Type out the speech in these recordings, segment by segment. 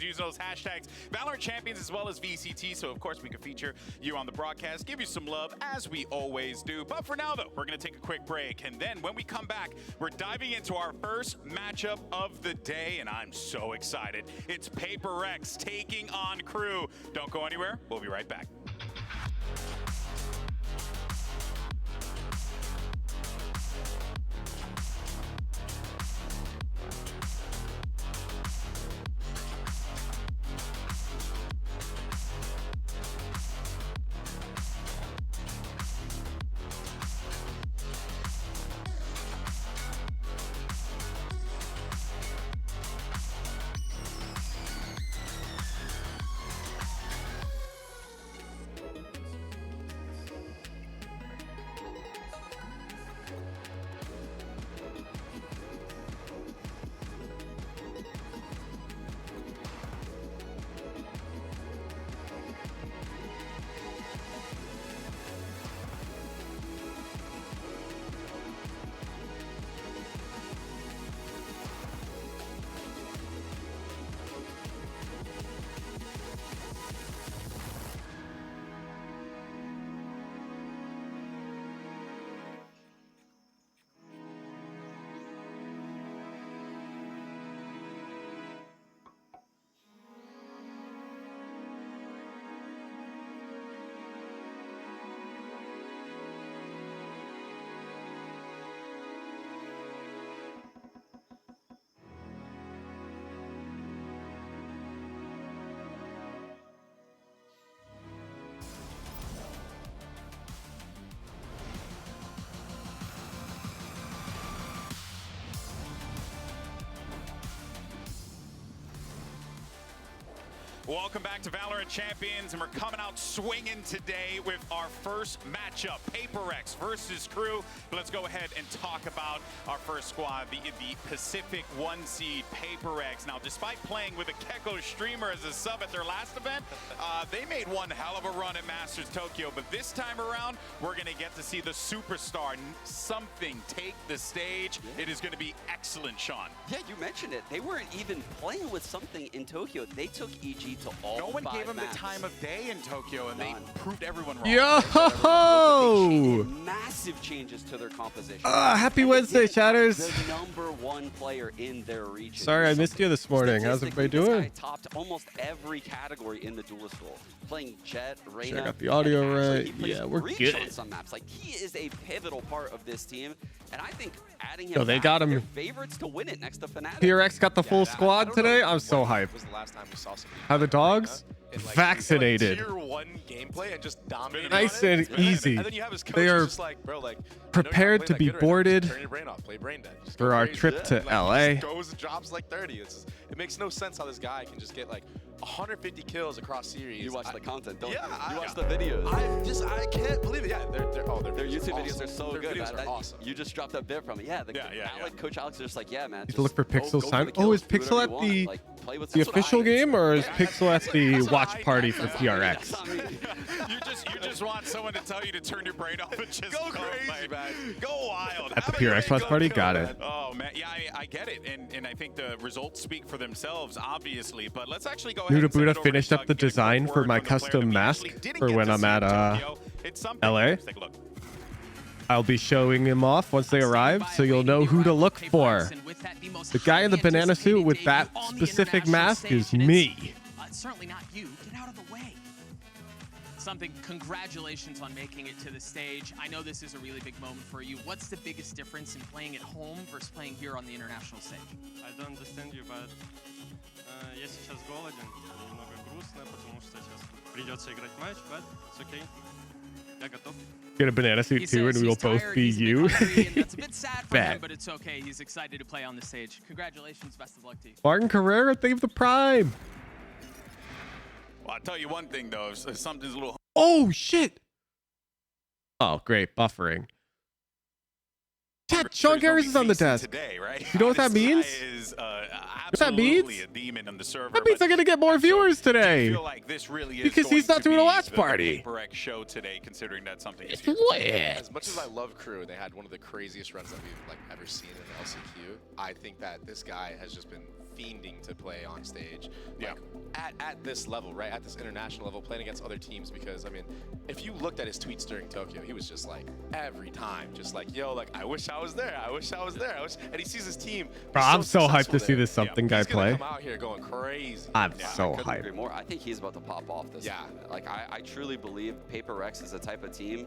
using those hashtags Valorant Champions as well as VCT. So of course we can feature you on the broadcast, give you some love as we always do. But for now though, we're gonna take a quick break, and then when we come back, we're diving into our first matchup of the day, and I'm so excited. It's PRX taking on KRU. Don't go anywhere. We'll be right back. Welcome back to Valorant Champions, and we're coming out swinging today with our first matchup, PRX versus KRU. But let's go ahead and talk about our first squad, the Pacific 1 seed PRX. Now, despite playing with a Keko streamer as a sub at their last event, they made one hell of a run at Masters Tokyo. But this time around, we're going to get to see the superstar something take the stage. Yeah. It is going to be excellent, Sean. Yeah, you mentioned it. They weren't even playing with something in Tokyo. They took EG to all No one gave them maps. The time of day in Tokyo, and they proved everyone wrong. Yo! Massive changes to their composition. Happy Wednesday, chatters. The #1 player in their region. Sorry, I missed you this morning. How's everybody doing? This guy topped almost every category in the duelist role. Playing Jet, Reyna. Sure, I got the audio right. Yeah, we're good. On some maps. Like, he is a pivotal part of this team, and I think adding him. Yo, they got him. They're favorites to win it next to Fnatic. PRX got the full squad today. I'm so hyped. Was the last time we saw How the dogs? Vaccinated. Tier 1 gameplay and just dominated. Nice and easy. And then you have his coach They are just like, bro, like, prepared to be boarded turn your brain off, play brain dead. for our trip to LA. Just goes and drops like 30. It makes no sense how this guy can just get like 150 kills across series. You watch the content, don't you? You watch the videos. I can't believe it. Yeah, their YouTube videos awesome. are so their good. videos Man. are awesome. You just dropped a bit from it. Yeah, Coach Alex is just like, yeah, man. You have to look for Pixel sign. Oh, is Pixel at the the official game, or is Pixel at the watch party for PRX? You just want someone to tell you to turn your brain off and just go crazy, man. Go wild. At the PRX watch party? Got it. Oh, man. Yeah, I get it. And I think the results speak for themselves, obviously. But let's actually go ahead and Buddha finished up the design for my custom mask for when I'm at LA. I'll be showing him off once they arrive, so you'll know who to look for. The guy in the banana suit with that specific mask is me. Certainly not you. Get out of the way. Something, congratulations on making it to the stage. I know this is a really big moment for you. What's the biggest difference in playing at home versus playing here on the international stage? I don't understand you, but я сейчас голоден, немного грустно, потому что сейчас придется играть матч, but it's okay. Я готов. Get a banana suit too, and we will both be you. That's a bit sad for him, but it's okay. He's excited to play on the stage. Congratulations, best of luck to you. Martin Carrera, thank you for the prime. Well, I'll tell you one thing though, if something's a little. Oh shit! Oh great, buffering. Chat, Sean Garris is on the desk. Today, right? You know what that means? What that means? A demon on the server, that means I'm gonna get more viewers today. I feel like this really is because he's not doing a watch party. PRX show today, considering that something is as much as I love KRU, they had one of the craziest runs that we've ever seen in LCQ. I think that this guy has just been fiending to play on stage. at this level, right? At this international level, playing against other teams. Because I mean, if you looked at his tweets during Tokyo, he was just like every time, just like, yo, like I wish I was there. I wish I was there. And he sees his team. Bro, I'm so hyped to see this something guy He's gonna play. come out here going crazy. I'm Yeah, so I couldn't hyped. agree more. I think he's about to pop off this. Yeah. Like I truly believe PRX is the type of team.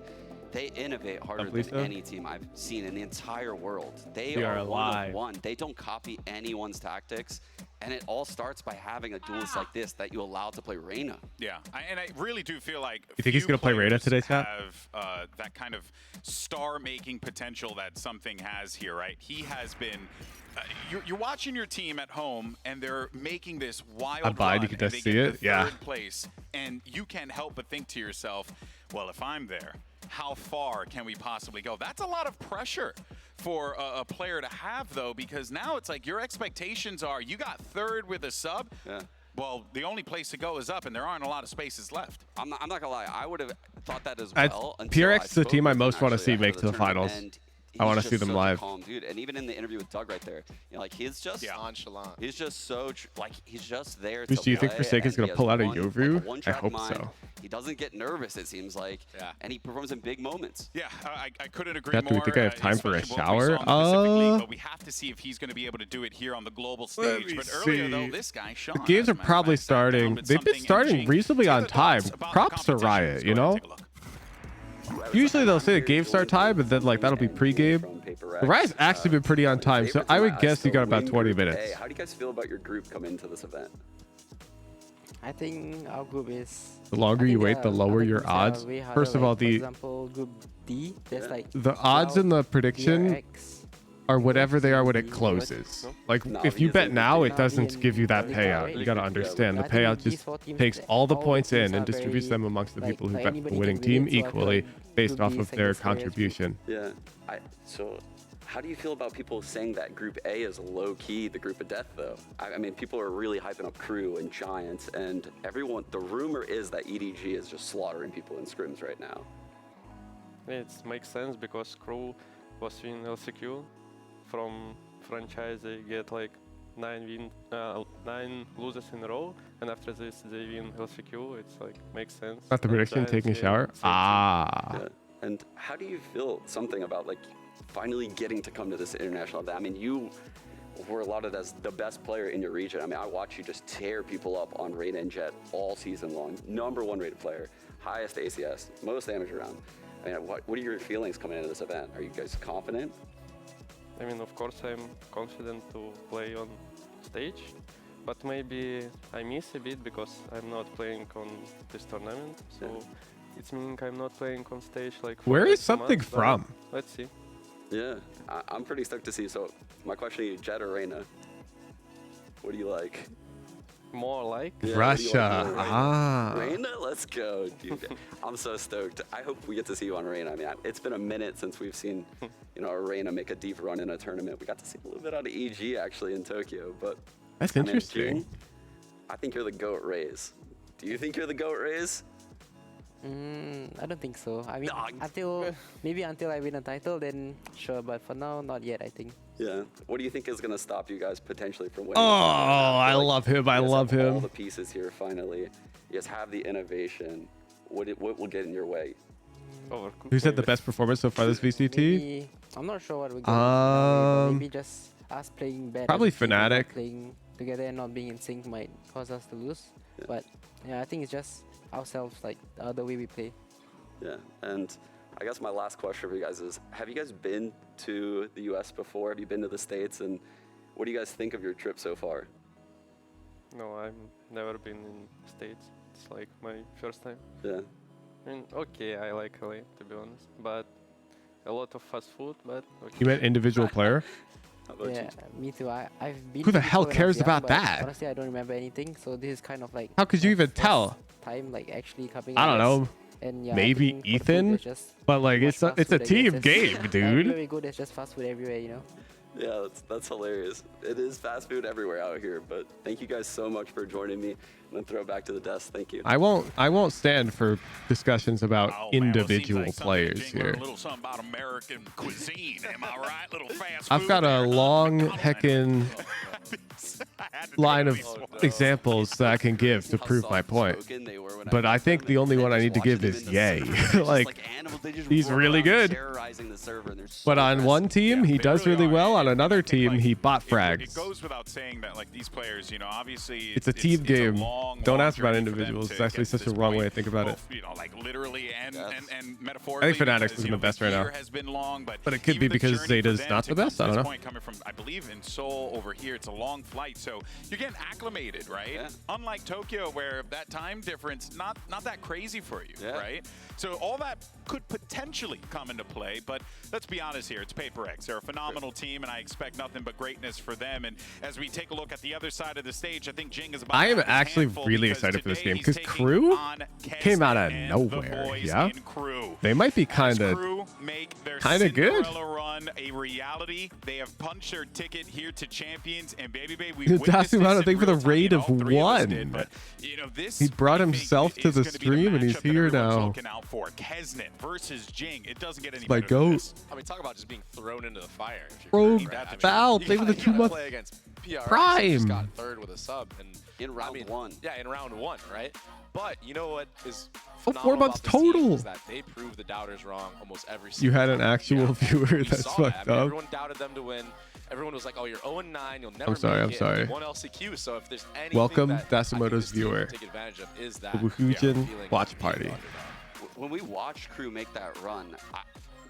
They innovate harder Lovely than stuff. any team I've seen in the entire world. They We are are one live. of one. They don't copy anyone's tactics. And it all starts by having a duelist like this that you allow to play Reyna. Yeah, and I really do feel like You think he's gonna play Reyna today, Chad? Have that kind of star-making potential that something has here, right? He has been. You're watching your team at home, and they're making this wild I'm blind, run, you can and just they see get it? to Yeah. third place, and you can't help but think to yourself, well, if I'm there, how far can we possibly go? That's a lot of pressure for a player to have, though, because now it's like your expectations are you got third with a sub. Yeah. Well, the only place to go is up, and there aren't a lot of spaces left. I'm not gonna lie. I would have thought that as I- well. until PRX I is the spoke team I with him most wanna actually see ahead make of to the tournament, finals. and I wanna he's see just them such a live. calm dude. And even in the interview with Doug right there, you know, like he's just Nonchalant. he's just so like he's just there. Bruce, to do you think play, Forsaken's and gonna he has pull out a one- Yoru? like, a one-track I hope mind. so. He doesn't get nervous, it seems like. Yeah. And he performs in big moments. Yeah, I couldn't agree Chad, more. do we think I have time for a especially what we shower? saw in the Pacific League, but we have to see if he's going to be able to do it here on the global Let stage. me But earlier, see. though, this guy, Sean, The games as a are matter of probably fact, sat down starting. with They've been something starting MG. reasonably Two on other time. thoughts about the Props to competition. Riot, Let's you go ahead know? and take a look. Usually they'll say the game start time, but then like that'll be pregame. But Riot's actually been pretty on time, so I would guess you got about 20 minutes. How do you guys feel about your group coming into this event? I think our group is. The longer you wait, the lower your odds. First of all, for the example, group D, there's like odds in the prediction PRX, are whatever they are when it closes. Like if you bet now, it doesn't give you that payout. You gotta understand the payout just takes all the points in and distributes them amongst the people who bet for the winning team equally based off of their contribution. Yeah. So how do you feel about people saying that Group A is low-key the group of death, though? I mean, people are really hyping up KRU and Giants, and everyone, the rumor is that EDG is just slaughtering people in scrims right now. It makes sense because KRU was winning LCQ. From franchise, they get like 9 losses in a row, and after this they win LCQ. It's like makes sense. Not the And prediction, Giants taking a get shower. same team. Ah. Yeah. And how do you feel something about like finally getting to come to this international event? I mean, you were lauded as the best player in your region. I mean, I watch you just tear people up on Reyna and Jet all season long. #1 rated player, highest ACS, most damage around. I mean, what are your feelings coming into this event? Are you guys confident? I mean, of course, I'm confident to play on stage, but maybe I miss a bit because I'm not playing on this tournament. So it's meaning I'm not playing on stage like. Where for is like 2 something months, but from? Let's see. Yeah, I'm pretty stoked to see. So my question to you, Jet or Reyna? What do you like? More like. Yeah, what do you like Russia. more, Reyna? Ah. Reyna, let's go, dude. I'm so stoked. I hope we get to see you on Reyna. I mean, it's been a minute since we've seen, you know, a Reyna make a deep run in a tournament. We got to see a little bit out of EG actually in Tokyo, but That's I mean, interesting. June, I think you're the GOAT Rays. Do you think you're the GOAT Rays? I don't think so. I mean, Dog. maybe until I win a title, then sure. But for now, not yet. I think. Yeah. What do you think is going to stop you guys potentially from winning? Oh, I I feel like love him. I you guys love have all him. the pieces here finally. You guys have the innovation. What will get in your way? Overcooked. Who's had the maybe. best performance so far this VCT? Maybe, I'm not sure what we're going to maybe just us playing bad. Probably as a team and not Fnatic. Playing together and not being in sync might cause us to lose. Yeah. But yeah, I think it's just ourselves, like the way we play. Yeah, and I guess my last question for you guys is, have you guys been to the US before? Have you been to the States? And what do you guys think of your trip so far? No, I've never been in States. It's like my first time. Yeah, I mean, okay, I like LA to be honest, but a lot of fast food. But okay. You meant individual player? how about Yeah, you? me too. I've been. Who the to hell before when I was cares young, about but that? Honestly, I don't remember anything. So this is kind of like. How could you my even first tell? Time like actually coming. I in don't US. know. And yeah, I Maybe think for the food, Ethan? there's just But like too it's much a fast food, I team guess. game, Everywhere dude. we go, there's just fast food everywhere, you know. Yeah, that's hilarious. It is fast food everywhere out here, but thank you guys so much for joining me. I'm gonna throw it back to the desk. Thank you. I won't stand for discussions about Oh, man, well, it seems individual like something players Jing learned here. A little something about American cuisine, am I right? Little fast I've food got a there. long McDonald's. heckin' line of examples that I can give to prove my point. But I think the only one I need to give is Yay. Like, he's really good. But on one team, he does really well. On another team, he bot frags. It goes without saying that, like, these players, you know, obviously it's a team game. Don't ask about individuals. It's actually such a wrong way to think about it. You know, like literally and metaphorically. I think Fnatic's isn't the best right now. But it could be because Zeta's not the best. I don't know. Coming from, I believe, in Seoul over here, it's a long flight, so you're getting acclimated, right? Yeah. Unlike Tokyo, where that time difference not that crazy for you, right? So all that could potentially come into play, but let's be honest here, it's PRX. They're a phenomenal team, and I expect nothing but greatness for them. And as we take a look at the other side of the stage, I think Jing is about. I am actually really excited for this game because KRU came out of nowhere. Yeah, they might be kind of good. Run a reality. They have punched their ticket here to champions, and baby, we that's the amount of thing for the raid of 1. You know, this he brought himself to the stream, and he's here now. Looking out for Kesnet versus Jing. It doesn't get any my better than this. I mean, talk about just being thrown into the fire. Rogue Val, they were the 2 month prime. Just got third with a sub, and in round 1. Yeah, in round 1, right? But you know what is 4 months total. Is that they prove the doubters wrong almost every You had an actual viewer that's fucked up. Everyone doubted them to win. Everyone was like, "Oh, you're 0-9. You'll never." I'm sorry. One LCQ. So if there's anything welcome that Dasimoto's viewer. take advantage of is that Wuhujin watch party. When we watched KRU make that run,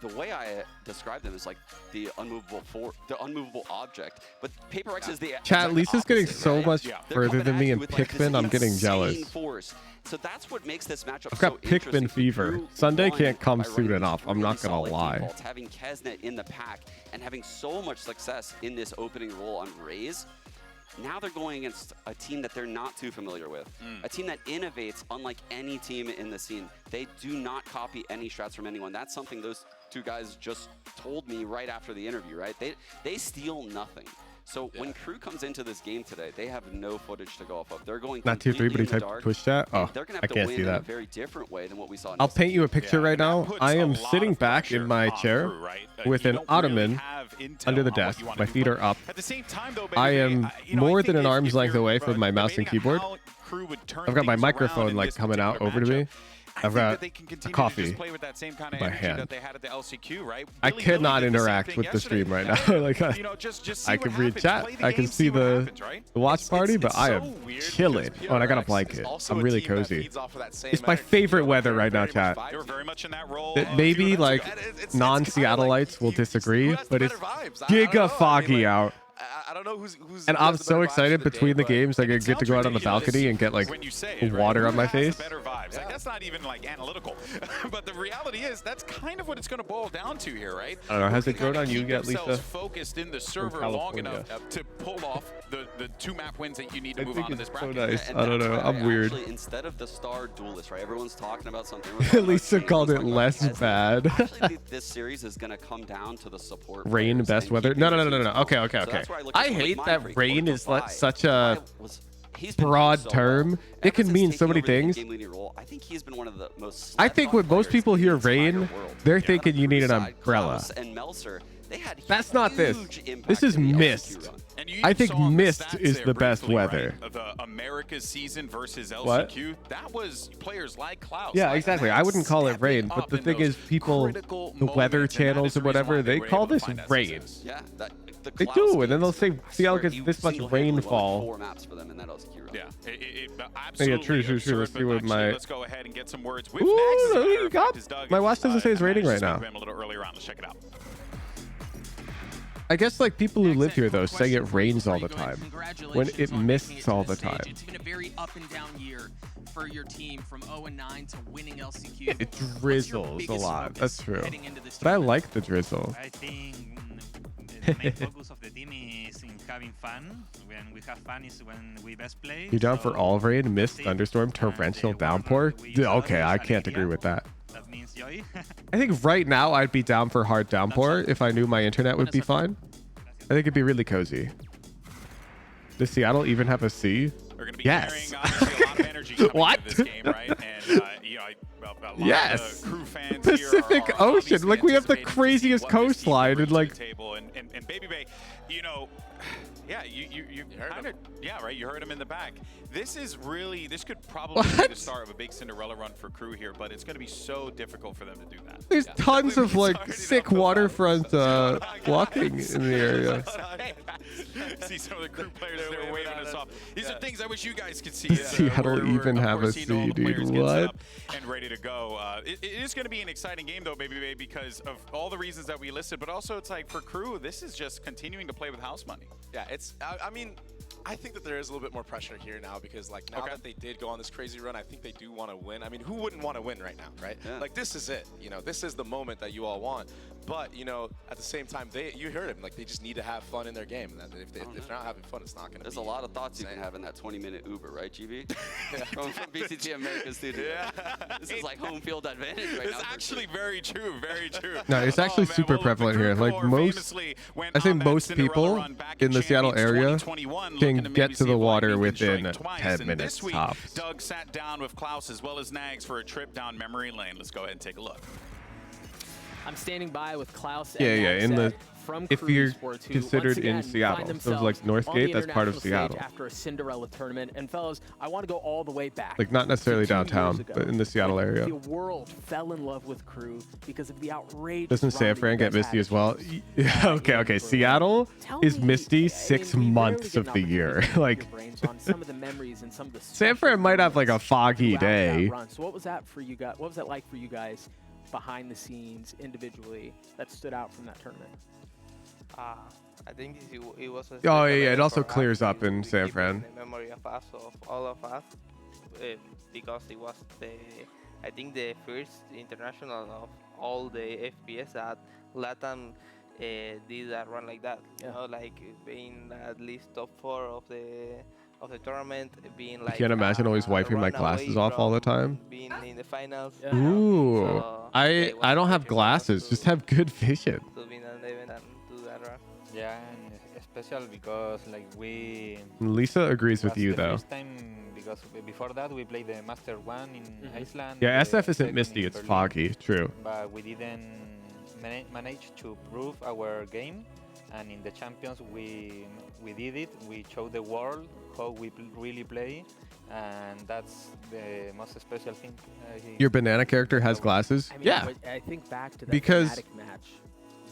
the way I describe them is like the unmovable object. But PRX is the chat. Lisa's getting so much They're further than me in coming at you with, Pikmin. I'm getting jealous. Force. So that's what makes this matchup I've got so interesting. Pikmin fever. KRU Sunday won can't come by soon running enough. I'm not gonna solid lie. defaults, having Kesnet in the pack and having so much success in this opening role on Raze. Now they're going against a team that they're not too familiar with. A team that innovates unlike any team in the scene. They do not copy any strats from anyone. That's something those 2 guys just told me right after the interview, right? They steal nothing. So when KRU comes into this game today, they have no footage to go off of. They're going not tier 3, but he typed push chat. Oh, I can't see that. a very different way than what we saw. I'll paint you a picture right now. I am sitting back in my chair with an ottoman under the desk. My feet are up. At the same time, though, I am more than an arm's length away from my mouse and keyboard. I've got my microphone like coming out over to me. I've got a coffee in my hand. I cannot interact with the stream right now. Like I can read chat, I can see the watch party, but I am chilling. Oh, and I got a blanket. I'm really cozy. It's my favorite weather right now, chat. Maybe like non-Seattleites will disagree, but it's giga foggy out. I don't know who's and I'm so excited between the games. I get to go out on the balcony and get like water on my face. Better vibes. Like, that's not even like analytical, but the reality is that's kind of what it's going to boil down to here, right? I don't know. Has it grown on you yet, Lisa? Focused in the server long enough to pull off the 2 map wins that you need to move on to this bracket. So nice. I don't know. I'm weird. Actually, instead of the star duelist, right? Everyone's talking about something. Lisa called it less bad. Actually, this series is going to come down to the support. Rain, best weather. No. Okay. I hate that rain is such a broad term. It can mean so many things. I think he's been one of the most. I think when most people hear rain, they're thinking you need an umbrella. That's not this. This is mist. I think mist is the best weather. The America's season versus LCQ, that was players like Klaus. Yeah, exactly. I wouldn't call it rain, but the thing is, people, the weather channels or whatever, they call this rain. Yeah, they do, and then they'll say Seattle gets this much rainfall. Yeah, yeah, true. Let's see what my. Let's go ahead and get some words. Ooh, you got. My watch doesn't say it's raining right now. A little earlier on. Let's check it out. I guess like people who live here though say it rains all the time when it mists all the time. It's been a very up and down year for your team from 0-9 to winning LCQ. It drizzles a lot. That's true. But I like the drizzle. I think the main focus of the team is in having fun. When we have fun is when we best play. You down for all rain, mist, thunderstorm, torrential downpour? Okay, I can't agree with that. That means joy. I think right now I'd be down for hard downpour if I knew my internet would be fine. I think it'd be really cozy. Does Seattle even have a sea? Yes. What? Yes. Pacific Ocean. Like we have the craziest coastline and like. And Baby Bay, you know. Yeah, you you heard kind of, him. yeah, right. You heard him in the back. This could probably be the start of a big Cinderella run for Crew here, but it's going to be so difficult for them to do that. There's tons of like sick waterfront walking in the area. See some of the Crew players there waving us off. These are things I wish you guys could see. Does Seattle even have a C, dude? What? And ready to go. It is going to be an exciting game though, baby, because of all the reasons that we listed, but also it's like for Crew, this is just continuing to play with house money. Yeah, I mean, I think that there is a little bit more pressure here now because, like, now that they did go on this crazy run, I think they do want to win. I mean, who wouldn't want to win right now, right? Yeah. Like, this is it. You know, this is the moment that you all want. But, you know, at the same time, you heard him. Like, they just need to have fun in their game. And if they're not having fun, it's not going to be. There's a lot of thoughts you can have in that 20-minute Uber, right, GB? From BCT America Studio. Yeah. This is like home field advantage right now. It's actually very true, very true. No, it's actually super prevalent here. Like I say most people in the Seattle area can get to the water within 10 minutes tops. Doug sat down with Klaus as well as Nags for a trip down memory lane. Let's go ahead and take a look. I'm standing by with Klaus. Yeah, in the from if you're Sports, who, considered in Seattle, so like Northgate, that's part of Seattle. After a Cinderella tournament, and fellas, I want to go all the way back. Like not necessarily downtown, but in the Seattle area. The world fell in love with Crew because of the outrageous. Doesn't San Fran get misty as well? Okay. Seattle is misty 6 months of the year. Like San Fran might have like a foggy day. So what was that for you guys? What was that like for you guys? Behind the scenes, individually, that stood out from that tournament? I think it was. Oh yeah, it also clears up in San Fran. The memory of us, of all of us, because it was I think the first international of all the FPS that Latam did a run like that. You know, like being at least top 4 of the tournament, being like. I can't imagine always wiping my glasses off all the time. Being in the finals. Yeah. Ooh, so, I don't have glasses. Just have good vision. To be an event and do that run. Yeah, and especially because like Lisa agrees with you though. First time because before that we played the Master 1 in Iceland. Yeah, SF isn't misty. It's foggy. True. But we didn't manage to prove our game, and in the Champions we did it. We showed the world how we really play, and that's the most special thing. Your banana character has glasses? I mean, yeah. I think back to that because match.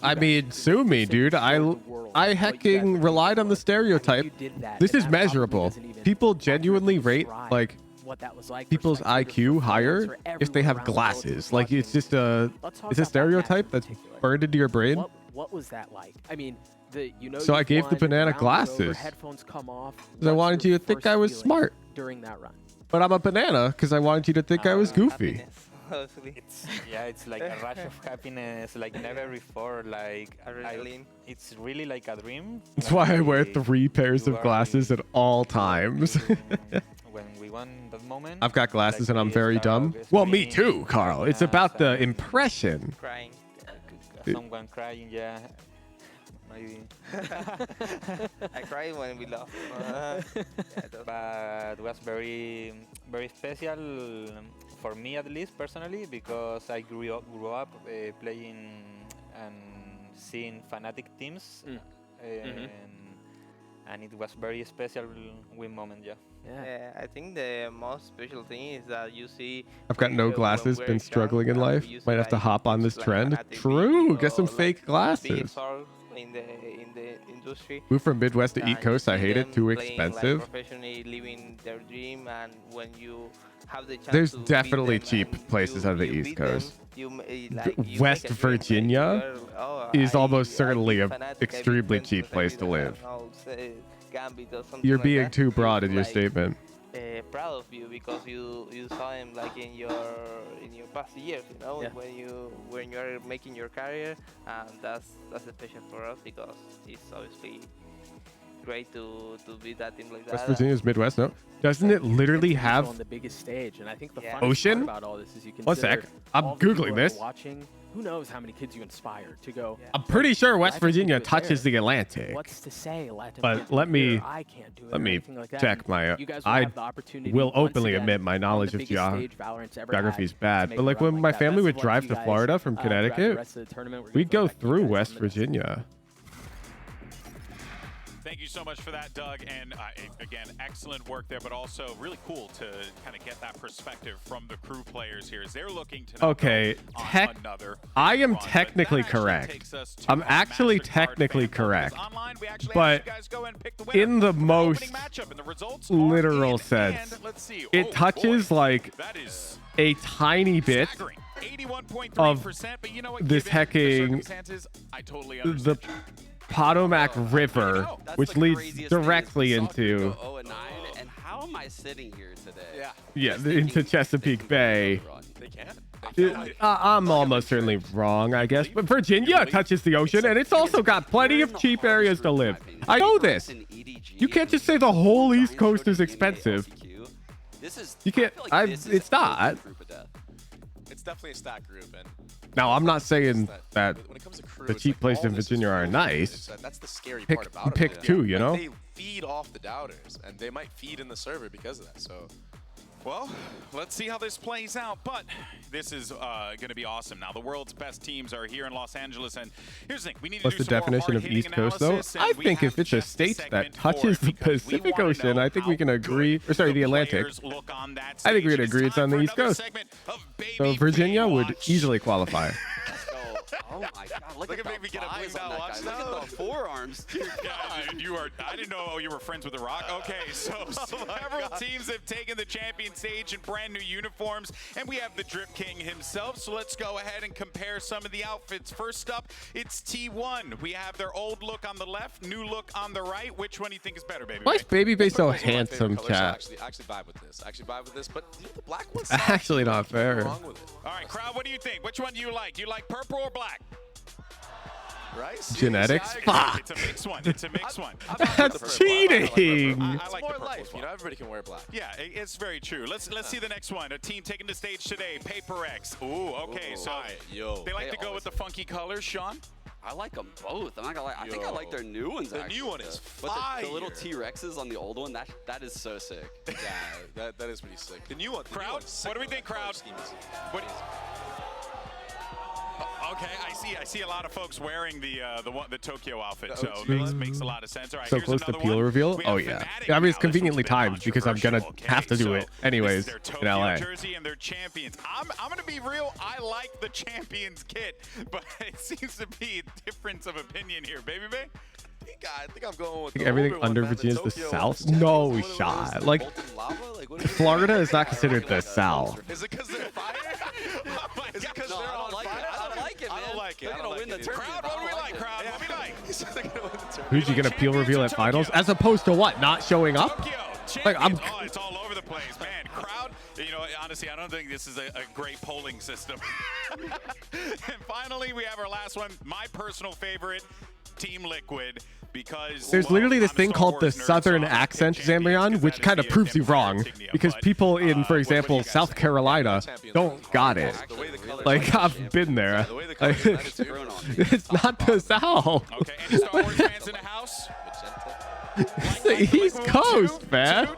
I mean, sue me, dude. I hecking relied on the stereotype. This is measurable. People genuinely rate like what that was like people's IQ higher if they have glasses. Like it's just it's a stereotype that's burned into your brain. What was that like? I mean, so I gave the banana glasses. Headphones come off. Because I wanted you to think I was smart. During that run. But I'm a banana because I wanted you to think I was goofy. It's like a rush of happiness like never before. Like it's really like a dream. That's why I wear 3 pairs of glasses at all times. When we won that moment, I've got glasses and I'm very dumb. Well, me too, Carl. It's about the impression. Crying. Someone crying, yeah. Maybe. I cried when we lost. But it was very special for me, at least personally, because I grew up playing and seeing Fnatic teams, and it was very special win moment. Yeah, I think the most special thing is that you see. I've got no glasses, been struggling in life. Might have to hop on this trend. True, get some fake glasses. In the industry. Move from Midwest to East Coast. I hate it. Too expensive. Like professionally living their dream, and when you have the chance there's to definitely beat them cheap places on the East Coast. West Virginia is almost certainly an extremely cheap place to live. You're being too broad in your statement. Proud of you because you saw him like in your past years, you know, when you're making your career, and that's special for us because it's obviously great to beat that team like that. West Virginia's Midwest, no? Doesn't it literally have on the biggest stage? And I think the ocean? Part about all this is you can. One sec, I'm googling this. Watching. Who knows how many kids you inspired to go? I'm pretty sure West Virginia touches the Atlantic. What's to say, but let me check my. I will openly admit my knowledge of geography is bad. But like when my family would drive to Florida from Connecticut, we'd go through West Virginia. Thank you so much for that, Doug. And again, excellent work there, but also really cool to kind of get that perspective from the crew players here as they're looking to another. I am technically correct. I'm actually technically correct. But in the most literal sense, it touches like a tiny bit of this hecking the Potomac River, which leads directly into and how am I sitting here today? Yeah, into Chesapeake Bay. I'm almost certainly wrong, I guess, but Virginia touches the ocean, and it's also got plenty of cheap areas to live. I know this. You can't just say the whole East Coast is expensive. You can't. It's not. It's definitely a stack group, and now I'm not saying that when it comes to crew, the cheap places in Virginia are nice. That's the scary part about it. Pick two, you know. They feed off the doubters, and they might feed in the server because of that. So. Well, let's see how this plays out, but this is going to be awesome. Now, the world's best teams are here in Los Angeles, and here's the thing. We need to do What's the definition of East Coast, though? I think if it's a state that touches the Pacific Ocean, I think we can agree, or sorry, the Atlantic. I think we can agree it's on the East Coast. So Virginia would easily qualify. Oh my God! Look at Baby get a thighs bleed on out. that Watch guy. Look at the forearms. Yeah, dude, you are. I didn't know you were friends with The Rock. Okay, so several teams have taken the champion stage in brand new uniforms, and we have the Drip King himself. So let's go ahead and compare some of the outfits. First up, it's T1. We have their old look on the left, new look on the right. Which one do you think is better, Baby? Why is Baby Bay so handsome, chat? Actually vibe with this. But the black one's actually not fair. All right, crowd, what do you think? Which one do you like? You like purple or black? Rice? Genetics? Fuck. It's a mixed one. It's a mixed one. That's cheating. I like more life. You know, everybody can wear black. Yeah, it's very true. Let's see the next one. A team taking the stage today, PRX. Ooh, okay. So they like to go with the funky colors, Sean. I like them both. I'm not gonna lie. I think I like their new ones. The new one is fire. But the little T-Rexes on the old one, that is so sick. Yeah, that is pretty sick. The new one. Crowd, what do we think, crowd? What? Okay, I see a lot of folks wearing the Tokyo outfit, so it makes a lot of sense. All right, so close to peel reveal. Oh yeah. I mean, it's conveniently timed because I'm gonna have to do it anyways in LA. Jersey and their champions. I'm gonna be real. I like the champions kit, but it seems to be a difference of opinion here, Baby Bay. I think I'm going with everything under Virginia is the South. No shot. Like Florida is not considered the South. Is it because they're fire? Is it because they're on fire? I don't like it, man. I don't like it. They're gonna win the tournament. Crowd, what do we like, crowd? What do we like? Who's you gonna peel reveal at finals? As opposed to what? Not showing up? Like it's all over the place, man. Crowd, you know, honestly, I don't think this is a great polling system. And finally, we have our last one. My personal favorite, Team Liquid. Because there's literally this thing called the Southern accent, Zamrion, which kind of proves you wrong. Because people in, for example, South Carolina don't got it. Like, I've been there. Like, it's not the South. Okay, any Star Wars fans in the house? It's the East Coast, man. All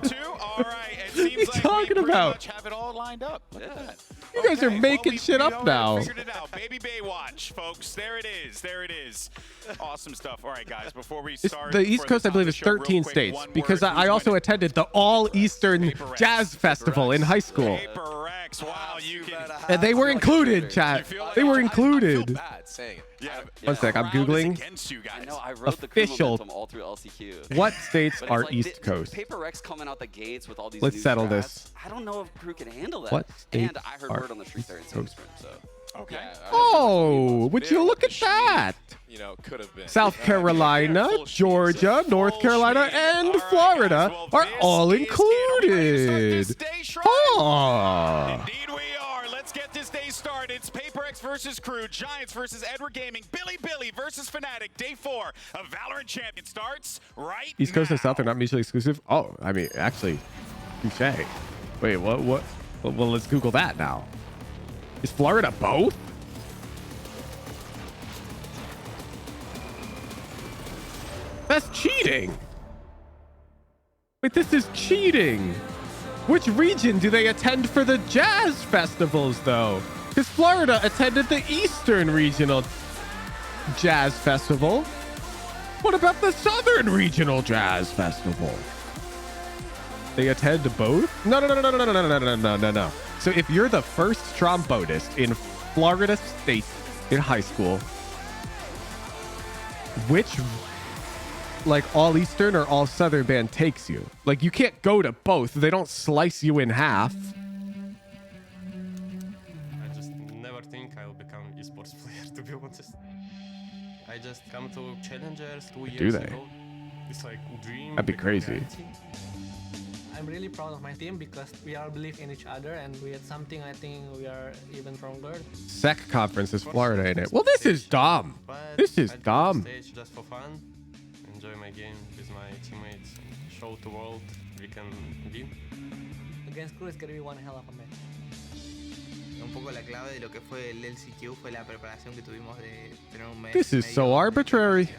right, it seems what are you talking about? Have it all lined up. Look at that. You guys are making shit up now. Figured it out. Baby Bay watch, folks. There it is. There it is. Awesome stuff. All right, guys. Before we start, the East Coast, I believe, is 13 states because I also attended the All Eastern Jazz Festival in high school. PRX. Wow, you can. And they were included, chat. They were included. I feel bad saying it. Yeah. One sec, I'm googling. I know, I wrote official. The all through LCQ. What states are East Coast? PRX coming out the gates with all these. Let's settle this. I don't know if crew can handle that. What states and I heard word on the street there in Silk Scrim, so. Okay. Yeah, oh, would you look at that? You know, could have been. South Carolina, Georgia, North Carolina, and Florida are all included. Oh. Indeed we are. Let's get this day started. It's PRX versus Crew, Giants versus Edward Gaming, Billy versus Fnatic. Day 4 of Valorant Champion starts right East Coast now. and South are not mutually exclusive. Oh, I mean, actually, touche. Wait, what? Well, let's Google that now. Is Florida both? That's cheating. Wait, this is cheating. Which region do they attend for the jazz festivals, though? Because Florida attended the Eastern Regional Jazz Festival. What about the Southern Regional Jazz Festival? They attend both? No. So if you're the first trombonist in Florida State in high school, which like all Eastern or all Southern band takes you? Like you can't go to both. They don't slice you in half. I just never think I'll become esports player, to be honest. I just come to challengers 2 years ago. It's like dream. That'd be crazy. Reality. I'm really proud of my team because we all believe in each other, and we had something I think we are even stronger. SEC conference is Florida, ain't it? Well, this is dumb. This is dumb. Stage just for fun. Enjoy my game with my teammates. Show the world we can win. Against crew, it's gonna be one hell of a match. Un poco la clave de lo que fue el LCQ fue la preparación que tuvimos de tener un mes. This is so arbitrary.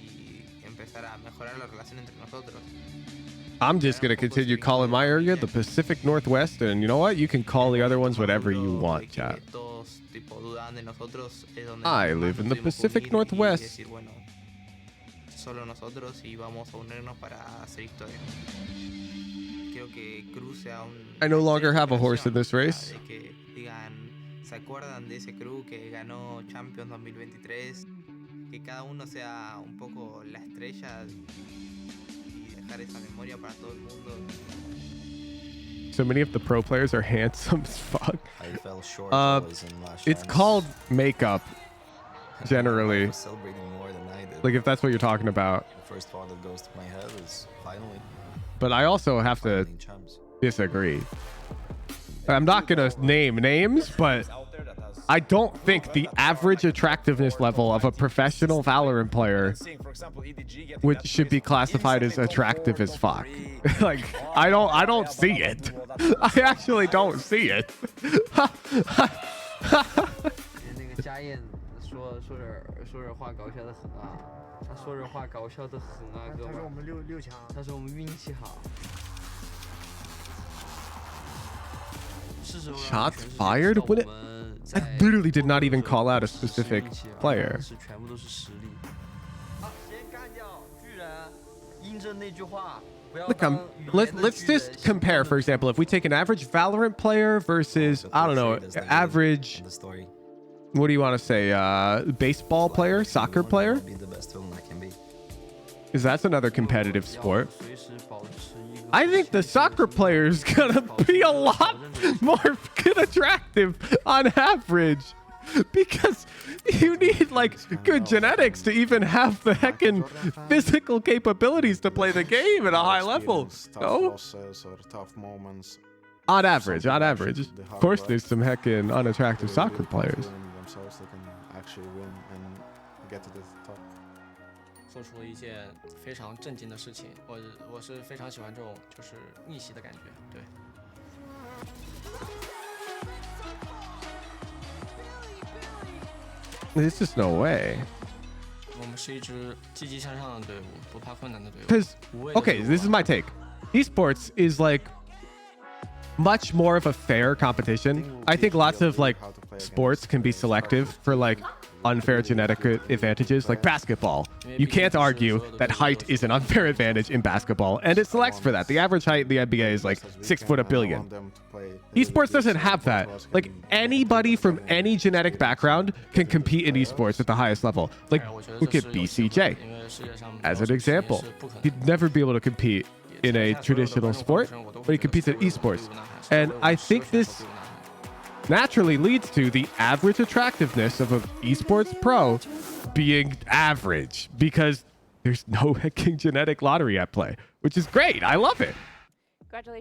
Y empezar a mejorar la relación entre nosotros. I'm just going to continue calling my area the Pacific Northwest, and you know what? You can call the other ones whatever you want, chat. I live in the Pacific Northwest. Solo nosotros y vamos a unirnos para hacer historia. Quiero que Cruz sea un I no longer have a horse in this race. que digan, ¿se acuerdan de ese Cruz que ganó Champions 2023? Que cada uno sea un poco la estrella y dejar esa memoria para todo el mundo. So many of the pro players are handsome as fuck. I fell short it's called makeup, generally. Celebrating more than I did. Like if that's what you're talking about. The first thought that goes to my head is finally. But I also have to disagree. I'm not going to name names, but I don't think the average attractiveness level of a professional Valorant player should be classified as attractive as fuck. Like I don't see it. I actually don't see it. 那个家燕说点话搞笑的很啊，他说点话搞笑的很啊，哥们。他说我们六强，他说我们运气好。 Shots fired? What it, I literally did not even call out a specific player. Look, let's just compare, for example, if we take an average Valorant player versus, I don't know, average, what do you want to say, baseball player, soccer player? Because that's another competitive sport. I think the soccer player is gonna be a lot more attractive on average, because you need like good genetics to even have the heckin' physical capabilities to play the game at a high level. No? On average. Of course, there's some heckin' unattractive soccer players. 做出了一件非常震惊的事情，我是非常喜欢这种就是逆袭的感觉，对。There's just no way. 我们是一支积极向上的队伍，不怕困难的队伍。 Because, okay, this is my take. Esports is like much more of a fair competition. I think lots of like sports can be selective for like unfair genetic advantages, like basketball. You can't argue that height is an unfair advantage in basketball, and it selects for that. The average height in the NBA is like 6 foot a billion. Esports doesn't have that. Like anybody from any genetic background can compete in esports at the highest level. Like look at BCJ as an example. He'd never be able to compete in a traditional sport, but he competes in esports. And I think this naturally leads to the average attractiveness of an esports pro being average, because there's no hecking genetic lottery at play, which is great. I love it.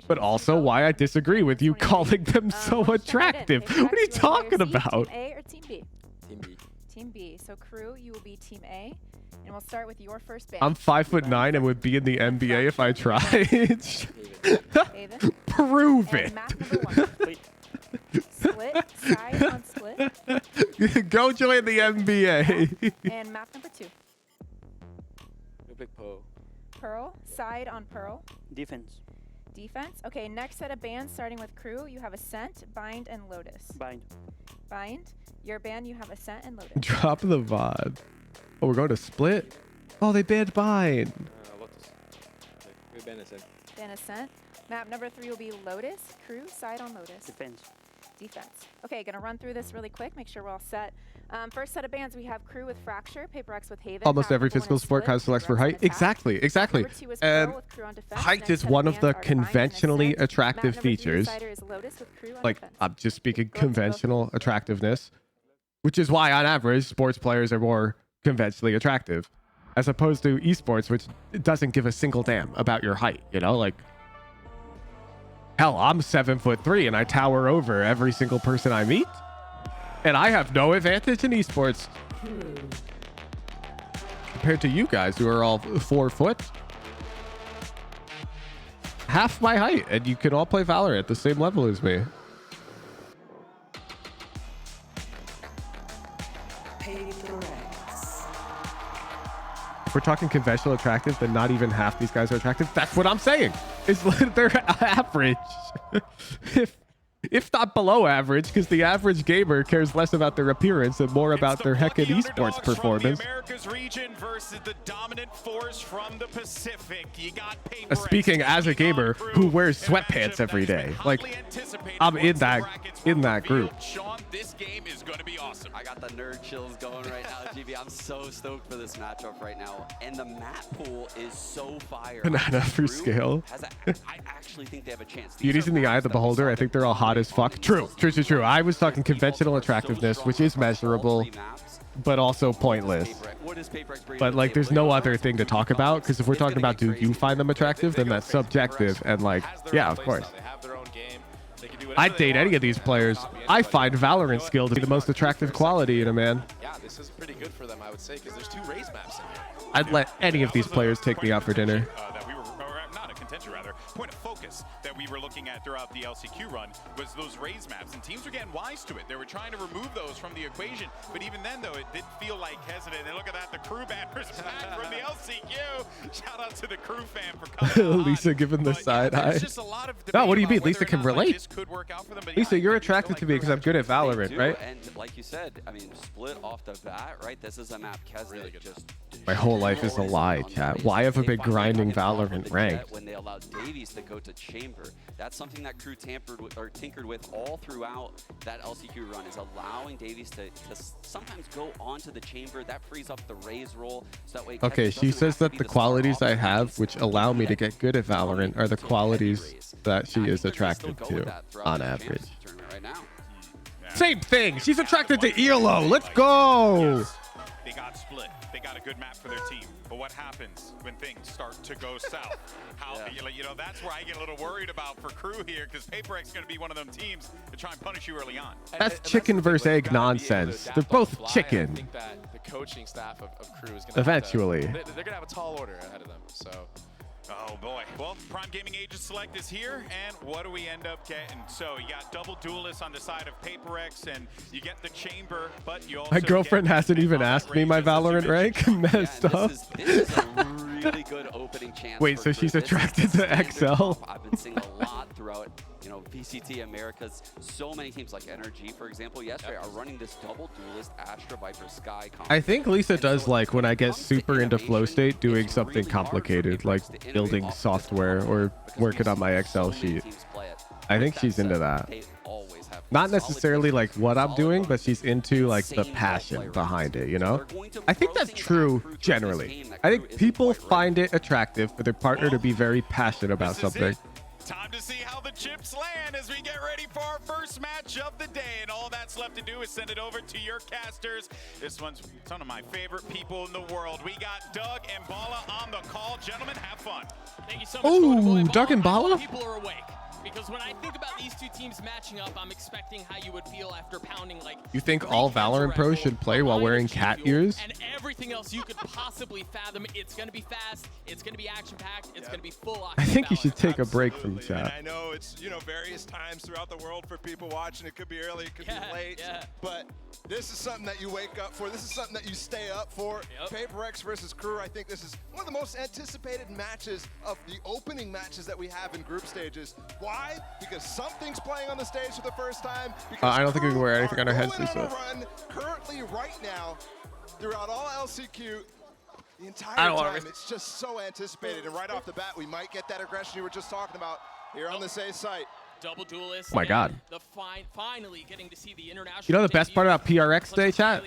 But also why I disagree with you calling them so attractive. What are you talking about? Team A or Team B? Team B. Team B. So crew, you will be Team A. And we'll start with your first band. I'm 5'9" and would be in the NBA if I tried. Prove it. Split, side on split. Go join the NBA. And map number 2. We pick Pearl. Pearl, side on Pearl. Defense. Defense. Okay, next set of bands starting with crew. You have Ascent, Bind, and Lotus. Bind. Bind. Your band, you have Ascent and Lotus. Drop the VOD. Oh, we're going to split? Oh, they banned mine. Lotus. We ban Ascent. Ban Ascent. Map number 3 will be Lotus. Crew, side on Lotus. Defense. Defense. Okay, gonna run through this really quick, make sure we're all set. First set of bans, we have Crew with Fracture, PRX with Haven. Almost every physical sport kind of selects for height. Exactly, exactly. Height is one of the conventionally attractive features. Like, I'm just speaking conventional attractiveness, which is why on average, sports players are more conventionally attractive, as opposed to esports, which doesn't give a single damn about your height, you know? Like, hell, I'm 7'3" and I tower over every single person I meet. And I have no advantage in esports compared to you guys who are all 4 foot. Half my height, and you can all play Valorant at the same level as me. If we're talking conventional attractive, then not even half these guys are attractive. That's what I'm saying. It's they're average. If not below average, because the average gamer cares less about their appearance and more about their heckin' esports performance. America's region versus the dominant force from the Pacific. You got Speaking as a gamer who wears sweatpants every day, like I'm in that group. Sean, this game is going to be awesome. I got the nerd chills going right now, GB. I'm so stoked for this matchup right now, and the map pool is so fire. Banana for scale. I actually think they have a chance. Beauty's in the eye of the beholder. I think they're all hot as fuck. True. I was talking conventional attractiveness, which is measurable, but also pointless. But like, there's no other thing to talk about, because if we're talking about do you find them attractive, then that's subjective. And like, yeah, of course. I'd date any of these players. I find Valorant skill to be the most attractive quality in a man. Yeah, this is pretty good for them, I would say, because there's 2 raise maps in here. I'd let any of these players take me out for dinner. That we were, or not a contention rather, point of focus that we were looking at throughout the LCQ run was those raise maps, and teams were getting wise to it. They were trying to remove those from the equation, but even then, though, it did feel like hesitant. And look at that, the crew banners back from the LCQ. Shout out to the crew fan for coming. Lisa giving the side eye. No, what do you mean? Lisa can relate. Lisa, you're attracted to me because I'm good at Valorant, right? And like you said, I mean, split off the bat, right? This is a map Kesnet just. My whole life is a lie, chat. Why have I been grinding Valorant ranked? When they allowed Davies to go to chamber, that's something that crew tinkered with all throughout that LCQ run, is allowing Davies to sometimes go onto the chamber. That frees up the raise roll, so that way. Okay, she says that the qualities I have, which allow me to get good at Valorant, are the qualities that she is attracted to, on average. Same thing. She's attracted to ELO. Let's go. They got split. They got a good map for their team. But what happens when things start to go south? How you know, that's where I get a little worried about for crew here, because PRX is going to be one of them teams to try and punish you early on. That's chicken versus egg nonsense. They're both chicken. I think that the coaching staff of crew is going to eventually. They're going to have a tall order ahead of them. So. Oh boy. Well, Prime Gaming Agent Select is here, and what do we end up getting? So you got double duelists on the side of PRX, and you get the chamber, but you also my girlfriend hasn't even asked me my Valorant rank. Messed up. This is a really good opening chance. Wait, so she's attracted to XL? I've been seeing a lot throughout, you know, VCT Americas. So many teams like NRG, for example, yesterday are running this double duelist Astra Viper Sky combo. I think Lisa does like when I get super into flow state doing something complicated, like building software or working on my Excel sheet. I think she's into that. Not necessarily like what I'm doing, but she's into like the passion behind it, you know? I think that's true generally. I think people find it attractive for their partner to be very passionate about something. Time to see how the chips land as we get ready for our first match of the day. And all that's left to do is send it over to your casters. This one's one of my favorite people in the world. We got Doug and Bala on the call. Gentlemen, have fun. Thank you so much. Oh, Doug and Bala? People are awake. Because when I think about these 2 teams matching up, I'm expecting how you would feel after pounding like. You think all Valorant pros should play while wearing cat ears? And everything else you could possibly fathom. It's going to be fast. It's going to be action-packed. It's going to be full. I think you should take a break from chat. And I know it's, you know, various times throughout the world for people watching. It could be early, it could be late. But this is something that you wake up for. This is something that you stay up for. PRX versus crew. I think this is one of the most anticipated matches of the opening matches that we have in group stages. Why? Because something's playing on the stage for the first time. I don't think we can wear anything on our heads, Lisa. Currently, right now, throughout all LCQ, The entire time, it's just so anticipated, and right off the bat, we might get that aggression you were just talking about here on this A site. Double duelist. Oh my God. Finally getting to see the international. You know the best part about PRX today, chat?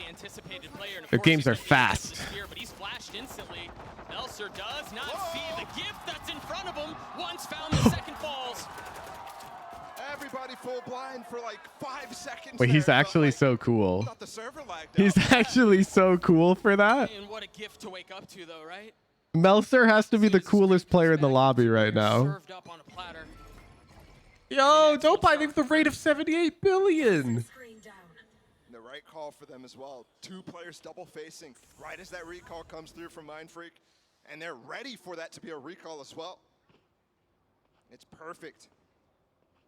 Their games are fast. But he's flashed instantly. Melser does not see the gift that's in front of him. Once found, the second falls. Everybody full blind for like 5 seconds. Wait, he's actually so cool. Not the server lagged He's actually so cool for that. And what a gift to wake up to, though, right? Melser has to be the coolest player in the lobby right now. Served up on a platter. Yo, don't buy me with the rate of 78 billion. The right call for them as well. 2 players double facing right as that recall comes through from Mindfreak, and they're ready for that to be a recall as well. It's perfect.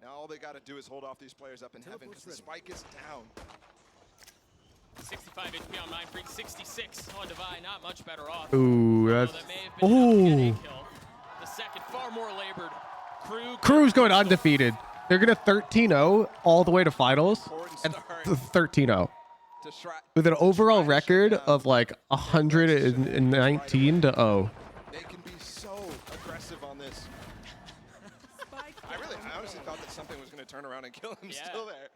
Now all they got to do is hold off these players up in heaven because the spike is down. 65 HP on Mindfreak, 66 on Divine. Not much better off. Ooh, that's... The second, far more labored. Crew's going undefeated. They're going to 13-0 all the way to finals and 13-0 with an overall record of like 119 to 0. They can be so aggressive on this. I honestly thought that something was going to turn around and kill him still there.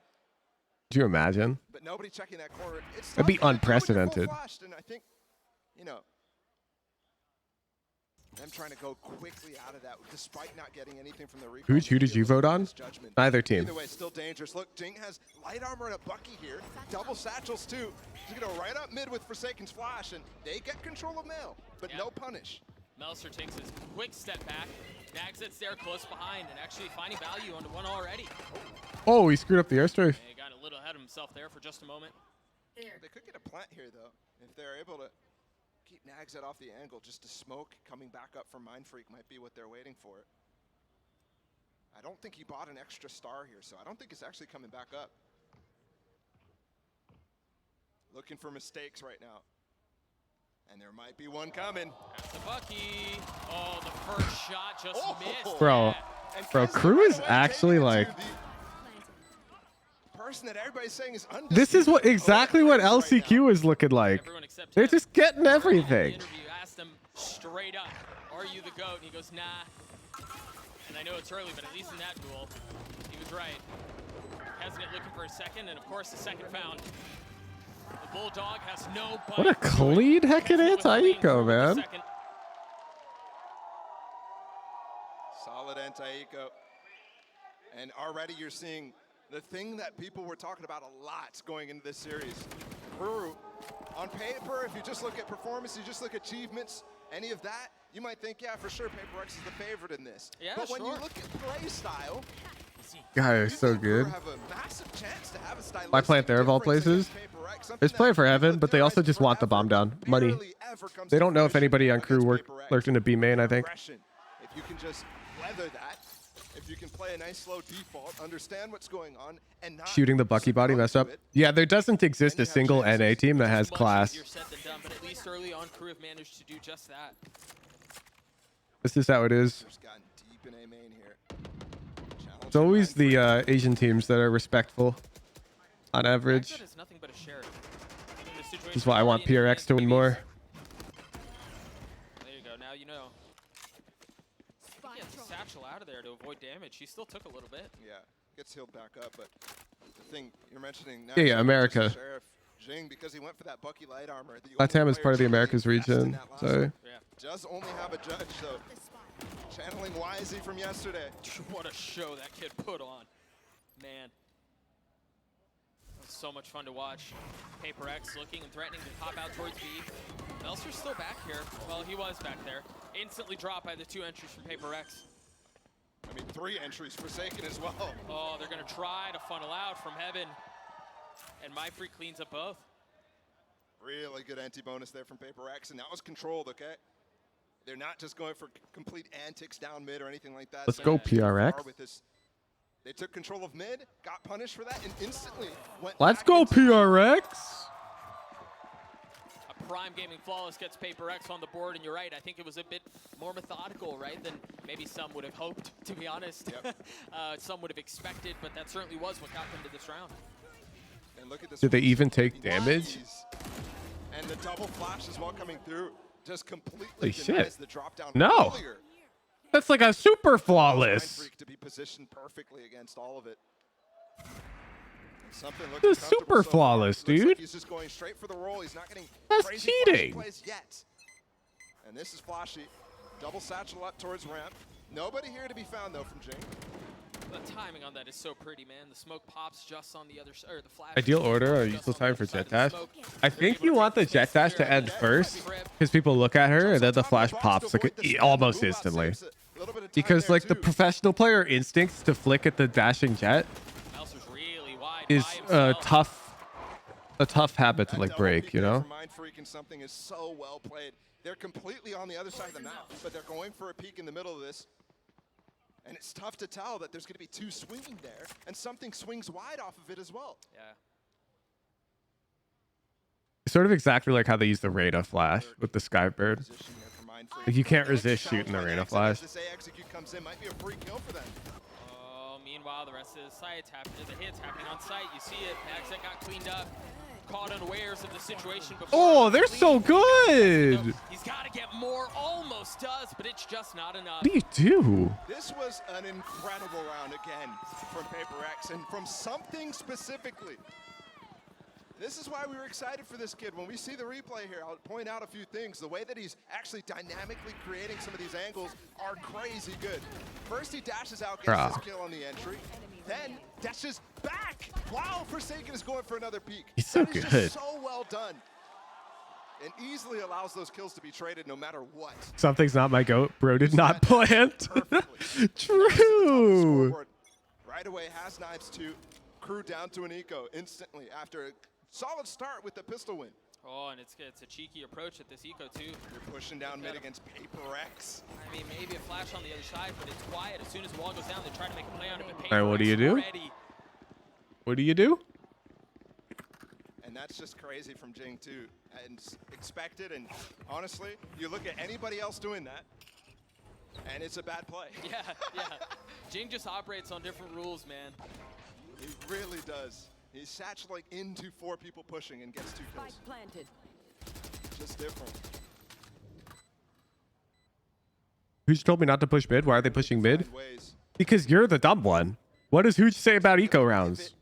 Do you imagine? But nobody checking that corner. That'd be unprecedented. And I think, you know, them trying to go quickly out of that despite not getting anything from the recall. Who did you vote on? Neither team. Either way, still dangerous. Look, Jing has light armor and a Bucky here. Double satchels too. He's going to right up mid with Forsaken's flash, and they get control of Mail, but no punish. Melser takes his quick step back. Nags that's there close behind and actually finding value onto one already. Oh, he screwed up the airstrike. He got a little ahead of himself there for just a moment. They could get a plant here, though, if they're able to keep Nags off the angle. Just a smoke coming back up from Mindfreak might be what they're waiting for. I don't think he bought an extra star here, so I don't think it's actually coming back up. Looking for mistakes right now. And there might be one coming. That's the Bucky. Oh, the first shot just missed. Bro, Crew is actually like... Person that everybody's saying is This is what exactly what LCQ is looking like. They're just getting everything. Asked him straight up, are you the GOAT? And he goes, nah. And I know it's early, but at least in that duel, he was right. Hesitant looking for a second, and of course the second found. The Bulldog has no bite. What a clean heckin' anti-eco, man. Solid anti-eco. And already you're seeing the thing that people were talking about a lot going into this series. KRU, on paper, if you just look at performance, you just look at achievements, any of that, you might think, yeah, for sure, PRX is the favorite in this. Yeah, but when you look at play style, Guy is so good. have a massive chance to have a stylistic My plant there of all places. It's play for heaven, but they also just want the bomb down. Money. They don't know if anybody on KRU lurked into B main, I think. If you can just weather that, if you can play a nice slow default, understand what's going on, and not Shooting the Bucky body messed up. Yeah, there doesn't exist a single NA team that has class. But at least early on, KRU have managed to do just that. This is how it is. It's always the Asian teams that are respectful on average. This is why I want PRX to win more. There you go. Now you know. He gets the satchel out of there to avoid damage. He still took a little bit. Yeah, gets healed back up, but the thing you're mentioning now, Yeah, America. Sheriff Jing, because he went for that Bucky light armor. LATAM is part of the Americas region, so Does only have a judge, so channeling Wisey from yesterday. What a show that kid put on, man. It was so much fun to watch. PRX looking and threatening to pop out towards B. Melser's still back here. Well, he was back there. Instantly dropped by the 2 entries from PRX. I mean, 3 entries Forsaken as well. Oh, they're gonna try to funnel out from heaven. And Mindfreak cleans up both. Really good anti-bonus there from PRX, and that was controlled, okay? They're not just going for complete antics down mid or anything like that. Let's go, PRX. They took control of mid, got punished for that, and instantly went Let's go, PRX. A prime gaming flawless gets PRX on the board, and you're right. I think it was a bit more methodical, right, than maybe some would have hoped, to be honest. Yep. Some would have expected, but that certainly was what got them to this round. And look at this. Did they even take damage? And the double flash as well coming through. just completely Holy denies shit. the drop down No. earlier. That's like a super Mind flawless. Freak to be positioned perfectly against all of it. Something This looking is super flawless, Looks like dude. he's just going straight for the roll. He's not getting That's crazy flashy cheating. plays yet. And this is flashy. Double satchel up towards ramp. Nobody here to be found though from Jing. The timing on that is so pretty, man. The smoke pops just on the other side, or the flash. Ideal order or useful time for jet dash. I think you want the jet dash to end first because people look at her and then the flash pops like almost instantly. Because like the professional player instincts to flick at the dashing jet is a tough habit to like break, you know? Mind Freak and something is so well played. They're completely on the other side of the map, but they're going for a peek in the middle of this. And it's tough to tell that there's going to be two swinging there, and something swings wide off of it as well. Yeah. Sort of exactly like how they use the Reyna flash with the Skybird. Like you can't resist shooting the Reyna flash. This A execute comes in, might be a free kill for them. Oh, meanwhile, the rest of the site's happening. The hits happening on site. You see it. Ascent got cleaned up. Caught unawares of the situation before. Oh, they're so good. He's got to get more. Almost does, but it's just not enough. What do you do? This was an incredible round again from PRX, and from something specifically. This is why we were excited for this kid. When we see the replay here, I'll point out a few things. The way that he's actually dynamically creating some of these angles are crazy good. First, he dashes out, gets his kill on the entry. Then dashes back while Forsaken is going for another peek. He's so that is good. Just so well done. And easily allows those kills to be traded no matter what. Something's not my goat. Bro did not plant. True. Right away has knives to crew down to an eco instantly after a solid start with the pistol win. Oh, and it's a cheeky approach at this eco too. You're pushing down mid against PRX. I mean, maybe a flash on the other side, but it's quiet. As soon as the wall goes down, they try to make a play on it. But All right, what do you do? already. What do you do? And that's just crazy from Jing too, and expected. And honestly, you look at anybody else doing that, and it's a bad play. Yeah, yeah. Jing just operates on different rules, man. He really does. He's satcheling into 4 people pushing and gets 2 kills. Planted. Just different. Hooch told me not to push mid. Why are they pushing mid? Because you're the dumb one. What does Hooch say about eco rounds?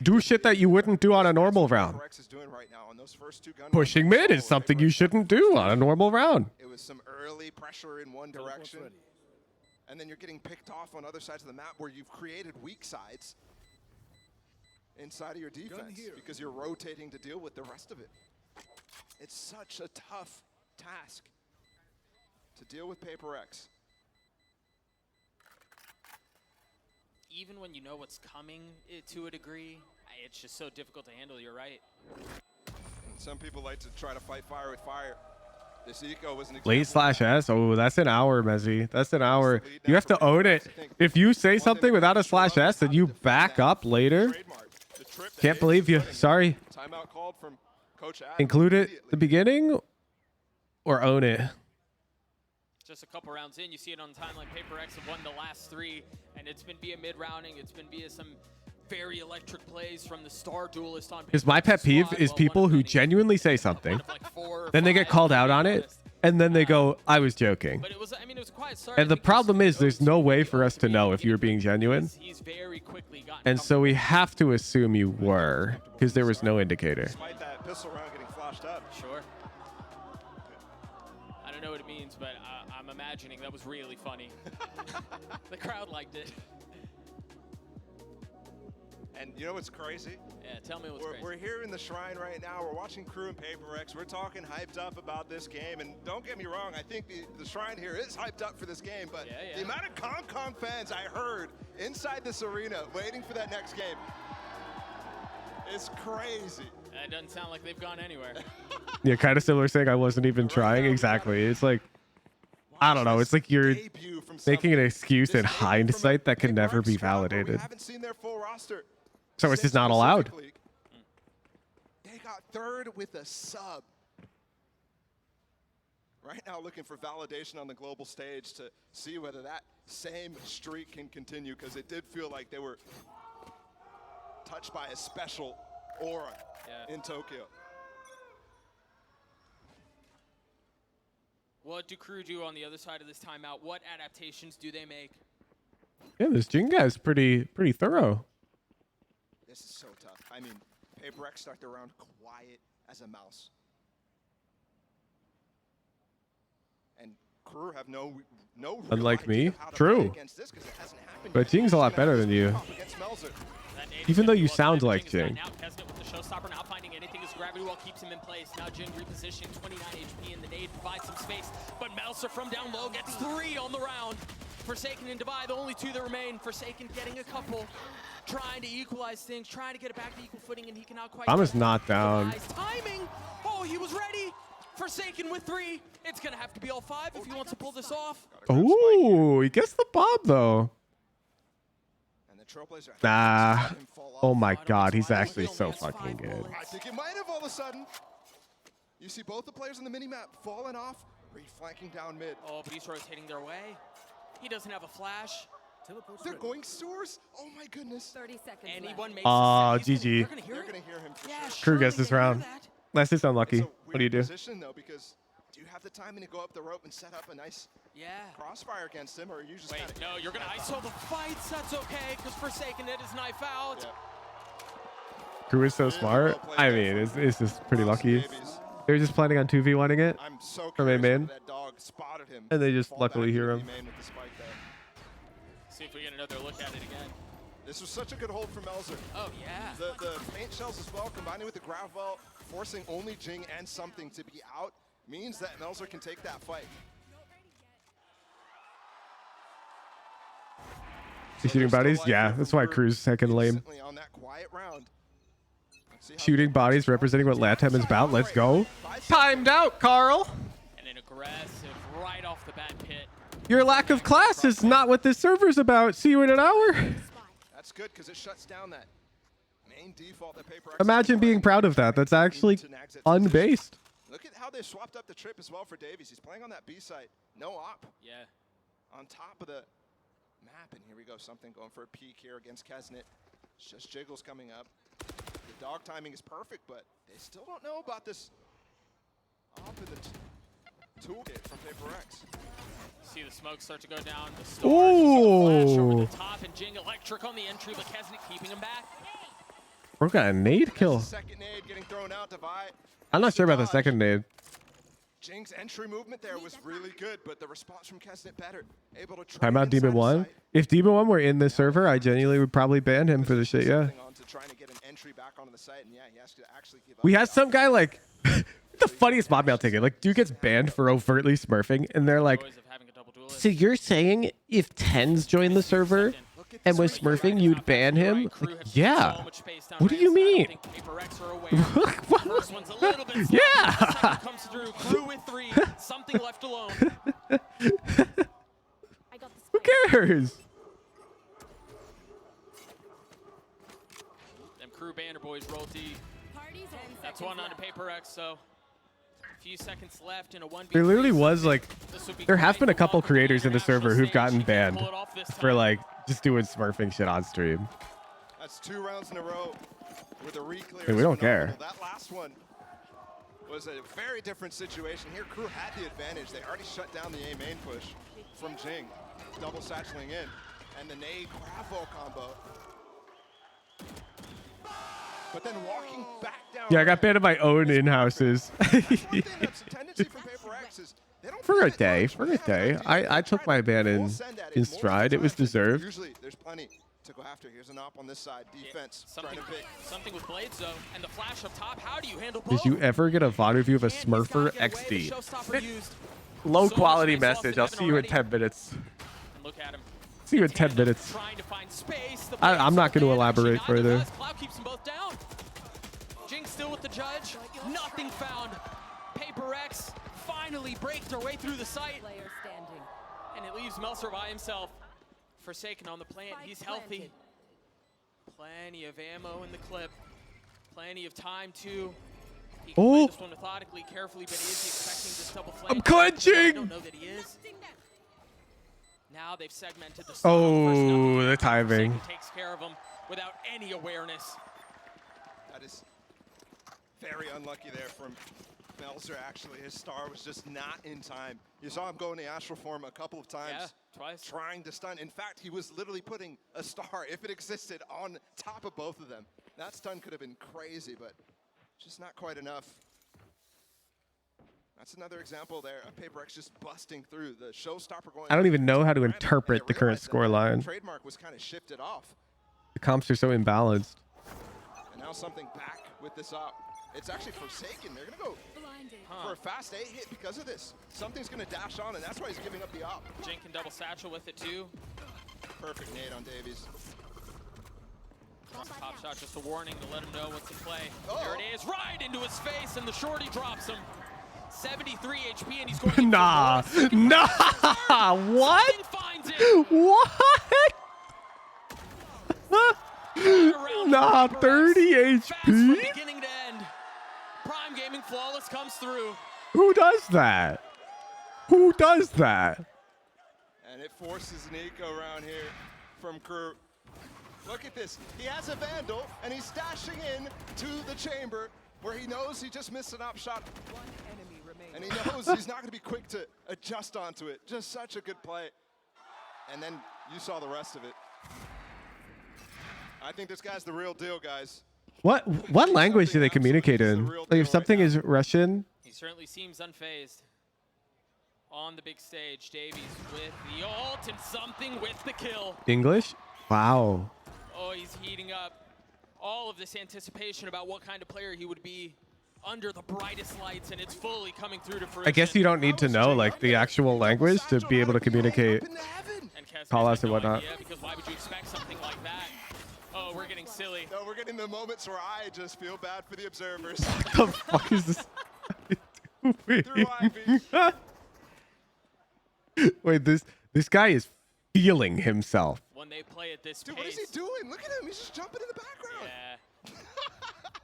Do shit that you wouldn't do on a normal round. Pushing mid is something you shouldn't do on a normal round. It was some early pressure in one direction, and then you're getting picked off on other sides of the map where you've created weak sides inside of your defense because you're rotating to deal with the rest of it. It's such a tough task to deal with PRX. Even when you know what's coming to a degree, it's just so difficult to handle. You're right. And some people like to try to fight fire with fire. This eco was an Late slash S. Oh, that's an hour, Mezzy. That's an hour. You have to own it. If you say something without a slash S and you back up later, can't believe you. Sorry. Timeout called from Coach Adam. Include it at the beginning or own it. Just a couple rounds in, you see it on the timeline. PRX have won the last 3, and it's been via mid-rounding. It's been via some very electric plays from the star duelist on. Because my pet peeve is people who genuinely say something, then they get called out on it, and then they go, I was joking. But it was, I mean, it was a quiet start. And the problem is there's no way for us to know if you're being genuine. He's very quickly gotten. And so we have to assume you were, because there was no indicator. Despite that pistol round getting flashed up. Sure. I don't know what it means, but I'm imagining that was really funny. The crowd liked it. And you know what's crazy? Yeah, tell me what's crazy. We're here in the Shrine right now. We're watching Crew and PRX. We're talking hyped up about this game. And don't get me wrong, I think the Shrine here is hyped up for this game. But the amount of Kong fans I heard inside this arena waiting for that next game is crazy. It doesn't sound like they've gone anywhere. Yeah, kind of similar saying I wasn't even trying. Exactly. It's like, I don't know. It's like you're making an excuse in hindsight that can never be validated. Haven't seen their full roster. So it's just not allowed. They got 3rd with a sub. Right now looking for validation on the global stage to see whether that same streak can continue, because it did feel like they were touched by a special aura in Tokyo. What do Crew do on the other side of this timeout? What adaptations do they make? Yeah, this Jing guy's pretty thorough. This is so tough. I mean, PRX start the round quiet as a mouse. And Crew have no Unlike me, true. But Jing's a lot better than you. Even though you sound like Jing. Now Kesnet with the showstopper, not finding anything as gravity well keeps him in place. Now Jing repositioning, 29 HP, and the nade provides some space. But Melser from down low gets 3 on the round. Forsaken and Divide, the only 2 that remain. Forsaken getting a couple, trying to equalize things, trying to get it back to equal footing, and he cannot quite. Thomas not down. Timing! Oh, he was ready! Forsaken with 3. It's gonna have to be all 5 if he wants to pull this off. Ooh, he gets the bomb though. Nah. Oh my god, he's actually so fucking good. I think it might have all of a sudden. You see both the players on the mini-map falling off, flanking down mid. Oh, but he's rotating their way. He doesn't have a flash. They're going sewers? Oh my goodness. 30 seconds Anyone makes GG. They're gonna hear him. Yeah, Crew gets this round. That's just unlucky. What do you do? Position, though, because do you have the timing to go up the rope and set up a nice crossfire against him, or are you just Wait, no, you're gonna ISO the fights. That's okay, because Forsaken it is knife out. Crew is so smart. I mean, it's just pretty lucky. They were just planning on 2v1ing it from a main. And they just luckily hear him. See if we get another look at it again. This was such a good hold from Melser. Oh, yeah. The paint shells as well, combining with the grav vault, forcing only Jing and something to be out, means that Melser can take that fight. Shooting bodies? Yeah, that's why Crew's second lame. On that quiet round. Shooting bodies representing what LATAM is about. Let's go. Timed out, Carl. And an aggressive right off the bat pit. Your lack of class is not what this server's about. See you in an hour. That's good because it shuts down that main default that PRX. Imagine being proud of that. That's actually unbased. Look at how they swapped up the trip as well for Davies. He's playing on that B site. No op. Yeah. On top of the map. And here we go. Something going for a peek here against Kesnet. It's just Jiggles coming up. The dog timing is perfect, but they still don't know about this op in the toolkit from PRX. See the smoke start to go down. The Ooh. flash over the top, and Jing electric on the entry, but Kesnet keeping him back. Bro got a nade kill. Second nade getting thrown out. Divide. I'm not sure about the second nade. Jing's entry movement there was really good, but the response from Kesnet better. Able to Talking about Demon 1. If Demon 1 were in this server, I genuinely would probably ban him for this shit, yeah. We had some guy like the funniest mob mail ticket. Like, dude gets banned for overtly smurfing, and they're like, so you're saying if Tens joined the server and was smurfing, you'd ban him? Like, yeah. What do you mean? Yeah. Comes through. Crew with 3. Something left alone. Who cares? Them Crew banner boys roll D. That's one on to PRX, so a few seconds left in a 1v3. There literally was like, there has been a couple creators in the server who've gotten banned for like just doing smurfing shit on stream. That's 2 rounds in a row with a re-clear. Hey, we don't care. That last one was a very different situation. Here, Crew had the advantage. They already shut down the A main push from Jing. Double satcheling in. And the nade Gravo combo. But then walking back down. Yeah, I got banned at my own in-houses. For a day. I took my ban in stride. It was deserved. Usually there's plenty to go after. Here's an op on this side. Defense. Something with blades though, and the flash up top. How do you handle both? Did you ever get a VOD review of a Smurfer XD? Low quality message. I'll see you in 10 minutes. Look at him. See you in 10 minutes. I'm not going to elaborate further. Cloud keeps them both down. Jing still with the judge. Nothing found. PRX finally breaks their way through the site. And it leaves Melser by himself. Forsaken on the plant. He's healthy. Plenty of ammo in the clip. Plenty of time too. He can play this one methodically, carefully, but he is expecting this double flank. I'm clenching! I don't know that he is. Now they've segmented the Oh, the timing. Takes care of him without any awareness. That is very unlucky there from Melzer, actually, his star was just not in time. You saw him go in the astral form a couple of times. Yeah, twice. Trying to stun. In fact, he was literally putting a star, if it existed, on top of both of them. That stun could have been crazy, but just not quite enough. That's another example there of PRX just busting through the showstopper going. I don't even know how to interpret the current scoreline. Trademark was kind of shifted off. The comps are so imbalanced. And now something back with this up. It's actually Forsaken. They're going to go for a fast A hit because of this. Something's going to dash on, and that's why he's giving up the op. Jink can double satchel with it too. Perfect nade on Davies. Top shot, just a warning to let him know what's in play. Oh. There it is, right into his face, and the shorty drops him. 73 HP, and he's going. Nah, what? What? Nah, 30 HP. Beginning to end. Prime Gaming Flawless comes through. Who does that? Who does that? And it forces an eco around here from KRU. Look at this. He has a Vandal, and he's dashing in to the chamber where he knows he just missed an op shot. And he knows he's not going to be quick to adjust onto it. Just such a good play. And then you saw the rest of it. I think this guy's the real deal, guys. What language do they communicate in? Like if something is Russian. He certainly seems unfazed. On the big stage, Davies with the ult and something with the kill. English? Wow. Oh, he's heating up. All of this anticipation about what kind of player he would be under the brightest lights, and it's fully coming through to fruition. I guess you don't need to know like the actual language to be able to communicate call outs and whatnot. Because why would you expect something like that? Oh, we're getting silly. No, we're getting the moments where I just feel bad for the observers. What the fuck is this? Wait, this guy is feeling himself. When they play at this Dude, pace. what is he doing? Look at him. He's just jumping in the background. Yeah.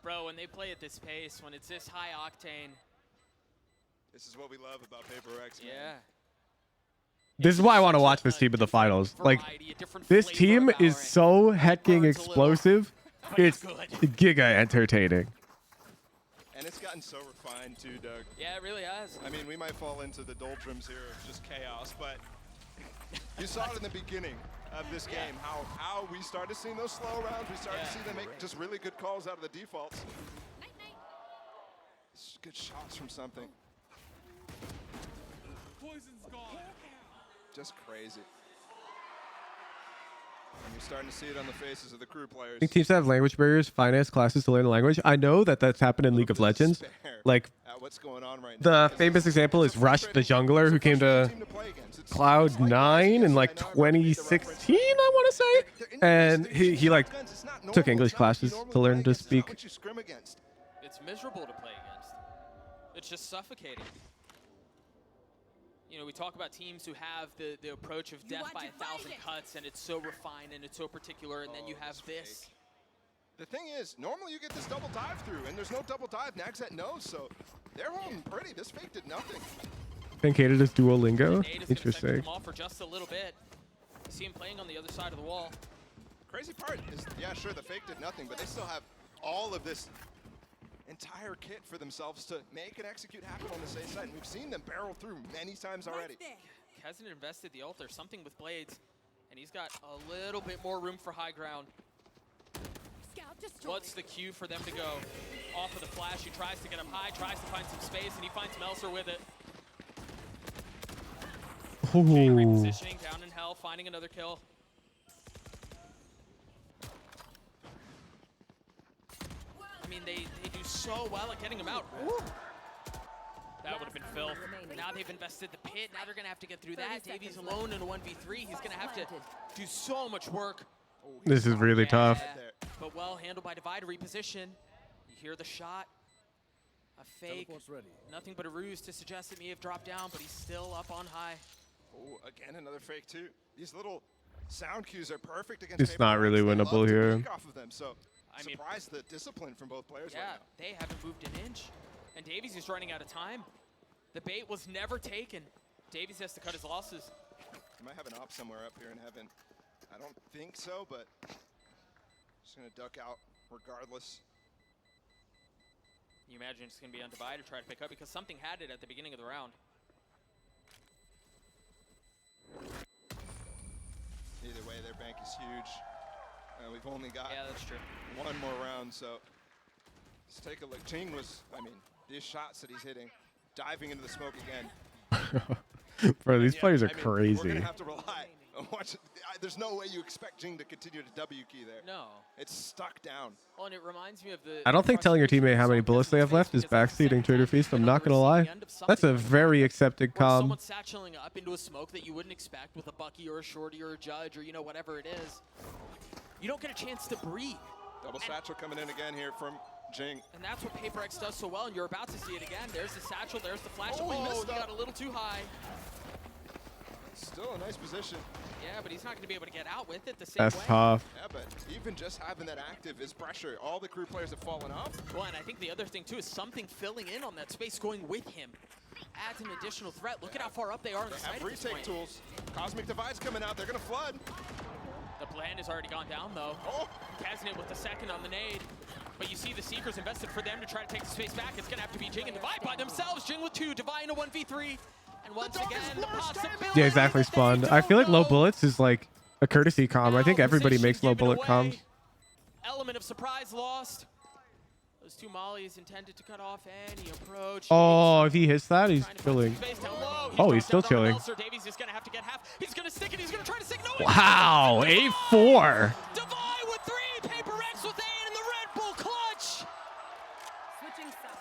Bro, when they play at this pace, when it's this high octane. This is what we love about PRX, man. Yeah. This is why I want to watch this team in the finals. Like, this team is so hecking explosive. It's giga entertaining. And it's gotten so refined too, Doug. Yeah, it really has. I mean, we might fall into the doldrums here of just chaos, but you saw it in the beginning of this game, how we started seeing those slow rounds. We started to see them make just really good calls out of the defaults. Good shots from something. Poison's gone. Just crazy. And you're starting to see it on the faces of the KRU players. I think teams that have language barriers finance classes to learn the language. I know that that's happened in League of Legends. Like, what's going on right the famous example is Rush the jungler, who came to Cloud9 in like 2016, I want to say. And he like took English classes to learn to speak. It's miserable to play against. It's just suffocating. You know, we talk about teams who have the approach of death by 1,000 cuts, and it's so refined and it's so particular, and then you have this. The thing is, normally you get this double dive through, and there's no double dive. Naxat knows, so they're holding pretty. This fake did nothing. Vincated as Duolingo. Interesting. Come off for just a little bit. You see him playing on the other side of the wall. Crazy part is, yeah, sure, the fake did nothing, but they still have all of this entire kit for themselves to make and execute happen on the safe side, and we've seen them barrel through many times already. Hasn't invested the ult. There's something with Blades, and he's got a little bit more room for high ground. What's the cue for them to go? Off of the flash, he tries to get up high, tries to find some space, and he finds Melzer with it. Repositioning down in hell, finding another kill. I mean, they do so well at getting him out. Woo. That would have been filth. Now they've invested the pit. Now they're going to have to get through that. Davies alone in a 1v3. He's going to have to do so much work. This is really tough. But well handled by Divide, reposition. You hear the shot. A fake. Nothing but a ruse to suggest it may have dropped down, but he's still up on high. Oh, again, another fake too. These little sound cues are perfect against It's not really winnable here. off of them, so I mean, surprised the discipline from both players right now. They haven't moved an inch. And Davies is running out of time. The bait was never taken. Davies has to cut his losses. He might have an op somewhere up here in heaven. I don't think so, but just gonna duck out regardless. You imagine it's going to be on divide or try to pick up because something had it at the beginning of the round. Either way, their bank is huge. We've only got that's true. one more round, so let's take a look. Jing was, I mean, these shots that he's hitting, diving into the smoke again. Bro, these players are I mean, crazy. We're gonna have to rely on watch. There's no way you expect Jing to continue to W key there. No. It's stuck down. Well, and it reminds me of the. I don't think telling your teammate how many bullets they have left is backseating Trader Feast. I'm not gonna lie. That's a very accepted comm. Someone satcheling up into a smoke that you wouldn't expect with a Bucky or a Shorty or a Judge or whatever it is. You don't get a chance to breathe. Double satchel coming in again here from Jing. And that's what PRX does so well, and you're about to see it again. There's the satchel, there's the flash. Oh, he missed got a little too high. Still a nice position. Yeah, but he's not going to be able to get out with it the same That's way. tough. Yeah, but even just having that active is pressure. All the crew players have fallen off. Well, and I think the other thing, too, is something filling in on that space going with him. Adds an additional threat. Look at how far up they are on the side They have retake tools. Cosmic Divide's coming out. They're going to flood. The plan has already gone down, though. Oh. Kaznit with the second on the nade. But you see the Seekers invested for them to try to take the space back. It's going to have to be Jing and Divide by themselves. Jing with 2, Divide in a 1v3. And once again, the possibility. Yeah, exactly, spawned. I feel like low bullets is like a courtesy comm. I think everybody makes low bullet comms. Element of surprise lost. Those 2 mollies intended to cut off any approach. Oh, if he hits that, he's chilling. Oh, he's still chilling. Davies is going to have to get half. He's going to stick it. He's going to try to stick. No, Wow, 8-4. Divide with 3. PRX with 8 in the Red Bull clutch. Switching sides.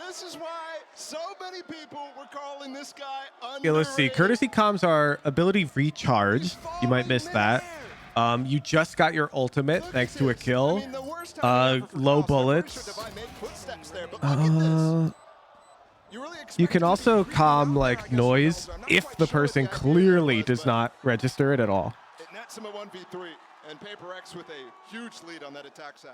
This is why so many people were calling this guy underrated. Okay, let's see. Courtesy comms are ability recharge. You might miss that. You just got your ultimate thanks to a kill. Low bullets. You can also calm like noise if the person clearly does not register it at all. It nets him a 1v3, and PRX with a huge lead on that attack side.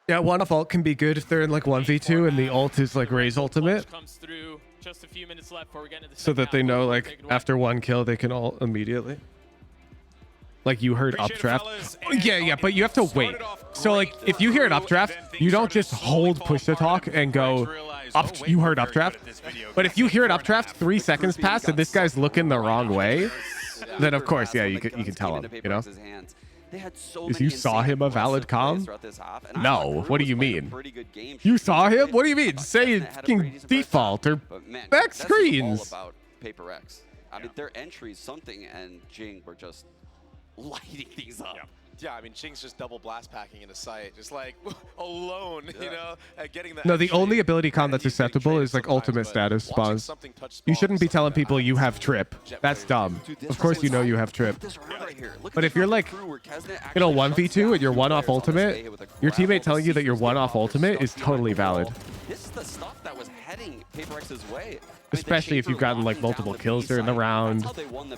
Yeah, one off ult can be good if they're in like 1v2 and the ult is like Ray's ultimate. Comes through. Just a few minutes left before we get into the So that they know like after one kill they can ult immediately. Like you heard updraft. Yeah, but you have to wait. So like if you hear an updraft, you don't just hold push to talk and go up. You heard updraft. But if you hear an updraft, 3 seconds pass and this guy's looking the wrong way, then of course, yeah, you can tell him, you know? If you saw him a valid comm? No, what do you mean? You saw him? What do you mean? Say fucking default or back screens. All about PRX. I mean, their entries, something and Jing were just lighting things up. Yeah, I mean, Jing's just double blast packing into sight, just like alone, you know, getting that. No, the only ability comm that's acceptable is like ultimate status spawns. You shouldn't be telling people you have trip. That's dumb. Of course you know you have trip. But if you're like in a 1v2 and you're one-off ultimate, your teammate telling you that you're one-off ultimate is totally valid. This is the stuff that was heading PRX's way. Especially if you've gotten like multiple kills during the round.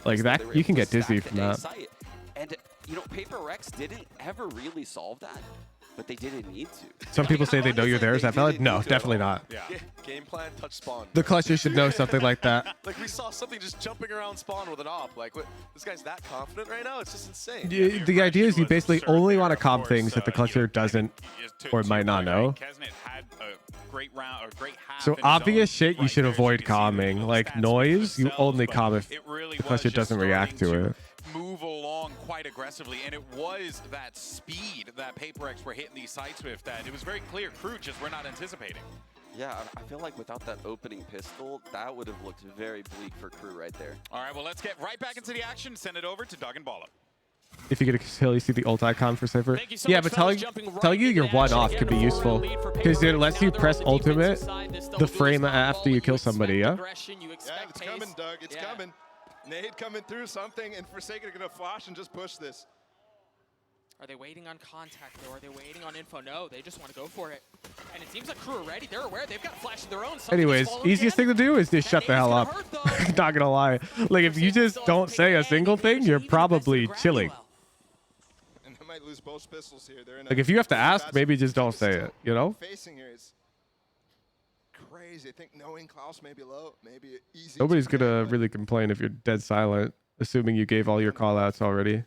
Like that, you can get dizzy from that. And, you know, PRX didn't ever really solve that, but they didn't need to. Some people say they know you're there. Is that valid? No, definitely not. Yeah. Game plan, touch spawn. The clutches should know something like that. Like we saw something just jumping around spawn with an op. Like what, this guy's that confident right now? It's just insane. The idea is you basically only want to comp things that the clutcher doesn't or might not know. So obvious shit you should avoid calming. Like noise, you only calm if the clutcher doesn't react to it. Move along quite aggressively, and it was that speed that PRX were hitting these sites with that it was very clear crew just were not anticipating. Yeah, I feel like without that opening pistol, that would have looked very bleak for crew right there. All right, well, let's get right back into the action. Send it over to Doug and Balla. If you get a kill, you see the ult icon for Cypher. Yeah, but telling you you're one off could be useful because it lets you press ultimate the frame after you kill somebody. Yeah. Yeah, it's coming, Doug. It's coming. Nade coming through something, and Forsaken are going to flash and just push this. Are they waiting on contact, though? Are they waiting on info? No, they just want to go for it. And it seems like crew are ready. They're aware. They've got a flash of their own. Anyways, easiest thing to do is just shut the hell up. Not gonna lie. Like, if you just don't say a single thing, you're probably chilling. And they might lose both pistols here. They're in Like, if you have to ask, maybe just don't say it, you know? Facing here is crazy. I think knowing Klaus may be low, maybe easy. Nobody's gonna really complain if you're dead silent, assuming you gave all your call outs already.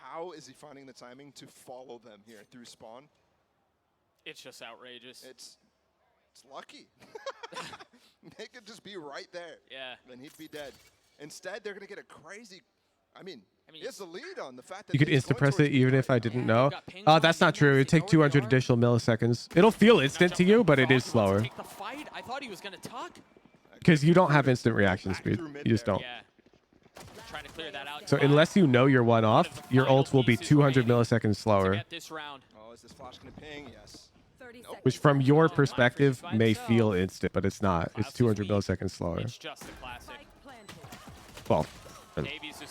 How how is he finding the timing to follow them here through spawn? It's just outrageous. It's lucky. They could just be right there. Yeah. And he'd be dead. Instead, they're going to get a crazy... I mean he has the lead on the fact that You could insta-press it even if I didn't know. That's not true. It would take 200 additional milliseconds. It'll feel instant to you, but it is slower. Take the fight. I thought he was going to tuck. Because you don't have instant reaction speed. You just don't. Yeah. Trying to clear that out. So unless you know you're one off, your ult will be 200 milliseconds slower. This round. Oh, is this flash going to ping? Yes. Nope. Which from your perspective may feel instant, but it's not. It's 200 milliseconds slower. It's just a classic. Well,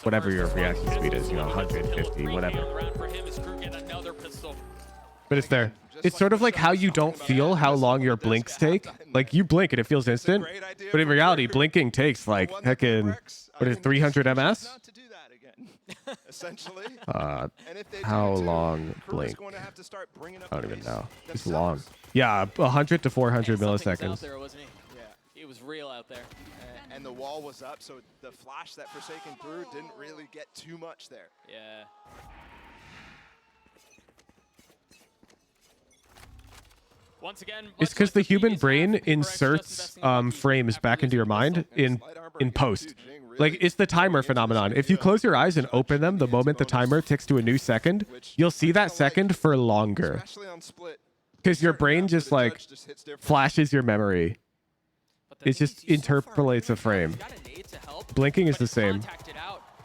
whatever your reaction speed is, you know, 150, whatever. But it's there. It's sort of like how you don't feel how long your blinks take. Like you blink and it feels instant, but in reality, blinking takes like heckin' what is it, 300 ms? Essentially. How long blink? I don't even know. It's long. Yeah, 100 to 400 milliseconds. Out there, wasn't he? Yeah. He was real out there. And the wall was up, so the flash that Forsaken threw didn't really get too much there. Yeah. Once again, it's because the human brain inserts frames back into your mind in post. Like, it's the timer phenomenon. If you close your eyes and open them the moment the timer ticks to a new second, you'll see that second for longer. Because your brain just, like, flashes your memory. It just interpolates a frame. Blinking is the same.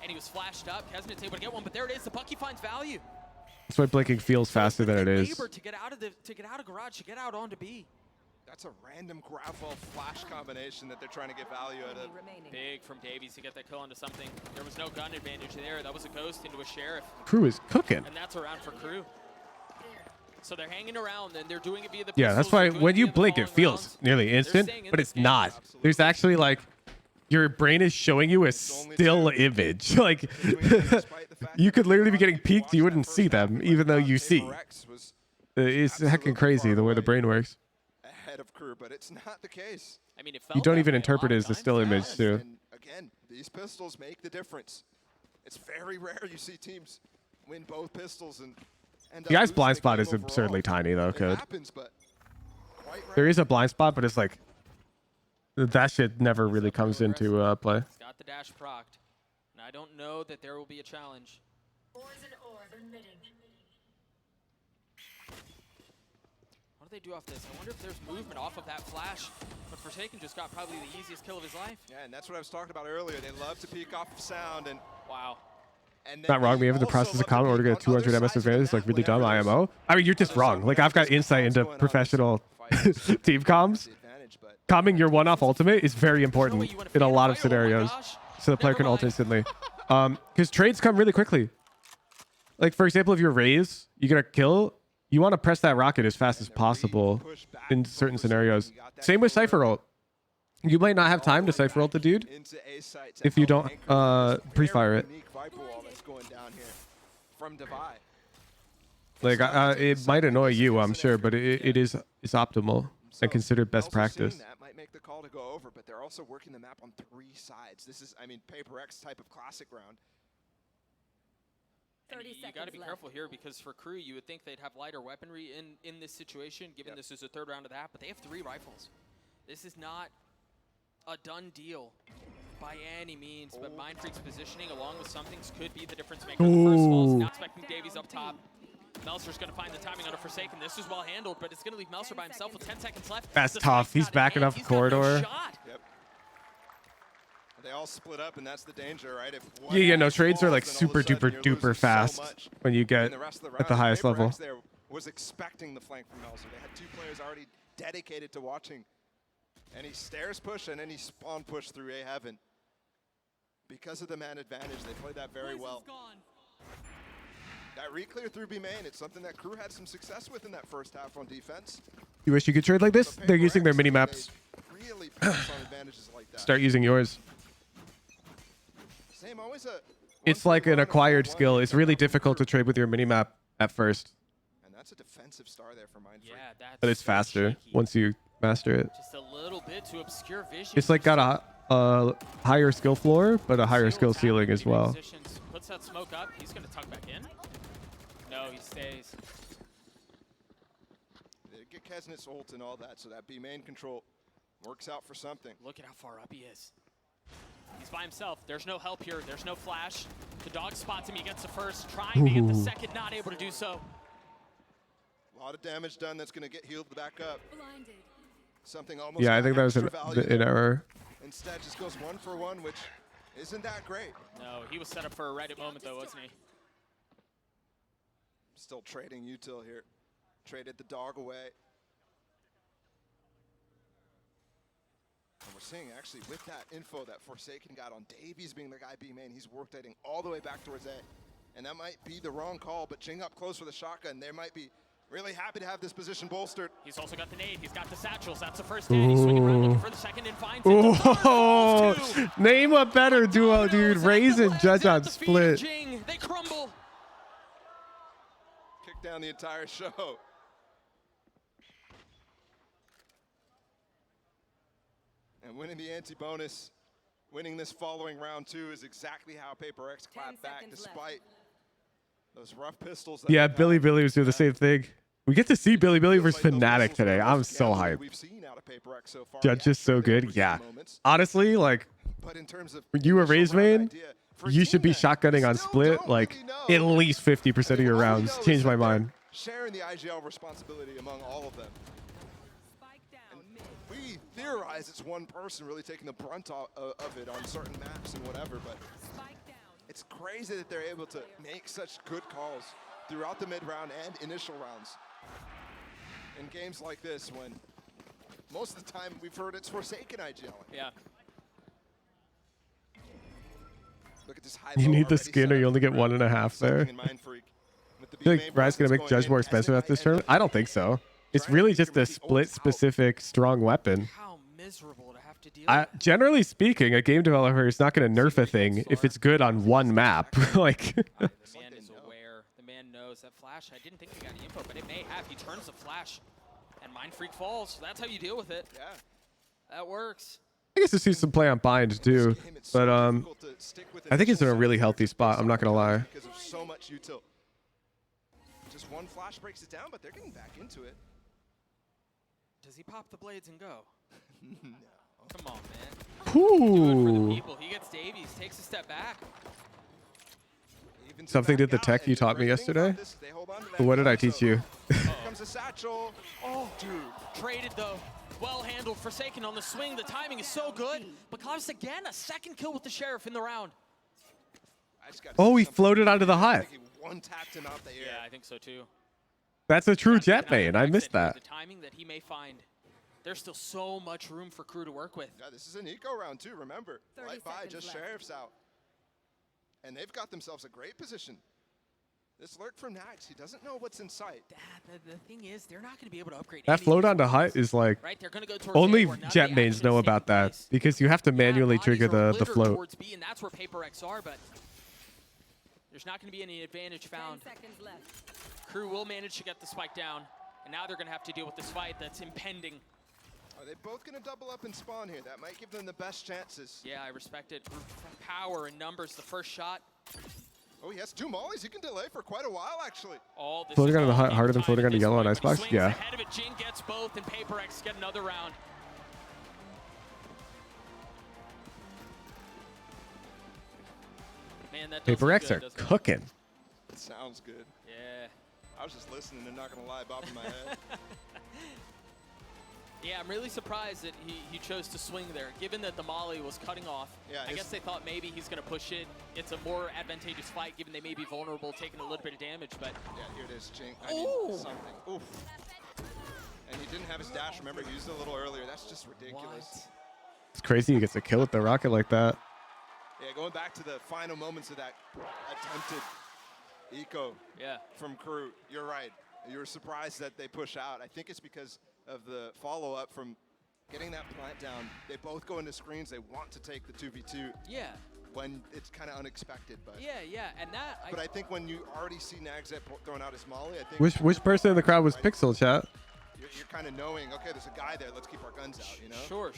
And he was flashed up. Hesitant able to get one, but there it is. The Bucky finds value. That's why blinking feels faster than it is. To get out of garage, to get out onto B. That's a random grab ball flash combination that they're trying to get value out of. Big from Davies to get that kill into something. There was no gun advantage there. That was a ghost into a sheriff. Crew is cooking. And that's around for Crew. So they're hanging around and they're doing it via the Yeah, that's why when you blink, it feels nearly instant, but it's not. There's actually like, your brain is showing you a still image. Like, you could literally be getting peeked, you wouldn't see them, even though you see. It's heckin' crazy the way the brain works. Ahead of Crew, but it's not the case. I mean, You don't even interpret it as a still image, too. And again, these pistols make the difference. It's very rare you see teams win both pistols and The guy's blind spot is absurdly tiny, though, Code. There is a blind spot, but it's like, that shit never really comes into play. It's got the dash procced. And I don't know that there will be a challenge. What do they do off this? I wonder if there's movement off of that flash. But Forsaken just got probably the easiest kill of his life. Yeah, and that's what I was talking about earlier. They love to peek off of sound and... Wow. Not wrong. We have the process of comment order to get a 200 MS advantage. It's like really dumb IMO. I mean, you're just wrong. Like, I've got insight into professional team comms. Calming your one-off ultimate is very important in a lot of scenarios, so the player can ult instantly. Because trades come really quickly. Like, for example, if you're Raze, you get a kill, you want to press that rocket as fast as possible in certain scenarios. Same with Cypher ult. You might not have time to Cypher ult the dude if you don't pre-fire it. Like, it might annoy you, I'm sure, but it's optimal and considered best practice. That might make the call to go over, but they're also working the map on 3 sides. This is, I mean, PRX type of classic round. You got to be careful here because for Crew, you would think they'd have lighter weaponry in this situation, given this is the 3rd round of that, but they have 3 rifles. This is not a done deal by any means, but Mind Freak's positioning along with some things could be the difference maker. The first falls, now expecting Davies up top. Melser's going to find the timing on a Forsaken. This is well handled, but it's going to leave Melser by himself with 10 seconds left. That's tough. He's backing up the corridor. Yep. They all split up, and that's the danger, right? If Yeah, no, trades are like super duper fast when you get at the highest level. There was expecting the flank from Melser. They had 2 players already dedicated to watching. And he stairs push and then he spawn push through A Heaven. Because of the man advantage, they played that very well. That re-clear through B main, it's something that Crew had some success with in that first half on defense. You wish you could trade like this? They're using their mini maps. Really focus on advantages like that. Start using yours. Same, always It's like an acquired skill. It's really difficult to trade with your mini map at first. And that's a defensive star there for Mind Freak. Yeah, that's But it's faster once you master it. just a little bit to obscure vision. It's like got a higher skill floor, but a higher skill ceiling as well. Puts that smoke up. He's going to tuck back in. No, he stays. They get Kesnit's ult and all that, so that B main control works out for something. Look at how far up he is. He's by himself. There's no help here. There's no flash. The dog spots him. He gets the first, trying to get the second, not able to do so. A lot of damage done. That's going to get healed back up. Something almost. Yeah, I think that was an error. Instead, just goes 1-for-1, which isn't that great. No, he was set up for a Reddit moment, though, wasn't he? Still trading util here. Traded the dog away. And we're seeing actually with that info that Forsaken got on Davies being the guy B main, he's rotating all the way back towards A. And that might be the wrong call, but Jing up close for the shotgun. They might be really happy to have this position bolstered. He's also got the nade. He's got the satchels. That's the first hit. He's swinging around looking for the second and finds it. Oh, name a better duo, dude. Raze and Judge on split. Jing, they crumble. Kick down the entire show. And winning the anti-bonus, winning this following round 2 is exactly how PRX clapped back despite those rough pistols. Yeah, Billy was doing the same thing. We get to see Billy versus Fnatic today. I'm so hyped. Judge is so good. Yeah. Honestly, like, when you were Raze main, you should be shotgunning on split like at least 50% of your rounds. Change my mind. Sharing the IGL responsibility among all of them. We theorize it's one person really taking the brunt of it on certain maps and whatever, but it's crazy that they're able to make such good calls throughout the mid-round and initial rounds. In games like this, when most of the time we've heard it's Forsaken IGL. Yeah. Look at this high. You need the skin or you only get 1.5 there. I feel like Riot's going to make Judge more expensive at this tournament. I don't think so. It's really just a split-specific strong weapon. How miserable to have to deal Generally speaking, a game developer is not going to nerf a thing if it's good on one map. Like, the man is aware. The man knows that flash. I didn't think he got any info, but it may have. He turns the flash, and Mind Freak falls. That's how you deal with it. Yeah, that works. I guess to see some play on bind too, but I think he's in a really healthy spot. I'm not going to lie. Because of so much util. Just one flash breaks it down, but they're getting back into it. Does he pop the blades and go? No. Come on, man. Ooh. People. He gets Davies, takes a step back. Something did the tech you taught me yesterday? What did I teach you? Comes a satchel. Oh, dude. Traded, though. Well handled. Forsaken on the swing. The timing is so good. But Klaus again, a second kill with the Sheriff in the round. Oh, he floated onto the hut. One tapped him out the air. Yeah, I think so too. That's a true jet main. I missed that. The timing that he may find. There's still so much room for crew to work with. Yeah, this is an eco round too, remember. Right by, just Sheriff's out. And they've got themselves a great position. This lurk from Nax, he doesn't know what's in sight. The thing is, they're not going to be able to upgrade that float onto hut is like, right? They're gonna go only jet mains know about that because you have to manually trigger the float. B, and that's where PRX are, but there's not going to be any advantage found. Crew will manage to get the spike down, and now they're going to have to deal with this fight that's impending. Are they both going to double up and spawn here? That might give them the best chances. Yeah, I respect it. Power and numbers, the first shot. Oh, he has 2 mollies. He can delay for quite a while, actually. Floating onto the hut harder than floating onto yellow on Icebox? Yeah. Ahead of it, Jing gets both, and PRX get another round. Man, that PRX are cooking. It sounds good. Yeah. I was just listening and not going to lie, bobbing my head. Yeah, I'm really surprised that he chose to swing there, given that the molly was cutting off. Yeah, I guess they thought maybe he's going to push it. It's a more advantageous fight, given they may be vulnerable, taking a little bit of damage, but... Yeah, here it is, Jing. I need something. Oof. And he didn't have his dash. Remember, he used it a little earlier. That's just ridiculous. It's crazy he gets a kill with the rocket like that. Yeah, going back to the final moments of that attempted eco from crew, you're right. You were surprised that they push out. I think it's because of the follow-up from getting that plant down. They both go into screens. They want to take the 2v2. Yeah. When it's kind of unexpected, but yeah, and that. But I think when you already see Nagzet throwing out his molly, I think Which person in the crowd was Pixel, chat? You're kind of knowing, okay, there's a guy there. Let's keep our guns out, you know? Sure.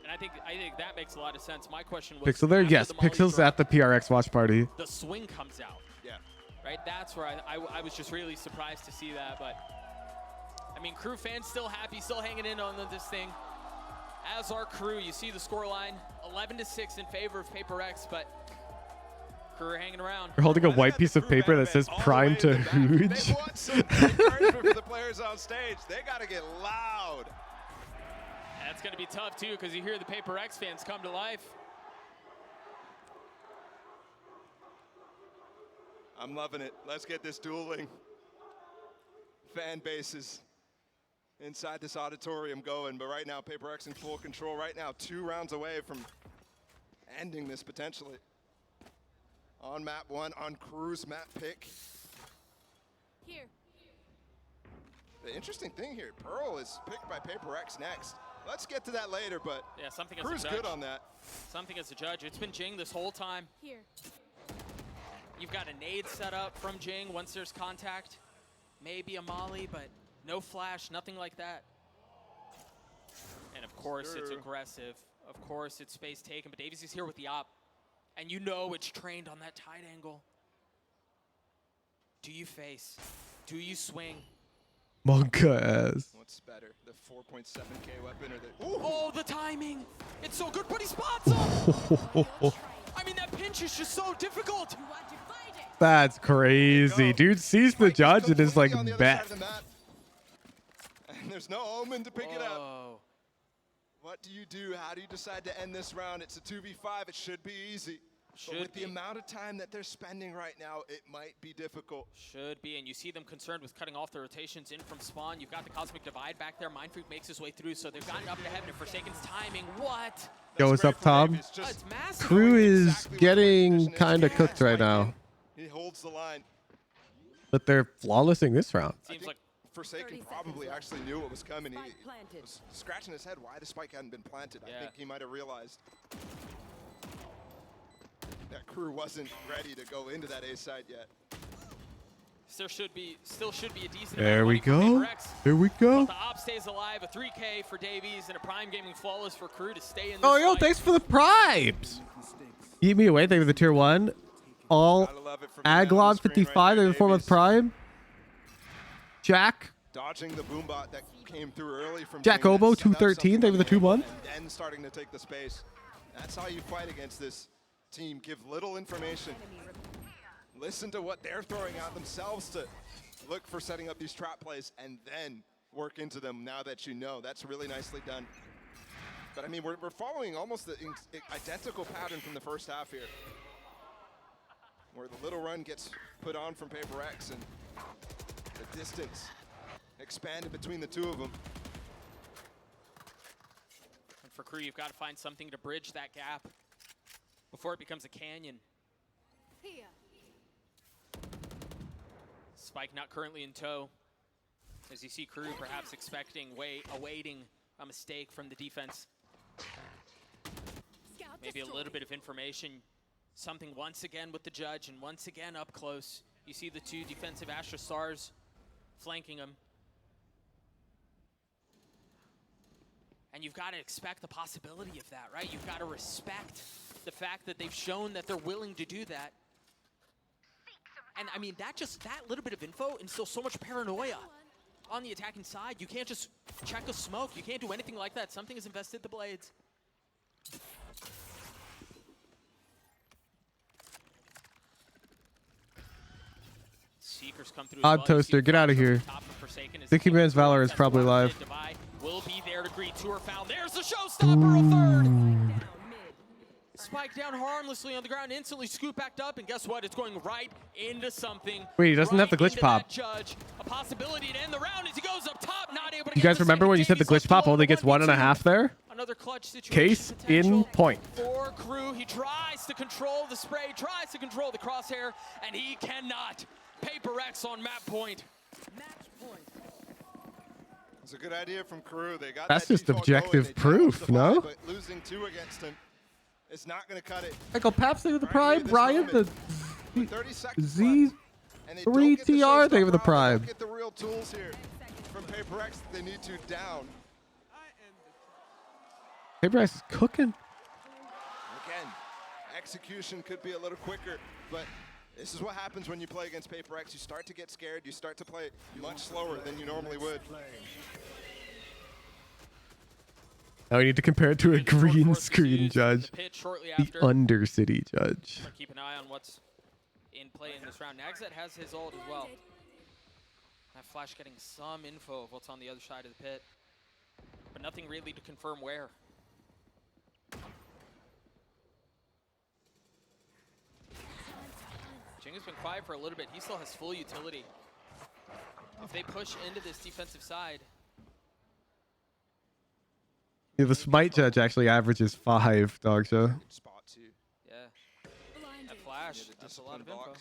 And I think that makes a lot of sense. My question was Pixel there? Yes, Pixel's at the PRX watch party. The swing comes out. Yeah. right? That's where I was just really surprised to see that. But I mean, Crew fans still happy, still hanging in on this thing. As our Crew, you see the scoreline, 11-6 in favor of PRX, but Crew are hanging around. You're holding a white piece of paper that says Prime to Hooge. They want some encouragement for the players on stage. They got to get loud. That's going to be tough, too, because you hear the PRX fans come to life. I'm loving it. Let's get this dueling fan bases inside this auditorium going. But right now, PRX in full control. Right now, 2 rounds away from ending this potentially. On map 1, on Crew's map pick. Here. The interesting thing here, Pearl is picked by PRX next. Let's get to that later, but yeah, something as Crew's a judge. good on that. Something as a judge. It's been Jing this whole time. Here. You've got a nade set up from Jing once there's contact. Maybe a molly, but no flash, nothing like that. And of course, it's aggressive. Of course, it's space taken, but Davies is here with the op. And you know it's trained on that tight angle. Do you face? Do you swing? Monka ass. What's better, the 4.7K weapon or the... Ooh. Oh, the timing! It's so good, but he spots him! I mean, that pinch is just so difficult. That's crazy. Dude sees the judge and is like, bet. And there's no Omen to pick it up. What do you do? How do you decide to end this round? It's a 2v5. It should be easy. But with the amount of time that they're spending right now, it might be difficult. Should be, and you see them concerned with cutting off the rotations in from spawn. You've got the Cosmic Divide back there. Mindfreak makes his way through, so they've gotten up to heaven. And Forsaken's timing, what? Yo, what's up, Tom? It's massive. Crew is getting kind of cooked right now. He holds the line. But they're flawlessing this round. Seems like Forsaken probably actually knew what was coming. He was scratching his head why the spike hadn't been planted. I think he might have realized that Crew wasn't ready to go into that A side yet. Still should be a decent There amount we of money go. for PRX. There we go. But the op stays alive. A 3K for Davies and a Prime Gaming Flawless for Crew to stay in this Oh, yo, fight. thanks for the primes. Eat me away. Thank you for the tier 1. All Aglon 55. Thank you for the Prime. Jack. Dodging the boombot that came through early from Jack Jing, Obo that set up 213. Thank you for the 2-1. and then starting to take the space. That's how you fight against this team. Give little information. Listen to what they're throwing out themselves to look for setting up these trap plays and then work into them now that you know. That's really nicely done. But I mean, we're following almost the identical pattern from the first half here, where the little run gets put on from PRX and the distance expanded between the two of them. And for Crew, you've got to find something to bridge that gap before it becomes a canyon. Spike not currently in tow. As you see Crew perhaps awaiting a mistake from the defense. Maybe a little bit of information. Something once again with the judge and once again up close. You see the 2 defensive Astra Stars flanking him. And you've got to expect the possibility of that, right? You've got to respect the fact that they've shown that they're willing to do that. And I mean, that little bit of info instills so much paranoia on the attacking side. You can't just check a smoke. You can't do anything like that. Something has invested the blades. Seekers come through. Odd Toaster, get out of here. Dicky Man's Valor is probably live. Will be there to greet. 2 are found. There's the showstopper, a third. Spike down harmlessly on the ground, instantly scoop backed up, and guess what? It's going right into something. Wait, he doesn't have the glitch pop. Judge. A possibility to end the round as he goes up top, not able to You guys remember when you said the glitch pop only gets 1.5 there? Another clutch situation. Case in point. For Crew, he tries to control the spray, tries to control the crosshair, and he cannot. PRX on map point. It's a good idea from Crew. They got That's that just default objective going. They proof, no? But losing 2 against him, it's not going to cut it. Michael Paps, thank you for the Prime. Brian, the Z3TR, thank you for the Prime. Get the real tools here from PRX. They need to down. PRX is cooking. Again, execution could be a little quicker, but This is what happens when you play against PRX. You start to get scared. You start to play much slower than you normally would. Now we need to compare it to a green screen judge. The Undercity judge. Keep an eye on what's in play in this round. Nagzet has his ult as well. That Flash getting some info of what's on the other side of the pit, but nothing really to confirm where. Jing has been quiet for a little bit. He still has full utility. If they push into this defensive side. Yeah, the Smite judge actually averages 5, dog show. Yeah. That Flash, that's a lot of info.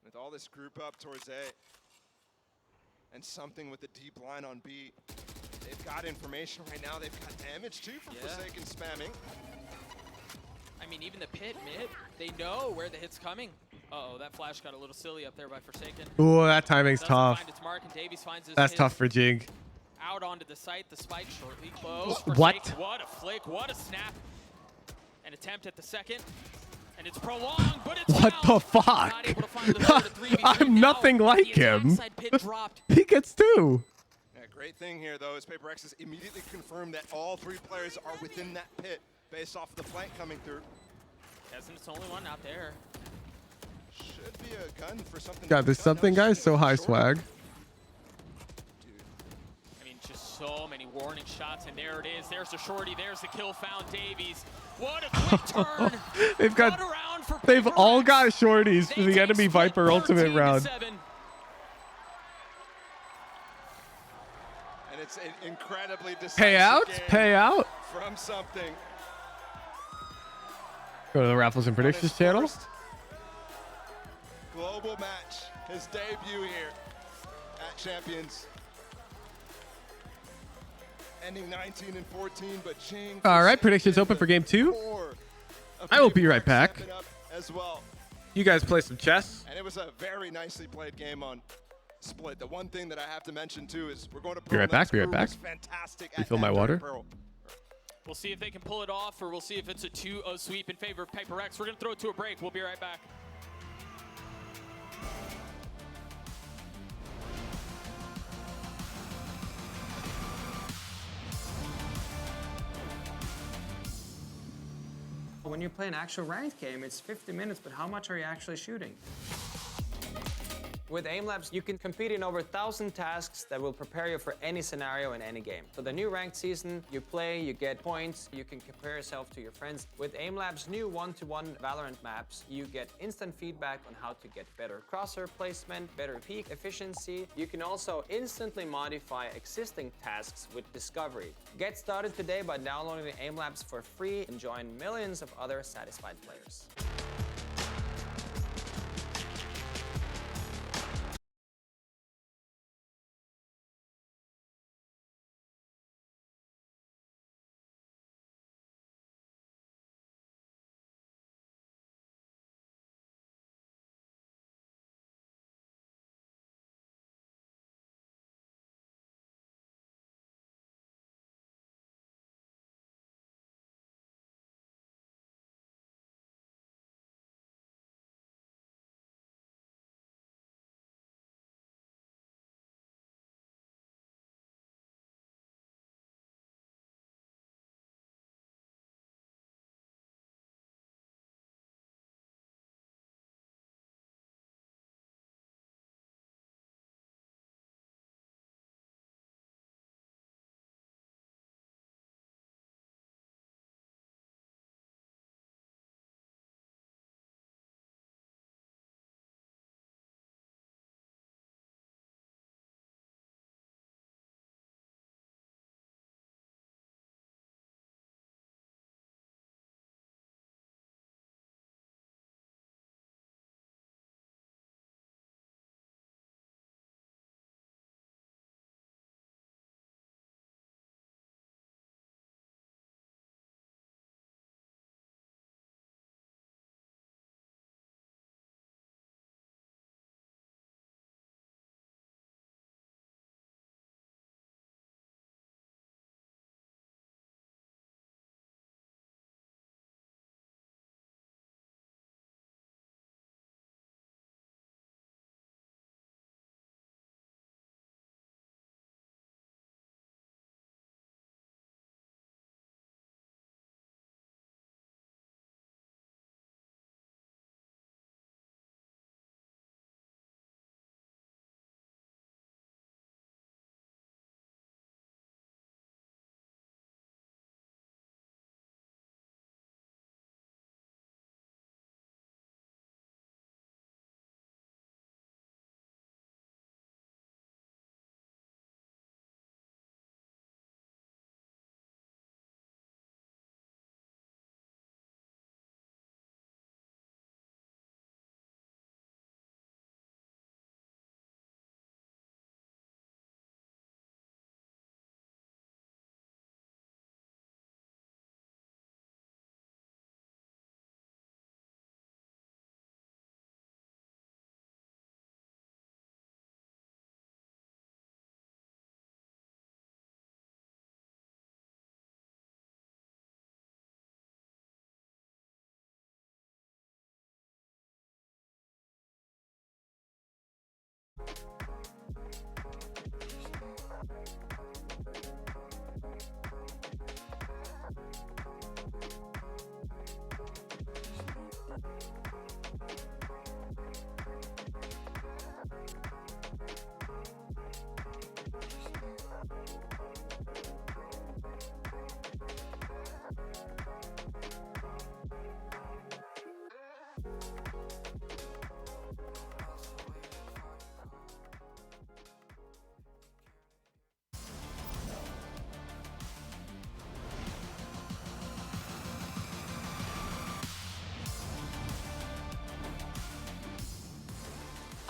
With all this group up towards A. And something with the deep line on B. They've got information right now. They've got damage too from Forsaken spamming. I mean, even the pit mid, they know where the hit's coming. Uh-oh, that Flash got a little silly up there by Forsaken. Ooh, that timing's Doesn't tough. find its mark, and Davies finds his That's hit. tough for Jing. Out onto the site, the spike shortly close. What? Forsaken, what a flick, what a snap. An attempt at the second. And it's prolonged, but it's What the fuck? Not able to find the low to 3v3 I'm now. nothing like The him. attack side pit dropped. He gets 2. Yeah, great thing here, though, is PRX has immediately confirmed that all 3 players are within that pit based off of the flank coming through. Isn't it's the only one out there? Should be a gun for something. God, this something guy's so high swag. I mean, just so many warning shots, and there it is. There's the shorty. There's the kill found Davies. What a quick turn. They've all got shorties for the enemy Viper ultimate round. And it's an incredibly decisive Payout? game Payout? from something. Go to the Raffles and Predictions channel. Global match, his debut here at Champions. Ending 19 and 14, but Jing. All right, predictions open for game 2. I will be right back. As well. You guys play some chess. And it was a very nicely played game on Split. The one thing that I have to mention too is we're going to Be right back. Be right back. Fantastic. Refill my water. We'll see if they can pull it off, or we'll see if it's a 2-0 sweep in favor of PRX. We're going to throw it to a break. We'll be right back. When you play an actual ranked game, it's 50 minutes, but how much are you actually shooting? With AimLabs, you can compete in over 1,000 tasks that will prepare you for any scenario in any game. So the new ranked season, you play, you get points, you can compare yourself to your friends. With AimLabs' new one-to-one Valorant maps, you get instant feedback on how to get better crosshair placement, better peak efficiency. You can also instantly modify existing tasks with Discovery. Get started today by downloading the AimLabs for free and join millions of other satisfied players.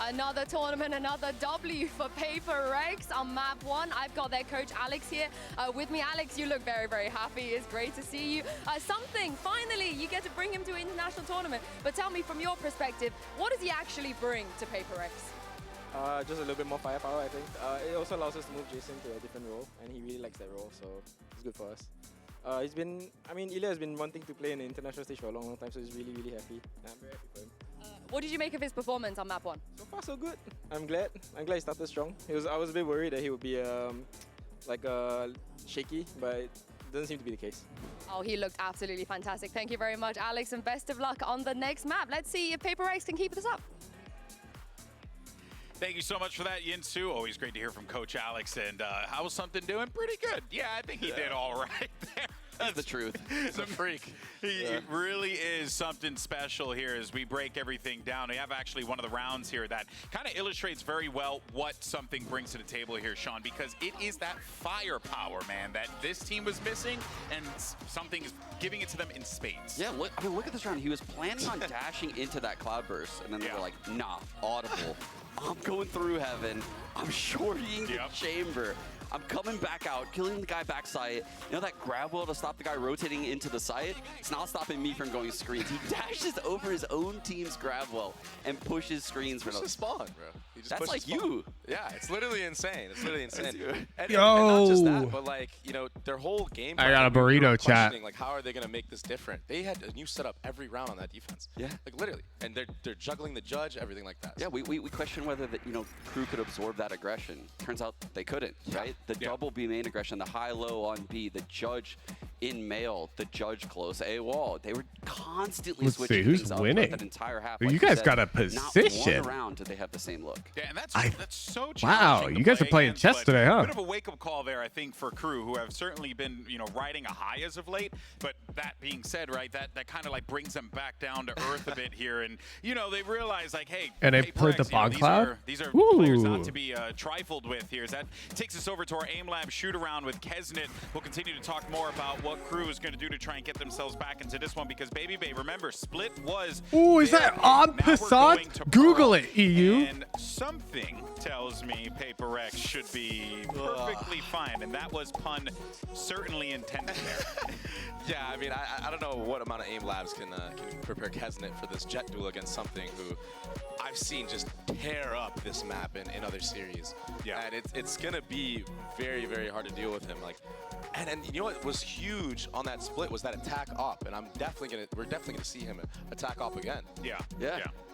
Another tournament, another W for PRX on map 1. I've got their coach Alex here with me. Alex, you look very, very happy. It's great to see you. Finally, you get to bring him to an international tournament. But tell me, from your perspective, what does he actually bring to PRX? Just a little bit more firepower, I think. It also allows us to move Jason to a different role, and he really likes that role, so it's good for us. Ilya has been wanting to play in the international stage for a long, long time, so he's really, really happy. And I'm very happy for him. What did you make of his performance on map 1? So far, so good. I'm glad he started strong. I was a bit worried that he would be shaky, but it doesn't seem to be the case. Oh, he looked absolutely fantastic. Thank you very much, Alex, and best of luck on the next map. Let's see if PRX can keep this up. Thank you so much for that, Yinsu. Always great to hear from Coach Alex. And how was something doing? Pretty good. Yeah, I think he did all right there. That's the truth. He's a freak. He really is something special here as we break everything down. We have actually one of the rounds here that kind of illustrates very well what something brings to the table here, Sean, because it is that firepower, man, that this team was missing, and something is giving it to them in spades. Yeah, look at this round. He was planning on dashing into that cloudburst, and then they were like, nah, audible. I'm going through heaven. I'm shorting the chamber. I'm coming back out, killing the guy backside. You know that grab wheel to stop the guy rotating into the side? It's not stopping me from going screens. He dashes over his own team's grab wheel and pushes screens for the spawn, bro. He just That's like you. Yeah, it's literally insane. It's literally insane. And Yo. not just that, but like, you know, their whole game. I got a burrito chat. Like, how are they gonna make this different? They had a new setup every round on that defense. Yeah. Like literally, and they're juggling the judge, everything like that. Yeah, we questioned whether Crew could absorb that aggression. Turns out they couldn't, right? The double B main aggression, the high-low on B, the judge in male, the judge close A wall. They were constantly switching things up throughout that entire half. You guys got a position. Not one round did they have the same look. Yeah, and that's so challenging. Wow, you guys are playing chess today, huh? A bit of a wake-up call there, I think, for Crew, who have certainly been, riding a high as of late. But that being said, right, that kind of like brings them back down to earth a bit here, and they realize like, hey, and they played the bog cloud. These are players not to be trifled with here. As that takes us over to our aim lab shoot around with Kesnit. We'll continue to talk more about what Crew is going to do to try and get themselves back into this one, because Baby Bay, remember, Split was. Ooh, is that on Passat? Google it, EU. And something tells me PRX should be perfectly fine, and that was pun certainly intended there. Yeah, I mean, I don't know what amount of aim labs can prepare Kesnit for this jet duel against something who I've seen just tear up this map in other series. Yeah, and it's gonna be very, very hard to deal with him. Like, and you know what was huge on that split was that attack up, and we're definitely gonna see him attack up again. Yeah.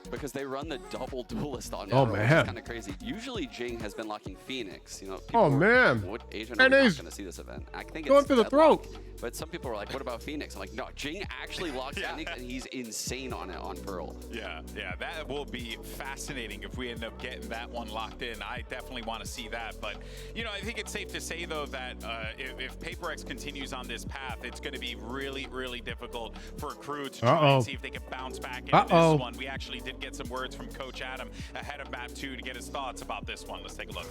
Because they run the double duelist on Oh, Metro, man. which is kind of crazy. Usually Jing has been locking Phoenix. People Oh, man. What Asian And are not he's going to see this event? I think going it's for the Deadlock. throat. But some people are like, what about Phoenix? I'm like, no, Jing actually locks Phoenix, and he's insane on it on Pearl. Yeah, that will be fascinating if we end up getting that one locked in. I definitely want to see that. But, I think it's safe to say, though, that if PRX continues on this path, it's going to be really, really difficult for a Crew to try and see if they can bounce back into this one. We actually did get some words from Coach Adam ahead of map 2 to get his thoughts about this one. Let's take a look.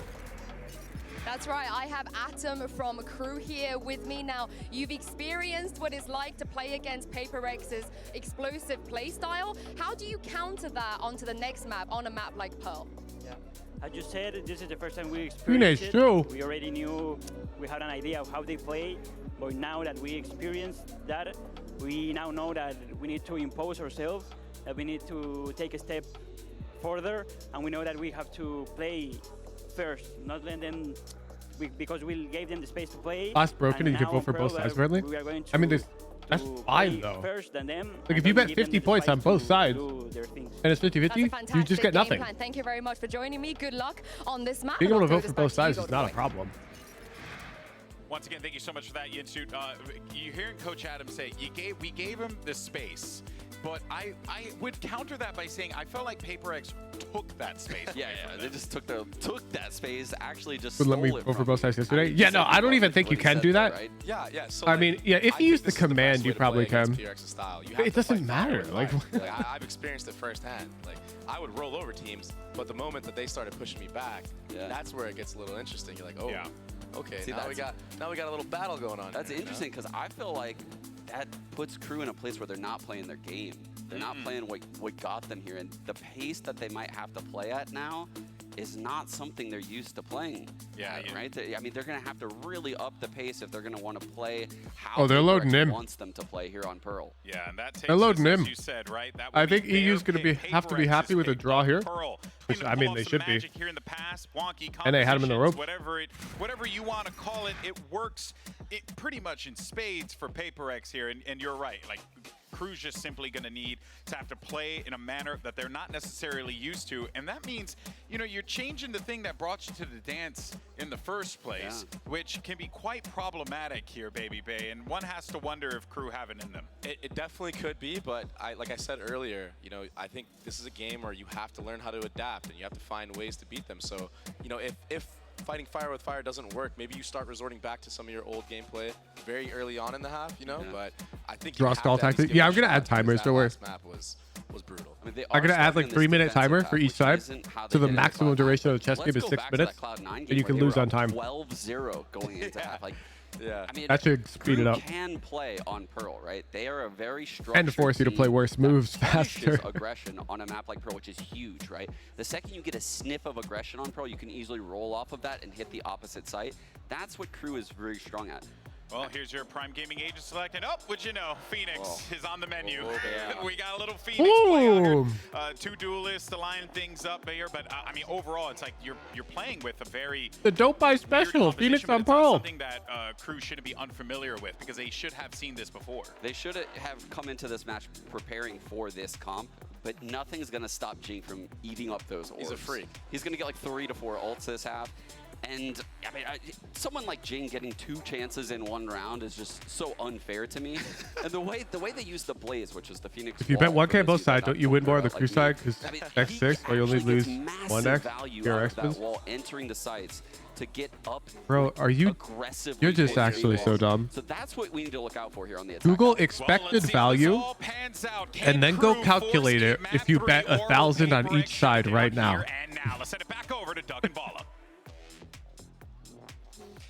That's right, I have Atom from Crew here with me now. You've experienced what it's like to play against PRX's explosive playstyle. How do you counter that onto the next map, on a map like Pearl? Yeah, as you said, this is the first time we experienced it. Too. We already knew, we had an idea of how they play, but now that we experienced that, we now know that we need to impose ourselves, that we need to take a step further, and we know that we have to play first, not let them, because we gave them the space to play. Last broken, and you can vote for both sides, really? I mean, that's fine, though. First than them, like, if you bet 50 points on both sides, and it's 50-50, you just get nothing. Thank you very much for joining me. Good luck on this map. Being able to vote for both sides is not a problem. Once again, thank you so much for that, Yinsu. You're hearing Coach Adam say, we gave him the space, but I would counter that by saying I felt like PRX took that space. Yeah, they just took that space, actually just Would let me vote for both sides yesterday? Yeah, no, I don't even think you can do that. Right? Yeah. So I mean, if you use the command, you probably can. It doesn't matter. Like, I've experienced it firsthand. Like, I would roll over teams, but the moment that they started pushing me back, that's where it gets a little interesting. You're like, oh. Okay, See, now we got a little battle going on. That's here, interesting because I feel like that puts KRU in a place where they're not playing their game. They're not playing what got them here. And the pace that they might have to play at now is not something they're used to playing. Right? I mean, they're going to have to really up the pace if they're going to want to play how they're loading him. wants them to play here on Pearl. Yeah, and that takes They're loading us, as him. you said, right? That I would think be their EU's going to pick. have to be PaperX happy is with a picked draw up here. Pearl. Which, Even I mean, pull they off should some be. magic here in the past, wonky And they had him in the rope. whatever you want to call it, it works pretty much in spades for PaperX here. And you're right, like KRU's just simply going to need to have to play in a manner that they're not necessarily used to. And that means, you know, you're changing the thing that brought you to the dance in the first place, which can be quite problematic here, Baby Bay. And one has to wonder if KRU have it in them. It definitely could be, but like I said earlier, you know, I think this is a game where you have to learn how to adapt and you have to find ways to beat them. So, you know, if fighting fire with fire doesn't work, maybe you start resorting back to some of your old gameplay very early on in the half, you know, but I think Draw stall tactic. Yeah, I'm going to add timers, don't worry. Map was brutal. I mean, I'm going to add like 3-minute timer for each side. So the maximum duration of the chess game is 6 minutes. And you can lose on time. 12-0 going into half. Like, I mean, that should speed it up. KRU can play on Pearl, right? They are a very structured And to force you to play worse moves faster. aggression on a map like Pearl, which is huge, right? The second you get a sniff of aggression on Pearl, you can easily roll off of that and hit the opposite site. That's what KRU is very strong at. Well, here's your Prime Gaming agent select, and would you know, Phoenix is on the menu. We got a little Phoenix play on here. Two duelists to line things up here, but I mean, overall, it's like you're playing with a very the dope buy special, Phoenix on Pearl. Something that KRU shouldn't be unfamiliar with because they should have seen this before. They should have come into this match preparing for this comp, but nothing's gonna stop Jing from eating up those orbs. He's a freak. He's gonna get like 3 to 4 ults this half. And I mean, someone like Jing getting 2 chances in 1 round is just so unfair to me. And the way they use the Blaze, which is the Phoenix. If you bet 1K on both sides, don't you win more on the like KRU side? Because X6, or you only lose 1X. PRX that wall entering the sites to get up. Bro, are you? Aggressively You're just actually so dumb. So that's what we need to look out for here on the attack. Google expected value, and then go calculate it if you bet 1,000 on each side right now. And now let's send it back over to Doug and Bala.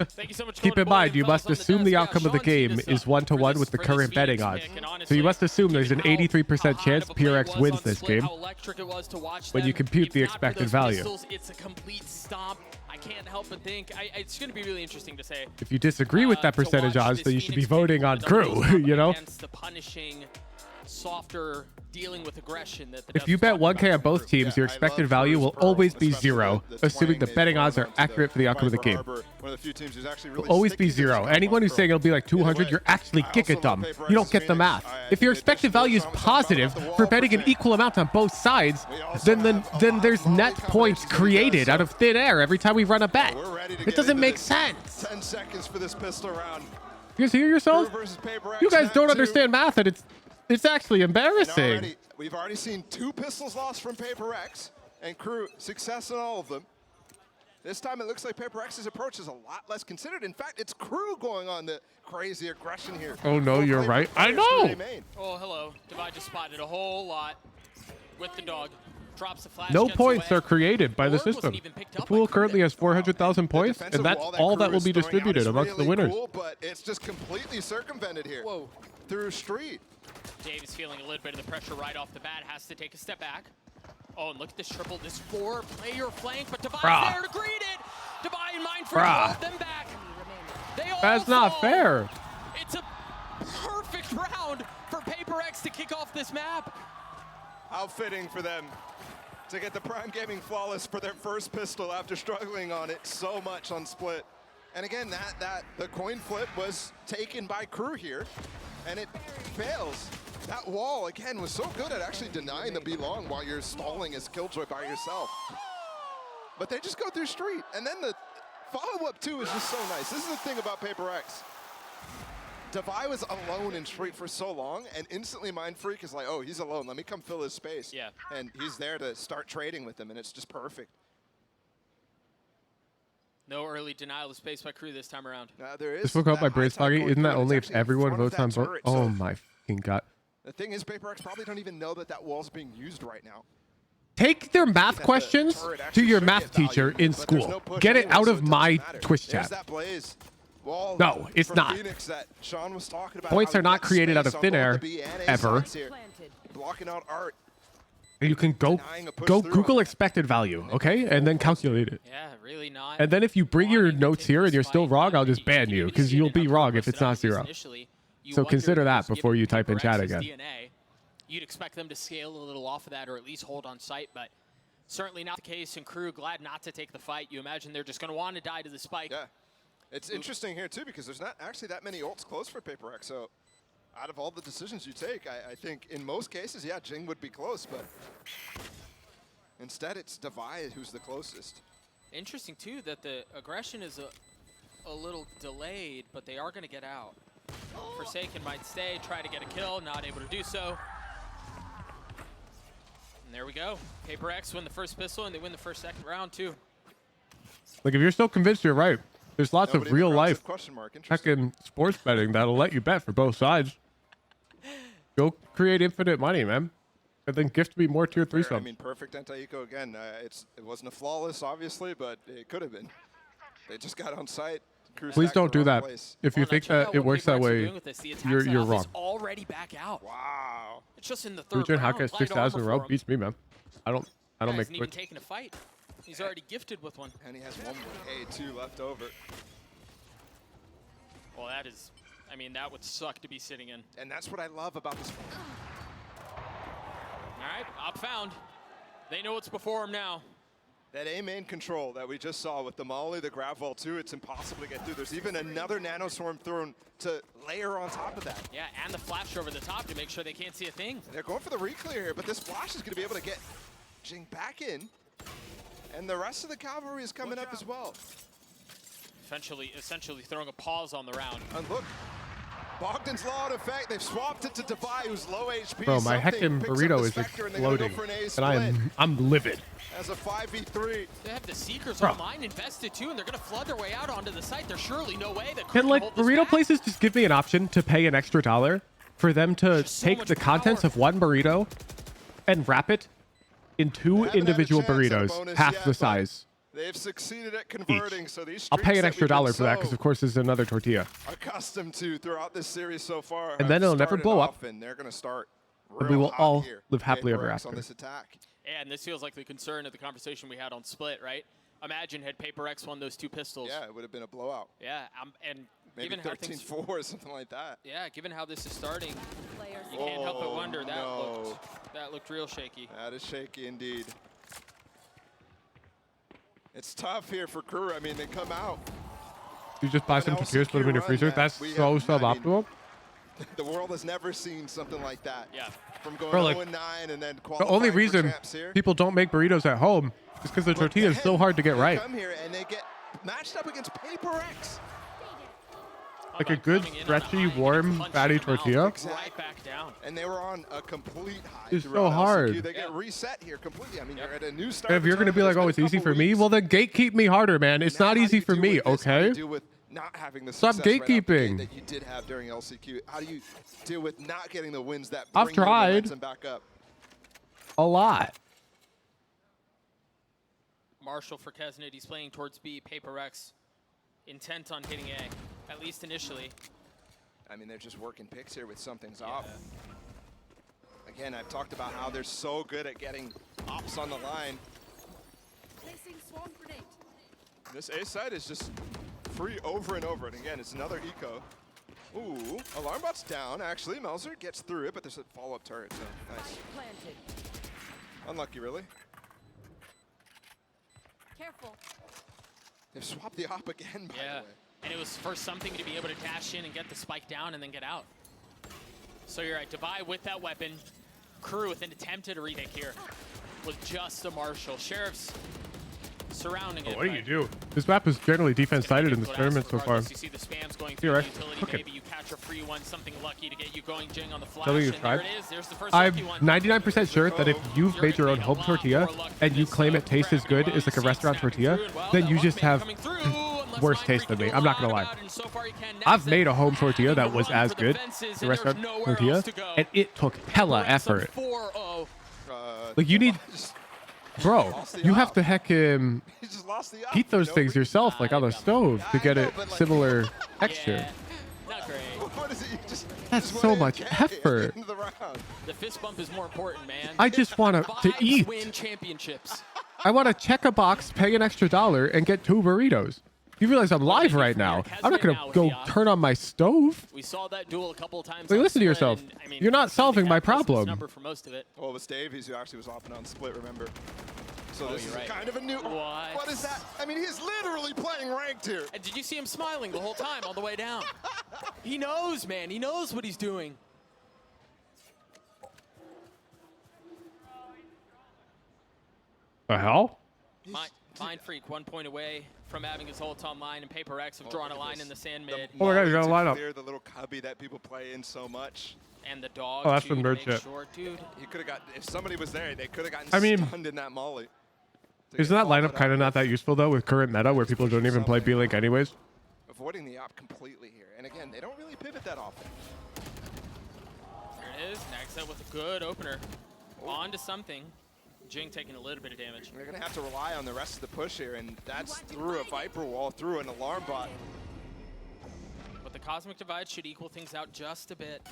Thank you so much. Keep in mind, you must assume the outcome of the game is 1-to-1 with the current betting odds. So you must assume there's an 83% chance PRX wins this game when you compute the expected value. It's a complete stomp. I can't help but think it's going to be really interesting to say. If you disagree with that percentage odds, then you should be voting on KRU, you know? The punishing, softer dealing with aggression that if you bet 1K on both teams, your expected value will always be 0, assuming the betting odds are accurate for the outcome of the game. One of the few teams who's actually Will always be 0. Anyone who's saying it'll be like 200, you're actually giga dumb. You don't get the math. If your expected value is positive for betting an equal amount on both sides, then there's net points created out of thin air every time we run a bet. It doesn't make sense. 10 seconds for this pistol round. You guys hear yourself? You guys don't understand math, and it's actually embarrassing. We've already seen 2 pistols lost from PaperX, and KRU success in all of them. This time it looks like PaperX's approach is a lot less considered. In fact, it's KRU going on the crazy aggression here. Oh no, you're right. I know. Oh, hello. Divide just spotted a whole lot with the dog. Drops the flash. No points are created by the system. The pool currently has 400,000 points, and that's all that will be distributed amongst the winners. Cool, but it's just completely circumvented here. Whoa. Through street. Dave is feeling a little bit of the pressure right off the bat. Has to take a step back. Oh, and look at this triple, this 4-player flank, but Devi's there to greet it. Devi and Mindfree hold them back. They all That's not fair. It's a perfect round for PaperX to kick off this map. How fitting for them to get the Prime Gaming Flawless for their first pistol after struggling on it so much on split. And again, the coin flip was taken by KRU here, and it fails. That wall, again, was so good at actually denying the B-long while you're stalling as Killjoy by yourself. But they just go through street. And then the follow-up, too, is just so nice. This is the thing about PaperX. Devi was alone in street for so long, and instantly Mindfreak is like, oh, he's alone. Let me come fill his space. Yeah. And he's there to start trading with him, and it's just perfect. No early denial of space by KRU this time around. There is. Just woke up my brain's foggy. Isn't that only if everyone votes on both? Oh my fucking god. The thing is, PaperX probably don't even know that that wall's being used right now. Take their math questions to your math teacher in school. Get it out of my Twitch chat. There's that Blaze. wall. No, it's for not. Phoenix that Sean was talking about. Points how are he not gets created out space of on thin both air, the B and A ever. sides here. Blocking out Art. You can go Google expected value, okay, and then calculate it. Yeah, really not. And then if you bring your notes here and you're still wrong, I'll just ban you because you'll be wrong if it's not 0. So consider that before you type in chat again. You'd expect them to scale a little off of that or at least hold on site, but certainly not the case. And KRU glad not to take the fight. You imagine they're just going to want to die to the spike. Yeah, it's interesting here too because there's not actually that many ults close for PRX. So out of all the decisions you take, I think in most cases, yeah, Jing would be close, but instead it's Divide who's the closest. Interesting too that the aggression is a little delayed, but they are going to get out. Forsaken might stay, try to get a kill, not able to do so. And there we go. PRX win the first pistol, and they win the second round, too. Like, if you're still convinced you're right, there's lots of real-life heckin' sports betting that'll let you bet for both sides. Go create infinite money, man. And then gift me more tier 3 subs. I mean, perfect anti-eco again. It wasn't a flawless, obviously, but it could have been. They just got on site. Please don't do that. If you think that it works that way, you're wrong. Already back out. Wow. It's just in the third Regen round. Haka 6,000 in a row beats me, man. I don't make Hasn't even quits. taken a fight. He's already gifted with one. And he has one more A2 left over. Well, that is, I mean, that would suck to be sitting in. And that's what I love about this. All right, op found. They know what's before them now. That A main control that we just saw with the Molly, the grab vault too, it's impossible to get through. There's even another nanoswarm thrown to layer on top of that. Yeah, and the flash over the top to make sure they can't see a thing. And they're going for the reclear here, but this flash is going to be able to get Jing back in. And the rest of the cavalry is coming up as well. Essentially throwing a pause on the round. And look, Bogdan's Law in effect. They've swapped it to Divide, who's low HP. Bro, my heckin' burrito is exploding, and I'm livid. As a 5v3. They have the Seekers Bro. online invested too, and they're going to flood their way out onto the site. There's surely no way that Can like burrito places just give me an option to pay an extra $1 for them to take the contents of one burrito and wrap it in 2 individual burritos, half the size? They've succeeded at converting, so these I'll pay an streaks extra that we've $1 been for that because, of course, this is another tortilla. accustomed to throughout this series so far. And then it'll never blow up. And they're going to start. And we will hot all here. live happily ever PRX after. on this attack. Yeah, and this feels like the concern of the conversation we had on Split, right? Imagine had PRX won those 2 pistols. Yeah, it would have been a blowout. Yeah, and Maybe given how things 13-4 or something like that. Yeah, given how this is starting, you can't help but wonder. That looked real shaky. That is shaky indeed. It's tough here for KRU. I mean, they come out. You just buy some tortillas, put them in your freezer. That's so suboptimal. The world has never seen something like that. Yeah. From going Bro, like, 0-9 and then The qualifying only for reason champs here. people don't make burritos at home is because the tortilla is so hard to get They right. come here and they get matched up against PRX. Like a good, stretchy, warm, fatty tortilla. Right back down. And they were on a complete high. It's so throughout hard. LCQ. They get reset here completely. I mean, you're at a new start. And if you're going to be like, oh, it's easy for me, well, then gatekeep me harder, man. It's not easy for me, okay? Not having the Stop success right out the gatekeeping. gate that you did have during LCQ. How do you deal with not getting the wins that I've bring your tried. momentum back up? A lot. Marshall for Kesnit, he's playing towards B. PRX intent on hitting A, at least initially. I mean, they're just working picks here with something's off. Again, I've talked about how they're so good at getting ops on the line. This A side is just free over and over. And again, it's another eco. Ooh, alarm bot's down, actually. Melzer gets through it, but there's a follow-up turret, so nice. Unlucky, really. Careful. They've swapped the op again, by the way. And it was for something to be able to dash in and get the spike down and then get out. So you're right, Divide with that weapon. KRU with an attempted retake here with just a Marshall. Sheriff's surrounding it. What do you do? This map is generally defense-sided in this tournament so far. You see the spams going through You're the right. utility. Okay. Maybe you catch a free one, something lucky to get you going, Jing on the flash. Tell me you And there tried. it is. There's the first I'm lucky one. 99% sure that if you've made your own home tortilla and you claim it tastes as good as like a restaurant tortilla, then you just have worse taste than me. I'm not gonna lie. I've made a home tortilla that was as good as a restaurant tortilla, and it took hella effort. Like you need Bro, you have to He just lost the op, heat those you know? things yourself, like on the stove, to get it similar texture. Not great. What is it? You just That's went so in much and at the effort. end of the round. The fist bump is more important, man. I just want to Vibes eat. win championships. I want to check a box, pay an extra $1, and get 2 burritos. You realize I'm live right now. I'm not going to go turn on my stove. We saw that duel a couple of times. Like, on listen to split, yourself. and, I mean, You're not solving my problem. number for most of it. Well, it was Dave who actually was off and on split, remember? So Oh, this you're is right. kind of a new. What is that? I mean, he's literally playing ranked here. And did you see him smiling the whole time on the way down? He knows, man. He knows what he's doing. The hell? Mind Freak 1 point away from having his ult on mine, and Paper X have drawn a line in the sand mid. Oh my God, you got a lineup. Clear the little cubby that people play in so much. And the dog. Oh, that's too, some to nerd make shit. Sure, dude. He could have got, if somebody was there, they could have gotten I mean, stunned in that molly. Isn't that lineup kind of not that useful, though, with current meta, where people don't even play B-Link anyways? Avoiding the op completely here. And again, they don't really pivot that often. There it is. Naxa with a good opener. On to something. Jing taking a little bit of damage. They're going to have to rely on the rest of the push here, and that's through a Viper wall, through an alarm bot. But the Cosmic Divide should equal things out just a bit.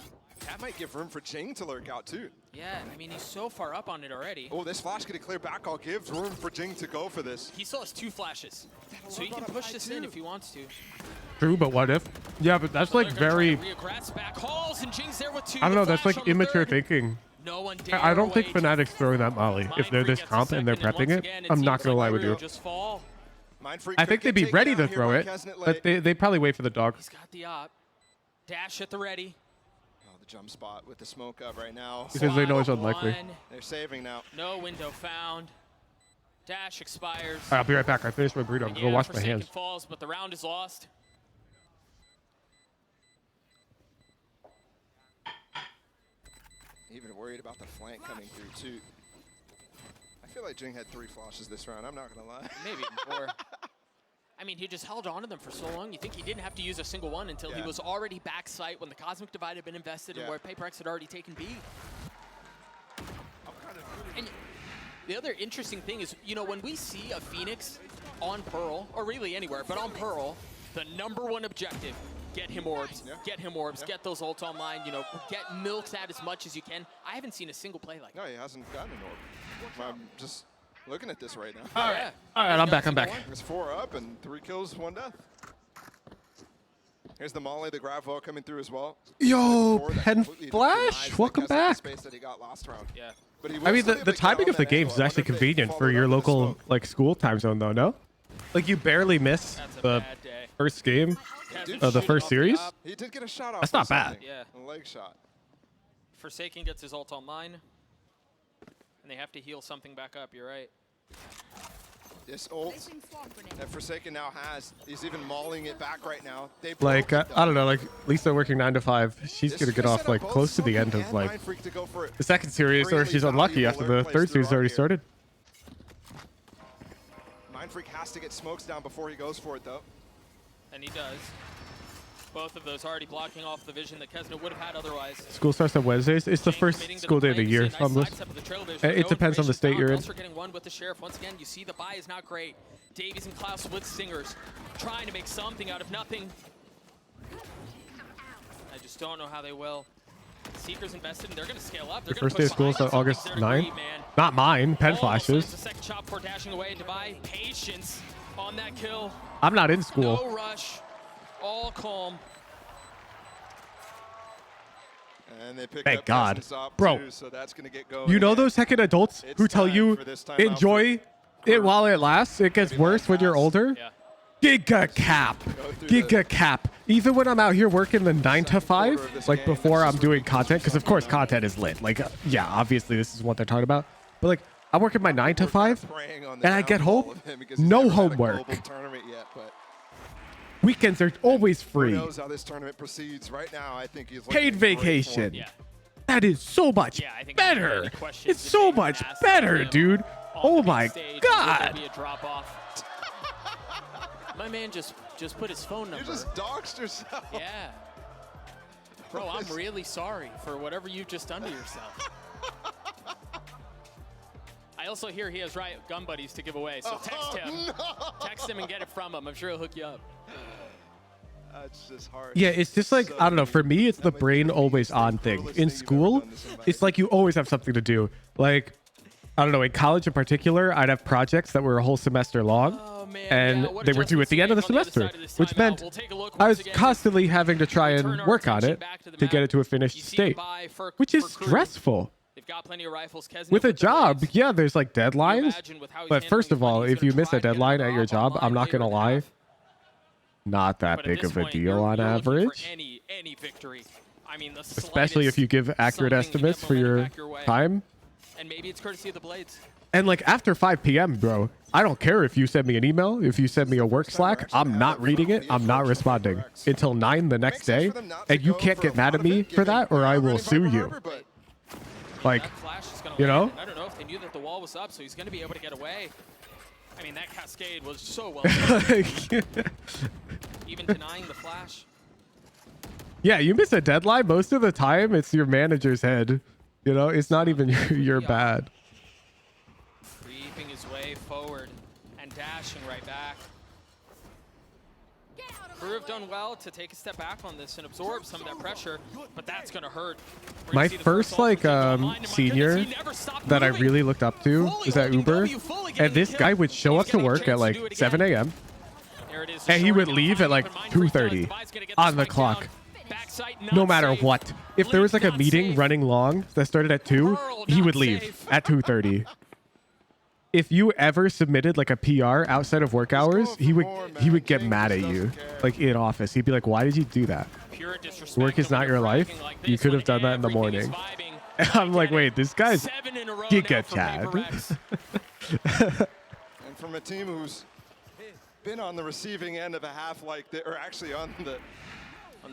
That might give room for Jing to lurk out, too. Yeah, I mean, he's so far up on it already. Oh, this flash getting clear back all gives room for Jing to go for this. He still has 2 flashes. So he can push this in if he wants to. True, but what if? Yeah, but that's like very... Reaggress back hauls, and Jing's there with 2. I don't know, that's Flash like on the immature third. thinking. No one dare I don't think wait. Fnatic's throwing that molly. If they're this comp and they're prepping it, I'm not going to lie with you. Just fall. I think they'd be ready to throw it, but they probably wait for the dog. He's got the op. Dash at the ready. Oh, the jump spot with the smoke up right now. Because they know it's unlikely. They're saving now. No window found. Dash expires. All right, I'll be right back. I finished my burrito. I'm going to wash my Forsaken hands. falls, but the round is lost. Even worried about the flank coming through, too. I feel like Jing had 3 flashes this round. I'm not going to lie. Maybe more. I mean, he just held on to them for so long. You think he didn't have to use a single one until he was already back sight when the Cosmic Divide had been invested and where Paper X had already taken B. And the other interesting thing is, you know, when we see a Phoenix on Pearl, or really anywhere, but on Pearl, the #1 objective, get him orbs, get him orbs, get those ults online, you know, get milked at as much as you can. I haven't seen a single play like that. No, he hasn't gotten an orb. I'm just looking at this right now. All right, I'm back. There's 4 up and 3 kills, 1 death. Here's the molly, the grab vault coming through as well. Yo, Pen Flash, welcome back. Space that he got last round. Yeah. But he I mean, the timing of the games is actually convenient for your local like school time zone, though. No, like you barely miss the first game of the first series. He did get a shot off. That's not bad. Yeah. A leg shot. Forsaken gets his ult online, and they have to heal something back up. You're right. This ult that Forsaken now has, he's even mauling it back right now. They Like broke it, I don't know, like Lisa working 9 to 5. She's gonna get off like close to the end of like the second series, or she's unlucky after the third series already started. Mind Freak has to get smokes down before he goes for it, though. And he does. Both of those already blocking off the vision that Kesna would have had otherwise. School starts on Wednesdays. It's the first school day of the year. So I'm it depends on the state you're in. Getting one with the Sheriff. Once again, you see the buy is not great. Davies and Klaus with Stingers, trying to make something out of nothing. I just don't know how they will. Seekers invested, and they're going to scale up. The first day of school is on August 9th. Not mine. Pen Flashes. The second chop for dashing away. Dubai, patience on that kill. I'm not in school. No rush. All calm. And they pick Thank up God. Up Bro, too, so that's gonna get going you know again. those heckin' adults who tell you enjoy it while it lasts? It gets worse when you're older. Giga cap. Giga cap. Even when I'm out here working the 9 to 5, like before I'm doing content, because of course content is lit. Like, yeah, obviously this is what they're talking about. But like, I'm working my 9 to 5, and I get home, no homework. Weekends are always free. Who knows how this tournament proceeds right now? I think he's Paid vacation. That is so much better. It's so much better, dude. Oh my God. My man just put his phone number. You just doxed yourself. Yeah. Bro, I'm really sorry for whatever you've just done to yourself. I also hear he has Riot gun buddies to give away, so text him. No. Text him and get it from him. I'm sure he'll hook you up. That's just hard. Yeah, it's just like, I don't know. For me, it's the brain always on thing. In school, it's like you always have something to do. Like, I don't know, in college in particular, I'd have projects that were a whole semester long. And they were due at the end of the semester, which meant I was constantly having to try and work on it to get it to a finished state, which is stressful. With a job, yeah, there's like deadlines. But first of all, if you miss a deadline at your job, I'm not going to lie, not that big of a deal on average. Any victory. I mean, Especially if you give accurate estimates for your time. And maybe it's courtesy of the blades. And like after 5 p.m., bro, I don't care if you send me an email, if you send me a work Slack, I'm not reading it. I'm not responding until 9 the next day. And you can't get mad at me for that or I will sue you. Like, you know? I don't know if they knew that the wall was up, so he's going to be able to get away. I mean, that cascade was so well done. Even denying the flash. Yeah, you miss a deadline most of the time. It's your manager's head. You know, it's not even your bad. Creeping his way forward and dashing right back. KRU have done well to take a step back on this and absorb some of that pressure, but that's going to hurt. My first like senior that I really looked up to was at Uber, and this guy would show up to work at like 7 a.m. and he would leave at like 2:30 on the clock. No matter what. If there was like a meeting running long that started at 2, he would leave at 2:30. If you ever submitted like a PR outside of work hours, he would get mad at you, like in office. He'd be like, "Why did you do that? Work is not your life. You could have done that in the morning." And I'm like, "Wait, this guy's Giga Chad." And from a team who's been on the receiving end of a half like this, or actually on the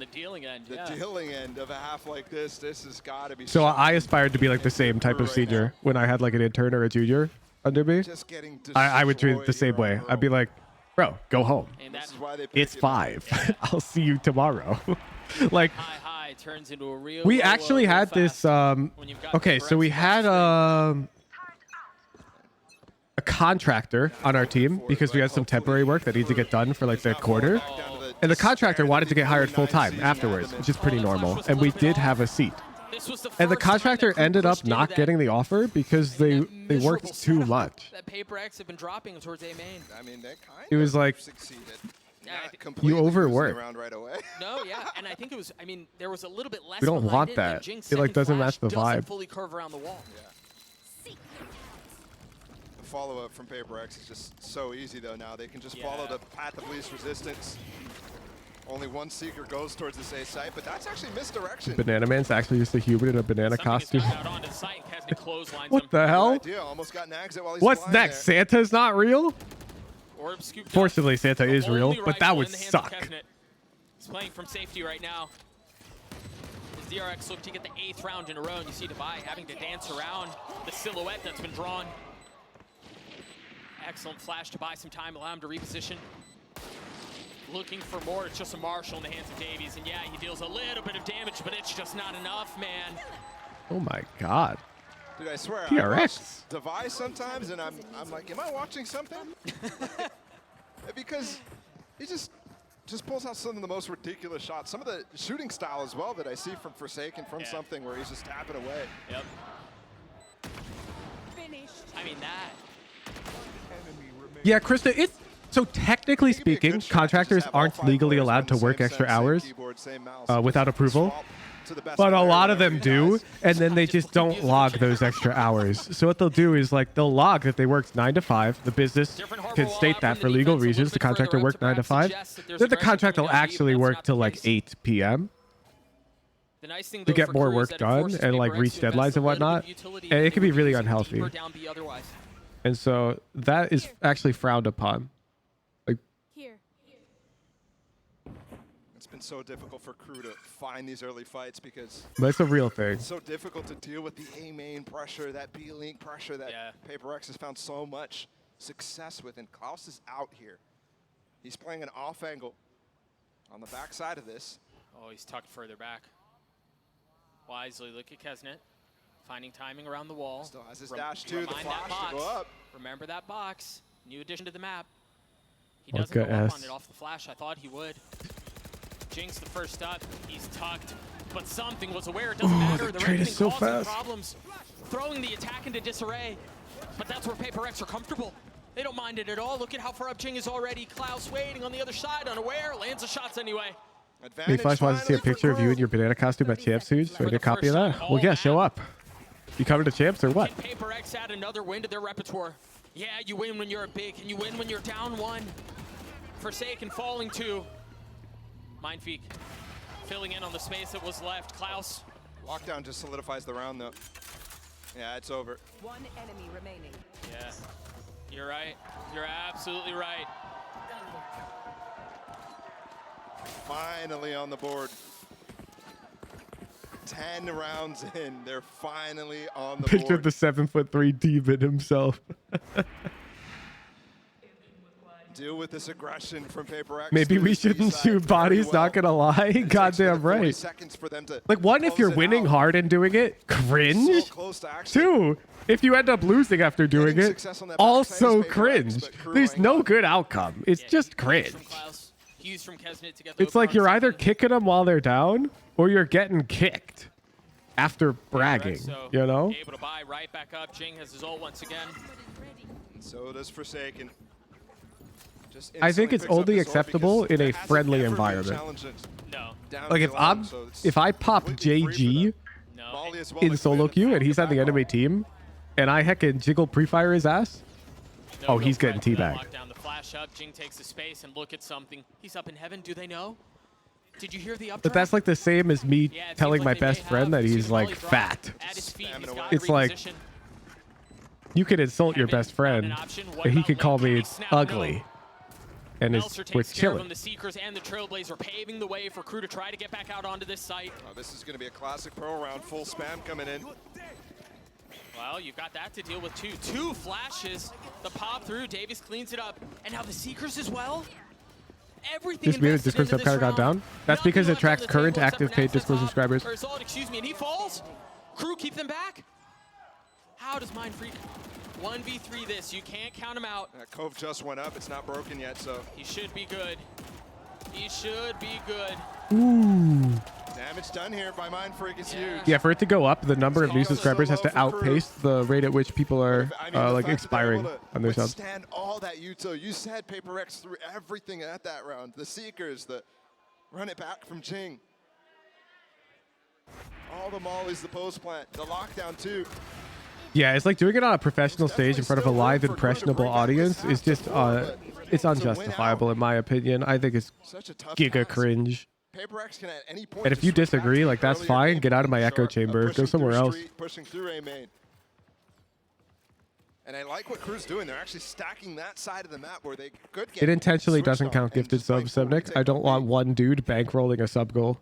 dealing end, dealing end of a half like this has got to be. So I aspired to be like the same type of senior when I had like an intern or a junior under me. I would treat it the same way. I'd be like, "Bro, go home. It's 5. I'll see you tomorrow." Like, turns into a real we actually had this. Okay, so we had a contractor on our team because we had some temporary work that needed to get done for like the quarter. And the contractor wanted to get hired full time afterwards, which is pretty normal. And we did have a seat. And the contractor ended up not getting the offer because they worked too much. That PRX have been dropping towards A main. I mean, they kind it was like you overwork. No, yeah, and I think it was. I mean, there was a little bit less. We don't want that. It like doesn't match the vibe. Fully curve around the wall. Yeah. The follow-up from PRX is just so easy though. Now they can just follow the path of least resistance. Only one seeker goes towards this A site, but that's actually misdirection. Banana Man's actually just a human in a banana costume. What the hell? What's next? Santa's not real? Fortunately, Santa is real, but that would suck. He's playing from safety right now. As DRX look to get the 8th round in a row, and you see Dubai having to dance around the silhouette that's been drawn. Excellent flash to buy some time, allow him to reposition. Looking for more. It's just a Marshall in the hands of Davies. And yeah, he deals a little bit of damage, but it's just not enough, man. Oh my god. Dude, I swear, PRX. I watch Device sometimes, and I'm like, am I watching something? Because he just pulls out some of the most ridiculous shots. Some of the shooting style as well that I see from Forsaken, from something where he's just tapping away. Yep. I mean, that. Yeah, Krista, it's... So technically speaking, contractors aren't legally allowed to work extra hours without approval. But a lot of them do, and then they just don't log those extra hours. So what they'll do is like they'll log that they worked 9 to 5. The business can state that for legal reasons. The contractor worked 9 to 5. Then the contractor will actually work till like 8 p.m. to get more work done and like reach deadlines and whatnot. And it can be really unhealthy. And so that is actually frowned upon. It's been so difficult for KRU to find these early fights because that's a real thing. It's so difficult to deal with the A main pressure, that B link pressure that PRX has found so much success with. And Klaus is out here. He's playing an off angle on the back side of this. Oh, he's tucked further back. Wisely, look at Kesnet. Finding timing around the wall. Still has his dash too, the flash to go up. Remember that box. New addition to the map. He What doesn't a go up ass. on it off the flash. I thought he would. Jinx the first up. He's tucked. But something was aware. It doesn't matter. the trade is so fast. Problems. Throwing the attack into disarray. But that's where PRX are comfortable. They don't mind it at all. Look at how far up Jing is already. Klaus waiting on the other side, unaware. Lands the shots anyway. Hey, Flash wants to see a picture of you in your banana costume at Champs Foods. So I need a copy of that. Well, yeah, show up. You coming to Champs or what? Can PRX add another win to their repertoire? Yeah, you win when you're big, and you win when you're down 1. Forsaken falling 2. Mindfeek filling in on the space that was left. Klaus. Lockdown just solidifies the round though. Yeah, it's over. 1 enemy remaining. Yeah, you're right. You're absolutely right. Finally on the board. 10 rounds in, they're finally on the Picture board. of the 7'3" demon himself. Deal with this aggression from PRX. Maybe we shouldn't shoot bodies, not gonna lie. Goddamn right. Like, 1, if you're winning hard and doing it, cringe. 2, if you end up losing after doing it, also cringe. There's no good outcome. It's just cringe. It's like you're either kicking them while they're down, or you're getting kicked after bragging, you know? Able to buy right back up. Jing has his ult once again. And so does Forsaken. I think it's only acceptable in a friendly environment. No. Like if I pop JG in solo queue and he's on the enemy team, and I heckin' jiggle pre-fire his ass, oh, he's getting teabagged. Lock down the flash up. Jing takes the space and look at something. He's up in heaven. Do they know? Did you hear the updraft? But that's like the same as me telling my best friend that he's like fat. It's like you could insult your best friend, and he could call me ugly. And we're chilling. The Seekers and the Trailblazer paving the way for Crew to try to get back out onto this site. Oh, this is going to be a classic pro round. Full spam coming in. Well, you've got that to deal with too. 2 flashes. The pop through. Davies cleans it up. And now the Seekers as well. Everything This muted Discord sub kind of got down. That's because it tracks current active paid Discord subscribers. Excuse me, and he falls. Crew keep them back. How does Mindfreak 1v3 this? You can't count him out. That Cove just went up. It's not broken yet, so. He should be good. He should be good. Ooh. Damage done here by Mindfreak is huge. Yeah, for it to go up, the number of new subscribers has to outpace the rate at which people are like expiring on their subs. Stand all that util. You said PRX threw everything at that round. The Seekers, the run it back from Jing. All the mollies, the post plant, the lockdown too. Yeah, it's like doing it on a professional stage in front of a live, impressionable audience is just, it's unjustifiable in my opinion. I think it's giga cringe. And if you disagree, like, that's fine. Get out of my echo chamber. Go somewhere else. Pushing through A main. And I like what Crew's doing. They're actually stacking that side of the map where they could get It intentionally doesn't count gifted subs, Subnik. I don't want one dude bankrolling a sub goal.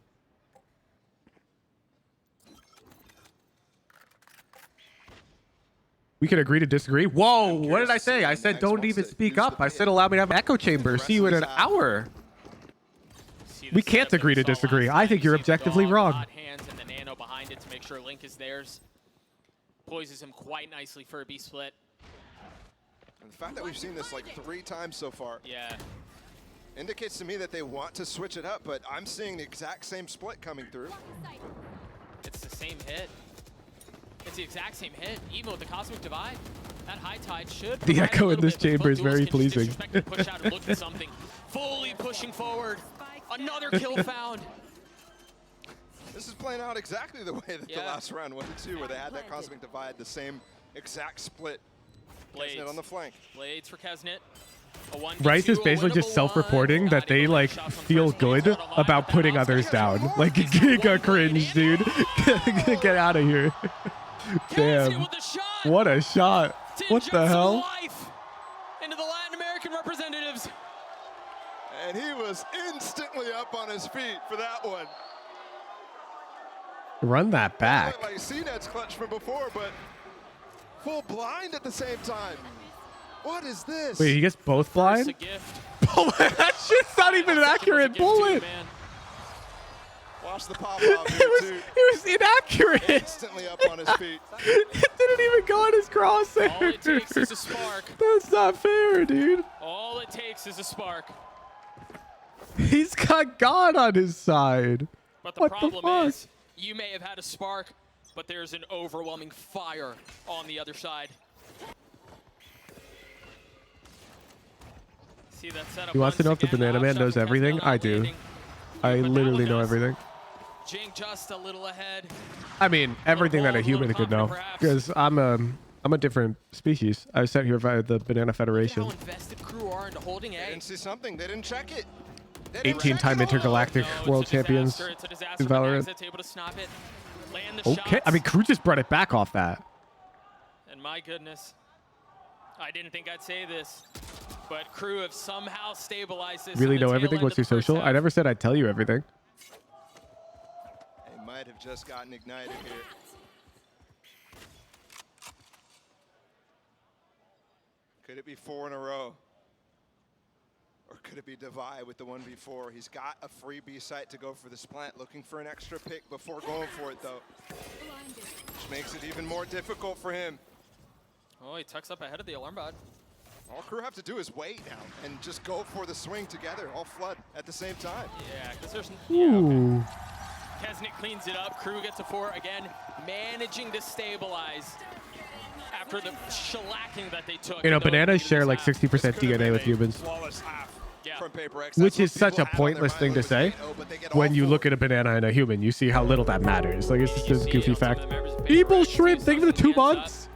We can agree to disagree. Whoa, what did I say? I said don't even speak up. I said allow me to have an echo chamber. See you in an hour. We can't agree to disagree. I think you're objectively wrong. Hands and the nano behind it to make sure Link is theirs. Poises him quite nicely for a B split. And the fact that we've seen this like 3 times so far. Yeah. Indicates to me that they want to switch it up, but I'm seeing the exact same split coming through. It's the same hit. It's the exact same hit, even with the Cosmic Divide. That high tide should. The echo in this chamber is very pleasing. Push out and look at something. Fully pushing forward. Another kill found. This is playing out exactly the way that the last round went too, where they had that Cosmic Divide, the same exact split. Blades Kesnet on the flank. Blades for Kesnet. Rice is basically just self-reporting that they like feel good about putting others down. Like giga cringe, dude. Get out of here. Damn. What a shot. What the hell? Into the Latin American representatives. And he was instantly up on his feet for that one. Run that back. Like CNET's clutch from before, but full blind at the same time. What is this? Wait, he gets both blind? Oh, that shit's not even an accurate bullet. Wow, watch the pop out here too. It was inaccurate. Instantly up on his feet. It didn't even go on his crosshair. All it takes is a spark. That's not fair, dude. All it takes is a spark. He's got God on his side. But the What problem the fuck? is, you may have had a spark, but there's an overwhelming fire on the other side. See that setup. He wants to know if the banana man knows everything. I do. I literally know everything. Jing just a little ahead. I mean, everything that a human could know, because I'm a different species. I was sent here by the Banana Federation. How invested crew are into holding A. They didn't see something. They didn't check it. 18-time intergalactic world champions in Valorant. Able to snap it, land the Okay, shots. I mean, Crew just brought it back off that. And my goodness, I didn't think I'd say this, but crew have somehow stabilized this. Really in the know tail everything? end What's of your the first social? half. I never said I'd tell you everything. They might have just gotten ignited here. Could it be 4 in a row? Or could it be Divide with the 1v4? He's got a free B site to go for this plant, looking for an extra pick before going for it though. Which makes it even more difficult for him. Oh, he tucks up ahead of the alarm bot. All crew have to do is wait now and just go for the swing together, all flood at the same time. Yeah, because there's... Ooh. Kesnick cleans it up. Crew gets a 4 again, managing to stabilize after the shellacking that they took. You know, in the bananas share previous like half. 60% DNA with humans, Flawless half from PRX. which is such a pointless thing to say. When you look at a banana and a human, you see how little that matters. Like, it's just this goofy fact. People shrimp, thank you for the 2 months.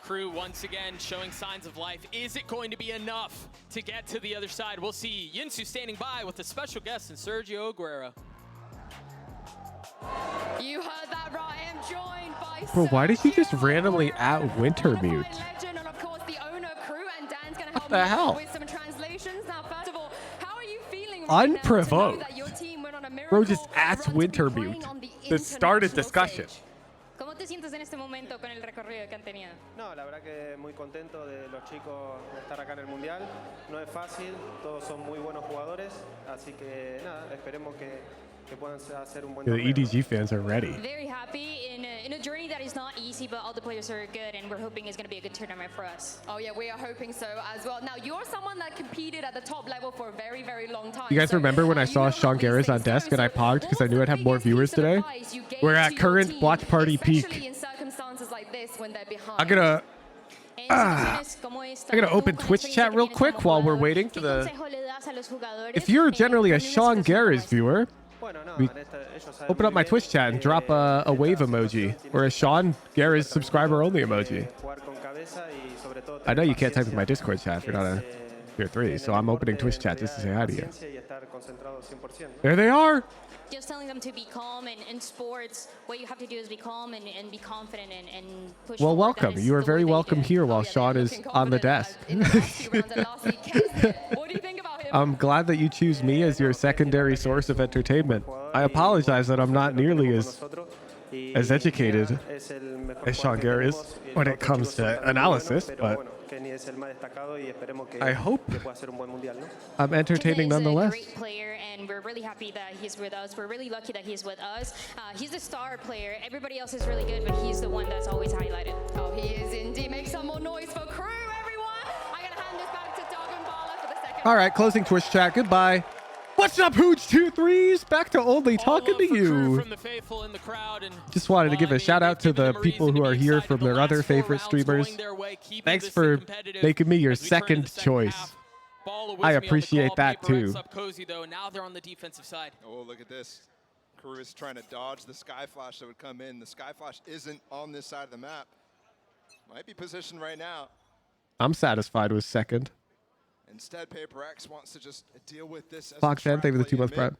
Crew once again showing signs of life. Is it going to be enough to get to the other side? We'll see. Yinsu standing by with a special guest in Sergio Aguero. You heard that right. I am joined by Bro, why did you just randomly at Wintermute? legend and of course the owner of Crew, and Dan's gonna help the me hell? with some translations. Now, first of all, how are you feeling Unprovoked. that your team went on a miracle Bro just at Wintermute to start a discussion. ¿Cómo te sientes en este momento con el recorrido que han tenido? No, la verdad que muy contento de los chicos de estar acá en el Mundial. No es fácil, todos son muy buenos jugadores, así que nada, esperemos que puedan hacer un buen The torneo. EDG fans are ready. Very happy in a journey that is not easy, but all the players are good, and we're hoping it's going to be a good tournament for us. Oh yeah, we are hoping so as well. Now, you're someone that competed at the top level for a very, very long time. You guys remember when I saw Sean Garris on desk and I pogged because I knew I'd have more viewers today? We're at current watch party peak. Especially in circumstances like this when they're behind. I'm gonna open Twitch chat real quick while we're waiting for the... If you're generally a Sean Garris viewer, open up my Twitch chat and drop a wave emoji or a Sean Garris subscriber only emoji. I know you can't type in my Discord chat if you're not a tier 3, so I'm opening Twitch chat just to say hi to you. There they are! Just telling them to be calm, and in sports, what you have to do is be calm and be confident and push Well, forward. welcome. That is You are the very way they welcome did. here while Sean is on the desk. In the last 2 rounds and last week, Kesnick, what do you think about him? I'm glad that you choose me as your secondary source of entertainment. I apologize that I'm not nearly as educated as Sean Garris is when it comes to analysis, but I hope I'm entertaining nonetheless. He's a great player, and we're really happy that he's with us. We're really lucky that he's with us. He's the star player. Everybody else is really good, but he's the one that's always highlighted. Oh, he is indeed. Make some more noise for Crew, everyone. I'm going to hand this back to Doug and Bala for the second. All right, closing Twitch chat. Goodbye. What's up, Hooch 2-3s? Back to only talking to you. From the faithful in the crowd, and Just wanted to give a shout out to the people who are here from their other favorite streamers. Thanks for making me your second choice. I appreciate that too. up cozy though. Now they're on the defensive side. Oh, look at this. Crew is trying to dodge the Sky Flash that would come in. The Sky Flash isn't on this side of the map. Might be positioned right now. I'm satisfied with second. Instead, PRX wants to just deal with this as Fox fan, thank you for the 2 month mid. prime.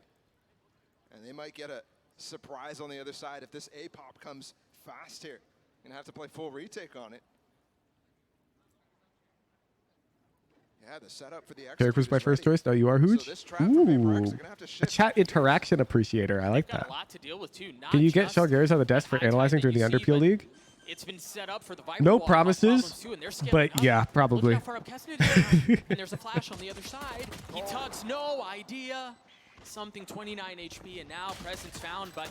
And they might get a surprise on the other side if this A-pop comes fast here. Gonna have to play full retake on it. Yeah, the setup for the execute Derek was my is first ready. choice. No, you are Hooch. So this trap for PRX Ooh, are gonna have to a shift. chat interaction appreciator. I like that. A lot to deal with too. Not Can you get just Sean Garris on the desk for analyzing during the Underpeel League? It's been set up for the Viper No wall. promises, Too, and they're scaling but up. yeah, Look probably. how far up Kesnick is now. And there's a flash on the other side. He tugs, no idea. Something 29 HP, and now Presence found, but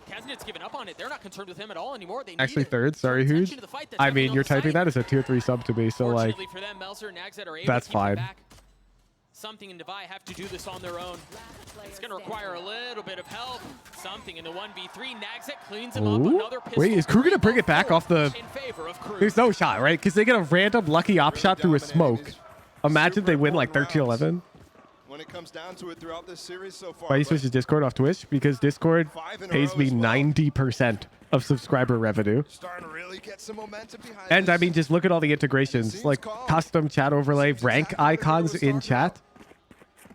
Kaznet's given up on it. They're not concerned with him at all anymore. They Actually need third, sorry, Huge. I mean, you're typing that as a tier 3 sub to me, so like, for them, Melzer and Nagzet are able that's to keep him fine. back. Something and Devi have to do this on their own. It's going to require a little bit of help. Something in the 1v3. Nagzet cleans him up. Ooh. Another pistol. Wait, is Crew gonna bring it back off the... There's no shot, right? Because they get a random lucky op shot through a smoke. Imagine they win like 13-11. When it comes down to it throughout this series so far. Why you switch to Discord off Twitch? Because Discord pays me 90% of subscriber revenue. Starting to really get some momentum behind And this. I mean, just look at all the integrations, like custom chat overlay, rank icons in chat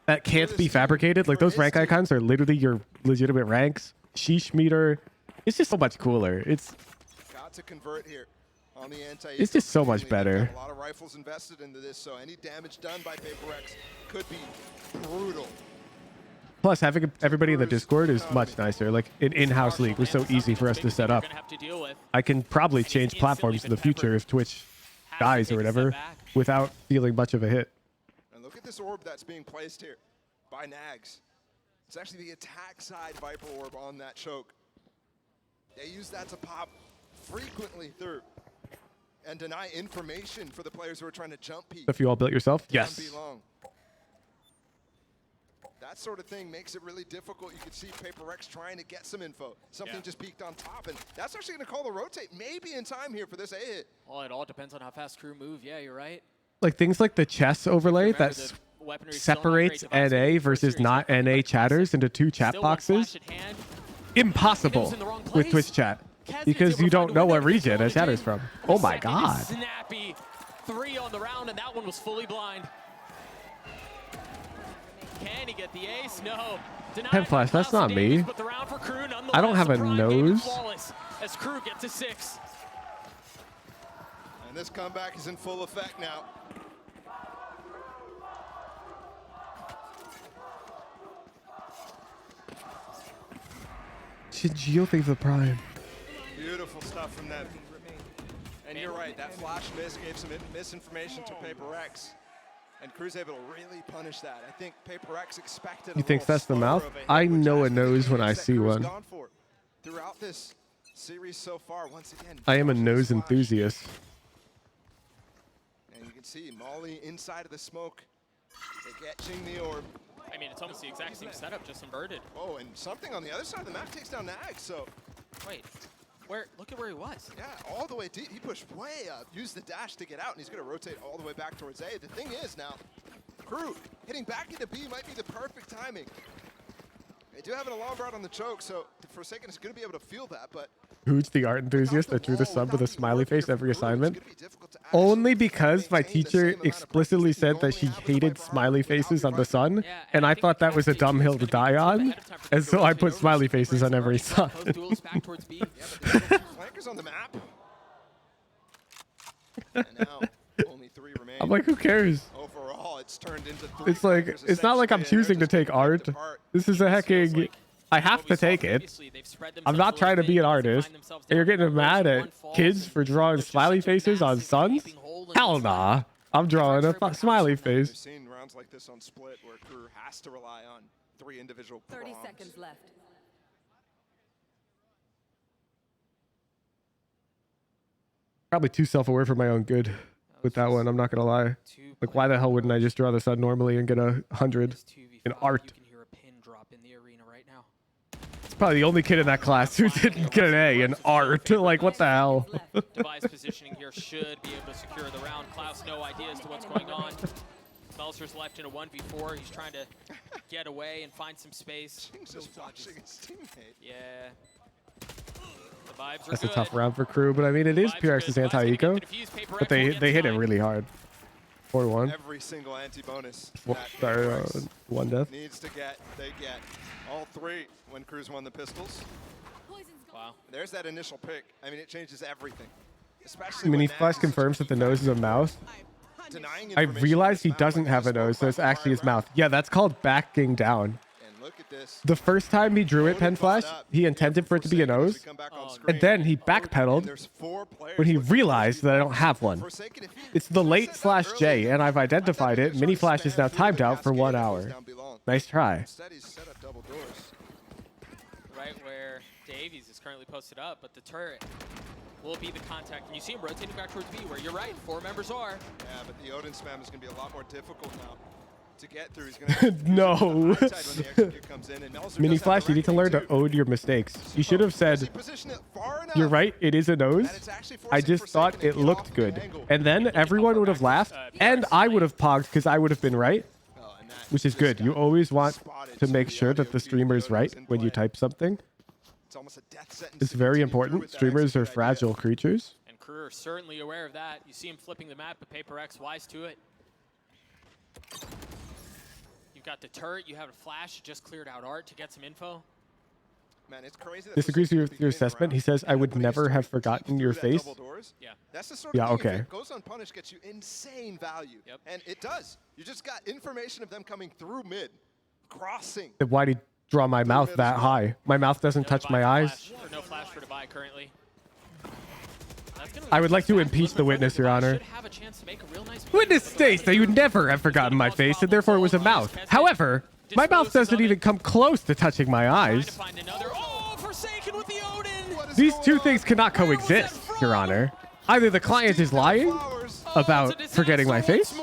that can't be fabricated. Like those rank icons are literally your legitimate ranks. Sheesh meter. It's just so much cooler. It's to convert here on the It's just so much better. A lot of rifles invested into this, so any damage done by PRX could be brutal. Plus, having everybody in the Discord is much nicer. Like an in-house league was so easy for us to set up. I can probably change platforms in the future if Twitch dies or whatever without feeling much of a hit. And look at this orb that's being placed here by Nags. It's actually the attack side Viper orb on that choke. They use that to pop frequently through and deny information for the players who are trying to jump peek. If you all built yourself? Yes. That sort of thing makes it really difficult. You can see PRX trying to get some info. Something just peeked on top, and that's actually going to call the rotate maybe in time here for this A-hit. Well, it all depends on how fast Crew move. Yeah, you're right. Like things like the chess overlay that separates NA versus not NA chatters into two chat boxes. Impossible with Twitch chat because you don't know what region a chatter's from. Oh my god. Snappy 3 on the round, and that one was fully blind. Can he get the ace? No. Pen flash, that's not me. I don't have a nose. As Crew gets a 6. And this comeback is in full effect now. Should geothink the prime? Beautiful stuff from them. And you're right, that flash miss gave some misinformation to PRX. And Crew's able to really punish that. I think PRX expected. You think that's the mouth? I know a nose when I see one. Throughout this series so far, once again. I am a nose enthusiast. And you can see Molly inside of the smoke. They get Ching the orb. I mean, it's almost the exact same setup, just inverted. Oh, and something on the other side of the map takes down Nag, so. Wait, look at where he was. Yeah, all the way deep. He pushed way up, used the dash to get out, and he's going to rotate all the way back towards A. The thing is now, Crew hitting back into B might be the perfect timing. They do have an alarm bar on the choke, so Forsaken is going to be able to feel that, but. Who's the art enthusiast that drew the sub with a smiley face every assignment? Only because my teacher explicitly said that she hated smiley faces on the sun, and I thought that was a dumb hill to die on, and so I put smiley faces on every sun. Flankers on the map. And now only 3 remain. I'm like, who cares? Overall, it's turned into 3. It's like, it's not like I'm choosing to take art. This is a hecking... I have to take it. I'm not trying to be an artist. And you're getting mad at kids for drawing smiley faces on suns? Hell nah. I'm drawing a smiley face. We've seen rounds like this on Split where Crew has to rely on 3 individual 30 seconds left. Probably too self-aware for my own good with that one. I'm not going to lie. Like, why the hell wouldn't I just draw the sun normally and get 100 in art? Probably the only kid in that class who didn't get an A in art. Like, what the hell? Device positioning here should be able to secure the round. Klaus, no idea as to what's going on. Melzer's left in a 1v4. He's trying to get away and find some space. Just watching his teammate. Yeah. The vibes are That's good. a tough round for Crew, but I mean, it is PRX's anti-eco, but they hit it really hard. 4-1. Every single anti-bonus. Sorry, 1 death. Needs to get, they get all 3 when Crew's won the pistols. Wow. There's that initial pick. I mean, it changes everything. Especially Mini when Flash Nags confirms that the nose is a mouth. denying I information realized on he this map doesn't when have there's a nose, so smoke it's by actually his far, mouth. Yeah, that's called backing down. And look at this. The first time he drew it, Pen Flash, he intended for it to be a nose, and then he backpedaled when he realized that I don't have one. It's the late /J, and I've identified it. Mini Flash is now timed out for 1 hour. Nice try. Instead, he's set up double doors. Right where Davies is currently posted up, but the turret will be the contact. And you see him rotating back towards B, where you're right, 4 members are. Yeah, but the Odin spam is going to be a lot more difficult now to get through. He's going to No. Mini Flash, Flash, you need to learn to own your mistakes. You should have said, you're right, it is a nose. I just thought it looked good. And then everyone would have laughed, and I would have pogged because I would have been right, which is good. You always want to make sure that the streamer's right when you type something. It's very important. Streamers are fragile creatures. And KRU are certainly aware of that. You see him flipping the map, but PRX wise to it. You've got the turret, you have a flash, just cleared out art to get some info. Man, it's crazy. Disagrees with your assessment. He says, I would never have forgotten your face. Yeah. That's the sort of thing, if it goes unpunished, gets you insane value. And it does. You just got information of them coming through mid, crossing. Why'd he draw my mouth that high? My mouth doesn't touch my eyes. No flash for Dubai currently. I would like to impeach the witness, Your Honor. Witness states that you would never have forgotten my face, and therefore it was a mouth. However, my mouth doesn't even come close to touching my eyes. These two things cannot coexist, Your Honor. Either the client is lying about forgetting my face,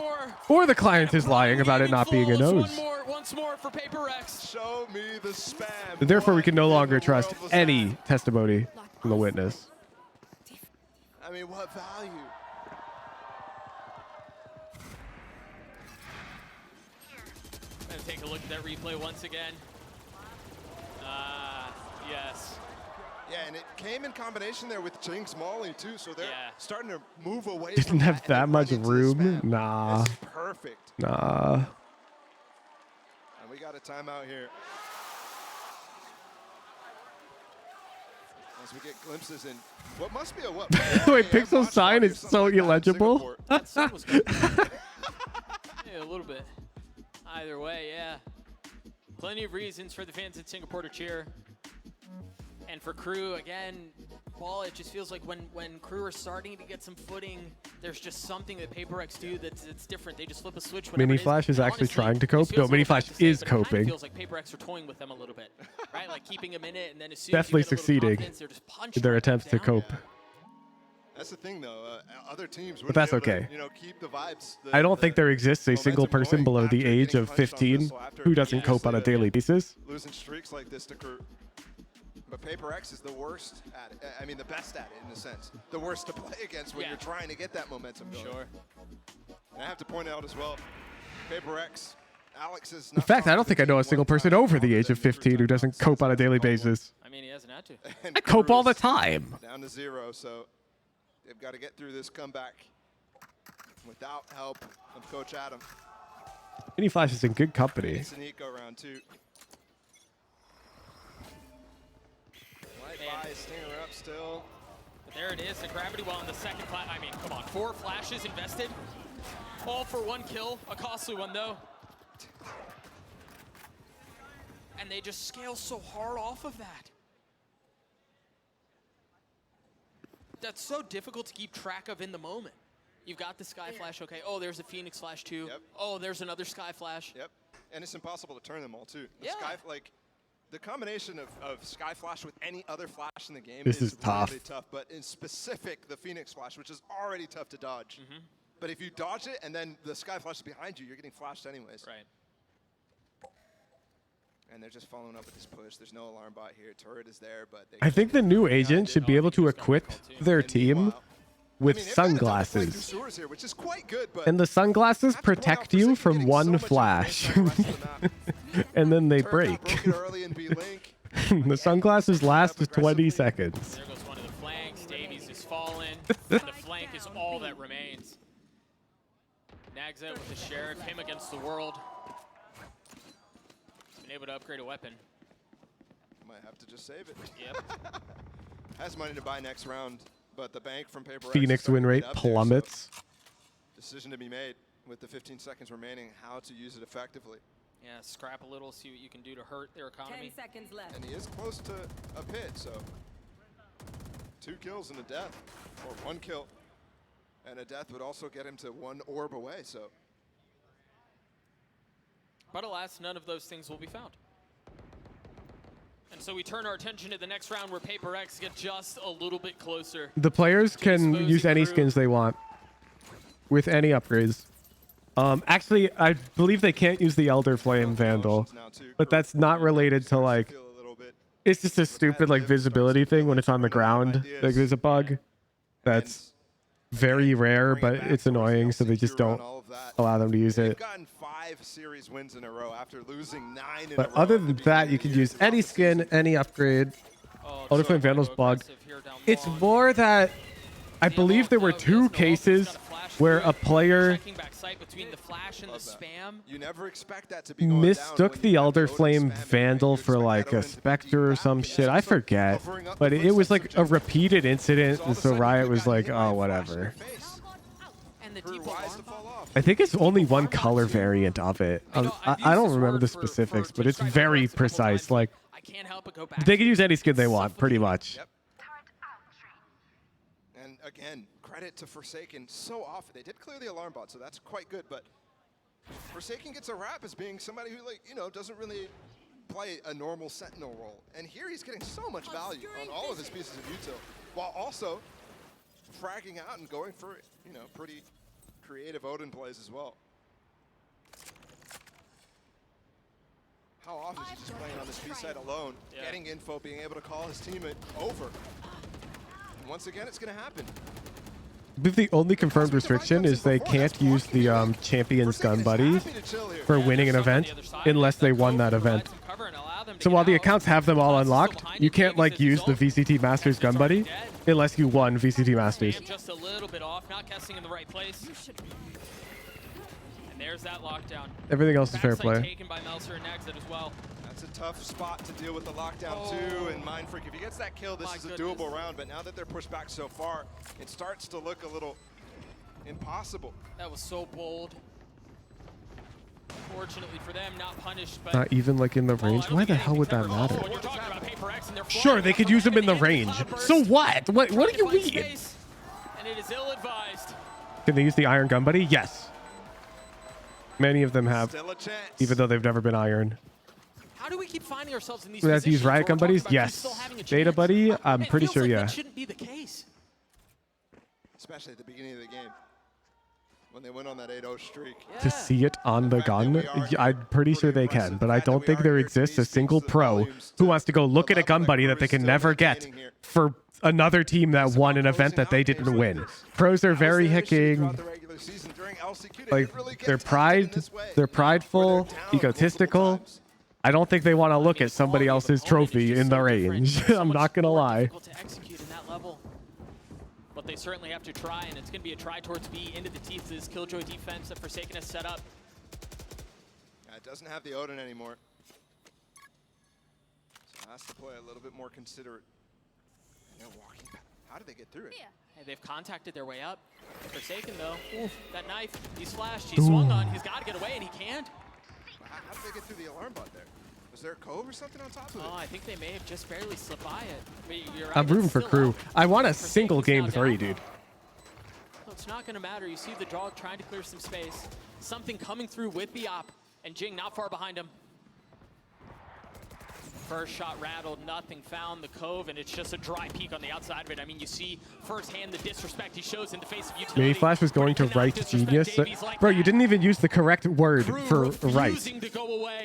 or the client is lying about it not being a nose. Once more for PRX. Show me the spam. Therefore, we can no longer trust any testimony from the witness. I mean, what value? And take a look at that replay once again. Yes. Yeah, and it came in combination there with Jinx Molly too, so they're starting to move away. Didn't have that much room. Nah. It's perfect. Nah. And we got a timeout here. As we get glimpses in what must be a what? Wait, Pixel's sign is so illegible. Yeah, a little bit. Either way, yeah. Plenty of reasons for the fans in Singapore to cheer. And for KRU, again, Paul, it just feels like when KRU are starting to get some footing, there's just something that PRX do that's different. They just flip a switch. Mini Flash is actually trying to cope. No, Mini Flash is coping. It feels like PRX are toying with them a little bit, right? Like keeping them in it, and then as soon Definitely as you get succeeding they're just punching in their attempts to cope. That's the thing, though. Other teams, But that's okay. To, keep the vibes. I don't think there exists a single person below the age of 15 who doesn't cope on a daily basis. Losing streaks like this to KRU. But PRX is the worst at it. I mean, the best at it, in a sense. The worst to play against when you're trying to get that momentum going. Sure. And I have to point out as well, PRX, Alex is In fact, I don't think I know a single person over the age of 15 who doesn't cope on a daily basis. I mean, he hasn't had to. I cope all the time. Down to 0, so they've got to get through this comeback without help of Coach Adam. Mini Flash is in good company. It's an eco round 2. Stinger up still. But there it is, the gravity well in the second flash. I mean, come on, 4 flashes invested. All for 1 kill, a costly one though. And they just scale so hard off of that. That's so difficult to keep track of in the moment. You've got the Sky Flash, okay. Oh, there's a Phoenix Flash too. Yep. Oh, there's another Sky Flash. Yep, and it's impossible to turn them all too. The Yeah. The combination of Sky Flash with any other Flash in the game This is really tough. tough, but in specific, the Phoenix Flash, which is already tough to dodge. But if you dodge it and then the Sky Flash is behind you, you're getting flashed anyways. Right. And they're just following up with this push. There's no alarm bot here. Turret is there, but they I think the new agent should be able to equip their team with sunglasses. here, which is quite good, but And the sunglasses protect you from one flash. And then they break. The sunglasses last 20 seconds. There goes one of the flanks. Davies is fallen. The flank is all that remains. Nags out with the Sheriff. Him against the world. He's been able to upgrade a weapon. might have to just save it. Yep. Has money to buy next round, but the bank from PRX Phoenix win rate plummets. Decision to be made with the 15 seconds remaining, how to use it effectively. Yeah, scrap a little, see what you can do to hurt their economy. 10 seconds left. And he is close to a pit, so 2 kills and a death, or 1 kill. And a death would also get him to 1 orb away, so. But alas, none of those things will be found. And so we turn our attention to the next round where PRX get just a little bit closer. The players can use any skins they want with any upgrades. Actually, I believe they can't use the Elder Flame Vandal, but that's not related to like, it's just a stupid like visibility thing when it's on the ground. Like there's a bug that's very rare, but it's annoying, so they just don't allow them to use it. Gotten 5 series wins in a row after losing 9 in But a row. other than that, you can use any skin, any upgrade. Elder Flame Vandal's bugged. It's more that I believe there were 2 cases where a player You never expect that to be going mistook the Elder Flame Vandal for like a Spectre or some shit. I forget. But it was like a repeated incident, and so Riot was like, oh, whatever. I think it's only one color variant of it. I don't remember the specifics, but it's very precise. Like, they can use any skin they want, pretty much. And again, credit to Forsaken. So often they did clear the alarm bot, so that's quite good. But Forsaken gets a rap as being somebody who, like, you know, doesn't really play a normal Sentinel role. And here he's getting so much value on all of his pieces of util, while also fragging out and going for, you know, pretty creative Odin plays as well. How often is he just playing on this B side alone, getting info, being able to call his teammate over? And once again, it's going to happen. I believe the only confirmed restriction is they can't use the Champions Gun Buddy for winning an event unless they won that event. So while the accounts have them all unlocked, you can't like use the VCT Masters Gun Buddy unless you won VCT Masters. Just a little bit off, not guessing in the right place. And there's that lockdown. Everything else is fair play. Taken by Melser and Exit as well. That's a tough spot to deal with the lockdown too, and Mindfreak, if he gets that kill, this is a doable round, but now that they're pushed back so far, it starts to look a little impossible. That was so bold. Fortunately for them, not punished, but Not even like in the range? Why the hell would that matter? Sure, they could use them in the range. So what? What do you mean? And it is ill-advised. Can they use the Iron Gun Buddy? Yes. Many of them have, even though they've never been Iron. How do we keep finding ourselves in these We have to use positions Riot where Gun we're talking Buddies? about Yes. still having a Data chance? Buddy? I'm It pretty feels sure, like yeah. That shouldn't be the case. Especially at the beginning of the game, when they went on that 8-0 streak. To see it on the gun? I'm pretty sure they can, but I don't think there exists a single pro who wants to go look at a Gun Buddy that they can never get for another team that won an event that they didn't win. Pros are very hicking. Like, they're prideful, egotistical. I don't think they want to look at somebody else's trophy in the range. I'm not going to lie. To execute in that level. But they certainly have to try, and it's going to be a try towards B into the teeth of this Killjoy defense that Forsaken has set up. It doesn't have the Odin anymore. So it has to play a little bit more considerate. You know, walking back. How did they get through it? Hey, they've contacted their way up. Forsaken, though, that knife, he's flashed, he's swung on, he's got to get away, and he can't. How did they get through the alarm bot there? Was there a cove or something on top of it? Oh, I think they may have just barely slipped by it. But you're right, I'm rooting it's for still Crew. up. I want a single game now 3, down, dude. Well, it's not going to matter. You see the dog trying to clear some space. Something coming through with the op, and Jing not far behind him. First shot rattled, nothing found the cove, and it's just a dry peek on the outside of it. I mean, you see firsthand the disrespect he shows in the face of utility. Mini Flash was going to right genius. Bro, you didn't even use the correct word for right.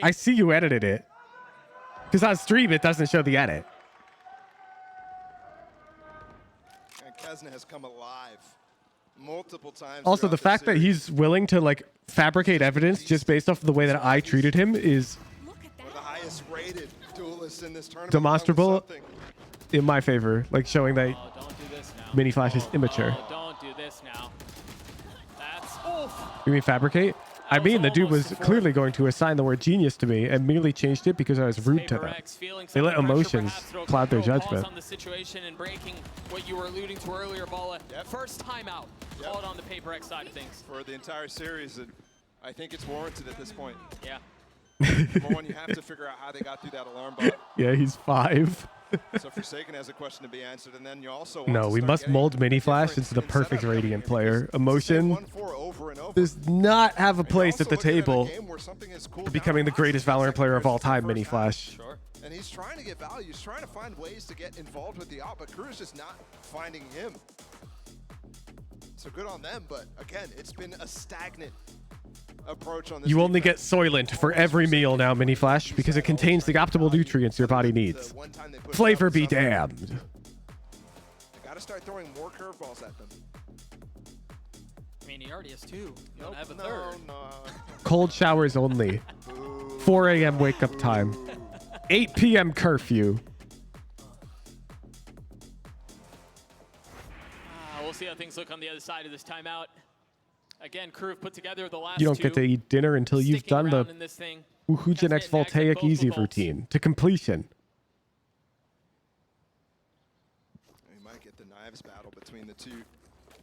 I see you edited it. Because on stream, it doesn't show the edit. And Kesna has come alive multiple times. Also, the fact that he's willing to like fabricate evidence just based off of the way that I treated him is the highest rated duelist in this tournament. demonstrable in my favor. Like showing that Mini Flash is immature. Don't do this now. That's oof. You mean fabricate? I mean, the dude was clearly going to assign the word genius to me and merely changed it because I was rude to them. They let emotions cloud their judgment. On the situation and breaking what you were alluding to earlier, Bala. First timeout called on the PRX side of things. For the entire series, and I think it's warranted at this point. Yeah. Number one, you have to figure out how they got through that alarm bot. Yeah, he's 5. So Forsaken has a question to be answered, and then you also No, we must mold Mini Flash into the perfect Radiant player. Emotion does not have a place at the table for becoming the greatest Valorant player of all time, Mini Flash. And he's trying to get value. He's trying to find ways to get involved with the op, but Crew is just not finding him. So good on them, but again, it's been a stagnant approach on this. You only get Soylent for every meal now, Mini Flash, because it contains the optimal nutrients your body needs. Flavor be damned. They got to start throwing more curveballs at them. I mean, he already has 2. You don't have a third. Cold showers only. 4 a.m. wake up time. 8 p.m. curfew. We'll see how things look on the other side of this timeout. Again, Crew have put together the last You don't get to eat dinner until you've done the Wuhugen X Voltaic Easy routine to completion. We might get the knives battle between the 2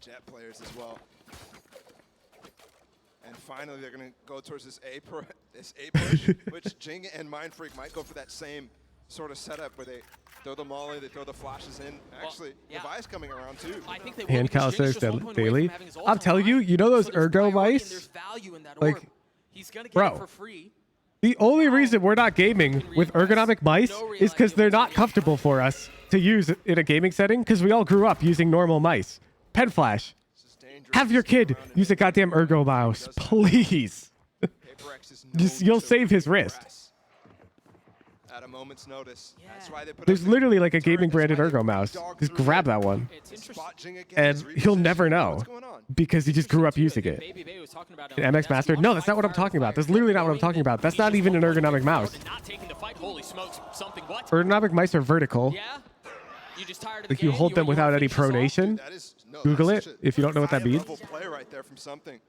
Jet players as well. And finally, they're going to go towards this A push, which Jing and Mindfreak might go for that same sort of setup where they throw the molly, they throw the flashes in. Actually, Levi's coming around too. I think they Hand calisthenics daily. I'm telling you, you know those ergo mice? Like, bro, the only reason we're not gaming with ergonomic mice is because they're not comfortable for us to use in a gaming setting because we all grew up using normal mice. Pen Flash, have your kid use a goddamn ergo mouse, please. You'll save his wrist. At a moment's notice. That's why they put There's literally like a gaming branded ergo mouse. Just grab that one. And he'll never know because he just grew up using it. An MX Master? No, that's not what I'm talking about. That's literally not what I'm talking about. That's not even an ergonomic mouse. Ergonomic mice are vertical. Like you hold them without any pronation. Google it if you don't know what that means. Play right there from something.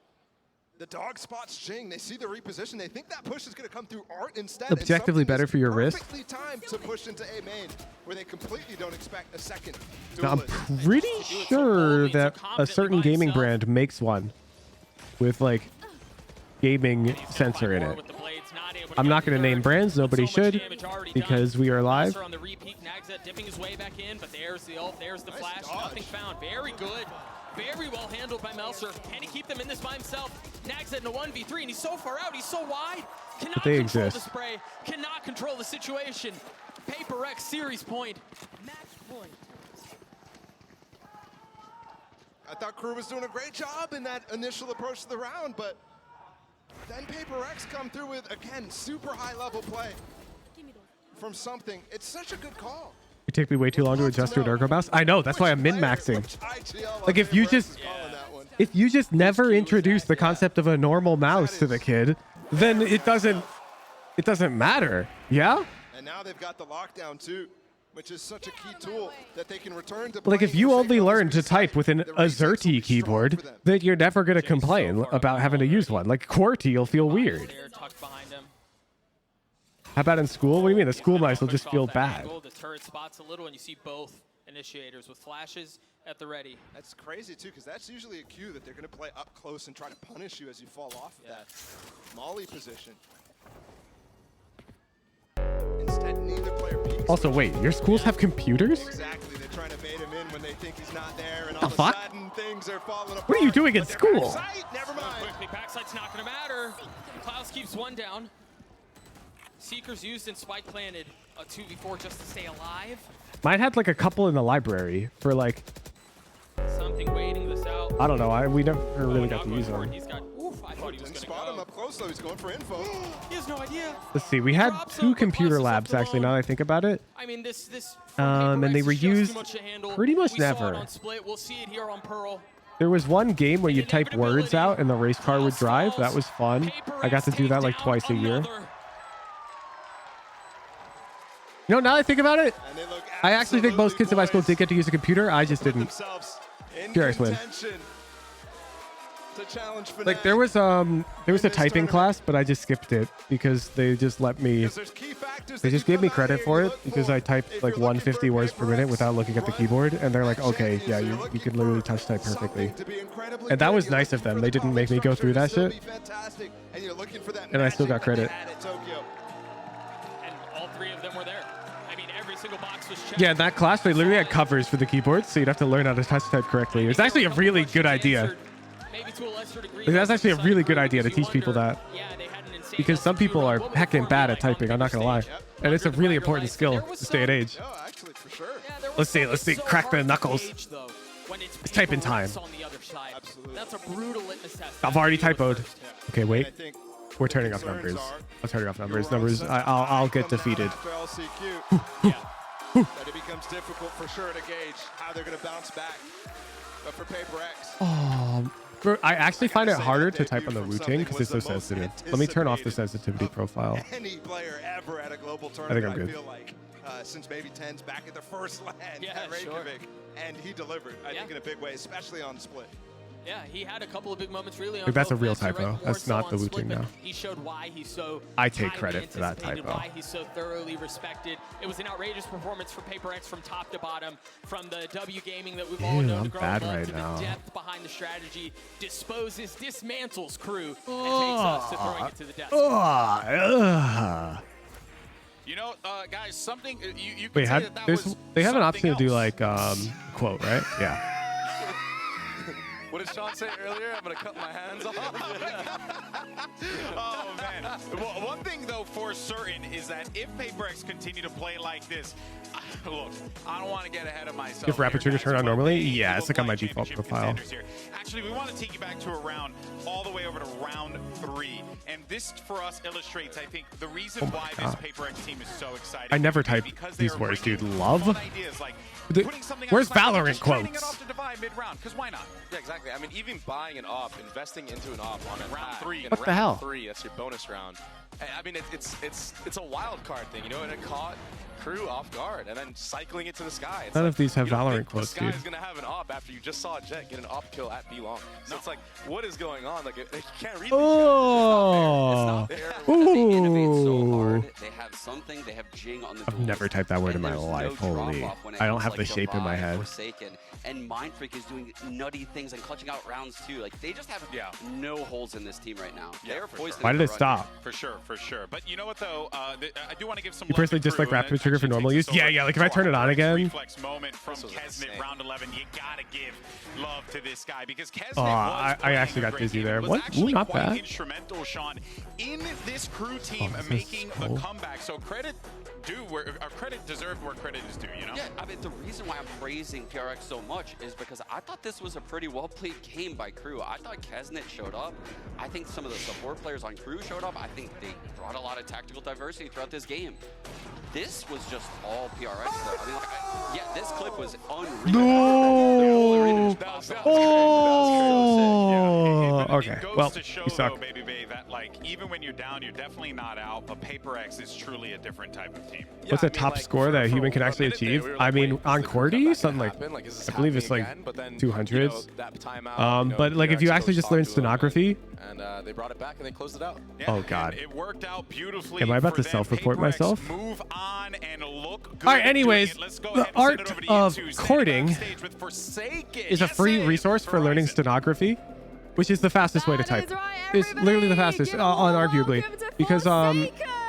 The dog spots Jing. They see the reposition. They think that push is going to come through Art instead. Objectively better for your wrist. Perfectly timed to push into A main, where they completely don't expect a second. Now, I'm pretty sure that a certain gaming brand makes one with like gaming sensor in it. I'm not going to name brands. Nobody should because we are live. Dipping his way back in, but there's the ult, there's the flash, nothing found. Very good. Very well handled by Melser. Can he keep them in this by himself? Nags it in a 1v3, and he's so far out, he's so wide. Cannot control the spray, cannot control the situation. PRX series point. Match point. I thought Crew was doing a great job in that initial approach to the round, but then PRX come through with, again, super high level play from something. It's such a good call. It takes me way too long to adjust to an ergo mouse. I know, that's why I'm min-maxing. Like if you just never introduce the concept of a normal mouse to the kid, then it doesn't matter. Yeah? And now they've got the lockdown too, which is such a key tool that they can return to. Like if you only learn to type with an AZERTY keyboard, then you're never going to complain about having to use one. Like QWERTY will feel weird. How about in school? What do you mean? The school mice will just feel bad. The turret spots a little, and you see both initiators with flashes at the ready. That's crazy too, because that's usually a cue that they're going to play up close and try to punish you as you fall off of that molly position. Instead, neither player peeks. Also, wait, your schools have computers? Exactly. They're trying to bait him in when they think he's not there, and all of a sudden things are falling apart. What are you doing in school? Never mind. Quickly, backside's not going to matter. Klaus keeps one down. Seekers used and Spike planted a 2v4 just to stay alive. Mine had like a couple in the library for like something waiting this out. I don't know. We never really got to use them. He's got. Oof! I thought he was going to spot him up close though. He's going for info. He has no idea. Let's see. We had 2 computer labs actually. Now that I think about it. I mean, this. And they were used pretty much never. We'll see it here on Pearl. There was one game where you typed words out and the race car would drive. That was fun. I got to do that like twice a year. You know, now that I think about it, I actually think most kids in my school did get to use a computer. I just didn't. Curious win. Like there was a typing class, but I just skipped it because they just let me. They just gave me credit for it because I typed like 150 words per minute without looking at the keyboard, and they're like, okay, yeah, you can literally touch type perfectly. And that was nice of them. They didn't make me go through that shit, and I still got credit. And all 3 of them were there. I mean, every single box was checked. Yeah, in that class, they literally had covers for the keyboards, so you'd have to learn how to touch type correctly. It's actually a really good idea. Maybe to a lesser degree. That's actually a really good idea to teach people that. Because some people are heckin' bad at typing, I'm not gonna lie. And it's a really important skill this day and age. Actually, for sure. Let's see. Crack the knuckles. It's typing time. That's a brutal litmus test. I've already typoed. Okay, wait. We're turning off numbers. I'm turning off numbers. I'll get defeated. That it becomes difficult for sure to gauge how they're going to bounce back. But for PRX. Oh, I actually find it harder to type on the Wu-Tang because it's so sensitive. Let me turn off the sensitivity profile. Any player ever at a global I think tournament, I'm good. I feel like, since maybe 10's back at the first land at Reykjavik. And he delivered, I think, in a big way, especially on split. Yeah, he had a couple of big moments really on Like, that's a both real ends, right? typo. More That's so not on the split, Wu-Tang but now. He showed why he's so I take highly credit for that anticipated, typo. why he's so thoroughly respected. It was an outrageous performance for PRX from top to bottom, from the W gaming that we've all Ew, known I'm to grow bad up right to now. the depth behind the strategy, dismantles crew, and takes us to throwing it to the desk. You know, guys, something you can Wait, say that was they have an option something to do else. like quote, right? Yeah. What did Sean say earlier? I'm going to cut my hands off. Oh, man. Well, one thing, though, for certain is that if PRX continue to play like this, look, I don't want to get ahead of myself. If rapid trigger turn on normally, yeah, it's like on my default profile. Actually, we want to take you back to a round all the way over to round 3. And this, for us, illustrates, I think, the reason why this PRX team is so exciting. I never type these words, dude. Love? Where's Valorant quotes? Because why not? Yeah, exactly. I mean, even buying an op, investing into an op on a round 3. What the hell? 3, that's your bonus round. I mean, it's a wild card thing, you know, and it caught crew off guard and then cycling it to the sky. It's None like, of these have you don't Valorant think quotes, the dude. guy's gonna have an op after you just saw a Jet get an op kill at B long. So it's like, what is going on? Like, you can't read Oh. They innovate so hard. Ooh. They have something. They have Jing on the I've never typed that word in my life. Holy. I don't have the shape in my head. Forsaken. And Mindfreak is doing nutty things and clutching out rounds too. Like, they just have no holes in this team right now. They're poised. Why did it stop? For sure. But you know what, though? I do want to give some You personally just like rapid trigger for normal use? Yeah. Like if I turn it on again. Reflex moment from Kesnet, round 11. You gotta give love to this guy because Kesnet I actually got dizzy there. What? Ooh, not bad. Instrumental, Sean, in this crew team making a comeback. So credit deserved where credit is due, you know? Yeah, I mean, the reason why I'm praising PRX so much is because I thought this was a pretty well-played game by crew. I thought Kesnet showed up. I think some of the support players on crew showed up. I think they brought a lot of tactical diversity throughout this game. This was just all PRX, though. I mean, yeah, this clip was unreal. No. Oh. Okay. Well, to show, you suck. though, Baby Bay, that like even when you're down, you're definitely not out. But PRX is truly a different type of team. What's the top score that a human can actually achieve? I mean, on Cordy, something like, I believe it's like 200s. But like if you actually just learn stenography. And they brought it back and they closed it out. Oh God. It worked out beauously. Am I about to self-report myself? Move on and look good. All right, anyways, the art of courting is a free resource for learning stenography, which is the fastest way to type. It's literally the fastest, unarguably, because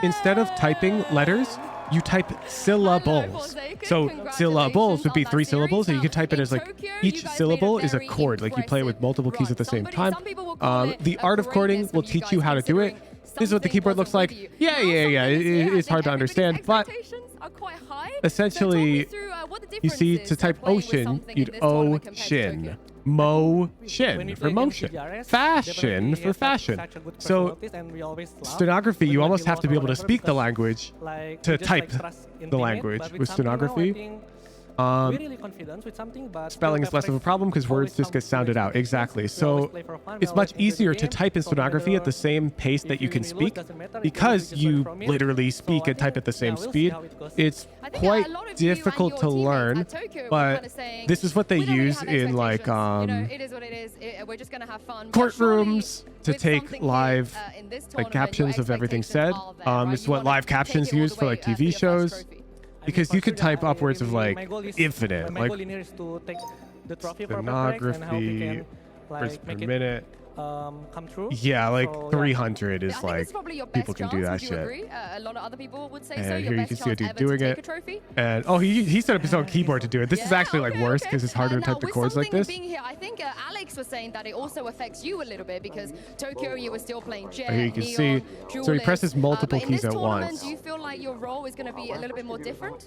instead of typing letters, you type syllables. So syllables would be 3 syllables, and you can type it as like each syllable is a chord. Like you play it with multiple keys at the same time. The art of chording will teach you how to do it. This is what the keyboard looks like. Yeah. It's hard to understand, but essentially, you see, to type ocean, you'd ocean. Motion for motion. Fashion for fashion. So stenography, you almost have to be able to speak the language to type the language with stenography. Spelling is less of a problem because words just get sounded out. Exactly. So it's much easier to type in stenography at the same pace that you can speak because you literally speak and type at the same speed. It's quite difficult to learn, but this is what they use in like courtrooms to take live like captions of everything said. This is what live captions use for like TV shows. Because you could type upwards of like infinite, like stenography, words per minute. come true. Yeah, like So, 300 yeah. is I think like it's probably your best people can do that chance, would you shit. agree? A lot of other people would say so. And Your here you best can see a chance dude ever to doing take it. a trophy. And oh, he set up his own keyboard to do it. This is actually like worse because it's harder to Now, type the with chords like something this. being here, I think Alex was saying that it also affects you a little bit because Tokyo, you were still playing Jet, Here you can Neon, see, so he Duelist. presses multiple But in keys this at tournament, once. do you feel like your role is going to be a little bit more different?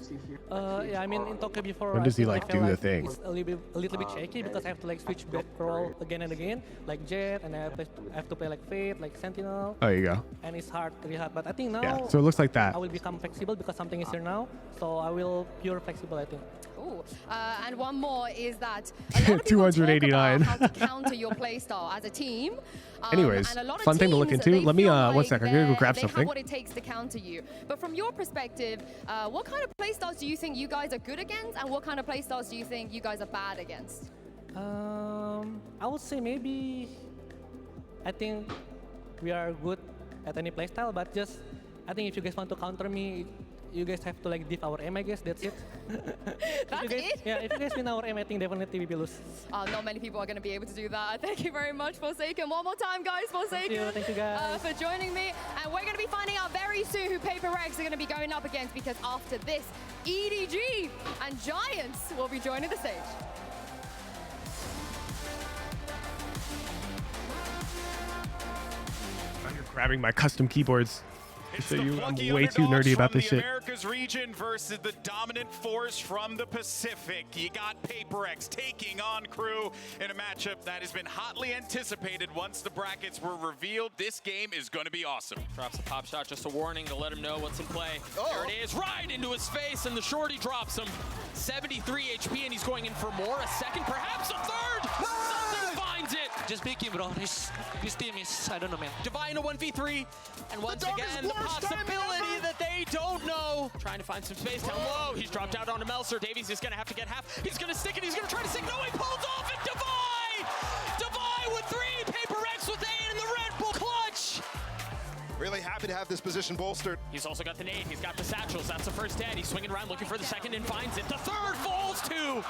Yeah, I mean in Tokyo before. When does he like I felt do the thing? It's a little bit shaky because I have to like switch back role again and again, like Jet, and I have to play like Fate, like Sentinel. Oh, there you go. And it's hard, really hard. But I think now. Yeah, so it looks like that. I will become flexible because something is here now, so I will pure flexible, I think. Ooh. And one more is that a lot of people 289. talk about how to counter your playstyle as a team. Anyways, and a lot of fun thing to look teams, into. they Let me, feel one like sec, I'm gonna go grab they something. have what it takes to counter you. But from your perspective, what kind of playstyles do you think you guys are good against, and what kind of playstyles do you think you guys are bad against? I would say maybe. I think we are good at any playstyle, but just I think if you guys want to counter me, you guys have to like diff our aim, I guess. That's it. That's it? Yeah, if you guys win our aim, I think definitely we will lose. Not many people are going to be able to do that. Thank you very much, Forsaken. One more time, guys, Forsaken. Thank you guys. For joining me. And we're going to be finding out very soon who PRX are going to be going up against, because after this, EDG and Giants will be joining the stage. You're grabbing my custom keyboards. It's So the you, I'm plucky way too underdogs nerdy about from this the shit. Americas region versus the dominant force from the Pacific. You got PRX taking on KRU in a matchup that has been hotly anticipated once the brackets were revealed. This game is going to be awesome. Drops a pop shot, just a warning to let him know what's in play. There it is, right into his face, and the shorty drops him. 73 HP, and he's going in for more. A second, perhaps a third. Something finds it. Just pick him, bro. His team is, I don't know, man. Divine a 1v3, and once again, the possibility that they don't know. Trying to find some space down low. He's dropped out onto Melser. Davies is going to have to get half. He's going to stick it. He's going to try to stick. No, he pulls off it. Divine! Divine with 3. PRX with 8 in the Red Bull clutch. Really happy to have this position bolstered. He's also got the nade. He's got the satchels. That's the first dead. He's swinging around looking for the second and finds it. The third falls too.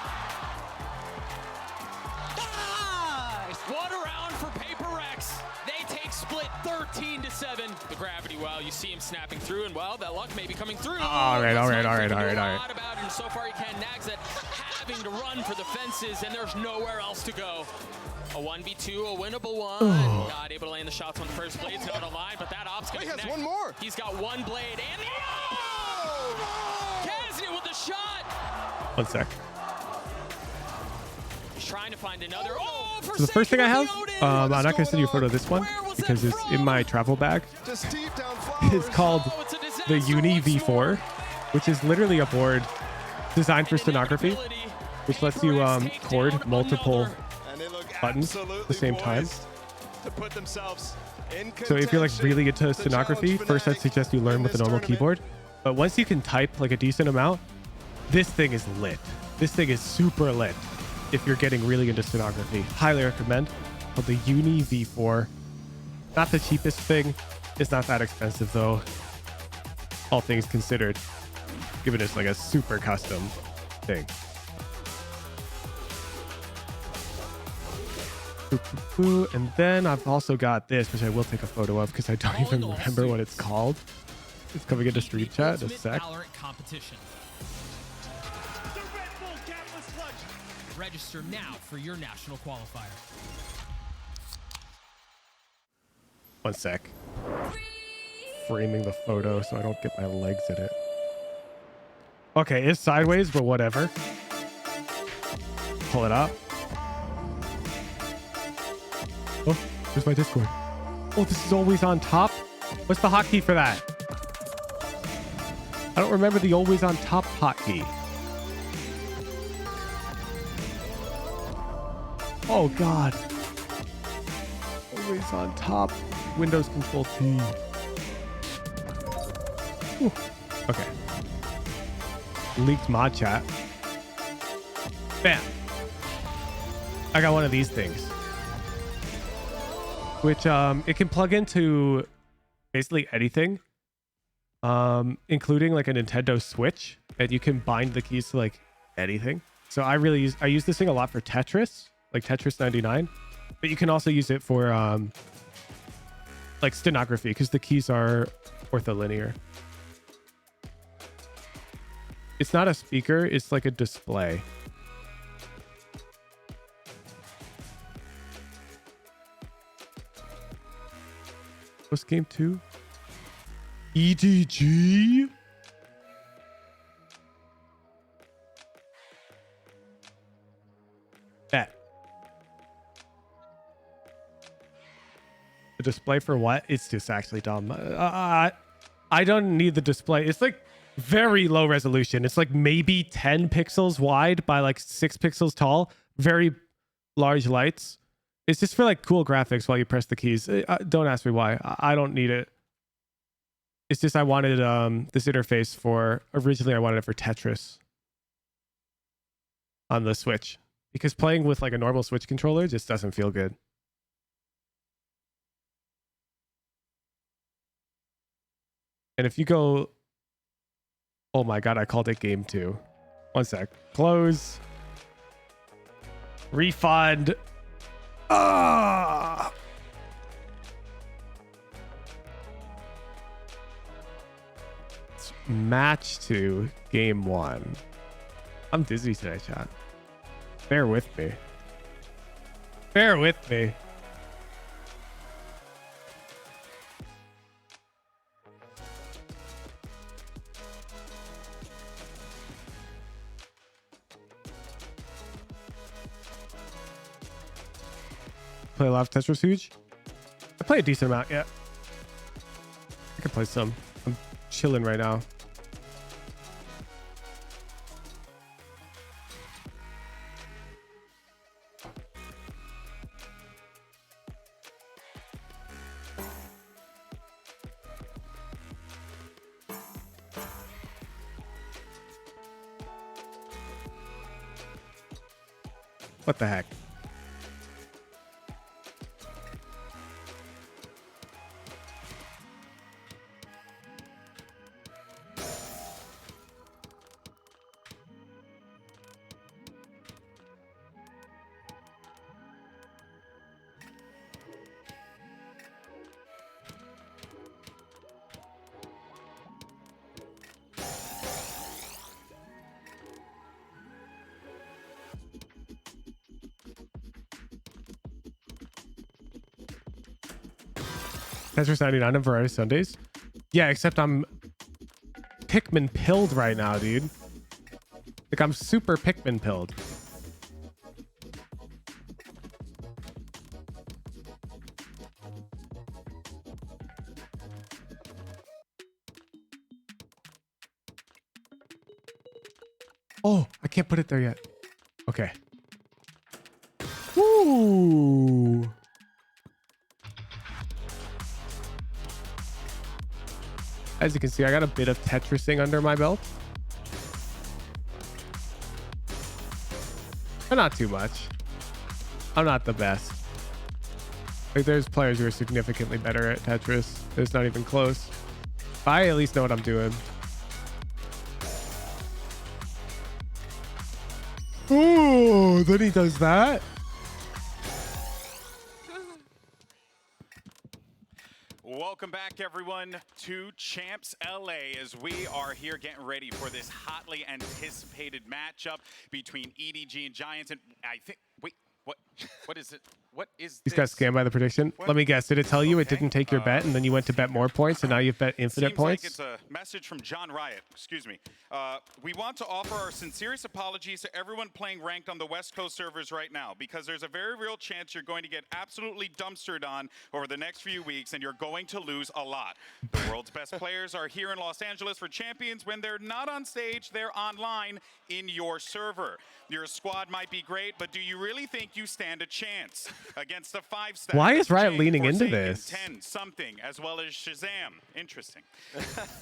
What a round for PRX. They take split 13-7. The gravity, well, you see him snapping through, and well, that luck may be coming through. All right. Not about it, and so far he can. Nags it, having to run for the fences, and there's nowhere else to go. A 1v2, a winnable one. Not able to land the shots on the first blades, not aligned, but that op's gonna connect. One more. He's got one blade, and Kazia with the shot. 1 sec. He's trying to find another. So the first thing I have, I'm not going to send you a photo of this one because it's in my travel bag. It's called the Uni V4, which is literally a board designed for stenography, which lets you chord multiple buttons at the same time. So if you're like really into stenography, first I'd suggest you learn with a normal keyboard. But once you can type like a decent amount, this thing is lit. This thing is super lit. If you're getting really into stenography, highly recommend. Called the Uni V4. Not the cheapest thing. It's not that expensive though. All things considered, given it's like a super custom thing. And then I've also got this, which I will take a photo of because I don't even remember what it's called. It's coming into stream chat in a sec. Competition. Register now for your national qualifier. 1 sec. Framing the photo so I don't get my legs in it. Okay, it's sideways, but whatever. Pull it up. Oh, there's my Discord. Oh, this is always on top? What's the hotkey for that? I don't remember the always on top hotkey. Oh God. Always on top. Windows Control T. Whew. Okay. Leaked mod chat. Bam. I got one of these things. Which it can plug into basically anything. Including like a Nintendo Switch. And you can bind the keys to like anything. So I use this thing a lot for Tetris. Like Tetris 99. But you can also use it for like stenography because the keys are ortholinear. It's not a speaker, it's like a display. What's game 2? EDG? Bet. The display for what? It's just actually dumb. I don't need the display. It's like very low resolution. It's like maybe 10 pixels wide by like 6 pixels tall. Very large lights. It's just for like cool graphics while you press the keys. Don't ask me why. I don't need it. It's just I wanted this interface for, originally I wanted it for Tetris on the Switch. Because playing with like a normal Switch controller just doesn't feel good. And if you go, oh my God, I called it game 2. One sec. Close. Refund. Ah! Match 2, game 1. I'm dizzy today, chat. Bear with me. Bear with me. Play a lot of Tetris Huge? I play a decent amount, yeah. I can play some. I'm chilling right now. What the heck? Tetris 99 on Variety Sundays. Yeah, except I'm Pikmin pilled right now, dude. Like I'm super Pikmin pilled. Oh, I can't put it there yet. Okay. Woo! As you can see, I got a bit of Tetrising under my belt. But not too much. I'm not the best. Like, there's players who are significantly better at Tetris. It's not even close. I at least know what I'm doing. Oh, then he does that. Welcome back, everyone, to Champs LA as we are here getting ready for this hotly anticipated matchup between EDG and Giants. And I think, wait, what is it? What is He's got scammed by the prediction. Let me guess. Did it tell you it didn't take your bet and then you went to bet more points and now you've bet infinite points? Like it's a message from John Riot. Excuse me. We want to offer our sincerest apologies to everyone playing ranked on the West Coast servers right now because there's a very real chance you're going to get absolutely dumpstered on over the next few weeks and you're going to lose a lot. The world's best players are here in Los Angeles for Champions. When they're not on stage, they're online in your server. Your squad might be great, but do you really think you stand a chance against a 5-star? Why is Riot leaning into this? 10 something, as well as Shazam. Interesting.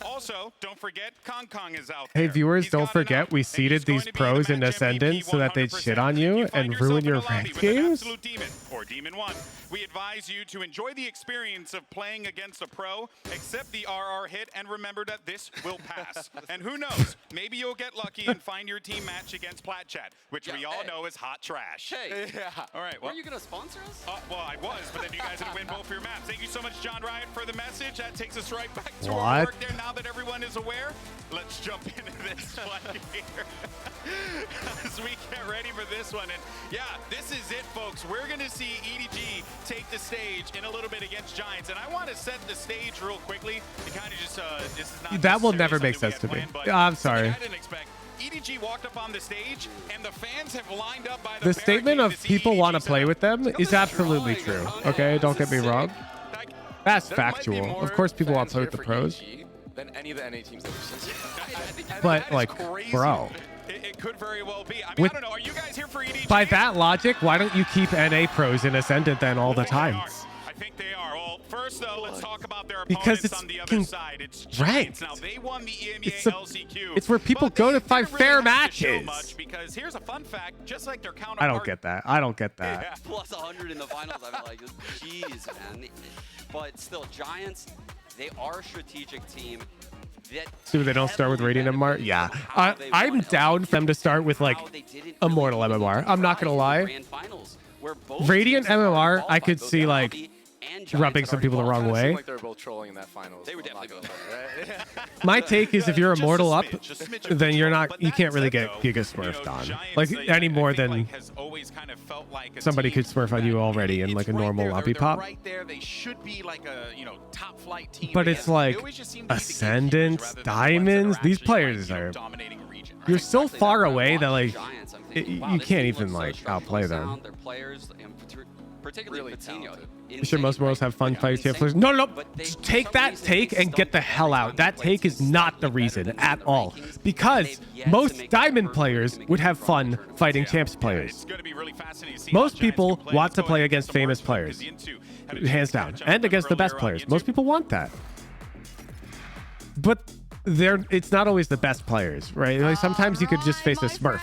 Also, don't forget, Kong is out there. Hey viewers, don't forget we seeded these pros in Ascendant so that they'd shit on you and ruin your ranked games. Demon or Demon 1. We advise you to enjoy the experience of playing against a pro, accept the RR hit, and remember that this will pass. And who knows, maybe you'll get lucky and find your team match against Platchat, which we all know is hot trash. Hey, All right, where are you going to sponsor Well, I was, but then you guys had to win both your maps. Thank you so much, John Riot, for the message. That takes us right back to our work there. Now that everyone is aware, let's jump into this one here as we get ready for this one. And yeah, this is it, folks. We're going to see EDG take the stage in a little bit against Giants. And I want to set the stage real quickly to kind of just, this is not that will never make sense to me. I'm sorry. I didn't expect. EDG walked up on the stage, and the fans have lined up by The statement of people want to play with them is absolutely true. Okay, don't get me wrong. That's factual. Of course, people want to play with the pros. Than any of the NA teams that we've seen. But like, bro. It could very well be. I mean, I don't know. Are you guys here for EDG? By that logic, why don't you keep NA pros in Ascendant then all the time? I think they are. Well, first though, let's talk about their Because opponents on the other side. It's Giants. Now they won the EMEA LCQ. It's where people go to find fair matches. Because here's a fun fact: just like their counterpart. I don't get that. I don't get that. Yeah. Plus 100 in the finals. I'm like, jeez, man. But still, Giants, they are a strategic team. So they don't start with Radiant MMR? Yeah. I'm down for them to start with like Immortal MMR. I'm not gonna lie. Radiant MMR, I could see like rubbing some people the wrong way. Like they were both trolling in that finals. They were definitely both trolling, right? My take is if you're Immortal up, then you can't really get Giga Smurfed on. Like any more than somebody could Smurf on you already in like a normal lobby pop. Right there, they should be like a top flight team. But it's like Ascendant, Diamonds. These players are. You're so far away that like you can't even like outplay them. Particularly Patino. You sure most worlds have fun fights here? No. Just take that take and get the hell out. That take is not the reason at all. Because most Diamond players would have fun fighting Champs players. Most people want to play against famous players. Hands down. And against the best players. Most people want that. But it's not always the best players, right? Like sometimes you could just face a Smurf.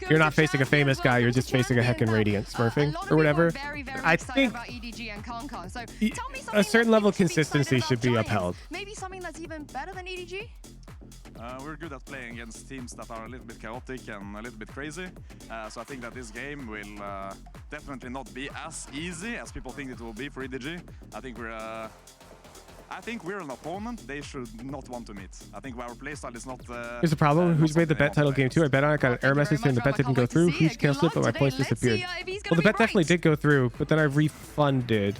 You're not facing a famous guy, you're just facing a heckin' Radiant smurfing or whatever. I think a certain level of consistency should be upheld. Maybe something that's even better than EDG? We're good at playing against teams that are a little bit chaotic and a little bit crazy. So I think that this game will definitely not be as easy as people think it will be for EDG. I think we're an opponent they should not want to meet. I think our playstyle is not... Here's the problem. Who's made the bet title game 2? I bet on it. Got an error message saying the bet didn't go through. Who's canceled it, but my points disappeared. Well, the bet definitely did go through, but then I refunded.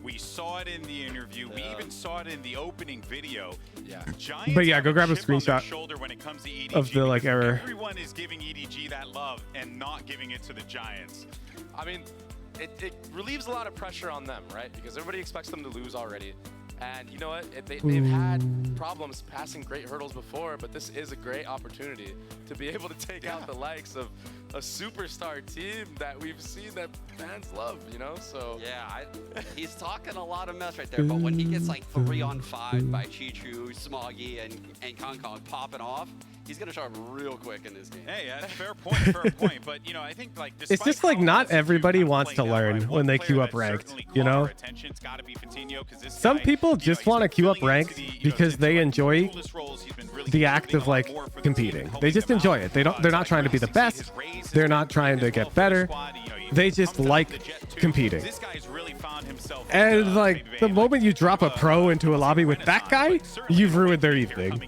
We saw it in the interview. We even saw it in the opening video. Yeah. But yeah, go grab a screenshot of the like error. Everyone is giving EDG that love and not giving it to the Giants. I mean, it relieves a lot of pressure on them, right? Because everybody expects them to lose already. And you know what? They've had problems passing great hurdles before, but this is a great opportunity to be able to take out the likes of a superstar team that we've seen that fans love, you know? So yeah, he's talking a lot of mess right there, but when he gets like 3-on-5 by Chichu, Smoggy, and Kong popping off, he's gonna show up real quick in this game. Hey, that's fair point. But you know, I think like it's just like not everybody wants to learn when they queue up ranked. You know, some people just want to queue up ranked because they enjoy the act of like competing. They just enjoy it. They're not trying to be the best. They're not trying to get better. They just like competing. And like the moment you drop a pro into a lobby with that guy, you've ruined their evening.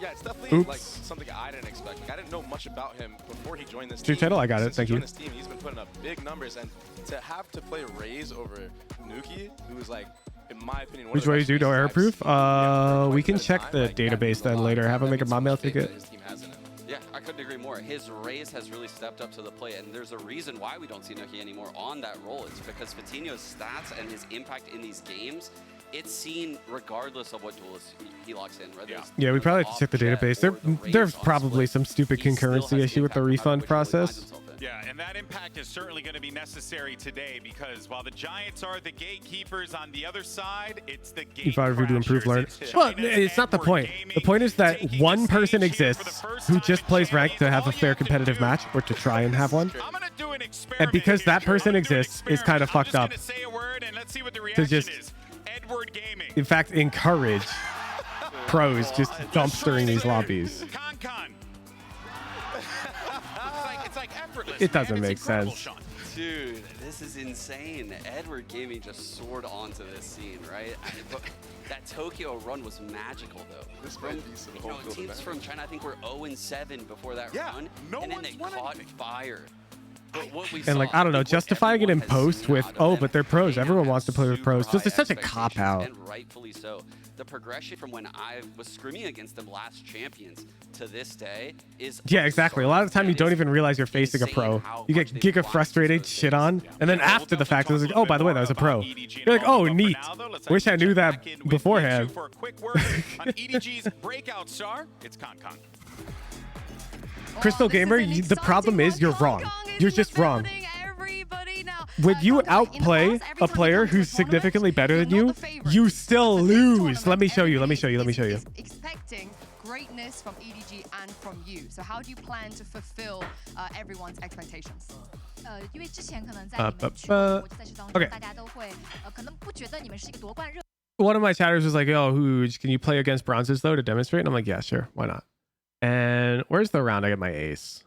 Yeah, it's definitely like something I didn't expect. Like, I didn't know much about him before he joined this team. Title, I got it. Thank you. This team, he's been putting up big numbers, and to have to play Raze over Nuki, who was like, in my opinion, which way you do no error proof? We can check the database then later. Have him make a mod mail ticket. Yeah, I couldn't agree more. His Raze has really stepped up to the plate, and there's a reason why we don't see Nuki anymore on that role. It's because Fatino's stats and his impact in these games, it's seen regardless of what duelist he locks in. Yeah, we probably have to check the database. There's probably some stupid concurrency issue with the refund process. Yeah, and that impact is certainly going to be necessary today because while the Giants are the gatekeepers on the other side, it's the gate crashers. To improve learn. Well, it's not the point. The point is that one person exists who just plays ranked to have a fair competitive match or to try and have one. And because that person exists, it's kind of fucked up to just, in fact, encourage pros just dumpstering these lobbies. It doesn't make sense. Dude, this is insane. Edward Gaming just soared onto this scene, right? But that Tokyo run was magical, though. This might be some whole field teams advantage. from China, I think, were 0-7 before that run, no and then they caught fire. But what we And like, I don't know, justifying it in post with, oh, but they're pros. Everyone wants to play with pros. Just it's such a cop out. And rightfully so. The progression from when I was screaming against them last champions to this day is Yeah, exactly. A lot of the time you don't even realize you're facing a pro. You get giga frustrated, shit on, and then after the fact, it was like, oh, by the way, that was a pro. You're like, oh, neat. Wish I knew that beforehand. For a quick word on EDG's breakout star, it's Con. Crystal Gamer, the problem is you're wrong. You're just wrong. When you outplay a player who's significantly better than you, you still lose. Let me show you. Expecting greatness from EDG and from you. So how do you plan to fulfill everyone's expectations? 因为之前可能在你们去过国际赛事当中， Okay. 大家都会可能不觉得你们是一个夺冠热。 One of my chatters was like, "Yo, Hooj, can you play against bronzes though to demonstrate?" And I'm like, "Yeah, sure, why not?" And where's the round I get my ace?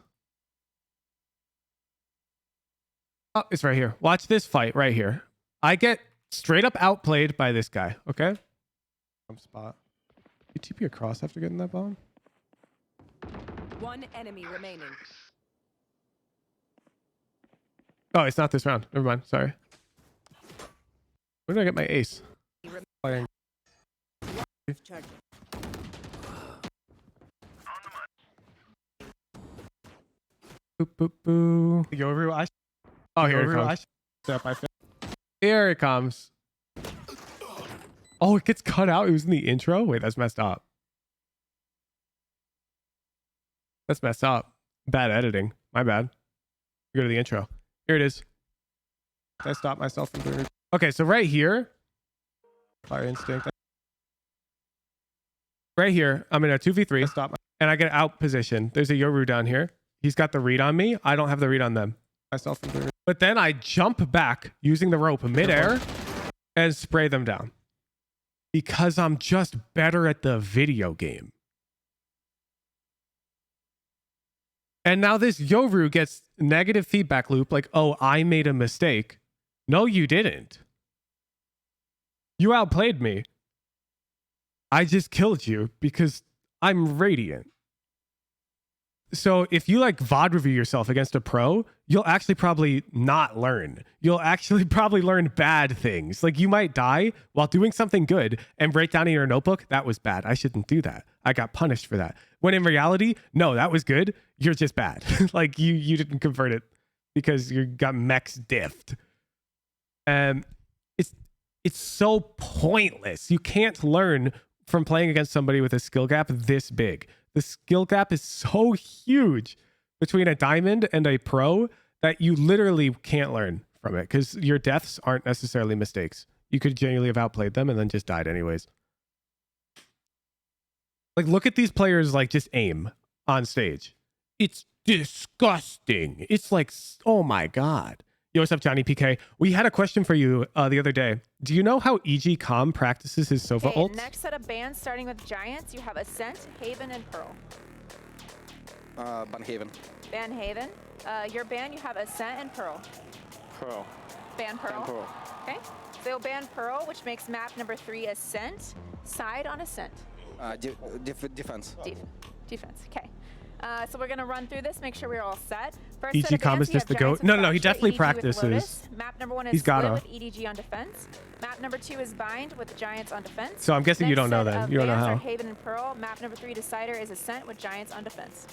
Oh, it's right here. Watch this fight right here. I get straight up outplayed by this guy. Okay. Spot. You TP across after getting that bomb? One enemy remaining. Oh, it's not this round. Never mind. Sorry. Where did I get my ace? Boop, boop, boo. Oh, here it comes. Here it comes. Oh, it gets cut out. It was in the intro. Wait, that's messed up. That's messed up. Bad editing. My bad. Go to the intro. Here it is. I stopped myself from doing it. Okay, so right here, Fire Instinct. Right here, I'm in a 2v3. Stop, and I get out position. There's a Yoru down here. He's got the read on me. I don't have the read on them. Myself from doing it. But then I jump back using the rope midair and spray them down because I'm just better at the video game. And now this Yoru gets negative feedback loop like, oh, I made a mistake. No, you didn't. You outplayed me. I just killed you because I'm radiant. So if you like VOD review yourself against a pro, you'll actually probably not learn. You'll actually probably learn bad things. Like you might die while doing something good and write down in your notebook, that was bad. I shouldn't do that. I got punished for that. When in reality, no, that was good. You're just bad. Like you didn't convert it because you got mex diffed. It's so pointless. You can't learn from playing against somebody with a skill gap this big. The skill gap is so huge between a diamond and a pro that you literally can't learn from it because your deaths aren't necessarily mistakes. You could genuinely have outplayed them and then just died anyways. Like, look at these players, like, just aim on stage. It's disgusting. It's like, oh my God. Yo, what's up, Johnny PK? We had a question for you the other day. Do you know how EG Com practices his Sova ult? Next set of bans, starting with Giants, you have Ascent, Haven, and Pearl. Ban Haven. Ban Haven. Your ban, you have Ascent and Pearl. Pearl. Ban Pearl. Ban Pearl. Okay. So you'll ban Pearl, which makes map number 3 Ascent. Side on Ascent. Defense. Defense. Okay. So we're gonna run through this, make sure we're all set. First EG Com is just the GOAT. No, he definitely practices. Map number 1 is He's gotta. with EDG on defense. Map number 2 is Bind with the Giants on defense. So I'm guessing you don't know that. You don't know Bans are how. Haven and Pearl. Map number 3 Decider is Ascent with Giants on defense.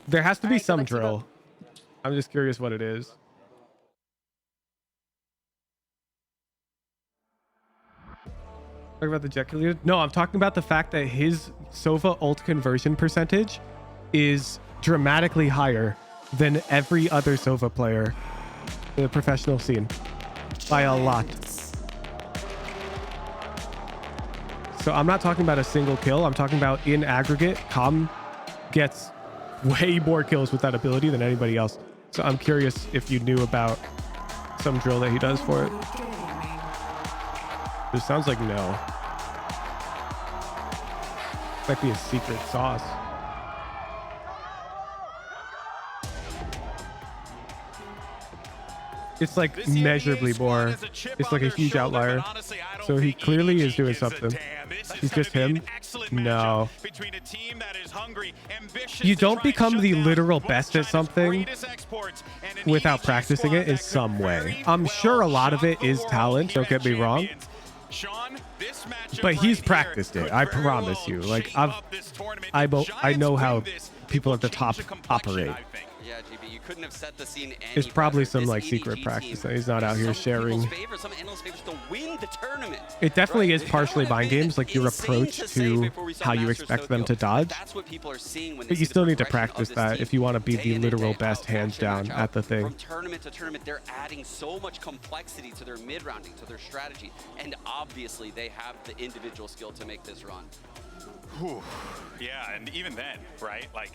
There has to be some drill. I'm just curious what it is. Talking about the Jet Killer? No, I'm talking about the fact that his Sova ult conversion percentage is dramatically higher than every other Sova player in the professional scene by a lot. So I'm not talking about a single kill. I'm talking about in aggregate, Com gets way more kills with that ability than anybody else. So I'm curious if you knew about some drill that he does for it. It sounds like no. Might be a secret sauce. It's like measurably more. It's like a huge outlier. So he clearly is doing something. He's just him? No. You don't become the literal best at something without practicing it in some way. I'm sure a lot of it is talent, don't get me wrong. But he's practiced it, I promise you. Like, I know how people at the top operate. Yeah, GB, you couldn't have set the scene any There's probably better. some This like EDG secret team, practice that he's not out here sharing. some analysts' favors to win the tournament. It definitely is partially mind games, like your approach to how you expect them to dodge. That's what people are seeing when they But you see still the need to progression of practice this that team if you want to be day the in and literal day best out, hands match in, down match at the out. thing. From tournament to tournament, they're adding so much complexity to their mid-rounding, to their strategy, and obviously they have the individual skill to make this run. Whew. Yeah, and even then, right, like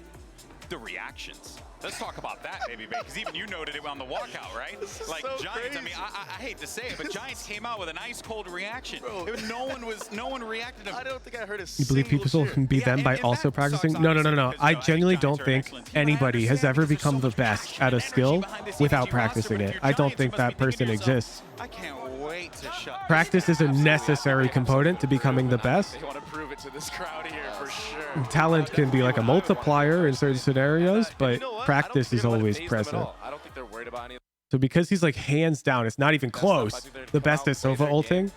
the reactions. Let's talk about that, baby, because even you noted it on the walkout, right? Like so Giants, crazy. I mean, I hate to say it, but Giants came out with an ice cold reaction. No one reacted. I don't think I heard a You believe people can be them by also practicing? No. I genuinely don't think anybody has ever become the best at a skill without practicing it. I don't think that person exists. I can't wait to shut. Practice is a necessary component to becoming the best. They want to prove it to this crowd here for sure. Talent can be like a multiplier in certain scenarios, but practice is always present. I don't think they're worried about any. So because he's like hands down, it's not even close, the best at Sova ulting,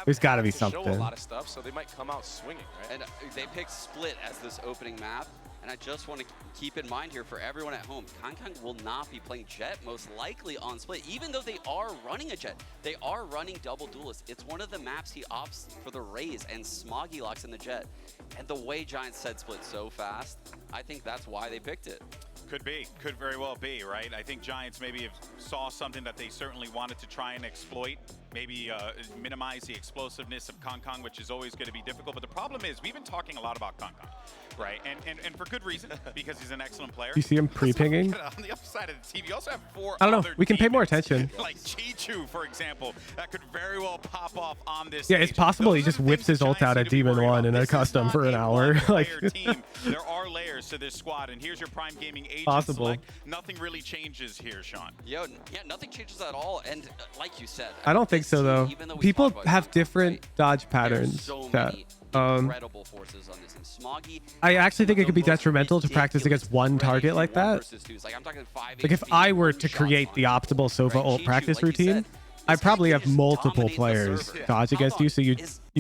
there's got to be something. Show a lot of stuff, so they might come out swinging, right? And they picked Split as this opening map. And I just want to keep in mind here for everyone at home, KongKong will not be playing Jet most likely on Split, even though they are running a Jet. They are running double duelist. It's one of the maps he opts for the Raze, and Smoggy locks in the Jet. And the way Giants said Split so fast, I think that's why they picked it. Could be, could very well be, right? I think Giants maybe have saw something that they certainly wanted to try and exploit, maybe minimize the explosiveness of KongKong, which is always going to be difficult. But the problem is, we've been talking a lot about KongKong, right? And for good reason, because he's an excellent player. You see him pre-pinging? On the other side of the TV, you also have four I don't know. other We can pay more demons, attention. like Chichu, for example, that could very well pop off on this Yeah, it's stage. possible he Those are just the whips things his ult out at Demon 1 in a custom for an hour. Like, team. There are layers to this squad, and here's your Prime Gaming agent Possible. select. Nothing really changes here, Sean. Yeah, nothing changes at all. And like you said, I don't think so though. People have different dodge patterns. so That, many incredible forces on this team. Smoggy, I actually think it could be detrimental to practice against one target like that. like I'm talking 5 Like if I were to create the optimal Sova ult practice routine, I'd probably have multiple players dodge against you, so you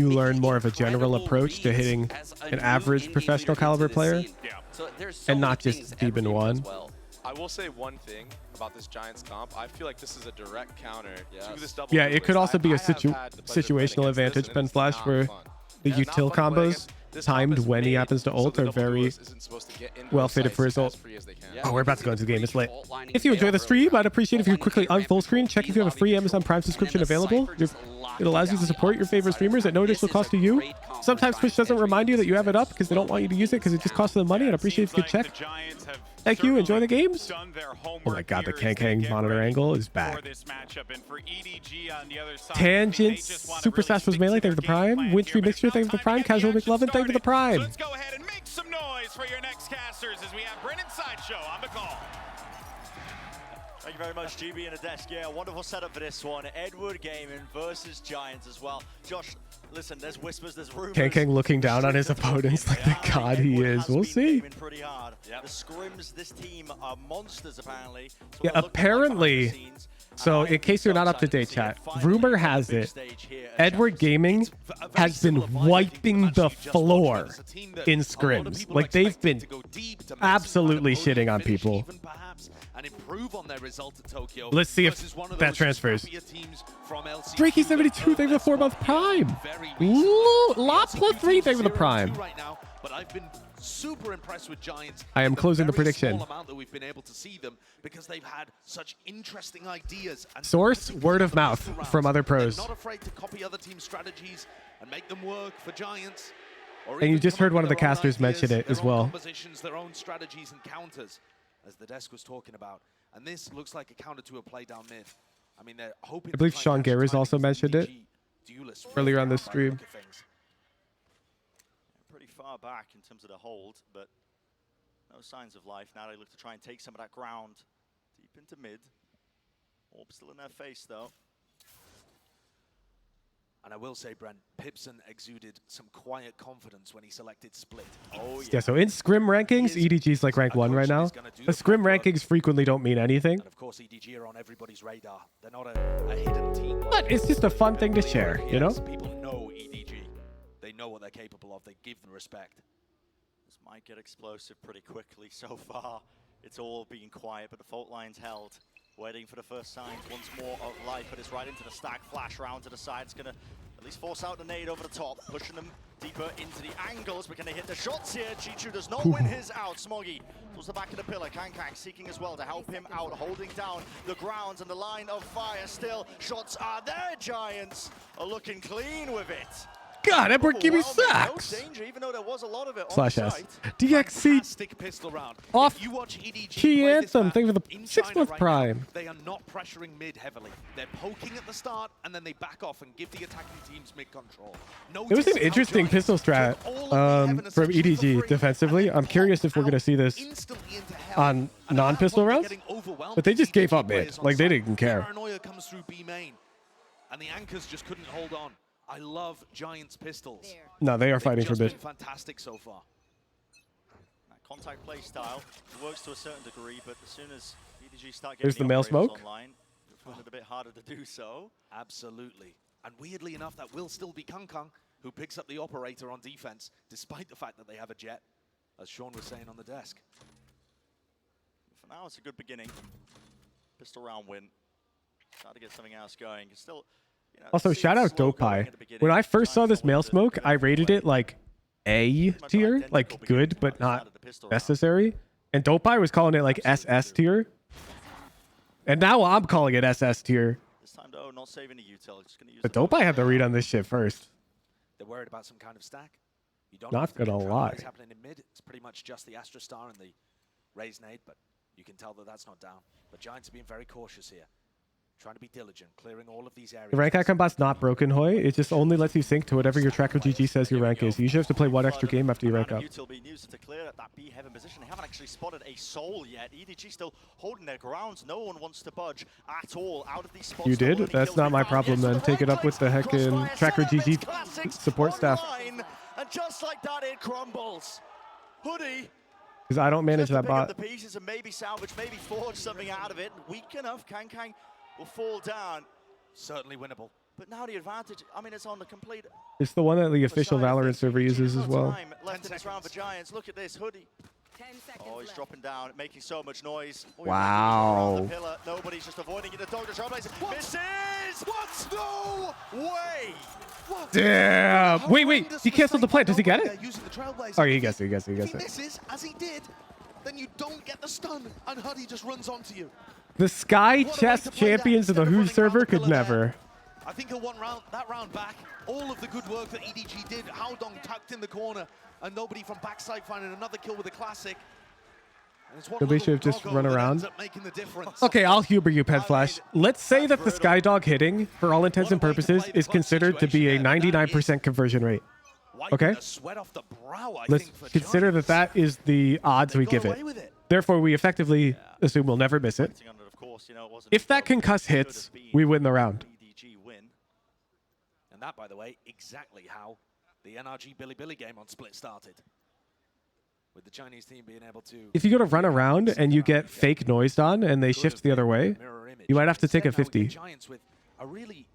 learn more of a general approach to hitting an average professional caliber player, and not just Demon 1. I will say one thing about this Giants comp. I feel like this is a direct counter to this double. Yeah, it could also be a I have had the pleasure of playing situational against advantage, this, Ben and Flash, it's where not fun. the Yeah, it's util not fun to play combos against. This comp timed is when he made happens to so ult the are double very duelist isn't supposed to get into well those fitted for his sites ult. as free as they can. Oh, we're about to go into the game. It's lit. If you enjoy the stream, I'd appreciate if you quickly unfull screen, check if you have a free Amazon Prime subscription available. It allows you to support your favorite streamers at no additional cost to you. Sometimes Twitch doesn't remind you that you have it up because they don't want you to use it because it just costs them money. I'd appreciate if you could check. Thank you. Enjoy the games. Oh my god, the KongKong monitor angle is back. Tangents. Super Sash was melee. Thank you for the Prime. Wintry Mixture. Thank you for the Prime. Casual McLovin. Thank you for the Prime. Let's go ahead and make some noise for your next casters as we have Brennan Sideshow on the call. Thank you very much, GB and Adesk. Yeah, wonderful setup for this one. Edward Gaming versus Giants as well. Josh, listen, there's whispers, there's rumors. KongKong looking down on his opponents like the god he is. We'll see. Pretty hard. Yep. The scrims, this team are monsters apparently. Yeah, apparently. So in case you're not up to date, chat, rumor has it Edward Gaming has been wiping the floor in scrims. Like they've been absolutely shitting on people. And improve on their result at Tokyo. Let's see if that transfers. Drakey 72, thank you for the 4-month Prime. Lot plus 3, thank you for the Prime. Right now, but I've been super impressed with Giants. I am closing the prediction. Small amount that we've been able to see them because they've had such interesting ideas. And Source, word of mouth from other pros. They're not afraid to copy other team strategies and make them work for Giants. And you just heard one of the casters mention it as well. Compositions, their own strategies and counters, as the desk was talking about. And this looks like a counter to a play down mid. I mean, they're hoping. I believe Sean Garris also mentioned it earlier on the stream. Pretty far back in terms of the hold, but no signs of life. Now they look to try and take some of that ground deep into mid. Orb still in their face, though. And I will say, Brent, Pipson exuded some quiet confidence when he selected Split. Oh, Yeah, so in scrim rankings, EDG's like rank 1 right now. The scrim rankings frequently don't mean anything. And of course, EDG are on everybody's radar. They're not a hidden team. But it's just a fun thing to share, you know? People know EDG. They know what they're capable of. They give them respect. This might get explosive pretty quickly so far. It's all being quiet, but the fault line's held. Waiting for the first signs once more of life, but it's right into the stack. Flash round to the side. It's going to at least force out the nade over the top, pushing them deeper into the angles. We're going to hit the shots here. Chichu does not win his out. Smoggy towards the back of the pillar. Kankang seeking as well to help him out, holding down the grounds and the line of fire still. Shots are there. Giants are looking clean with it. God, Edward, give me sacks. No danger, even though there was a lot of it Slash on the S. site. DXC Pistol round. off You watch EDG key play this anthem. map Thank you for the in 6th China month right prime. now, they are not pressuring mid heavily. They're poking at the start and then they back off and give the attacking teams mid control. It was an interesting pistol strat from EDG defensively. I'm curious if we're going to see this on non-pistol rounds, but they just gave up mid. Like, they didn't care. Paranoia comes through B main, and the anchors just couldn't hold on. I love Giants pistols. No, they are fighting for They've mid. just been fantastic so far. That contact play style works to a certain degree, but as soon as EDG start There's getting the male operators smoke. online, it's found it a bit harder to do so. Absolutely. And weirdly enough, that will still be Kangkang, who picks up the operator on defense, despite the fact that they have a jet, as Sean was saying on the desk. For now, it's a good beginning. Pistol round win. Try to get something else going. It's still, you know, Also, shout out Dopeye. When I first saw this male smoke, I rated it like A tier, like good, but not necessary. And Dopeye was calling it like SS tier. And now I'm calling it SS tier. This time, though, not saving the util. Just gonna use But Dopeye had the read on this shit first. They're worried about some kind of stack. You don't Not have to gonna control lie. what is happening in mid. It's pretty much just the Astra Star and the Raise Nade, but you can tell that that's not down. But Giants are being very cautious here. Trying to be diligent, clearing all of these areas. The rank icon bot's not broken, Hoy. It just only lets you sync to whatever your tracker GG says your rank is. You usually have to play one extra game after you rank up. Util being used to clear that B heaven position. They haven't actually spotted a soul yet. EDG still holding their grounds. No one wants to budge at all out of these spots. You did? That's not my problem then. Take it up with the heckin' tracker GG support staff. And just like that, it crumbles. Hoodie. Because I don't manage that pick up bot. the pieces and maybe salvage, maybe forge something out of it. Weak enough, Kang will fall down. Certainly winnable. But now the advantage, I mean, it's on the complete. It's the one that the official Valorant server uses as well. Time left in this round for Giants. Look at this, Hoodie. Oh, he's dropping down, making so much noise. Oh, wow. Nobody's just avoiding it. The dog, the trailblazer misses! What? No way! What? Damn. Wait. He canceled the plant. Does he get it? Oh, he gets it. He gets it. He If gets he it. misses, as he did, then you don't get the stun, and Hoodie just runs onto you. The Sky Chess champions of the Who server could never. I think he'll want that round back. All of the good work that EDG did. Howdong tucked in the corner, and nobody from backside finding another kill with a classic. And it's one Could they should have little just doggo run that around? ends up making the difference. Okay, I'll humor you, Pet Flash. Let's say that the Skydog hitting, for all intents and purposes, is considered to be a 99% conversion rate. Okay? Let's consider that that is the odds we give it. Therefore, we effectively assume we'll never miss it. If that concuss hits, we win the round. And that, by the way, exactly how the NRG Billy game on Split started. With the Chinese team being able to... If you go to run around and you get fake noised on and they shift the other way, you might have to take a 50. Giants with a really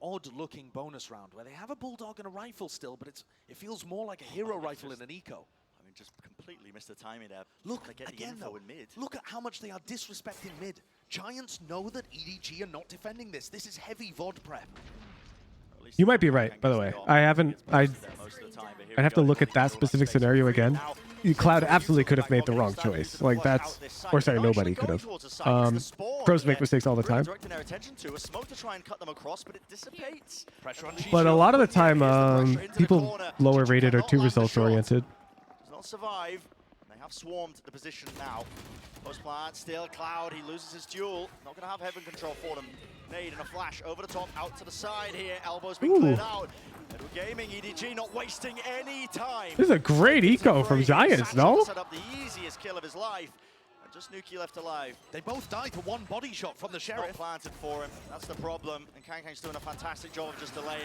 odd-looking bonus round where they have a bulldog and a rifle still, but it feels more like a hero rifle in an eco. I mean, just completely missed the timing there. Look, They get the again, info though, in mid. look at how much they are disrespecting mid. Giants know that EDG are not defending this. This is heavy VOD prep. You might be right, by the way. I'd have to look at that specific scenario again. Cloud absolutely could have made the wrong choice. Like, that's... Or sorry, nobody could have. Pros make mistakes all the time. Directing their attention to a smoke to try and cut them across, but it dissipates. Pressure on But a lot of the time, people lower rated are too results oriented. Does not survive. They have swarmed the position now. Post plant, still Cloud, he loses his duel. Not going to have heaven control for them. Nade and a flash over the top, out to the side here. Elbows being cleared out. Edward Gaming, EDG not wasting any time. This is a great eco from Giants, no? Set up the easiest kill of his life. Just Nuki left alive. They both died for one body shot from the Sheriff. Not planted for him. That's the problem. And KangKang's doing a fantastic job of just delaying.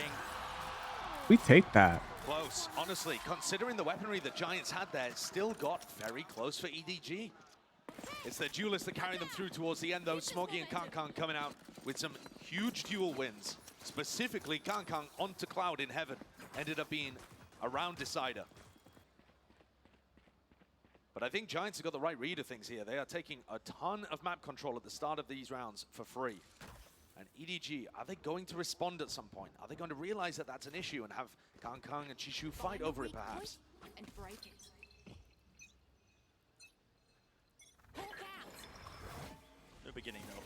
We take that. Close. Honestly, considering the weaponry that Giants had there, it still got very close for EDG. It's the duelists that carry them through towards the end, though. Smoggy and KangKang coming out with some huge duel wins. Specifically, KangKang onto Cloud in Heaven. Ended up being a round decider. But I think Giants have got the right read of things here. They are taking a ton of map control at the start of these rounds for free. And EDG, are they going to respond at some point? Are they going to realize that that's an issue and have KangKang and Chishu fight over it, perhaps? And break it. No beginning, though.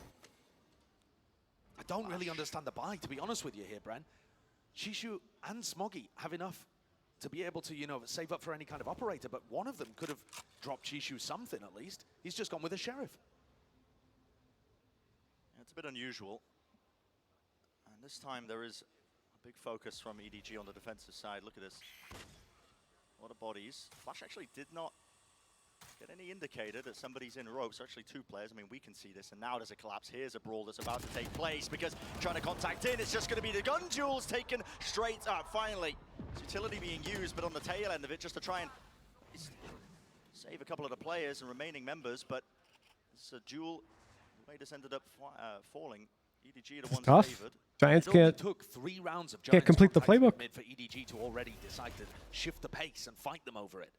I don't really understand the buy, to be honest with you here, Bren. Chishu and Smoggy have enough to be able to, you know, save up for any kind of operator, but one of them could have dropped Chishu something at least. He's just gone with a Sheriff. Yeah, it's a bit unusual. And this time there is a big focus from EDG on the defensive side. Look at this. A lot of bodies. Flash actually did not get any indicator that somebody's in ropes. Actually, two players. I mean, we can see this. And now there's a collapse. Here's a brawl that's about to take place because trying to contact in. It's just going to be the gun duels taken straight up. Finally, it's utility being used, but on the tail end of it, just to try and save a couple of the players and remaining members. But it's a duel. The way this ended up falling. EDG the ones favored. Giants It took 3 rounds of can't complete the playbook. Mid for EDG to already decide to shift the pace and fight them over it.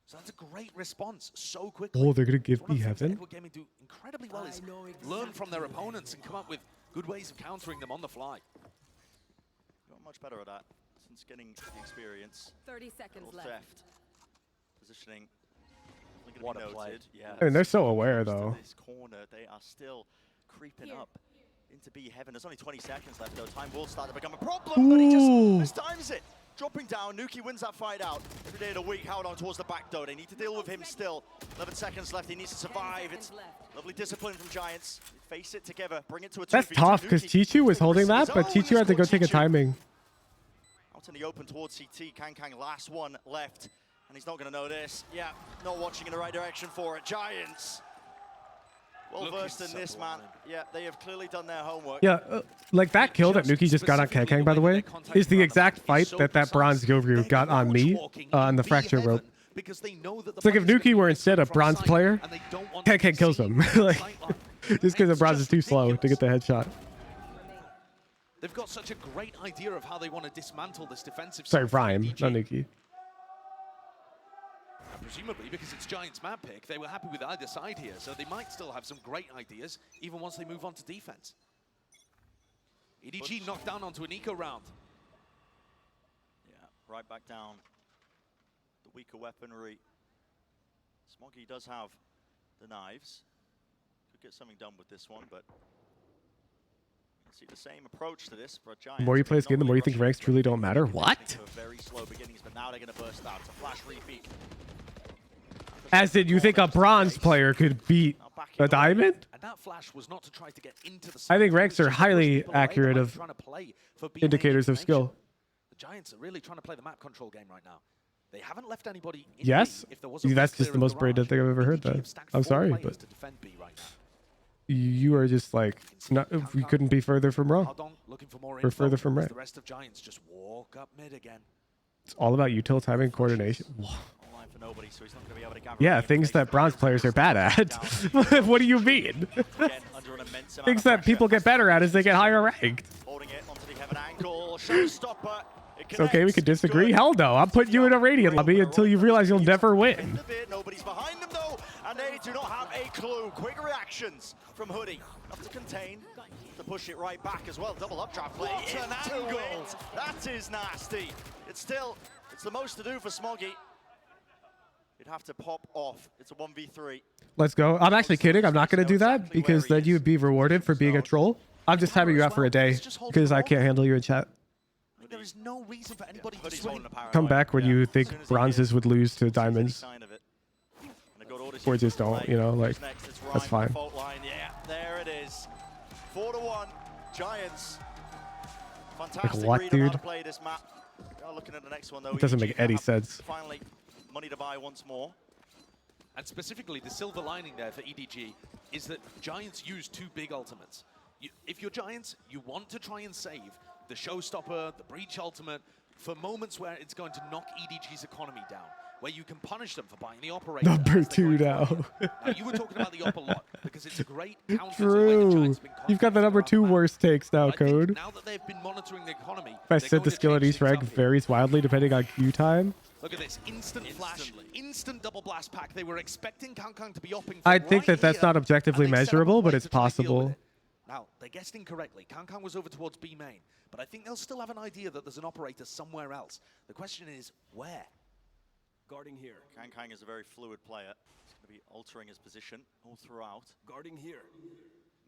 So that's a great response so quickly. Oh, they're going to give me Heaven? What Gaming do incredibly well is learn from their opponents and come up with good ways of countering them on the fly. Got much better at that since getting the experience. 30 seconds left. Theft. Positioning. What a play. Yeah. I mean, they're so aware, though. This corner, they are still creeping up into B Heaven. There's only 20 seconds left, though. Time will start to become a problem, but he just mistimes it. Dropping down, Nuki wins that fight out. Every day of the week, Howard on towards the back, though. They need to deal with him still. 11 seconds left, he needs to survive. It's lovely discipline from Giants. Face it together, bring it to a 2v2. That's tough, because Chichu was holding that, but Chichu had to go take a timing. Out in the open towards CT, KangKang last one left. And he's not going to know this. Yeah, not watching in the right direction for it. Giants. Well versed in this, man. Yeah, they have clearly done their homework. Yeah, like that kill that Nuki just got on KangKang, by the way, is the exact fight that Bronze Gyoru got on me on the fracture rope. It's like if Nuki were instead a bronze player, KangKang kills him. Like, just because the bronze is too slow to get the headshot. They've got such a great idea of how they want to dismantle this defensive Sorry, side. Rhyme, not Nuki. Presumably, because it's Giants' map pick, they were happy with either side here, so they might still have some great ideas, even once they move on to defense. EDG knocked down onto an eco round. Yeah, right back down. The weaker weaponry. Smoggy does have the knives. Could get something done with this one, but you see the same approach to this for Giants. The more you play this game, the more you think ranks truly don't matter. What? Very slow beginnings, but now they're going to burst out. It's a flash repeat. As in, you think a bronze player could beat a diamond? And that flash was not to try to get into the I think ranks are highly accurate of indicators of skill. The Giants are really trying to play the map control game right now. They haven't left anybody in Yes? B if there was a That's clear just the in most braided thing I've ever heard, though. I'm sorry, but to defend B right now. you are just like, we couldn't be further from wrong. We're further from right. The rest of Giants just walk up mid again. It's all about util timing coordination. Yeah, things that bronze players are bad at. What do you mean? Things that people get better at as they get higher ranked. It's okay, we could disagree. Hell no, I'm putting you in a Radiant lobby until you realize you'll never win. Nobody's behind them though, and they do not have a clue. Quick reactions from Hoodie. Enough to contain, to push it right back as well. Double updraft play. What an angle! That is nasty. It's the most to do for Smoggy. You'd have to pop off. It's a 1v3. Let's go. I'm actually kidding. I'm not going to do that because then you'd be rewarded for being a troll. I'm just having you out for a day because I can't handle you in chat. There is no reason for anybody to swing. Come back when you think bronzes would lose to diamonds. Or just don't, you know, like, that's fine. Yeah, there it is. 4-1, Giants. Like Fantastic what, read on how dude? to play this map. We are looking at the next one though. It doesn't make EDG any have sense. Finally, money to buy once more. And specifically, the silver lining there for EDG is that Giants use 2 big ultimates. If you're Giants, you want to try and save the Showstopper, the Breach ultimate, for moments where it's going to knock EDG's economy down, where you can punish them for buying the operator. Number 2 now. Now, you were talking about the op a lot, because it's a great counter to the way the True. Giants have been You've got the number 2 worst takes now, Code. now that they've been monitoring the economy. I said the skill at each rank varies wildly depending on queue time. Look at this, instant flash, instant double blast pack. They were expecting Kang to be upping. I think that that's not objectively measurable, but it's possible. Now, they guessed incorrectly. Kang was over towards B main, but I think they'll still have an idea that there's an operator somewhere else. The question is, where? Guarding here. Kang is a very fluid player. He's going to be altering his position all throughout. Guarding here.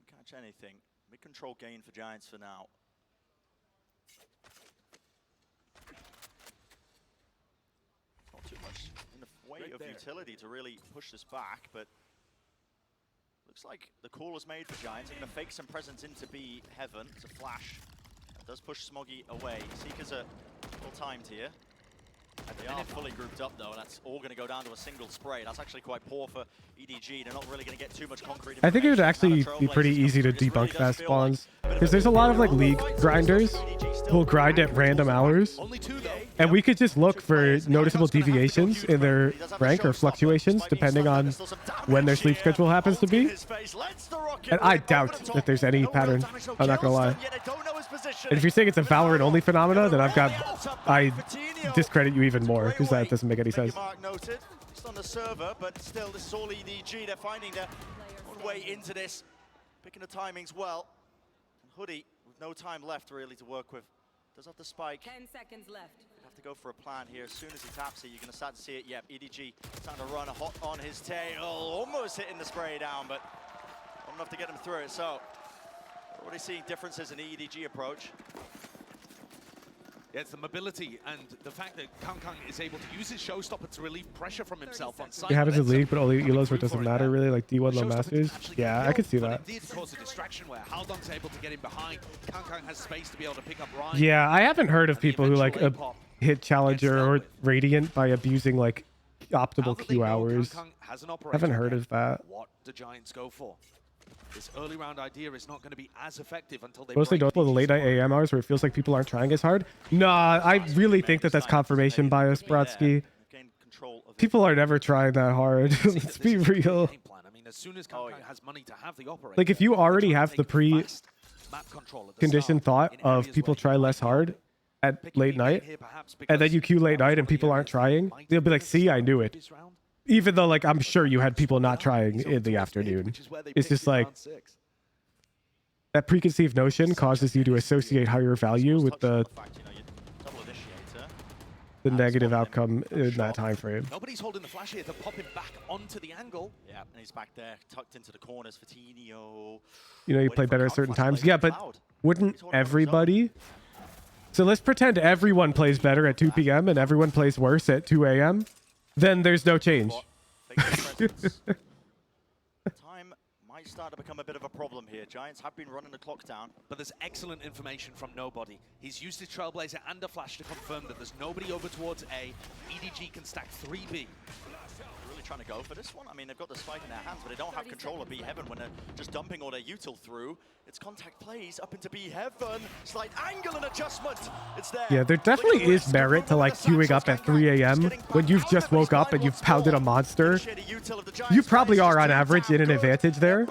Can't catch anything. Mid-control gain for Giants for now. Not too much in the way of utility to really push this back, but looks like the call is made for Giants. They're going to fake some presence into B heaven. It's a flash. That does push Smoggy away. Seekers are well timed here. They are fully grouped up though, and that's all going to go down to a single spray. That's actually quite poor for EDG. They're not really going to get too much concrete. I think it would actually be pretty easy to debunk fast spawns, because there's a lot of like league grinders who will grind at random hours, and we could just look for noticeable deviations in their rank or fluctuations depending on when their sleep schedule happens to be. And I doubt that there's any pattern. I'm not gonna lie. And if you're saying it's a Valorant only phenomena, then I discredit you even more, because that doesn't make any sense. Just on the server, but still, this is all EDG. They're finding their own way into this, picking the timings well. And Hoodie, with no time left really to work with, does have the spike. 10 seconds left. Have to go for a plan here. As soon as he taps it, you're going to start to see it. Yep, EDG starting to run hot on his tail, almost hitting the spray down, but not enough to get him through it. So, already seeing differences in the EDG approach. Yeah, it's the mobility and the fact that Kang is able to use his Showstopper to relieve pressure from himself on site. It happens in League, but only elos where it doesn't matter really, like D1 low masters. Yeah, I could see that. It did cause a distraction where Haldong's able to get in behind. Kang has space to be able to pick up Ryan. Yeah, I haven't heard of people who like hit Challenger or Radiant by abusing like optimal Q hours. Haven't heard of that. What do Giants go for? This early round idea is not going to be as effective until they Mostly don't for the late night AM hours where it feels like people aren't trying as hard. Nah, I really think that that's confirmation bias, Brodsky. People are never trying that hard. Let's be real. As soon as Kang has money to have the operator, Like if you already have the pre-conditioned thought of people try less hard at late night, and then you queue late night and people aren't trying, they'll be like, see, I knew it. Even though, like, I'm sure you had people not trying in the afternoon. It's just like that preconceived notion causes you to associate higher value with the negative outcome in that time frame. Nobody's holding the flash here to pop him back onto the angle. Yeah, and he's back there, tucked into the corners for Tinio. You know, you play better at certain times. Yeah, but wouldn't everybody? So let's pretend everyone plays better at 2 p.m. and everyone plays worse at 2 a.m. Then there's no change. Time might start to become a bit of a problem here. Giants have been running the clock down. But there's excellent information from Nobody. He's used his Trailblazer and a flash to confirm that there's nobody over towards A. EDG can stack 3B. Really trying to go for this one. I mean, they've got the spike in their hands, but they don't have control of B Heaven when they're just dumping all their util through. It's contact plays up into B Heaven. Slight angle and adjustment. It's there. Yeah, there definitely is merit to like queuing up at 3 a.m. when you've just woke up and you've pounded a monster. You probably are on average in an advantage there.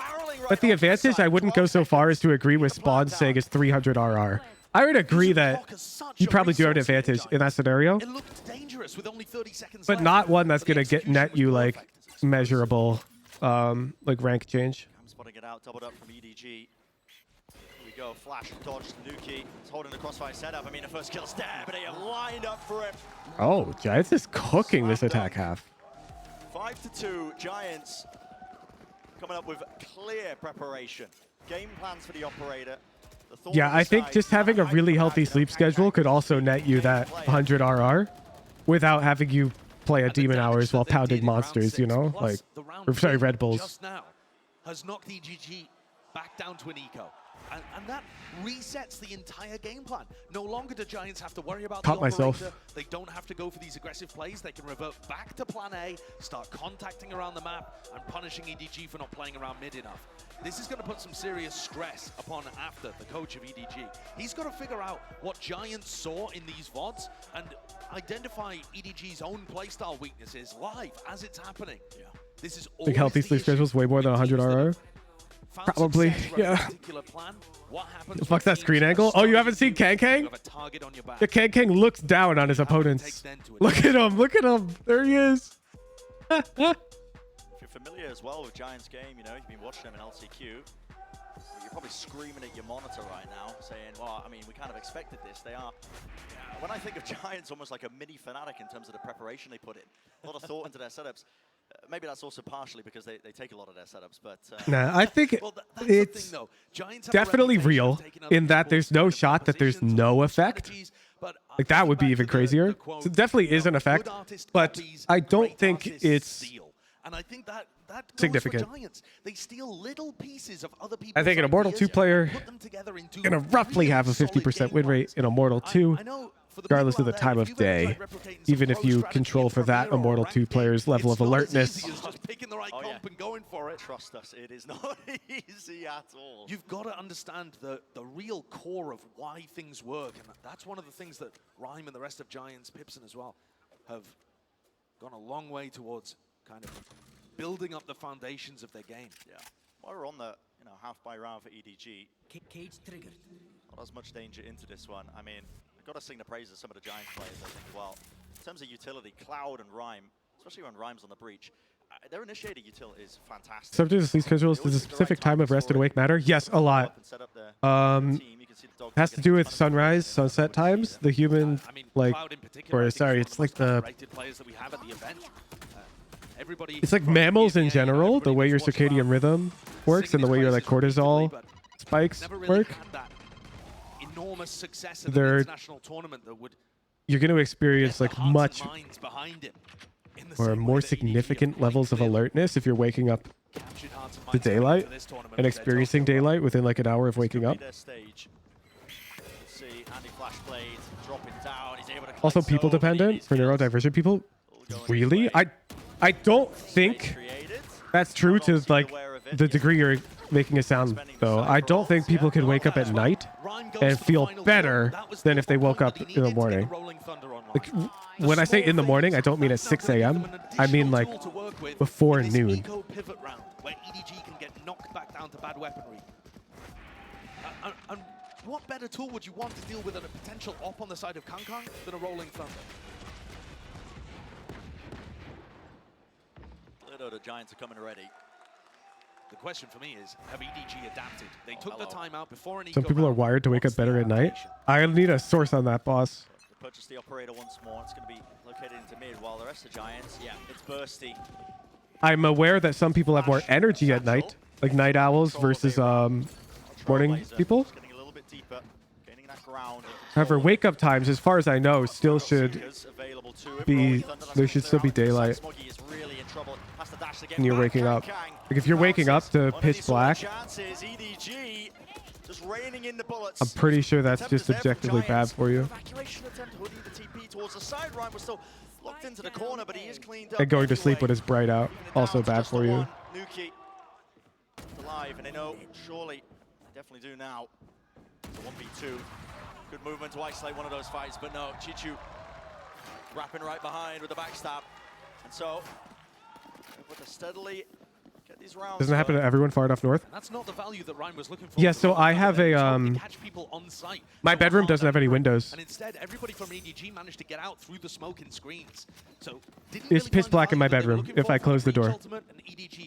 But the advantage, I wouldn't go so far as to agree with Spawn saying is 300 RR. I would agree that you probably do have an advantage in that scenario, but not one that's going to net you like measurable like rank change. Spotting it out, doubled up from EDG. Here we go, flash, dodge, Nuki. He's holding the crossfire setup. I mean, the first kill's there, but they have lined up for him. Oh, Giants is cooking this attack half. 5-2, Giants coming up with clear preparation. Game plans for the operator. Yeah, I think just having a really healthy sleep schedule could also net you that 100 RR without having you play at demon hours while pounding monsters, you know? Like, or sorry, Red Bulls. Just now has knocked EDG back down to an eco. And that resets the entire game plan. No longer do Giants have to worry about Caught the myself. operator. They don't have to go for these aggressive plays. They can revert back to plan A, start contacting around the map, and punishing EDG for not playing around mid enough. This is going to put some serious stress upon After, the coach of EDG. He's got to figure out what Giants saw in these VODs and identify EDG's own playstyle weaknesses live as it's happening. Yeah. This is Think healthy sleep schedule's way more than 100 RR? Probably, yeah. Fuck that screen angle. Oh, you haven't seen Kang? The Kang looks down on his opponents. Look at him, look at him. There he is. If you're familiar as well with Giants game, you know, you've been watching them in LCQ, you're probably screaming at your monitor right now, saying, well, I mean, we kind of expected this. They are, when I think of Giants, almost like a mini Fnatic in terms of the preparation they put in. A lot of thought into their setups. Maybe that's also partially because they take a lot of their setups, but... Nah, I think it's definitely real in that there's no shot that there's no effect. Like, that would be even crazier. So it definitely is an effect, but I don't think it's significant. They steal little pieces of other I think an Immortal 2 player gonna roughly have a 50% win rate in Immortal 2, regardless of the time of day, even if you control for that Immortal 2 player's level of alertness. Just picking the right comp and going for it. Trust us, it is not easy at all. You've got to understand the real core of why things work, and that's one of the things that Rhyme and the rest of Giants, Pipson as well, have gone a long way towards kind of building up the foundations of their game. Yeah. While we're on the half by round for EDG, Cage triggered. Not as much danger into this one. I mean, I've got to sing the praises of some of the Giants players, I think, well. In terms of utility, Cloud and Rhyme, especially when Rhyme's on the breach, their initiating utility is fantastic. Subject to sleep schedules, does a specific time of rest and wake matter? Yes, a lot. Has to do with sunrise, sunset times. The human, like, or sorry, it's like the... It's like mammals in general, the way your circadian rhythm works and the way your like cortisol spikes work. Enormous success in the international tournament that would you're going to experience like much or more significant levels of alertness if you're waking up to daylight and experiencing daylight within like an hour of waking up. Also people dependent for neurodivergent people. Really? I don't think that's true to like the degree you're making it sound though. I don't think people can wake up at night and feel better than if they woke up in the morning. Like, when I say in the morning, I don't mean at 6 a.m. I mean like before noon. Where EDG can get knocked back down to bad weaponry. And what better tool would you want to deal with a potential op on the side of Kang than a Rolling Thunder? The Giants are coming ready. The question for me is, have EDG adapted? They took the time out before an Some people are wired to wake up better at night. I need a source on that, boss. Purchase the operator once more. It's going to be located into mid, while the rest of the Giants, it's bursty. I'm aware that some people have more energy at night, like night owls versus morning people. Getting a little bit deeper, gaining that ground. However, wake up times, as far as I know, still should be, there should still be daylight when you're waking up. Like if you're waking up to pitch black, I'm pretty sure that's just objectively bad for you. And going to sleep when it's bright out, also bad for you. Alive, and they know surely they definitely do now. The 1v2. Good movement to isolate one of those fights, but no, Chichu wrapping right behind with the backstab. And so, able to steadily get these rounds. Doesn't happen to everyone far enough north. And that's not the value that Ryan was looking for. Yeah, so I have a my bedroom doesn't have any windows. And instead, everybody from EDG managed to get out through the smoke and screens. So it's pitch black in my bedroom if I close the door.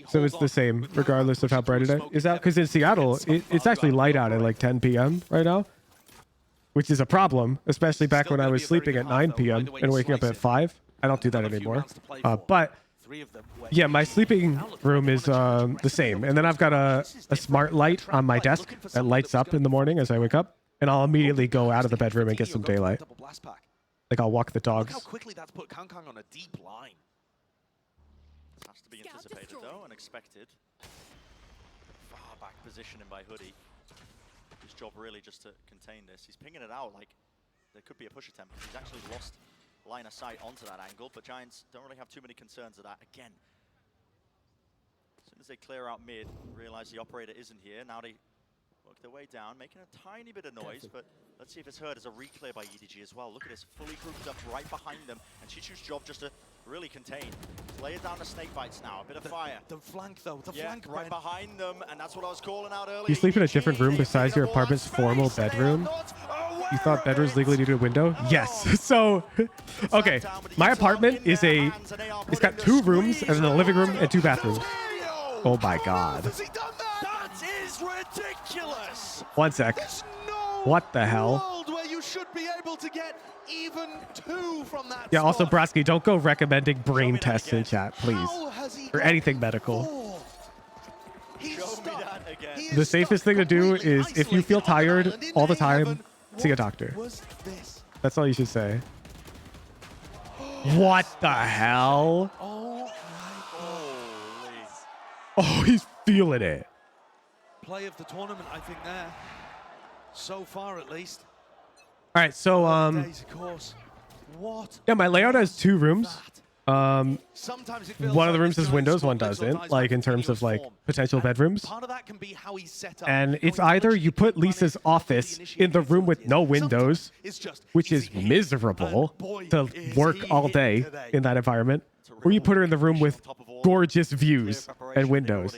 So it's the same regardless of how bright it is out. Because in Seattle, it's actually light out at like 10 p.m. right now, which is a problem, especially back when I was sleeping at 9 p.m. and waking up at 5. I don't do that anymore. But yeah, my sleeping room is the same. And then I've got a smart light on my desk that lights up in the morning as I wake up. And I'll immediately go out of the bedroom and get some daylight. Like I'll walk the dogs. Look how quickly that's put Kang on a deep line. This has to be anticipated though and expected. Far back positioning by Hoodie. His job really just to contain this. He's pinging it out like there could be a push attempt. He's actually lost line of sight onto that angle, but Giants don't really have too many concerns of that. Again, as soon as they clear out mid, realize the operator isn't here. Now they work their way down, making a tiny bit of noise, but let's see if it's heard as a reclear by EDG as well. Look at this, fully grouped up right behind them, and Chichu's job just to really contain. Lay it down the snake bites now, a bit of fire. The flank though, the yeah, flank right behind them, and that's what I was calling out earlier. You sleep in a different room besides your apartment's formal bedroom? You thought bedrooms legally needed a window? Yes. So, okay, my apartment is it's got 2 rooms and then a living room and 2 bathrooms. Oh my God. That is ridiculous. One sec. What the hell? World where you should be able to get even 2 from that. Yeah, also, Brodsky, don't go recommending brain tests in chat, please. Or anything medical. The safest thing to do is, if you feel tired all the time, see a doctor. That's all you should say. What the hell? Oh, he's feeling it. Play of the tournament, I think, there. So far, at least. All right, so yeah, my layout has 2 rooms. One of the rooms is windows, one doesn't, like in terms of like potential bedrooms. And it's either you put Lisa's office in the room with no windows, which is miserable to work all day in that environment, or you put her in the room with gorgeous views and windows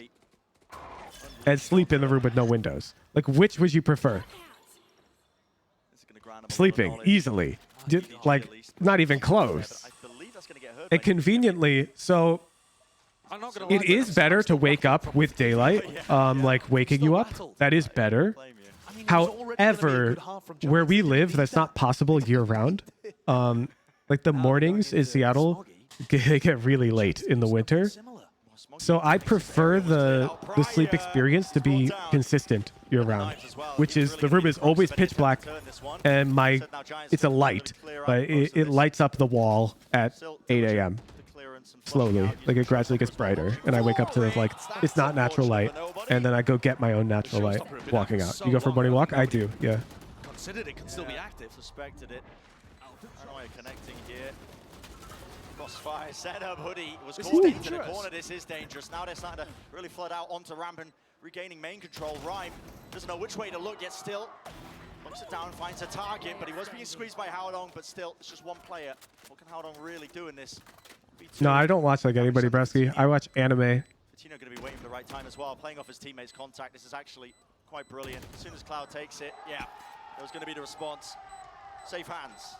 and sleep in the room with no windows. Like, which would you prefer? Sleeping easily, like not even close. And conveniently, so it is better to wake up with daylight, like waking you up. That is better. However, where we live, that's not possible year round. Like the mornings in Seattle get really late in the winter. So I prefer the sleep experience to be consistent year round, which is the room is always pitch black, and it's a light, but it lights up the wall at 8 a.m. slowly, like it gradually gets brighter, and I wake up to like it's not natural light, and then I go get my own natural light walking out. You go for a morning walk? I do, yeah. Considered it can still be active. Suspected it. Connecting here. Crossfire setup. Hoodie was caught into the corner. This is dangerous. Now they're starting to really flood out onto ramp and regaining main control. Rhyme doesn't know which way to look yet. Still looks it down, finds a target, but he was being squeezed by Howdong. But still, it's just one player. What can Howdong really do in this? No, I don't watch like anybody, Bresky. I watch anime. Patino going to be waiting for the right time as well, playing off his teammates' contact. This is actually quite brilliant. As soon as Cloud takes it, yeah, there's going to be the response. Safe hands.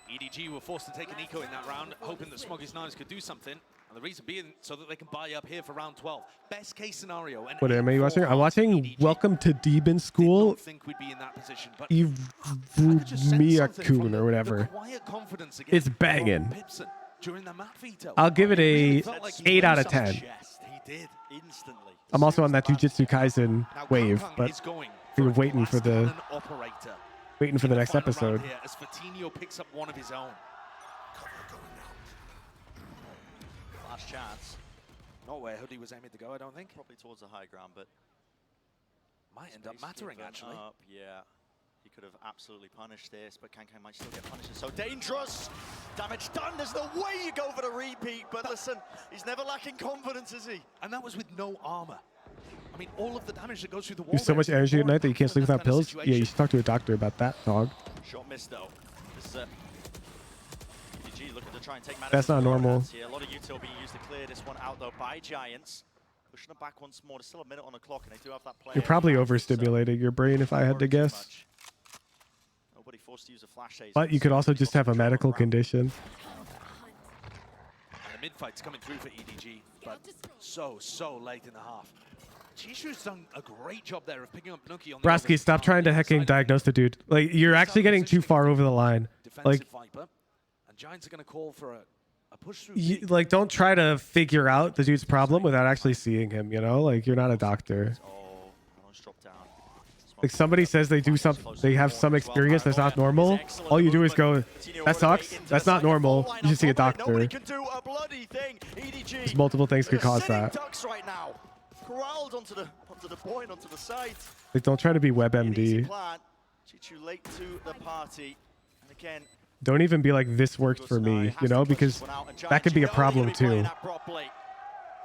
EDG were forced to take an eco in that round, hoping that Smoggy's Knives could do something. And the reason being so that they can buy up here for round 12. Best case scenario. What anime are you watching? I'm watching EDG. Welcome to Demon School. Think we'd be in that position, but Miyakun or whatever. It's banging. I'll give it a 8 out of 10. He did instantly. I'm also on that Jujutsu Kaisen wave, but you're waiting for the next episode. As Fatinho picks up one of his own. Last chance. Not where Hoodie was aiming to go, I don't think. Probably towards the high ground, but might end up mattering actually. Yeah, he could have absolutely punished this, but Kankai might still get punished. It's so dangerous. Damage done. There's no way you go for the repeat, but listen, he's never lacking confidence, is he? And that was with no armor. I mean, all of the damage that goes through the wall. You have so much energy at night that you can't sleep without pills? Yeah, you should talk to a doctor about that, dog. Shot missed though. This is EDG looking to try and take matters. That's not normal. A lot of util being used to clear this one out though by Giants. Pushing it back once more. There's still a minute on the clock, and they do have that player. You're probably overstimulating your brain, if I had to guess. Nobody forced to use a flash haze. But you could also just have a medical condition. And the mid-fight's coming through for EDG, but so late in the half. Chishu's done a great job there of picking up Nuki on the Brasky, stop trying to hecking diagnose the dude. Like, you're actually getting too far over the line. Like, Viper, and Giants are going to call for a push through. Like, don't try to figure out the dude's problem without actually seeing him, you know? Like, you're not a doctor. Like, somebody says they do something, they have some experience that's not normal. All you do is go, that sucks, that's not normal, you should see a doctor. There's multiple things could cause that. Corralled onto the onto the point, onto the site. Like, don't try to be Easy WebMD. plan. Too late to the party. And again, Don't even be like, this worked for me, you know, because that could be a problem too.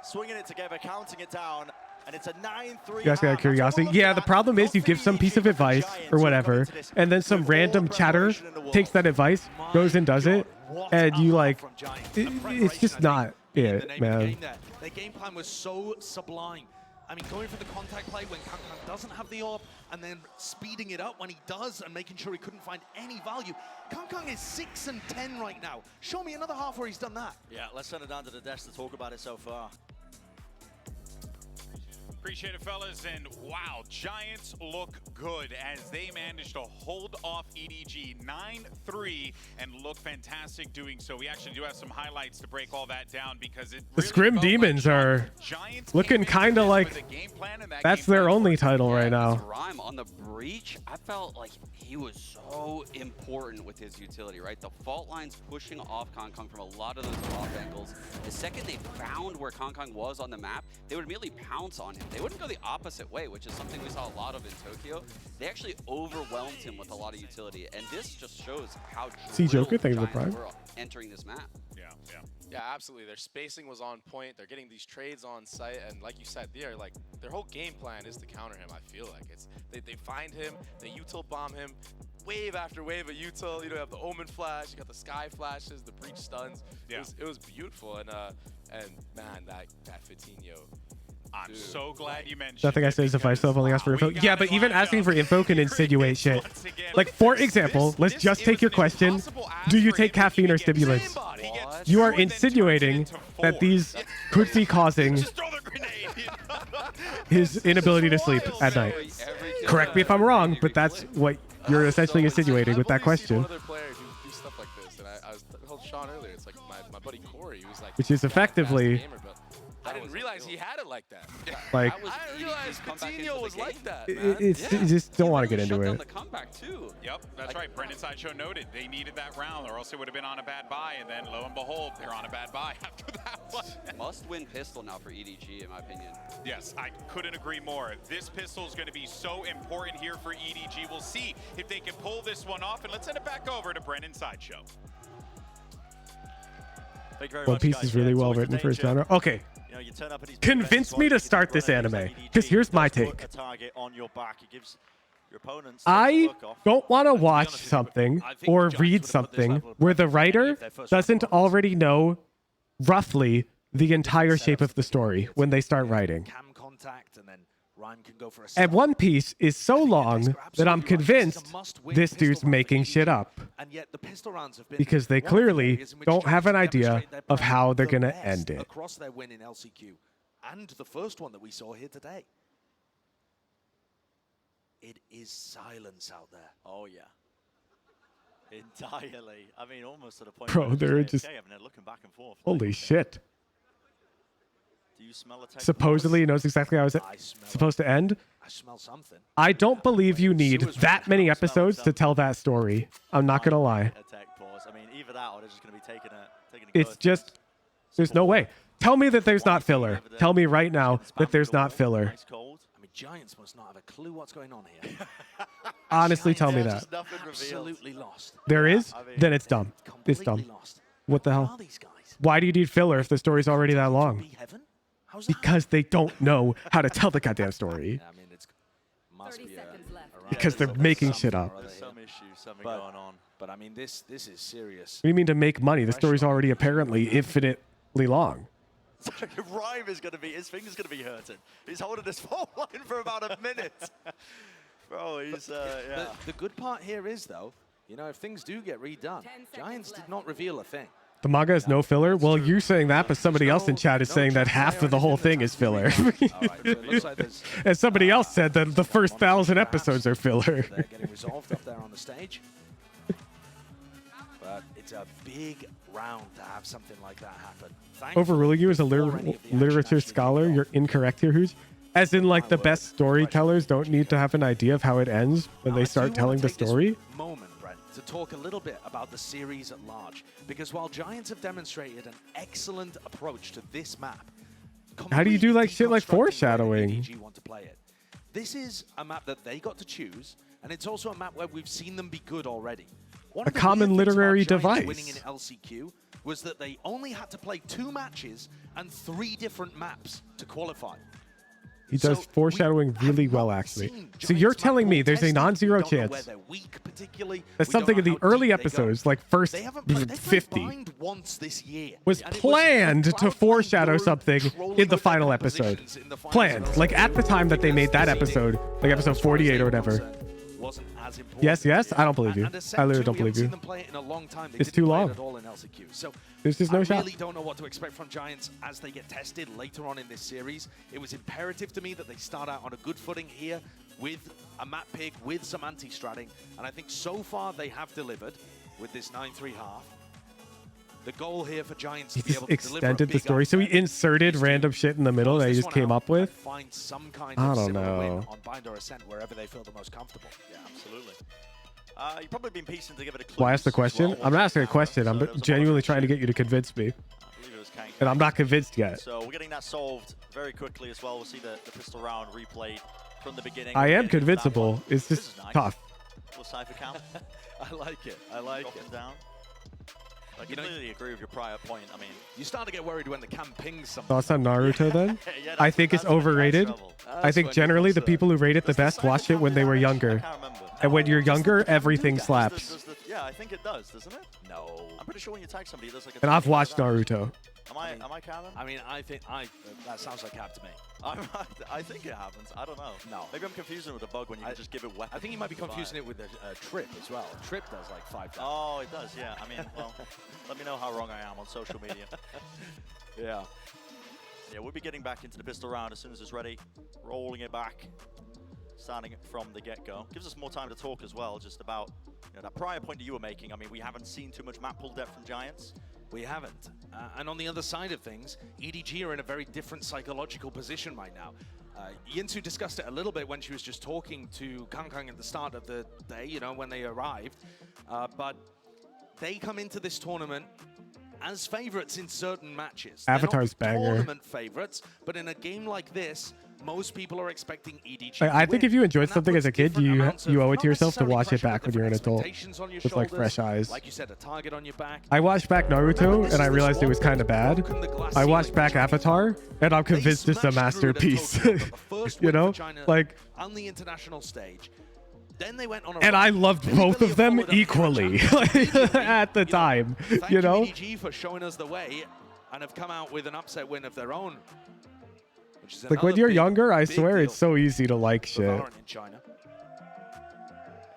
Swinging it together, counting it down, and it's a 9-3. You guys got a curiosity? Yeah, the problem is you give some piece of advice or whatever, and then some random chatter takes that advice, goes and does it, and you like, it's just not it, man. Their game plan was so sublime. I mean, going for the contact play when KanKan doesn't have the AWP, and then speeding it up when he does, and making sure he couldn't find any value. KanKan is 6 and 10 right now. Show me another half where he's done that. Yeah, let's send it down to the desk to talk about it so far. Appreciate it, fellas, and wow, Giants look good as they managed to hold off EDG 9-3 and look fantastic doing so. We actually do have some highlights to break all that down because it The Scrim Demons are looking kind of like that's their only title right now. Rhyme on the breach, I felt like he was so important with his utility, right? The fault lines pushing off KanKan from a lot of those off angles. The second they found where KanKan was on the map, they would immediately pounce on him. They wouldn't go the opposite way, which is something we saw a lot of in Tokyo. They actually overwhelmed him with a lot of utility, and this just shows how See Joker, thank you for the Giants prime. were entering this map. Yeah, absolutely. Their spacing was on point. They're getting these trades on site, and like you said, they're like their whole game plan is to counter him. I feel like it's they find him, they util bomb him, wave after wave of util. You know, you have the Omen flash, you got the Sky flashes, the breach stuns. Yeah. It was beautiful, and man, that Fitinho. I'm so glad you mentioned Nothing I say is advice, so I've only asked for info. Yeah, but even asking for info can insinuate shit. Like, for example, let's just take your question. Do you take caffeine or stimulants? You are insinuating that these could be causing his inability to sleep at night. Correct me if I'm wrong, but that's what you're essentially insinuating with that question. Other players who do stuff like this, and I told Sean earlier, it's like my buddy Corey, he was like, Which is effectively... I didn't realize he had it like that. Like, I didn't realize Coutinho was like that, man. You just don't want to get into it. The comeback too. Yep, that's right. Brendan Sideshow noted they needed that round, or else it would have been on a bad buy, and then lo and behold, they're on a bad buy after that one. Must-win pistol now for EDG, in my opinion. Yes, I couldn't agree more. This pistol is going to be so important here for EDG. We'll see if they can pull this one off, and let's send it back over to Brendan Sideshow. Thank you very One much, Piece guys. is really Yeah, well it's always written the for his danger. genre. Okay. You know, you turn up at these Convince events, me to if you start run this a names anime, like because EDG, here's my it does take. put a target on your back. It gives your opponents I to look off. don't want to watch something or read something where the writer doesn't already know roughly the entire shape of the story when they start writing. Cam contact, and then Rhyme can go for a And One Piece is so long that I'm convinced this dude's making shit up. And yet the pistol rounds have been Because they one of the clearly areas in which don't have an Giants idea demonstrate their of brand how they're the going to best end it. across their win in LCQ and the first one that we saw here today. It is silence out there. Oh, yeah. Entirely. I mean, almost to the point Bro, where they're it's just... AFK, and they're looking back and forth. Holy shit. Do you smell a text? Supposedly he knows exactly how it's supposed to end. I smell something. I don't believe you need that many episodes to tell that story. I'm not going to lie. A tech pause. I mean, either that or they're just going to be taking a It's just... There's no way. Tell me that there's not filler. Tell me right now that there's not filler. I mean, Giants must not have a clue what's going on here. Honestly, tell me that. Absolutely lost. There is? Then it's dumb. It's dumb. What the hell? Why do you need filler if the story's already that long? Because they don't know how to tell the goddamn story. I mean, it's must be Because they're making shit up. There's some issues, something but, going on. But I mean, this is serious. What do you mean to make money? The story's already apparently infinitely long. Rhyme is going to be, his finger's going to be hurting. He's holding this phone line for about a minute. Bro, he's, yeah. The good part here is, though, you know, if things do get redone, Giants did not reveal a thing. The manga is no filler? Well, you're saying that, but somebody else in chat is saying that half of the whole thing is filler. And somebody else said that the first 1,000 episodes are filler. They're getting resolved up there on the stage. But it's a big round to have something like that happen. Overruling you as a literature scholar, you're incorrect here, Hooch. As in, like, the best storytellers don't need to have an idea of how it ends when they start telling the story. Moment, Brent, to talk a little bit about the series at large, because while Giants have demonstrated an excellent approach to this map, How do you do like shit like foreshadowing? EDG want to play it. this is a map that they got to choose, and it's also a map where we've seen them be good already. A common literary device. Winning in LCQ was that they only had to play 2 matches and 3 different maps to qualify. He does foreshadowing really well, actually. So you're telling me there's a non-zero chance. That's something in the early episodes, like first 50, was planned to foreshadow something in the final episode. Planned. Like at the time that they made that episode, like episode 48 or whatever. Yes, I don't believe you. I literally don't believe you. It's too long. There's just no shot. I really don't know what to expect from Giants as they get tested later on in this series. It was imperative to me that they start out on a good footing here with a map pick, with some anti-stratting, and I think so far they have delivered with this 9-3 half. The goal here for Giants He to be just able to extended the story, so he inserted random shit in the middle that he just came up with. Find some kind I of don't similar win know. on Bind or Ascent wherever they feel the most comfortable. Yeah, absolutely. You've probably been piecing together the clues. Well, ask the question. I'm not asking a question. I'm genuinely trying to get you to convince me. And I'm not convinced yet. So we're getting that solved very quickly as well. We'll see the pistol round replayed from the beginning. I am convincible. It's just tough. Little cypher count. I like it. I like it. Down. I completely agree with your prior point. I mean, you start to get worried when the cam pings something. Thoughts on Naruto then? Yeah, I think it's overrated. I think generally the people who rate it the best watched it when they were younger. And when you're younger, everything slaps. Yeah, I think it does, doesn't it? No. I'm pretty sure when you tag somebody, there's like a... And I've watched Naruto. Am I Calvin? I mean, I think that sounds like cap to me. I think it happens. I don't know. No. Maybe I'm confusing it with a bug when you can just give it weapons. I think you might be confusing it with a trip as well. Trip does like 5 times. Oh, it does, yeah. I mean, well, let me know how wrong I am on social media. Yeah. Yeah, we'll be getting back into the pistol round as soon as it's ready. Rolling it back. Starting it from the get-go. Gives us more time to talk as well, just about that prior point that you were making. I mean, we haven't seen too much map pull depth from Giants. We haven't. And on the other side of things, EDG are in a very different psychological position right now. Yinsu discussed it a little bit when she was just talking to Kang at the start of the day, you know, when they arrived. But they come into this tournament as favorites in certain matches. Avatar's They're not banger. tournament favorites, but in a game like this, most people are expecting EDG. I think if you enjoyed something as a kid, you owe it to yourself to watch it back when you're an adult with like fresh eyes. Like you said, a target on your back. I watched back Naruto and I realized it was kind of bad. I watched back Avatar and I'm convinced it's a masterpiece. You know, like, on the international stage. Then they went on a and I loved both of them equally at the time. You know, EDG for showing us the way and have come out with an upset win of their own. like when you're younger, I swear it's so easy to like shit.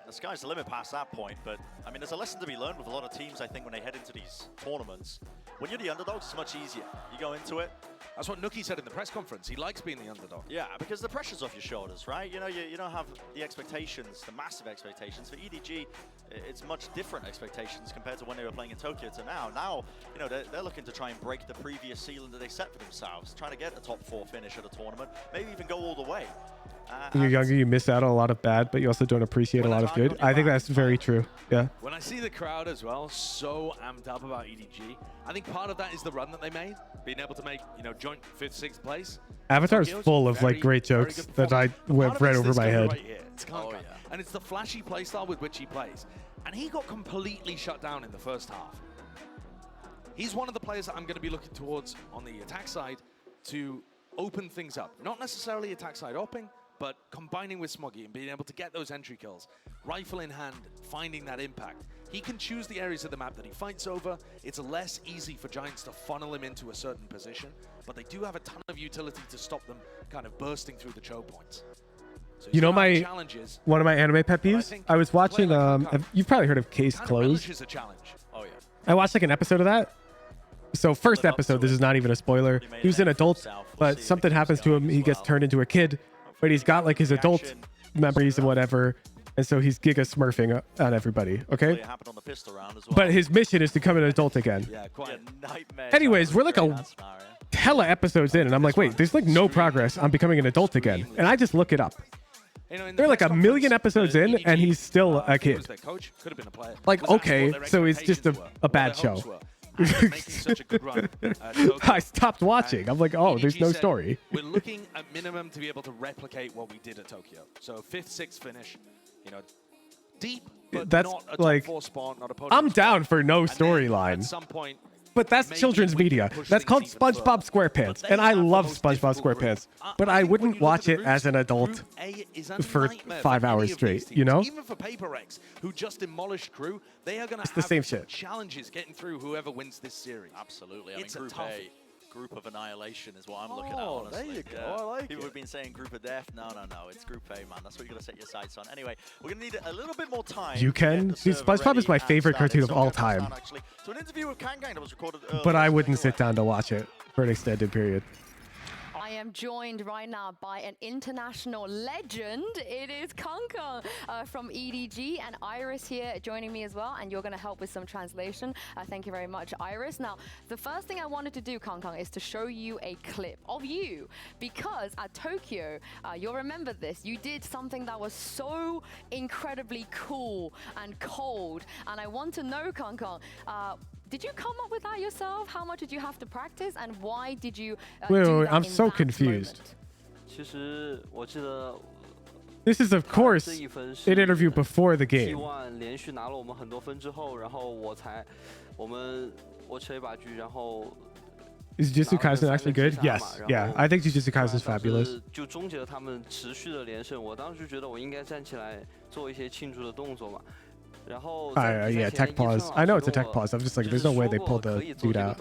The sky's the limit past that point, but I mean, there's a lesson to be learned with a lot of teams, I think, when they head into these tournaments. When you're the underdogs, it's much easier. You go into it. That's what Nookie said in the press conference. He likes being the underdog. Yeah, because the pressure's off your shoulders, right? You know, you don't have the expectations, the massive expectations. For EDG, it's much different expectations compared to when they were playing in Tokyo to now. Now, you know, they're looking to try and break the previous ceiling that they set for themselves, trying to get a top 4 finish at a tournament, maybe even go all the way. When you're younger, you miss out on a lot of bad, but you also don't appreciate a lot of good. I think that's very true. Yeah. When I see the crowd as well, so amped up about EDG, I think part of that is the run that they made, being able to make, you know, joint 5th, 6th place. Avatar's full of like great jokes that I went right over my head. Right here. It's and it's the flashy playstyle with which he plays. And he got completely shut down in the first half. He's one of the players that I'm going to be looking towards on the attack side to open things up. Not necessarily attack side opening, but combining with Smoggy and being able to get those entry kills, rifle in hand, finding that impact. He can choose the areas of the map that he fights over. It's less easy for Giants to funnel him into a certain position, but they do have a ton of utility to stop them kind of bursting through the choke points. So You know one of my anime pet peeves? I was watching, you've probably heard of Case Closed. Is a challenge. Oh yeah. I watched like an episode of that. So first episode, this is not even a spoiler. He was an adult, but something happens to him. He gets turned into a kid, but he's got like his adult memories and whatever. And so he's giga smurfing on everybody, okay? But his mission is to become an adult again. Anyways, we're like a hella episodes in, and I'm like, wait, there's like no progress on becoming an adult again. And I just look it up. They're like a million episodes in, and he's still a kid. Like, okay, so it's just a bad show. after making such a good run. I stopped watching. I'm like, oh, there's no story. We're looking at minimum to be able to replicate what we did at Tokyo. So 5th, 6th finish, you know, deep, but That's not a top like, 4 spot, not a podium I'm spot. down for no And then storyline. At some point, But that's maybe children's we can media. push That's called things even SpongeBob SquarePants. And I love SpongeBob SquarePants. But I wouldn't watch it as an adult for 5 hours straight, you know? Even for PRX, who just demolished Crew, they are going to have the same shit. challenges getting through whoever wins this series. Absolutely. I It's mean, a Group tough. A, Group of Annihilation is what I'm looking at, Oh, honestly. there you go. I like People it. have been saying Group of Death. No, it's Group A, man. That's what you got to set your sights on. Anyway, we're going to need a little bit more time. You can? Dude, SpongeBob is my favorite cartoon of all time. Actually, to an interview with Kangang that was recorded earlier. But I wouldn't sit down to watch it for an extended period. I am joined right now by an international legend. It is Kangang from EDG, and Iris here joining me as well, and you're going to help with some translation. Thank you very much, Iris. Now, the first thing I wanted to do, Kangang, is to show you a clip of you, because at Tokyo, you'll remember this, you did something that was so incredibly cool and cold, and I want to know, Kangang, did you come up with that yourself? How much did you have to practice, and why did you Wait, do wait, that I'm in so that confused. moment? This is, of course, an interview before the game. Is Jujutsu Kaisen actually good? Yes. Yeah, I think Jujutsu Kaisen is fabulous. Yeah, tech pause. I know it's a tech pause. I'm just like, there's no way they pulled the dude out.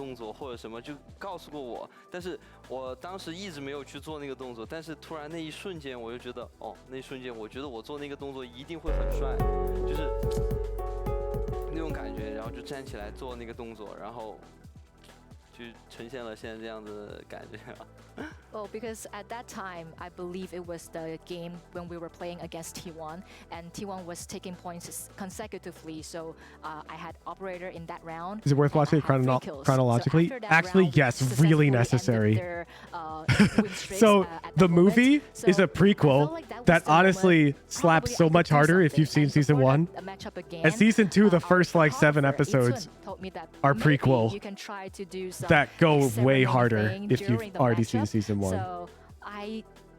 但是我当时一直没有去做那个动作，但是突然那一瞬间我就觉得，哦，那一瞬间我觉得我做那个动作一定会很帅，就是那种感觉，然后就站起来做那个动作，然后就呈现了现在这样的感觉。Well, because at that time, I believe it was the game when we were playing against T1, and T1 was taking points consecutively, so I had operator in that round. Is it worth watching it chronologically? So actually, round, yes, really necessary. Their, So the movie is a prequel that honestly slaps so much harder if you've seen season 1. And season 2, the first like 7 episodes are prequel that go way harder if you've already seen season 1. So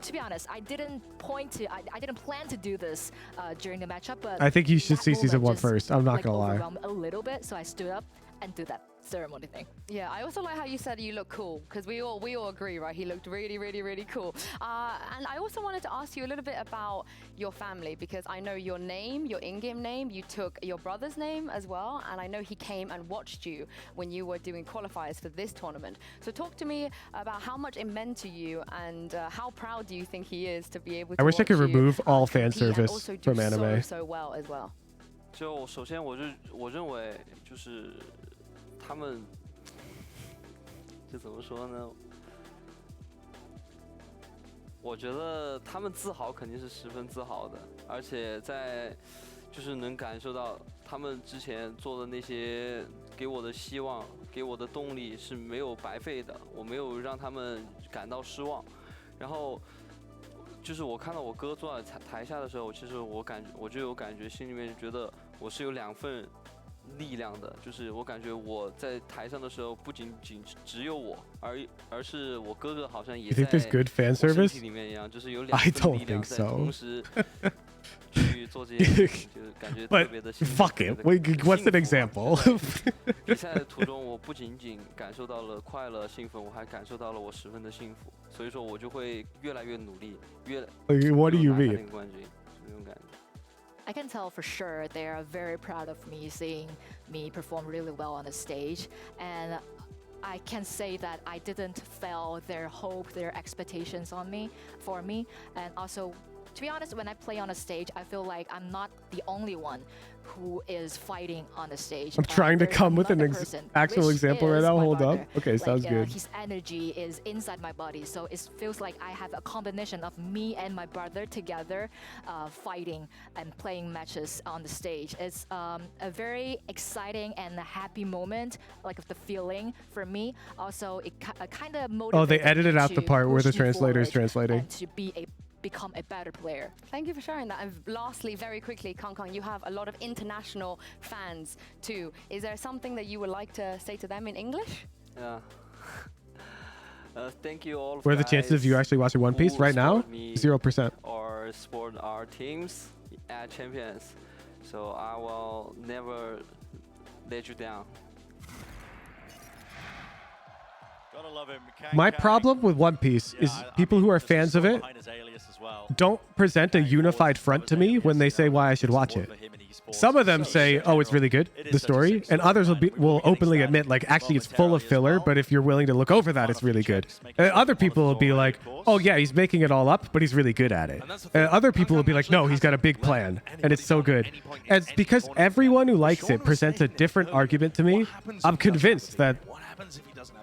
to be honest, I didn't plan to do this during the matchup, but I think you should see season 1 just, first. I'm not like, gonna lie. overwhelmed a little bit, so I stood up and did that ceremony thing. Yeah, I also like how you said you look cool, because we all agree, right? He looked really, really, really cool. And I also wanted to ask you a little bit about your family, because I know your name, your in-game name, you took your brother's name as well, and I know he came and watched you when you were doing qualifiers for this tournament. So talk to me about how much it meant to you, and how proud do you think he is to be able to I wish I could watch you, remove all fan compete and service also do from anime. so well as well. 就首先我认为就是他们。就怎么说呢？我觉得他们自豪肯定是十分自豪的，而且在就是能感受到他们之前做的那些给我的希望、给我的动力是没有白费的，我没有让他们感到失望。然后就是我看到我哥坐在台下的时候，其实我就有感觉，心里面觉得我是有2份。力量的，就是我感觉我在台上的时候，不仅只有我，而是我哥哥好像也在我身体里面一样，就是有2份力量在同时去做这些事情，就是感觉特别的幸福。 Fuck it, what's an example? 比赛的途中，我不仅仅感受到了快乐、兴奋，我还感受到了我十分的幸福，所以说我就会越来越努力，What do you mean? 那个冠军，这种感觉。 I can tell for sure they are very proud of me, seeing me perform really well on the stage, and I can say that I didn't fail their hope, their expectations for me, and also, to be honest, when I play on a stage, I feel like I'm not the only one who is fighting on the stage. I'm trying to come with an actual example right now. Hold up. Okay, sounds good. His energy is inside my body, so it feels like I have a combination of me and my brother together, fighting and playing matches on the stage. It's a very exciting and happy moment, like the feeling for me. Also, it kind of motivates. Oh, they edited out the part where the translator is translating. To be a become a better player. Thank you for sharing that. And lastly, very quickly, Kang, you have a lot of international fans too. Is there something that you would like to say to them in English? Yeah. Thank you all. What are the chances of you actually watching One Piece right now? 0%. Or support our teams at champions. So I will never let you down. Gotta love him. My problem with One Piece is people who are fans of it don't present a unified front to me when they say why I should watch it. Some of them say, oh, it's really good, the story, and others will openly admit, like, actually it's full of filler, but if you're willing to look over that, it's really good. And other people will be like, oh yeah, he's making it all up, but he's really good at it. And other people will be like, no, he's got a big plan, and it's so good. And because everyone who likes it presents a different argument to me, I'm convinced that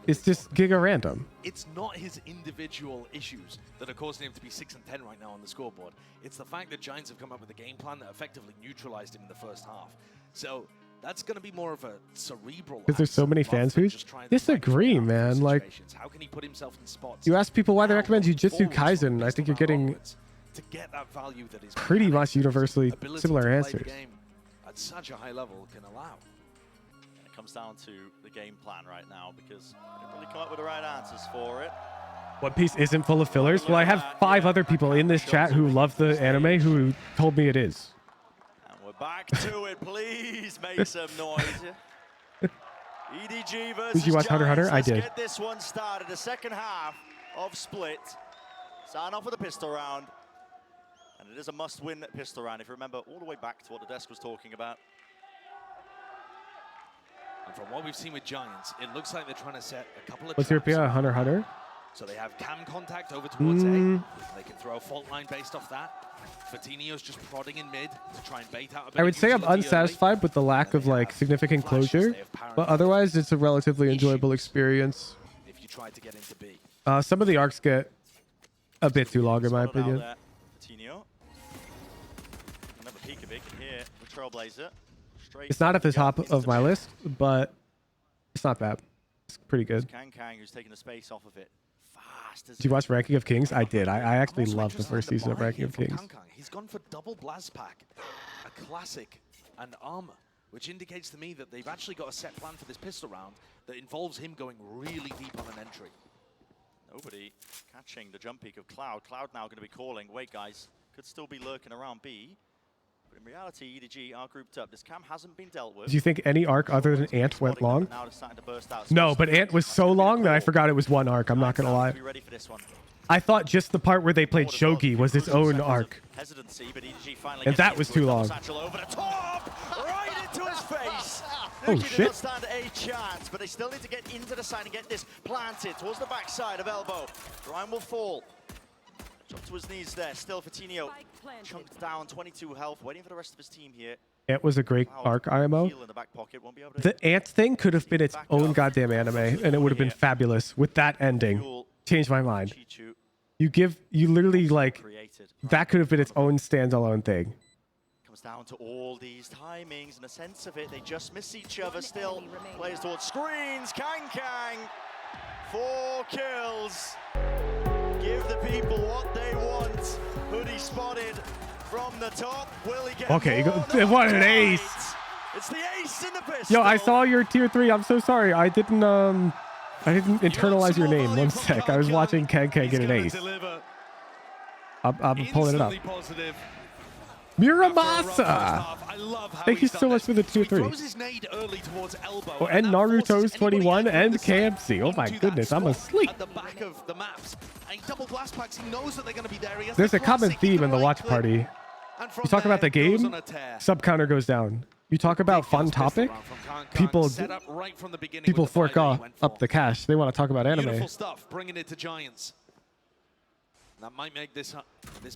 it's just giga random. It's not his individual issues that are causing him to be 6 and 10 right now on the scoreboard. It's the fact that Giants have come up with a game plan that effectively neutralized him in the first half. So that's going to be more of a cerebral. Because there's so many fans who disagree, man. Like, how can he put himself in spots? You ask people why they recommend Jujutsu Kaisen, I think you're getting to get that value that is pretty much universally similar answers. At such a high level can allow. Comes down to the game plan right now because I didn't really come up with the right answers for it. One Piece isn't full of fillers? Well, I have 5 other people in this chat who love the anime who told me it is. And we're back to it. Please make some noise. EDG versus Did you watch Hunter x Hunter? I did. Let's get this one started. The second half of Split. Starting off with a pistol round. And it is a must-win pistol round. If you remember all the way back to what the desk was talking about. And from what we've seen with Giants, it looks like they're trying to set a couple of What's your opinion on Hunter x Hunter? So they have cam contact over towards A. They can throw a fault line based off that. Fatinho's just prodding in mid to try and bait out a bit. I would say I'm unsatisfied with the lack of like significant closure, but otherwise it's a relatively enjoyable experience. If you try to get into B. Some of the arcs get a bit too long in my opinion. Fatinho. Another peek of it here. The Trailblazer. It's not at the top of my list, but it's not bad. It's pretty good. Kang who's taking the space off of it. Fast. Did you watch Ranking of Kings? I did. I actually loved the first season of Ranking of Kings. He's gone for double blast pack, a classic, and armor, which indicates to me that they've actually got a set plan for this pistol round that involves him going really deep on an entry. Nobody catching the jump peek of Cloud. Cloud now going to be calling, wait guys, could still be lurking around B. But in reality, EDG are grouped up. This cam hasn't been dealt with. Do you think any arc other than Ant went long? Now it's starting to burst out. No, but Ant was so long that I forgot it was one arc. I'm not going to lie. I thought just the part where they played Shogi was its own arc. And that was too long. Right into his face. Oh, shit. Not stand a chance, but they still need to get into the side and get this planted towards the backside of Elbow. Ryan will fall. Jump to his knees there. Still Fatinho chunked down, 22 health, waiting for the rest of his team here. Ant was a great arc IMO. The Ant thing could have been its own goddamn anime, and it would have been fabulous with that ending. Changed my mind. You literally, like, that could have been its own standalone thing. Comes down to all these timings and a sense of it. They just miss each other still. Plays towards screens. Kang. 4 kills. Give the people what they want. Hoodie spotted from the top. Will he get Okay, more? what an ace. It's the ace in the pistol. Yo, I saw your tier 3. I'm so sorry. I didn't internalize your name. One sec. I was watching Kang get an ace. I'm pulling it up. Miramasa! Thank you so much for the tier 3. Oh, and Naruto's 21 and KMC. Oh my goodness, I'm asleep. At the back of the maps. And double blast packs, he knows that they're going to be there. There's a common theme in the watch party. You talk about the game, sub counter goes down. You talk about fun topic, people fork up the cash. They want to talk about anime. Beautiful stuff, bringing it to Giants. That might make this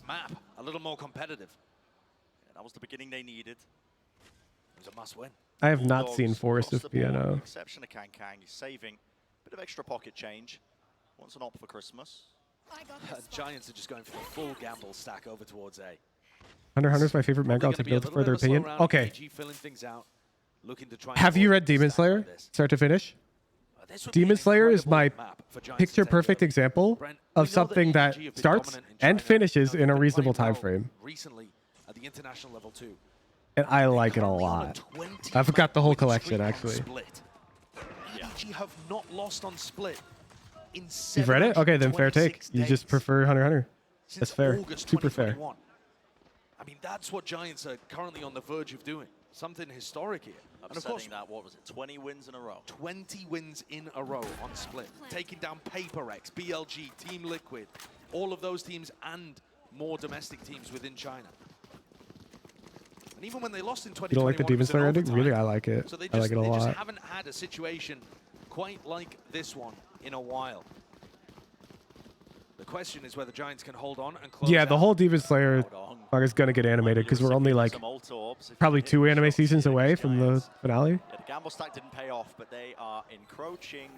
map a little more competitive. That was the beginning they needed. It was a must-win. I have not seen Forest of Piano. Exception to Kang. He's saving a bit of extra pocket change. Wants an op for Christmas. Giants are just going for the full gamble stack over towards A. Hunter x Hunter's my favorite manga. I'll take note for their opinion. Okay. Have you read Demon Slayer? Start to finish? Demon Slayer is my picture-perfect example of something that starts and finishes in a reasonable time frame. Recently at the international level too. And I like it a lot. I've got the whole collection, actually. EDG have not lost on Split in You've read it? Okay, then fair take. You just prefer Hunter x Hunter. That's fair. Super fair. I mean, that's what Giants are currently on the verge of doing. Something historic here. And of course, that, what was it, 20 wins in a row? 20 wins in a row on Split. Taking down PRX, BLG, Team Liquid, all of those teams and more domestic teams within China. And even when they lost in 2021, you don't like the Demon Slayer ending? Really? I like it. So I like it a they just lot. haven't had a situation quite like this one in a while. The question is whether Giants can hold on and close Yeah, the out. whole Demon Slayer is going to get animated because we're only like probably 2 anime seasons away from the finale. Yeah, the gamble stack didn't pay off, but they are encroaching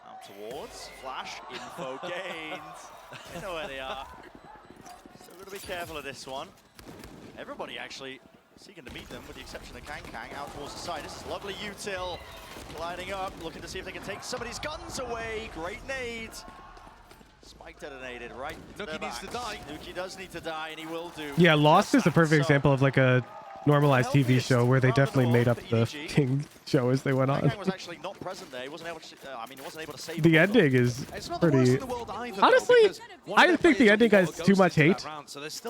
out towards. Flash, info gained. They know where they are. So we're going to be careful of this one. Everybody actually seeking to meet them, with the exception of Kang out towards the side. This is lovely util. Gliding up, looking to see if they can take somebody's guns away. Great nade. Spike detonated right. Nuki needs to die. Nuki does need to die, and he will do. Yeah, Lost is a perfect example of like a normalized TV show where they definitely made up the King show as they went on. Kang was actually not present there. He wasn't able to. I mean, he wasn't able to save. The ending is pretty. Honestly, I think the ending has too much hate.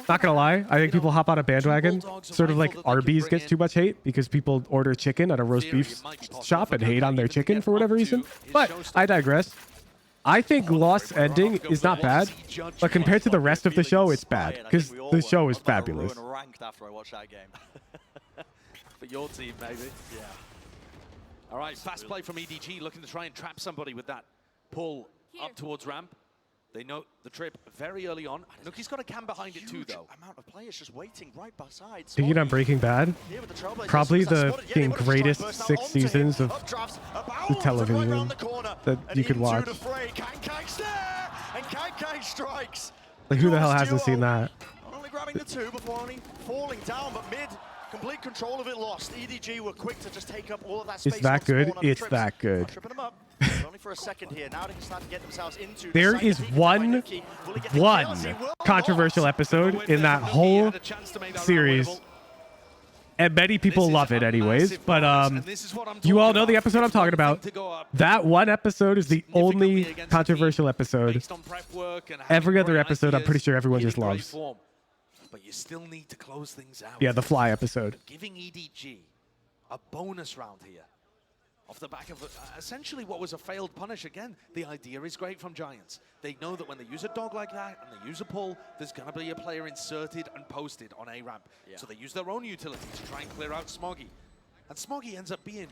Not gonna lie, I think people hop on a bandwagon. Sort of like Arby's gets too much hate because people order chicken at a roast beef shop and hate on their chicken for whatever reason. But I digress. I think Lost's ending is not bad, but compared to the rest of the show, it's bad because the show is fabulous. After I watched that game. For your team, maybe. Yeah. All right, fast play from EDG, looking to try and trap somebody with that pull up towards ramp. They know the trip very early on. Nuki's got a cam behind it too, though. Amount of players just waiting right beside. Thinking on Breaking Bad, probably the greatest 6 seasons of the television that you could watch. Like, who the hell hasn't seen that? Only grabbing the 2 before only falling down, but mid, complete control of it lost. EDG were quick to just take up all of that space. It's that good. It's that good. Tripping them up. Only for a second here. Now they can start to get themselves into. There is one controversial episode in that whole series, and many people love it anyways. But you all know the episode I'm talking about. That one episode is the only controversial episode. Every other episode, I'm pretty sure everyone just loves. But you still need to close things out. Yeah, the Fly episode. Giving EDG a bonus round here. Off the back of essentially what was a failed punish. Again, the idea is great from Giants. They know that when they use a dog like that and they use a pull, there's going to be a player inserted and posted on A ramp. Yeah. So they use their own utility to try and clear out Smoggy. And Smoggy ends up being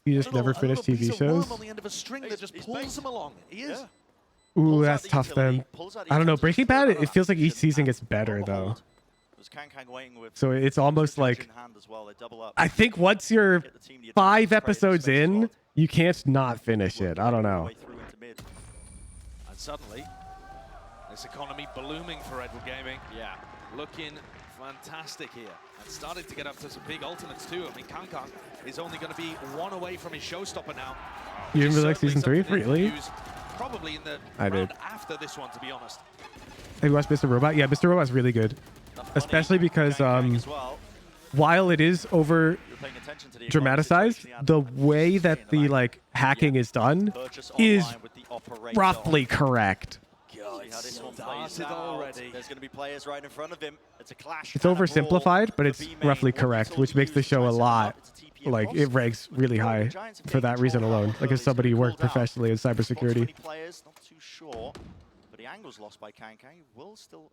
You just never finished TV shows? on the end of a string that just pulls him along. He is. Yeah. Ooh, that's tough then. I don't know. Breaking Bad, it feels like each season gets better though. So it's almost like, I think once you're 5 episodes in, you can't not finish it. I don't know. And suddenly, this economy blooming for Redwood Gaming. Yeah. Looking fantastic here. And starting to get up to some big alternates too. I mean, Kang is only going to be 1 away from his showstopper now. You didn't really like season 3? Really? Probably in the I round did. after this one, to be honest. Have you watched Mr. Robot? Yeah, Mr. Robot's really good. Especially because while it is over dramatized, the way that the like hacking is done is roughly correct. This one plays out. There's going to be players right in front of him. It's a clash. It's oversimplified, but it's roughly correct, which makes the show a lot, like, it ranks really high for that reason alone. Like, as somebody who worked professionally in cybersecurity. Players, not too sure, but the angle's lost by Kang. He will still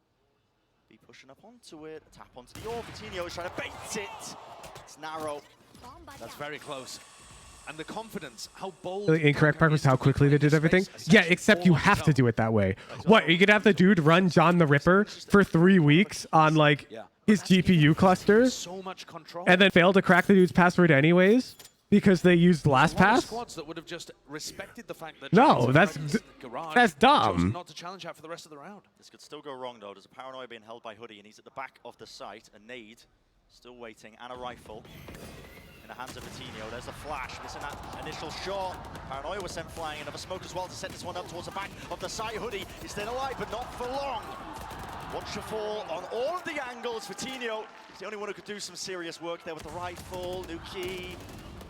be pushing up onto it. Tap onto the orb. Coutinho is trying to bait it. It's narrow. That's very close. And the confidence, how bold. The incorrect part was how quickly they did everything. Yeah, except you have to do it that way. What, you could have the dude run John the Ripper for 3 weeks on, like, his GPU cluster, and then fail to crack the dude's password anyways because they used LastPass? Squads that would have just respected the fact that no, that's dumb. Not to challenge out for the rest of the round. This could still go wrong though. There's a paranoia being held by Hoodie, and he's at the back of the site. A nade, still waiting, and a rifle. in the hands of Vitinho. There's a flash, missing that initial shot. Paranoia was sent flying. Another smoke as well to set this one up towards the back of the site. Hoodie is staying alive, but not for long. Watch the fall on all of the angles. Vitinho is the only one who could do some serious work there with the rifle. Nuki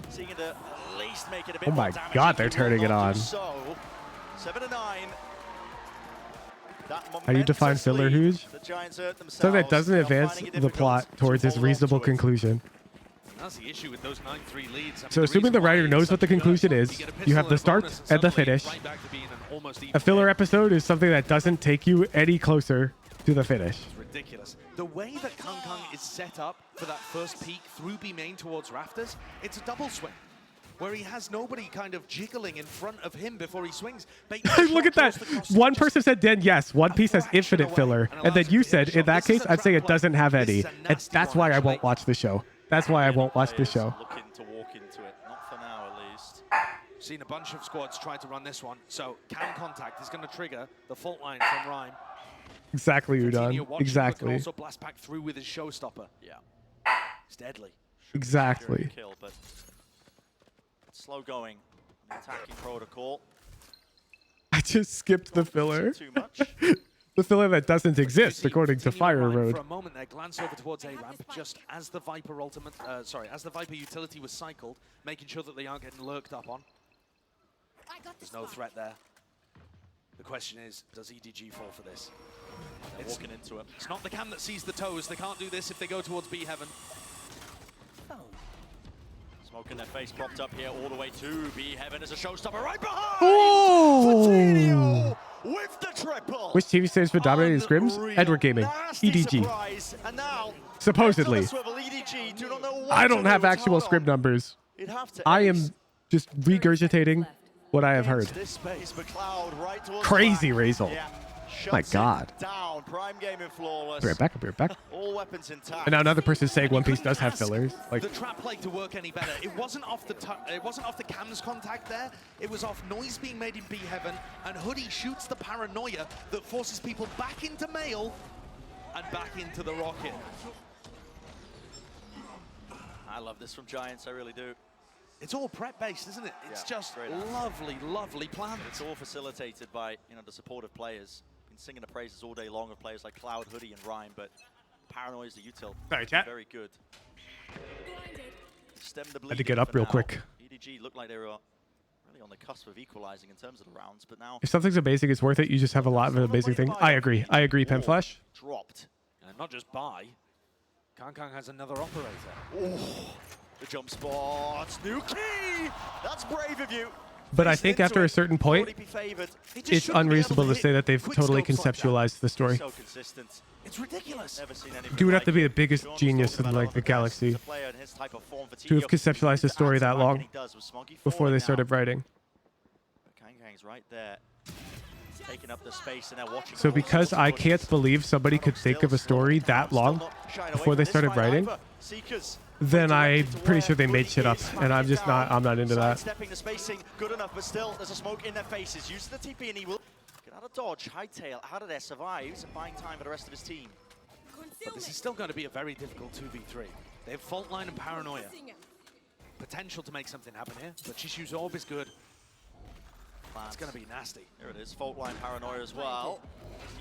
seeing it at least make it a bit more damage. Oh my God, they're turning it on. So 7-9. How do you define filler huge? So that doesn't advance the plot towards its reasonable conclusion. That's the issue with those 9-3 leads. So assuming the writer knows what the conclusion is, you have the start and the finish. A filler episode is something that doesn't take you any closer to the finish. It's ridiculous. The way that KRU is set up for that first peek through B main towards Rafters, it's a double swing, where he has nobody kind of jiggling in front of him before he swings. Look at that. One person said, then yes, One Piece has infinite filler. And then you said, in that case, I'd say it doesn't have any. And that's why I won't watch the show. That's why I won't watch the show. Looking to walk into it, not for now at least. Seen a bunch of squads try to run this one, so cam contact is going to trigger the fault line from Rhyme. Exactly, Udon. Exactly. Also blast back through with his showstopper. Yeah, it's deadly. Exactly. Kill, but slow going. Attacking protocol. I just skipped the filler. Too much. The filler that doesn't exist, according to Fire Road. For a moment there, glance over towards A ramp, just as the Viper ultimate, as the Viper utility was cycled, making sure that they aren't getting lurked up on. There's no threat there. The question is, does EDG fall for this? They're walking into it. It's not the cam that sees the toes. They can't do this if they go towards B heaven. Smoke in their face, propped up here all the way to B heaven as a showstopper right behind. Oh! With the triple. Which TV stands for dominating scrims? Edward Gaming. EDG. And now, supposedly. EDG do not know what I don't to have do with actual Taro. script numbers. Have I am just regurgitating what I have heard. This space, McLeod right towards Crazy the Razel. Yeah. My Shuts it God. Down. Prime Gaming flawless. I'll be right back. I'll be right back. All weapons intact. And now another person saying One Piece does have fillers. Like, the trap play to work any better. It wasn't off the cam's contact there. It was off noise being made in B heaven, and Hoodie shoots the paranoia that forces people back into mail and back into the rocket. I love this from Giants. I really do. It's all prep based, isn't it? It's just lovely, lovely planned. It's all facilitated by the supportive players. Been singing the praises all day long of players like Cloud, Hoodie, and Rhyme, but Paranoia is the util. Sorry, chat. Very good. Stem the I had to get up real quick. EDG looked like they were really on the cusp of equalizing in terms of the rounds, but now if something's amazing, it's worth it. You just have a lot of an amazing thing. I agree. I agree, Penflash. Dropped. And not just by. KRU has another operator. Oh, the jump spot. Nuki! That's brave of you. But I think after a certain point, it's unreasonable to say that they've totally conceptualized the story. So consistent. It's ridiculous. Never seen anything You would have like to be it. the biggest Sean's genius talking in about like the galaxy as a player in his type of form, to have Vitinho conceptualized the story that long before they started writing. KRU's right there, taking up the space and they're watching. So because I can't believe somebody could think of a story that long before they started writing, then I'm pretty sure they made shit up, and I'm not into that. Stepping the spacing, good enough, but still there's a smoke in their faces. Uses the TP and he will get out of dodge, hightail out of there, survives, and buying time for the rest of his team. But this is still going to be a very difficult 2v3. They have fault line and paranoia. Potential to make something happen here, but Chishu's orb is good. It's going to be nasty. Here it is, fault line paranoia as well.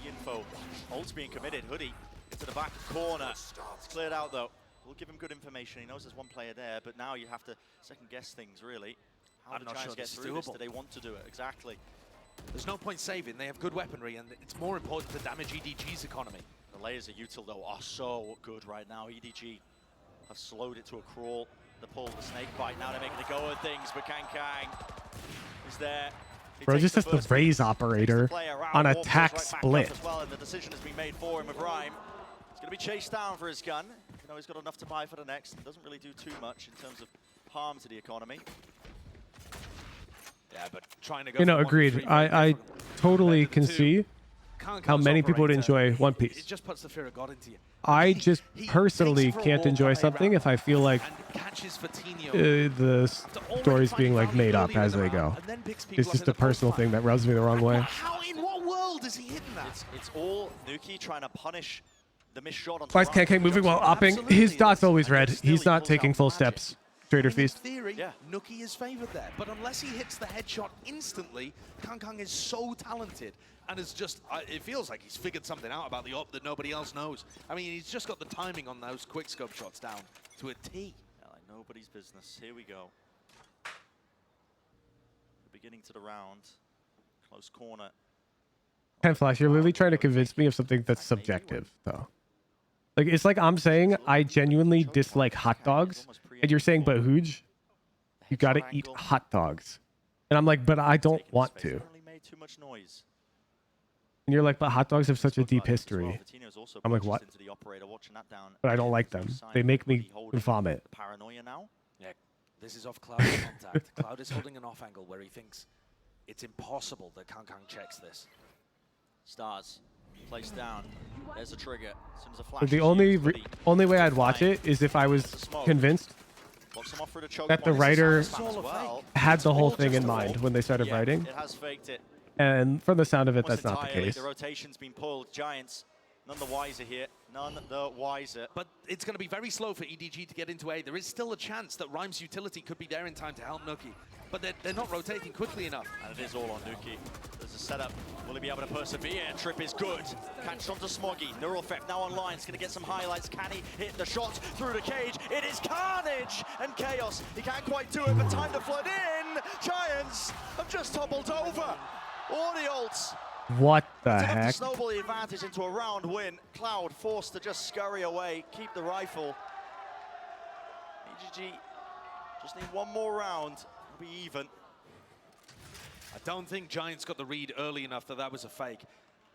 The info, ult's being committed. Hoodie into the back corner. It's cleared out though. We'll give him good information. He knows there's one player there, but now you have to second guess things really. How do the Giants get through this? Do they want to do it? Exactly. There's no point saving. They have good weaponry, and it's more important to damage EDG's economy. The layers of util though are so good right now. EDG have slowed it to a crawl. The pull, the snake bite. Now they're making a go of things, but KRU is there. Bro just has the raise operator on attack split. As well, and the decision has been made for him with Rhyme. He's going to be chased down for his gun. You know, he's got enough to buy for the next. Doesn't really do too much in terms of harm to the economy. Yeah, but trying to go agreed. I totally can see how many people would enjoy One Piece. It just puts the fear of God into you. I just personally can't enjoy something if I feel like the story's being like made up as they go. It's just a personal thing that rubs me the wrong way. How in what world is he hitting that? It's all Nuki trying to punish the missed shot on Why is KK moving while opping? His dot's always red. He's not taking full steps. Trader In Feast. theory, Nookie is favored there, but unless he hits the headshot instantly, Kang is so talented and is just, it feels like he's figured something out about the op that nobody else knows. I mean, he's just got the timing on those quick scope shots down to a T. Yeah, like nobody's business. Here we go. The beginning to the round. Close corner. Ken Flash, you're literally trying to convince me of something that's subjective, though. Like, it's like I'm saying I genuinely dislike hot dogs, and you're saying, but Hooge, you gotta eat hot dogs. And I'm like, but I don't want to. Made too much noise. And you're like, but hot dogs have such a deep history. I'm like, what? But I don't like them. They make me vomit. Paranoia now. Yeah, this is off Cloud's contact. Cloud is holding an off angle where he thinks it's impossible that Kang checks this. Stars. Placed down. There's a trigger. As soon as a flash But the only way I'd watch it is if I was convinced that the writer had the whole thing in mind when they started writing. It has faked it. And from the sound of it, that's not the case. The rotation's been pulled. Giants, none the wiser here. None the wiser. But it's going to be very slow for EDG to get into A. There is still a chance that Rhyme's utility could be there in time to help Nookie. But they're not rotating quickly enough. And it is all on Nookie. There's a setup. Will he be able to persevere? Trip is good. Catch onto Smoggy. Neural Theft now online. It's going to get some highlights. Can he hit the shot through the cage? It is carnage and chaos. He can't quite do it, but time to flood in. Giants have just toppled over. All the ults. What the To heck? snowball the advantage into a round win. Cloud forced to just scurry away, keep the rifle. EDG just need one more round. Be even. I don't think Giants got the read early enough that that was a fake.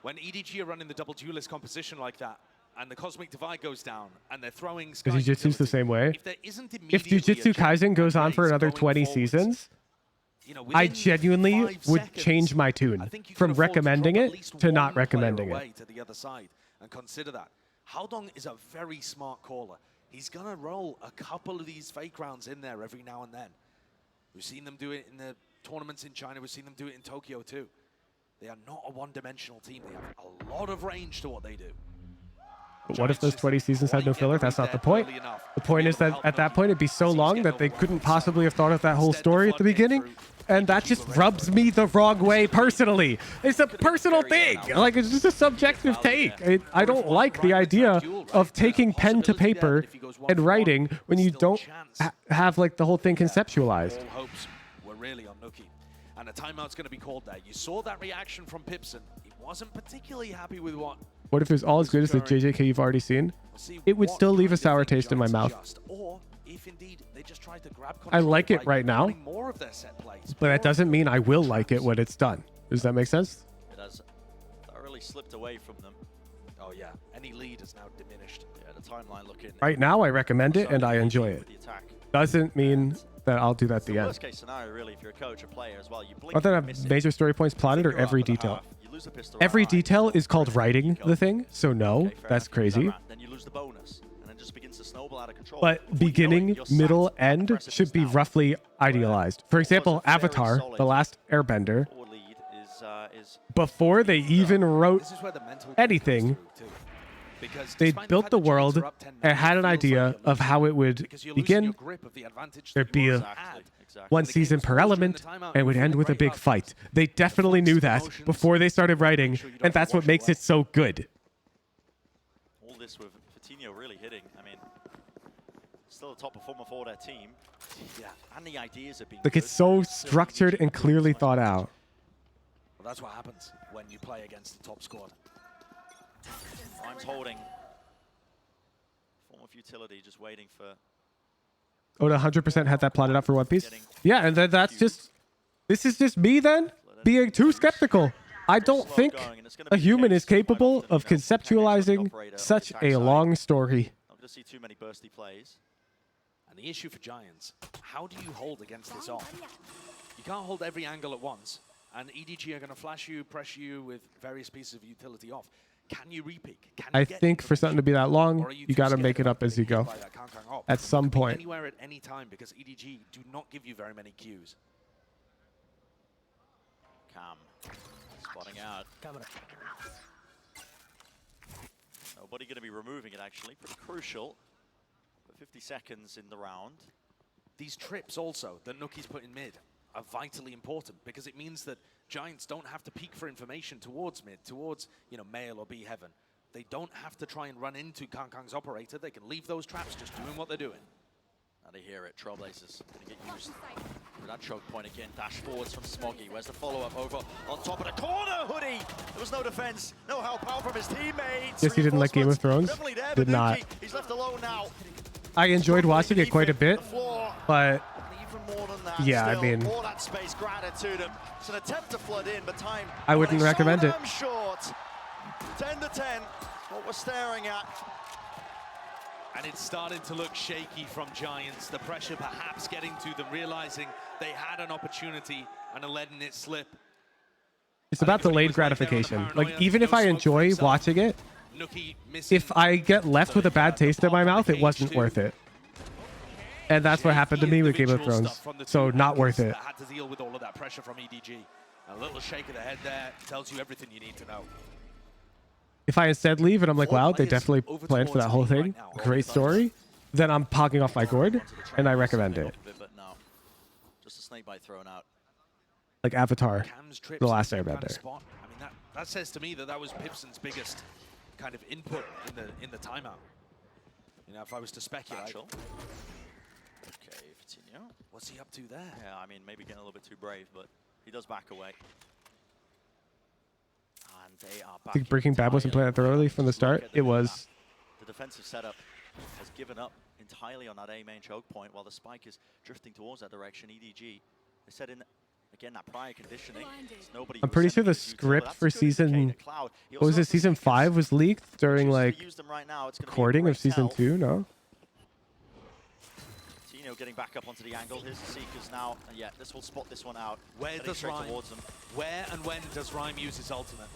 When EDG are running the double duelist composition like that, and the Cosmic Divide goes down, and they're throwing Sky Because Jujutsu's the same way. If there isn't If Jujutsu Kaisen goes on for another 20 seasons, I genuinely would change my tune from recommending it to not recommending it. To the other side and consider that. Haodong is a very smart caller. He's gonna roll a couple of these fake rounds in there every now and then. We've seen them do it in the tournaments in China. We've seen them do it in Tokyo too. They are not a one-dimensional team. They have a lot of range to what they do. But what if those 20 seasons had no filler? That's not the point. The point is that at that point, it'd be so long that they couldn't possibly have thought of that whole story at the beginning. And that just rubs me the wrong way personally. It's a personal thing. Like, it's just a subjective take. I don't like the idea of taking pen to paper and writing when you don't have, like, the whole thing conceptualized. All hopes were really on Nookie. And a timeout's going to be called there. You saw that reaction from Pipson. He wasn't particularly happy with what... What if it was all as good as the JJK you've already seen? It would still leave a sour taste in my mouth. Or if indeed they just tried to grab I like it right now, more of their set plays. but that doesn't mean I will like it when it's done. Does that make sense? It has thoroughly slipped away from them. Oh yeah, any lead is now diminished. Yeah, the timeline looking. Right now, I recommend it and I enjoy it. Doesn't mean that I'll do that at the end. Worst case scenario, really, if you're a coach or player as well, you blink. Not that I have major story points plotted or every detail. Every detail is called writing the thing, so no, that's crazy. Then you lose the bonus, and then just begins to snowball out of control. But beginning, middle, end should be roughly idealized. For example, Avatar, The Last Airbender, before they even wrote anything, they built the world and had an idea of how it would begin. There'd be one season per element, and it would end with a big fight. They definitely knew that before they started writing, and that's what makes it so good. All this with Coutinho really hitting. I mean, still a top performer for their team. Yeah, and the ideas are being. Like, it's so structured and clearly thought out. Well, that's what happens when you play against the top squad. Rhymes holding. Form of utility, just waiting for. Oda 100% had that plotted out for One Piece. Yeah, and that's just... This is just me, then, being too skeptical. I don't think a human is capable of conceptualizing such a long story. I'm going to see too many bursty plays. And the issue for Giants, how do you hold against this off? You can't hold every angle at once. And EDG are going to flash you, press you with various pieces of utility off. Can you repeak? I think for something to be that long, you got to make it up as you go. At some point. Anywhere at any time, because EDG do not give you very many cues. Cam spotting out. Nobody going to be removing it, actually. Pretty crucial. For 50 seconds in the round. these trips also that Nuki's put in mid are vitally important because it means that Giants don't have to peek for information towards mid, towards, you know, Mail or B Heaven. They don't have to try and run into Kang's operator. They can leave those traps just doing what they're doing. And they hear it. Trailblazers going to get used with that choke point again. Dash forwards from Smoggy. Where's the follow-up over on top of the corner? Hoodie. There was no defense, no help out from his teammates. Guess he didn't like Game of Thrones. There, Did not. He's left alone now. I enjoyed watching it quite a bit, but yeah, I mean, all that space granted to them. It's an attempt to flood in, but time. I wouldn't recommend it. Short. 10 to 10. What we're staring at. And it's starting to look shaky from Giants. The pressure perhaps getting to them, realizing they had an opportunity and are letting it slip. It's about delayed gratification. Like, even if I enjoy watching it, if I get left with a bad taste in my mouth, it wasn't worth it. And that's what happened to me with Game of Thrones. So not worth it. Had to deal with all of that pressure from EDG. A little shake of the head there tells you everything you need to know. If I instead leave and I'm like, wow, they definitely planned for that whole thing, great story, then I'm pogging off my gourd, and I recommend it. Just a snake bite thrown out. Like Avatar, The Last Airbender. I mean, that says to me that was Pipson's biggest kind of input in the timeout. You know, if I was to speculate. Okay, Fatinho. What's he up to there? Yeah, I mean, maybe getting a little bit too brave, but he does back away. And they are back. I think Breaking Bad wasn't playing that thoroughly from the start. It was. The defensive setup has given up entirely on that A main choke point while the spike is drifting towards that direction. EDG, they said in, again, that prior conditioning. I'm pretty sure the script for season, what was it, season 5 was leaked during like recording of season 2, no? Tino getting back up onto the angle. Here's the Seekers now. And yeah, this will spot this one out. Where does Rhyme, where and when does Rhyme use his ultimate?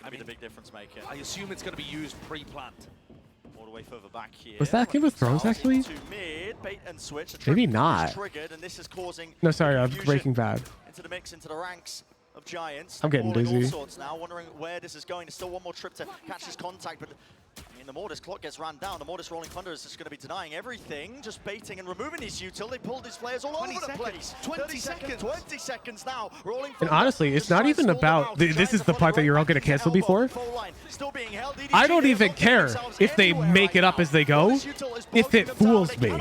I mean, the big difference maker. I assume it's going to be used pre-planned. All the way further back here. Was that Game of Thrones actually? Mid, bait and switch. Maybe not. Triggered, and this is causing no, sorry, I'm Breaking Bad. Into the mix, into the ranks of Giants. I'm getting dizzy. All sorts now, wondering where this is going. There's still one more trip to catch this contact, but I mean, the more this clock gets ran down, the more this Rolling Thunder is just going to be denying everything, just baiting and removing these util. They pulled these players all over the place. 20 seconds now. Rolling and honestly, it's not even about, this is the part that you're all going to cancel before. I don't even care if they make it up as they go, if it fools me.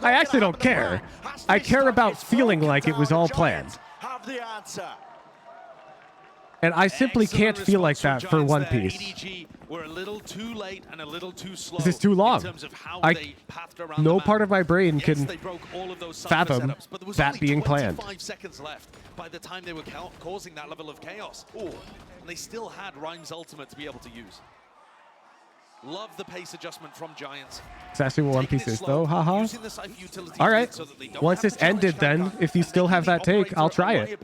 I actually don't care. I care about feeling like it was all planned. And I simply can't feel like that for One Piece. EDG were a little too late and a little too slow. This is too long. No part of my brain can fathom that being planned. 5 seconds left by the time they were causing that level of chaos. And they still had Rhyme's ultimate to be able to use. Love the pace adjustment from Giants. It's actually what One Piece is, though. Haha. All right. Once this ended, then, if you still have that take, I'll try it.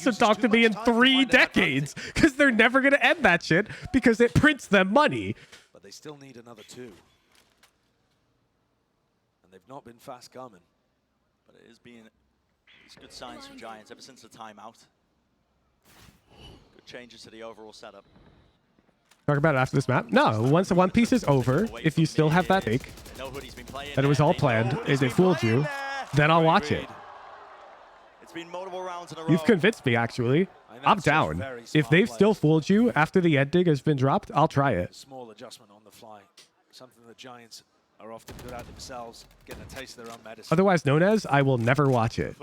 So talk to me in 3 decades, because they're never going to end that shit, because it prints them money. But they still need another 2. And they've not been fast coming. But it is being good signs from Giants ever since the timeout. Good changes to the overall setup. Talk about it after this map? No, once the One Piece is over, if you still have that take, that it was all planned, if they fooled you, then I'll watch it. It's been multiple rounds in a row. You've convinced me, actually. I'm down. If they've still fooled you after the ending has been dropped, I'll try it. Small adjustment on the fly. Something the Giants are often good at themselves, getting a taste of their own medicine. Otherwise known as, I will never watch it.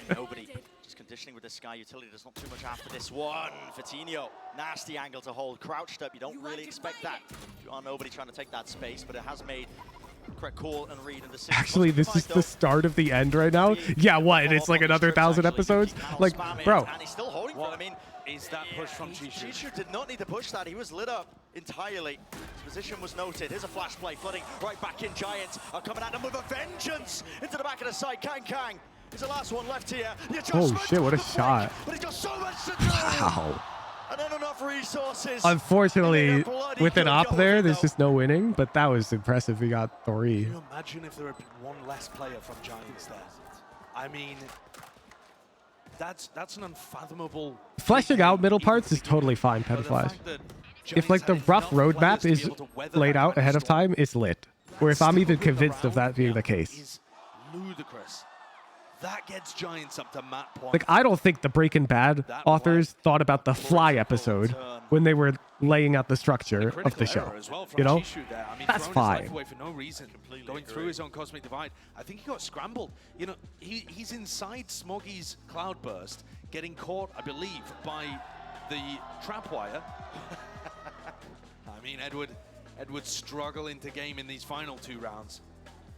Nobody. Conditioning with the Sky utility, there's not too much after this one. Fatinho, nasty angle to hold, crouched up. You don't really expect that. You are nobody trying to take that space, but it has made correct call and read and decision. Actually, this is the start of the end right now. Yeah, what? It's like another 1,000 episodes? Like, bro. And he's still holding for it. I mean, is that push from Chishu? Chishu did not need to push that. He was lit up entirely. His position was noted. Here's a flash play, flooding right back in. Giants are coming at them with a vengeance into the back of the side. Kang. Is the last one left here. Oh shit, what a shot. But he's got so much to do. Wow. And then enough resources. Unfortunately, with an op there, there's just no winning, but that was impressive. We got 3. Can you imagine if there had been one less player from Giants there? I mean, that's an unfathomable... Fleshing out middle parts is totally fine, Pediflies. if like the rough roadmap is laid out ahead of time, it's lit. Or if I'm even convinced of that being the case. Ludicrous. That gets Giants up to map point. Like, I don't think the Breaking Bad authors thought about the Fly episode when they were laying out the structure of the show. You know? That's fine. Away for no reason. Going through his own cosmic divide. I think he got scrambled. You know, he's inside Smoggy's cloudburst, getting caught, I believe, by the trap wire. I mean, Edward struggling to game in these final 2 rounds.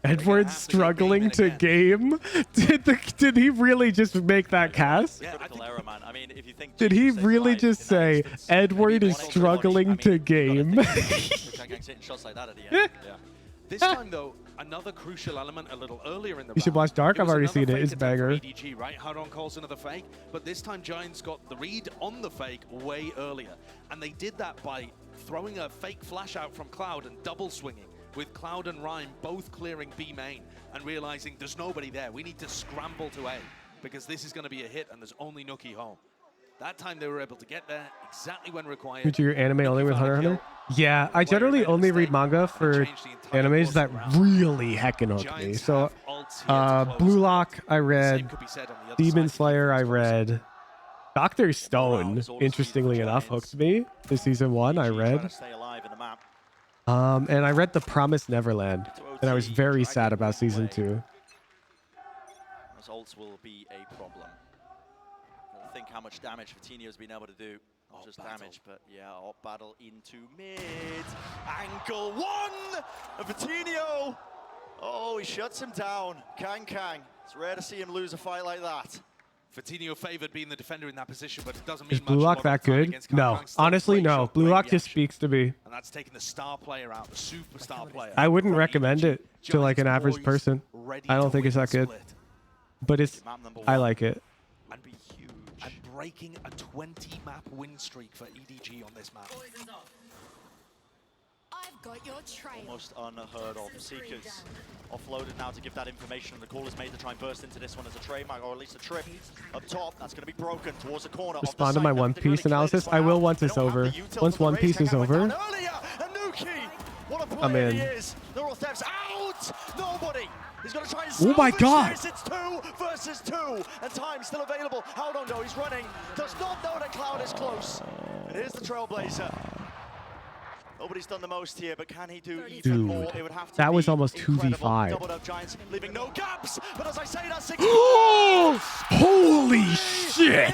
Edward's struggling to game? Did he really just make that cast? Critical error, man. I mean, if you think Did he really just say, Edward is struggling to game? shots like that at the end. Yeah. This time, though, another crucial element a little earlier in the You should watch Dark. I've already seen it. It's a banger. EDG, right? Hard-on calls another fake, but this time Giants got the read on the fake way earlier. And they did that by throwing a fake flash out from Cloud and double swinging, with Cloud and Rhyme both clearing B main and realizing there's nobody there. We need to scramble to A because this is going to be a hit and there's only Nookie home. That time they were able to get there exactly when required. Did you your anime only with Hunter x Hunter? Yeah, I generally only read manga for animes that really heckin' hook me. So, Blue Lock I read, Demon Slayer I read, Dr. Stone, interestingly enough, hooked me. The season 1 I read. And I read The Promised Neverland, and I was very sad about season 2. Those ults will be a problem. I think how much damage Vitinho's been able to do. Not just damage, but yeah, op battle into mid. Angle 1 of Vitinho. Oh, he shuts him down. Kang. It's rare to see him lose a fight like that. Vitinho favored being the defender in that position, but it doesn't mean Is Blue Lock that good? No. Honestly, no. Blue Lock just speaks to me. And that's taking the star player out, the superstar player. I wouldn't recommend it to like an average person. I don't think it's that good. But it's, I like it. And be huge. And breaking a 20-map win streak for EDG on this map. Got your trail. Almost unheard of. Seekers offloaded now to give that information. The call is made to try and burst into this one as a trademark, or at least a trip up top. That's going to be broken towards the corner. Respond to my One Piece analysis. I will once it's over. Once One Piece is over, I'm in. Neurothef's out! Nobody! He's going to try and oh my god! This. It's 2 versus 2, and time still available. How don't know? He's running. Does not know that Cloud is close. And here's the Trailblazer. Nobody's done the most here, but can he do even more? It would have to that was almost 2v5. Doubled up Giants, leaving no gaps. But as I say, that's 6. Holy shit!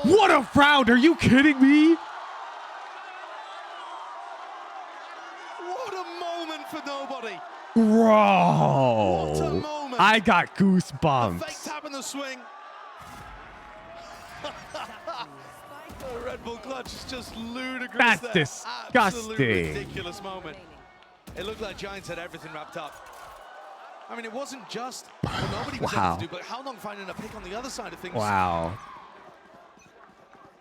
What a round! Are you kidding me? What a moment for nobody. Bro, I got goosebumps. The fake tap in the swing. The Red Bull clutch is just ludicrous. That's there. disgusting. Absolutely ridiculous moment. It looked like Giants had everything wrapped up. I mean, it wasn't just what nobody was able to do, but how long finding a pick on the other side of things. Wow.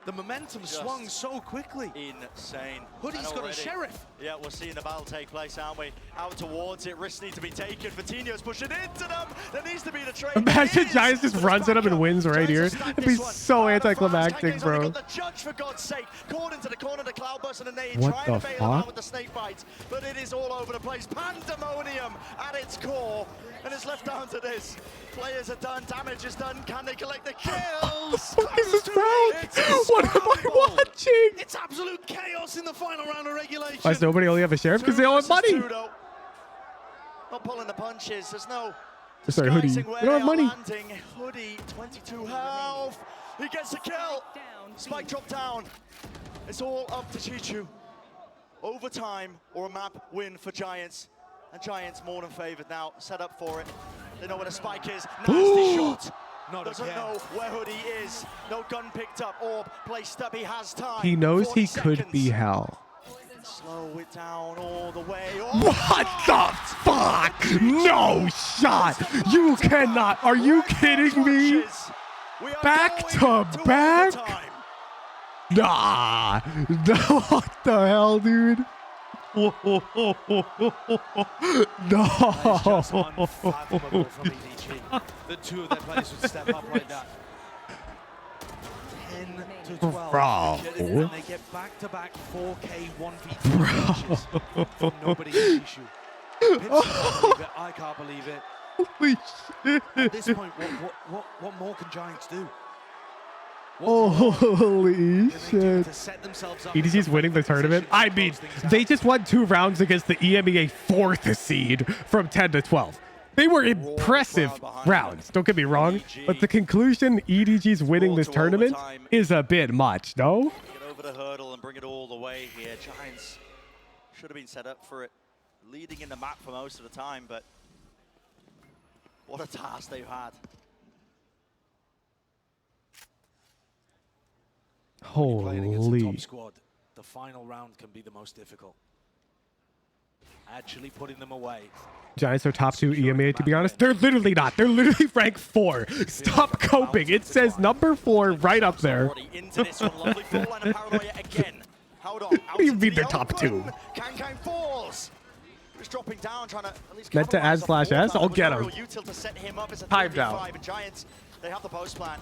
The momentum swung so quickly. Insane. Hoodie's got a sheriff. Yeah, we're seeing the battle take place, aren't we? Out towards it, risks need to be taken. Vitinho's pushing into them. There needs to be the trade. Imagine Giants just runs at him and wins right here. It'd be so anticlimactic, bro. The judge, for God's sake, caught into the corner, the Cloudburst and a nade, what trying the to bail him out fuck? with the snake bites, but it is all over the place. Pandemonium at its core, and it's left down to this. Players are done, damage is done. Can they collect the kills? What is this round? What am I watching? It's absolute chaos in the final round of regulation. Why does nobody only have a sheriff? Because they all have money. Not pulling the punches. There's no. Sorry, Hoodie. They don't have money. Landing. Hoodie, 22 health. He gets the kill. Spike drop down. It's all up to Chichu. Overtime or a map win for Giants. And Giants more than favored now. Set up for it. They know where the spike is. Nasty shot. Doesn't know where Hoodie is. No gun picked up. Orb placed up. He has time. He knows he could be hell. Slow it down all the way. What the fuck? No shot. You cannot. Are you kidding me? Back to back? Nah. What the hell, dude? No. The two of their players would step up like that. 10 Bro. And they get back-to-back 4K 1v2 matches from nobody in issue. I can't believe it. Holy shit. At this point, what more can Giants do? Holy shit. EDG's winning the tournament. I mean, they just won 2 rounds against the EMEA 4th seed from 10 to 12. They were impressive rounds, don't get me wrong, but the conclusion EDG's winning this tournament is a bit much, no? Get over the hurdle and bring it all the way here. Giants should have been set up for it, leading in the map for most of the time, but what a task they've had. Holy. Top squad, the final round can be the most difficult. Actually putting them away. Giants are top 2 EMEA, to be honest. They're literally not. They're literally ranked 4. Stop coping. It says number 4 right up there. What do you mean they're top 2? Just dropping down, trying to at least Meant to add /S? I'll get him. Time down. Giants, they have the post plan.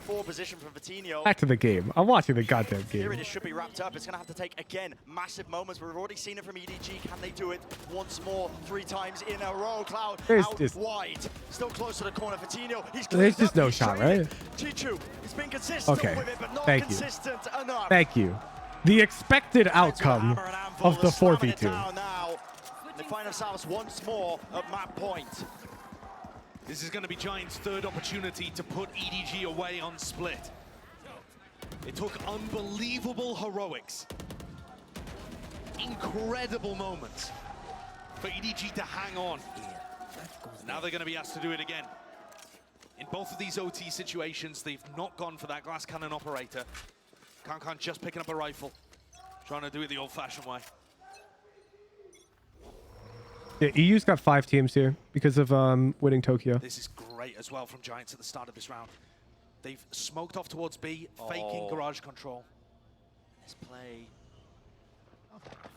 4 position from Vitinho. Back to the game. I'm watching the goddamn game. Here it should be wrapped up. It's going to have to take, again, massive moments. We've already seen it from EDG. Can they do it once more, 3 times in a row? Cloud There's out just, wide. Still close to the corner. Vitinho, he's there's just no shot, right? Chichu, he's been consistent Okay. with it, but not Thank you. consistent enough. Thank you. The expected outcome of the 4v2. They find themselves once more at map point. This is going to be Giants' 3rd opportunity to put EDG away on split. It took unbelievable heroics, incredible moments for EDG to hang on. Now they're going to be asked to do it again. In both of these OT situations, they've not gone for that glass cannon operator. Kankan just picking up a rifle, trying to do it the old-fashioned way. Yeah, EU's got 5 teams here because of winning Tokyo. This is great as well from Giants at the start of this round. They've smoked off towards B, faking garage control. Let's play.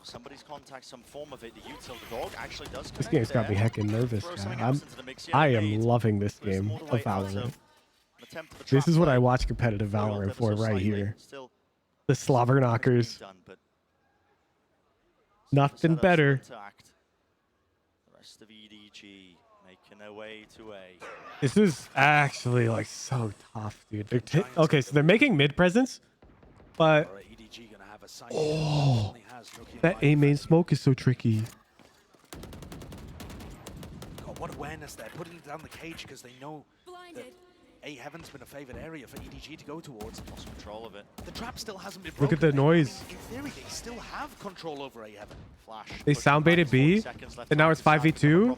Somebody's contact some form of it. The util, the dog actually does connect. This game's got me heckin' nervous, man. I am loving this game of Valorant. This is what I watch competitive Valorant for right here. The slobber knockers. Nothing better. The rest of EDG making their way to A. This is actually like so tough, dude. Okay, so they're making mid presence, but oh, that A main smoke is so tricky. God, what awareness there, putting down the cage because they know that A Heaven's been a favored area for EDG to go towards. Lost control of it. The trap still hasn't been Look broken. at the noise. In theory, they still have control over A Heaven. Flash. They sound baited B, and now it's 5v2,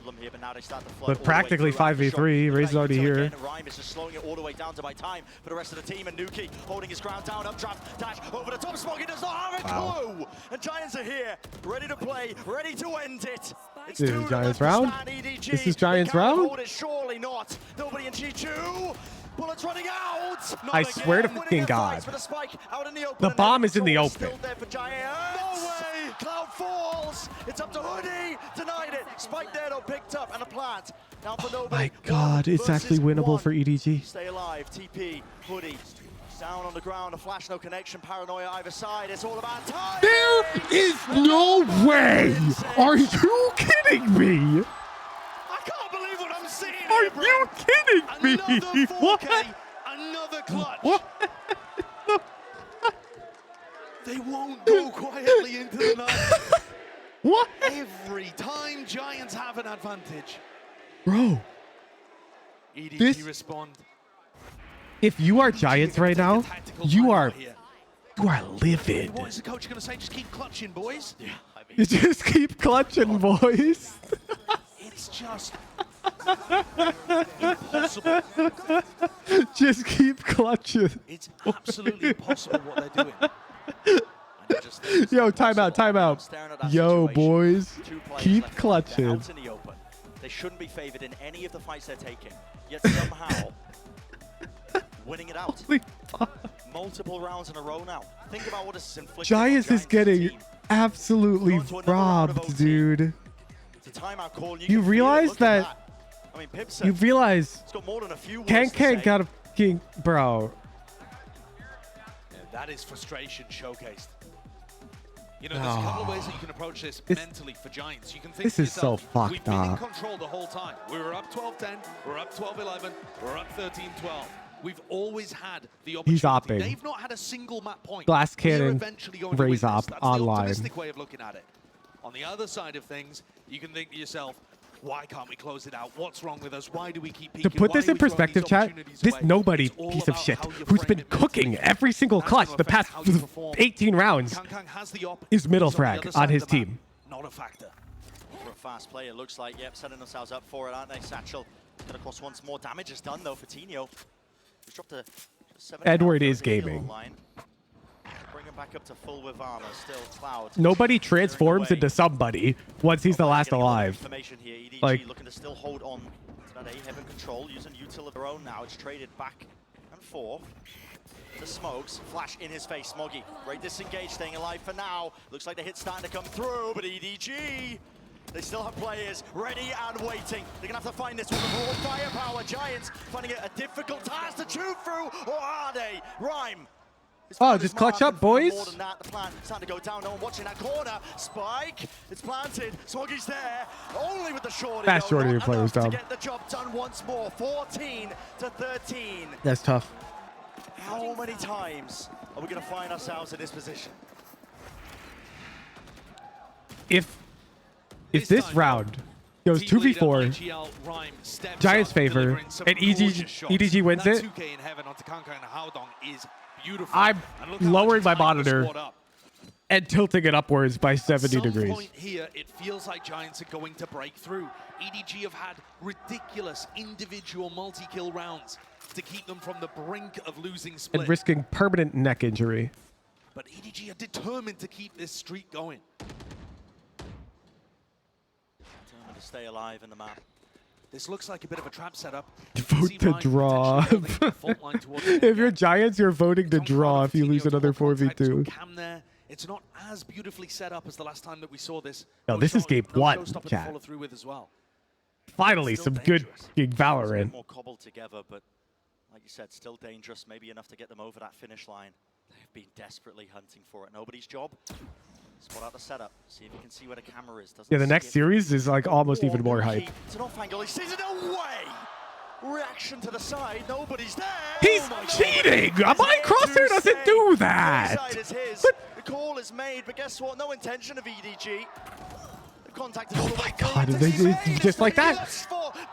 but practically 5v3. Ray's already here. Rhyme is just slowing it all the way down to my time for the rest of the team, and Nuki holding his ground down, updraft, dash over the top. Smoggy does not have a clue. And Giants are here, ready to play, ready to end it. It's This is Giants round. This is Giants round. Hold it, surely not. Nobody in G2. Bullets running out. I swear to fucking God. The bomb is in the open. Still there for Giants. No way. Cloud falls. It's up to Hoodie. Denied it. Spike there though, picked up, and a plant. Now for nobody. My God, it's actually winnable for EDG. Stay alive. TP. Hoodie. Down on the ground. A flash, no connection. Paranoia either side. It's all about time. There is no way. Are you kidding me? Are you kidding me? Another 4K, another clutch. What? They won't go quietly into the night. What? Every time Giants have an advantage. Bro. EDG respond. If you are Giants right now, you are livid. What is the coach going to say? Just keep clutching, boys? Yeah, I mean, You just keep clutching, boys. it's just impossible. Just keep clutching. It's absolutely impossible what they're doing. Yo, timeout. Yo, boys, keep clutching. Out in the open. They shouldn't be favored in any of the fights they're taking, yet somehow winning it out. Multiple rounds in a row now. Think about what this is inflicting. Giants is getting absolutely robbed, dude. It's a timeout call. You realize that? I mean, You realize it's got more than a few words Can't to say. got a king, bro. That is frustration showcased. You know, there's a couple of ways that you can approach this mentally for Giants. You can think This to is so yourself, fucked we've been in up. control the whole time. We were up 12-10, we're up 12-11, we're up 13-12. We've always had the opportunity. He's opping. They've not had a single map point. Glass We're cannon, eventually going to win raise this. up That's online. the optimistic way of looking at it. On the other side of things, you can think to yourself, why can't we close it out? What's wrong with us? Why do we keep peeking? To put Why this are in we throwing perspective, these chat, opportunities this away? nobody It's all piece of about shit how you who's frame been it mentally. cooking every single That's clutch gonna the past affect how you perform. 18 rounds Kang has the op. is middle He's on the frag other on side his of the map. team. Not a factor. For a fast player, looks like, yep, setting themselves up for it, aren't they? Satchel gonna cost once more. Damage is done, though, for Tino. He's dropped a 7. Edward is gaming. Bring him back up to full with armor. Still Cloud. Nobody transforms into somebody once he's the last alive. Information here. EDG Like, looking to still hold on to that A-heaven control, using util of their own now. It's traded back and forth. The smokes, flash in his face. Smoggy, great disengage, staying alive for now. Looks like the hit's starting to come through, but EDG, they still have players ready and waiting. They're gonna have to find this with the raw firepower. Giants finding it a difficult task to chew through, or are they? Rhyme. oh, just clutch up, boys. More than that, the plan starting to go down. No one watching that corner. Spike, it's planted. Smoggy's there, only with the shorty. Fast shorty your players to down. get the job done once more. 14-13. That's tough. How many times are we going to find ourselves in this position? If this round goes 2v4, Giants favor, and EDG wins it, I'm lowering my monitor and tilting it upwards by 70 degrees. Point here, it feels like Giants are going to break through. EDG have had ridiculous individual multi-kill rounds to keep them from the brink of losing split. And risking permanent neck injury. But EDG are determined to keep this streak going. Determined to stay alive in the map. This looks like a bit of a trap setup. Vote to draw. If you're Giants, you're voting to draw if you lose another 4v2. Cam there. It's not as beautifully set up as the last time that we saw this. No, this is game one, showstopper to chat. follow through with as well. Finally, some good Valorant. More cobbled together, but like you said, still dangerous. Maybe enough to get them over that finish line. They've been desperately hunting for it. Nobody's job. Spot out the setup. See if you can see where the camera is. Doesn't Yeah, the next series is like almost even more hype. It's an off-angle. He sees it away. Reaction to the side. Nobody's there. He's cheating. My crosshair doesn't do that. Side is his. The call is made, but guess what? No intention of EDG. The contact is all the way through. God, it's just like that.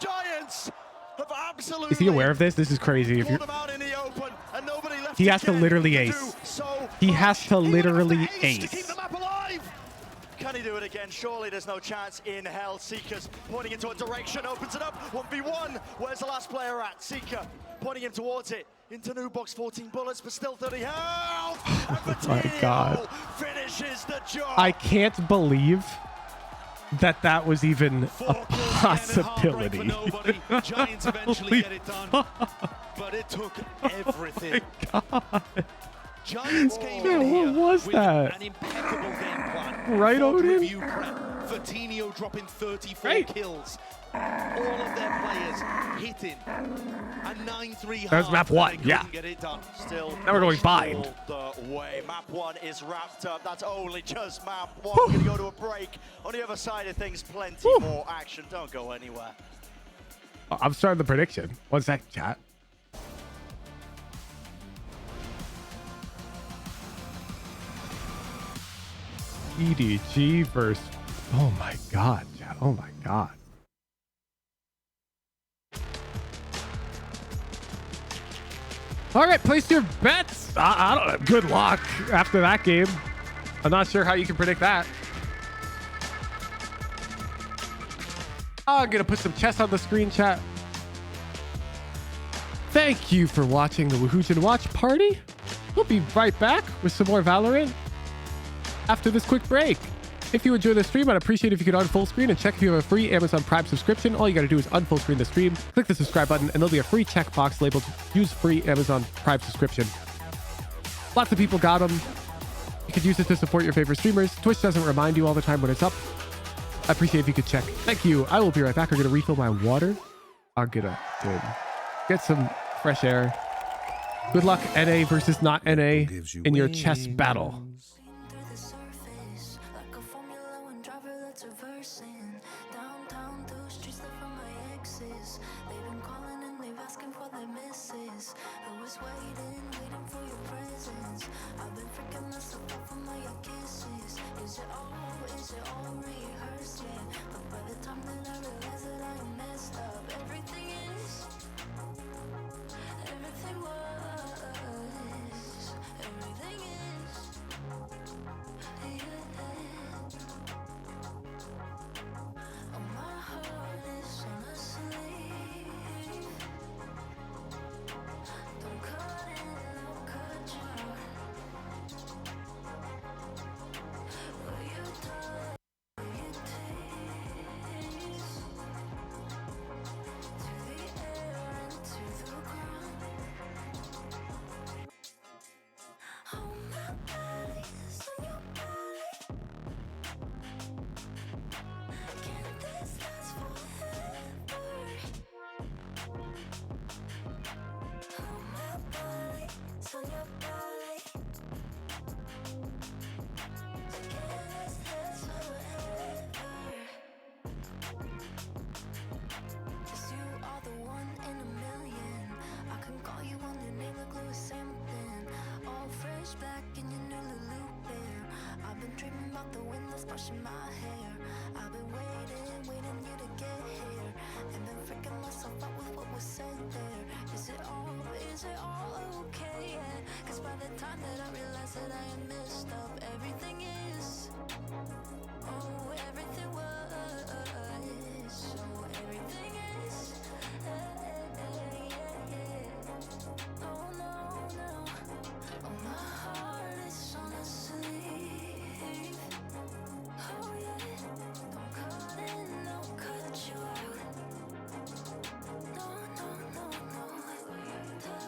Giants have absolutely Is he aware of this? This is crazy. If you're, them out in the open, and nobody left he has to literally ace. He has to literally ace. Can he do it again? Surely there's no chance in hell. Seeker's pointing into a direction, opens it up. 1v1. Where's the last player at? Seeker pointing him towards it. Into new box, 14 bullets, but still 30 health. Oh my God. Finishes the job. I can't believe that that was even a possibility. Giants eventually get it done, but it took everything. Giants came in here what was with that? an impeccable game plan. Right, Fog Odin? review prep. Fatinho dropping 34 kills. All of their players hitting a 9-3 That was map one, yeah. Get it done. Still Now we're going bind. all the way. Map 1 is wrapped up. That's only just map 1. We're going to go to a break. On the other side of things, plenty more action. Don't go anywhere. I'm starting the prediction. 1 second, chat. EDG versus... Oh my God, chat. Oh my God. All right, place your bets. I don't know. Good luck after that game. I'm not sure how you can predict that. I'm going to put some chess on the screen, chat. Thank you for watching the Woohoojin Watch Party. We'll be right back with some more Valorant after this quick break. If you enjoy the stream, I'd appreciate if you could unfull screen and check if you have a free Amazon Prime subscription. All you got to do is unfull screen the stream, click the subscribe button, and there'll be a free checkbox labeled use free Amazon Prime subscription. Lots of people got them. You could use it to support your favorite streamers. Twitch doesn't remind you all the time when it's up. I appreciate if you could check. Thank you. I will be right back. I'm going to refill my water. I'm going to get some fresh air. Good luck, NA versus not NA, in your chess battle. Brushing my hair, I've been waiting you to get here, and then freaking myself out with what was said there. Is it all okay? Yeah. Cause by the time that I realize that I am messed up, everything is, oh, everything was, oh, everything is, yeah. Oh no, oh, my heart is on a sleeve. Oh yeah, don't cut in, don't cut you out. No, tug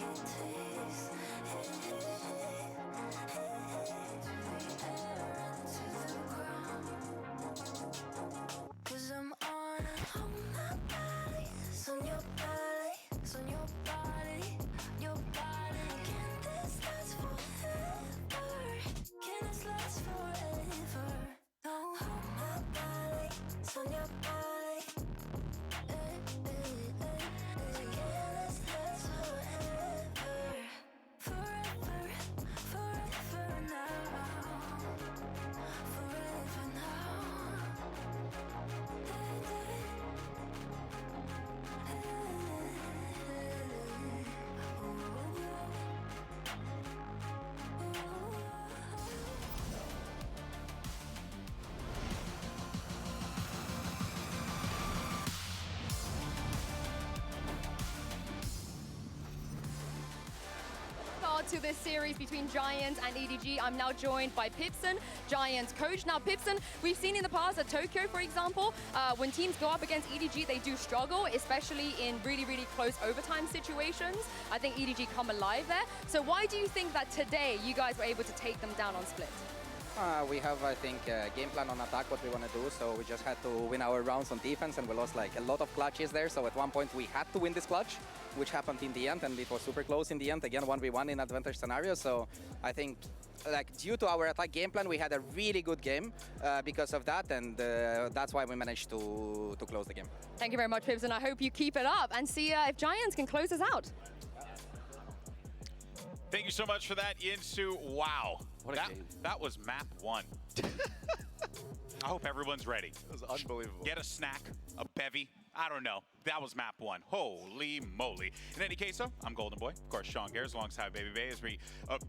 your teeth, to the air and to the ground. 'Cause I'm on my body, it's on your body, it's on your body, your body. Can this last forever? Can this last forever? No, my body, it's on your body. Can this last forever? Forever now. Forever now. To this series between Giants and EDG. I'm now joined by Pipson, Giants coach. Now Pipson, we've seen in the past at Tokyo, for example, when teams go up against EDG, they do struggle, especially in really, really close overtime situations. I think EDG come alive there. So why do you think that today you guys were able to take them down on split? We have, I think, a game plan on attack, what we want to do, so we just had to win our rounds on defense, and we lost like a lot of clutches there, so at one point we had to win this clutch, which happened in the end, and it was super close in the end, again 1v1 in advantage scenario, so I think like due to our attack game plan, we had a really good game because of that, and that's why we managed to close the game. Thank you very much, Pipson. I hope you keep it up and see if Giants can close us out. Thank you so much for that, Yinsu. Wow. What a game. That was map 1. I hope everyone's ready. It was unbelievable. Get a snack, a bevy. I don't know. That was map 1. Holy moly. In any case, though, I'm Golden Boy. Of course, Sean Gares alongside Baby Bay as we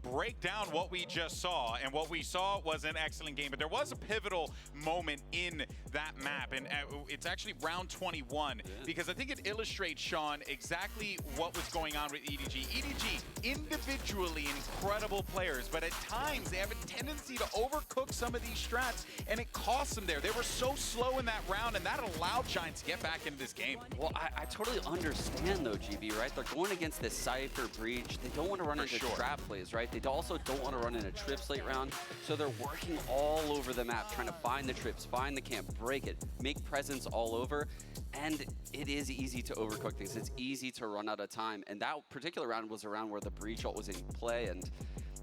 break down what we just saw. And what we saw was an excellent game. But there was a pivotal moment in that map. And it's actually round 21. Because I think it illustrates, Sean, exactly what was going on with EDG. EDG, individually incredible players. But at times, they have a tendency to overcook some of these strats. And it costs them there. They were so slow in that round. And that allowed Giants to get back into this game. Well, I totally understand though, GB, right? They're going against this Cypher breach. They don't want to run into trap plays, right? They also don't want to run in a trip slate round. So they're working all over the map, trying to find the trips, find the camp, break it, make presence all over. And it is easy to overcook things. It's easy to run out of time. And that particular round was a round where the breach ult was in play. And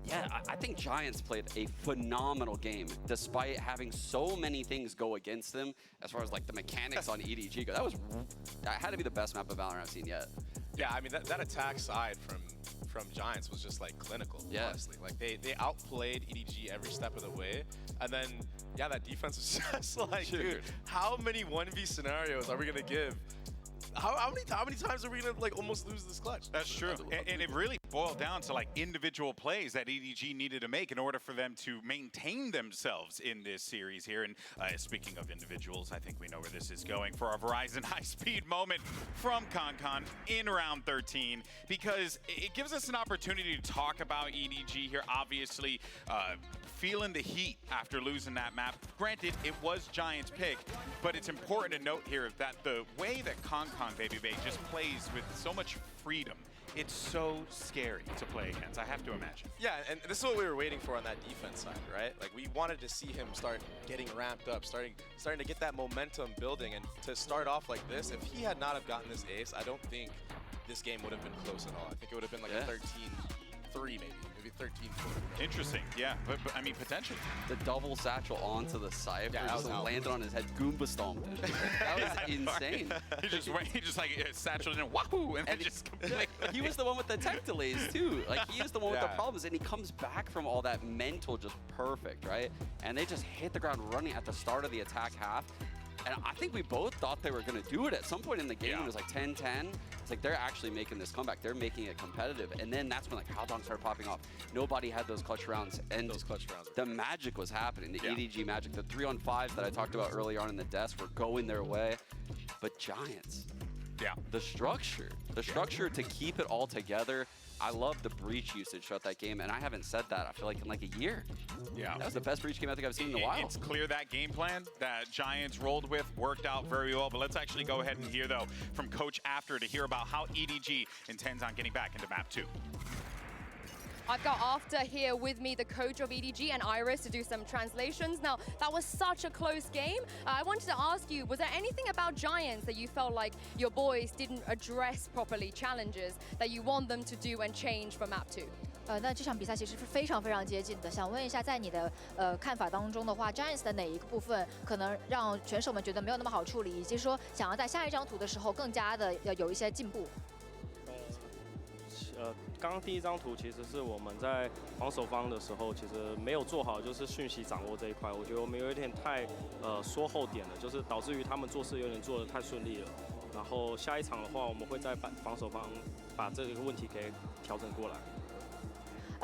yeah, I think Giants played a phenomenal game, despite having so many things go against them as far as like the mechanics on EDG go. That had to be the best map of Valorant I've seen yet. Yeah, I mean, that attack side from Giants was just like clinical, honestly. Like they outplayed EDG every step of the way. And then, yeah, that defense was just like, dude, how many 1v scenarios are we gonna give? How many times are we gonna like almost lose this clutch? That's true, and it really boiled down to like individual plays that EDG needed to make in order for them to maintain themselves in this series here. And speaking of individuals, I think we know where this is going for our Verizon high-speed moment from KonKon in round 13, because it gives us an opportunity to talk about EDG here. Obviously, feeling the heat after losing that map. Granted, it was Giants' pick, but it's important to note here that the way that KonKon Baby Bay just plays with so much freedom, it's so scary to play against, I have to imagine. Yeah, and this is what we were waiting for on that defense side, right? Like, we wanted to see him start getting ramped up, starting to get that momentum building, and to start off like this, if he had not have gotten this ace, I don't think this game would have been close at all. I think it would have been like a 13-3 maybe 13-4. Interesting, yeah, but I mean, potentially. The double satchel onto the Cypher just landed on his head, Goomba stomped it. That was insane. He just like satcheled in, wahoo, and then just he was the one with the tech delays too. Like, he is the one with the problems, and he comes back from all that mental just perfect, right? And they just hit the ground running at the start of the attack half. And I think we both thought they were going to do it at some point in the game. It was like 10-10. It's like they're actually making this comeback. They're making it competitive. And then that's when like Haldong started popping off. Nobody had those clutch rounds. And the magic was happening. The EDG magic. The 3-on-5s that I talked about earlier on in the desk were going their way. But Giants. Yeah. The structure to keep it all together. I love the breach usage throughout that game, and I haven't said that, I feel like, in like a year. Yeah. That was the best breach game I think I've seen in a while. It's clear that game plan that Giants rolled with worked out very well, but let's actually go ahead and hear, though, from Coach After to hear about how EDG intends on getting back into map 2. I've got After here with me, the coach of EDG, and Iris to do some translations. Now, that was such a close game. I wanted to ask you, was there anything about Giants that you felt like your boys didn't address properly, challenges that you want them to do and change for map 2? 那这场比赛其实是非常接近的。想问一下，在你的看法当中的话 ，Giants 的哪一个部分可能让选手们觉得没有那么好处理，以及说想要在下一张图的时候更加的有一些进步？刚刚第一张图其实是我们在防守方的时候，其实没有做好，就是讯息掌握这一块。我觉得我们有一点太缩后点了，就是导致于他们做事有点做得太顺利了。然后下一场的话，我们会在防守方把这个问题给调整过来。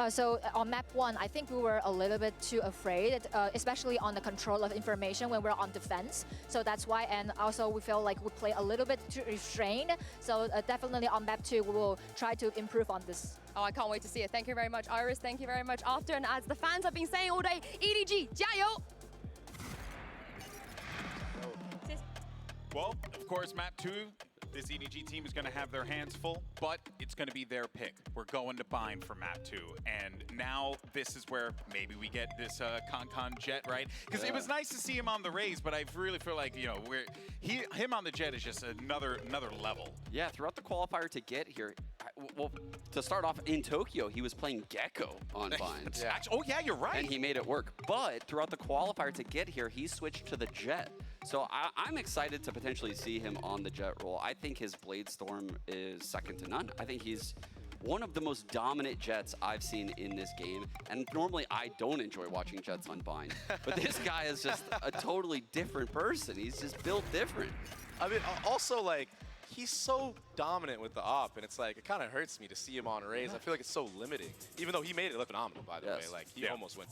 So on map 1, I think we were a little bit too afraid, especially on the control of information when we're on defense. So that's why, and also we feel like we play a little bit too restrained. So definitely on map 2, we will try to improve on this. Oh, I can't wait to see it. Thank you very much, Iris. Thank you very much, After. And as the fans have been saying all day, EDG, 加油! Well, of course, map 2. This EDG team is going to have their hands full, but it's going to be their pick. We're going to bind for map 2. And now this is where maybe we get this KonKon Jet, right? Because it was nice to see him on the Raze, but I really feel like, you know, him on the Jet is just another level. Yeah, throughout the qualifier to get here, well, to start off in Tokyo, he was playing Gecko on Bind. Oh, yeah, you're right. And he made it work. But throughout the qualifier to get here, he switched to the Jet. So I'm excited to potentially see him on the Jet role. I think his Blade Storm is second to none. I think he's one of the most dominant Jets I've seen in this game. And normally I don't enjoy watching Jets on Bind. But this guy is just a totally different person. He's just built different. I mean, also, like, he's so dominant with the op, and it's like, it kind of hurts me to see him on Raze. I feel like it's so limiting. Even though he made it look phenomenal, by the way. Like, he almost went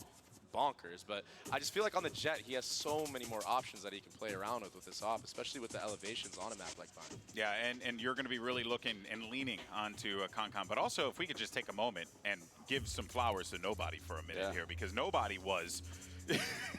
bonkers, but I just feel like on the Jet, he has so many more options that he can play around with this op, especially with the elevations on a map like Bind. Yeah, and you're going to be really looking and leaning onto KonKon, but also if we could just take a moment and give some flowers to Nobody for a minute here, because Nobody was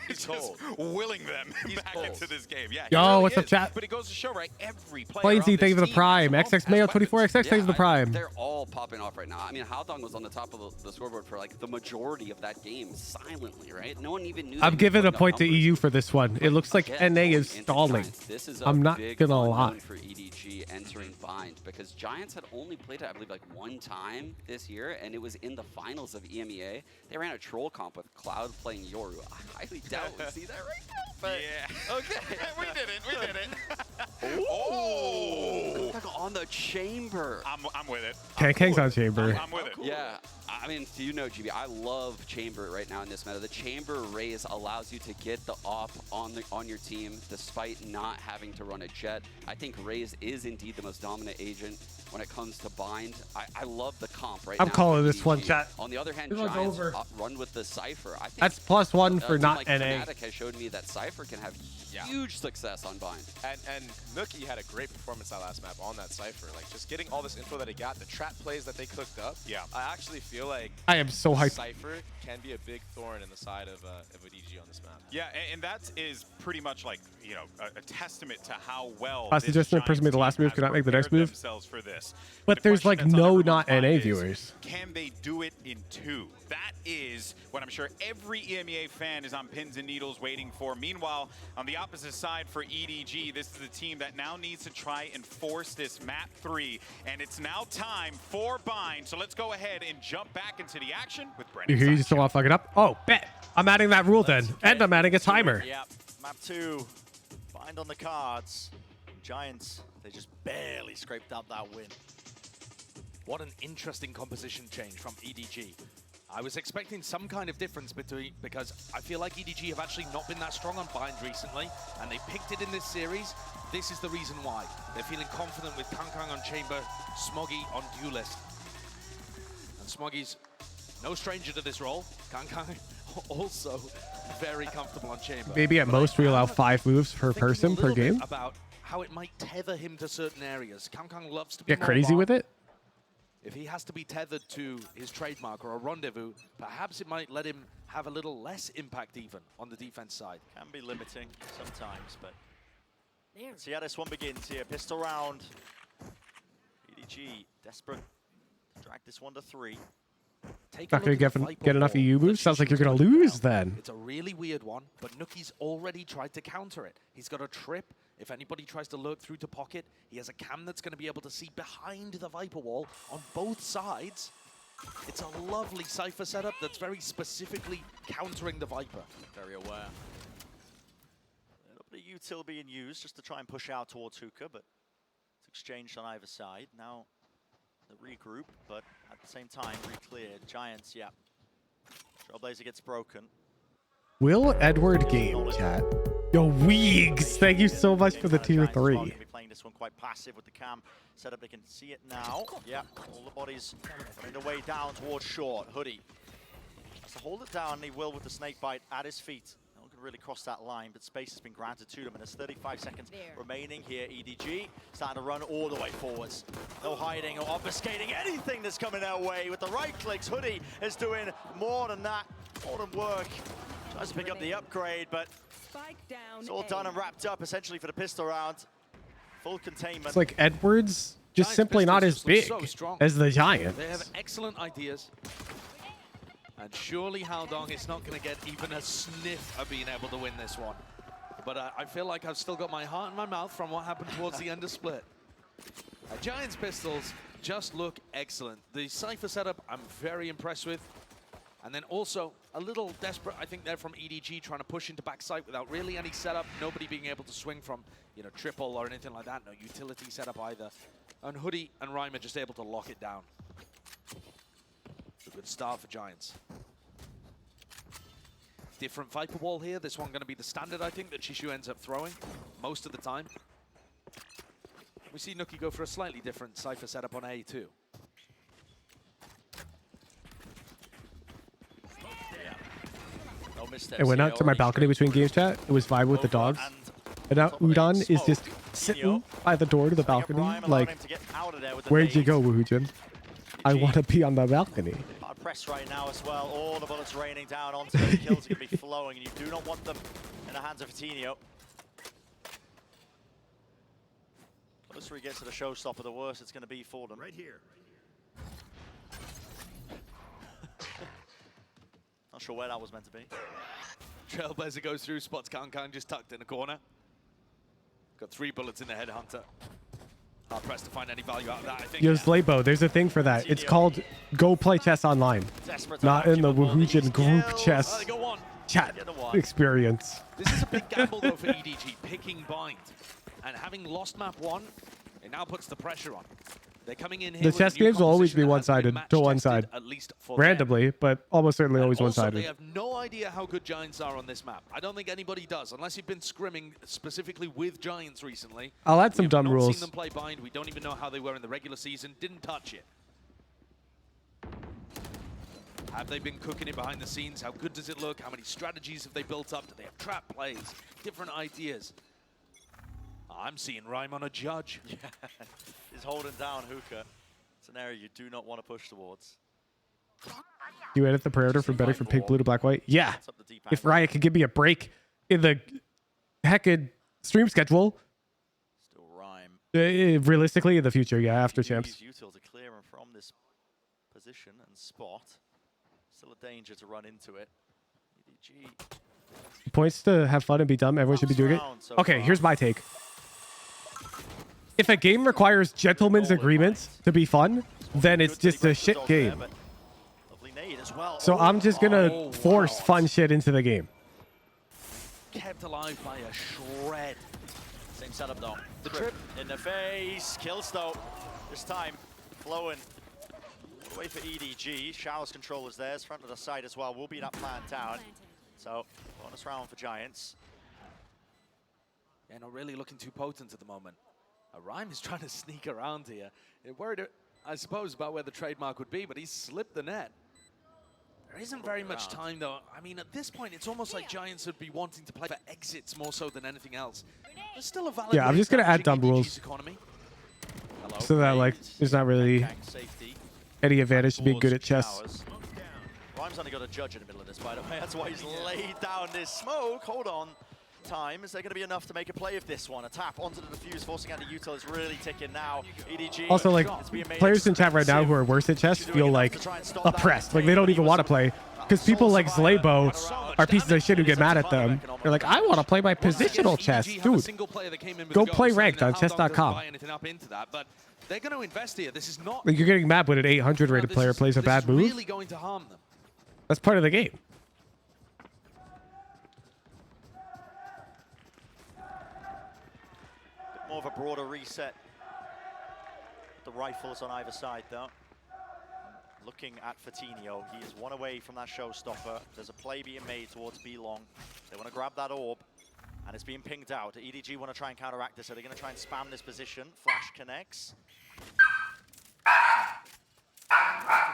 He's just willing them back into this game. Yeah. Yo, really what's up, is. chat? But it goes to show, right? Every player. Plainsy, on thank you for this the team prime. has XX Mayo 24XX, thank you for the prime. They're all popping off right now. I mean, Haldong was on the top of the scoreboard for like the majority of that game silently, right? No one even knew. I'm giving a point to EU for this one. It looks like NA is stalling. This is I'm not gonna lie. for EDG entering Bind because Giants had only played it, I believe, like one time this year, and it was in the finals of EMEA. They ran a troll comp with Cloud playing Yoru. I highly doubt we see that right now. But yeah. Okay. We did it. We did it. Oh! On the chamber. I'm with it. Kang's on chamber. I'm with it. Yeah. I mean, do you know, GB? I love chamber right now in this meta. The chamber raise allows you to get the op on your team despite not having to run a jet. I think raise is indeed the most dominant agent when it comes to bind. I love the comp right now. I'm calling this one, chat. On the other hand, This one's Giants over. run with the Cypher. I think That's +1 for team not like NA. Fnatic has showed me that Cypher can have huge success on bind. And Nookie had a great performance that last map on that Cypher. Like, just getting all this info that he got, the trap plays that they cooked up. Yeah. I actually feel like I am so hyped. Cypher can be a big thorn in the side of EDG on this map. Yeah, and that is pretty much like, you know, a testament to how well Last suggestion, the person made the last move, could not make the next move. themselves for this. But there's like no not NA viewers. Can they do it in 2? That is what I'm sure every EMEA fan is on pins and needles waiting for. Meanwhile, on the opposite side for EDG, this is the team that now needs to try and force this map 3. And it's now time for bind. So let's go ahead and jump back into the action with Brennan. You just don't want to fuck it up? Oh, bet. I'm adding that rule then. And I'm adding a timer. Yep. Map 2. Bind on the cards. Giants, they just barely scraped up that win. What an interesting composition change from EDG. I was expecting some kind of difference because I feel like EDG have actually not been that strong on bind recently, and they picked it in this series. This is the reason why. They're feeling confident with Kang on chamber, Smoggy on duelist. And Smoggy's no stranger to this role. Kang also very comfortable on chamber. Maybe at most we allow 5 moves per person per game. About how it might tether him to certain areas. Kang loves to be Get crazy with it. If he has to be tethered to his trademark or a rendezvous, perhaps it might let him have a little less impact even on the defense side. Can be limiting sometimes, but let's see how this one begins here. Pistol round. EDG desperate to drag this one to 3. Not going to get enough EU moves? Sounds like you're going to lose then. It's a really weird one, but Nookie's already tried to counter it. He's got a trip. If anybody tries to lurk through to pocket, he has a cam that's going to be able to see behind the Viper wall on both sides. It's a lovely Cypher setup that's very specifically countering the Viper. Very aware. A little bit of util being used just to try and push out towards Hookah, but it's exchanged on either side. Now the regroup, but at the same time, re-cleared. Giants, yeah. Trailblazer gets broken. Will Edward Game, chat. Yo, Weegs, thank you so much for the tier 3. Going to be playing this one quite passive with the cam setup. They can see it now. Yeah, all the bodies finding their way down towards short. Hoodie has to hold it down, and he will with the snake bite at his feet. No one can really cross that line, but space has been granted to them, and there's 35 seconds remaining here. EDG starting to run all the way forwards. No hiding or obfuscating anything that's coming their way. With the right clicks, Hoodie is doing more than that, more than work. Tries to pick up the upgrade, but it's all done and wrapped up essentially for the pistol round. Full containment. It's like Edwards just simply not as big as the Giants. They have excellent ideas. And surely Haldong is not going to get even a sniff of being able to win this one. But I feel like I've still got my heart in my mouth from what happened towards the end of split. Giants pistols just look excellent. The Cypher setup I'm very impressed with. And then also a little desperate, I think, there from EDG trying to push into backside without really any setup. Nobody being able to swing from, you know, triple or anything like that. No utility setup either. And Hoodie and Rhymer just able to lock it down. A good start for Giants. Different Viper wall here. This one going to be the standard, I think, that Chishu ends up throwing most of the time. We see Nookie go for a slightly different Cypher setup on A too. I went out to my balcony between games, chat. It was vibe with the dogs. And now Udon is just sitting by the door to the balcony, like, where'd you go, Woohoojin? I want to be on the balcony. press right now as well. All the bullets raining down onto them. Kills are going to be flowing, and you do not want them in the hands of Fatinho. The closer he gets to the showstopper, the worse it's going to be for them. Right here. Not sure where that was meant to be. Trailblazer goes through, spots Kankan just tucked in a corner. Got 3 bullets in the headhunter. Hard pressed to find any value out of that, I think. Yo, Slaybo, there's a thing for that. It's called Go Play Chess Online. Not in the Woohoojin group chess chat experience. This is a big gamble, though, for EDG, picking bind. And having lost map 1, it now puts the pressure on. They're coming in here The chess games will always be one-sided to one side. Randomly, but almost certainly always one-sided. They have no idea how good Giants are on this map. I don't think anybody does, unless you've been scrimming specifically with Giants recently. I'll add some dumb We've not rules. seen them play bind. We don't even know how they were in the regular season. Didn't touch it. Have they been cooking it behind the scenes? How good does it look? How many strategies have they built up? Do they have trap plays? Different ideas? I'm seeing Rhyme on a judge. Yeah, he's holding down Hookah. It's an area you do not want to push towards. You edit the parameter from betting from pink, blue to black, white? Yeah. If Riot could give me a break in the heckin' stream schedule. Still Rhyme. Realistically, in the future, yeah, after champs. Util to clear him from this position and spot. Still a danger to run into it. EDG. Points to have fun and be dumb. Everyone should be doing it. Okay, here's my take. If a game requires gentlemen's agreements to be fun, then it's just a shit game. So I'm just gonna force fun shit into the game. Kept alive by a shred. Same setup though. The trip in the face. Kills though. This time flowing. Away for EDG. Showers controllers there's front of the side as well. Will be that plan down. So bonus round for Giants. Yeah, not really looking too potent at the moment. Rhyme is trying to sneak around here. Worried, I suppose, about where the trademark would be, but he's slipped the net. There isn't very much time, though. I mean, at this point, it's almost like Giants would be wanting to play for exits more so than anything else. There's still a valid Yeah, I'm just gonna add dumb rules so that like there's not really any advantage to being good at chess. Rhyme's only got a judge in the middle of this, by the way. That's why he's laid down this smoke. Hold on. Time. Is there going to be enough to make a play of this one? A tap onto the defuse, forcing out the util is really ticking now. EDG. Also, like, players in chat right now who are worse at chess feel like oppressed. Like, they don't even want to play. Because people like Slaybo are pieces of shit who get mad at them. They're like, I want to play my positional chess. Dude, go play ranked on chess.com. They're going to invest here. This is not. Like, you're getting mad when an 800 rated player plays a bad move. Really going to harm them. That's part of the game. More of a broader reset. The rifles on either side, though. Looking at Fatinho, he is one away from that showstopper. There's a play being made towards B-Long. They want to grab that orb, and it's being pinged out. EDG want to try and counteract this, so they're going to try and spam this position. Flash connects.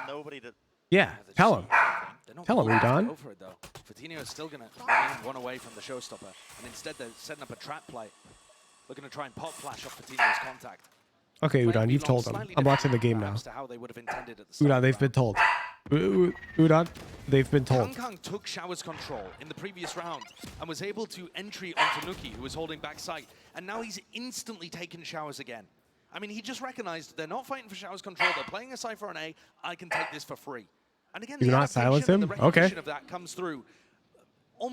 Nobody to... Yeah, tell him. Tell him, Udon. Go for it, though. Fatinho is still going to remain one away from the showstopper, and instead they're setting up a trap play. Looking to try and pop flash off Fatinho's contact. Okay, Udon, you've told them. I'm watching the game now. Udon, they've been told. Udon, they've been told. Kang took Shower's control in the previous round and was able to entry onto Nuki, who was holding back sight. And now he's instantly taken Showers again. I mean, he just recognized they're not fighting for Shower's control. They're playing a Cypher on A. I can take this for free. And again, Do not silence him? Okay. Of that comes through.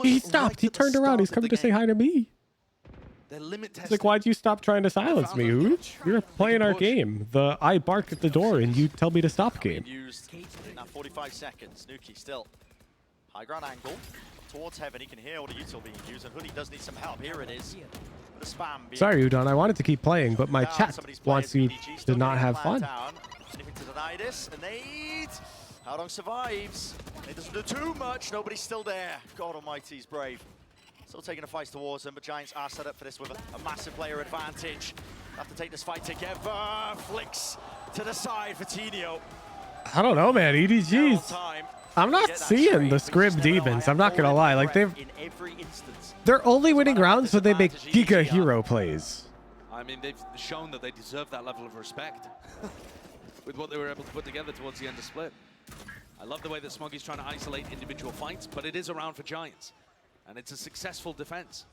He stopped. He turned around. He's coming to say hi to me. It's like, why'd you stop trying to silence me, Ooch? You're playing our game. I bark at the door and you tell me to stop game. Used in that 45 seconds. Nuki still high ground angle towards heaven. He can hear all the util being used, and Hoodie does need some help. Here it is. The spam. Sorry, Udon. I wanted to keep playing, but my chat wants you to not have fun. Anything to deny this? And Nate. How long survives? It doesn't do too much. Nobody's still there. God almighty, he's brave. Still taking the fight towards them, but Giants are set up for this with a massive player advantage. Have to take this fight together. Flicks to the side for Fatinho. I don't know, man. EDG's. I'm not seeing the Scrib Demons. I'm not gonna lie. Like they're only winning rounds when they make Giga Hero plays. I mean, they've shown that they deserve that level of respect with what they were able to put together towards the end of split. I love the way that Smoggy's trying to isolate individual fights, but it is a round for Giants. And it's a successful defense.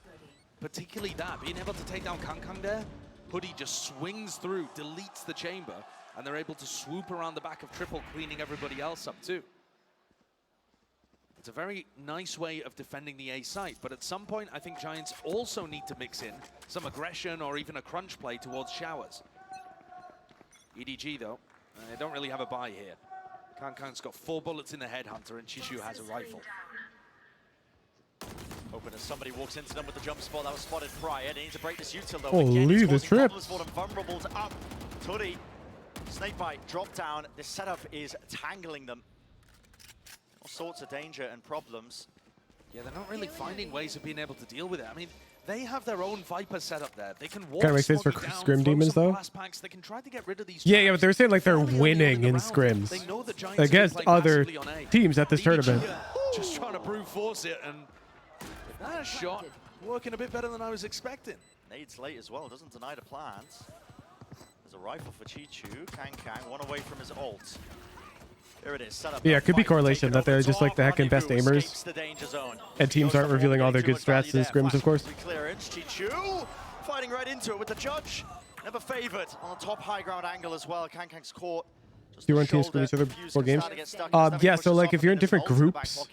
Particularly that, being able to take down Kankang there, Hoodie just swings through, deletes the chamber, and they're able to swoop around the back of Triple, cleaning everybody else up too. It's a very nice way of defending the A site, but at some point I think Giants also need to mix in some aggression or even a crunch play towards Showers. EDG though, they don't really have a buy here. Kankang's got 4 bullets in the headhunter and Chishu has a rifle. Open as somebody walks into them with the jump spot that was spotted prior. They need to break this util though. Holy, the trip. Vulnerable to up. Tuddy, snakebite, drop down. This setup is tangling them. All sorts of danger and problems. Yeah, they're not really finding ways of being able to deal with it. I mean, they have their own Viper setup there. They can walk Kind of makes sense for Scrim Demons, though. They can try to get rid of these Yeah, but they're saying like they're winning in scrims against other teams at this tournament. Just trying to brute force it, and that shot working a bit better than I was expecting. Nade's late as well, doesn't deny the plans. There's a rifle for Chichu. Kankang, one away from his ult. There it is, set up. Yeah, it could be correlation that they're just like the heckin' best aimers. And teams aren't revealing all their good strats in scrims, of course. Clearance, Chichu fighting right into it with the judge. Never favored on the top high ground angle as well. Kankang's caught. Do you run teams from each other before games? Yeah, so like if you're in different groups,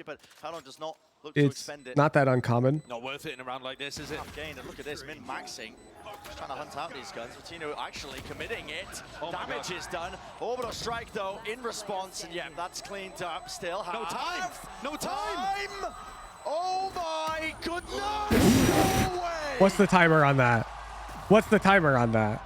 it's not that uncommon. Not worth it in a round like this, is it? Gain, and look at this, min-maxing. Just trying to hunt out these guns. Vatino actually committing it. Damage is done. Orbital strike though in response, and yeah, that's cleaned up. Still no time. No time. Oh my goodness! No way! What's the timer on that? What's the timer on that?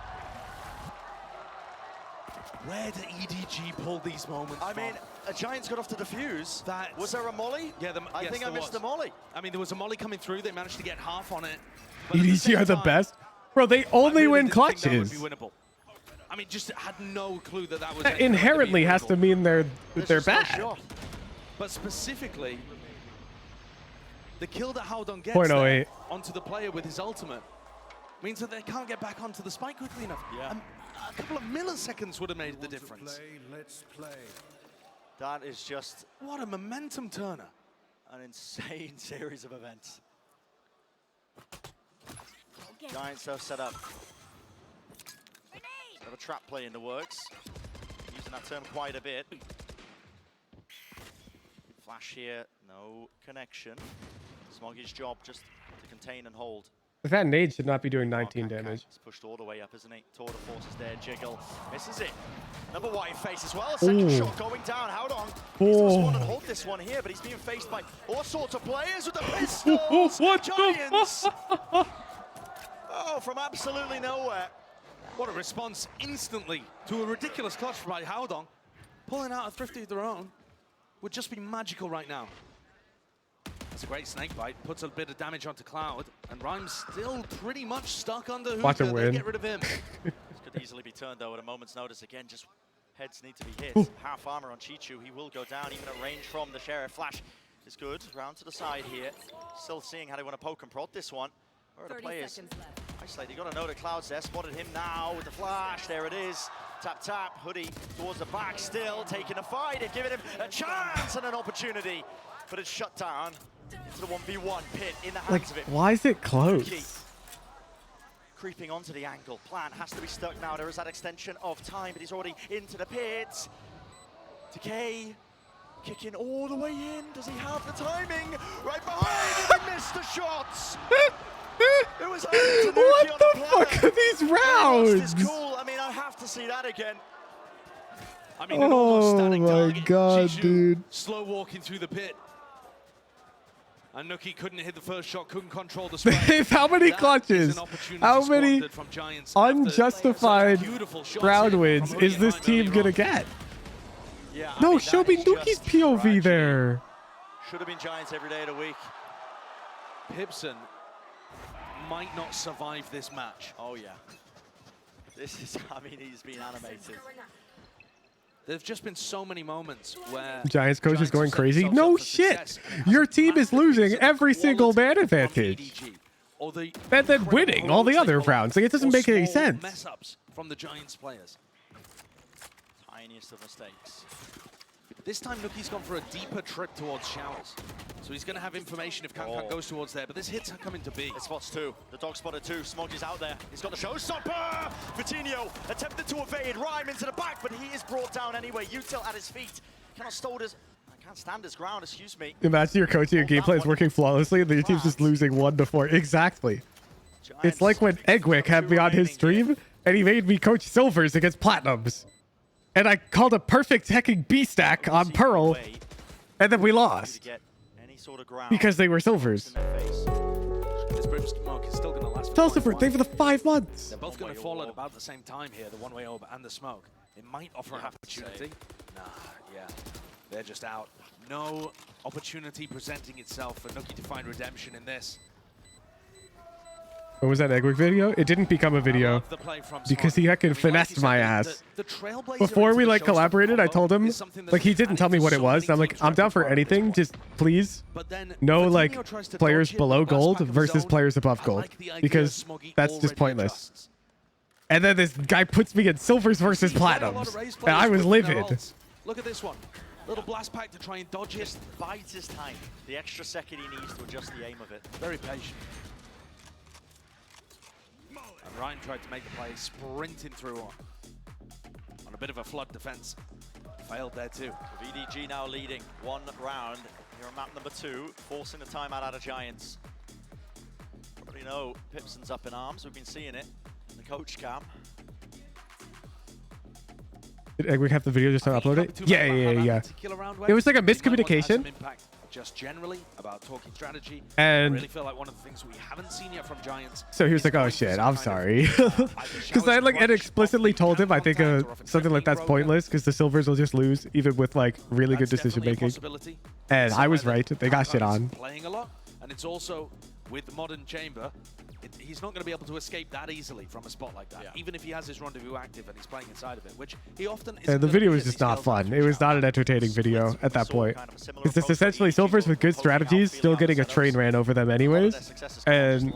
Where did EDG pull these moments I mean, a Giants got off to defuse. Was there a molly? Yeah, I think I missed the molly. I mean, there was a molly coming through. They managed to get half on it. EDG are the best. Bro, they only win clutches. I mean, just had no clue that was that inherently has to mean they're bad. But specifically, the kill that Howdon gets .08 onto the player with his ultimate means that they can't get back onto the spike quickly enough. Yeah. A couple of milliseconds would have made the difference. Let's play. That is just what a momentum turner. An insane series of events. Giants though set up. Have a trap play in the works. Using that term quite a bit. Flash here, no connection. Smoggy's job just to contain and hold. That nade should not be doing 19 damage. He's pushed all the way up, isn't he? Tour de force is there, Jiggle. Misses it. Another white face as well. Second shot going down. Howdon needs to respond and hold this one here, but he's being faced by all sorts of players with the pistols. What Giants! Oh, from absolutely nowhere. What a response instantly to a ridiculous clutch by Howdon. Pulling out a Thrifty of their own would just be magical right now. That's a great snake bite. Puts a bit of damage onto Cloud, and Rhyme's still pretty much stuck under Hookah. Watch him win. They get rid of him. This could easily be turned though at a moment's notice. Again, just heads need to be hit. Half armor on Chichu. He will go down even at range from the Sheriff. Flash is good. Round to the side here. Still seeing how they want to poke and prod this one. Where are the players? Isolate, you got to know the Cloud's there. Spotted him now with the flash. There it is. Tap, tap. Hoodie towards the back still. Taking a fight. They're giving him a chance and an opportunity. But it's shut down into the 1v1 pit in the hands of it. Why is it close? Creeping onto the angle. Plan has to be stuck now. There is that extension of time, but he's already into the pit. Decay kicking all the way in. Does he have the timing? Right behind him. He missed the shots. It was what the fuck are these rounds? Cool. I mean, I have to see that again. I mean, an almost static target. God, Chichu dude. Slow walking through the pit. And Nookie couldn't hit the first shot, couldn't control the spray. How many clutches? How many unjustified round wins is this team gonna get? Yeah, no, show me Nookie's POV there. Should have been Giants every day of the week. Pibson might not survive this match. Oh yeah. This is, I mean, he's been animated. There've just been so many moments where Giants coach is going crazy. No shit. Your team is losing every single man advantage. And then winning all the other rounds. Like, it doesn't make any sense. Mess ups from the Giants players. Tiniest of mistakes. This time, Nuki's gone for a deeper trip towards Showers. So he's going to have information if Kankan goes towards there, but this hit's coming to B. It spots two. The dog spotted two. Smoggy's out there. He's got the showstopper! Vitinho attempted to evade. Rhyme into the back, but he is brought down anyway. Util at his feet. Cannot hold his... Can't stand his ground, excuse me. Imagine your coaching and gameplay is working flawlessly and your team's just losing 1-4. Exactly. It's like when Eggwick had me on his stream and he made me coach silvers against platinums. And I called a perfect hecking B stack on Pearl, and then we lost because they were silvers. This Brimsmoke is still going to last. Tell us the birthday for the 5 months. They're both going to fall at about the same time here, the one-way over and the smoke. It might offer an opportunity. Nah, yeah. They're just out. No opportunity presenting itself for Nuki to find redemption in this. What was that Eggwick video? It didn't become a video because he heckin' finessed my ass. Before we like collaborated, I told him, like he didn't tell me what it was. I'm like, I'm down for anything, just please no like players below gold versus players above gold because that's just pointless. And then this guy puts me in silvers versus platinums and I was livid. Look at this one. Little blast pack to try and dodge it. Bides his time. The extra second he needs to adjust the aim of it. Very patient. And Ryan tried to make the play, sprinting through on a bit of a flood defense. Failed there too. EDG now leading 1 round here on map number 2, forcing the timeout out of Giants. Probably know Pipson's up in arms. We've been seeing it in the coach cam. Did Eggwick have the video just to upload it? Yeah. It was like a miscommunication. Just generally about talking strategy. And I really feel like one of the things we haven't seen yet from Giants. So he was like, oh shit, I'm sorry. Because I like explicitly told him I think something like that's pointless because the silvers will just lose even with like really good decision making. And I was right. They got shit on. Playing a lot, and it's also with Modern Chamber, he's not going to be able to escape that easily from a spot like that, even if he has his rendezvous active and he's playing inside of it, which he often is. The video was just not fun. It was not an entertaining video at that point. Because it's essentially silvers with good strategies still getting a train ran over them anyways. And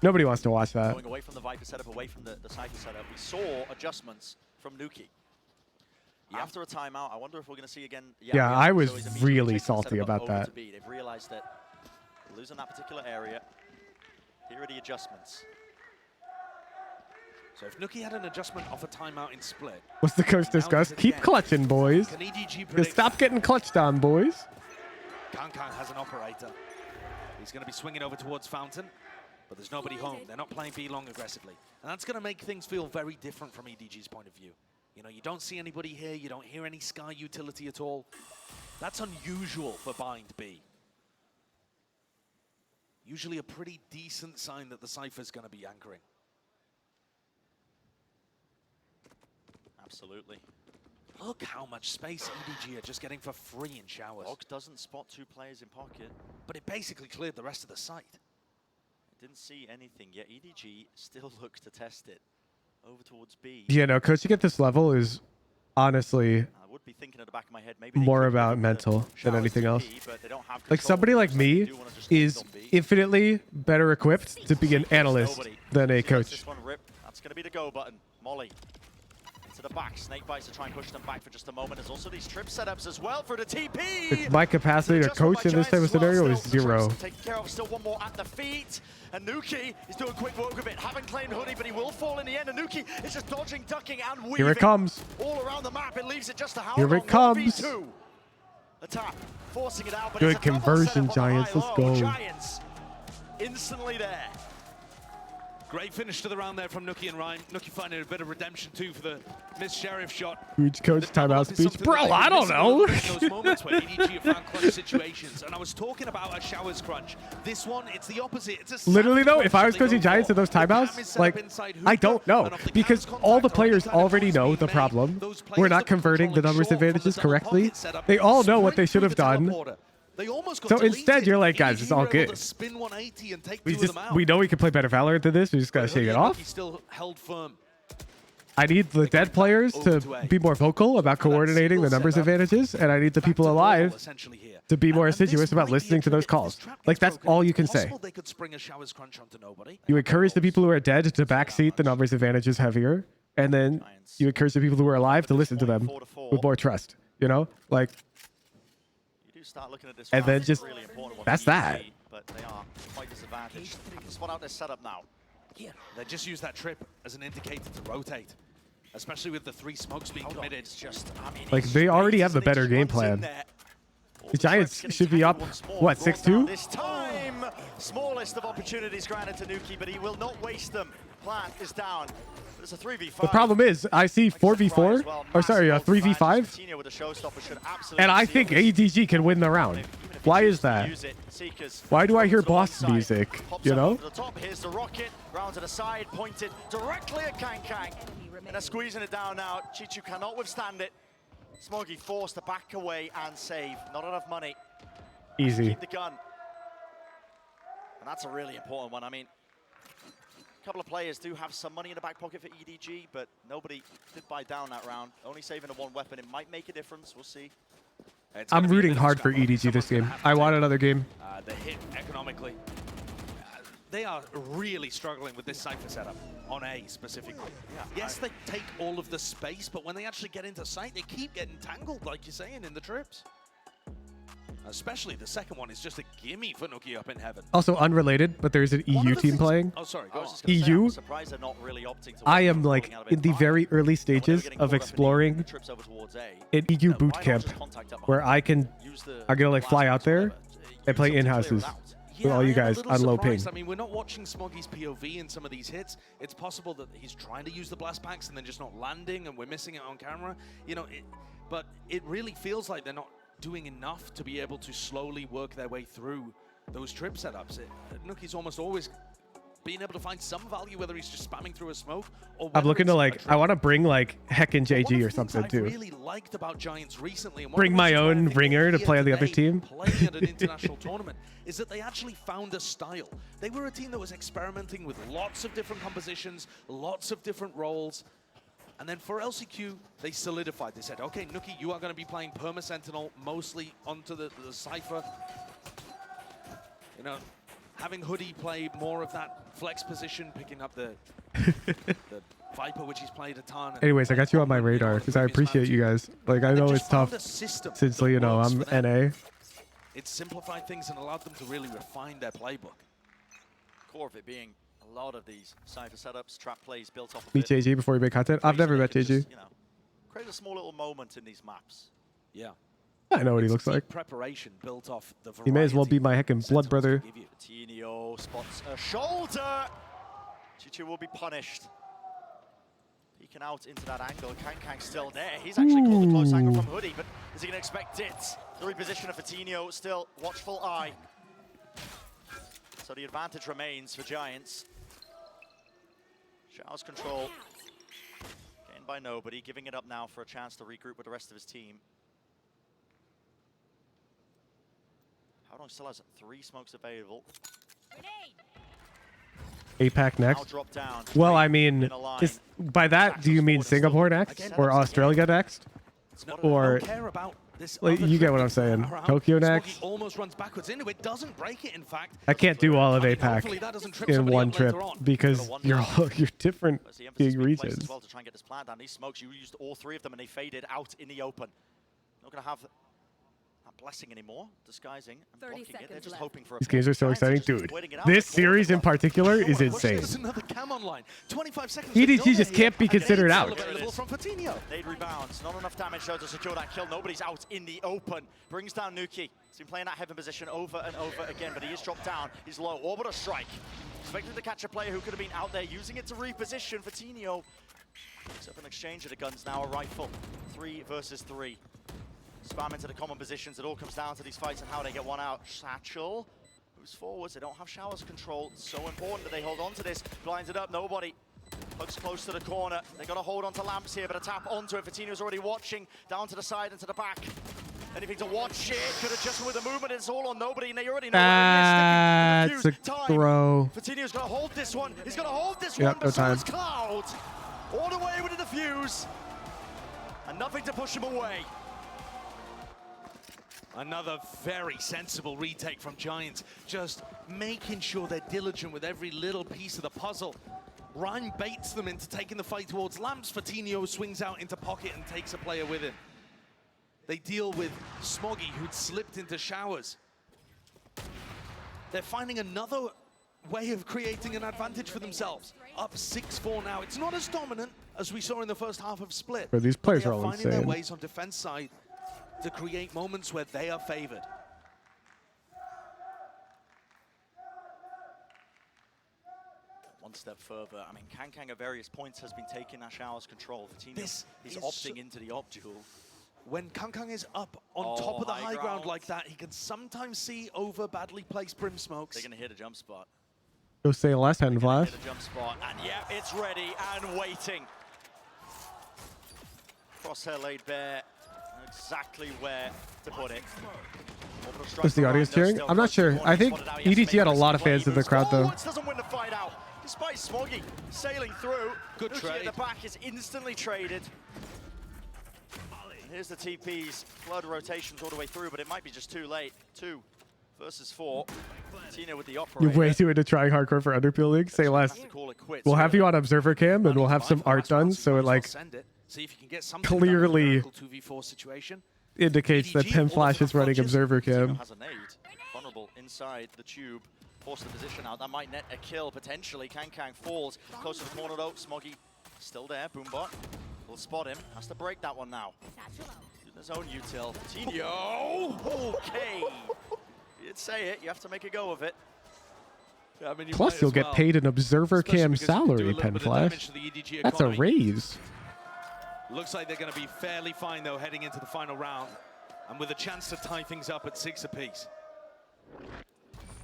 nobody wants to watch that. Going away from the Viper setup, away from the Cypher setup, we saw adjustments from Nuki. After a timeout, I wonder if we're going to see again. Yeah, I was really salty about that. They've realized that losing that particular area. Here are the adjustments. So if Nuki had an adjustment off a timeout in split. What's the coach discussed? Keep clutching, boys. Just stop getting clutched on, boys. Kankan has an operator. He's going to be swinging over towards Fountain, but there's nobody home. They're not playing B long aggressively. And that's going to make things feel very different from EDG's point of view. You know, you don't see anybody here. You don't hear any Sky utility at all. That's unusual for Bind B. Usually a pretty decent sign that the Cypher's going to be anchoring. Absolutely. Look how much space EDG are just getting for free in Showers. Log doesn't spot 2 players in pocket. But it basically cleared the rest of the site. Didn't see anything, yet EDG still looks to test it. Over towards B. Yeah, no, coaching at this level is honestly I would be thinking at the back of my head, maybe more about mental than anything else. Like somebody like me is infinitely better equipped to be an analyst than a coach. This one rip. That's going to be the go button. Molly into the back. Snake bites to try and push them back for just a moment. There's also these trip setups as well for the TP. My capacity to coach in this type of scenario is 0. Taken care of. Still one more at the feet. And Nuki is doing quick work of it. Haven't claimed Hoodie, but he will fall in the end. And Nuki is just dodging, ducking, and weaving. Here it comes. All around the map. It leaves it just to how Here it comes. The tap, forcing it out, but Good conversion, Giants. Let's go. Giants instantly there. Great finish to the round there from Nuki and Ryan. Nuki finding a bit of redemption too for the missed Sheriff shot. Huge coach timeout speech. Bro, I don't know. Those moments where EDG have found clutch situations, and I was talking about a Showers crunch. This one, it's the opposite. It's a literally though, if I was coaching Giants in those timeouts, like I don't know because all the players already know the problem. We're not converting the numbers advantages correctly. They all know what they should have done. So instead, you're like, guys, it's all good. We know we can play better Valorant than this. We just gotta shake it off. I need the dead players to be more vocal about coordinating the numbers advantages, and I need the people alive to be more assiduous about listening to those calls. Like that's all you can say. You encourage the people who are dead to backseat the numbers advantages heavier, and then you encourage the people who are alive to listen to them with more trust. You know, like, You do start looking at this and round, then it's just really important one that's for that. EDG, but they are quite disadvantaged. Spot out their setup now. They just use that trip as an indicator to rotate, especially with the 3 smokes being committed. It's just, I mean, Like they already have a better game plan. The Giants should be up, what, 6-2? This time, smallest of opportunities granted to Nuki, but he will not waste them. Plant is down. But it's a 3v5. The problem is, I see 4v4, or sorry, 3v5, and I think EDG can win the round. Why is that? Why do I hear boss music? You know? The top, here's the rocket, round to the side, pointed directly at Kang. And they're squeezing it down now. Chichu cannot withstand it. Smoggy forced to back away and save. Not enough money. Easy. Keep the gun. And that's a really important one. I mean, a couple of players do have some money in the back pocket for EDG, but nobody did buy down that round. Only saving the 1 weapon. It might make a difference. We'll see. I'm rooting hard for EDG this game. I want another game. The hit economically. They are really struggling with this Cypher setup, on A specifically. Yes, they take all of the space, but when they actually get into sight, they keep getting tangled, like you're saying, in the trips. Especially the second one is just a gimme for Nuki up in heaven. Also unrelated, but there's an EU team playing. Oh, sorry, go on. EU, I'm surprised they're not really opting to I am like in the very early stages of exploring an EU boot camp where I'm gonna like fly out there and play in-houses with all you guys on low ping. I mean, we're not watching Smoggy's POV in some of these hits. It's possible that he's trying to use the blast packs and then just not landing, and we're missing it on camera. You know, but it really feels like they're not doing enough to be able to slowly work their way through those trip setups. Nuki's almost always being able to find some value, whether he's just spamming through a smoke or I'm looking to like, I want to bring like Heck and JG or something too. Really liked about Giants recently, and Bring my own ringer to play on the other team. Playing at an international tournament is that they actually found a style. They were a team that was experimenting with lots of different compositions, lots of different roles. And then for LCQ, they solidified. They said, okay, Nuki, you are going to be playing Perma Sentinel mostly onto the Cypher. You know, having Hoodie play more of that flex position, picking up the Viper, which he's played a ton. Anyways, I got you on my radar because I appreciate you guys. Like, I know it's tough since, you know, I'm NA. It simplified things and allowed them to really refine their playbook. Core of it being a lot of these Cypher setups, trap plays built off of Meet JG before you make content. I've never met JG. Just, you know, create a small little moment in these maps. Yeah. I know what he looks like. Preparation built off the He may as well be my heckin' blood brother. Coutinho spots a shoulder. Chichu will be punished. Peeking out into that angle. Kang still there. He's actually called a close angle from Hoodie, but is he going to expect it? The reposition of Coutinho, still watchful eye. So the advantage remains for Giants. Showers control. Gained by nobody, giving it up now for a chance to regroup with the rest of his team. Howdong still has 3 smokes available. APAC next. Well, I mean, by that, do you mean Singapore next or Australia next? Or like, you get what I'm saying? Tokyo next? Almost runs backwards into it, doesn't break it, in fact. I can't do all of APAC in one trip because you're different big regions. Well, to try and get this plan down. These smokes, you used all 3 of them and they faded out in the open. Not going to have that blessing anymore, disguising and blocking it. They're just hoping for a These games are so exciting, dude. This series in particular is insane. There's another cam online. 25 seconds. EDG just can't be considered out. Nade rebounds. Not enough damage though to secure that kill. Nobody's out in the open. Brings down Nuki. He's been playing that heaven position over and over again, but he is dropped down. He's low. Orbital strike. Expected to catch a player who could have been out there using it to reposition. Coutinho picks up an exchange of the guns now. A rifle. 3 versus 3. Spam into the common positions. It all comes down to these fights and how they get one out. Satchel moves forwards. They don't have showers control. It's so important that they hold on to this. Blinds it up. Nobody. Hugs close to the corner. They got to hold on to lamps here, but a tap onto it. Coutinho's already watching. Down to the side and to the back. Anything to watch it. Could adjust with the movement. It's all on nobody, and they already know where he is. That's a throw. Coutinho's going to hold this one. He's going to hold this Yep, one. no time. Cloud. All the way with the defuse. And nothing to push him away. Another very sensible retake from Giants, just making sure they're diligent with every little piece of the puzzle. Rhyme baits them into taking the fight towards lamps. Coutinho swings out into pocket and takes a player with him. They deal with Smoggy, who'd slipped into showers. They're finding another way of creating an advantage for themselves. Up 6-4 now. It's not as dominant as we saw in the first half of Split. Bro, these players They are all finding insane. their ways on defense side to create moments where they are favored. One step further. I mean, Kang at various points has been taking that shower's control. Tina This is is opting into the op duel. When Kang is up on top of the high ground like that, he can sometimes see over badly placed Brim Smokes. They're going to hit a jump spot. Go say last hand, Flash. Hit a jump spot, and yeah, it's ready and waiting. Crosshair laid bare, exactly where to put it. Was the audience cheering? I'm not sure. I think EDG had a lot of fans in the crowd, though. Lotus doesn't win the fight out, despite Smoggy sailing through. Good Nuki trade. at the back is instantly traded. And here's the TP's flood rotations all the way through, but it might be just too late. 2 versus 4. Tina with the operator. You're way too into trying hardcore for underpeeling. Say less. Call it quits. We'll have you on observer cam, and we'll have some art done, so it like See if you can get clearly 2v4 situation. indicates that Pim Flash is running observer cam. Has a nade. Vulnerable inside the tube. Force the position out. That might net a kill potentially. Kang falls close to the corner though. Smoggy still there. Boombot will spot him. Has to break that one now. In his own util. Tino. Okay. You did say it. You have to make a go of it. Yeah, I mean, Plus, you'll get paid an observer cam salary, Pim Flash. That's a raise. Looks like they're going to be fairly fine though heading into the final round, and with a chance to tie things up at 6 apiece.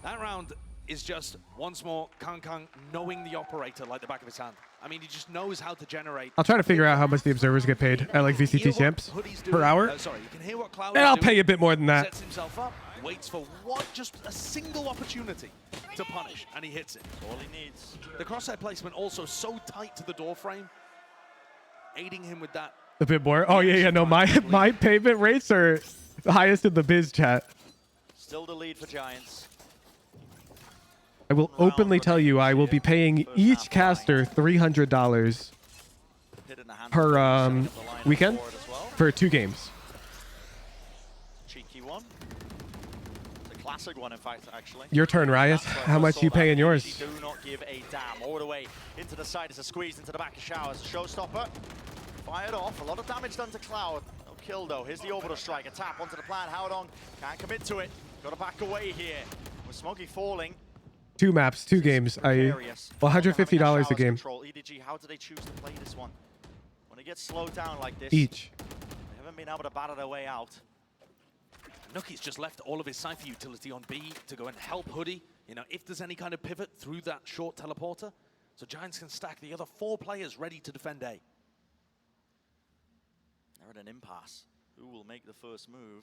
That round is just once more Kang knowing the operator like the back of his hand. I mean, he just knows how to generate. I'll try to figure out how much the observers get paid at like VCT champs per hour. Sorry, you can hear what Cloud And is I'll doing. pay a bit more than that. Sets himself up, waits for just a single opportunity to punish, and he hits it. All he needs. The crosshair placement also so tight to the door frame, aiding him with that. A bit more. Oh yeah, no, my payment rates are the highest in the biz chat. Still the lead for Giants. I will openly tell you I will be paying each caster $300 per weekend for 2 games. Cheeky one. The classic one, in fact, actually. Your turn, Riot. How much you paying yours? Do not give a damn. All the way into the side. It's a squeeze into the back of Showers. Showstopper. Fired off. A lot of damage done to Cloud. No kill, though. Here's the orbital strike. A tap onto the plan. Howdong can't commit to it. Got to back away here. With Smoggy falling. 2 maps, 2 games. $150 a game. EDG, how do they choose to play this one? When it gets slowed down like this, Each. they haven't been able to batter their way out. Nuki's just left all of his Cypher utility on B to go and help Hoodie, you know, if there's any kind of pivot through that short teleporter. So Giants can stack the other 4 players ready to defend A. They're at an impasse. Who will make the first move?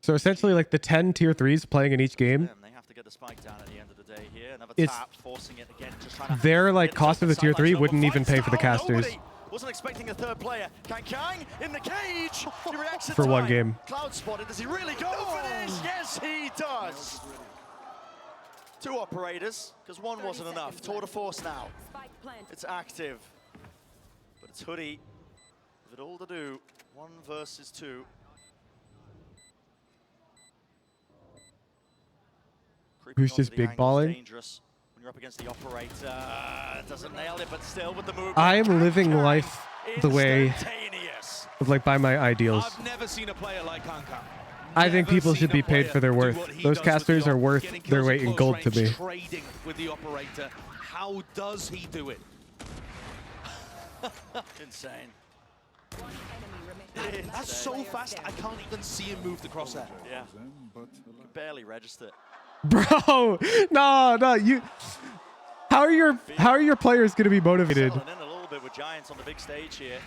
So essentially like the 10 tier 3s playing in each game. They have to get the spike down at the end of the day here. Another It's tap, forcing it again. Just trying to their like cost of the tier 3 wouldn't even pay for the casters. Wasn't expecting a third player. Kang in the cage. He reacts in For one time. game. Cloud spotted. Does he really go for this? Yes, he does. 2 operators, because 1 wasn't enough. Tour de force now. It's active. But it's Hoodie with it all to do. 1 versus 2. Who's just big balling? Dangerous when you're up against the operator. Doesn't nail it, but still with the move. I'm living life the way Instantaneous. of like by my ideals. I've never seen a player like Kang. I think people should be paid for their worth. Those casters are worth their weight in gold to me. Trading with the operator. How does he do it? Insane. That's so fast, I can't even see him move the crosshair. Yeah. Can barely register. Bro, no, you. How are your players gonna be motivated? Settling in a little bit with Giants on the big stage here.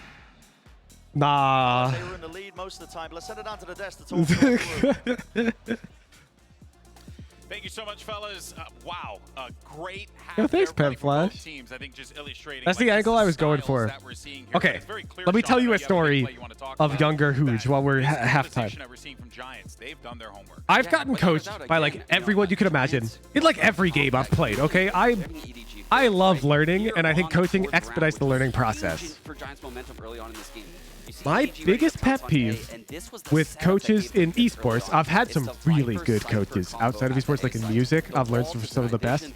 Nah. They were in the lead most of the time. Let's send it down to the desk to talk through. Thank you so much, fellas. Wow, a great half. Yo, thanks, there Pep from both Flash. teams. I think just illustrating. That's like, the angle I was going styles for. that we're seeing here. Okay, It's very clear, let me Sean, tell I you know a have big story play you wanna talk of about. younger Hooge while we're This at halftime. position that we're seeing from Giants. They've done their homework. I've gotten coached by like everyone you could imagine in like every game I've played. Okay, I love learning, and I think coaching expedites the learning process. For Giants momentum early on in this game. My biggest pet peeve with coaches in esports, I've had some really good coaches outside of esports, like in music. I've learned from some of the best.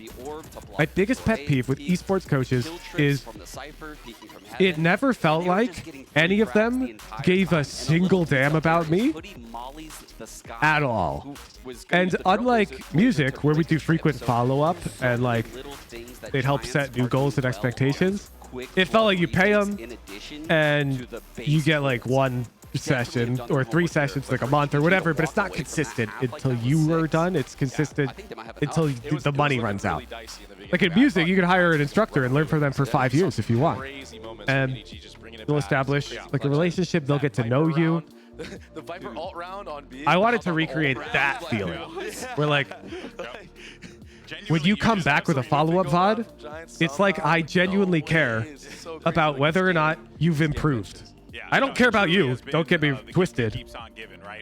My biggest pet peeve with esports coaches is it never felt like any of them gave a single damn about me at all. And unlike music, where we do frequent follow-up and like they'd help set new goals and expectations, it felt like you pay them and you get like one session or 3 sessions like a month or whatever, but it's not consistent until you are done. It's consistent until the money runs out. Like in music, you can hire an instructor and learn from them for 5 years if you want. And you'll establish like a relationship, they'll get to know you. The Viper alt round on B. I wanted to recreate that feeling. Where like when you come back with a follow-up VOD, it's like I genuinely care about whether or not you've improved. I don't care about you. Don't get me twisted.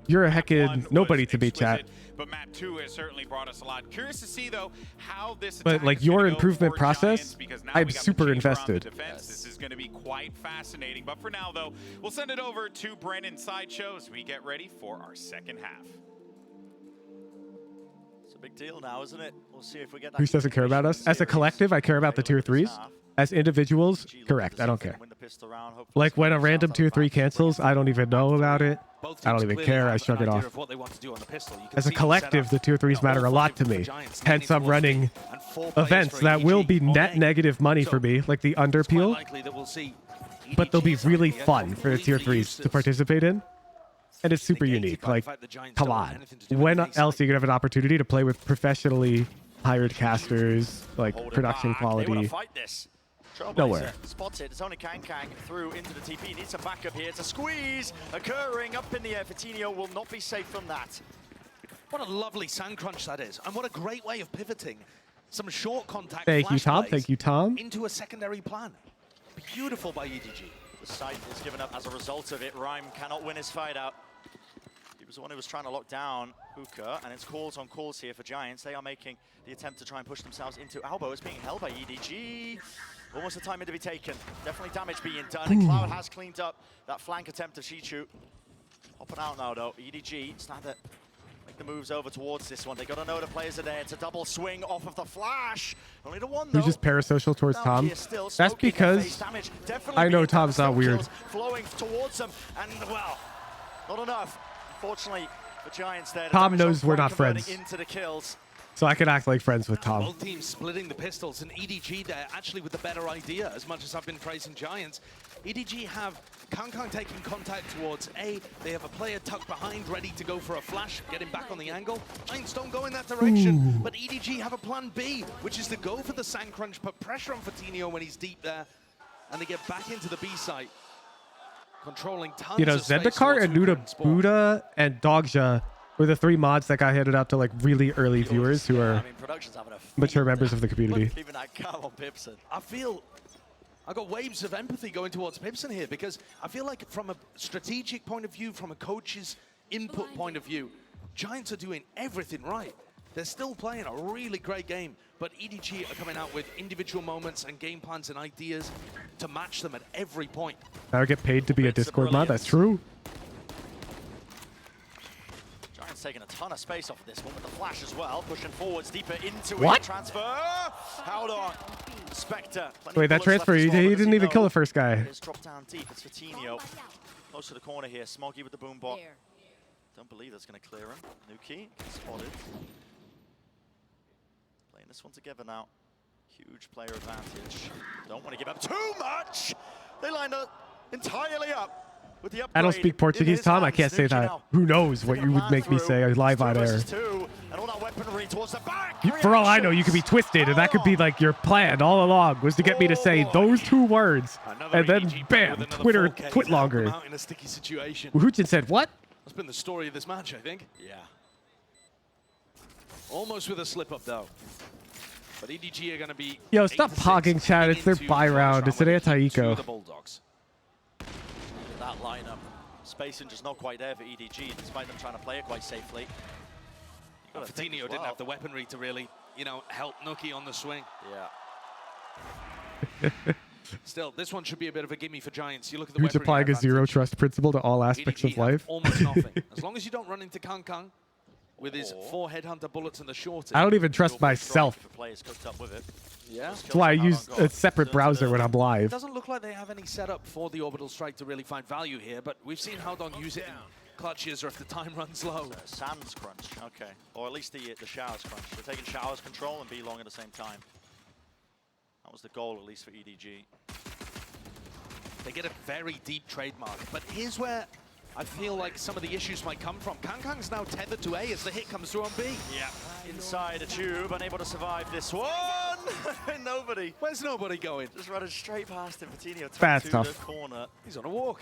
You're a heckin' nobody to me, chat. But map 2 has certainly brought us a lot. Curious to see though how this. But like your improvement process, I'm super invested. This is going to be quite fascinating. But for now though, we'll send it over to Brennan Sideshow as we get ready for our second half. It's a big deal now, isn't it? We'll see if we get that. Who doesn't care about us? As a collective, I care about the tier 3s. As individuals, correct. I don't care. Like when a random tier 3 cancels, I don't even know about it. I don't even care. I shrug it off. As a collective, the tier 3s matter a lot to me. Hence, I'm running events that will be net negative money for me, like the Underpeel, but they'll be really fun for the tier 3s to participate in. And it's super unique. Like, come on. When else are you going to have an opportunity to play with professionally hired casters, like production quality? Nowhere. Spots it. It's only Kang through into the TP. Needs some backup here. It's a squeeze occurring up in the air. Fatinho will not be safe from that. What a lovely sand crunch that is. And what a great way of pivoting some short contact. Thank you, Tom. Thank you, Tom. Into a secondary plan. Beautiful by EDG. The site is given up as a result of it. Rhyme cannot win his fight out. He was the one who was trying to lock down Hookah, and it's calls on calls here for Giants. They are making the attempt to try and push themselves into Albo. It's being held by EDG. Almost the time to be taken. Definitely damage being done. And Cloud has cleaned up that flank attempt of Shichu. Hopping out now though. EDG starting to make the moves over towards this one. They got to know the players are there. It's a double swing off of the flash. Only the one though. Who's just parasocial towards Tom? That's because I know Tom's not weird. Flowing towards them, and well, not enough. Unfortunately, the Giants there. Tom knows we're not friends. Into the kills. So I can act like friends with Tom. Both teams splitting the pistols, and EDG there actually with the better idea. As much as I've been praising Giants, EDG have Kang taking contact towards A. They have a player tucked behind, ready to go for a flash, getting back on the angle. Giants don't go in that direction, but EDG have a plan B, which is to go for the sand crunch, put pressure on Fatinho when he's deep there, and they get back into the B site. Controlling tons of space. Zendikar and Nuda Buddha and Dogja were the 3 mods that got handed out to like really early viewers who are mature members of the community. Even that cow on Pipson. I feel I got waves of empathy going towards Pipson here, because I feel like from a strategic point of view, from a coach's input point of view, Giants are doing everything right. They're still playing a really great game, but EDG are coming out with individual moments and game plans and ideas to match them at every point. I would get paid to be a Discord mod. That's true. Giants taking a ton of space off of this one with the flash as well, pushing forwards deeper into What? it. Transfer. Hold on. Spectre. Wait, that transfer, he didn't even kill the first guy. It's dropped down deep. It's Fatinho. Close to the corner here. Smoggy with the boom bot. Don't believe that's going to clear him. Nuki spotted. Playing this one together now. Huge player advantage. Don't want to give up too much. They lined up entirely up. With the I don't speak Portuguese, Tom. I can't say that. Who knows what you would make me say live on air. For all I know, you could be twisted, and that could be like your plan all along, was to get me to say those 2 words, and then bam, Twitter twit longer. Huchin said, what? That's been the story of this match, I think. Yeah. Almost with a slip up though. But EDG are going to be. Yo, stop pogging, chat. It's their buy round. It's an anti-eco. That lineup. Spacing just not quite there for EDG, despite them trying to play it quite safely. Fatinho didn't have the weaponry to really, you know, help Nuki on the swing. Yeah. Still, this one should be a bit of a gimme for Giants. You look at the Who's applying a zero trust principle to all aspects of life? Almost nothing. As long as you don't run into Kang with his 4 headhunter bullets and the short. I don't even trust myself. Yeah. That's why I use a separate browser when I'm It live. doesn't look like they have any setup for the orbital strike to really find value here, but we've seen Haodong use it in clutches or if the time runs low. Sands crunch, okay. Or at least the showers crunch. They're taking showers control and B long at the same time. That was the goal, at least for EDG. They get a very deep trademark, but here's where I feel like some of the issues might come from. Kang's now tethered to A as the hit comes through on B. Yeah. Inside a tube, unable to survive this one. Nobody. Where's nobody going? Just running straight past him. Patino That's to tough. the corner. He's on a walk.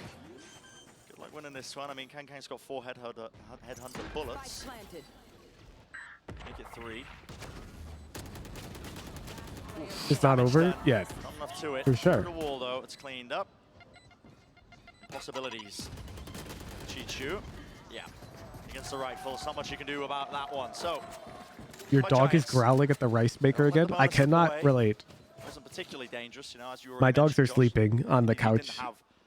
Good luck winning this one. I mean, Kang's got 4 headhunter bullets. Make it 3. It's not over yet. Not enough to it. For sure. The wall though, it's cleaned up. Possibilities. Chichu. Yeah. Against the rifle, there's not much you can do about that one. So Your my dog is Giants growling at the rice maker again. I cannot relate. wasn't particularly dangerous, you know, as you were My dogs are sleeping on the couch.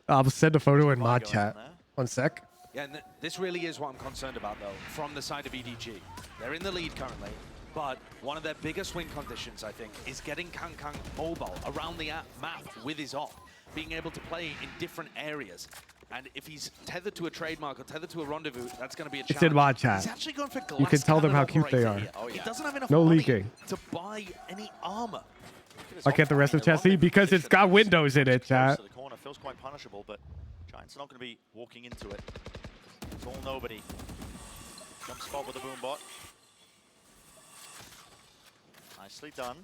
I'll send a photo in mod chat. 1 sec. Yeah, and this really is what I'm concerned about, though, from the side of EDG. They're in the lead currently, but one of their biggest win conditions, I think, is getting Kang mobile around the map with his op, being able to play in different areas. And if he's tethered to a trademark or tethered to a rendezvous, that's going to be a challenge. It's in mod chat. He's actually going for You can tell them how cute they are. He doesn't have enough No money leaking. to buy any armor. I get the rest of chassis because it's got windows in it, chat. The corner feels quite punishable, but Giants are not going to be walking into it. It's all nobody. Jump spot with the boom bot. Nicely done.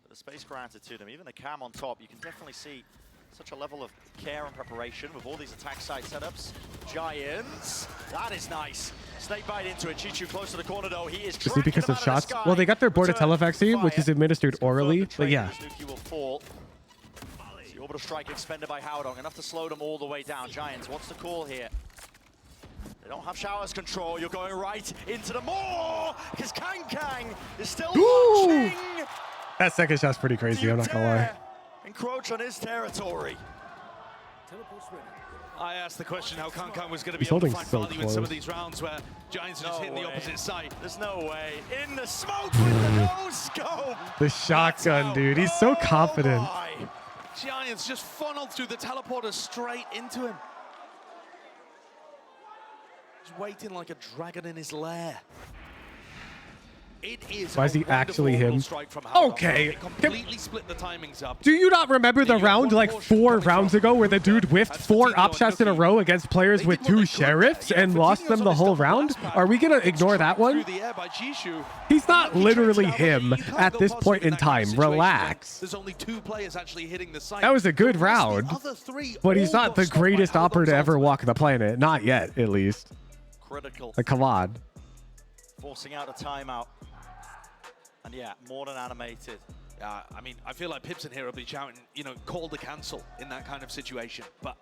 But the space granted to them. Even the cam on top, you can definitely see such a level of care and preparation with all these attack site setups. Giants. That is nice. Snake bite into it. Chichu close to the corner though. He is Is it because of shots? Well, they got their Bordetella vaccine, which is administered orally, but yeah. Nuki will fall. The orbital strike expended by Haodong, enough to slow them all the way down. Giants, what's the call here? They don't have showers control. You're going right into the more because Kang is still watching. That second shot's pretty crazy, I'm not gonna lie. Encroach on his territory. I asked the question how Kang was going to be He's able to holding find so value in some of close. these rounds where Giants are just hitting the opposite side. There's no way. In the smoke with the no scope. The shotgun, dude. He's so confident. Giants just funneled through the teleporter straight into him. He's waiting like a dragon in his lair. It is Why is he actually him? Okay. It completely split the timings up. Do you not remember the round like 4 rounds ago where the dude whiffed 4 op shots in a row against players with 2 sheriffs and lost them the whole round? Are we gonna ignore that one? He's not literally him at this point in time. Relax. There's only 2 players actually hitting the site. That was a good round, but he's not the greatest opper to ever walk the planet. Not yet, at least. Critical. Like, come on. Forcing out a timeout. And yeah, more than animated. I mean, I feel like Pips in here will be shouting, you know, call to cancel in that kind of situation. But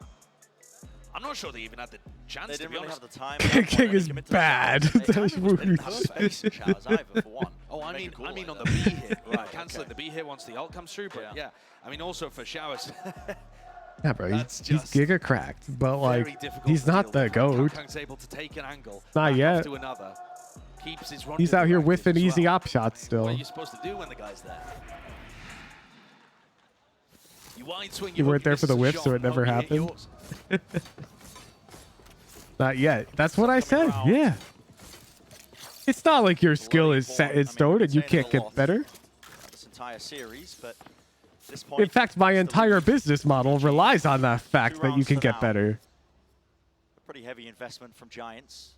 I'm not sure they even had the chance, They to didn't be really honest. have the time. King is bad. Didn't have space in showers either, for one. Oh, I mean Make it on cool the like B that. hit. Right, Canceling the B hit once the ult comes through. But yeah, I mean, also for showers. Yeah, bro, That's he's just giga cracked, but very like, difficult he's to not deal the with. GOAT. Kang's able to take an angle Not back yet. off to another. Keeps his He's out here rendezvous whiffing active as easy well. op shots still. What are you supposed to do when the guy's there? You wide swing. You hope weren't there for the miss a whiff, shot so it and never hope you hit happened. yours. Not yet. That's what I said. Yeah. It's not like your skill is set in stone and you can't get better. This entire series, but at this point, In fact, my entire business model relies on the fact that you can get better. a pretty heavy investment from Giants.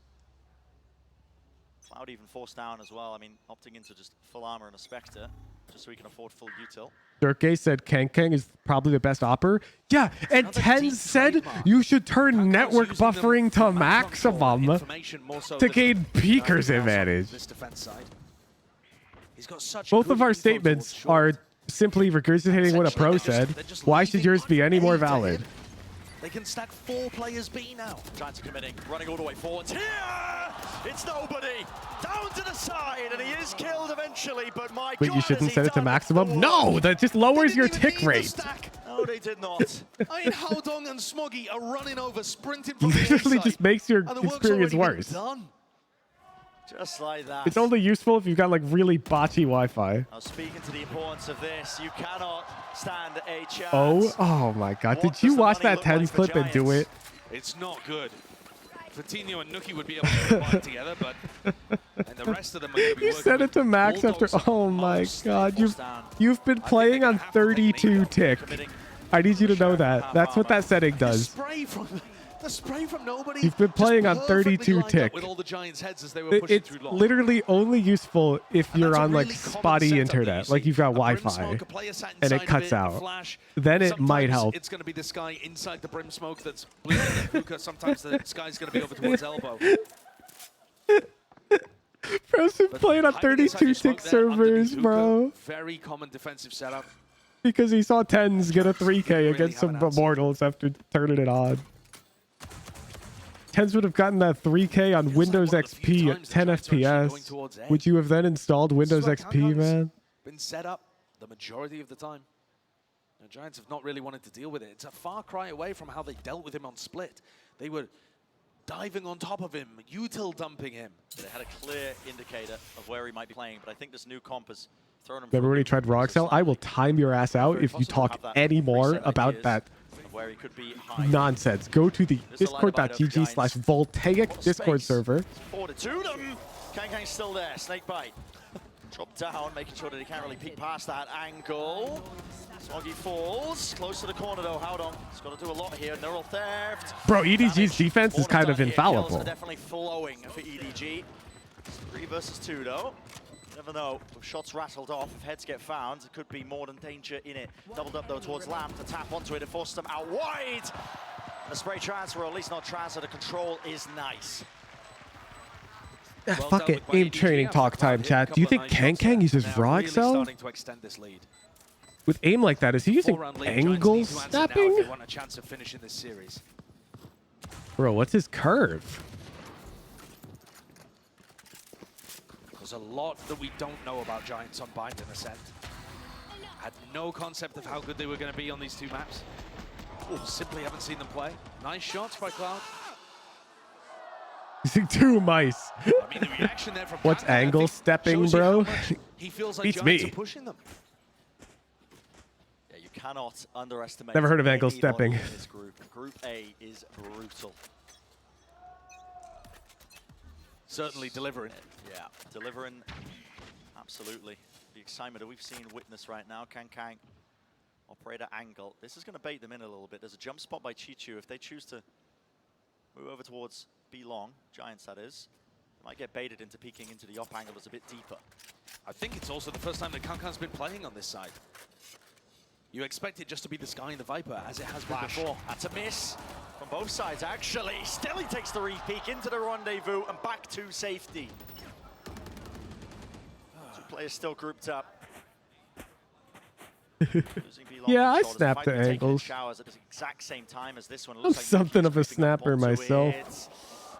Cloud even forced down as well. I mean, opting into just full armor and a Spectre, just so he can afford full util. Dirk said Kang is probably the best opper. Yeah, and Ten said you should turn network buffering to maximum to gain Peeker's advantage. This defense side. He's got such Both good of our info statements towards short. are simply regurgitating what a pro said. Why should yours be any more valid? They can stack 4 players B now. Giants are committing, running all the way forward. Here! It's nobody! Down to the side, and he is killed eventually, but my Wait, God, you shouldn't has he set it to done maximum? No, that just lowers your tick need the rate. stack. No, they did not. I mean, Haodong and Smoggy are running over, sprinting from Literally the just makes your and the work's experience already been worse. done. Just like that. It's only useful if you've got like really botchy Wi-Fi. Now, speaking to the importance of this, you cannot stand a chance. Oh my God! Did you watch that 10 clip and do it? It's not good. Fatinho and Nuki would be able to combine together, but and the rest of them are going to be You working sent it with to Max after. Oh my God! You've been playing on 32 tick. I need you to know that. That's what that setting does. The spray from nobody. You've been playing on 32 tick. With all the Giants' heads as they were pushing It's through long. literally only useful if you're on like spotty internet, like you've got Wi-Fi, and it cuts out. Then it might help. It's going to be this guy inside the brim smoke that's bleeding at Hookah. Sometimes the guy's going to be over towards elbow. Bro's been playing on 32 tick servers, bro. Very common defensive setup. Because he saw 10s get a 3K against some Immortals after turning it on. 10s would have gotten that 3K on Windows XP at 10 FPS. Would you have then installed Windows XP, man? Been set up the majority of the time. The Giants have not really wanted to deal with it. It's a far cry away from how they dealt with him on Split. They were diving on top of him, util dumping him. They had a clear indicator of where he might be playing, but I think this new comp has thrown him. Remember when he tried Roxel? I will time your ass out if you talk any more about that where he could be nonsense. Go to the discord.gg/voltaic Discord server. Forward to them. Kang still there. Snake bite. Drop down, making sure that he can't really peek past that angle. Smoggy falls. Close to the corner though. Haodong has got to do a lot here. Neural theft. Bro, EDG's defense is kind of infallible. Kills are definitely flowing for EDG. 3 versus 2 though. Never know. With shots rattled off, if heads get found, it could be more than danger in it. Doubled up though towards Lamb to tap onto it and force them out wide. The spray transfer, or at least not transfer, the control is nice. Fuck it, aim training talk time, chat. Do you think Kang uses raw Excel? With aim like that, is he using angle snapping? Bro, what's his curve? There's a lot that we don't know about Giants on Bind and Ascent. Had no concept of how good they were going to be on these 2 maps. Ooh, simply haven't seen them play. Nice shots by Cloud. Using 2 mice. I mean, the reaction there from What's Kang, angle stepping, bro? He feels like Beats Giants me. are pushing them. Yeah, you cannot underestimate. Never heard of angle stepping. In this group. Group A is brutal. Certainly delivering. Yeah, delivering. Absolutely. The excitement that we've seen witness right now. Kang. Operator angle. This is going to bait them in a little bit. There's a jump spot by Chichu. If they choose to move over towards B long, Giants that is, they might get baited into peeking into the op angle that's a bit deeper. I think it's also the first time that Kankan's been playing on this side. You expect it just to be the Sky and the Viper, as it has been before. That's a miss from both sides, actually. Still he takes the re-peek into the rendezvous and back to safety. 2 players still grouped up. Yeah, I snapped the angles. Showers at the exact same time as this one. I'm something of a snapper myself.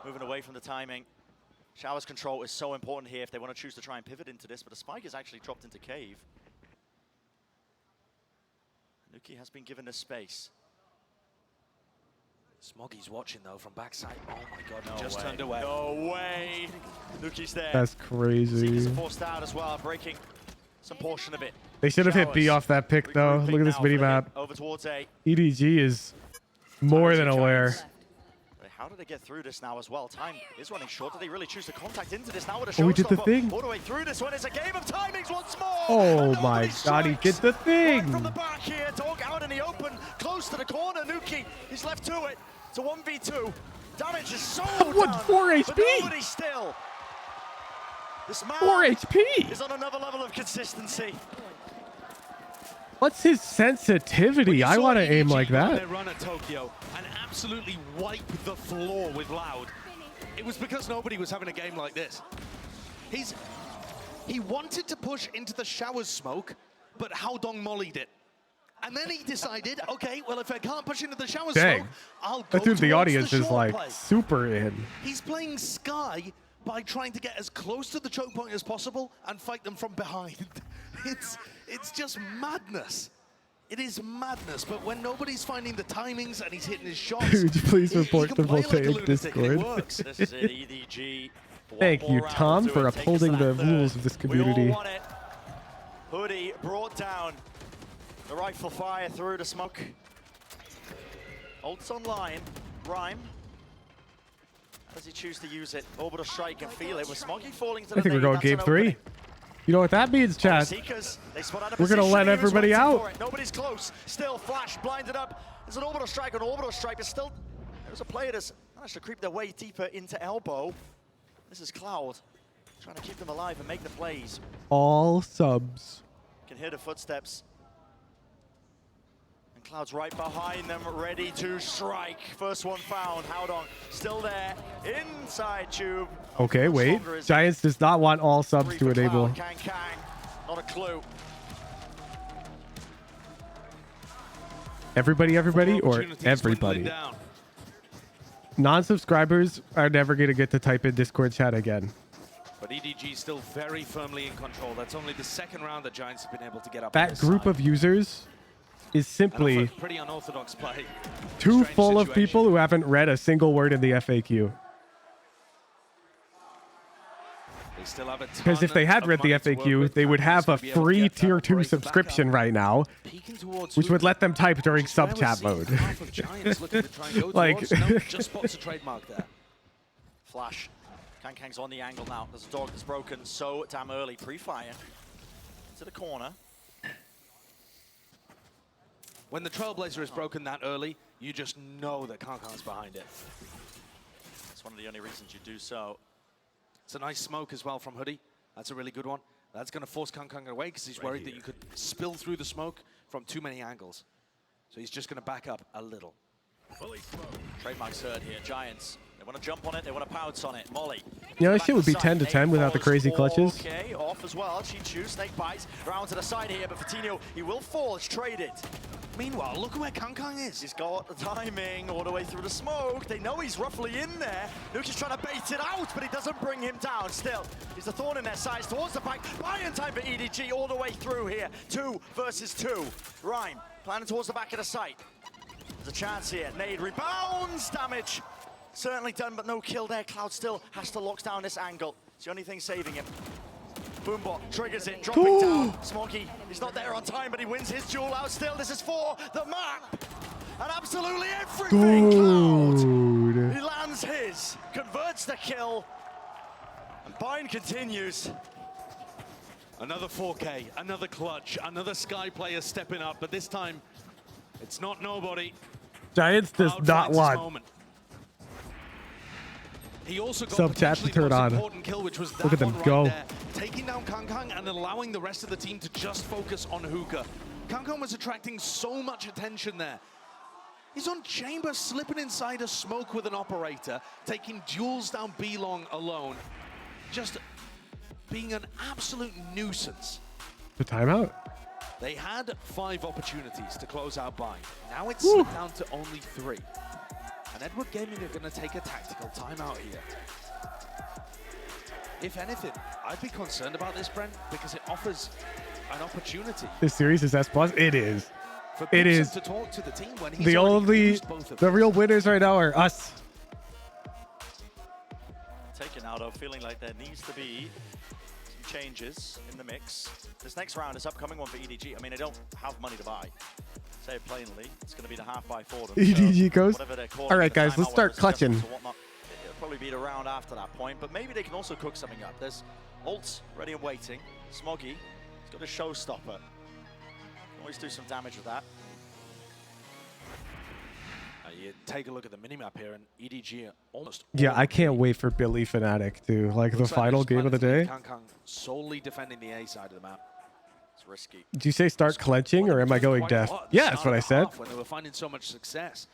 Moving away from the timing. Showers control is so important here if they want to choose to try and pivot into this, but the spike is actually dropped into cave. Nuki has been given this space. Smoggy's watching though from backside. Oh my god, No he just way. turned away. No way. Nuki's there. That's crazy. He's forced out as well, breaking some portion of it. They should have hit B off that pick, though. Look at this mini-map. Over towards A. EDG is more than aware. How did they get through this now as well? Time is running short. Did they really choose to contact into this now with a Oh, he did the showstopper? thing. All the way through this one. It's a game of timings once more. Oh my god, he did the thing. From the back here, dog out in the open, close to the corner. Nuki, he's left to it. It's a 1v2. Damage is so What, 4 but HP? nobody still. This man 4 HP. is on another level of consistency. What's his sensitivity? I want to aim like that. They run at Tokyo and absolutely wipe the floor with Loud. It was because nobody was having a game like this. He wanted to push into the Showers smoke, but Haodong mollied it. And then he decided, okay, well, if I can't push into the Showers Dang. smoke, I'll go That dude, the towards audience is short like play. super in. He's playing Sky by trying to get as close to the choke point as possible and fight them from behind. It's just madness. It is madness, but when nobody's finding the timings and he's hitting his shots, Could you please report he the can play like a Voltaic lunatic and it Discord? works. This is it, EDG. Thank you, Tom, for upholding the rules of this We all community. want it. Hoodie brought down. The rifle fire through the smoke. Ults online. Rhyme. How does he choose to use it? Orbital strike and feel it. With Smoggy falling to the I think we're nade, going that's game an 3. opening. You know what that means, chat? Seekers, they spot out a We're gonna position, let he was everybody waiting out. for it. Nobody's close. Still Flash blinded up. There's an orbital strike. An orbital strike is still. There's a player that's managed to creep their way deeper into elbow. This is Cloud trying to keep them alive and make the plays. All subs. Can hear the footsteps. And Cloud's right behind them, ready to strike. First one found. Howdong still there. Inside tube. Okay, wait. Giants does not want all subs to enable. Kang Kang. Not a clue. Everybody, or everybody? Non-subscribers are never going to get to type in Discord chat again. But EDG still very firmly in control. That's only the second round that Giants have been able to get up. That group of users is simply pretty unorthodox play. too full of people who haven't read a single word in the FAQ. They still have a Because if they had read the FAQ, they would have a free tier 2 subscription right now, which would let them type during sub chat mode. Like, just spots a trademark there. Flash. Kang Kang's on the angle now. There's a dog that's broken so damn early. Pre-fire to the corner. When the Trailblazer is broken that early, you just know that Kankan's behind it. It's one of the only reasons you do so. It's a nice smoke as well from Hoodie. That's a really good one. That's going to force Kankang away because he's worried that you could spill through the smoke from too many angles. So he's just going to back up a little. Trademark's heard here. Giants. They want to jump on it. They want to pounce on it. Molly. Yeah, this shit would be 10 to 10 without the crazy clutches. Okay, off as well. She chews. Snake bites. Round to the side here, but Fatinho, he will fall. It's traded. Meanwhile, look at where Kankang is. He's got the timing all the way through the smoke. They know he's roughly in there. Nuke is trying to bait it out, but he doesn't bring him down. Still, he's a thorn in their sides towards the back. Buy-in time for EDG all the way through here. 2 versus 2. Rhyme planning towards the back of the site. There's a chance here. Nade rebounds. Damage. Certainly done, but no kill there. Cloud still has to lock down this angle. It's the only thing saving him. Boombot triggers it, dropping down. Smoggy, he's not there on time, but he wins his duel out still. This is for the map. And absolutely everything, Cloud. He lands his, converts the kill. And Bind continues. Another 4K, another clutch, another Sky player stepping up, but this time, it's not nobody. Giants does not want He also got sub chat to turn on. Kill, which was that Look at them one right go. there, taking down Kankang and allowing the rest of the team to just focus on Hookah. Kankang was attracting so much attention there. He's on chamber, slipping inside a smoke with an operator, taking duels down B-long alone. Just being an absolute nuisance. The timeout? They had 5 opportunities to close out Bind. Now it's slipped down to only 3. And Edward Gaming are going to take a tactical timeout here. If anything, I'd be concerned about this, Brent, because it offers an opportunity. This series is S+. It is. For It is. to talk to the team when he's The already only, used both of the them. real winners right now are us. Taken out of, feeling like there needs to be some changes in the mix. This next round is upcoming one for EDG. I mean, they don't have money to buy. Say it plainly, it's going to be the half buy for them. EDG goes. Whatever they're calling All right, it, the guys, let's timeout, start whatever clutching. adjustments or whatnot, it'll probably be the round after that point, but maybe they can also cook something up. There's ults ready and waiting. Smoggy, he's got a showstopper. Can always do some damage with that. You take a look at the minimap here, and EDG are almost. Yeah, I can't wait for Billy Fnatic to like the final game of the day. Kankang solely defending the A side of the map. It's risky. Did you say start clenching or am I going deaf? Yeah, that's what I said. When they were finding so much success,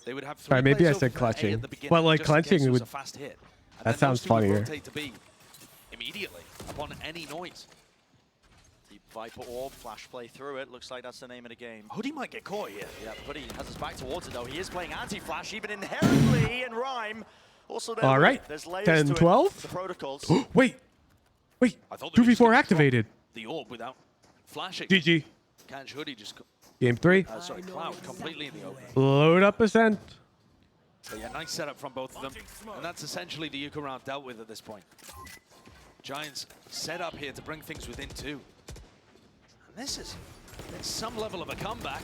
they would have 3 All right, maybe I players said over A at clutching. the beginning, But like just in case clenching there was would. a fast hit. And That then sounds those two would funnier. rotate to B immediately upon any noise. Deep Viper Orb, flash play through it. Looks like that's the name of the game. Hoodie might get caught here. Yeah, Hoodie has his back towards it though. He is playing anti-flash, even inherently in Rhyme. Also, All right, there's layers 10, to it. 12. The protocols. Wait. I thought they were just 2v4 gonna activated. drop the orb without flashing. GG. Kanj Hoodie just Game 3. Sorry, Cloud completely in the open. Load up Ascent. But yeah, nice setup from both of them. And that's essentially the Yuka round dealt with at this point. Giants set up here to bring things within 2. And this is some level of a comeback.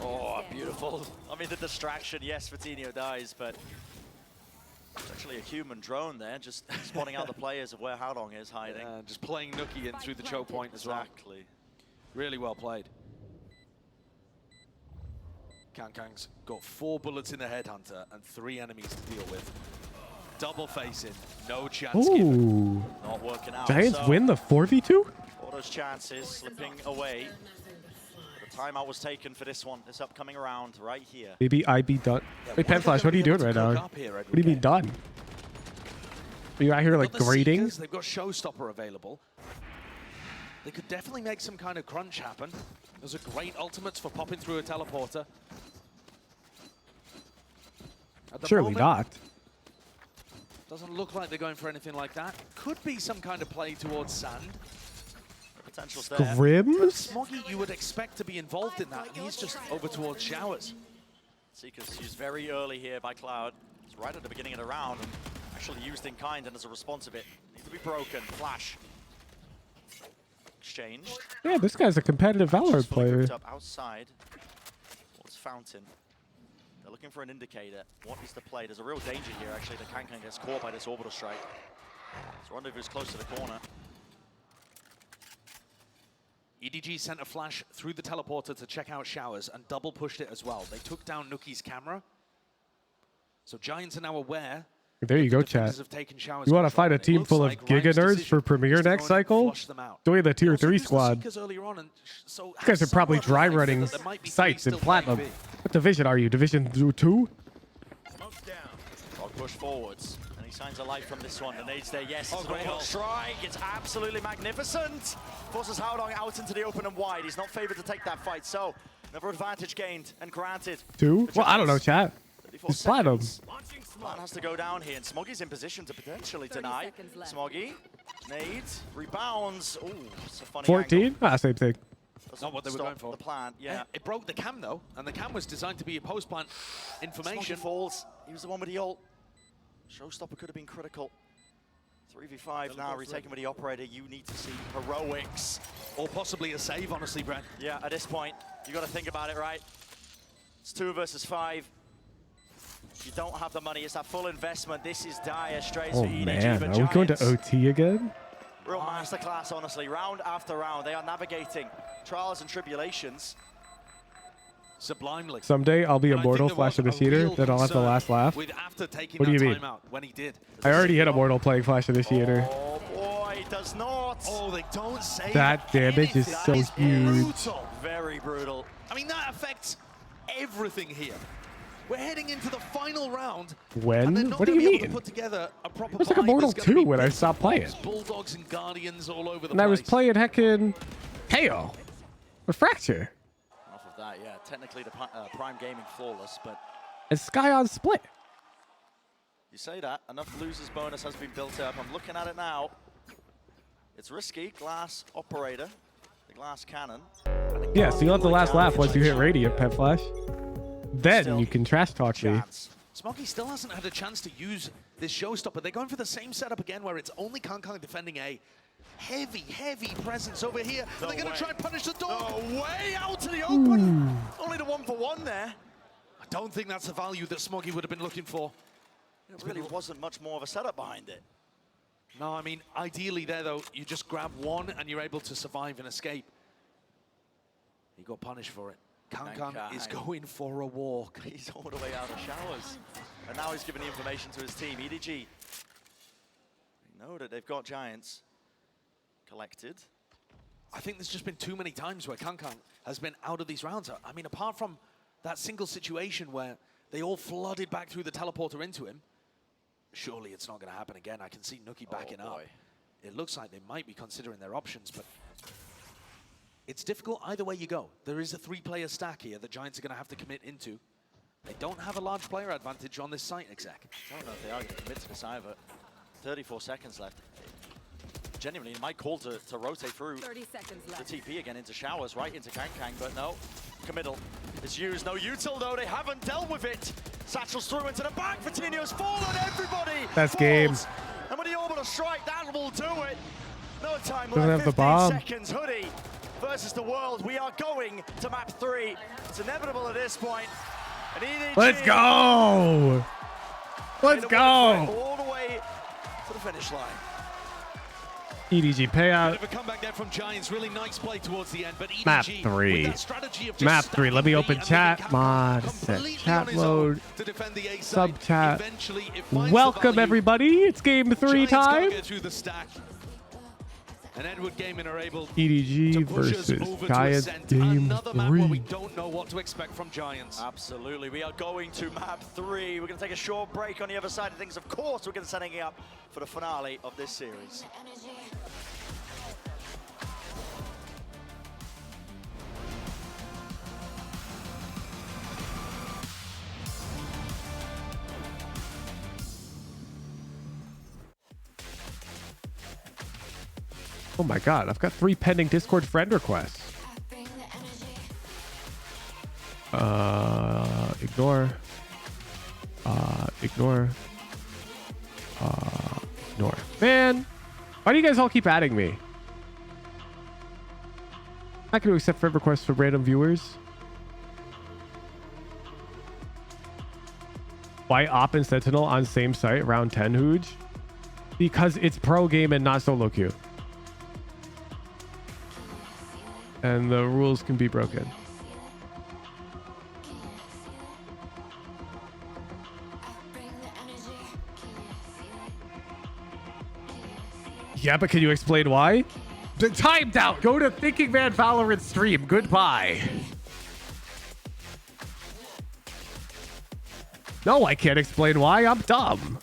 Oh, beautiful. I mean, the distraction, yes, Vitinho dies, but it's actually a human drone there, just spotting out the players of where Haodong is hiding. Yeah, just playing Nookie in through the choke point as well. Exactly. Really well played. Kankang's got 4 bullets in the headhunter and 3 enemies to deal with. Double facing, no chance given. Ooh. Not working out. Giants so win the 4v2? all those chances slipping away. The timeout was taken for this one, this upcoming round right here. Maybe IB done. Hey, Penflash, what are you doing right now? What do you mean done? Are you out here like grading? Seekers, they've got Showstopper available. They could definitely make some kind of crunch happen. Those are great ultimates for popping through a teleporter. Surely not. Doesn't look like they're going for anything like that. Could be some kind of play towards sand. Potential's there. Scrims? But Smoggy, you would expect to be involved in that. He's just over towards showers. Seekers used very early here by Cloud. It's right at the beginning of the round. And actually used in kind and as a response of it. Needs to be broken. Flash. Exchange. Yeah, this guy's a competitive Valorant player. Up outside. What's Fountain? They're looking for an indicator. What is the play? There's a real danger here, actually. The Kankan gets caught by this orbital strike. So Rendezvous close to the corner. EDG sent a flash through the teleporter to check out showers and double pushed it as well. They took down Nookie's camera. So Giants are now aware. There you go, chat. You want to fight a team full of Giga nerds for Premier next cycle? Join the Tier 3 squad. These guys are probably dry running sites in Platinum. What division are you? Division 2? Frog push forwards. And he signs a light from this one. The nade's there, yes. It's an orbital strike. It's absolutely magnificent. Forces Haodong out into the open and wide. He's not favored to take that fight. So, another advantage gained and granted. 2? Well, I don't know, chat. It's Platinum. Plan has to go down here, and Smoggy's in position to potentially deny. Smoggy, nade, rebounds. Ooh, it's a funny 14? angle. Ah, same thing. Not what they were going for. The plan, yeah. It broke the cam though, and the cam was designed to be a post-plant information. Smoggy falls. He was the one with the ult. Showstopper could have been critical. 3v5 now, retaken with the operator. You need to see heroics. Or possibly a save, honestly, Brent. Yeah, at this point, you got to think about it, right? It's 2 versus 5. You don't have the money. It's that full investment. This is dire straits for EDG. Man, are we going to OT again? Real masterclass, honestly. Round after round, they are navigating trials and tribulations. Sublimely. Someday I'll be immortal, Flash of the Cheater, then I'll have the last laugh. What do you mean? When he did. I already hit immortal playing Flash of the Cheater. Oh boy, does not. Oh, they don't say that damage is so huge. Brutal. Very brutal. I mean, that affects everything here. We're heading into the final round. When? What do you mean? It was like Immortal 2 when I stopped playing. Bulldogs and Guardians all over the and I was playing heckin' KO with Fracture. Off of that, yeah. Technically, the Prime Gaming flawless, but And Sky on split. You say that. Enough losers bonus has been built up. I'm looking at it now. It's risky. Glass operator. The glass cannon. Yeah, so you'll have the last laugh once you hit Radiant, Pet Flash. Then you can trash talk me. Smoggy still hasn't had a chance to use this showstopper. They're going for the same setup again where it's only Kankang defending a heavy presence over here. No and they're going to try and punish the dog. No way out to the open. Only the 1-for-1 there. I don't think that's the value that Smoggy would have been looking for. It really wasn't much more of a setup behind it. No, I mean, ideally there, though, you just grab one and you're able to survive and escape. He got punished for it. Kankang is going for a walk. He's all the way out of showers. And now he's giving the information to his team. EDG, they know that they've got Giants collected. I think there's just been too many times where Kankang has been out of these rounds. I mean, apart from that single situation where they all flooded back through the teleporter into him, surely it's not going to happen again. I can see Nookie backing up. It looks like they might be considering their options, but it's difficult either way you go. There is a 3-player stack here that Giants are going to have to commit into. They don't have a large player advantage on this site, exec. I don't know if they are going to commit to this either. 34 seconds left. Genuinely, he might call to rotate through 30 seconds left. the TP again into showers, right into Kankang, but no. Committal is used. No util though. They haven't dealt with it. Satchel's through into the back. Vitinho's fallen. Everybody. That's falls. game. And with the orbital strike, that will do it. No time Doesn't left. have the 15 bomb. seconds. Hoodie versus the world. We are going to map 3. It's inevitable at this point. And EDG, Let's go. Let's go. all the way to the finish line. EDG payout. Bit of a comeback there from Giants. Really nice play towards the end, but EDG Map with 3. that strategy of just Map 3. Let me stacking open B and chat leaving mod. Capcom Set completely chat on his own mode. to defend the A side. Sub chat. Eventually, it finds the Welcome value. everybody. It's game 3 Giants can't time. get through the stack. And Edward Gaming are able EDG to push us versus over to Giants Ascent. game Another map where we 3. don't know what to expect from Giants. Absolutely. We are going to map 3. We're going to take a short break on the other side of things. Of course, we're going to setting it up for the finale of this series. Oh my god, I've got 3 pending Discord friend requests. Ignore. Ignore. Ignore. Man, why do you guys all keep adding me? Not going to accept friend requests from random viewers. Why Op and Sentinel on same site, round 10, Hooge? Because it's pro game and not solo queue. And the rules can be broken. Yeah, but can you explain why? The timed out. Go to Thinking Man Valorant stream. Goodbye. No, I can't explain why. I'm dumb.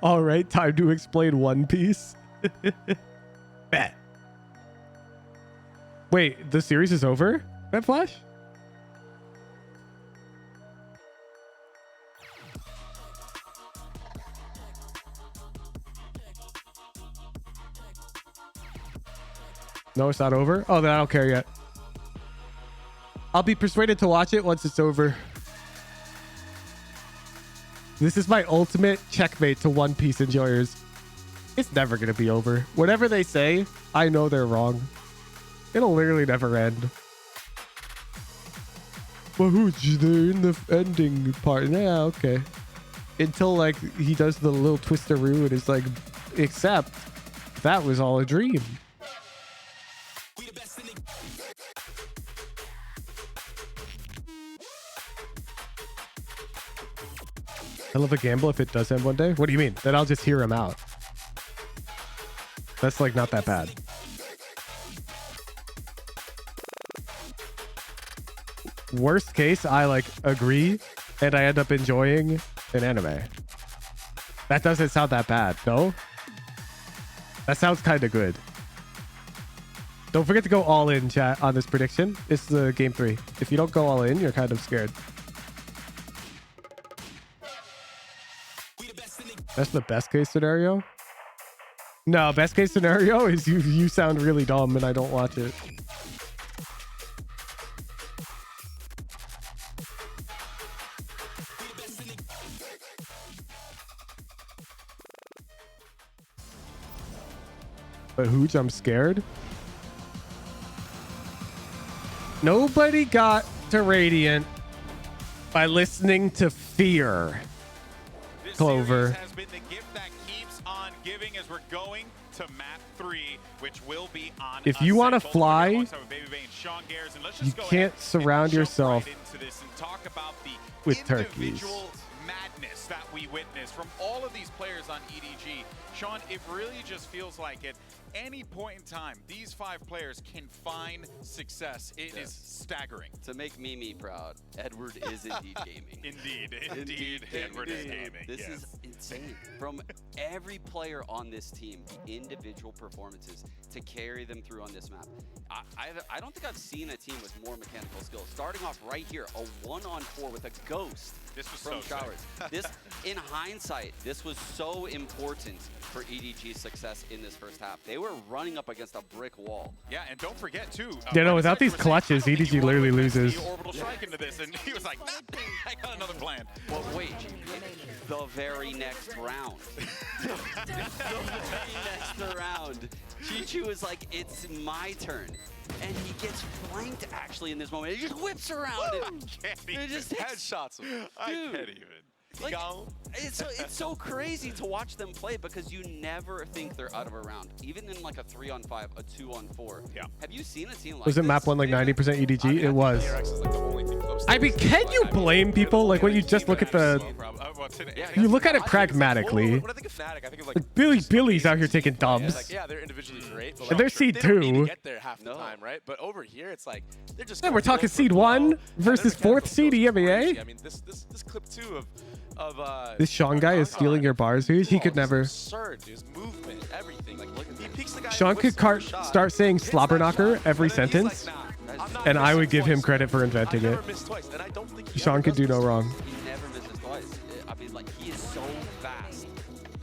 All right, time to explain One Piece. Bet. Wait, the series is over? Bet Flash? No, it's not over? Oh, then I don't care yet. I'll be persuaded to watch it once it's over. This is my ultimate checkmate to One Piece enjoyers. It's never going to be over. Whatever they say, I know they're wrong. It'll literally never end. Well, who's they're in the ending part? Yeah, okay. Until, like, he does the little twisteroo and is like, except that was all a dream. I love a gamble if it does end one day. What do you mean? Then I'll just hear him out. That's like not that bad. Worst case, I like agree and I end up enjoying an anime. That doesn't sound that bad, no? That sounds kind of good. Don't forget to go all in, chat, on this prediction. It's the game 3. If you don't go all in, you're kind of scared. That's the best case scenario? No, best case scenario is you sound really dumb and I don't watch it. But Hooch, I'm scared. Nobody got to Radiant by listening to Fear. Clover. Has been the gift that keeps on giving as we're going to map 3, which will be on. If you want to fly, you go can't surround yourself right into this and talk about the with turkeys. matchups madness that we witnessed from all of these players on EDG, Sean, it really just feels like at any point in time, these 5 players can find success. It is staggering. To make Mimi proud, Edward is indeed gaming. Indeed, Edward is gaming. This is insane. From every player on this team, the individual performances to carry them through on this map. I don't think I've seen a team with more mechanical skills. Starting off right here, a 1-on-4 with a ghost from Showers. This, in hindsight, this was so important for EDG's success in this first half. They were running up against a brick wall. Yeah, and don't forget too. Yeah, no, without these clutches, EDG literally loses. The orbital strike into this, and he was like, nah, I got another plan. Well, wait, the very next round. the very next round, Chichu is like, it's my turn. And he gets flanked actually in this moment. He just whips around and it just headshots him. I can't even. Like, it's so crazy to watch them play because you never think they're out of a round. Even in like a 3-on-5, a 2-on-4. Yeah. Have you seen a team like Was it this? map 1 like 90% EDG? It was. PRX is like the only thing close to I mean, can you blame people? Like when you just look at the... You look at it pragmatically. When I think of Fnatic, I think of like Billy's out here taking dubs. yeah, they're individually great. But And they're seed 2. Get there half the time, right? But over here, it's like they're just. Yeah, we're talking seed 1 versus 4th seed EMEA. I mean, this clip too of This Sean guy is stealing your bars. He could never. absurd. His movement, everything. Like he peeks the guy. Sean could start saying slobber knocker every sentence, and I would give him credit for inventing it. Sean could do no wrong. He never misses twice. I mean, like, he is so fast.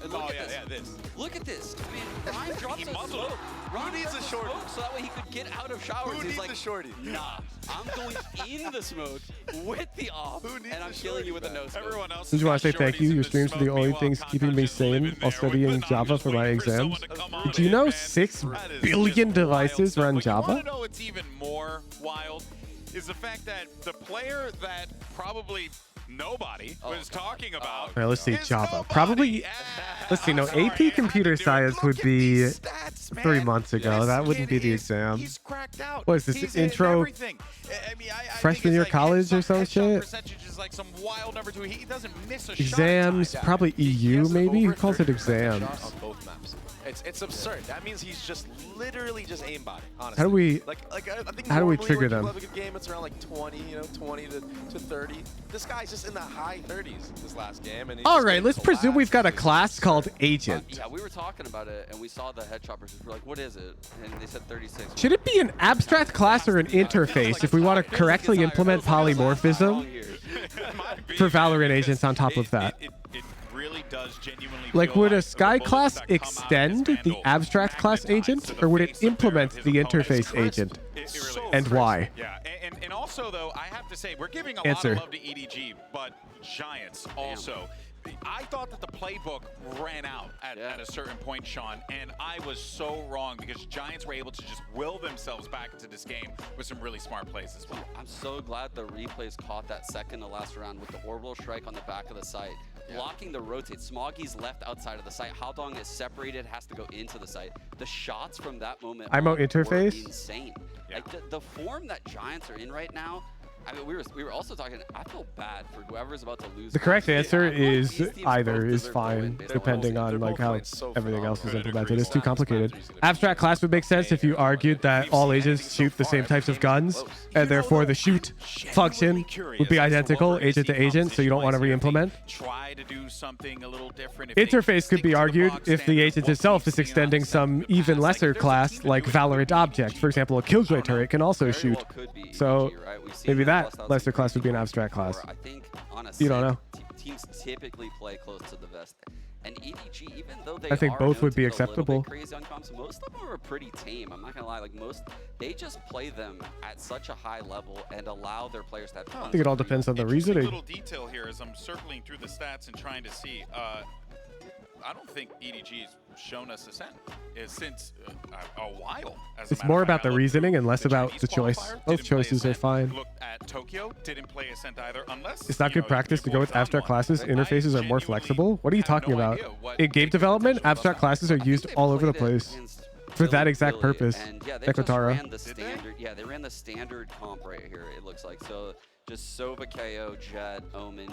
And look at this. Look at this. I mean, Ryan drops a smoke. Ryan needs a shorty so that way he could get out of showers. Who needs a shorty? Nah, I'm going in the smoke with the off, and I'm killing you with a no smoke. Everyone else. I just want to say thank you. Your streams are the only things keeping me sane while studying Java for my exams. Did you know 6 billion devices run Java? You want to know what's even more wild is the fact that the player that probably nobody was talking about. All right, let's see Java. Probably, let's see. No, AP Computer Science would be 3 months ago. That wouldn't be the exam. He's cracked out. What is this, He's intro everything. I mean, I freshman year college or some shit? Percentage is like some wild number 2. He doesn't miss a Exams, probably EU maybe. Who calls it exams? On both maps. It's absurd. That means he's just literally just aimbotting. Honestly. How do we? I think How do we normally trigger when them? people have a good game, it's around like 20, 20 to 30. This guy's just in the high 30s this last game. And All right, let's presume we've got a class called Agent. Yeah, we were talking about it, and we saw the head choppers. We're like, what is it? And they said 36. Should it be an abstract class or an interface if we want to correctly implement polymorphism for Valorant agents on top of that? It really does genuinely Like, would a Sky class extend the abstract class agent, or would it implement the interface agent? And why? Yeah, and also, though, I have to say, we're giving a Answer. lot of love to EDG, but Giants also. I thought that the playbook ran out at a certain point, Sean, and I was so wrong because Giants were able to just will themselves back into this game with some really smart plays as well. I'm so glad the replays caught that second to last round with the orbital strike on the back of the site. Blocking the rotate. Smoggy's left outside of the site. Haodong is separated, has to go into the site. The shots from that moment IMO were interface? insane. Like the form that Giants are in right now, I mean, we were also talking, I feel bad for whoever's about to lose. The correct answer is These teams either both is deserve to fine, win. depending on like how everything else is implemented. It's too complicated. He's gonna Abstract class would make sense if you argued that all agents shoot the same types of guns, and therefore the shoot function would be identical agent to agent, so you don't want to re-implement. Try to do something a little different. Interface could be argued if the agent itself is extending some even lesser class, like Valorant Object. For example, a Killjoy turret can also shoot. So maybe that lesser class would be an abstract class. I think, honestly, You don't know. Teams typically play close to the vest. And EDG, even though they I think are both known would to be get a little acceptable. bit crazy on comps, most of them are pretty tame. I'm not gonna lie, like they just play them at such a high level and allow their players to have fun. I think it all depends on the Interesting reasoning. little detail here as I'm circling through the stats and trying to see. I don't think EDG's shown us Ascent since a while. As a It's matter more of fact, about the I looked reasoning through and less the about Chinese the choice. qualifier, Both didn't play choices are Ascent. fine. Looked at Tokyo, didn't play Ascent either, unless It's not good practice to go with abstract classes. Interfaces are more flexible. What are you talking about? In game development, abstract classes are used all over the place for that exact purpose. And yeah, they just Ekotaro. ran the standard. Yeah, they ran the standard comp right here. It looks like so. just Sova, KO, Jet, Omen,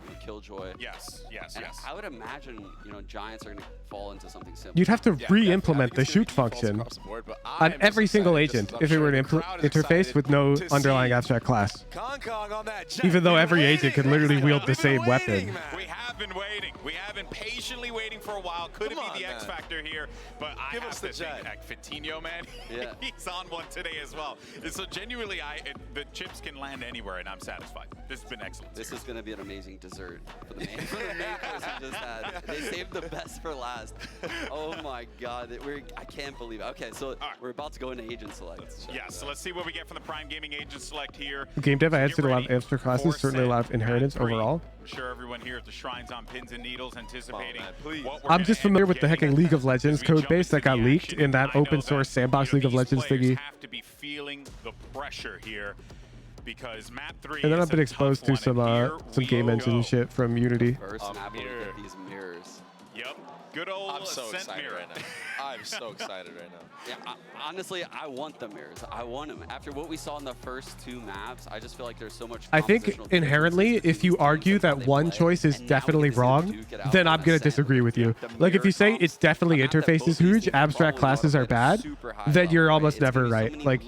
and Killjoy. Yes, yes, and yes. I would imagine, you know, Giants are going to fall into something similar. You'd have to re-implement the shoot function on every single agent if it were an interface with no underlying abstract class. Even though every agent could literally wield the same weapon. We have been waiting. We have been patiently waiting for a while. Could it be the X factor here? But I have to think Fatinho, man, he's on one today as well. And so genuinely, the chips can land anywhere, and I'm satisfied. This has been excellent. This is going to be an amazing dessert for the main course we just had. They saved the best for last. Oh my God, I can't believe it. Okay, so we're about to go into agent select. Yes, so let's see what we get from the Prime Gaming agent select here. Game dev, I answered a lot of abstract classes, certainly a lot of inheritance overall. I'm sure everyone here at the Shrine's on pins and needles anticipating what we're I'm just familiar with the hecking League of Legends code base that got leaked in that open source sandbox League of Legends thingy. Have to be feeling the pressure here because map 3 And then I've been exposed to some game engine shit from Unity. First map, we get these mirrors. Yep. Good old I'm so Ascent excited mirror. right now. I'm so excited right now. Yeah, honestly, I want the mirrors. I want them. After what we saw in the first 2 maps, I just feel like there's so much. I think inherently, if you argue that one choice is definitely wrong, then I'm going to disagree with you. Like if you say it's definitely interface is huge, abstract classes are bad, then you're almost never right. Like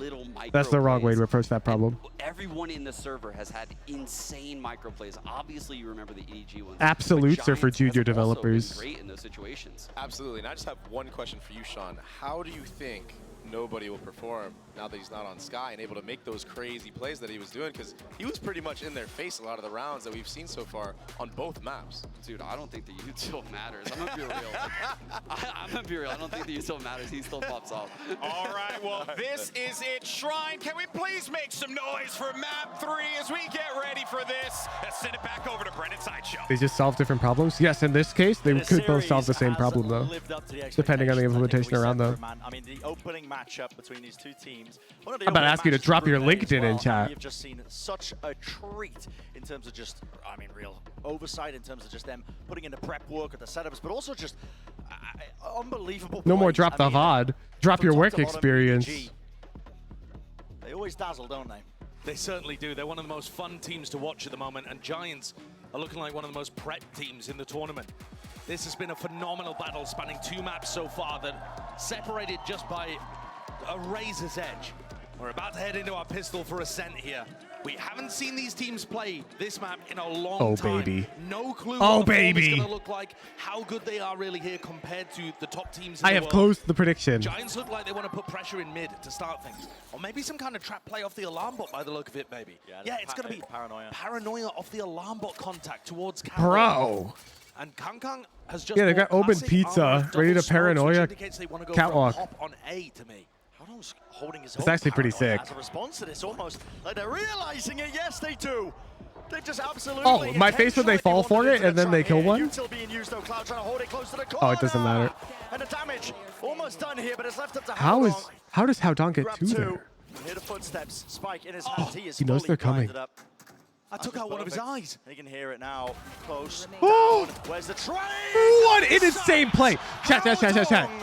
that's the wrong way to approach that problem. Everyone in the server has had insane microplays. Obviously, you remember the EDG ones. Absolutes are for junior developers. Great in those situations. Absolutely. And I just have one question for you, Sean. How do you think nobody will perform now that he's not on Sky and able to make those crazy plays that he was doing? Because he was pretty much in their face a lot of the rounds that we've seen so far on both maps. Dude, I don't think the util matters. I'm gonna be real. I'm gonna be real. I don't think the util matters. He still pops off. All right, well, this is it. Shrine, can we please make some noise for map 3 as we get ready for this? Let's send it back over to Brennan Sideshow. They just solve different problems. Yes, in this case, they could both solve the same problem though, depending on the implementation around them. I mean, the opening matchup between these two teams. I'm about to ask you to drop your LinkedIn in chat. We've just seen such a treat in terms of just, I mean, real oversight in terms of just them putting in the prep work at the setups, but also just unbelievable. No more drop the VOD. Drop your work experience. They always dazzle, don't they? They certainly do. They're one of the most fun teams to watch at the moment, and Giants are looking like one of the most prepped teams in the tournament. This has been a phenomenal battle spanning 2 maps so far that separated just by a razor's edge. We're about to head into our pistol for Ascent here. We haven't seen these teams play this map in a long time. Baby. No clue Oh, what the form baby. is going to look like, how good they are really here compared to the top teams in I the have world. closed the prediction. Giants look like they want to put pressure in mid to start things. Or maybe some kind of trap play off the alarm bot by the look of it, maybe. Yeah, it's going to be paranoia off the alarm bot contact towards Catwalk. Bro. And Kang has just Yeah, they got bought open classic pizza, armor, ready to double smokes, which paranoia indicates they want to go catwalk. for a pop on A to me. Holding his It's actually pretty sick. As a response to this, almost like they're realizing it. Yes, they do. They just absolutely. Oh, my face when they fall for it and then they kill one? Util being used though. Cloud trying to hold it close to the Oh, it doesn't matter. And the damage almost done here, but it's left up to How does Howdong get Grab 2 2. there? Hear the footsteps. Spike in his hands. He is He knows fully they're coming. blinded up. I took out one of his eyes. He can hear it now. Close. Oh! Down. Where's the train? What an insane play. Chat.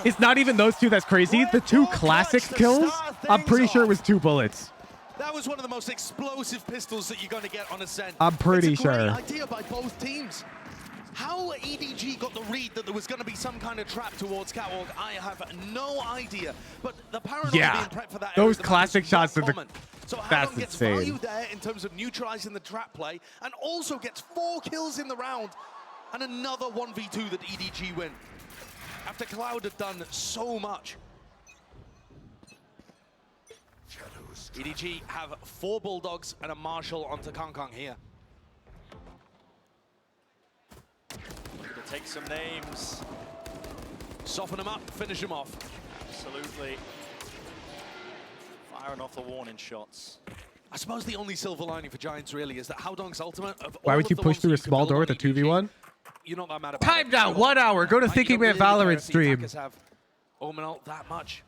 It's not even those 2 that's crazy. The 2 classic kills, I'm pretty sure it was 2 bullets. That was one of the most explosive pistols that you're going to get on Ascent. I'm pretty it's a great sure. idea by both teams. How EDG got the read that there was going to be some kind of trap towards Catwalk, I have no idea. But the paranoia being prepped for that those area classic shots are common. So that's Howdong gets insane. value there in terms of neutralizing the trap play, and also gets 4 kills in the round, and another 1v2 that EDG win. After Cloud had done so much. EDG have 4 Bulldogs and a Marshal onto Kang here. Gonna take some names. Soften them up, finish them off. Absolutely. Firing off the warning shots. I suppose the only silver lining for Giants really is that Howdong's ultimate of Why all would of you the push ones through a that you small can door build with a on EDG, 2v1? you're not that mad about Time it. down, 1 hour. Go to Like, you Thinking don't Man really care Valorant if the stream. attackers have Omen ult that much.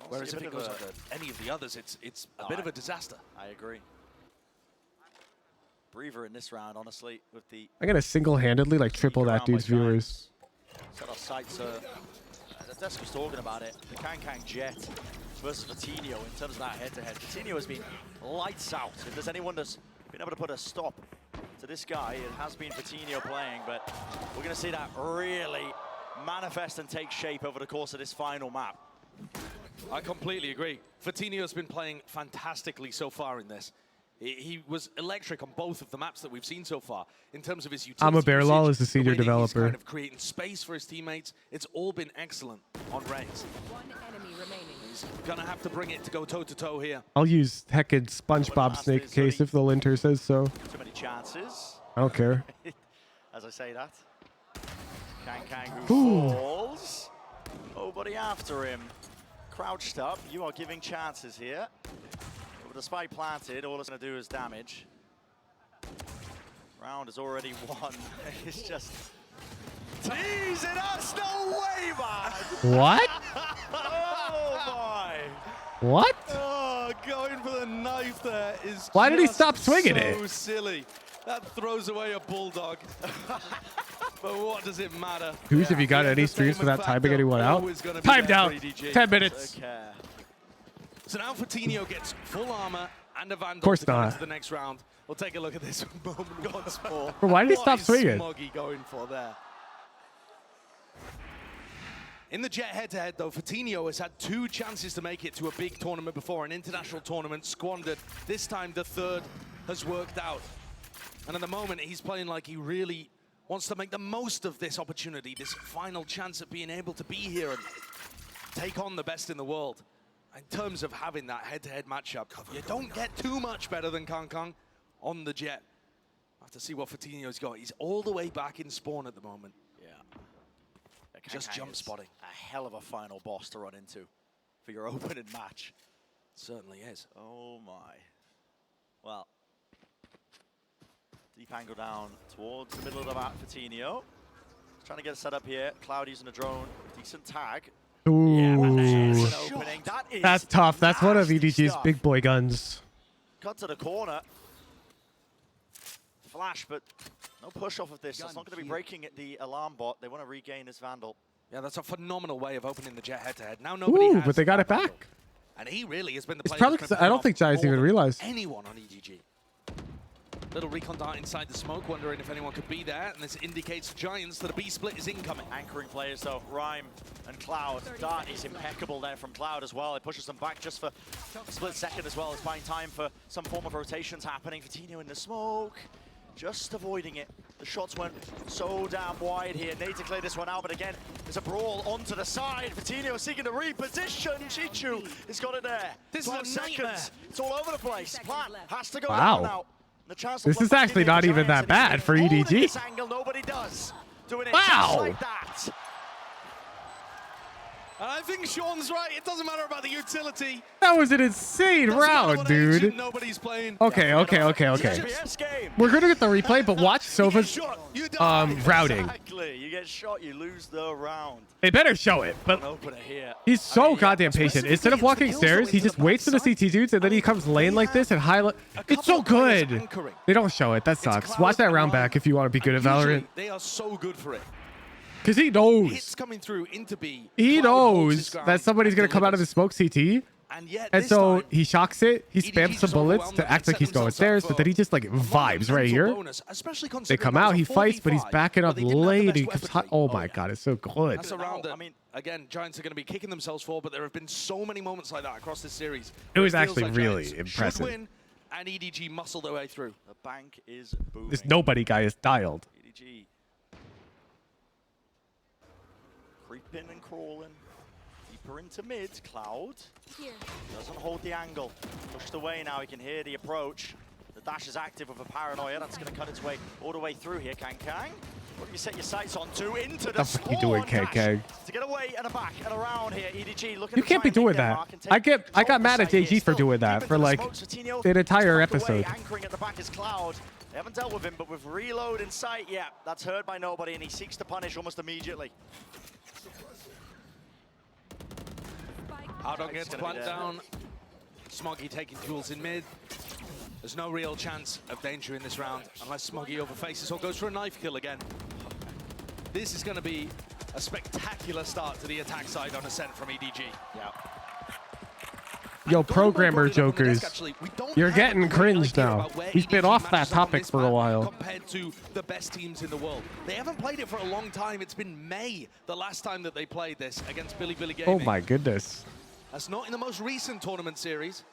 Whereas if it goes onto any of the others, it's a bit of a disaster. I agree. Breather in this round, honestly, with the I'm gonna single-handedly like triple that dude's viewers. set our sights. The desk was talking about it. The Kang Jet versus Fatinho in terms of that head-to-head. Fatinho has been lights out. If there's anyone that's been able to put a stop to this guy. It has been Fatinho playing, but we're going to see that really manifest and take shape over the course of this final map. I completely agree. Fatinho's been playing fantastically so far in this. He was electric on both of the maps that we've seen so far in terms of his utility. I'm a Bearlaw is the senior He's developer. kind of creating space for his teammates. It's all been excellent on Reigns. One enemy remaining. He's gonna have to bring it to go toe-to-toe here. I'll use heckin' SpongeBob Snake case if the linter says so. Too many chances. I don't care. As I say that. Kang who Ooh. falls. Nobody after him. Crouched up. You are giving chances here. With the spike planted, all it's going to do is damage. Round is already won. It's just teasing us. No way, man. What? Oh, my. What? Oh, going for the knife there is Why did he just stop swinging so it? silly. That throws away a bulldog. But what does it matter? Who's have you got any streams without timing anyone out? Timed out. 10 minutes. So now Fatinho gets full armor and a Vandal Of course to go not. into the next round. We'll take a look at this moment once more. But why did he What stop is swinging? Smoggy going for there? In the Jet head-to-head, though, Fatinho has had 2 chances to make it to a big tournament before, an international tournament, squandered. This time, the third has worked out. And at the moment, he's playing like he really wants to make the most of this opportunity, this final chance of being able to be here and take on the best in the world. In terms of having that head-to-head matchup, you don't get too much better than Kang on the Jet. We'll have to see what Fatinho's got. He's all the way back in spawn at the moment. Yeah. Just jump spotting. A hell of a final boss to run into for your opening match. Certainly is. Oh, my. Well, deep angle down towards the middle of the map, Fatinho. Trying to get set up here. Cloud using a drone. Decent tag. Ooh. That's tough. That's one of EDG's stuff. big boy guns. Cut to the corner. Flash, but no push off of this. That's not going to be breaking the alarm bot. They want to regain this Vandal. Yeah, that's a phenomenal way of opening the Jet head-to-head. Now nobody has But they got it back. And he really has been the It's player probably that's 'cause been I don't putting think Giants more even than realized. anyone on EDG. Little recon dart inside the smoke, wondering if anyone could be there. And this indicates Giants that a B split is incoming. Anchoring players though, Rhyme and Cloud. Dart is impeccable there from Cloud as well. It pushes them back just for a split second as well. It's buying time for some form of rotations happening. Fatinho in the smoke, just avoiding it. The shots went so damn wide here. Need to clear this one out, but again, there's a brawl onto the side. Fatinho seeking to reposition. Chichu has got it there. This is 12 a nightmare. seconds. It's all over the place. Plan has to go Wow. down now. The chance to This put is back actually in here not for even Giants, that and bad he's for holding EDG. this angle, nobody does. Doing it Wow. just like that. And I think Sean's right. It doesn't matter about the utility. That was an insane round, dude. Nobody's playing. Okay. We're gonna get the replay, but watch Sova's routing. Exactly. You get shot, you lose the round. They better show it, but An opener here. he's so goddamn patient. Instead of walking stairs, he just waits for the CT dudes, and then he comes lane like this and highlight. It's so good. They don't show it. That sucks. Watch that round back if you want to be good at Valorant. They are so good for it. Because he knows. Hits coming through into B. He Cloud holds knows his ground that somebody's going to come out of the smoke CT. And yet And this so time, he shocks it. He spams some just bullets overwhelmed to them act and like he's set going themselves stairs, up but then he just like vibes right here. bonus, especially They considering come that out, was he a fights, but he's 4v5, backing up but they didn't have the late. best He comes hot. weaponry. Oh my god, it's so good. That's a round that, I mean, again, Giants are going to be kicking themselves for, but there have been so many moments like that across this series. It was feels actually like really Giants impressive. should win, and EDG muscle their way through. The bank is booming. This nobody guy is dialed. EDG. Creeping and crawling. Deeper into mid. Cloud. Doesn't hold the angle. Pushed away now. He can hear the approach. The dash is active with a paranoia. That's going to cut its way all the way through here. Kang. What do you set your sights on to? Into the What the fuck you doing, spawn dash. KK? To get away and a back and around here. EDG looking You to can't try be and doing make their that. mark and take I got mad at control of the JG site for here. doing Still that deep for into the like smokes. Fatinho an entire tucked away. episode. Anchoring at the back is Cloud. They haven't dealt with him, but with reload in sight, yeah, that's heard by nobody, and he seeks to punish almost immediately. Ardog gets plant down. Smoggy taking duels in mid. There's no real chance of danger in this round unless Smoggy overfaces or goes for a knife kill again. This is going to be a spectacular start to the attack side on Ascent from EDG. Yeah. Yo, programmer jokers, you're getting cringe now. We've been off that topic for a while. Compared to the best teams in the world. They haven't played it for a long time. It's been May, the last time that they played this against BLG Game. Oh my goodness. That's not in the most recent tournament series.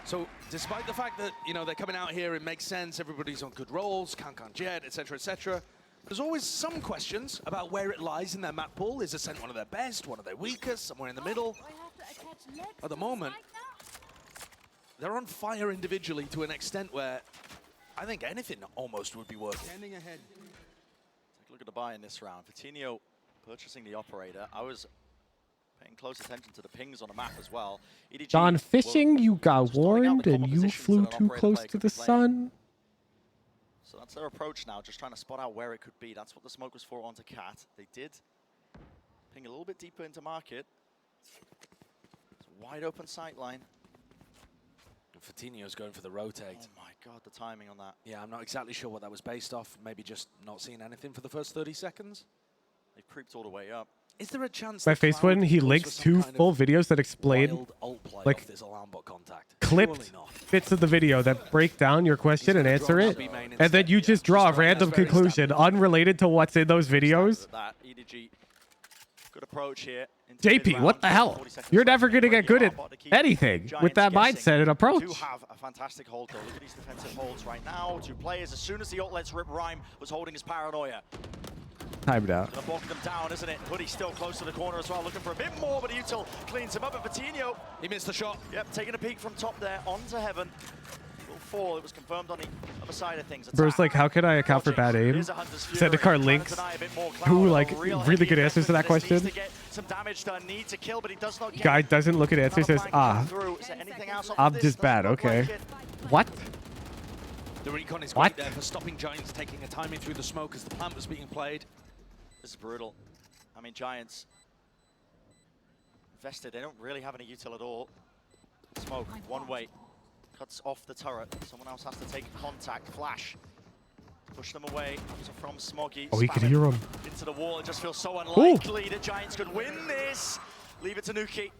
So despite the fact that, you know, they're coming out here, it makes sense, everybody's on good rolls, Kankan Jet, etc., etc., there's always some questions about where it lies in their map pool. Is Ascent one of their best, one of their weakest, somewhere in the middle? At the moment, they're on fire individually to an extent where I think anything almost would be worth it. Take a look at the buy in this round. Vitinho purchasing the operator. I was paying close attention to the pings on the map as well. EDG John Fishing, you got warned and you flew too close to the sun. So that's their approach now, just trying to spot out where it could be. That's what the smoke was for onto Cat. They did ping a little bit deeper into market. It's a wide open sight line. Vitinho's going for the rotate. Oh my god, the timing on that. Yeah, I'm not exactly sure what that was based off. Maybe just not seeing anything for the first 30 seconds. They've creeped all the way up. Is there a chance My face when he links 2 full videos that explain like clipped bits of the video that break down your question and answer it, and then you just draw a random conclusion unrelated to what's in those videos? That EDG, good approach here. JP, what the hell? You're never going to get good at anything with that mindset and approach. Do have a fantastic hold though. Look at these defensive holds right now. 2 players. As soon as the ult lets rip, Rhyme was holding his paranoia. Timed out. Gonna block them down, isn't it? Hoodie still close to the corner as well, looking for a bit more, but Util cleans him up. And Vitinho, he missed the shot. Yep, taking a peek from top there onto Heaven. Will fall. It was confirmed on the other side of things. Bro's like, how can I account for bad aim? Zendikar links who like really good answers to that question. Some damage done, need to kill, but he does not get Guy doesn't look at answer, says, ah, I'm just bad, okay. What? The recon is great there for stopping Giants taking a timing through the smoke as the plant was being played. This is brutal. I mean, Giants vested. They don't really have any util at all. Smoke, one way. Cuts off the turret. Someone else has to take contact. Flash. Push them away. From Smoggy. Oh, he could hear him. Into the wall. It just feels so unlikely that Giants could win this. Leave it to Nuki.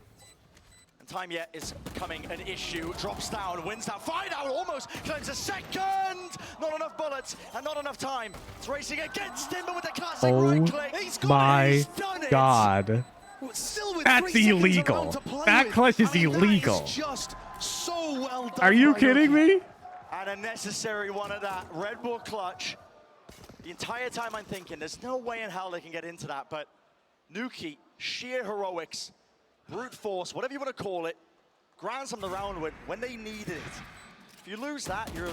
And time yet is becoming an issue. Drops down, wins that fight out, almost claims a second. Not enough bullets and not enough time. It's racing against him, but with the classic right click. My God. That's illegal. That clutch is illegal. Just so well done. Are you kidding me? And a necessary one of that. Red Bull clutch. The entire time I'm thinking, there's no way in hell they can get into that, but Nuki, sheer heroics, brute force, whatever you want to call it, grounds them the round when they needed it. If you lose that, you're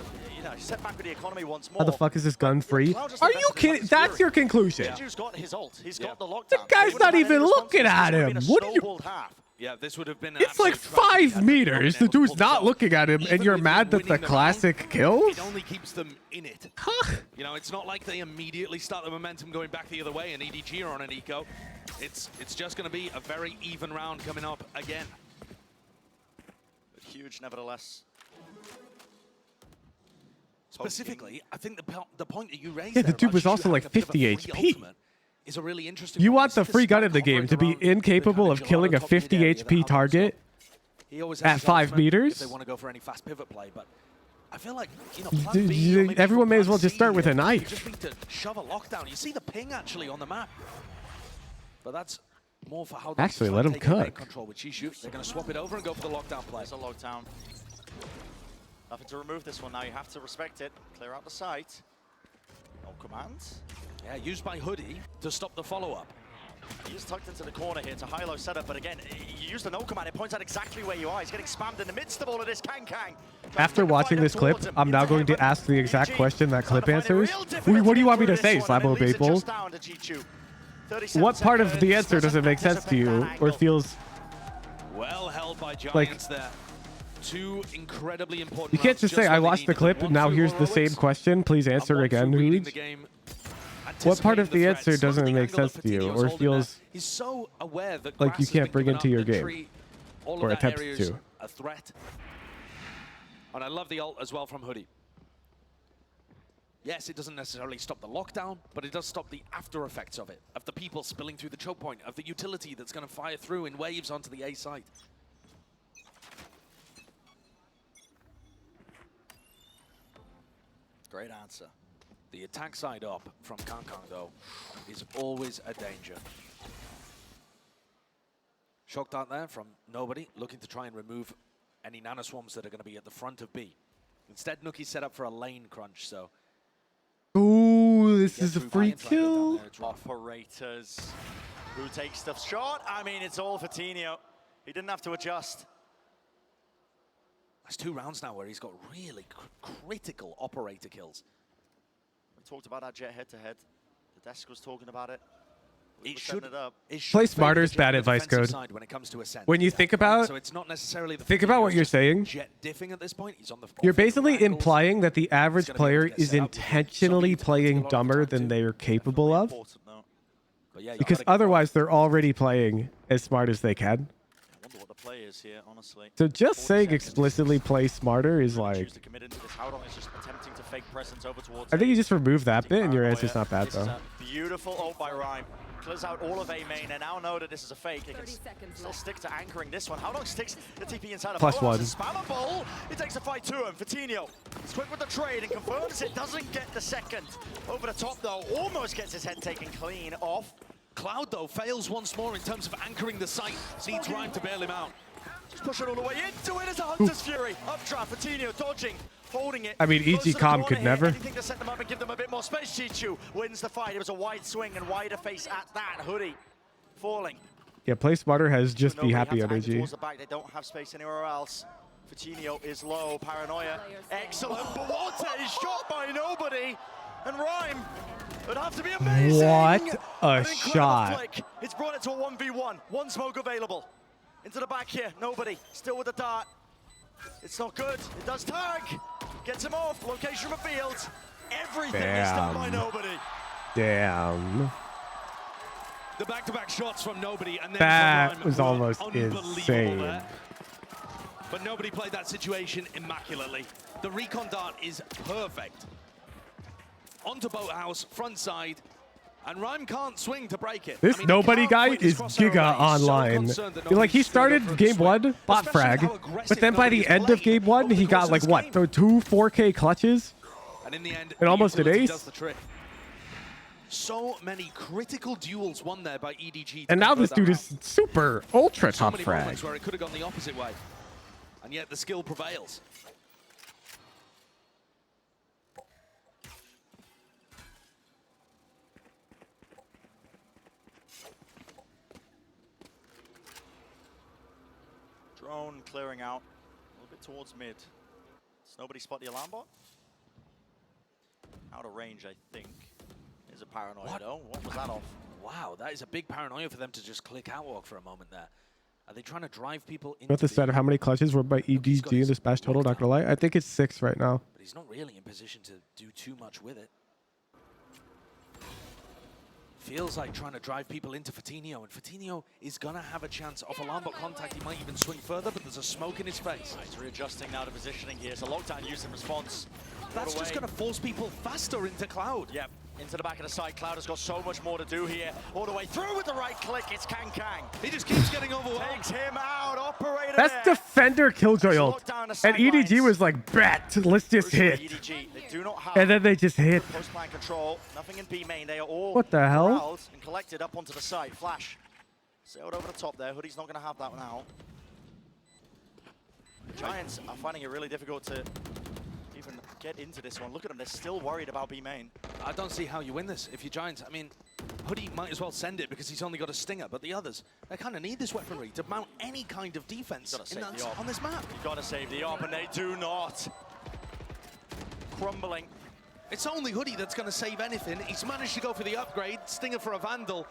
set back with the economy once more. How the fuck is this gun free? Are you kidding? That's your conclusion. Juju's got his ult. He's got the lockdown. The guy's not even looking at him. What are you? Yeah, this would have been. It's like 5 meters. The dude's not looking at him, and you're mad that the classic kills? It only keeps them in it. You know, it's not like they immediately start the momentum going back the other way, and EDG are on an eco. It's just going to be a very even round coming up again. But huge, nevertheless. Specifically, I think the point that you raised. Yeah, the dude was also like 50 HP. Is a really interesting you want the free gun in the game to be incapable of killing a 50 HP target at 5 meters? If they want to go for any fast pivot play, but I feel like everyone may as well just start with a knife. You just need to shove a lockdown. You see the ping actually on the map, but that's more for how. Actually, let him cook. Control with Chishu. They're going to swap it over and go for the lockdown play. There's a lockdown. Nothing to remove this one now. You have to respect it. Clear out the site. No commands. Yeah, used by Hoodie to stop the follow-up. He's tucked into the corner here. It's a high-low setup, but again, you use the no command. It points out exactly where you are. He's getting spammed in the midst of all of this. Kang. After watching this clip, I'm now going to ask the exact question that clip answers. What do you want me to say, Slabo people? What part of the answer doesn't make sense to you or feels well held by Giants like there? 2 incredibly important. You can't just say, I watched the clip, and now here's the same question. Please answer again, Hood. What part of the answer doesn't make sense to you or feels He's so aware that like you can't bring into your game or attempt to? A threat. And I love the ult as well from Hoodie. Yes, it doesn't necessarily stop the lockdown, but it does stop the after effects of it, of the people spilling through the choke point, of the utility that's going to fire through in waves onto the A site. Great answer. The attack side up from Kankang, though, is always a danger. Shock dart there from Nobody, looking to try and remove any nanoswarms that are going to be at the front of B. Instead, Nuki's set up for a lane crunch, so... Ooh, this is a free kill. Operators. Who takes the shot? I mean, it's all for Tino. He didn't have to adjust. That's 2 rounds now where he's got really critical operator kills. We talked about that Jet head-to-head. The desk was talking about it. Play smarter is bad advice, Code. When, it comes to Ascent. When you think about, so it's not necessarily the think about what you're saying. Jet diffing at this point. He's on the You're basically implying that the average player is intentionally playing dumber than they are capable of. Because otherwise, they're already playing as smart as they can. I wonder what the play is here, honestly. So just saying explicitly play smarter is like... I think you just remove that bit and your answer's not bad, though. Beautiful ult by Rhyme. Clears out all of A main, and now know that this is a fake. He can still stick to anchoring this one. How long sticks the TP inside of +1. Spammable. He takes a fight to him. Fatinho, he's quick with the trade and confirms it. Doesn't get the second. Over the top, though. Almost gets his head taken clean off. Cloud, though, fails once more in terms of anchoring the site. Needs Rhyme to bail him out. Just push it all the way into it as a Hunter's Fury. Updraft, Fatinho dodging. Holding it. I mean, EG Com could never. Anything to set them up and give them a bit more space. Chichu wins the fight. It was a wide swing and wider face at that. Hoodie falling. Yeah, play smarter has just be happy energy. Towards the back. They don't have space anywhere else. Fatinho is low. Paranoia. Excellent. But what a shot by Nobody. And Rhyme would have to be amazing. What a shot. Flick. It's brought it to a 1v1. One smoke available. Into the back here. Nobody. Still with the dart. It's not good. It does tag. Gets him off. Location revealed. Everything is done by Nobody. Damn. The back-to-back shots from Nobody, and then that was almost insane. There. But Nobody played that situation immaculately. The recon dart is perfect. Onto Boathouse, front side. And Rhyme can't swing to break it. This Nobody guy is giga online. Like, he started game 1, bot frag, but then by the end of game 1, he got like what, 2 4K clutches? And in the end, and almost an ace? So many critical duels won there by EDG. And now this dude is super ultra top frag. Where it could have gone the opposite way. And yet the skill prevails. Drone clearing out a little bit towards mid. Does Nobody spot the alarm bot? Out of range, I think. Is a paranoia though. What was that off? Wow, that is a big paranoia for them to just click outwalk for a moment there. Are they trying to drive people into Not the set of how many clutches were by EDG in this match total, not gonna lie. I think it's 6 right now. But he's not really in position to do too much with it. Feels like trying to drive people into Fatinho, and Fatinho is gonna have a chance off alarm bot contact. He might even swing further, but there's a smoke in his face. He's readjusting now to positioning here. It's a lockdown use and response. That's just gonna force people faster into Cloud. Yep, into the back of the side. Cloud has got so much more to do here. All the way through with the right click. It's Kang. He just keeps getting overwhelmed. Takes him out. Operator That's there. Defender Killjoy ult. And EDG was like, bet, let's just hit. EDG, they do not have and then they just hit. Post-plan control. Nothing in B main. They are all what the hell? corralled and collected up onto the site. Flash. Sailed over the top there. Hoodie's not going to have that now. Giants are finding it really difficult to even get into this one. Look at them. They're still worried about B main. I don't see how you win this if you're Giants. I mean, Hoodie might as well send it because he's only got a stinger, but the others, they kind of need this weaponry to mount any kind of defense on this map. You've got to save the AWP, and they do not. Crumbling. It's only Hoodie that's going to save anything. He's managed to go for the upgrade, stinger for a Vandal,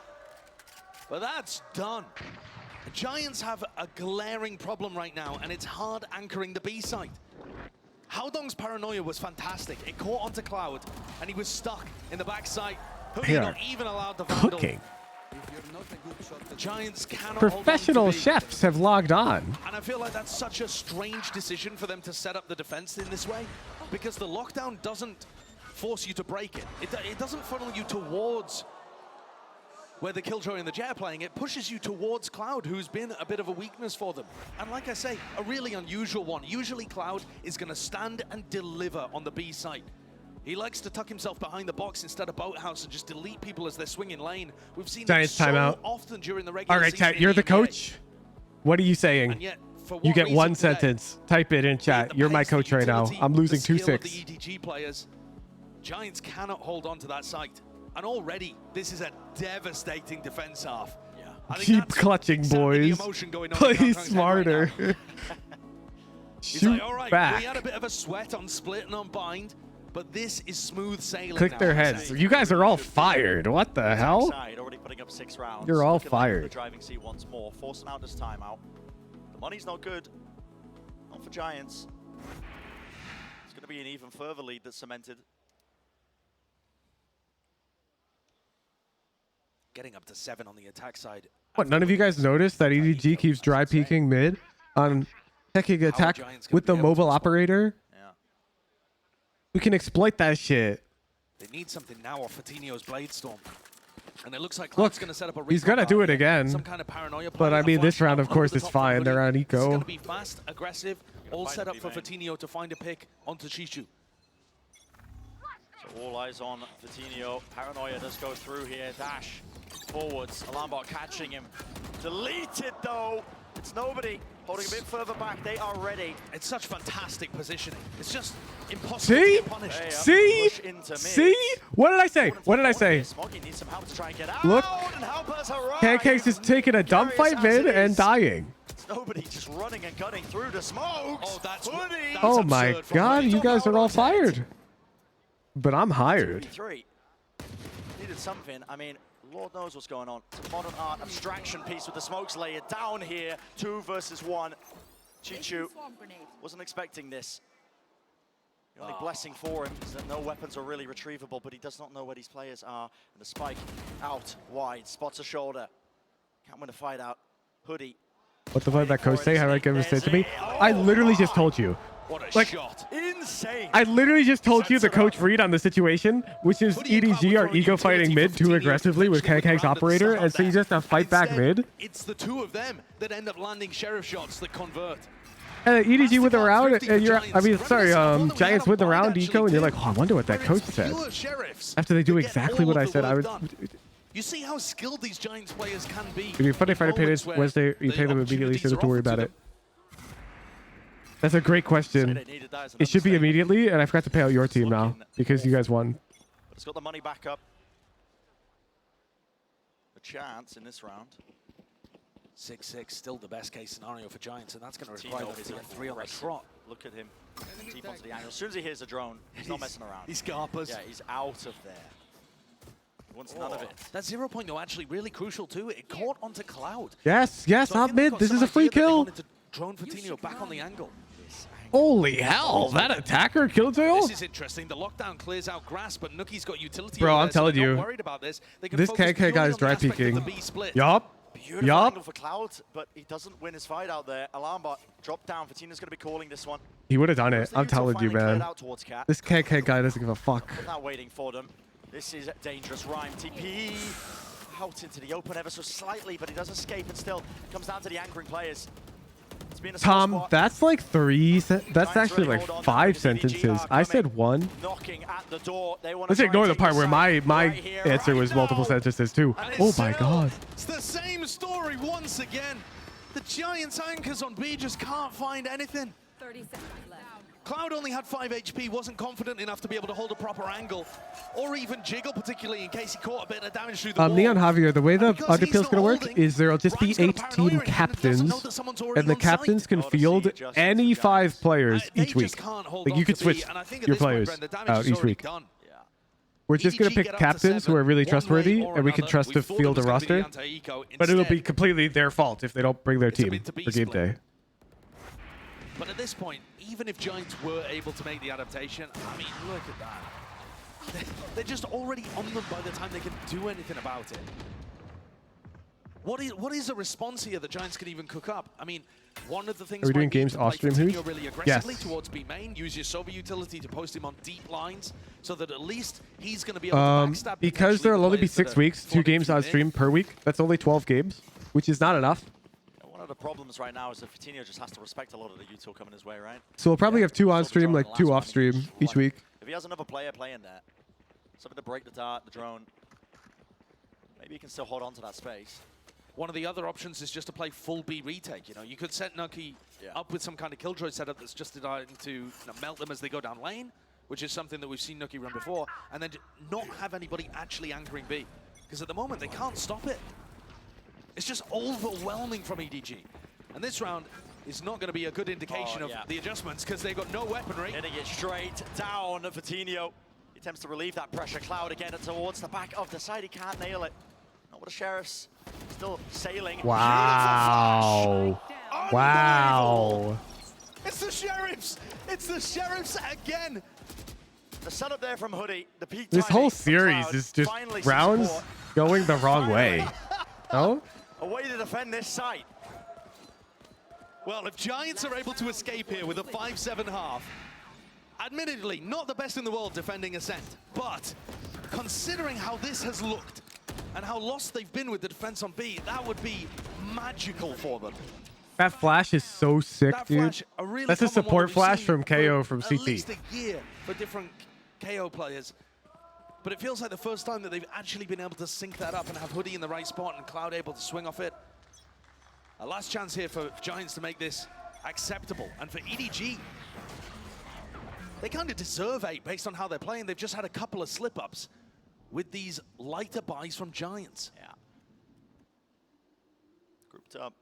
but that's done. The Giants have a glaring problem right now, and it's hard anchoring the B site. Haodong's paranoia was fantastic. It caught onto Cloud, and he was stuck in the backside. Hoodie not even allowed the Vandal. Cooking. The Giants cannot Professional chefs have logged on. And I feel like that's such a strange decision for them to set up the defense in this way, because the lockdown doesn't force you to break it. It doesn't funnel you towards where the Killjoy and the Jet are playing. It pushes you towards Cloud, who's been a bit of a weakness for them. And like I say, a really unusual one. Usually Cloud is going to stand and deliver on the B site. He likes to tuck himself behind the box instead of Boathouse and just delete people as they're swinging lane. We've seen Giants it so timeout. often during the regular All right, season chat, in you're the EDG. coach. What are you saying? And yet, for You what get reason one today? sentence. Type it in chat. You're my coach right now. I'm losing The skill of 2-6. the EDG players, Giants cannot hold on to that site. And already, this is a devastating defense half. Yeah. I think Keep that's clutching, exactly the boys. emotion going on in Play Kangkang's head smarter. right now. He's Shoot like, all right, back. we had a bit of a sweat on split and on bind, but this is smooth sailing Click now. their heads. You guys are all fired. What the hell? Side, already putting up 6 rounds. You're all Looking like fired. The driving seat once more, forcing out this timeout. The money's not good. Not for Giants. It's going to be an even further lead that's cemented. Getting up to 7 on the attack side. What, none of you guys noticed that EDG keeps dry peeking mid on checking attack with the mobile operator? Yeah. We can exploit that shit. They need something now off Fatinho's Blade Storm. And it looks like Look, Cloud's going to set up a he's recon gonna do it bar. again. Some kind of paranoia play, But I a mean, this flash round, of out course, over the is top fine. from They're on Hoodie. This is going eco. to be fast, aggressive, all set up for Fatinho to find a pick onto Chichu. So all eyes on Fatinho. Paranoia does go through here. Dash forwards. Alarm bot catching him. Deleted though. It's nobody. Holding a bit further back. They are ready. It's such fantastic positioning. It's just impossible See? to get punished. See? Push into mid. See? What did I say? What did I say? Smoggy needs some help to try and get out. Look, And helpers arrive. Pancake's just taking a dump fight mid and dying. It's nobody just running and gunning through the smokes. Oh, that's Oh my god, you guys are all fired. But I'm hired. 3. Needed something. I mean, Lord knows what's going on. It's a modern art abstraction piece with the smokes layered down here. 2 versus 1. Chichu wasn't expecting this. The only blessing for him is that no weapons are really retrievable, but he does not know where these players are. And the spike out wide, spots a shoulder. Can't win a fight out. Hoodie. What the fuck did that coach say? How did I give him say to me? I literally just told you. What a Like, shot. Insane. I literally just told you the coach read on the situation, which is EDG are ego fighting mid too aggressively with Kankank's operator, and so you just have to fight back mid. It's the 2 of them that end up landing sheriff shots that convert. And EDG with the round, and you're, I mean, sorry, Giants with the round eco, and you're like, oh, I wonder what that coach said. After they do exactly what I said, I would. You see how skilled these Giants players can be. If you Friday pay this Wednesday, you pay them immediately, so you don't have to worry about it. That's a great question. It should be immediately, and I forgot to pay out your team now because you guys won. But it's got the money back up. A chance in this round. 6-6, still the best case scenario for Giants, and that's going to require them to get 3 on the trot. Look at him. Deep onto the angle. As soon as he hears a drone, he's not messing around. He's Garpers. Yeah, he's out of there. He wants none of it. That 0 point, though, actually really crucial, too. It caught onto Cloud. Yes, yes, So I not think they've mid. got This some is a free idea that they kill. wanted to drone Fatinho back on the angle. Holy hell, that attacker killed Joel? This is interesting. The lockdown clears out grass, but Nuki's got utility. Bro, over I'm there, so telling they're not you, worried about this. They can this focus KK purely guy is on the dry aspect of peeking. the B split. Yup. Beautiful angle for Cloud, but he doesn't win his fight out there. Alarm bot dropped down. Fatina's going to be calling this one. He would have done it. I'm telling you, man. Out towards Cat. This KK guy doesn't give a fuck. Not waiting for them. This is dangerous. Rhyme TP out into the open ever so slightly, but he does escape and still comes down to the anchoring players. It's been a slow Tom, spot. that's like that's actually like 5 sentences. I said 1. Knocking at the door. They want Let's to ignore the part where my answer was multiple sentences too. Oh my god. It's the same story once again. The Giants anchors on B just can't find anything. 30 seconds left. Cloud only had 5 HP, wasn't confident enough to be able to hold a proper angle, or even jiggle, particularly in case he caught a bit of damage through the wall. Neon Javier, the way the because he's underpill's not gonna work holding, is there'll just be 8 team captains, and the captains can field any 5 players each week. Like you could switch your players out each week. We're just gonna pick captains who are really trustworthy, and we can trust to field a roster. But it'll be completely their fault if they don't bring their team for game day. But at this point, even if Giants were able to make the adaptation, I mean, look at that. They're just already on them by the time they can do anything about it. what is a response here that Giants can even cook up? I mean, one of the things Are we doing might be games to play off stream, Coutinho Who's? really aggressively Yes. towards B main, use your Sova utility to post him on deep lines, so that at least he's going to be able to backstab. Because there'll only be 6 weeks, 2 games on stream per week. That's only 12 games, which is not enough. One of the problems right now is that Coutinho just has to respect a lot of the util coming his way, right? So we'll probably have 2 on stream, like 2 off stream each week. If he has another player playing there, something to break the dart, the drone, maybe he can still hold on to that space. One of the other options is just to play full B retake. You know, you could set Nucky up with some kind of killjoy setup that's just designed to melt them as they go down lane, which is something that we've seen Nucky run before, and then not have anybody actually anchoring B. Because at the moment, they can't stop it. It's just overwhelming from EDG. And this round is not going to be a good indication of the adjustments, because they've got no weaponry. Hitting it straight down, Coutinho. He attempts to relieve that pressure cloud again towards the back of the side. He can't nail it. Not with the Sheriffs. Still sailing. Wow. Wow. It's the Sheriffs! It's the Sheriffs again! The setup there from Hoodie. The peak This whole series is just rounds going the wrong way. No? A way to defend this site. Well, if Giants are able to escape here with a 5-7 half, admittedly, not the best in the world defending Ascent, but considering how this has looked and how lost they've been with the defense on B, that would be magical for them. That flash is so sick, That dude. flash, a really That's a common one support we've flash seen from KO from at CT. least a year for different KO players. But it feels like the first time that they've actually been able to sync that up and have Hoodie in the right spot and Cloud able to swing off it. A last chance here for Giants to make this acceptable. And for EDG, they kind of deserve 8 based on how they're playing. They've just had a couple of slip-ups with these lighter buys from Giants. Yeah. Grouped up.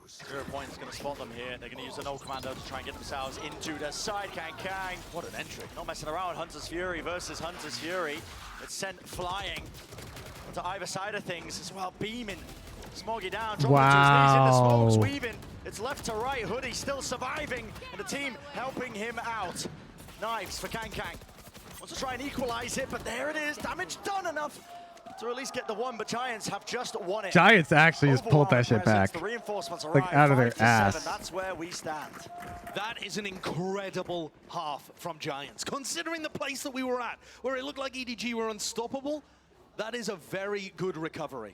0 points going to spot them here. They're going to use the null commando to try and get themselves into the side. Kang. What an entry. Not messing around. Hunter's Fury versus Hunter's Fury. It's sent flying to either side of things as well. Beaming. Smoggy down. Dropping to his knees in the smokes. Weaving. It's left to right. Hoodie still surviving. And the team helping him out. Knives for Kang. Wants to try and equalize it, but there it is. Damage done enough to at least get the one, but Giants have just won it. Giants actually just pulled that shit back. The reinforcements Like out of their 5-7. ass. That's where we stand. That is an incredible half from Giants. Considering the place that we were at, where it looked like EDG were unstoppable, that is a very good recovery.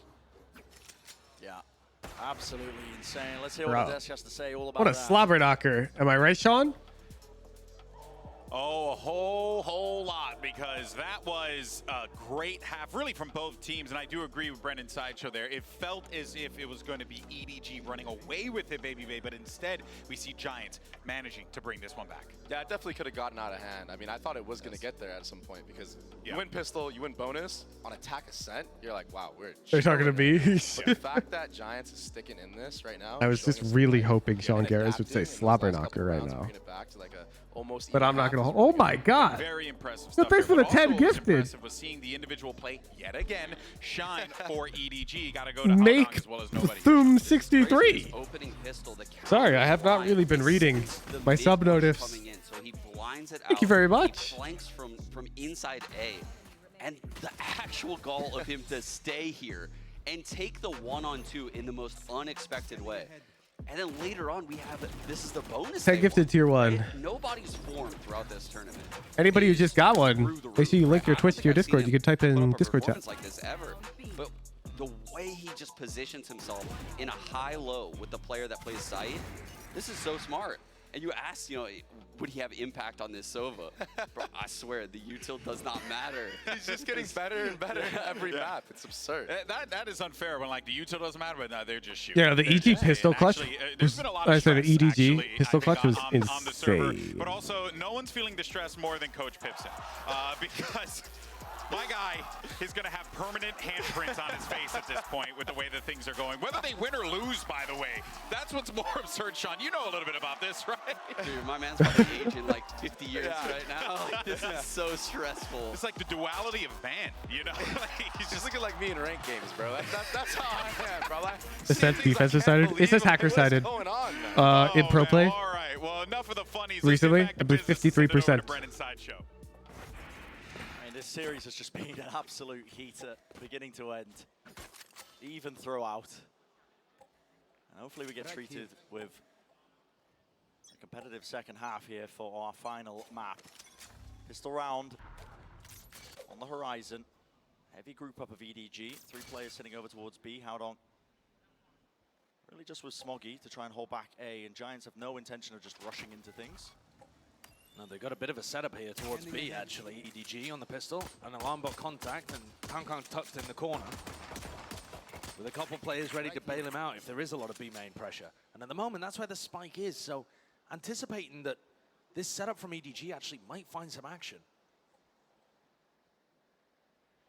Yeah, absolutely insane. Let's hear what Desk has to say all about What a that. slobber knocker. Am I right, Sean? Oh, a whole lot, because that was a great half, really, from both teams. And I do agree with Brendan's sideshow there. It felt as if it was going to be EDG running away with it, baby, but instead we see Giants managing to bring this one back. Yeah, it definitely could have gotten out of hand. I mean, I thought it was going to get there at some point, because you win pistol, you win bonus. On attack Ascent, you're like, wow, we're They're talking to me. But the fact that Giants is sticking in this right now. I was just really hoping Sean Garris would say slobber knocker right now. But I'm not going to. Oh my God. Very impressive No, stuff. thanks for the But 10 also what was gifted. impressive was seeing the individual play yet again shine for EDG. Got to go to Make Hong Kong as well as nobody. Thum 63. Opening pistol, the Sorry, I have not really been reading my sub notice. coming in, so he blinds it Thank you very much. He flanks from inside A, and the actual goal of him to stay here and take the 1-on-2 in the most unexpected way. And then later on, we have this is the bonus. 10 gifted tier 1. Nobody's formed throughout this tournament. Anybody who just got one, make sure you link your Twitch to your Discord. You can type in Discord chat. Like this ever, but the way he just positions himself in a high-low with the player that plays site, this is so smart. And you ask, would he have impact on this Sova? Bro, I swear, the util does not matter. He's just getting better and better every map. It's absurd. That is unfair when, like, the util doesn't matter, but no, they're just shooting. Yeah, the EG pistol clutch. There's been a lot of I said the stress, EDG actually, pistol I think, clutch was on the server. insane. But also, no one's feeling the stress more than Coach Pipson, because my guy is going to have permanent handprints on his face at this point with the way that things are going. Whether they win or lose, by the way, that's what's more absurd, Sean. You know a little bit about this, right? Dude, my man's about to age in like 50 years right now. Like, this is so stressful. It's like the duality of man, He's just looking like me in ranked games, bro. That's how I am, bro. Ascent defensive sided. It says hacker sided. In pro play. All right, well, enough of the funnies. Recently, I believe 53%. This series has just been an absolute heater, beginning to end, even throughout. And hopefully we get treated with a competitive second half here for our final map. Pistol round on the horizon. Heavy group up of EDG. 3 players sitting over towards B. Howdong really just with Smoggy to try and hold back A, and Giants have no intention of just rushing into things. No, they got a bit of a setup here towards B, actually. EDG on the pistol, an alarm bot contact, and Kang tucked in the corner, with a couple players ready to bail him out if there is a lot of B main pressure. And at the moment, that's where the spike is, so anticipating that this setup from EDG actually might find some action.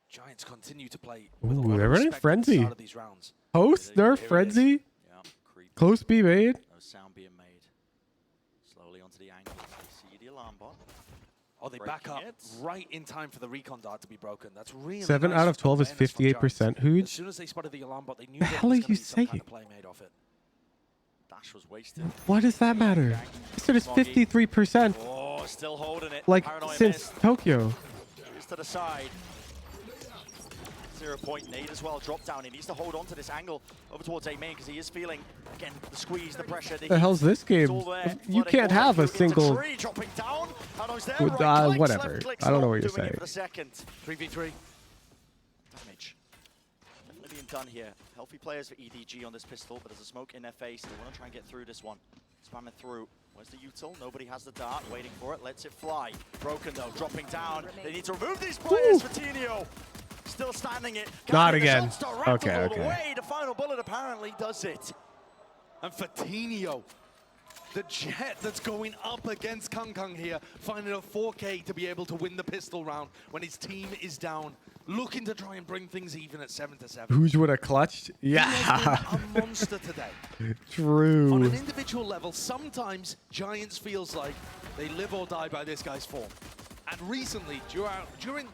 Giants continue to play with a lot they're of running respect at the Frenzy. start of these rounds. Post nerf Frenzy. Close B made. No sound being made. Slowly onto the angle. See the alarm bot. Oh, they back up right in time for the recon dart to be broken. That's really 7 nice out of 12 is awareness from Giants. 58%. Who? As soon as they spotted the alarm bot, they knew The there hell are was going you to be some kind saying? of play made off it. Dash was wasted. What does that matter? I said it's 53%. Oh, still holding it. Like Paranoia since missed. Tokyo. Just to the side. 0 point nade as well. Drop down. He needs to hold on to this angle over towards A main because he is feeling again the squeeze, the pressure. The hell's this game? You can't have a single. Dropping down. Whatever. I don't know what you're saying. For the second. 3v3. Damage. Definitely being done here. Healthy players for EDG on this pistol, but there's a smoke in their face. They want to try and get through this one. Spamming through. Where's the util? Nobody has the dart. Waiting for it. Lets it fly. Broken though. Dropping down. They need to remove these players for Tinio. Still standing it. Not again. Okay, okay. Away. The final bullet apparently does it. And Fatinho, the jet that's going up against Kang here, finding a 4K to be able to win the pistol round when his team is down, looking to try and bring things even at 7-7. Who's would have clutched? Yeah. He has been a monster today. True. On an individual level, sometimes Giants feels like they live or die by this guy's form. And recently, during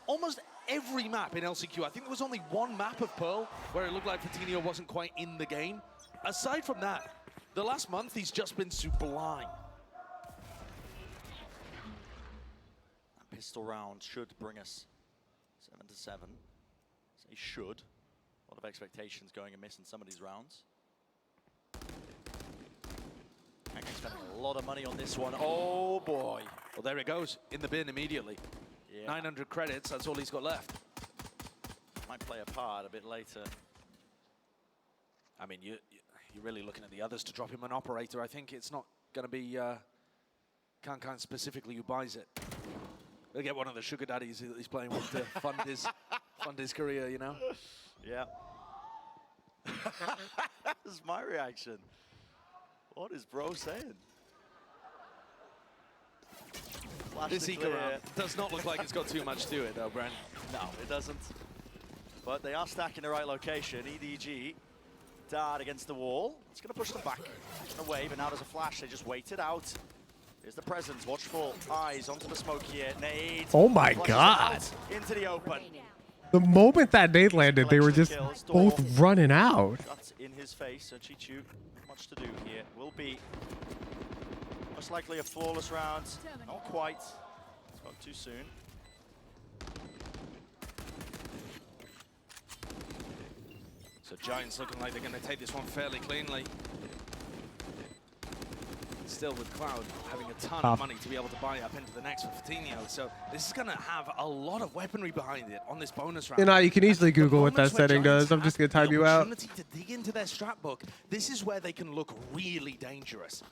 almost every map in LCQ, I think there was only one map of Pearl where it looked like Fatinho wasn't quite in the game. Aside from that, the last month he's just been sublime. That pistol round should bring us 7-7. Say should. A lot of expectations going amiss in some of these rounds. I'm spending a lot of money on this one. Oh boy. Well, there it goes in the bin immediately. Yeah. 900 credits, that's all he's got left. Might play a part a bit later. I mean, you're really looking at the others to drop him an operator. I think it's not going to be Kang specifically who buys it. They'll get one of the sugar daddies that he's playing with to fund his career, you know? Yeah. That's my reaction. What is bro saying? This eco round does not look like it's got too much to it, though, Bren. No, it doesn't. But they are stacked in the right location. EDG, dart against the wall. It's going to push them back away, but now there's a flash. They just wait it out. Here's the presence. Watchful eyes onto the smoke here. Nade. Oh my God. Into the open. The moment that nade landed, they were just both running out. Shots in his face. So Chichu, much to do here. Will be most likely a flawless round. Not quite. It's gone too soon. So Giants looking like they're going to take this one fairly cleanly. Still with Cloud having a ton of money to be able to buy up into the next for Fatinho. So this is going to have a lot of weaponry behind it on this bonus round. You know, you can easily Google what that setting does. I'm just going to time you out. To dig into their strat book, this is where they can look really dangerous.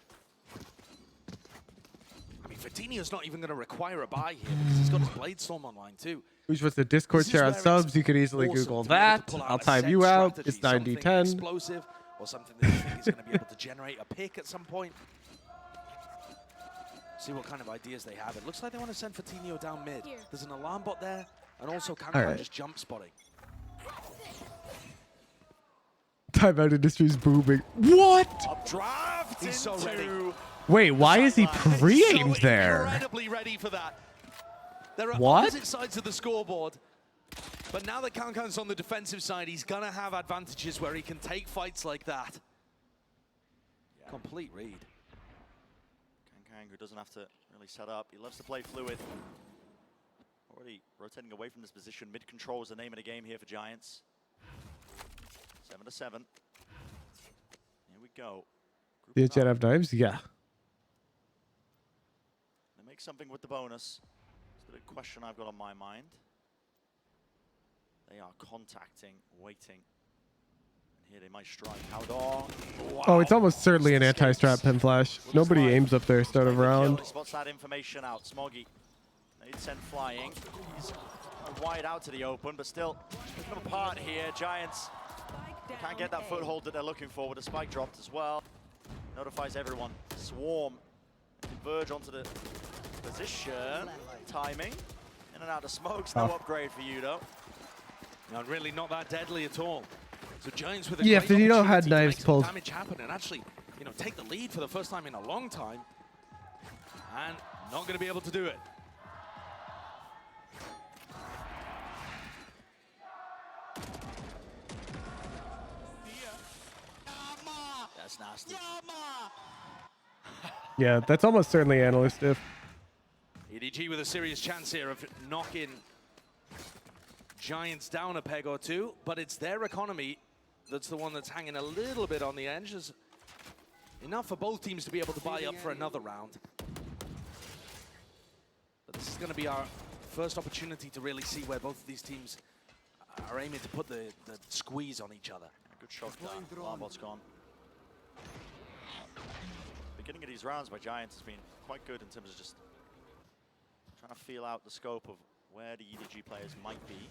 I mean, Fatinho's not even going to require a buy here because he's got his Blade Storm online too. Which was the Discord share on subs. You could easily Google that. I'll time you out. It's 9D10. Explosive or something that you think is going to be able to generate a pick at some point. See what kind of ideas they have. It looks like they want to send Fatinho down mid. There's an alarm bot there, and also Kang just jump spotting. Timeout Industries booming. What? Updraft. He's so ready. Wait, why is he pre-aimed there? Incredibly ready for that. There are What? opposite sides of the scoreboard, but now that Kang's on the defensive side, he's gonna have advantages where he can take fights like that. Yeah. Complete read. Kang, who doesn't have to really set up. He loves to play fluid. Already rotating away from this position. Mid-control is the name of the game here for Giants. 7-7. go. Do Jet have knives? Yeah. They make something with the bonus. It's the big question I've got on my mind. They are contacting, waiting. And here they might strike. Wow. Oh, it's almost certainly an anti-strap pin flash. Nobody aims up there start of round. He spots that information out. Smoggy. They'd send flying. He's wide out to the open, but still picking them apart here. Giants can't get that foothold that they're looking for with a spike dropped as well. Notifies everyone. Swarm converge onto the position. Timing. In and out of smokes. No upgrade for you though. No, really not that deadly at all. So Giants with a Yeah, great Finito had opportunity to knives make some pulled. damage happen and actually, you know, take the lead for the first time in a long time. And not going to be able to do it. That's nasty. Yeah, that's almost certainly analyst if. EDG with a serious chance here of knocking Giants down a peg or two, but it's their economy that's the one that's hanging a little bit on the edge. There's enough for both teams to be able to buy up for another round. But this is going to be our first opportunity to really see where both of these teams are aiming to put the squeeze on each other. Good shot down. Alarmbot's gone. Beginning of these rounds by Giants has been quite good in terms of just trying to feel out the scope of where the EDG players might be.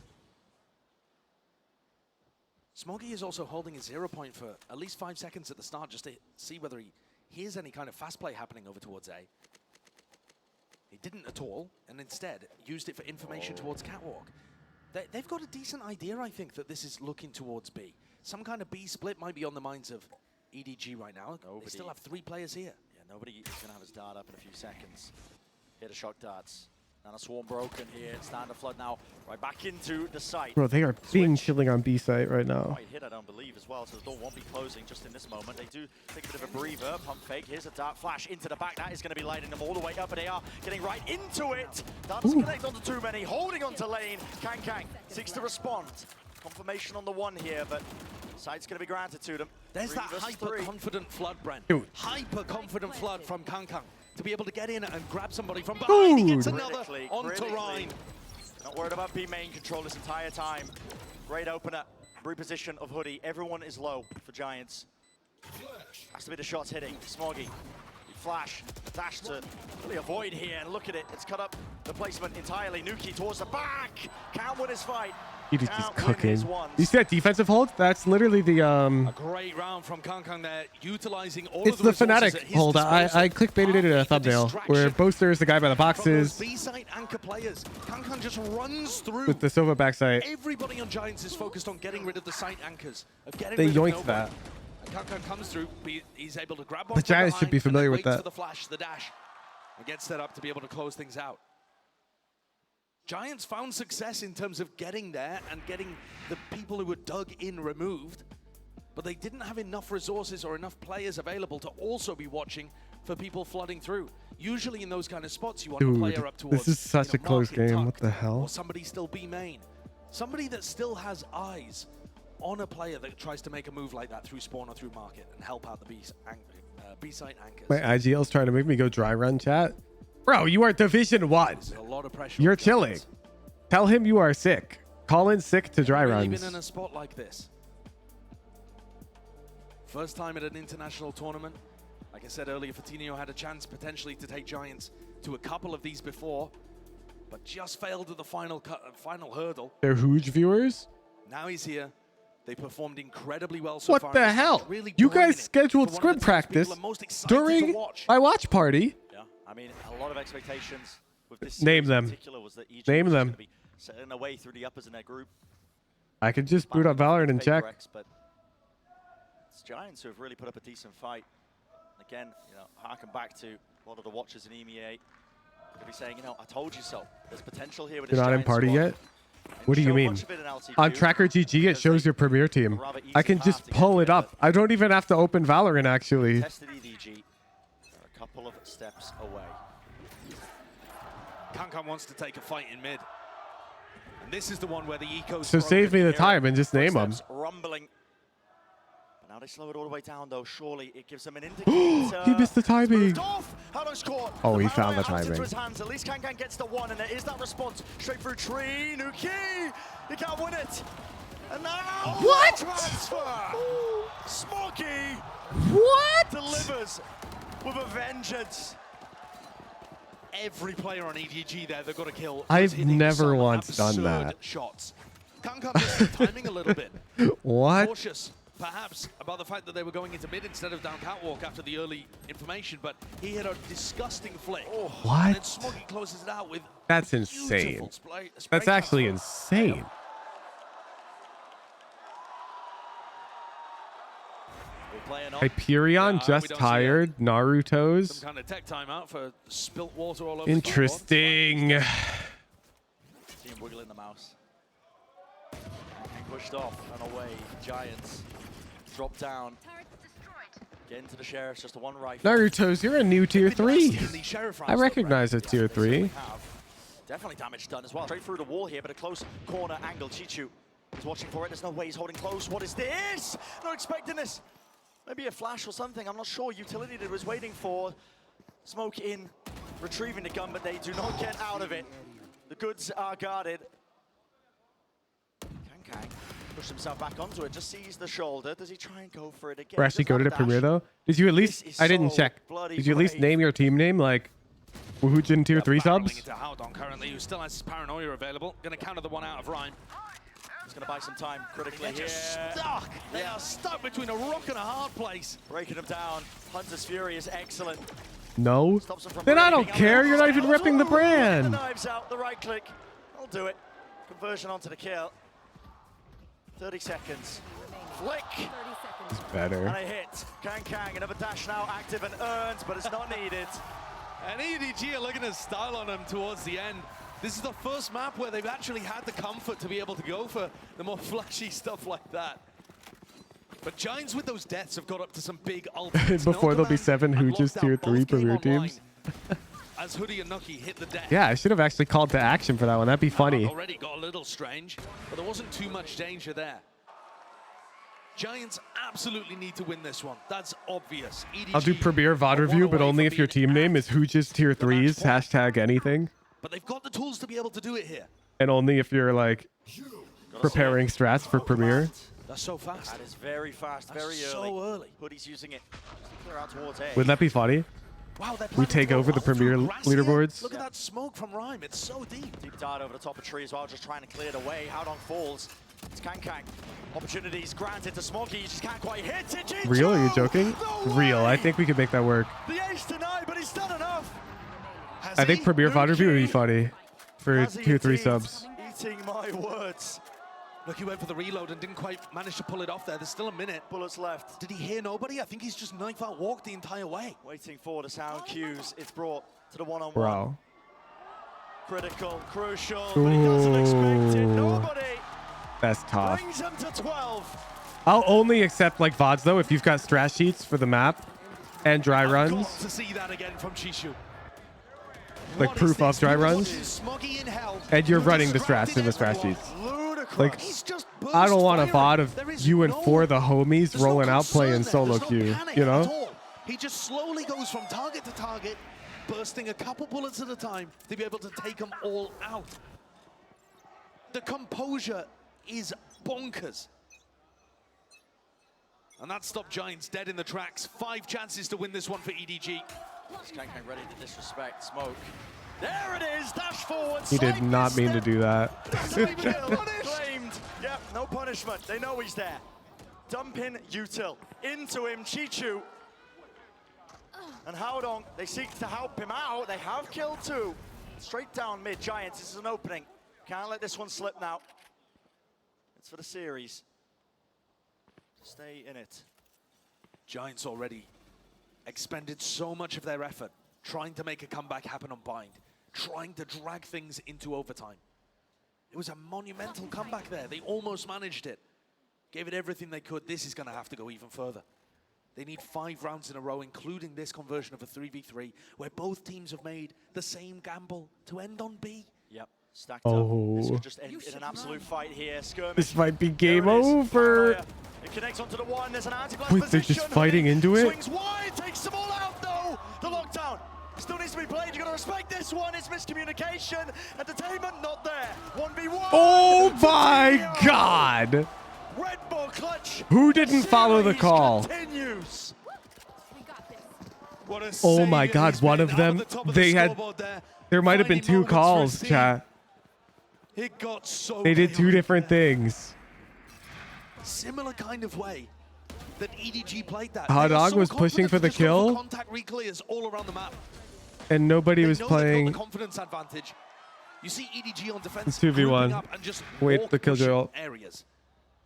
Smoggy is also holding a 0 point for at least 5 seconds at the start just to see whether he hears any kind of fast play happening over towards A. He didn't at all, and instead used it for information towards Catwalk. They've got a decent idea, I think, that this is looking towards B. Some kind of B split might be on the minds of EDG right now. They still have 3 players here. Yeah, nobody is going to have his dart up in a few seconds. Here to shock darts. And a swarm broken here. Stand of flood now. Right back into the site. Bro, they are being chilling on B site right now. Quite hit, I don't believe, as well. So the door won't be closing just in this moment. They do take a bit of a breather. Pump fake. Here's a dart flash into the back. That is going to be lighting them all the way up. And they are getting right into it. Doesn't connect onto too many. Holding onto lane. Kang seeks to respond. Confirmation on the one here, but site's going to be granted to them. There's that hyper-confident flood, Brent. Hyper-confident flood from Kang to be able to get in and grab somebody from behind. He gets another onto Rhine. Not worried about B main control this entire time. Great opener. Reposition of Hoodie. Everyone is low for Giants. Has to be the shots hitting. Smoggy. Flash. Dash to really avoid here. And look at it. It's cut up the placement entirely. Nuki towards the back. Can't win his fight. EDG's cooking. You see that defensive hold? That's literally the A great round from Kang there, utilizing all it's of the Fnatic hold. I clickbaited it in a thumbnail where Boaster is the guy by the boxes B-side anchor players. Kang just runs through. with the Silva backside. Everybody on Giants is focused on getting rid of the site anchors. They yoinked that. Kang comes through. He's able to grab one. The Giants should be familiar with that. For the flash, the dash, and get set up to be able to close things out. Giants found success in terms of getting there and getting the people who were dug in removed, but they didn't have enough resources or enough players available to also be watching for people flooding through. Usually in those kind of spots, you want a player up towards. This is such a close game. What the hell? Or somebody still B main. Somebody that still has eyes on a player that tries to make a move like that through spawn or through market and help out the B-side anchors. My IGL's trying to make me go dry run chat. Bro, you are Division 1. A lot of pressure. You're chilling. Tell him you are sick. Call in sick to dry runs. Been in a spot like this. First time at an international tournament. Like I said earlier, Fatinho had a chance potentially to take Giants to a couple of these before, but just failed at the final hurdle. They're huge viewers. Now he's here. They performed incredibly well so far. What the hell? Really you guys scheduled scrim practice during my watch party. Yeah, I mean, a lot of expectations with this Name series them. in particular was that EG Name was them. going to be setting away through the uppers in their group. I could just boot up Valorant and check. PRX, but it's Giants who have really put up a decent fight. Again, you know, harken back to a lot of the watchers in EMEA. They'll be saying, you know, I told you so. There's potential here with this You're not in Giants party squad. yet? What do you mean? On Tracker GG, it shows your premier team. I can just pull it up. I don't even have to open Valorant, actually. Tested EDG. They're a couple of steps away. Kang wants to take a fight in mid. And this is the one where the eco. So save me the time and just name them. Rumbling. Now they slow it all the way down, though. Surely it gives them an indicator. He missed the timing. Oh, he The found the paranoia out into timing. his hands. At least Kankan gets the one, and there is that response. Straight through tree. Nuki! He can't win it. And now What? transfer. Smokey what? delivers with a vengeance. Every player on EDG there, they've got to kill. I've never once done that. Shots. Kankan missed the timing a little bit. What? Cautious, perhaps, about the fact that they were going into mid instead of down catwalk after the early information, but he hit a disgusting flick. What? And then Smoggy closes it out with That's insane. beautiful spray That's actually counter. insane. Hyperion just tired. Naruto's. Some kind of tech timeout for spilt water all over. Interesting. See him wiggling the mouse. Pushed off and away. Giants drop down. Get into the Sheriffs, just a one rifle. Naruto's, you're a new tier 3. I recognize a tier 3. Definitely damage done as well. Straight through the wall here, but a close corner angle. Chichu is watching for it. There's no way he's holding close. What is this? Not expecting this. Maybe a flash or something. I'm not sure. Utility that was waiting for. Smoke in, retrieving the gun, but they do not get out of it. The goods are guarded. Kang pushed himself back onto it. Just sees the shoulder. Does he try and go for it again? We're actually go to the premiere though. Did you at least? I didn't check. Did you at least name your team name like Woohoojin tier 3 subs? Into Howdong currently, who still has his paranoia available. Going to counter the one out of Rhyme. He's going to buy some time critically They're here. just stuck. They are stuck between a rock and a hard place. Breaking them down. Hunter's Fury is excellent. No. Then I don't care. You're not even repping the The brand. knives out, the right click. I'll do it. Conversion onto the kill. 30 seconds. Flick. It's better. And a hit. Kang, another dash now active and earned, but it's not needed. And EDG are looking to style on him towards the end. This is the first map where they've actually had the comfort to be able to go for the more flashy stuff like that. But Giants with those deaths have got up to some big ultimates. Before there'll be 7 Hooges tier 3 premier teams. As Hoodie and Nucky hit the deck. Yeah, I should have actually called to action for that one. That'd be funny. Already got a little strange, but there wasn't too much danger there. Giants absolutely need to win this one. That's obvious. EDG I'll do premier VOD review, but only if your team name is Hooges tier 3s, hashtag anything. But they've got the tools to be able to do it here. And only if you're like preparing strats for premiere. That's so fast. That is very fast, very early. So early. Hoodie's using it. Clear out towards A. Wouldn't that be funny? Wow, We take over the premier leaderboards. Look at that smoke from Rhyme. It's so deep. Deep dart over the top of tree as well, just trying to clear the way. Howdong falls. It's Kang. Opportunities granted to Smoggy. You just can't quite hit it. Chichu! Real? Are you joking? Real. I think we could make that work. The ace denied, but he's done enough. I think premier VOD review would be funny for tier 3 subs. Eating my words. Look, he went for the reload and didn't quite manage to pull it off there. There's still a minute. Bullets left. Did he hear nobody? I think he's just knife out walked the entire way. Waiting for the sound cues. It's brought to the one-on-one. Bro. Critical, crucial, but he doesn't expect it. Nobody That's tough. brings him to 12. I'll only accept like VODs though if you've got strat sheets for the map and dry runs. Got to see that again from Chishu. Like proof of dry runs. Smoggy in hell. And you're running the strats in the strat sheets. Ludicrous. Like, He's just I don't want a firing. VOD of There is you and no- 4 of the homies there's no rolling out concern playing there. solo There's no queue, panic you at know? all. He just slowly goes from target to target, bursting a couple bullets at a time to be able to take them all out. The composure is bonkers. And that stopped Giants dead in the tracks. 5 chances to win this one for EDG. Kang ready to disrespect Smoke. There it is, dash forward. He did not mean to do that. Claimed. Yep, no punishment. They know he's there. Dumping util into him, Chichu. And Howdong, they seek to help him out. They have killed 2. Straight down mid, Giants, this is an opening. Can't let this one slip now. It's for the series. Stay in it. Giants already expended so much of their effort trying to make a comeback happen on Bind, trying to drag things into overtime. It was a monumental comeback there. They almost managed it. Gave it everything they could. This is going to have to go even further. They need 5 rounds in a row, including this conversion of a 3v3, where both teams have made the same gamble to end on B. Yep. Stacked Oh. up. This could just end in an absolute fight here. Skirmish. This might be game over. It connects onto the one. There's an anti-glass Wait, they're just fighting into it? Swings wide, takes them all out though. The lockdown still needs to be played. You got to respect this one. It's miscommunication. Entertainment not there. 1v1. Oh my God. Red Bull clutch. Who didn't follow the call? Continues. Oh my God, one of them, they had, there might have been two calls, chat. It got so They did two different things. Similar kind of way that EDG played that. Hot They were Dog so was pushing confident for the just going kill. Contact reclears all around the map. And nobody was They know they've got playing. the confidence advantage. You see EDG on defense. It's 2v1. grouping up and just Wait, the pushing killjoy. areas.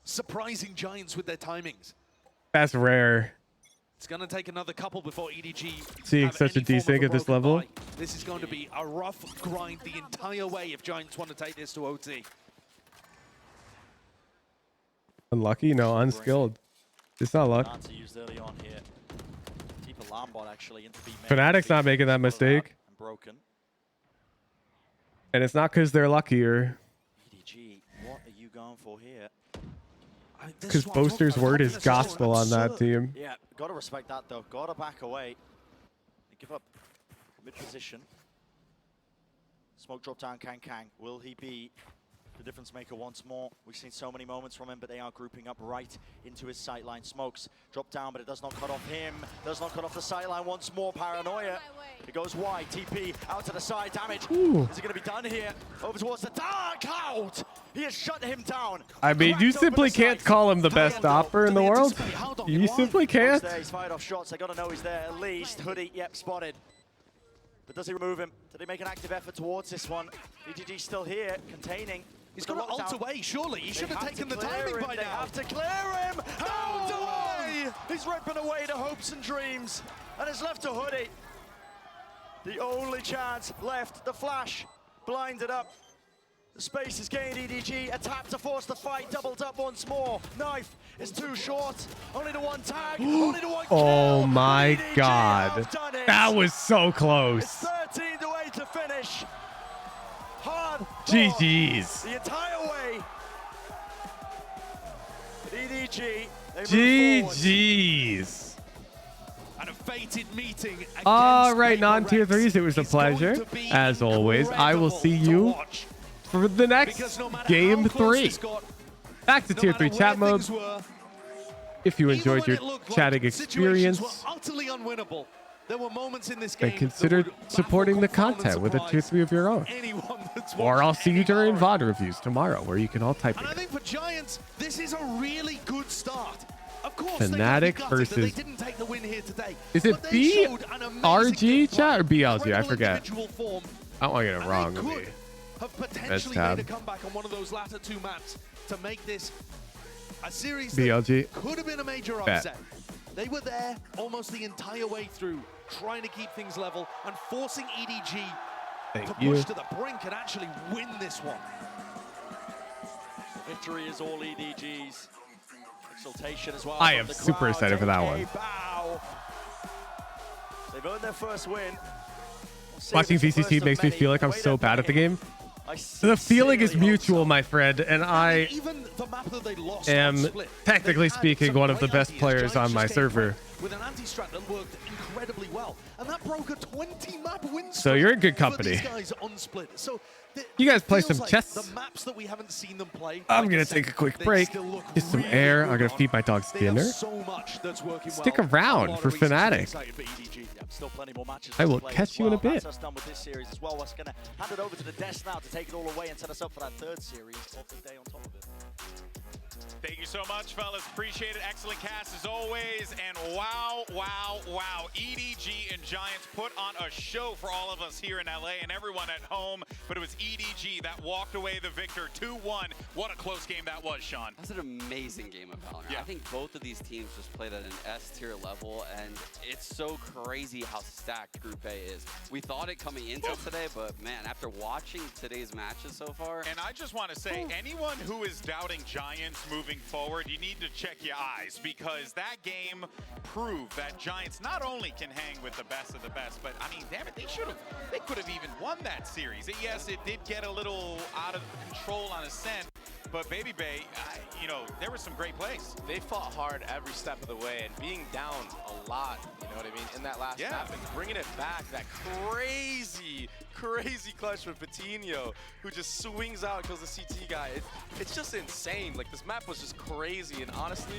Surprising Giants with their timings. That's rare. It's going to take another couple before EDG Seeing have such a any form of desync at this broken level. bye. This is going to be a rough grind the entire way if Giants want to take this to OT. Unlucky? No, unskilled. It's not luck. Answer used early on here. Deep alarm bot actually into B main. Fnatic's not making that mistake. And broken. And it's not because they're luckier. EDG, what are you going for here? Because Boaster's word is gospel on that team. Yeah, gotta respect that though. Gotta back away. They give up mid position. Smoke drop down Kang. Will he be the difference maker once more? We've seen so many moments from him, but they are grouping up right into his sightline. Smokes drop down, but it does not cut off him. Does not cut off the sightline once more. Paranoia. It goes wide. TP out to the side. Damage. Ooh. Is it going to be done here? Over towards the dark cloud. He has shut him down. I mean, you simply can't call him the best stopper in the world. You simply can't. He's fired off shots. They got to know he's there at least. Hoodie, yep, spotted. But does he remove him? Did he make an active effort towards this one? EDG still here, containing. He's got to ult away, surely. He should have taken the timing by They now. have to clear him. Oh, he's ripping away the hopes and dreams. And it's left to Hoodie. The only chance left. The flash blinded up. The space is gained. EDG, a tap to force the fight. Doubled up once more. Knife is too short. Only the one tag. Only the one kill. Oh my EDG God. have done it. That was so close. It's 13 to 8 to finish. Hard. GG's. The entire way. But EDG, they move forward. GG's. And a fated meeting. All right, non-tier 3s, it was a pleasure. As always, I will see you for the next game 3. Back to tier 3 chat mode. If you enjoyed your chatting experience, Utterly unwinnable. There were moments in this then game consider supporting the content with a tier 3 of your own. Or I'll see you during VOD reviews tomorrow, where you can all type And I in. think for Giants, this is a really good start. Of course, Fnatic versus. They versus. didn't take the win here today. Is it but they showed an amazing BRG chat or BLG? I incredible forget. individual form, I don't want to get it wrong. and Let they me. could have potentially That's made a tab. comeback on one of those latter two maps to make this a series BLG. that could have been a major Bet. upset. They were there almost the entire way through, trying to keep things level and forcing EDG Thank to you. push to the brink and actually win this one. Victory is all EDG's. Exultation as well. I from am the super crowd. excited for that JK one. Bow. They've earned their first win. Watching VCT makes me feel like I'm so bad at the game. The feeling is mutual, my friend, and I Even the map that they lost am, on Split, technically speaking, one of the best players on my server. with an anti-strat that worked incredibly well, and that broke a 20-map win streak. So you're in good for company. these guys on Split. So You guys play feels some like chess. The maps that we haven't seen them play. I'm like gonna Ascent, take a quick they break, still look get some really air. good I'm gonna on. feed my dogs They dinner. have so much that's working Stick well. around A lot for of reasons to be Fnatic. excited for EDG. Still plenty more matches I to will play catch as you in a well. bit. That's us done with this series as well. We're going to hand it over to the desk now to take it all away and set us up for that third series of the day on top of it. Thank you so much, fellas. Appreciate it. Excellent cast as always. And wow, wow, wow. EDG and Giants put on a show for all of us here in LA and everyone at home. But it was EDG that walked away the victor 2-1. What a close game that was, Sean. That's an amazing game of Valorant. Yeah. I think both of these teams just played at an S-tier level, and it's so crazy how stacked Group A is. We thought it coming into today, but man, after watching today's matches so far. And I just want to say, anyone who is doubting Giants moving moving forward, you need to check your eyes because that game proved that Giants not only can hang with the best of the best, but I mean, damn it, they could have even won that series. Yes, it did get a little out of control on Ascent, but Baby Bay, you know, there were some great plays. They fought hard every step of the way, and being down a lot, you know what I mean, in that last map, and bringing it back, that crazy clutch with Patino, who just swings out and kills the CT guy. It's just insane. Like, this map was just crazy, and honestly,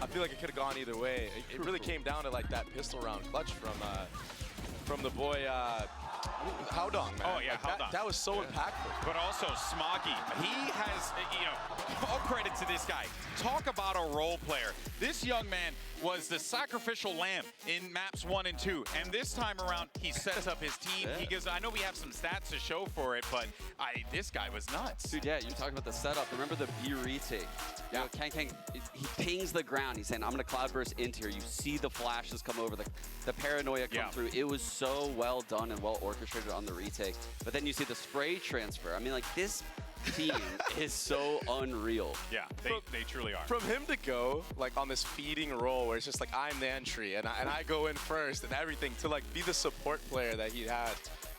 I feel like it could have gone either way. It really came down to, like, that pistol round clutch from the boy, Haodong, man. Oh, yeah, like Haodong. that was so impactful. But also Smoggy, he has, you know, all credit to this guy. Talk about a role player. This young man was the sacrificial lamb in maps 1 and 2. And this time around, he sets up his team. He gives, I know we have some stats to show for it, but this guy was nuts. Dude, yeah, you're talking about the setup. Remember the B retake? Yeah. You know, Kang, he pings the ground. He's saying, I'm going to cloudburst into here. You see the flashes come over, the paranoia come through. It was so well done and well orchestrated on the retake. But then you see the spray transfer. I mean, like, this team is so unreal. Yeah, they truly are. From him to go, like, on this feeding role where it's just like, I'm the entry, and I go in first and everything, to, like, be the support player that he had.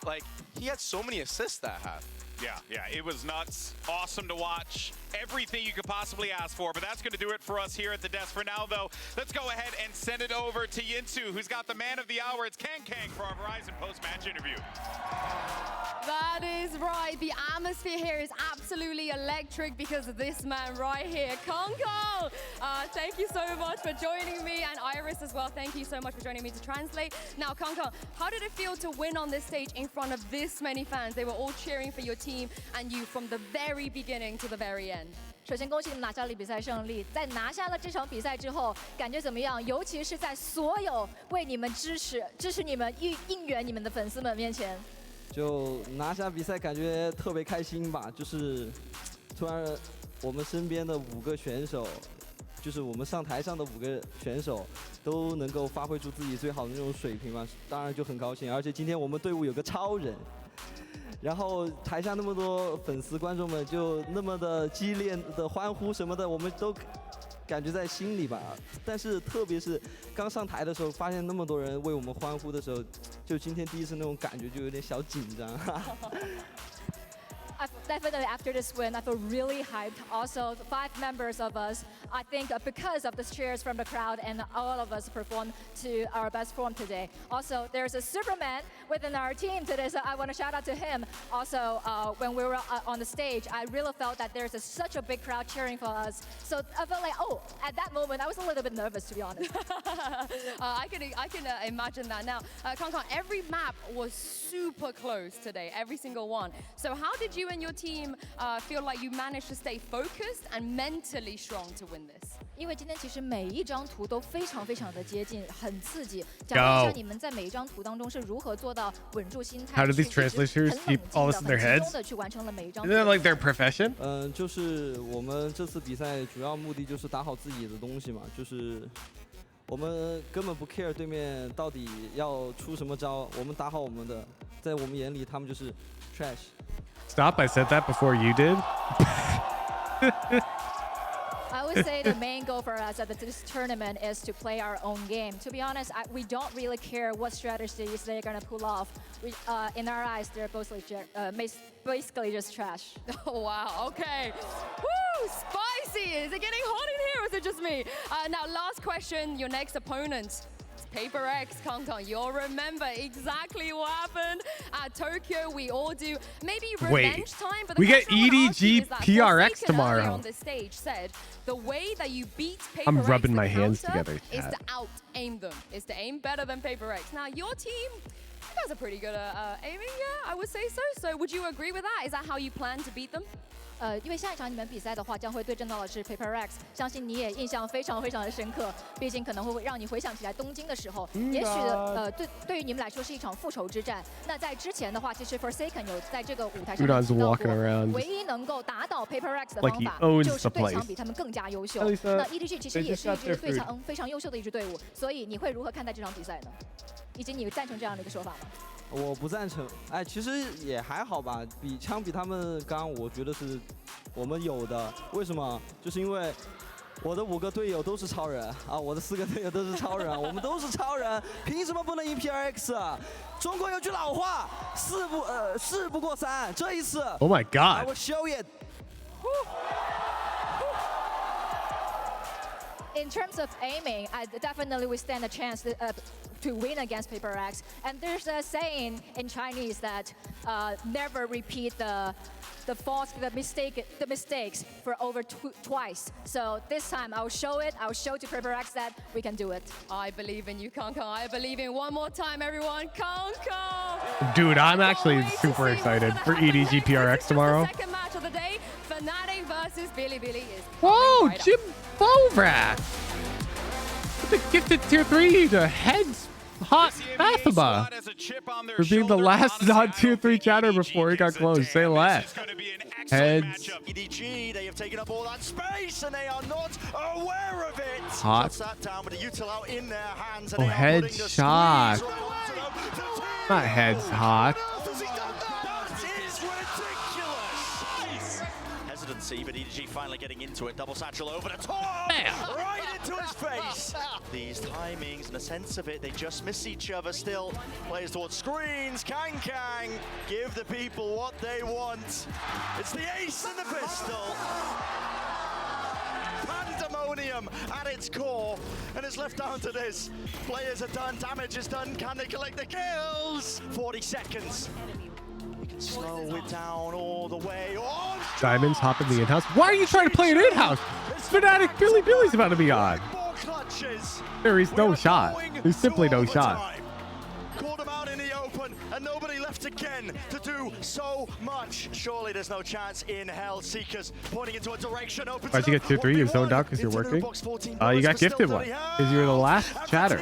Like, he had so many assists that half. Yeah, it was nuts. Awesome to watch. Everything you could possibly ask for, but that's going to do it for us here at the desk. For now, though, let's go ahead and send it over to Yinsu, who's got the man of the hour. It's Kang for our Verizon post-match interview. That is right. The atmosphere here is absolutely electric because of this man right here, Kang. Thank you so much for joining me, and Iris as well. Thank you so much for joining me to translate. Now, Kang, how did it feel to win on this stage in front of this many fans? They were all cheering for your team and you from the very beginning to the very end. 首先恭喜你们拿下了比赛胜利，在拿下了这场比赛之后，感觉怎么样？尤其是在所有为你们支持你们、应援你们的粉丝们面前。就拿下比赛，感觉特别开心吧。就是突然我们身边的5个选手，就是我们上台上的5个选手，都能够发挥出自己最好的那种水平嘛，当然就很高兴。而且今天我们队伍有个超人。 然后台下那么多粉丝观众们就那么的激烈的欢呼什么的，我们都感觉在心里吧。但是特别是刚上台的时候，发现那么多人为我们欢呼的时候，就今天第一次那种感觉就有点小紧张。Definitely after this win, I feel really hyped. Also, the 5 members of us, I think because of the cheers from the crowd and all of us performed to our best form today. Also, there's a Superman within our team today, so I want to shout out to him. Also, when we were on the stage, I really felt that there's such a big crowd cheering for us. So I felt like, oh, at that moment, I was a little bit nervous, to be honest. I can imagine that now. Kang, every map was super close today, every single one. So how did you and your team feel like you managed to stay focused and mentally strong to win this? 因为今天其实每一张图都非常的接近，很刺激。讲一下你们在每一张图当中是如何做到稳住心态， How do these translators keep all this in their heads? Isn't that like their profession? 就是我们这次比赛主要目的就是打好自己的东西嘛，就是我们根本不 care 对面到底要出什么招，我们打好我们的，在我们眼里他们就是 trash。 Stop! I said that before you did. I would say the main goal for us at this tournament is to play our own game. To be honest, we don't really care what strategies they're going to pull off. In our eyes, they're basically just trash. Oh, wow. Okay. Woo! Spicy! Is it getting hot in here or is it just me? Now, last question. Your next opponent. PRX, Kang, you'll remember exactly what happened at Tokyo. We all do. Maybe revenge time, but we get EDG PRX tomorrow. On the stage said the way that you beat PRX, I'm rubbing my hands together. Is to out-aim them. Is to aim better than PRX. Now your team, you guys are pretty good at aiming. Yeah, I would say so. So would you agree with that? Is that how you plan to beat them? 因为下一场你们比赛的话，将会对阵到的是 PRX， 相信你也印象非常的深刻。毕竟可能会让你回想起来东京的时候，也许对于你们来说是一场复仇之战。那在之前的话，其实 Forsaken 有在这个舞台上面提到过，唯一能够打倒 PRX 的方法就是对场比他们更加优秀。那 EDG 其实也是一支非常优秀的一支队伍，所以你会如何看待这场比赛呢？以及你赞成这样的一个说法吗？ 我不赞成，哎，其实也还好吧，相比他们刚，我觉得是我们有的。为什么？就是因为我的5个队友都是超人啊，我的4个队友都是超人，我们都是超人，凭什么不能赢 PRX 啊？中国有句老话，事不过3，这一次 Oh my God. I will show it. In terms of aiming, I definitely we stand a chance to win against PRX. And there's a saying in Chinese that never repeat the mistakes for over twice. So this time I'll show it. I'll show to PRX that we can do it. I believe in you, Kanka. I believe in one more time, everyone. Kanka! Dude, I'm actually super excited for EDG PRX tomorrow. Second match of the day, Fnatic versus Bilibili is Whoa, Jim Borat! With the gifted tier 3 to heads hot Mathema for being the last non-tier 3 chatter before he got closed. Say less. Heads. EDG, they have taken up all that space and they are not aware of it. Hot. That down with the util out in their hands. Oh, head shot. Not heads hot. Hesitancy, but EDG finally getting into it. Double satchel over the top. Right into his face. These timings and a sense of it, they just miss each other still. Players towards screens. Kang, give the people what they want. It's the ace and the pistol. Pandemonium at its core, and it's left down to this. Players are done, damage is done. Can they collect the kills? 40 seconds. You can slow it down all the way. Oh, Diamonds hop in the in-house. Why are you trying to play an in-house? Fnatic Billy's about to be on. There is no shot. There's simply no shot. Called him out in the open, and nobody left again to do so much. Surely there's no chance in hell. Seekers pointing into a direction. Why'd you get tier 3? You're zoned out because you're working? You got gifted one because you're the last chatter.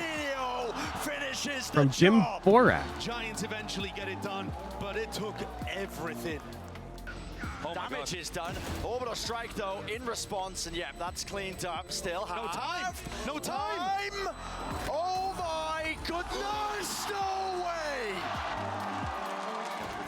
From Jim Borat. Giants eventually get it done, but it took everything. Damage is done. Orbital strike though in response, and yeah, that's cleaned up. Still no time. No time. Oh my goodness! No way.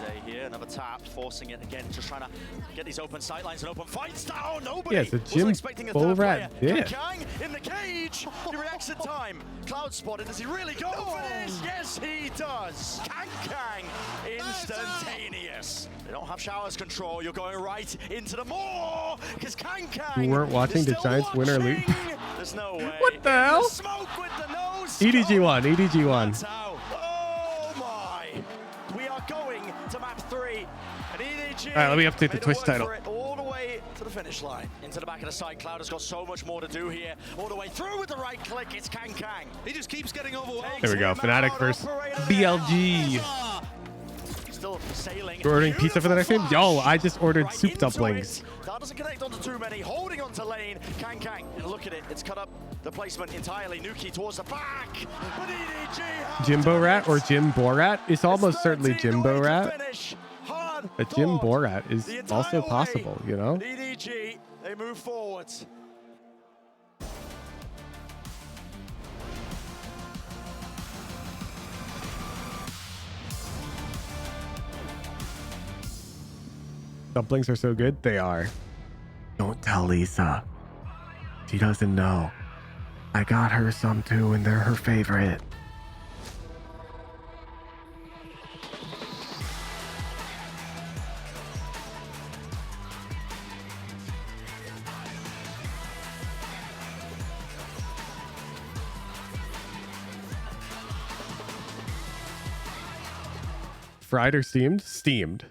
Day here, another tap, forcing it again, just trying to get these open sightlines and open fights down. Nobody it's a Jim Borat dish. Kang in the cage. He reacts in time. Cloud spotted. Does he really go for this? Yes, he does. Kang, instantaneous. They don't have showers control. You're going right into the more because Kang. You weren't watching the Giants win or lose. There's no way. What the hell? Smoke with the nose. EDG won. EDG won. Oh my! We are going to map 3. And EDG. All right, let me update the Twitch title. All the way to the finish line. Into the back of the side. Cloud has got so much more to do here. All the way through with the right click. It's Kang. He just keeps getting overwhelmed. There we go. Fnatic versus BLG. Still sailing. You're ordering pizza for the next game? Yo, I just ordered soup dumplings. That doesn't connect onto too many. Holding onto lane. Kang. And look at it. It's cut up the placement entirely. Nuki towards the back. But EDG. Jimbo Rat or Jim Borat? It's almost certainly Jimbo Rat. But Jim Borat is also possible, you know? EDG, they move forward. Dumplings are so good. They are. Don't tell Lisa. She doesn't know. I got her some too, and they're her favorite. Fried or steamed? Steamed.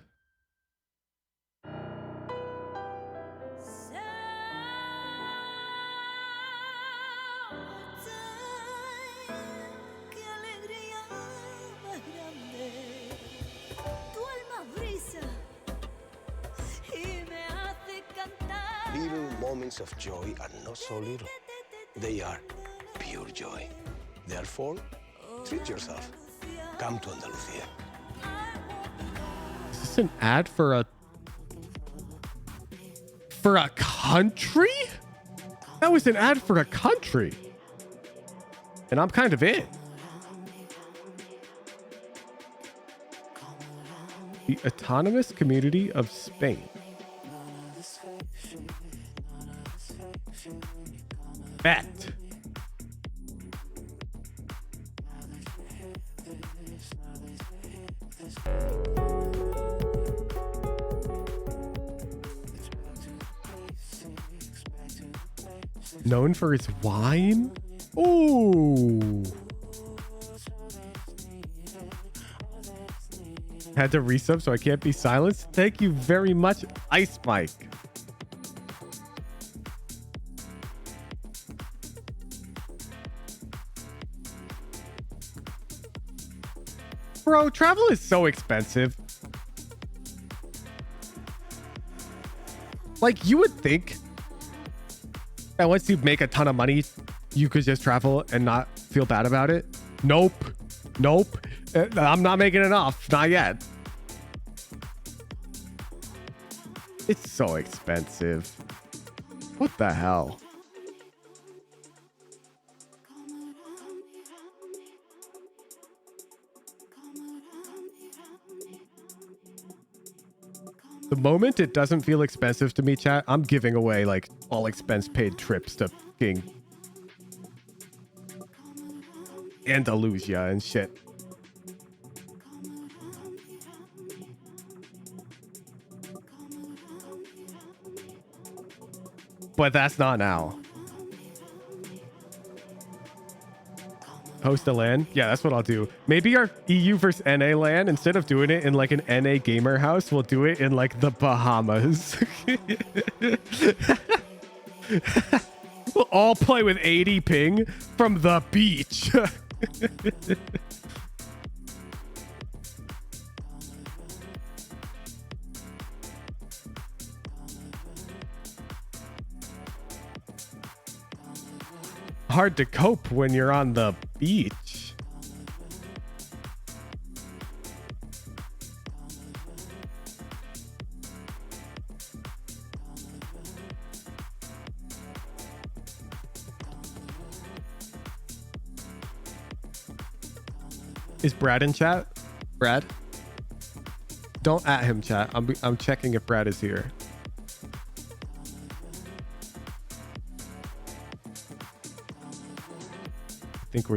Little moments of joy are not so little. They are pure joy. Therefore, treat yourself. Come to Andalusia. Is this an ad for a country? That was an ad for a country. And I'm kind of in. The Autonomous Community of Spain. Bet. Known for its wine? Ooh. Had to resub so I can't be silenced. Thank you very much, Ice Mike. Bro, travel is so expensive. Like, you would think that once you make a ton of money, you could just travel and not feel bad about it. Nope. Nope. I'm not making enough. Not yet. It's so expensive. What the hell? The moment it doesn't feel expensive to me, chat, I'm giving away like all expense paid trips to fucking Andalusia and shit. But that's not now. Host a LAN? Yeah, that's what I'll do. Maybe our EU versus NA LAN, instead of doing it in like an NA gamer house, we'll do it in like the Bahamas. We'll all play with 80 ping from the beach. Hard to cope when you're on the beach. Is Brad in chat? Brad? Don't at him, chat. I'm checking if Brad is here. I think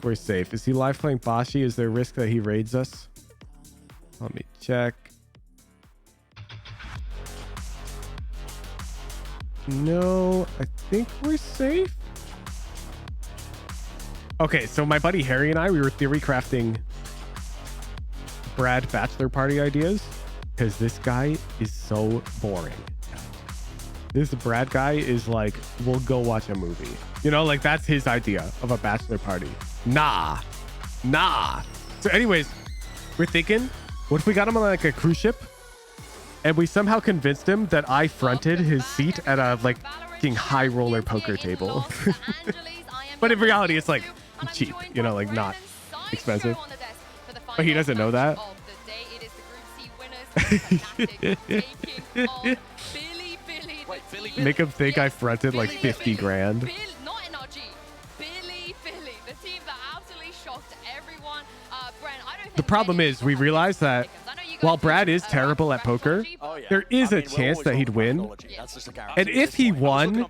we're safe. Is he live playing Bashi? Is there a risk that he raids us? Let me check. No, I think we're safe. Okay, so my buddy Harry and I, we were theory crafting Brad bachelor party ideas because this guy is so boring. This Brad guy is like, we'll go watch a movie. You know, like that's his idea of a bachelor party. Nah. So anyways, we're thinking, what if we got him on like a cruise ship and we somehow convinced him that I fronted his seat at a like fucking high roller poker table. But in reality, it's like cheap, you know, like not expensive. But he doesn't know that. Make him think I fronted like 50 grand. The problem is we realized that while Brad is terrible at poker, there is a chance that he'd win. And if he won,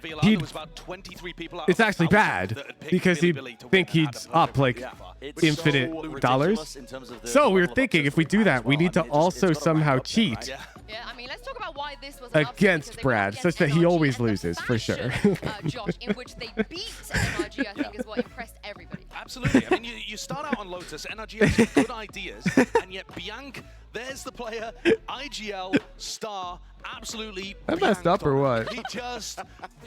it's actually bad because he'd think he's up like infinite dollars. So we were thinking if we do that, we need to also somehow cheat against Brad such that he always loses for sure. Josh, in which they beat NRG, I think is what impressed everybody. Absolutely. I mean, you start out on Lotus, NRG has some good ideas, and yet Bianc, there's the player, IGL, Star, absolutely. I messed up or what? He just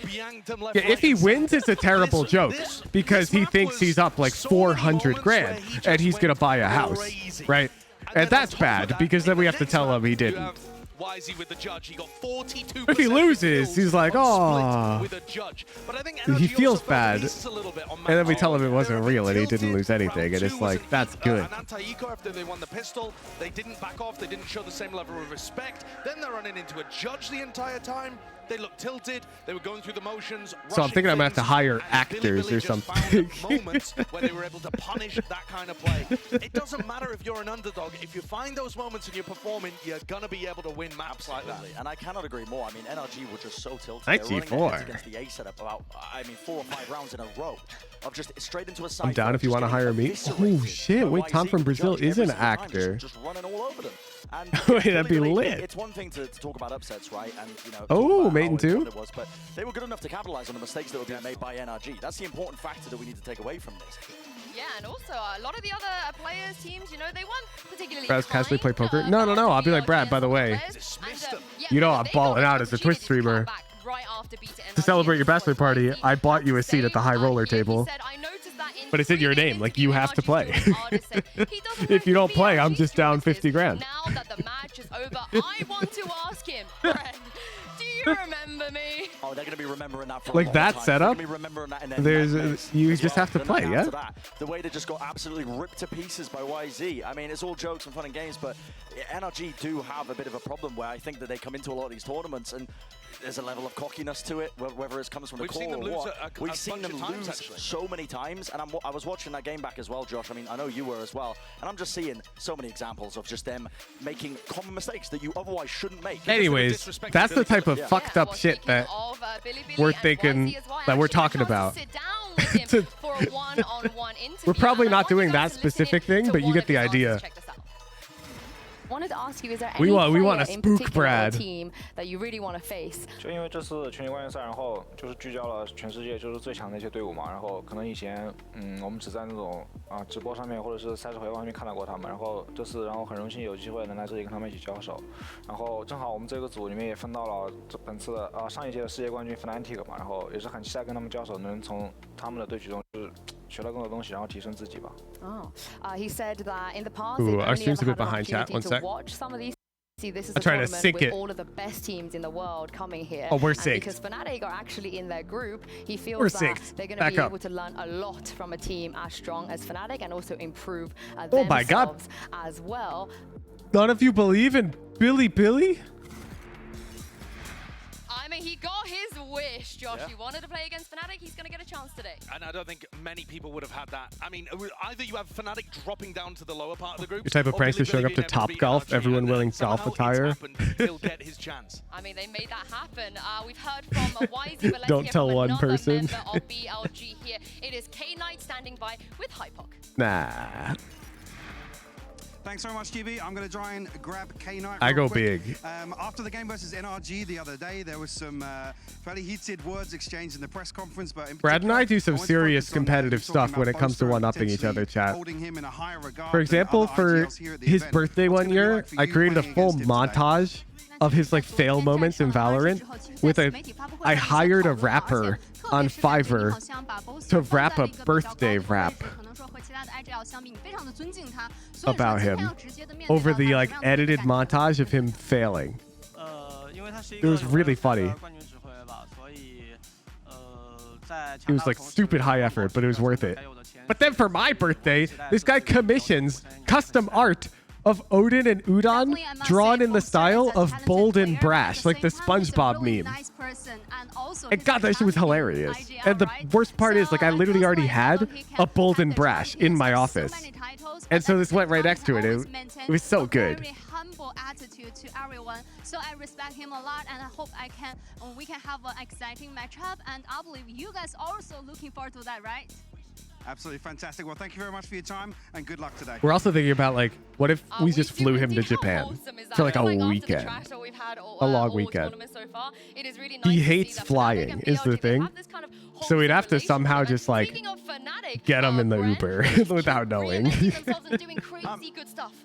Bianc'd him left, Yeah, if he wins, it's a terrible joke because he thinks he's up like 400 grand and he's going to buy a house, right? And that's bad because then we have to tell him he didn't. Wisey with the judge, he got 42%. If he loses, he's like, oh, he feels bad. And then we tell him it wasn't real and he didn't lose anything. And it's like, that's good. An anti-eco after they won the pistol, they didn't back off, they didn't show the same level of respect. Then they're running into a judge the entire time. They looked tilted. They were going through the motions. So I'm thinking I'm gonna have to hire actors or something. Moments where they were able to punish that kind of play. It doesn't matter if you're an underdog. If you find those moments and you're performing, you're gonna be able to win maps like that. And I cannot agree more. I mean, NRG were just so tilted. 94. Against the A setup about, I mean, 4 or 5 rounds in a row of just straight into a side. I'm down if you want to hire me. Oh shit! Wait, Tom from Brazil is an actor. Just running all over them. And Wait, that'd be lit. It's one thing to talk about upsets, right? And you know. Oh, Maiden too. It was, but they were good enough to capitalize on the mistakes that were being made by NRG. That's the important factor that we need to take away from this. Yeah, and also a lot of the other players, teams, you know, they weren't particularly Brad's casually play poker? No. I'll be like, Brad, by the way, you know I'm balling out as a Twitch streamer. To celebrate your bachelor party, I bought you a seat at the high roller table. But it's in your name, like you have to play. If you don't play, I'm just down 50 grand. Now that the match is over, I want to ask him, friend, do you remember me? Oh, they're going to be remembering that for Like a long that time. setup, They're gonna be remembering that in their there's nightmares you as just well. have to Then play, after yeah? that, the way they just got absolutely ripped to pieces by YZ. I mean, it's all jokes and fun and games, but NRG do have a bit of a problem where I think that they come into a lot of these tournaments and there's a level of cockiness to it, whether it comes from the core or what. We've seen them lose so many times, and I was watching that game back as well, Josh. I mean, I know you were as well, and I'm just seeing so many examples of just them making common mistakes that you otherwise shouldn't make. Anyways, that's the type of fucked up shit that we're thinking, that we're talking about. We're probably not doing that specific thing, but you get the idea. Wanted to ask you, is there We any want a player in spook particular Brad. team that you really want to face? 就因为这次全球冠军赛，然后就是聚焦了全世界就是最强的一些队伍嘛，然后可能以前我们只在那种直播上面或者是赛事回放上面看到过他们，然后这次然后很荣幸有机会能来这里跟他们一起交手，然后正好我们这个组里面也分到了本次的上一届的世界冠军 FNC 嘛，然后也是很期待跟他们交手，能从他们的对局中就是学到更多东西，然后提升自己吧。Oh, he said that in the past, Ooh, they've our only stream's a ever bit had an behind chat. opportunity One to sec. watch some of these. See, this is I'm a trying to tournament sync with it. all of the best teams in the world coming here. Oh, we're and synced. Because Fnatic are actually in their group, he feels We're that synced. they're going to Back be up. able to learn a lot from a team as strong as Fnatic and also improve Oh my God. themselves as well. None of you believe in Billy? I mean, he got his wish, Josh. He wanted to play against Fnatic. He's going to get a chance today. And I don't think many people would have had that. I mean, either you have Fnatic dropping down to the lower part of the group. Your type of prankster showing up to Top Golf, everyone wearing golf attire. He'll get his chance. I mean, they made that happen. We've heard from YZ, but let's Don't hear tell from one another person. member of BLG here. It is K-Knight standing by with Hypok. Nah. Thanks very much, GB. I'm going to try and grab K-Knight. I go quick. big. After the game versus NRG the other day, there was some fairly heated words exchanged in the press conference. But in Brad and I do some want to serious focus on, competitive stuff when it comes to one-upping each other, chat. For example, for his birthday one year, I created a full montage of his like fail moments in Valorant with I hired a rapper on Fiverr to rap a birthday rap about him over the like edited montage of him failing. It was really funny. It was like stupid high effort, but it was worth it. But then for my birthday, this guy commissions custom art of Odin and Udon drawn in the style of Bold and Brash, like the SpongeBob meme. And God, that shit was hilarious. And the worst part is, like, I literally already had a Bold and Brash in my office. And so this went right next to it. It was so good. Humble attitude to everyone, so I respect him a lot, and I hope we can have an exciting matchup, and I believe you guys also looking forward to that, right? Absolutely fantastic. Well, thank you very much for your time and good luck today. We're also thinking about, like, what if we just flew him to Japan for like a weekend? A long weekend. He hates flying is the thing. So we'd have to somehow just like get him in the Uber without knowing.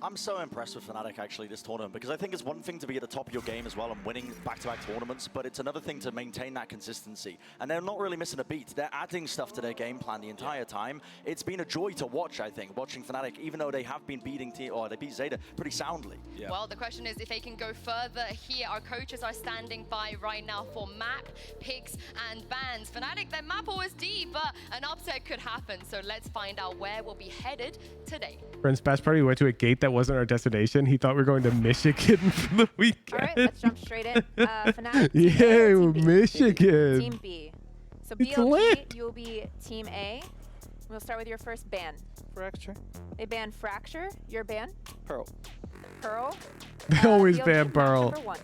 I'm so impressed with Fnatic actually this tournament, because I think it's one thing to be at the top of your game as well and winning back-to-back tournaments, but it's another thing to maintain that consistency. And they're not really missing a beat. They're adding stuff to their game plan the entire time. It's been a joy to watch, I think, watching Fnatic, even though they have been beating they beat Zeta pretty soundly. Well, the question is if they can go further here. Our coaches are standing by right now for map, picks, and bans. Fnatic, their map was D, but an upset could happen. So let's find out where we'll be headed today. Friend's bachelor party, we went to a gate that wasn't our destination. He thought we were going to Michigan for the weekend. All right, let's jump straight in. Fnatic, Yeah, Michigan. Team B. So It's BLG, lit. you'll be Team A. We'll start with your first ban. Fracture. They ban Fracture. Your ban? Pearl. Pearl. They always BLG ban match Pearl. Number 1.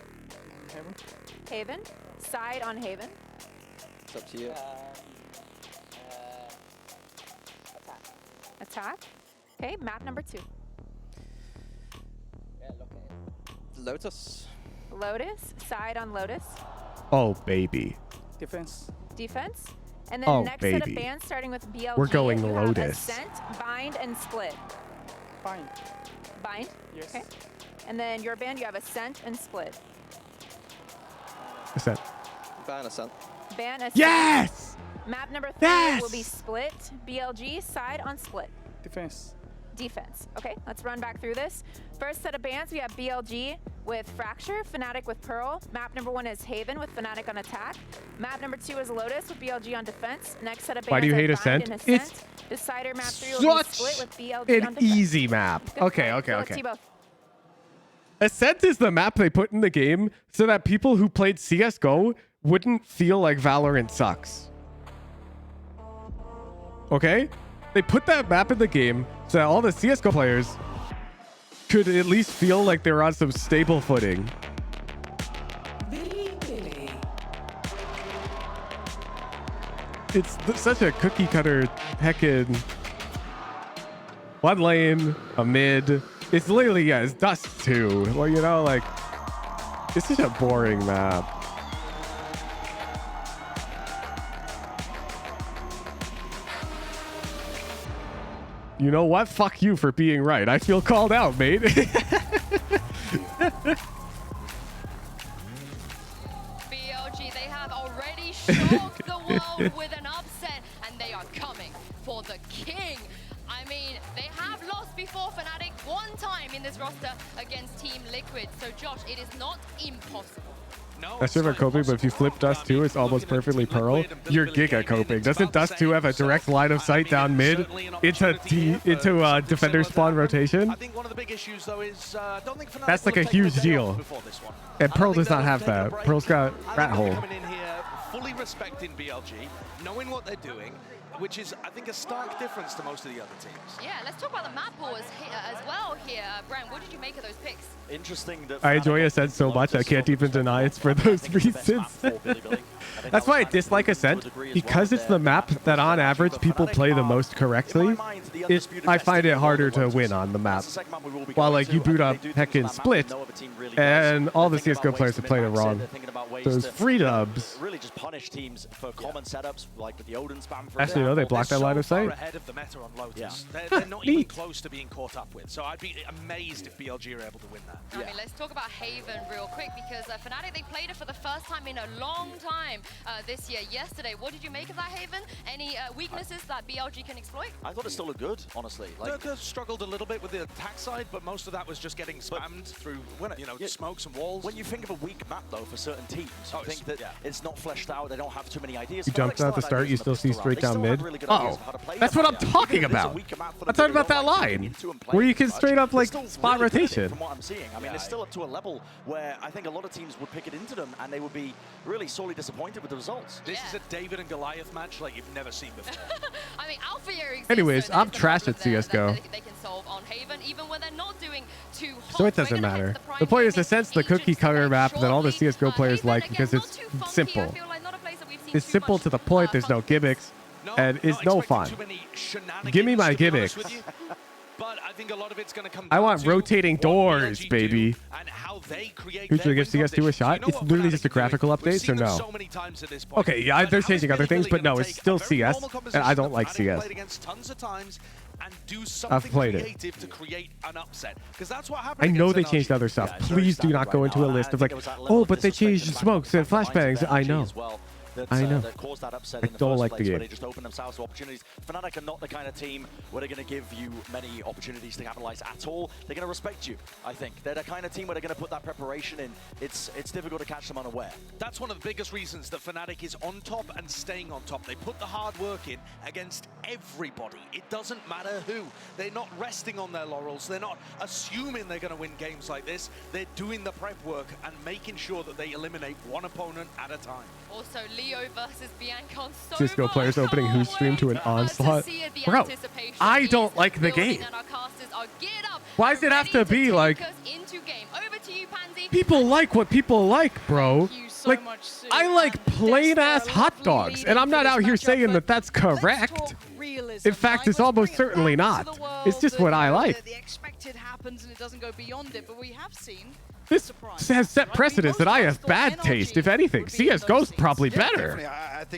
Haven. Side on Haven. It's up to you. Attack. Okay, map number 2. Lotus. Lotus. Side on Lotus. Oh, baby. Defense. Defense. And then Oh, next set of baby. bans starting with BLG. We're going you Lotus. Have Ascent, Bind, and Split. Bind. Bind? Yes. Okay. And then your band, you have Ascent and Split. Ascent. Ban Ascent. Ban Ascent. Yes! Map number 3 Yes! will be Split. BLG, side on Split. Defense. Defense. Okay, let's run back through this. First set of bans, we have BLG with Fracture, Fnatic with Pearl. Map number 1 is Haven with Fnatic on attack. Map number 2 is Lotus with BLG on defense. Next set of bans Why do you are hate Bind Ascent? and It's Decider map 3 will be Split with BLG on An defense. easy map. Okay, okay, Let's see okay. both. Ascent is the map they put in the game so that people who played CSGO wouldn't feel like Valorant sucks. Okay? They put that map in the game so that all the CSGO players could at least feel like they're on some stable footing. It's such a cookie cutter heckin' one lane, a mid. It's literally, yeah, it's Dust 2. Well, you know, like, it's such a boring map. You know what? Fuck you for being right. I feel called out, mate. BLG, they have already shocked the world with an upset, and they are coming for the king. I mean, they have lost before Fnatic one time in this roster against Team Liquid. So, Josh, it is not impossible. That's never coping, but if you flip Dust 2, it's almost perfectly Pearl. You're Giga coping. Doesn't Dust 2 have a direct line of sight down mid into defender spawn rotation? I think one of the big issues though is don't think Fnatic That's like a will have taken huge day deal. off before this one. And Pearl does not they'll have taken a that. break. Pearl's got I rat think hole. they're coming in here fully respecting BLG, knowing what they're doing, which is, I think, a stark difference to most of the other teams. Yeah, let's talk about the map wars as well here. Brent, what did you make of those picks? Interesting that I enjoy Ascent so much, I can't even deny it's for those reasons. That's why I dislike Ascent, because it's the map that on average people play the most correctly. I find it harder to win on the map. While like you boot up heckin' Split, and all the CSGO players have played it wrong. Those free dubs. Really just punish teams for common setups, like with the Odin spam. For Actually, no, they blocked that line of sight. Ahead of the meta on Lotus. They're not even close to being caught up with. So I'd be amazed if BLG are able to win that. I mean, let's talk about Haven real quick, because Fnatic, they played it for the first time in a long time this year. Yesterday, what did you make of that, Haven? Any weaknesses that BLG can exploit? I thought it still looked good, honestly. Durka struggled a little bit with the attack side, but most of that was just getting spammed through, smokes and walls. When you think of a weak map, though, for certain teams, I think that it's not fleshed out. They don't have too many ideas. You jumped out at the start, you still see straight down mid. Oh, that's what I'm talking about. I'm talking about that line where you can straight up like spot rotation. From what I'm seeing, I mean, it's still up to a level where I think a lot of teams would pick it into them, and they would be really sorely disappointed with the results. This is a David and Goliath match like you've never seen before. I mean, Alpha here exists. Anyways, I'm trash at CSGO. They can solve on Haven, even when they're not doing too hot. So it doesn't matter. The point is, Ascent's the cookie cutter map that all the CSGO players like because it's simple. It's simple to the point, there's no gimmicks, and it's no fun. Give me my gimmicks. But I think a lot of it's going to come I want rotating doors, baby. Who should give CS2 a shot? It's literally just a graphical update, so no. Okay, yeah, they're changing other things, but no, it's still CS, and I don't like CS. And do I've something played it. creative to create an upset. Because that's what I happened. know they against changed NRG. other stuff. Please do not go into a list of like, oh, but they changed smokes and flashbangs. I know. I know. that caused that upset I in the don't first like the place, where game. they just opened themselves to opportunities. Fnatic are not the kind of team where they're going to give you many opportunities to capitalize at all. They're going to respect you, I think. They're the kind of team where they're going to put that preparation in. It's difficult to catch them unaware. That's one of the biggest reasons that Fnatic is on top and staying on top. They put the hard work in against everybody. It doesn't matter who. They're not resting on their laurels. They're not assuming they're going to win games like this. They're doing the prep work and making sure that they eliminate one opponent at a time. Also, Leo versus Bianca. Cisco players opening who's stream to an onslaught. Bro, I don't like the game. Why does it have to be like... People like what people like, bro. Like, I like plain-ass hot dogs, and I'm not out here saying that that's correct. In fact, it's almost certainly not. It's just what I like. The expected happens and it doesn't go beyond it, but we have seen This has set precedence that I have bad taste, if anything. CSGO's probably better,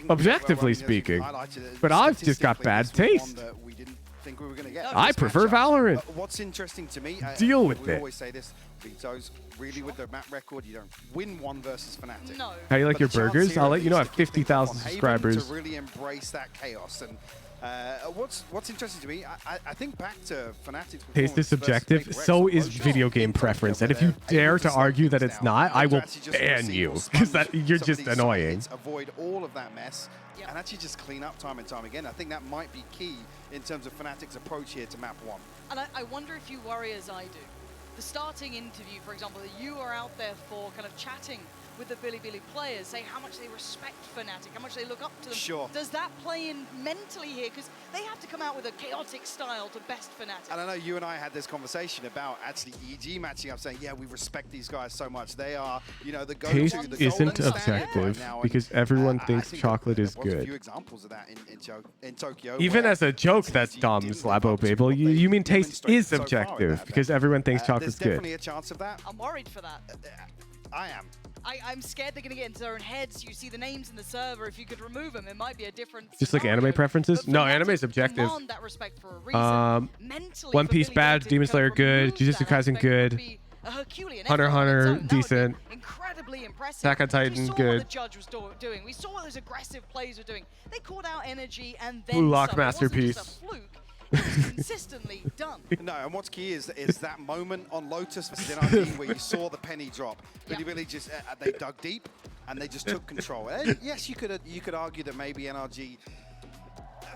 objectively speaking. But I've just got bad taste. I prefer Valorant. What's interesting to me, Deal with we it. always say this, Vito's really with the map record, you don't win one versus Fnatic. No. How you like But your the chance burgers? here I'll at let you know I least have to keep things 50,000 on Haven subscribers. To really embrace that chaos. And what's interesting to me, I think back to Fnatic's Taste is subjective, so is video game preference. And if you dare to argue that it's not, I will ban you, because you're just annoying. Avoid all of that mess and actually just clean up time and time again. I think that might be key in terms of Fnatic's approach here to map 1. And I wonder if you worry as I do. The starting interview, for example, that you are out there for kind of chatting with the Bilibili players, say how much they respect Fnatic, how much they look up to them. Sure. Does that play in mentally here? Because they have to come out with a chaotic style to best Fnatic. And I know you and I had this conversation about actually EG matching up, saying, yeah, we respect these guys so much. They are, you know, the go-to, Taste the isn't golden standard objective right now. because everyone thinks chocolate is There was a few good. examples of that in Tokyo. Even as a joke, that's dumb, Slabo Babel. You mean taste is objective because everyone thinks chocolate's There's definitely good. a chance of that. I'm worried for that. I am. I'm scared they're going to get into their own heads. You see the names in the server. If you could remove them, it might be a different Just like anime preferences? No, anime is objective. That respect for a reason. One Piece bad, Demon Slayer good, Jujutsu Kaisen good, Hunter x Hunter decent, incredibly impressive. Attack on Titan we saw good. What the judge was doing. We saw what those aggressive plays were doing. They called out energy and then Blue Lock some. It wasn't masterpiece. just a fluke. It was consistently done. No, and what's key is that moment on Lotus versus NRG where you saw the penny drop. Bilibili just they dug deep and they just took control. And yes, you could argue that maybe NRG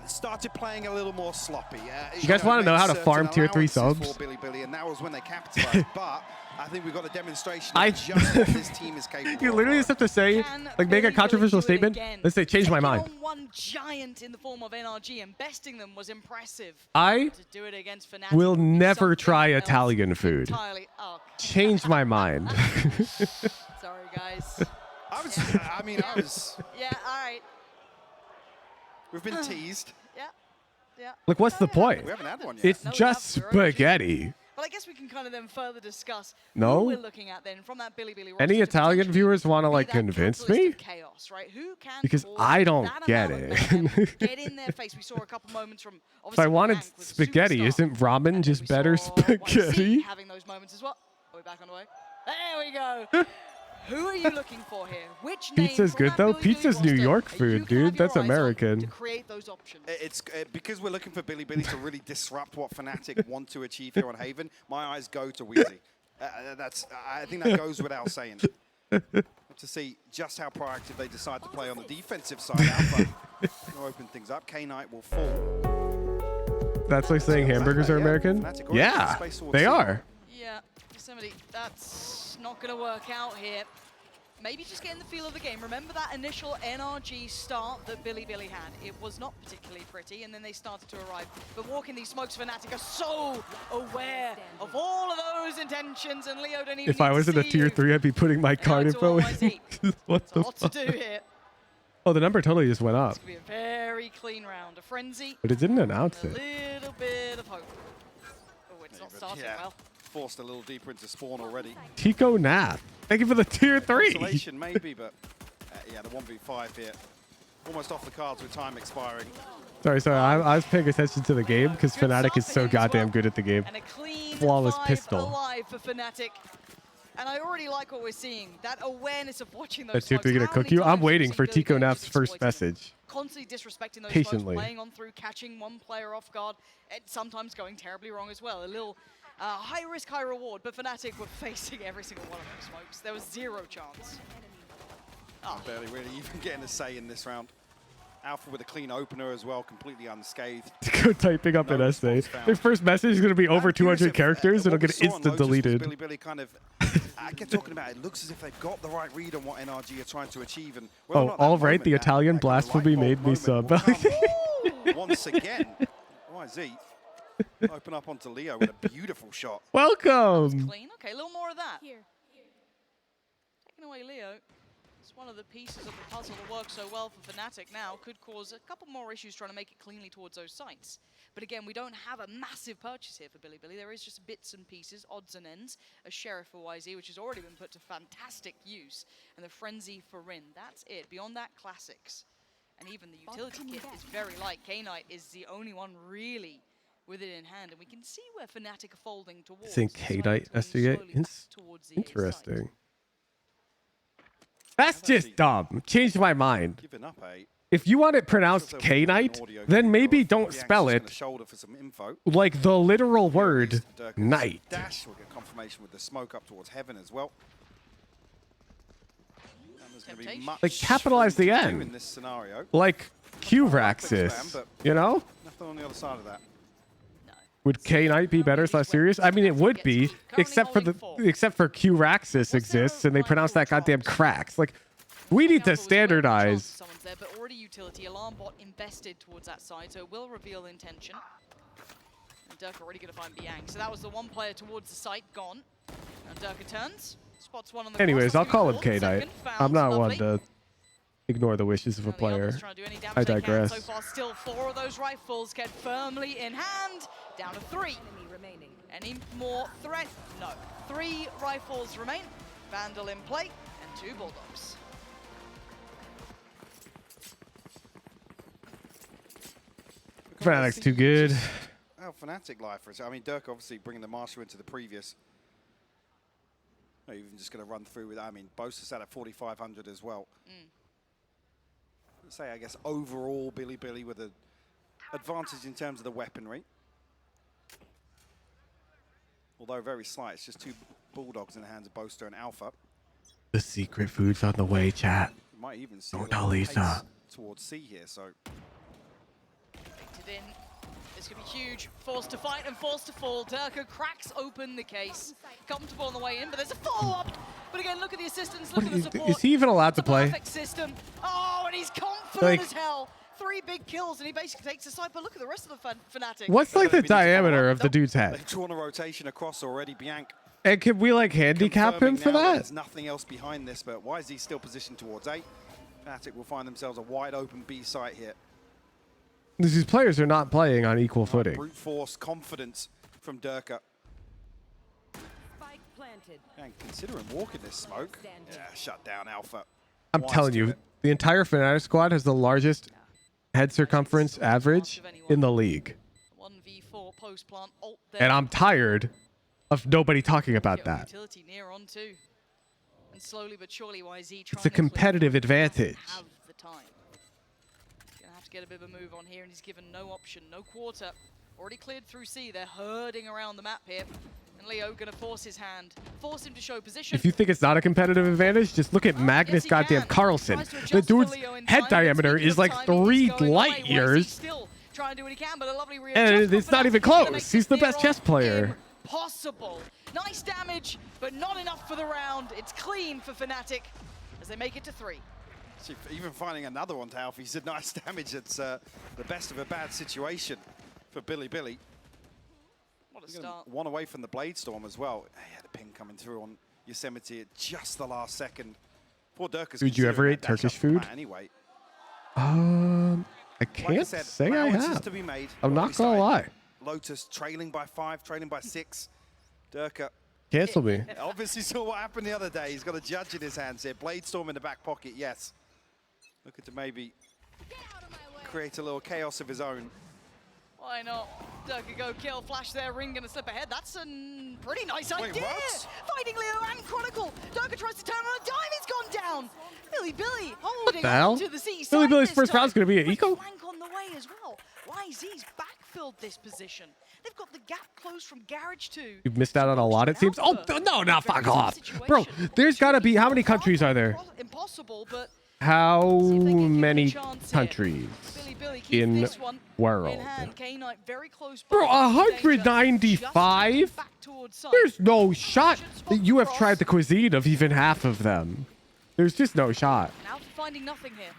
started playing a little more sloppy. You guys want to know how to farm tier 3 subs? For Bilibili, and that was when they capitalized. But I think we've got a demonstration of just what this team is capable You of. literally just have to say, like, make a controversial statement. Let's say, change my mind. On one giant in the form of NRG and besting them was impressive. I To do it against Fnatic will would be never something try else Italian food. entirely. Oh, Change my mind. sorry, guys. I was. Yeah, all right. We've been teased. Yeah. Like, what's the point? We haven't had one yet. It's just spaghetti. Well, I guess we can kind of then further discuss No? who we're looking at then from that Bilibili roster Any to Italian viewers want to, like, convince me? chaos, right? Who can Because cause I don't that get amount of it. mayhem, get in their face. We saw a couple moments from If I wanted spaghetti, isn't ramen just better spaghetti? having those moments as well. Are we back on the way? There we go. Who are you looking for here? Which name Pizza's from good, that though. Bilibili Pizza's New roster York that you food, can have dude. your That's eyes on American. to create those options? It's because we're looking for Bilibili to really disrupt what Fnatic want to achieve here on Haven. My eyes go to Wheezy. I think that goes without saying. To see just how proactive they decide to play on the defensive side. Alpha will open things up. K-Knight will fall. That's like saying hamburgers are American? Yeah, they are. Yeah, Yosemite, that's not going to work out here. Maybe just getting the feel of the game. Remember that initial NRG start that Bilibili had? It was not particularly pretty, and then they started to arrive. But walking these smokes, Fnatic are so aware of all of those intentions, and Leo don't even If I was in a tier 3, I'd be putting my card info in. What the What to fuck? do here? Oh, the number totally just went up. It's going to be a very clean round. A frenzy. But it didn't announce A it. little bit of hope. Oh, it's not starting well. Forced a little deeper into spawn already. Tico Nath. Thank you for the tier 3. Isolation maybe, but yeah, the 1v5 here. Almost off the cards with time expiring. Sorry. I was paying attention to the game because Fnatic is so goddamn good at the game. And a clean Flawless 5 pistol. alive for Fnatic. And I already like what we're seeing. That awareness of watching those That's smokes. gonna cook you. I'm waiting for Tico Nap's first message. Constantly disrespecting those Patiently. smokes, playing on through, catching one player off guard, and sometimes going terribly wrong as well. A little high risk, high reward, but Fnatic were facing every single one of those smokes. There was zero chance. Barely really even getting a say in this round. Alpha with a clean opener as well, completely unscathed. Tico typing up an essay. Their first message is gonna be over 200 characters. It'll get instant deleted. Billy kind of, I kept talking about it. Looks as if they've got the right read on what NRG are trying to achieve. And Oh, all right. The Italian blasphemy made me sub. Once again, YZ open up onto Leo with a beautiful shot. Welcome. Clean. Okay, a little more of that. Taking away Leo. It's one of the pieces of the puzzle that works so well for Fnatic now. Could cause a couple more issues trying to make it cleanly towards those sites. But again, we don't have a massive purchase here for Billy. There is just bits and pieces, odds and ends. A Sheriff for YZ, which has already been put to fantastic use. And the Frenzy for Rin. That's it. Beyond that, classics. And even the utility kit is very light. K-Knight is the only one really with it in hand. And we can see where Fnatic are folding towards. I think K-Knight SDA. Interesting. That's just dumb. Changed my mind. If you want it pronounced K-Knight, then maybe don't spell it like the literal word night. Dash, we'll get confirmation with the smoke up towards heaven as well. Like capitalize the N. In this scenario. Like QRaxis, you know? Nothing on the other side of that. Would K-Knight be better / serious? I mean, it would be, except for QRaxis exists, and they pronounce that goddamn cracks. Like, we need to standardize. Someone's there, but already utility alarm bot invested towards that side, so it will reveal intention. And Durka already going to find Biang. So that was the one player towards the site gone. And Durka turns, spots one on the. Anyways, I'll call him K-Knight. I'm not one to ignore the wishes of a player. I digress. So far, still 4 of those rifles get firmly in hand. Down to 3. Any more threat? No. 3 rifles remain. Vandal in play and 2 Bulldogs. Fnatic's too good. Oh, Fnatic lifers. I mean, Dirk obviously bringing the Marshal into the previous. Even just going to run through with. I mean, Bosa's at 4,500 as well. Let's say, I guess, overall, Billy with an advantage in terms of the weaponry. Although very slight, it's just 2 Bulldogs in the hands of Boaster and Alpha. The secret food's on the way, chat. You might even see Don't tell Lisa. Towards C here, so. In. This could be huge. Forced to fight and forced to fall. Durka cracks open the case. Comfortable on the way in, but there's a follow-up. But again, look at the assistance, look at the support. Is he even allowed to play? Perfect system. Oh, and he's confident as hell. 3 big kills, and he basically takes the side. But look at the rest of the Fnatic. What's like the diameter of the dude's head? They've drawn a rotation across already, Bianc. And can we like handicap him for that? There's nothing else behind this, but why is he still positioned towards A? Fnatic will find themselves a wide open B site here. These players are not playing on equal footing. Brute force confidence from Durka. Spike planted. And considering walking this smoke. Yeah, shut down Alpha. I'm telling you, the entire Fnatic squad has the largest head circumference average in the league. 1v4 post plant ult there. And I'm tired of nobody talking about that. Utility near on too. And slowly but surely YZ It's a competitive advantage. Have the time. Gonna have to get a bit of a move on here, and he's given no option, no quarter. Already cleared through C. They're herding around the map here. And Leo gonna force his hand, force him to show position. If you think it's not a competitive advantage, just look at Magnus goddamn Carlsen. The dude's head diameter is like 3 light years. Trying to do what he can, but a lovely and it's not even close. He's the best chess player. Possible. Nice damage, but not enough for the round. It's clean for Fnatic as they make it to 3. See, even finding another one to Alpha, he said nice damage. It's the best of a bad situation for Billy. What a start. One away from the Blade Storm as well. He had a ping coming through on Yosemite at just the last second. Poor Durka's. Did you ever eat Turkish food? Anyway. I can't say I have. To be made. I'm not gonna lie. Lotus trailing by 5, trailing by 6. Durka. Cancel me. Obviously saw what happened the other day. He's got a judge in his hands here. Blade Storm in the back pocket, yes. Looking to maybe create a little chaos of his own. Why not? Durka go kill, flash there, Ring gonna slip ahead. That's a pretty nice idea. Fighting Leo and Chronicle. Durka tries to turn on a dime, he's gone down. Billy holding the hell? on to the C. Billy's first round's gonna be an eco? Flank on the way as well. YZ's backfilled this position. They've got the gap closed from Garage 2. You've missed out on a lot, it seems. Oh, no, no, fuck off. Bro, there's gotta be, how many countries are there? Impossible, but How many countries in world? Bro, 195? There's no shot that you have tried the cuisine of even half of them. There's just no shot. Now finding nothing here.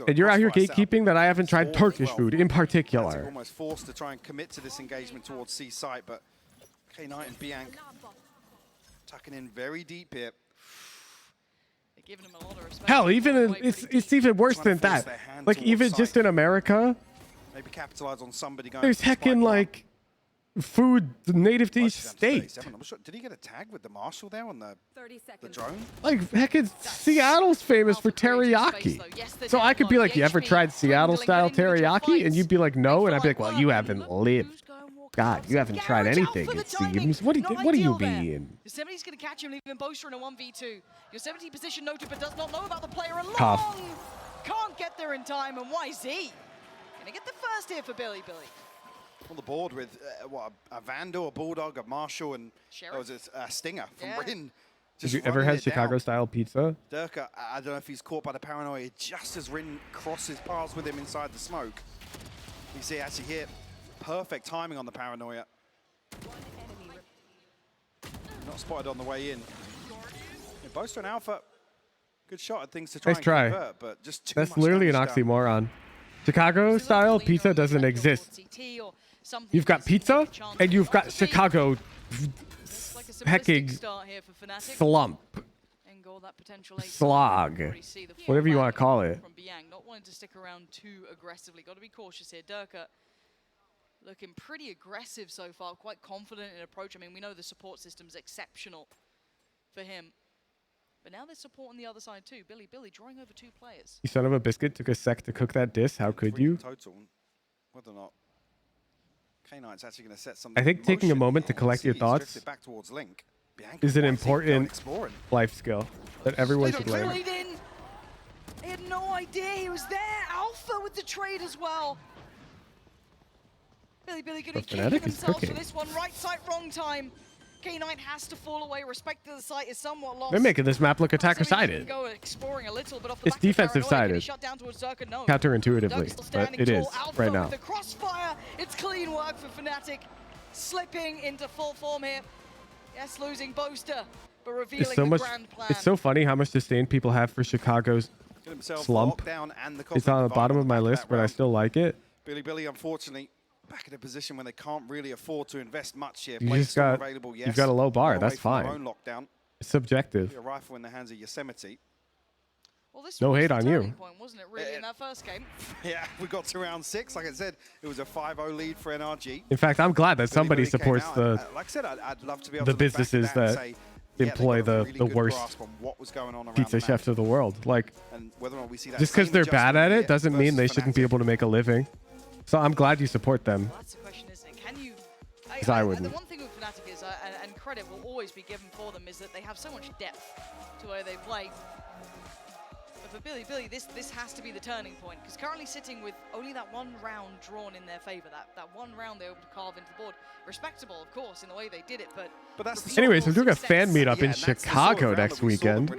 And you're out here gatekeeping that I haven't tried Turkish food in particular. Almost forced to try and commit to this engagement towards C site, but K9 and Bianc tucking in very deep here. Giving him a lot of respect. Hell, even in, it's even worse than that. Like even just in America, maybe capitalize on somebody going. There's heckin' like food native to each state. Did he get a tag with the marshal there on the drone? Like heckin' Seattle's famous for teriyaki. So I could be like, you ever tried Seattle style teriyaki? And you'd be like, no. And I'd be like, well, you haven't lived. God, you haven't tried anything, it seems. What do you mean? Yosemite's going to catch him, leaving Boaster in a 1v2. Yosemite position noted, but does not know about the player along. Tough. Can't get there in time, and YZ going to get the first here for Billy. On the board with a Vandal, a Bulldog, a Marshall, and a Stinger from Rin. Have you ever had Chicago-style pizza? Durka, I don't know if he's caught by the paranoia just as Rin crosses paths with him inside the smoke. You see actually here, perfect timing on the paranoia. Not spotted on the way in. Yeah, Boaster and Alpha, good shot at things to try and convert, but just too That's much literally an damage done. Chicago-style pizza doesn't exist. You've got pizza and you've got Chicago hecking slump. Slog. Whatever you want to call it. From Biang, not wanting to stick around too aggressively. Got to be cautious here. Durka looking pretty aggressive so far, quite confident in approach. I mean, we know the support system's exceptional for him. But now there's support on the other side too. Billy drawing over 2 players. You son of a biscuit, took a sec to cook that dish. How could you? Total, whether or not K9's actually going to set something. I think taking a moment to collect your thoughts back towards Link. is an important life skill that everyone should learn. He had no idea he was there. Alpha with the trade as well. Billy going to be kicking themselves for this one. Right side, wrong time. K9 has to fall away. Respect to the site is somewhat lost. They're making this map look attacker-sided. It's defensive-sided, counterintuitively, but it is right now. The crossfire, it's clean work for Fnatic. Slipping into full form here. Yes, losing Boaster, but revealing the grand plan. It's so funny how much disdain people have for Chicago's slump. It's on the bottom of my list, but I still like it. Billy, unfortunately, back in a position when they can't really afford to invest much here. You've got a low bar. That's fine. It's subjective. A rifle in the hands of Yosemite. Well, this no hate on you. Point, wasn't it, really, in that first game? Yeah, we got to round 6. Like I said, it was a 5-0 lead for NRG. In fact, I'm glad that somebody supports the like I said, I'd love to be able the to businesses that say, employ the worst pizza chefs of the world. Like, just because they're bad at it doesn't mean they shouldn't be able to make a living. So I'm glad you support them. Well, that's the question, isn't it? Can you? Because I wouldn't. The one thing with Fnatic is, and credit will always be given for them, is that they have so much depth to where they play. But for Billy, this has to be the turning point, because currently sitting with only that 1 round drawn in their favor, that 1 round they were able to carve into the board. Respectable, of course, in the way they did it, but that's anyways, we're doing a fan meetup in Chicago next weekend.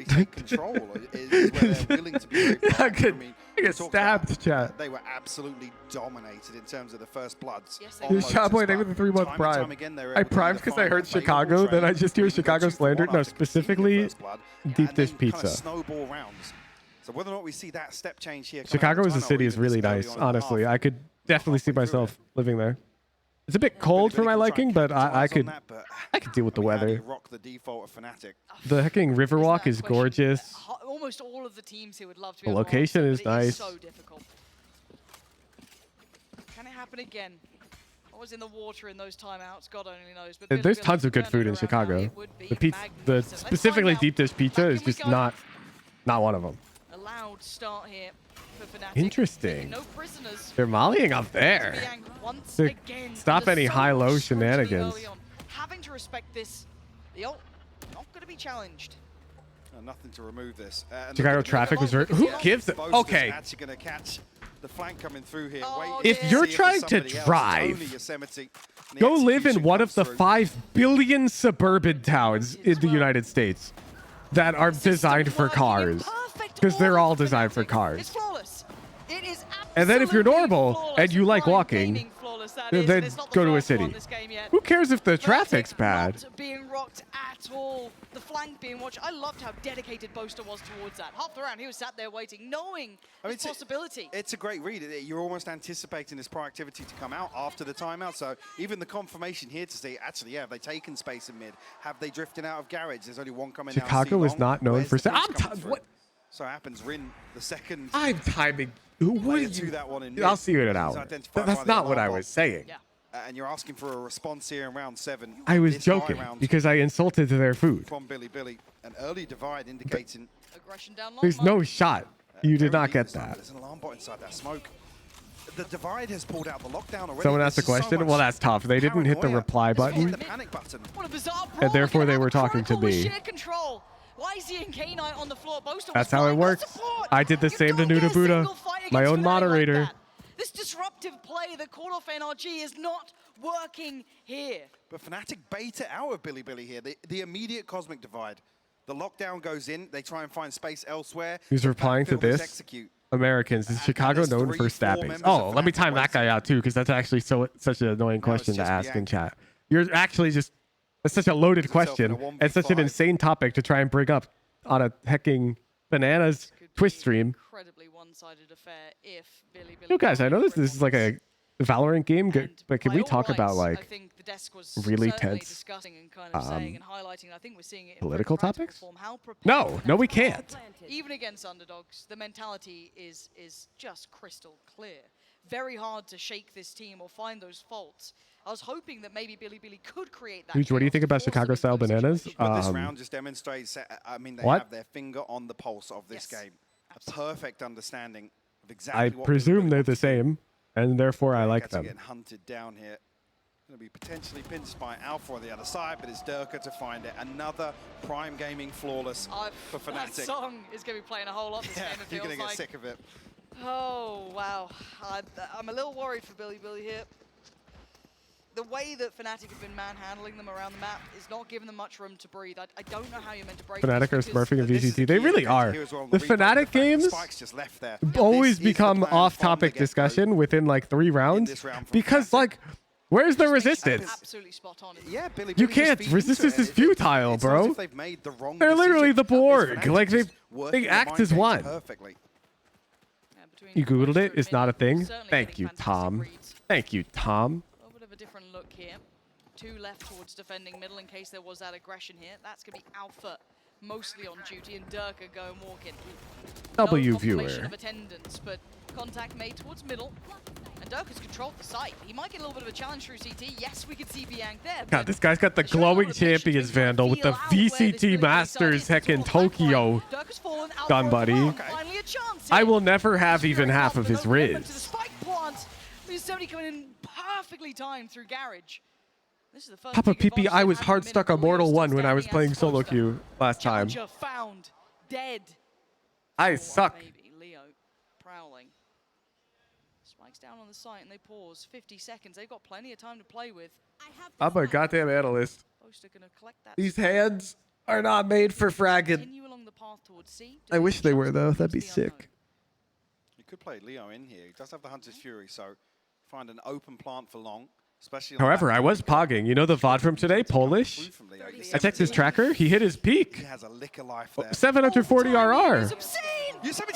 I could get stabbed, chat. They were absolutely dominated in terms of the first bloods. Shotboy, they were the 3-month prime. I primed because I heard Chicago, then I just hear Chicago slander. No, specifically deep dish pizza. Snowball rounds. So whether or not we see that step change here. Chicago as a city is really nice, honestly. I could definitely see myself living there. It's a bit cold for my liking, but I could deal with the weather. The hecking Riverwalk is gorgeous. Almost all of the teams here would love to be the location is nice. So difficult. Can it happen again? I was in the water in those timeouts. God only knows. But there's tons of good food in Chicago. The specifically deep dish pizza is just not one of them. A loud start here for Fnatic. Interesting. No prisoners. They're mollying up there. once To again. stop any high-low shenanigans. Having to respect this, the ult not going to be challenged. Nothing to remove this. Chicago traffic was hurt. Who gives it? Okay. Actually going to catch the flank coming through here. If you're trying to drive, go live in one of the 5 billion suburban towns in the United States that are designed for cars. Because they're all designed for cars. And then if you're normal and you like walking, then go to a city. Who cares if the traffic's bad? Being rocked at all. The flank being watched. I loved how dedicated Boaster was towards that. Half the round, he was sat there waiting, knowing this possibility. It's a great read. You're almost anticipating this proactivity to come out after the timeout. So even the confirmation here to say, actually, yeah, have they taken space in mid? Have they drifted out of garage? There's only one coming down. Chicago is not known for... What? So happens Rin the second. I'm timing. I'll see you in an hour. That's not what I was saying. Yeah. And you're asking for a response here in round 7. I was joking because I insulted their food. From Billy. An early divide indicating aggression down long. There's no shot. You did not get that. There's an alarm bot inside that smoke. The divide has pulled out the lockdown already. Someone asked a question. Well, that's tough. They didn't hit the reply button, and therefore they were talking to me. on the floor. That's how it works. I did the same to Nuda Buddha, my own moderator. This disruptive play that called off NRG is not working here. But Fnatic bait it out of Billy here. The immediate cosmic divide. The lockdown goes in. They try and find space elsewhere. Who's replying to this? Americans. Is Chicago known for stabbings? Oh, let me time that guy out too, because that's actually such an annoying question to ask in chat. You're actually just... That's such a loaded question and such an insane topic to try and bring up on a hecking bananas Twitch stream. Incredibly one-sided affair if Billy You guys, I know this is like a Valorant game, but can we talk about like really tense discussing and kind of saying and highlighting, I think we're seeing it in political topics? Form, how No, we can't. Even against underdogs, the mentality is just crystal clear. Very hard to shake this team or find those faults. I was hoping that maybe Billy could create that. Huge, what do you think about Chicago-style bananas? This round just demonstrates, I mean, they have their finger on the pulse of this game. A perfect understanding of exactly what presume they're the same, and therefore I like them. Getting hunted down here. Going to be potentially pinched by Alpha on the other side, but it's Durka to find it. Another Prime Gaming flawless for Fnatic. That song is going to be playing a whole lot this game, it feels you're going to get like. sick of it. Oh, wow. I'm a little worried for Billy here. The way that Fnatic have been manhandling them around the map is not giving them much room to breathe. I don't know how you're meant to break Fnatic are smurfing in VCT. They really are. The Fnatic games always become off-topic discussion within like 3 rounds because like, where's the resistance? Absolutely spot on. Yeah, Billy you can't. Resistance is futile, bro. They're literally the Borg. Like they act as one. You Googled it. It's not a thing. Thank you, Tom. Thank you, Tom. A different look here. 2 left towards defending middle in case there was that aggression here. That's going to be Alpha mostly on duty and Durka going walking. W no viewer. Of attendance, but contact made towards middle. And Durka's controlled the site. He might get a little bit of a challenge through CT. Yes, we could see Bianc there. God, this guy's got the glowing champions Vandal with the VCT Masters heckin' Tokyo gun buddy. I will never have even half of his Riz. Somebody coming in perfectly timed through garage. This is the first Papa PP, I was hard stuck on Mortal 1 when I was playing solo queue last time. Found dead. I suck. Maybe Leo prowling. Spikes down on the site and they pause. 50 seconds. They've got plenty of time to play with. I'm a goddamn analyst. These hands are not made for fragging. I wish they were though. That'd be sick. You could play Leo in here. He does have the Hunter's Fury, so find an open plant for long. However, I was pogging. You know the VOD from today, Polish? I checked his tracker. He hit his peak. He has a lick of life there. 740 RR.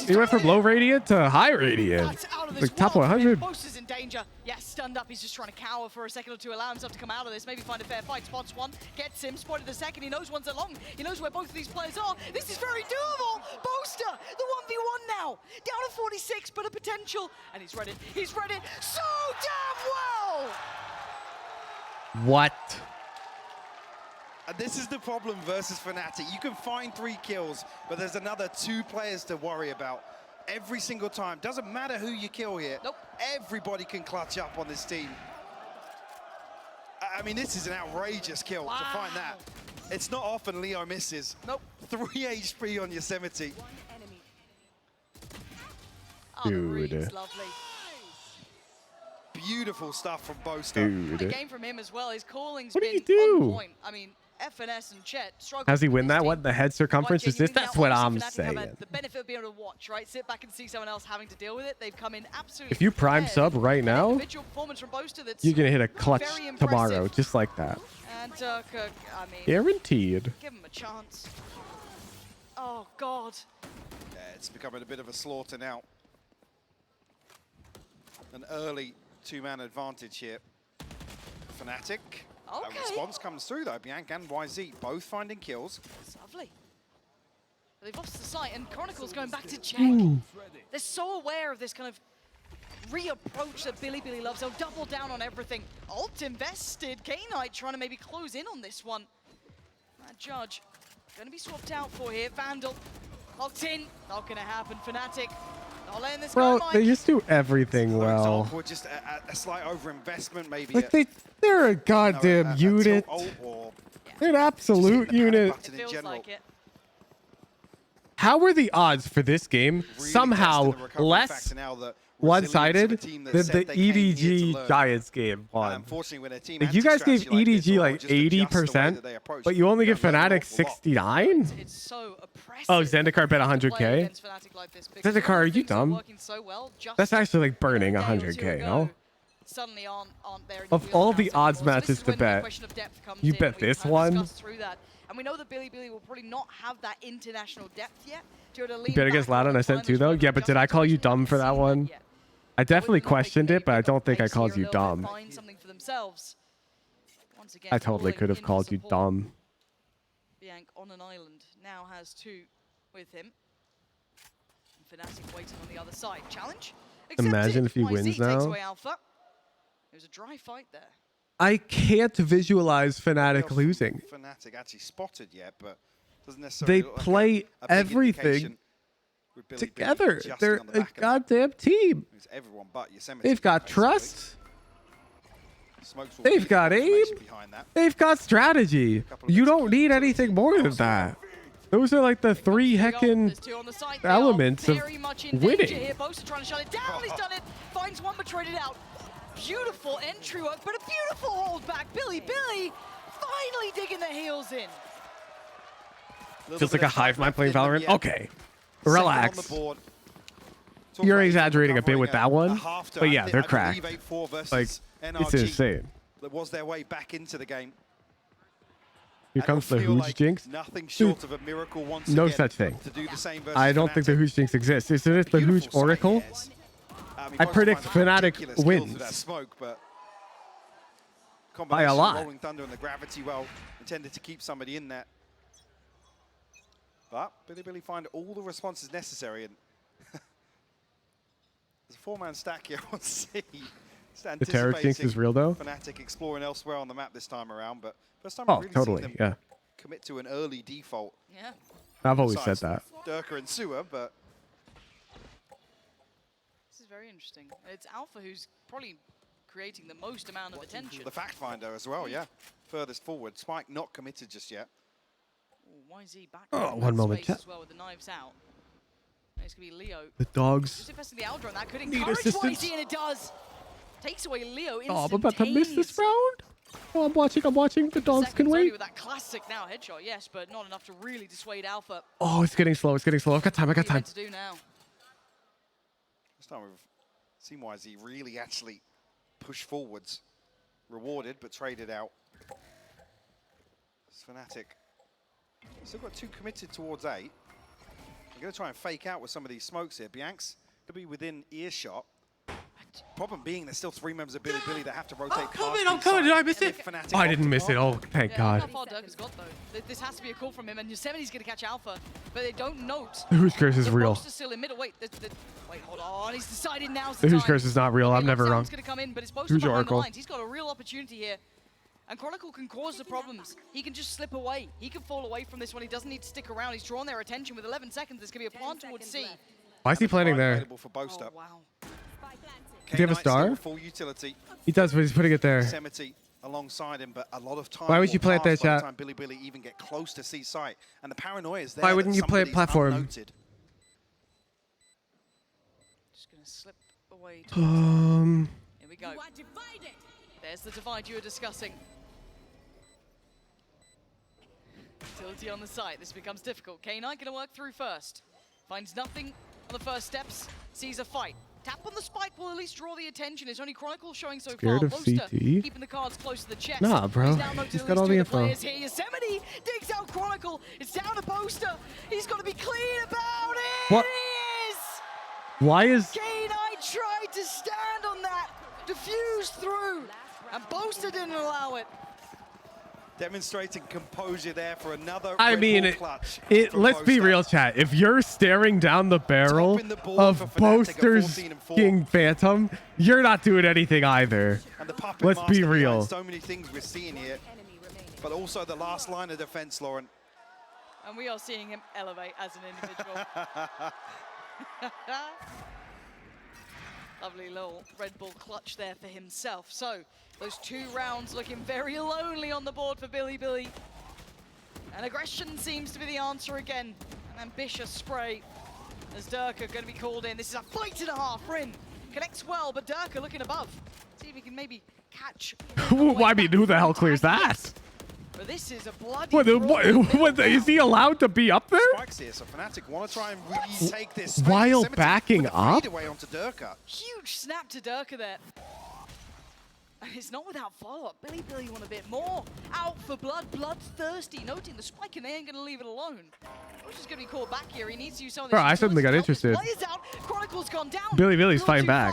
He went from low radiant to high radiant. Like top 100. Boaster's in danger. Yes, stunned up. He's just trying to cower for a second or two, allow himself to come out of this. Maybe find a fair fight. Spots one, gets him, spotted the second. He knows one's along. He knows where both of these players are. This is very doable. Boaster, the 1v1 now. Down to 46, but a potential. And he's read it. He's read it so damn well. What? And this is the problem versus Fnatic. You can find 3 kills, but there's another 2 players to worry about. every single time. Doesn't matter who you kill here. Nope. Everybody can clutch up on this team. I mean, this is an outrageous kill to find that. It's not often Leo misses. Nope. 3 HP on Yosemite. Dude. Lovely. Beautiful stuff from Boaster. Dude. The game from him as well. His calling's What do been you do? on point. I mean, FNC and Chet struggle. Has he win that? What, the head circumference is this? That's what I'm saying. The benefit of being able to watch, right? Sit back and see someone else having to deal with it. They've come in absolutely. If you prime sub right now, individual performance from Boaster that's you're going to hit a clutch very impressive. tomorrow, just like that. And Turk, I mean, Guaranteed. give him a chance. Oh, God. Yeah, it's becoming a bit of a slaughter now. An early 2-man advantage here. Fnatic. Okay. A response comes through though. Bianc and YZ both finding kills. It's lovely. But they've lost the sight, and Chronicle's going back to check. They're so aware of this kind of reapproach that Billy loves. They'll double down on everything. Alt invested. K-Knight trying to maybe close in on this one. That Judge going to be swapped out for here. Vandal locked in. Not going to happen. Fnatic not letting this Bro, go, Mike. they just do everything well. Example, just a slight overinvestment maybe. Like, they're a goddamn unit. They're an absolute unit. It feels like it. How are the odds for this game somehow less one-sided than the EDG Giants game one? Unfortunately, when a team Like, you guys gave EDG like 80%, but you only give Fnatic 69? It's so oppressive. Oh, Zendikar bet 100k? Zendikar, are you dumb? That's actually like burning 100k, no? Suddenly aren't there. Of all the odds matches to bet, you bet this one? And we know that Billy will probably not have that international depth yet. You bet against Loud on Ascent too, though? Yeah, but did I call you dumb for that one? I definitely questioned it, but I don't think I called you dumb. I totally could have called you dumb. Bianc on an island now has 2 with him. Fnatic waiting on the other side. Challenge? Imagine if he YZ wins takes now. away Alpha. It was a dry fight there. I can't visualize Fnatic losing. Fnatic actually spotted yet, but doesn't necessarily They play everything together. They're a goddamn team. Everyone but Yosemite. They've got trust. They've got aim. They've got strategy. You don't need anything more than that. Those are like the 3 heckin' elements of winning. Here. Boaster trying to shut it down. He's done it. Finds one, but traded out. Beautiful entry work, but a beautiful hold back. Billy finally digging the heels in. Feels like a hive mind playing Valorant. Okay, relax. You're exaggerating a bit with that one, but yeah, they're cracked. Like, it's insane. That was their way back into the game. Here comes the Hooch Jinx. Nothing short of a miracle once No again such thing. to do the same I don't think the Hooch Jinx exists. Isn't it the Hooch Oracle? I predict Fnatic wins. Smoke, but by a lot. Rolling Thunder and the gravity well intended to keep somebody in there. But Billy find all the responses necessary, and there's a 4-man stack here on C. The Terror Jinx is real though. Fnatic exploring elsewhere on the map this time around, but first time Oh, I've really totally, seen them yeah. commit to an early default. Yeah. I've always said that. Durka and Sewer, but This is very interesting. It's Alpha who's probably creating the most amount of attention. the fact finder as well, yeah. Furthest forward. Spike not committed just yet. Ooh, YZ back Oh, in one that moment, space chat. as well with the knives out. It's going to be Leo. The dogs. Just investing the Aldron. That could Need encourage assistance. YZ, and it does. Takes away Leo Oh, I'm about to miss this instantaneously. round. Oh, I'm watching. The dogs can Seconds only wait. with that classic now headshot, yes, but not enough to really dissuade Alpha. Oh, it's getting slow. I've got time. What are you meant to do now? This time we've seen YZ really actually push forwards. Rewarded, but traded out. It's Fnatic. Still got 2 committed towards A. I'm going to try and fake out with some of these smokes here. Bianx to be within earshot. Problem being, there's still 3 members of Billy that have to rotate past. I'm coming. Did I miss it? Oh, I didn't miss it. Oh, thank Yeah, God. how far Dirk has got, though. This has to be a call from him, and Yosemite's going to catch Alpha, but they don't note. The Hooch Curse is the real. Boaster's still in middle. Wait, wait, hold on. He's decided now's The the Hooch time. Curse is not real. I'm never wrong. Going to come in, but it's Boaster Hooch behind Oracle. the lines. He's got a real opportunity here. And Chronicle can cause the problems. He can just slip away. He can fall away from this one. He doesn't need to stick around. He's drawn their attention with 11 seconds. There's going to be a plant towards C. Why is he planning there? For Boaster. Oh, wow. Does he have a star? Full utility. He does, but he's putting it there. Yosemite alongside him, but a lot of time. Why would you play it there, chat? Time Billy even get close to see sight, and the paranoia is there. Why wouldn't you play it platform? Unnoted. Just gonna slip away. Here we go. There's the divide you were discussing. Utility on the site. This becomes difficult. K9 gonna work through first. Finds nothing on the first steps. Sees a fight. Tap on the spike will at least draw the attention. It's only Chronicle showing so Scared far. of Boaster CT? keeping the cards close to the chest. Nah, bro. He's got all the info. Here. Yosemite digs out Chronicle. It's down to Boaster. He's got to be clean about it. What? He is. Why is... K9 tried to stand on that. Diffused through. And Boaster didn't allow it. Demonstrating composure there for another. I mean, let's be real, chat. If you're staring down the barrel of Boaster's King Phantom, you're not doing anything either. Let's be real. So many things we're seeing here, but also the last line of defense, Lauren. And we are seeing him elevate as an individual. Lovely little Red Bull clutch there for himself. So those 2 rounds looking very lonely on the board for Billy. And aggression seems to be the answer again. An ambitious spray as Durka going to be called in. This is a fight and a half. Rin connects well, but Durka looking above. See if he can maybe catch. I mean, who the hell clears that? But this is a bloody what, is he allowed to be up there? Spikes here, so Fnatic want to try and really take this while backing up? Away onto Durka. Huge snap to Durka there. And it's not without follow-up. Billy want a bit more. Out for blood, bloodthirsty. Noting the spike and they ain't going to leave it alone. Which is going to be called back here. He needs to use some of this. Bro, I suddenly got interested. Players out. Chronicle's gone down. Billy's fighting back.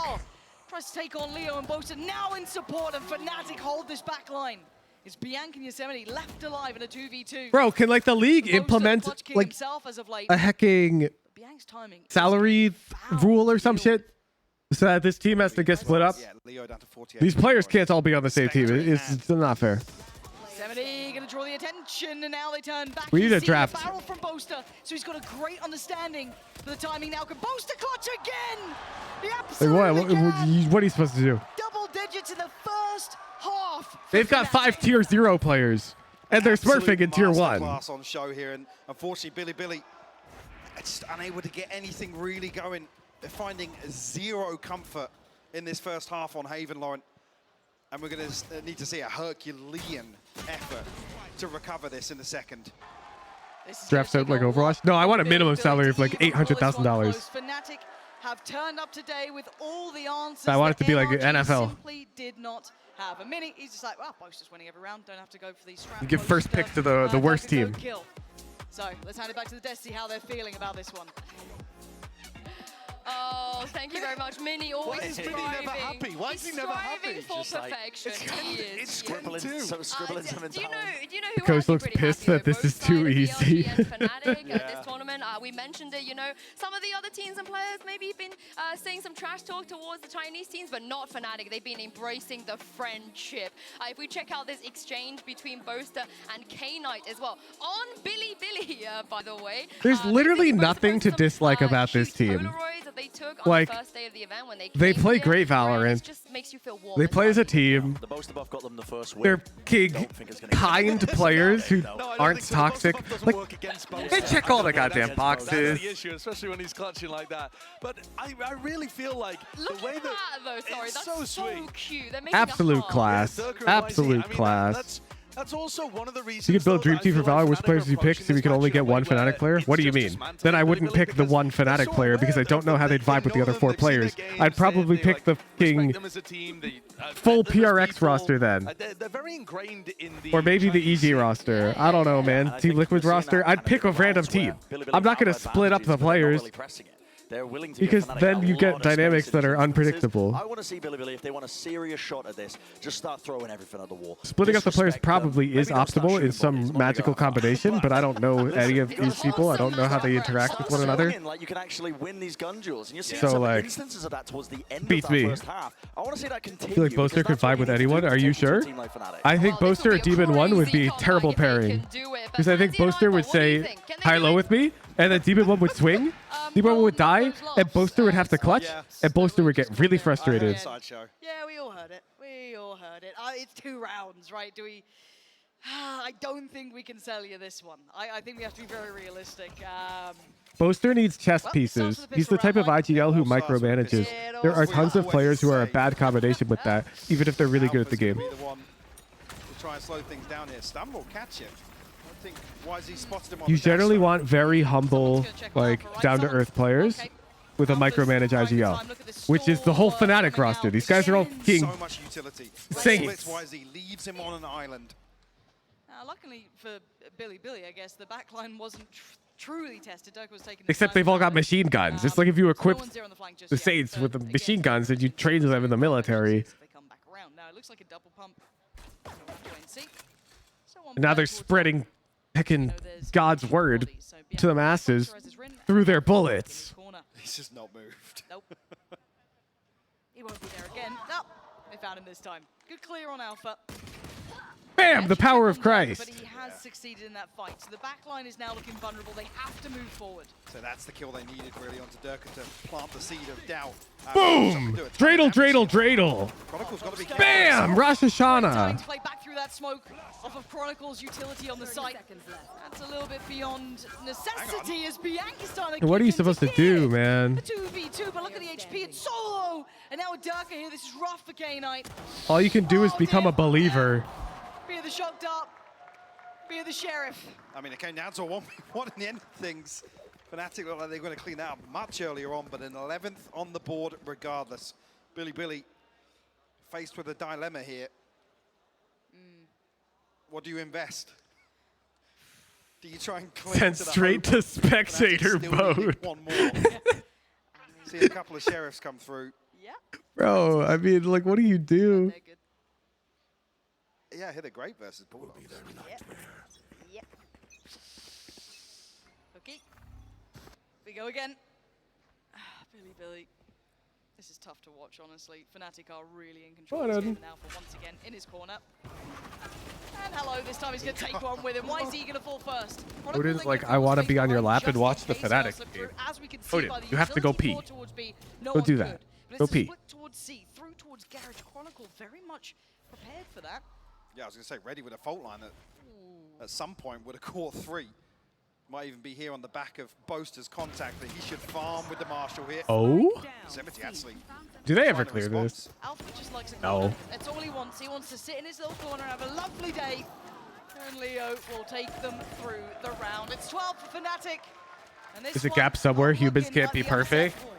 Tries to take on Leo and Boaster now in support, and Fnatic hold this back line. It's Bianca and Yosemite left alive in a 2v2. Bro, can like the league implement like a hecking salary rule or some shit so that this team has to get split up? These players can't all be on the same team. It's not fair. Yosemite gonna draw the attention, and now they turn back. We need a See draft. the barrel from Boaster, so he's got a great understanding for the timing now. Can Boaster clutch again? He absolutely can. What are you supposed to do? Double digits in the first half. They've got 5 tier 0 players, and they're smurfing in tier 1. Class on show here, and unfortunately, Billy just unable to get anything really going. They're finding 0 comfort in this first half on Haven, Lauren. And we're going to need to see a Herculean effort to recover this in the second. Draft out like Overwatch? No, I want a minimum salary of like $800,000. Fnatic have turned up today with all the answers. I want it to be like NFL. Simply did not have a minute. He's just like, well, Boaster's winning every round. Don't have to go for these straps. You give first pick to the worst team. So let's hand it back to the Destiny, how they're feeling about this one. Oh, thank you very much. Mini always striving. Never happy? Why is he never happy? For perfection. It's scribbling something. Do you know who Coach looks pissed that this is too easy. Fnatic at this tournament. We mentioned it, you know, some of the other teams and players maybe been saying some trash talk towards the Chinese teams, but not Fnatic. They've been embracing the friendship. If we check out this exchange between Boaster and K-Knight as well, on Billy, by the way. There's literally nothing to dislike about this team. They took on like, the first day of the event when they play great Valorant. Just makes you feel warm. They play as a team. The Boaster buff got them the first win. They're kind players who aren't toxic. Like, they check all the goddamn boxes. That's the issue, especially when he's clutching like that. But I really feel like the way that though, sorry, that's so sweet. Cute. Absolute class. Absolute class. That's also one of the reasons. You could build Dream Team for Valor. Which players do you pick? So we could only get one Fnatic player? What do you mean? Then I wouldn't pick the one Fnatic player because I don't know how they'd vibe with the other 4 players. I'd probably pick the full PRX roster then. They're very ingrained in the or maybe the EDG roster. I don't know, man. Team Liquid's roster. I'd pick a random team. I'm not going to split up the players. They're willing to because then you get dynamics that are unpredictable. I want to see Billy, if they want a serious shot at this, just start throwing everything at the wall. Splitting up the players probably is optimal in some magical combination, but I don't know any of these people. I don't know how they interact with one another. Like you can actually win these gun duels, and you're seeing so some like, instances of that towards the end beats of that me. first half. I want to see that continue. I feel like Boaster could vibe with anyone. Are you sure? I think Boaster or Demon 1 would be a terrible pairing. Because I think Boaster would say high-low with me, And then Demon 1 would swing, Demon 1 would die, and Boaster would have to clutch, and Boaster would get really frustrated. Yeah, we all heard it. We all heard it. It's 2 rounds, right? Do we... I don't think we can sell you this one. I think we have to be very realistic. Boaster needs chess pieces. He's the type of IGL who micromanages. There are tons of players who are a bad combination with that, even if they're really good at the game. Try and slow things down here. Stun will catch him. I think YZ spotted him on You the generally dash want very humble, like, down-to-earth players with a micromanage IGL, which is the whole Fnatic roster. These guys are all fucking so much utility. saints. YZ leaves him on an island. Luckily for Billy, I guess the backline wasn't truly tested. Dirk was taking Except they've all got machine guns. It's like if you equip the Saints with the machine guns and you train them in the military. They come back around. Now it looks like a double pump. And now they're spreading heckin' God's word to the masses through their bullets. He's just not moved. Nope. He won't be there again. No, they found him this time. Good clear on Alpha. Bam! The power of Christ. But he has succeeded in that fight. So the backline is now looking vulnerable. They have to move forward. So that's the kill they needed really onto Durka to plant the seed of doubt. Boom! Dreidel, dreidel, dreidel. Chronicle's got to be Bam! Rosh Hashanah. To play back through that smoke off of Chronicle's utility on the site. That's a little bit beyond necessity as Bianchi's starting to What are you supposed to do, man? The 2v2, but look at the HP. It's solo. And now with Durka here, this is rough for K-Knight. All you can do is become a believer. Be the shock dart. Be the sheriff. I mean, it came down to a 1v1 in the end of things. Fnatic look like they're going to clean that up much earlier on, but an 11th on the board regardless. Billy faced with a dilemma here. What do you invest? Do you try and clean Send straight to spectator mode. One more. See a couple of sheriffs come through. Bro, I mean, like, what do you do? Yeah, hit a great versus Bulldogs. Yep. Okay. We go again. Billy. This is tough to watch, honestly. Fnatic are really in control of this game now for once again in his corner. And hello, this time he's going to take one with him. Why is he going to fall first? Odin's like, I want to be on your lap and watch the Fnatic game. Odin, you have to go pee. Go do that. Go pee. Towards C, through towards Garage. Chronicle very much prepared for that. Yeah, I was going to say, ready with a fault line that at some point would have caught 3. Might even be here on the back of Boaster's contact that he should farm with the Marshal here. Oh? Semity actually. Do they ever clear this? Alpha just likes a No. corner. That's all he wants. He wants to sit in his little corner and have a lovely day. And Leo will take them through the round. It's 12 for Fnatic. And this Is a gap somewhere? Humans can't be perfect. Yep,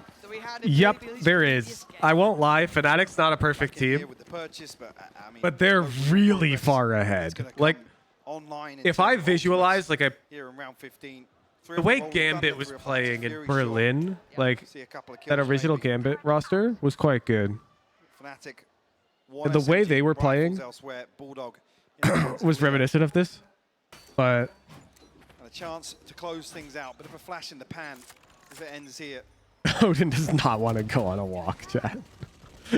Yep, there is. I won't lie. Fnatic's not a perfect team. But they're really far ahead. Like, if I visualize like the way Gambit was playing in Berlin, like that original Gambit roster was quite good. And the way they were playing was reminiscent of this. But a chance to close things out. Bit of a flash in the pan if it ends here. Odin does not want to go on a walk, chat. I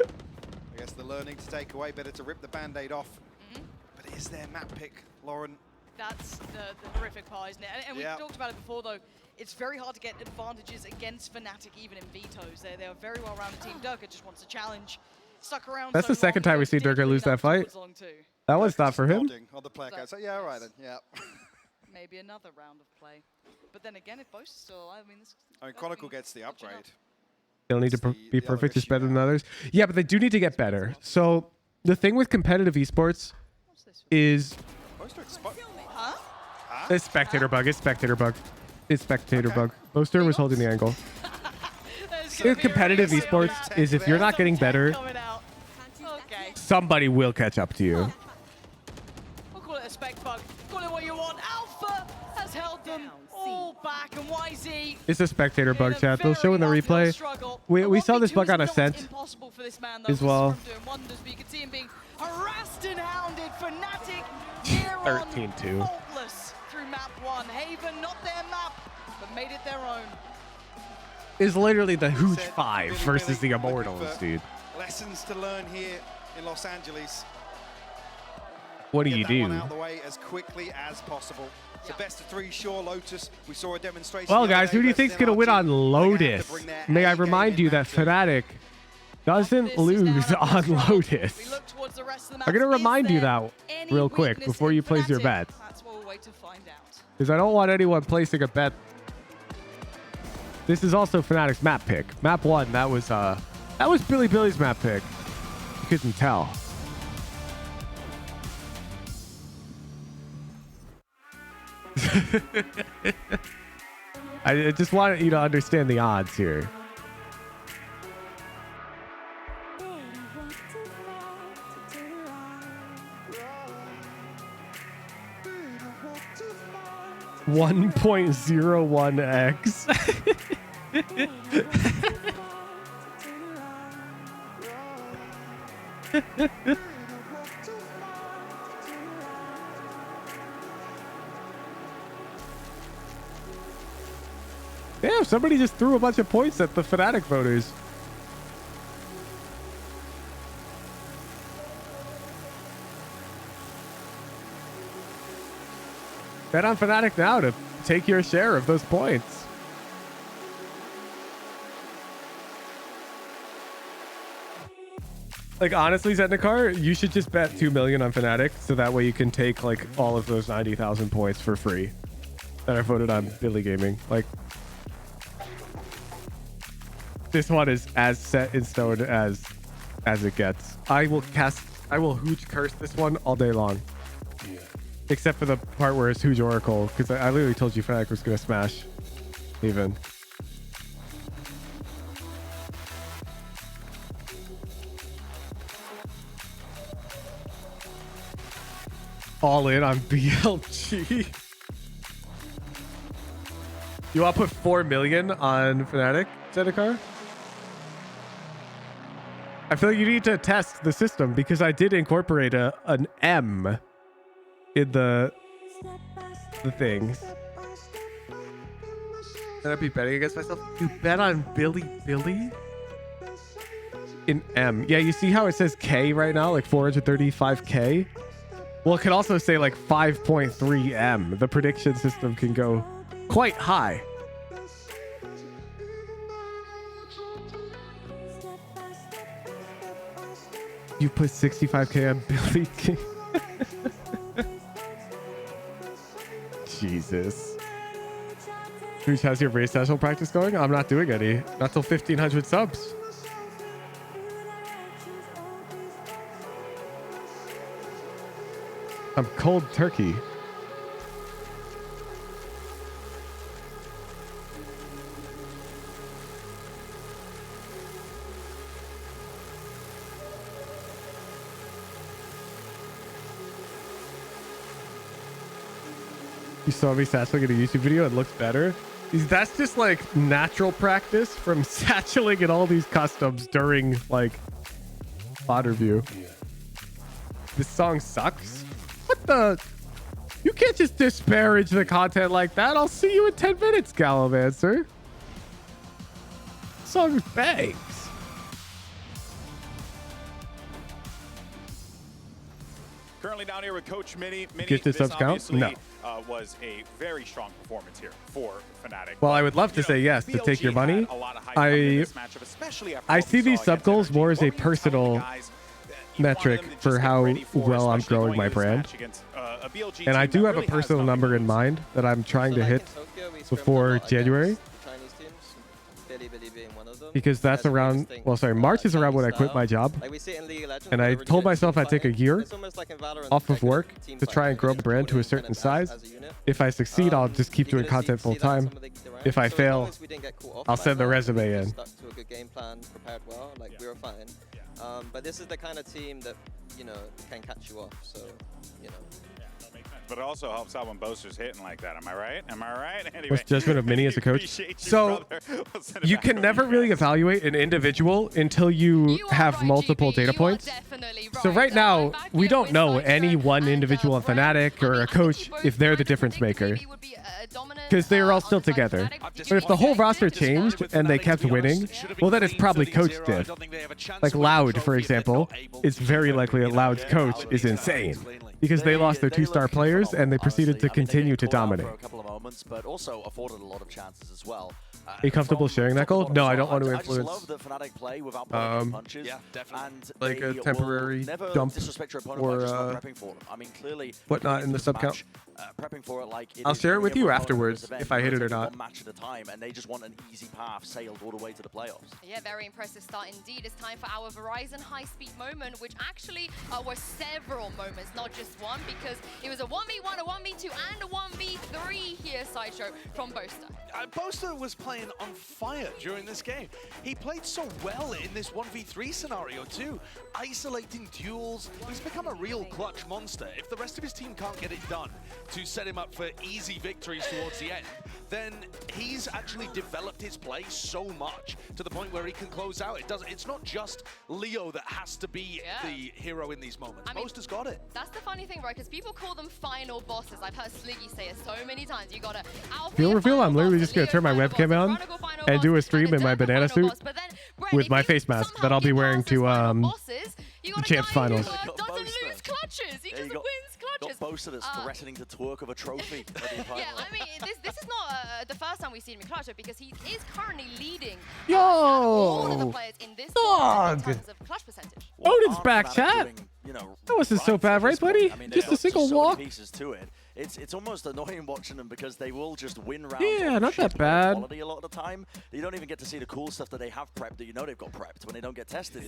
guess the learning to take away, better to rip the band-aid off. But is there map pick, Lauren? That's the horrific part, isn't it? And we've talked about it before, though. It's very hard to get advantages against Fnatic, even in vetoes. They're a very well-rounded team. Durka just wants a challenge. Stuck around. That's the second time we've seen Durka lose that fight. That one's not for him. On the player so yeah, all right then. Yeah. Maybe another round of play. But then again, if Boast is still alive, I mean, Chronicle gets the upgrade. They don't need to be perfect, just better than others. Yeah, but they do need to get better. So the thing with competitive esports is it's spectator bug. It's spectator bug. It's spectator bug. Boaster was holding the angle. Competitive esports is if you're not getting better, somebody will catch up to you. We'll call it a spec bug. Call it what you want. Alpha has held them all back, and YZ. It's a spectator bug, chat. They'll show in the replay. We saw this bug on Ascent as well. You can see him being harassed and hounded. Fnatic 13-2. faultless through map 1. Haven, not their map, but made it their own. Is literally the huge 5 versus the Immortals, dude. Lessons to learn here in Los Angeles. What do Get you that do? one out of the way as quickly as possible. It's a best of 3, sure. Lotus, we saw a demonstration. Well, the other guys, day who do you versus think's going to win on Lotus? May I remind you that Fnatic doesn't lose on Lotus. I'm going to remind you that real quick before you place your bet. That's what we'll wait to find out. Because I don't want anyone placing a bet. This is also Fnatic's map pick. Map 1, that was Billy Billy's map pick. You couldn't tell. I just wanted you to understand the odds here. (1.01x) Damn, somebody just threw a bunch of points at the Fnatic voters. Bet on Fnatic now to take your share of those points. Like, honestly, Zendikar, you should just bet 2 million on Fnatic so that way you can take like all of those 90,000 points for free that are voted on Billy Gaming. Like, this one is as set in stone as it gets. I will Hooch curse this one all day long. Except for the part where it's Hooch Oracle, because I literally told you Fnatic was going to smash even. All in on BLG. You want to put 4 million on Fnatic, Zendikar? I feel like you need to test the system because I did incorporate an M in the things. Should I be betting against myself? You bet on Billy in M. Yeah, you see how it says K right now, like 435K? Well, it could also say like 5.3 M. The prediction system can go quite high. You put 65K on Billy King. Jesus. How's your race national practice going? I'm not doing any. Not till 1,500 subs. I'm cold turkey. You saw me satcheling in a YouTube video. It looks better. That's just like natural practice from satcheling in all these customs during like VOD review. This song sucks. What the? You can't just disparage the content like that. I'll see you in 10 minutes, Gallivancer. Song bangs. Currently down here with Coach Mini. Get the subs count? No. Was a very strong performance here for Fnatic. Well, I would love to say yes to take your money. I see these sub goals more as a personal metric for how well I'm growing my brand. And I do have a personal number in mind that I'm trying to hit before January. Because that's around, well, sorry, March is around when I quit my job. And I told myself I'd take a year off of work to try and grow my brand to a certain size. If I succeed, I'll just keep doing content full time. If I fail, I'll send the resume in. But this is the kind of team that, you know, can catch you off. So, you know. But it also helps out when Boaster's hitting like that. Am I right? Am I right? Anyway, What's judgment of Mini as a coach? So you can never really evaluate an individual until you have multiple data points. So right now, we don't know any one individual in Fnatic or a coach if they're the difference maker. Because they are all still together. But if the whole roster changed and they kept winning, well, then it's probably coach diff. Like Loud, for example, it's very likely that Loud's coach is insane. because they lost their 2-star players and they proceeded to continue to dominate. For a couple of moments, but also afforded a lot of chances as well. Are you comfortable sharing that goal? No, I don't want to influence. I just love that Fnatic play without pulling punches. Yeah, definitely. And like a temporary dump disrespect your opponent or by just not prepping for them. I mean, clearly, whatnot in the sub count. Prepping for it like I'll share it with you afterwards if I hit it or not. One match at a time, and they just want an easy path sailed all the way to the playoffs. Yeah, very impressive start indeed. It's time for our Verizon high-speed moment, which actually were several moments, not just one, because it was a 1v1, a 1v2, and a 1v3 here, Sideshow, from Boaster. Boaster was playing on fire during this game. He played so well in this 1v3 scenario too, isolating duels. He's become a real clutch monster. If the rest of his team can't get it done to set him up for easy victories towards the end, then he's actually developed his play so much to the point where he can close out. It's not just Leo that has to be the hero in these moments. Boaster's got it. That's the funny thing, right? Because people call them final bosses. I've heard Sliggy say it so many times. You gotta Feel reveal. I'm literally just gonna turn my webcam on and do a stream in my banana suit with my face mask that I'll be wearing to the Champs Finals. Doesn't lose clutches. He just wins clutches. Got Boaster that's threatening to twerk of a trophy. Yeah, I mean, this is not the first time we've seen him in clutch, because he is currently leading Yo, all of the players in this dog. in terms of clutch percentage. Odin's back, chat. That wasn't so bad, right, buddy? Just a single walk. Pieces to it. It's almost annoying watching them because they will just win rounds. Yeah, not that bad. Quality a lot of the time. You don't even get to see the cool stuff that they have prepped that you know they've got prepped when they don't get tested.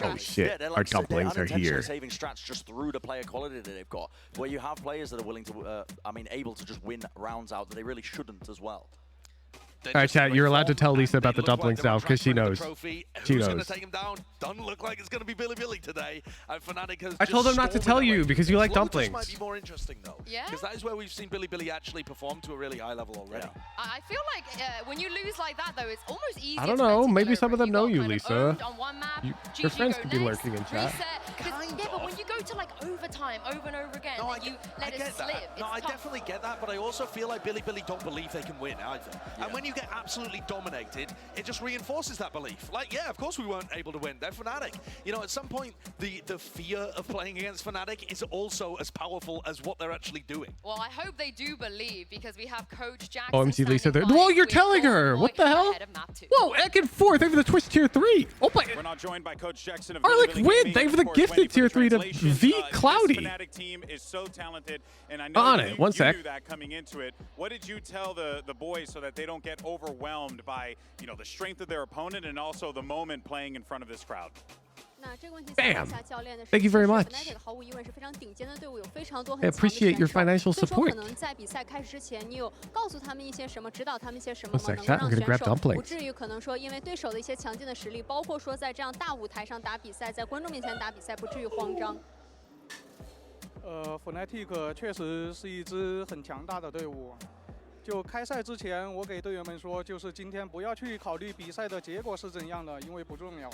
Oh shit, yeah, our dumplings are here. Saving strats just through the player quality that they've got, where you have players that are willing to, able to just win rounds out that they really shouldn't as well. All right, chat, you're allowed to tell Lisa about the dumplings now because she knows. She knows. Gonna take him down? Doesn't look like it's going to be Billy today. And Fnatic has I told them not to tell you because you like dumplings. Lotus might be more interesting though. Yeah. Because that is where we've seen Billy actually perform to a really high level already. I feel like when you lose like that, though, it's almost easy. I don't know. Maybe some of them know you, Lisa. Your friends could be lurking in chat. Yeah, but when you go to like overtime over and over again, you let it slip. No, I definitely get that, but I also feel like Billy don't believe they can win either. Yeah. And when you get absolutely dominated, it just reinforces that belief. Like, yeah, of course we weren't able to win. They're Fnatic. You know, at some point, the fear of playing against Fnatic is also as powerful as what they're actually doing. Well, I hope they do believe, because we have Coach Jackson. OMG, Lisa there. Whoa, you're telling her. What the hell? Whoa, Ek and 4th over the Twitch tier 3. Oh my. We're not joined by Coach Jackson of Arlic win. Thank you for the gifted tier 3 to V Cloudy. This Fnatic team is so talented, and I know on you, it. One you sec. knew that coming into it. What did you tell the boys so that they don't get overwhelmed by, you know, the strength of their opponent and also the moment playing in front of this crowd? Bam! Thank you very much. I appreciate your financial support. One sec, chat. I'm gonna grab dumplings. Fnatic 确实是一支很强大的队伍。就开赛之前，我给队员们说，就是今天不要去考虑比赛的结果是怎样的，因为不重要。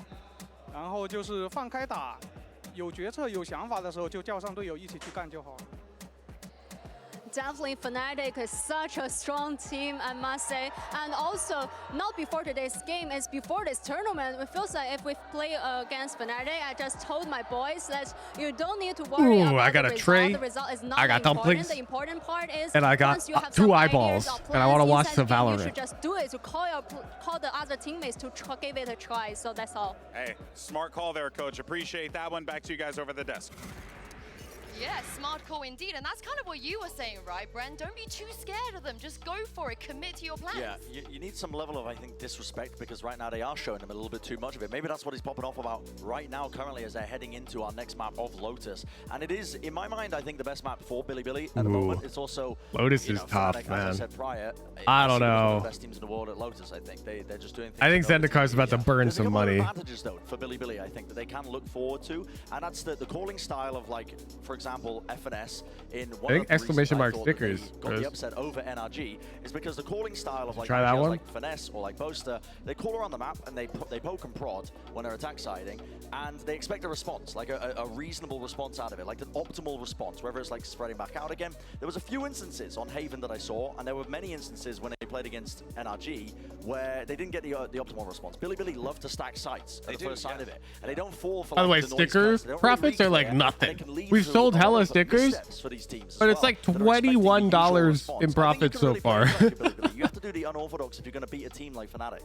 然后就是放开打，有决策、有想法的时候，就叫上队友一起去干就好。 Definitely, Fnatic is such a strong team, I must say. And also, not before today's game, it's before this tournament. It feels like if we play against Fnatic, I just told my boys that you don't need to worry about I got the a result. tray. The result is not I got important. dumplings. The important part is and I got once you have 2 some eyeballs. ideas or And I want to plans watch inside the the game, Valorant. You should just do it to call the other teammates to give it a try. So that's all. Hey, smart call there, Coach. Appreciate that one. Back to you guys over the desk. Yeah, smart call indeed. And that's kind of what you were saying, right, Bren? Don't be too scared of them. Just go for it. Commit to your plans. Yeah, you need some level of, I think, disrespect, because right now they are showing them a little bit too much of it. Maybe that's what he's popping off about right now, currently, as they're heading into our next map of Lotus. And it is, in my mind, I think the best map for Billy at the moment. It's also Lotus is tough, Fnatic, man. As I said prior, I don't know. One of the best teams in the world at Lotus, I think. They're just doing things. I think Zendikar's about to burn some money. There's a couple of advantages, though, for Billy, I think, that they can look forward to. And that's the calling style of, like, for example, FNS. In one of the exclamation mark reasons stickers. Got the upset over NRG is because the calling style of like try that one? like Finesse or like Boaster, they call around the map and they poke and prod when they're attack siding, and they expect a response, like a reasonable response out of it, like an optimal response, whether it's like spreading back out again. There was a few instances on Haven that I saw, and there were many instances when they played against NRG where they didn't get the optimal response. Billy love to stack sites at the first side of it, and they don't fall for. By the way, sticker profits are like nothing. We've sold hella stickers, but it's like $21 in profit so far. You have to do the unorthodox if you're going to beat a team like Fnatic.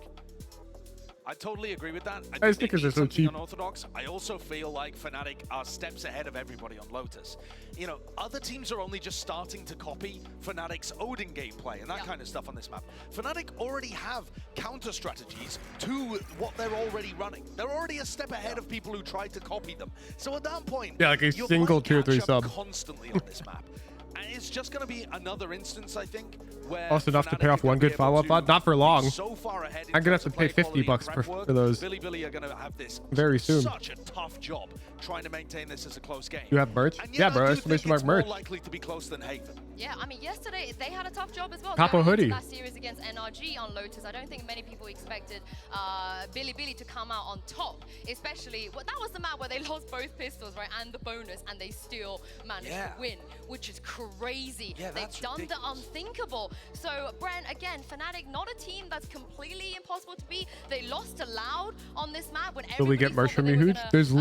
I totally agree with that. Those stickers are so cheap. Unorthodox. I also feel like Fnatic are steps ahead of everybody on Lotus. You know, other teams are only just starting to copy Fnatic's Odin gameplay and that kind of stuff on this map. Fnatic already have counter strategies to what they're already running. They're already a step ahead of people who tried to copy them. So at that point, Yeah, like a single tier 3 sub. Constantly on this map. And it's just going to be another instance, I think, where Also enough to pay off one good follow-up bot. Not for long. So far ahead I'm gonna have to pay $50 for those Billy are going to have this very soon. Such a tough job trying to maintain this as a close game. You have merch? Yeah, bro. Exclamation mark merch. More likely to be close than Haven. Yeah, I mean, yesterday they had a tough job as well. Capo Going into hoodie. that series against NRG on Lotus, I don't think many people expected Billy to come out on top. Especially, well, that was the map where they lost both pistols, right, and the bonus, and they still managed to win, which is crazy. Yeah, They've done the unthinkable. So, Brent, again, Fnatic, not a team that's completely impossible to beat. They lost to Loud on this map when Will we get merch from you, Hooch? There's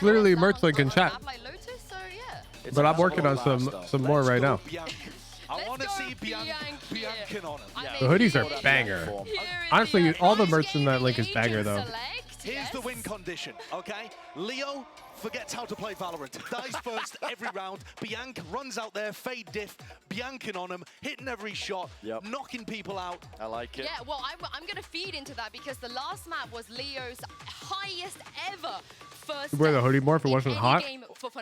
literally merch link in chat. like Lotus, so yeah. But I'm working on some more right now. I want to see Bianca on him. The hoodies are banger. Honestly, all the merch in that link is banger though. Here's the win condition, okay? Leo forgets how to play Valorant. Dies first every round. Bianca runs out there, fade diff, Bianca on him, hitting every shot, knocking people out. I like it. Yeah, well, I'm going to feed into that because the last map was Leo's highest ever first You wear the hoodie more if it wasn't hot?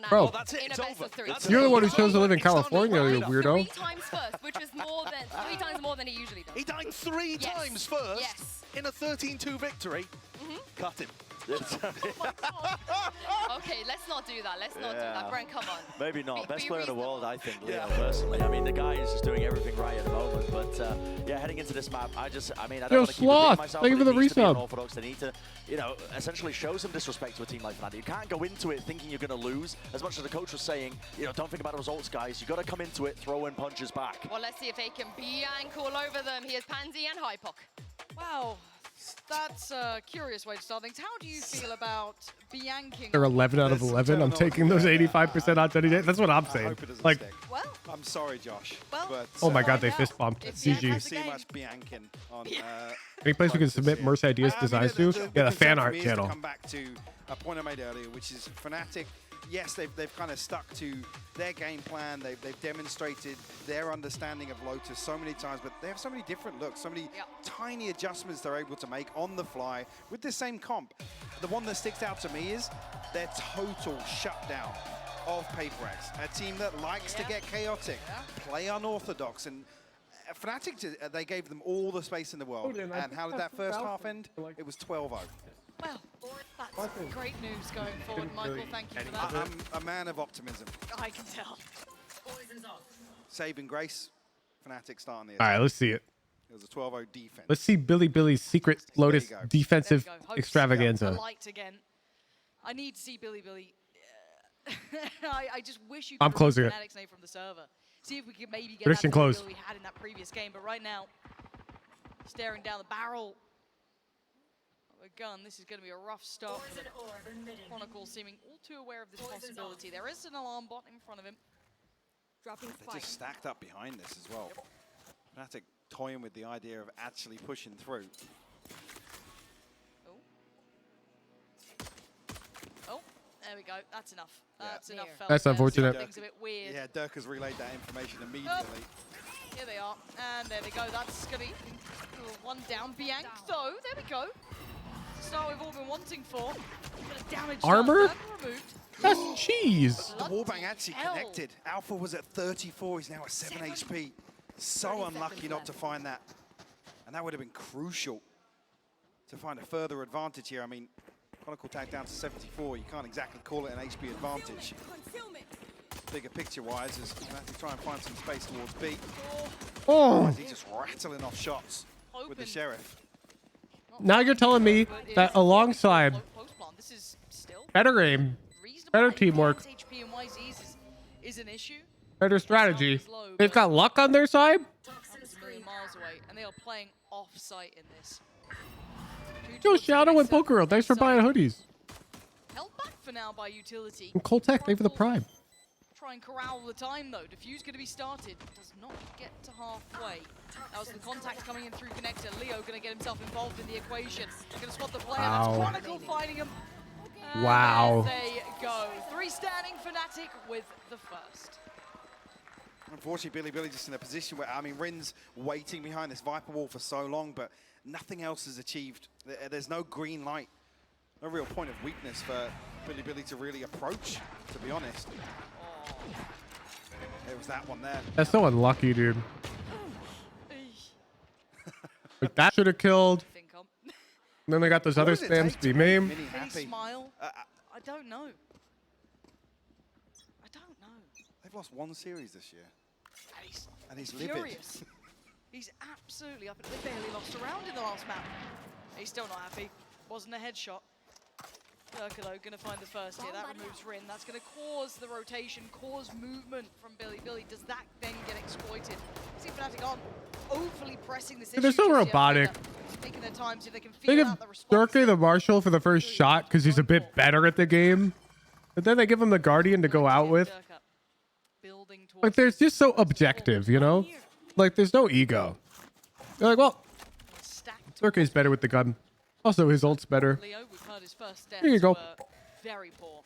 Bro, you're the one who chose to live in California, you weirdo. 3 times first, which was 3 times more than he usually does. He died 3 times first in a 13-2 victory. Cut him. Okay, let's not do that. Let's not do that. Brent, come on. Maybe not. Best player in the world, I think, Leo, personally. I mean, the guy is just doing everything right at the moment. But, yeah, heading into this map, I mean, I don't want to keep repeating myself. Thank you for the resub. Unorthodox. They need to, you know, essentially show some disrespect to a team like Fnatic. You can't go into it thinking you're going to lose. As much as the coach was saying, you know, don't think about the results, guys. You got to come into it, throw in punches back. Well, let's see if they can Bianca all over them. Here's Pansy and Hypok. Wow. That's a curious way to start things. How do you feel about Bianca? They're 11 out of 11. I'm taking those 85% on 20 days. That's what I'm saying. Like, well, I'm sorry, Josh. But, oh my God, they fist bumped. GG. See much Bianca on. Any place we can submit merch ideas, designs to? Yeah, the fan art channel. Come back to a point I made earlier, which is Fnatic. Yes, they've kind of stuck to their game plan. They've demonstrated their understanding of Lotus so many times, but they have so many different looks, so many tiny adjustments they're able to make on the fly with the same comp. The one that sticks out to me is their total shutdown of PRX, a team that likes to get chaotic, play unorthodox, and Fnatic, they gave them all the space in the world. And how did that first half end? It was 12-0. Well, that's great news going forward, Michael. Thank you for that. I'm a man of optimism. I can tell. Saving grace, Fnatic starting the All right, let's see it. It was a 12-0 defense. Let's see Billy's secret Lotus defensive extravaganza. Liked again. I need to see Billy. I just wish you I'm could closing it. Fnatic's name from the server. See if we could maybe get Prediction that closed. Billy we had in that previous game. But right now, staring down the barrel of a gun, this is going to be a rough start for the Chronicles, seeming all too aware of this possibility. There is an alarm bot in front of him. Dropping They're just stacked up behind this as well. Fnatic toying with the idea of actually pushing through. Oh, there we go. That's enough. That's enough. That's unfortunate. Things a bit weird. Yeah, Dirk has relayed that information immediately. Here they are, and there they go. That's going to be one down. Bianca, though, there we go. Start we've all been wanting for. Bit of damage Armor? removed. That's cheese. The wallbang actually connected. Alpha was at 34, he's now at 7 HP. So unlucky not to find that. And that would have been crucial to find a further advantage here. I mean, Chronicle tag down to 74. You can't exactly call it an HP advantage. Bigger picture-wise, as Fnatic try and find some space towards B. Oh. He's just rattling off shots with the Sheriff. Now you're telling me that alongside better aim, better teamwork, HP and YZ's is an issue. better strategy, they've got luck on their side? That's a million miles away, and they are playing off-site in this. Yo, Shadow and Poker, thanks for buying hoodies. Held back for now by utility. And Coltech, thanks for the prime. try and corral the time though. Diffuse going to be started. Does not get to halfway. That was the contact coming in through connector. Leo going to get himself involved in the equation. Going to spot the player. Wow. That's Chronicle finding him. And Wow. there they go. 3 standing Fnatic with the first. Unfortunately, Billy just in a position where, I mean, Rin's waiting behind this Viper wall for so long, but nothing else is achieved. There's no green light. No real point of weakness for Billy to really approach, to be honest. It was that one there. That's so unlucky, dude. Like, that should have killed. And then they got those other spams to be maimed. Did he smile? I don't know. I don't know. They've lost 1 series this year. And he's furious. He's absolutely up. They barely lost a round in the last map. He's still not happy. Wasn't a headshot. Durkalo going to find the first here. That removes Rin. That's going to cause the rotation, cause movement from Billy. Does that then get exploited? See Fnatic aren't overly pressing this issue. They're so robotic. Taking their time so they can They feel give out the response. Durkee the Marshal for the first shot because he's a bit better at the game. But then they give him the Guardian to go out with. Like, there's just so objective, you know? Like, there's no ego. They're like, well, Durkee's better with the gun. Also, his ult's better. Leo, we've heard his first Here you go. Very poor.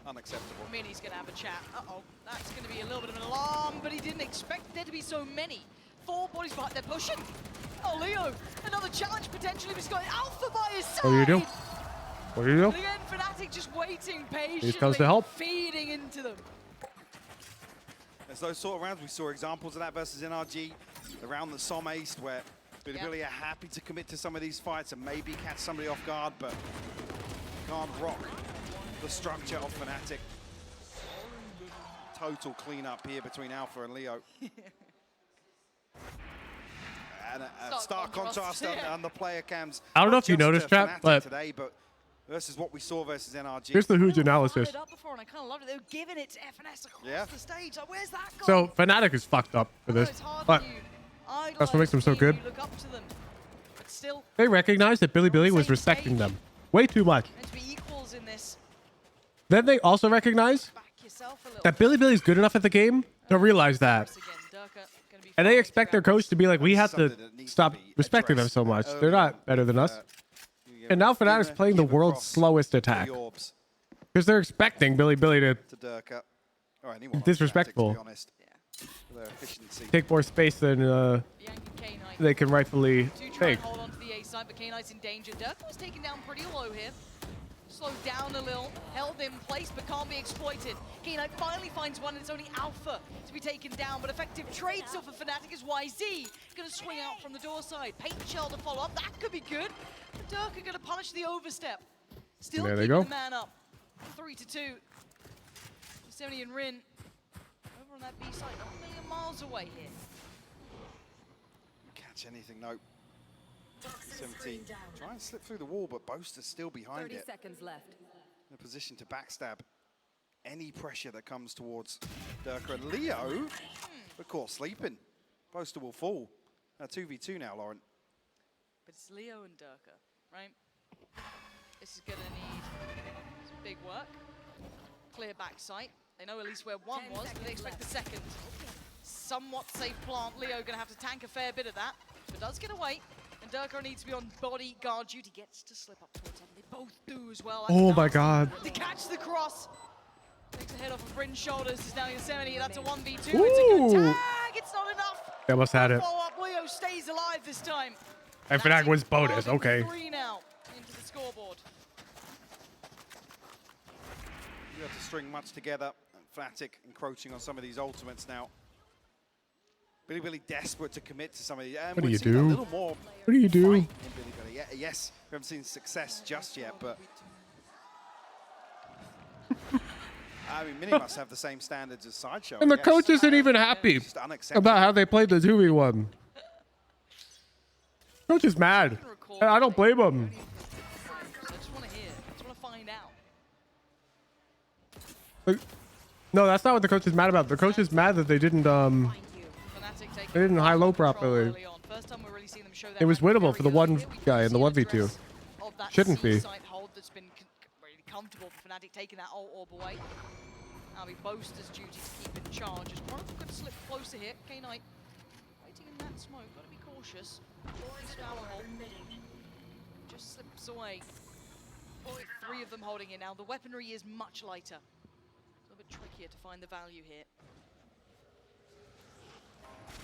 Unacceptable. Mini's going to have a chat. Uh-oh, that's going to be a little bit of an alarm, but he didn't expect there to be so many. 4 bodies behind, they're pushing. Oh, Leo, another challenge potentially. He's got Alpha by his side. What do you do? What do you do? Again, Fnatic just waiting patiently. He comes to help. Feeding into them. There's those sort of rounds. We saw examples of that versus NRG. The round that Som aced where Billy are happy to commit to some of these fights and maybe catch somebody off guard, but can't rock the structure of Fnatic. Total cleanup here between Alpha and Leo. And a stark contrast on the player cams. I don't know if you noticed, chat, but today, but versus what we saw versus NRG. here's the huge analysis. It up before, and I kind of loved it. They were giving it to FNS across the stage. Like, where's that gone? So Fnatic is fucked up for this, but that's what makes them so good. Look up to them, but still, They recognized that Billy was respecting them way too much. meant to be equals in this. Then they also recognize Yourself a little. that Billy's good enough at the game to realize that. And they expect their coach to be like, we have to stop respecting them so much. They're not better than us. And now Fnatic's playing the world's slowest attack. Because they're expecting Billy to be disrespectful. Take more space than they can rightfully take. Hold on to the A side, but K-Knight's in danger. Durka was taken down pretty low here. Slowed down a little, held in place, but can't be exploited. K-Knight finally finds one, and it's only Alpha to be taken down, but effective trade still for Fnatic is YZ. Gonna swing out from the door side. Paint Shell to follow up, that could be good. But Durka gonna punish the overstep. Still There they keeping go. the man up. 3-2. 70 and Rin over on that B side, not a million miles away here. Catch anything, no. 17. Try and slip through the wall, but Boaster's still behind 30 it. seconds left. In a position to backstab any pressure that comes towards Durka. And Leo, of course, sleeping. Boaster will fall. 2v2 now, Lauren. But it's Leo and Durka, right? This is gonna need some big work. Clear back sight. They know at least where one was, but they expect the second. Somewhat safe plant. Leo gonna have to tank a fair bit of that, but does get away. And Durka needs to be on bodyguard duty. Gets to slip up towards him. They both do as well. That's Oh my nice. god. To catch the cross. Takes a head off of Rin's shoulders. Is now Yosemite. That's a 1v2. It's a Ooh. good tag. It's not enough. They almost had it. Follow up. Leo stays alive this time. And Fnatic wins bonus. Okay. 3 now into the scoreboard. You have to string much together. And Fnatic encroaching on some of these ultimates now. Billy desperate to commit to some of the. What do you A do? little more What do you do? fight in Billy. Yeah, yes, we haven't seen success just yet, but I mean, Mini must have the same standards as Sideshow. And the I guess. coach isn't even happy Just unacceptable. about how they played the 2v1. Coach is mad. And I don't blame him. I just want to hear. I just want to find out. Like, no, that's not what the coach is mad about. The coach is mad that they didn't high-low properly. First time we're really seeing them show It was winnable for the one guy in the 1v2. Shouldn't be. Hold that's been really comfortable for Fnatic taking that ult orb away. That'll be Boaster's duty to keep in charge. As Chronicle could slip closer here. K-Knight waiting in that smoke. Gotta be cautious. Just slips away. 3 of them holding it now. The weaponry is much lighter. It's a little bit trickier to find the value here.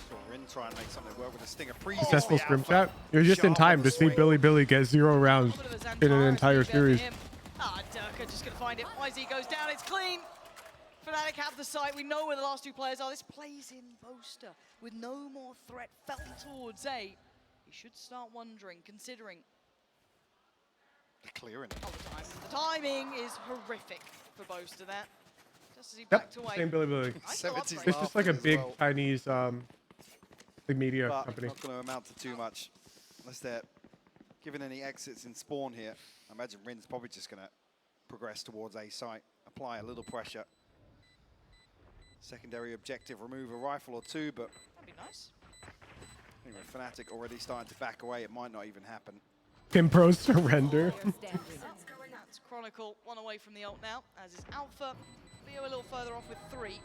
So Rin trying to make something work with a stinger. Successful scrim chat. You're just in time to see Billy get 0 rounds in an entire series. Durka just going to find it. YZ goes down. It's clean. Fnatic have the site. We know where the last 2 players are. This plays in Boaster with no more threat felt towards A. You should start wondering, considering. They're clearing it. Oh, the timing is horrific for Boaster there. Just as he backed away. Same Billy. It's just like a big Chinese big media company. Not going to amount to too much unless they're given any exits in spawn here. I imagine Rin's probably just going to progress towards A site, apply a little pressure. Secondary objective, remove a rifle or 2, but that'd be nice. I think with Fnatic already starting to back away, it might not even happen. Impro surrender. That's Chronicle, 1 away from the ult now, as is Alpha. Leo a little further off with 3.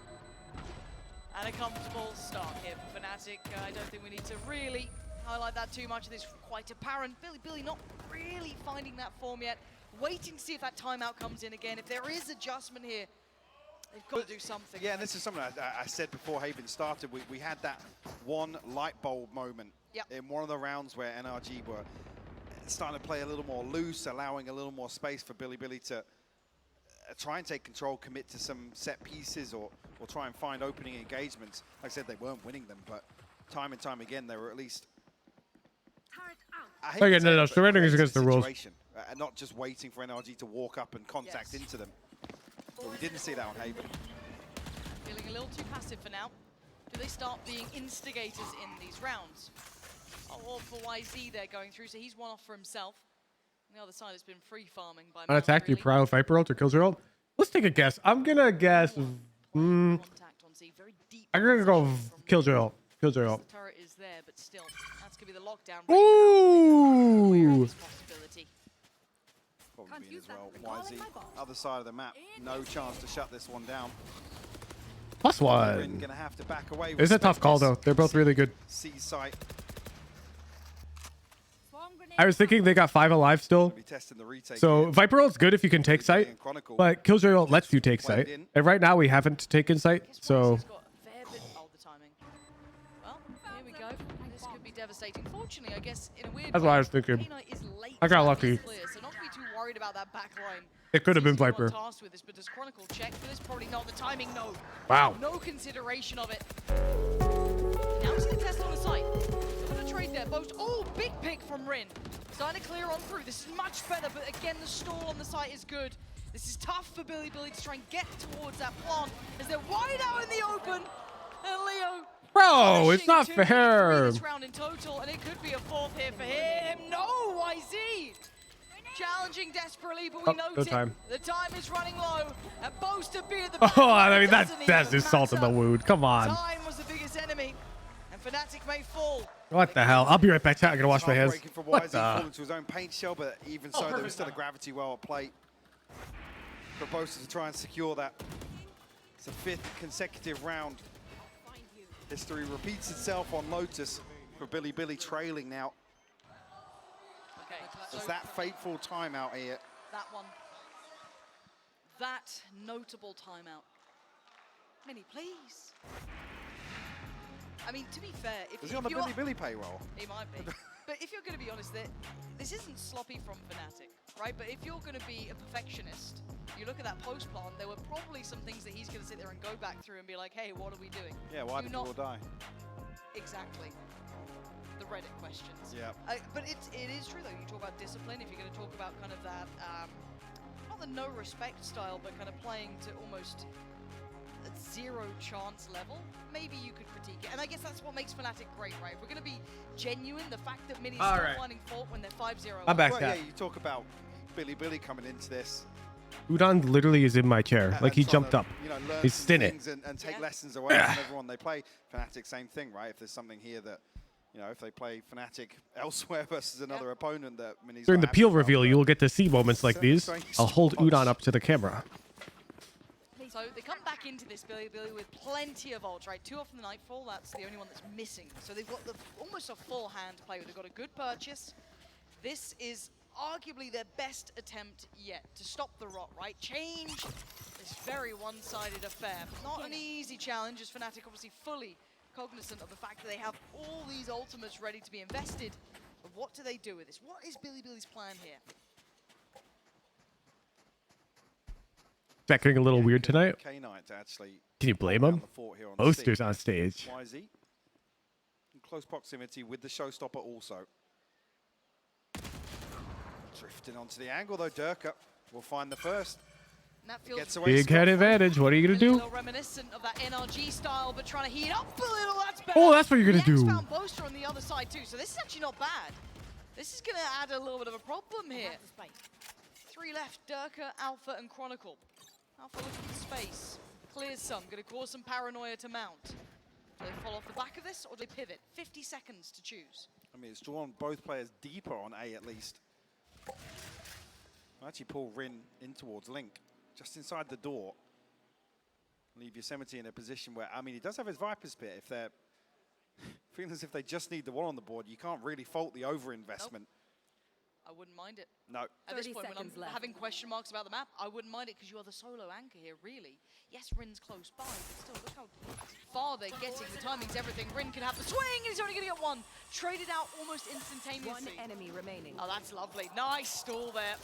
And a comfortable start here for Fnatic. I don't think we need to really highlight that too much. It's quite apparent. Billy not really finding that form yet. Waiting to see if that timeout comes in again. If there is adjustment here, they've got to do something. Yeah, and this is something I said before Haven started. We had that one light bulb moment in one of the rounds where NRG were starting to play a little more loose, allowing a little more space for Billy to try and take control, commit to some set pieces, or try and find opening engagements. Like I said, they weren't winning them, but time and time again, they were at least... Okay, no, surrendering is against the rules. And not just waiting for NRG to walk up and contact into them. But we didn't see that on Haven. Feeling a little too passive for now. Do they start being instigators in these rounds? Oh, for YZ they're going through, so he's 1 off for himself. On the other side, it's been free farming by On attack, do you Prowl Viper ult or Killjoy ult? Let's take a guess. I'm gonna guess. I'm gonna go Killjoy ult. Killjoy ult. The turret is there, but still, that's gonna be the lockdown. Ooh! Probably being as well. YZ, other side of the map, no chance to shut this one down. +1. Gonna have to back away. It's a tough call though. They're both really good. C site. I was thinking they got 5 alive still. So Viper ult's good if you can take site, but Killjoy ult lets you take site. And right now we haven't taken site, so. Well, here we go. This could be devastating. Fortunately, I guess in a weird That's what I was thinking. I got lucky. So not to be too worried about that back line. It could have been Viper. With this, but does Chronicle check for this? Probably not. The timing, no. Wow. No consideration of it. Now he's going to test on the site. Going to trade there. Boast. Oh, big pick from Rin. Starting to clear on through. This is much better, but again, the stall on the site is good. This is tough for Billy to try and get towards that plant as they're wide out in the open. And Leo. Bro, it's not fair. This round in total, and it could be a 4th here for him. No, YZ. Challenging desperately, but we know the time is running low. And Boaster beer the Oh, I mean, that's just salt in the wound. Come on. Time was the biggest enemy, and Fnatic may fall. What the hell? I'll be right back. Chat. I'm gonna wash my hands. What the? Falling to his own paint shell, but even so, there was still a gravity well at play for Boaster to try and secure that. It's the 5th consecutive round. History repeats itself on Lotus for Billy trailing now. Okay, it's that fateful timeout here. That one. That notable timeout. Minnie, please. I mean, to be fair, is he on the Billy payroll? He might be. But if you're going to be honest, this isn't sloppy from Fnatic, right? But if you're going to be a perfectionist, you look at that post plant, there were probably some things that he's going to sit there and go back through and be like, hey, what are we doing? Yeah, why did we all die? Exactly. The Reddit questions. Yeah. But it is true, though. You talk about discipline, if you're going to talk about kind of that, not the no respect style, but kind of playing to almost a 0 chance level, maybe you could critique it. And I guess that's what makes Fnatic great, right? If we're going to be genuine, the fact that Mini's still finding fault when they're 5-0. I'm back. Well, yeah, you talk about Billy coming into this. Udon literally is in my chair. Like he jumped up. You know, learn He's in it. And take lessons away from everyone they play. Fnatic, same thing, right? If there's something here that, you know, if they play Fnatic elsewhere versus another opponent that Mini's During the peel reveal, you will get to see moments like these. I'll hold Udon up to the camera. So they come back into this Billy with plenty of ults, right? 2 off in the Nightfall, that's the only one that's missing. So they've got almost a full hand play. They've got a good purchase. This is arguably their best attempt yet to stop the rot, right? Change this very one-sided affair. Not an easy challenge, as Fnatic obviously fully cognizant of the fact that they have all these ultimates ready to be invested. But what do they do with this? What is Billy's plan here? That getting a little weird tonight. K-Knight actually. Can you blame him? Boasters on stage. YZ in close proximity with the showstopper also. Drifting onto the angle though, Durka will find the first. Gets away. Big head advantage. What are you gonna do? A little reminiscent of that NRG style, but trying to heat up a little. That's better. Oh, that's what you're gonna do. Found Boaster on the other side too, so this is actually not bad. This is gonna add a little bit of a problem here. 3 left: Durka, Alpha, and Chronicle. Alpha looking for space. Clears some. Gonna cause some paranoia to mount. Do they fall off the back of this, or do they pivot? 50 seconds to choose. I mean, it's drawn both players deeper on A at least. I'll actually pull Rin in towards Link, just inside the door. Leave Yosemite in a position where, I mean, he does have his Viper's Pit. If they're feeling as if they just need the one on the board, you can't really fault the overinvestment. Nope. I wouldn't mind it. No. At this point, when I'm having question marks about the map, I wouldn't mind it because you are the solo anchor here, really. Yes, Rin's close by, but still, look how far they're getting. The timing's everything. Rin can have the swing, and he's only going to get 1. Traded out almost instantaneously. 1 enemy remaining. Oh, that's lovely. Nice stall there.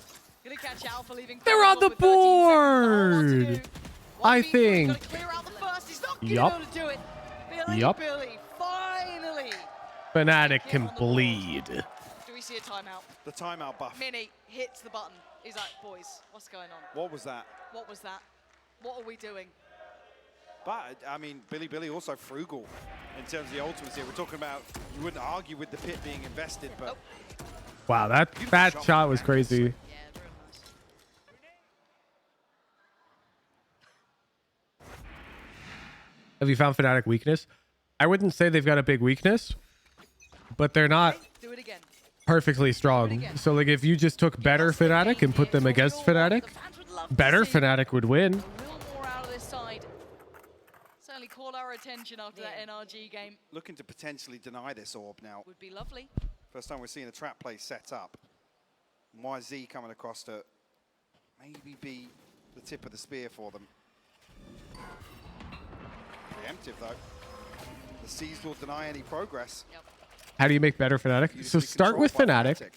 Gonna catch Alpha leaving. They're on the board. I think. Clear out the first. He's not gonna be able to do it. Billy, finally. Fnatic can bleed. Do we see a timeout? The timeout buff. Mini hits the button. He's like, boys, what's going on? What was that? What was that? What are we doing? But, I mean, Billy also frugal in terms of the ultimates here. We're talking about, you wouldn't argue with the pit being invested, but... Wow, that shot was crazy. Have you found Fnatic weakness? I wouldn't say they've got a big weakness, but they're not perfectly strong. So like if you just took better Fnatic and put them against Fnatic, better Fnatic would win. A little more out of this side. Certainly caught our attention after that NRG game. Looking to potentially deny this orb now. Would be lovely. First time we're seeing a trap play set up. YZ coming across to maybe be the tip of the spear for them. Preemptive though. The C's will deny any progress. Yep. How do you make better Fnatic? So start with Fnatic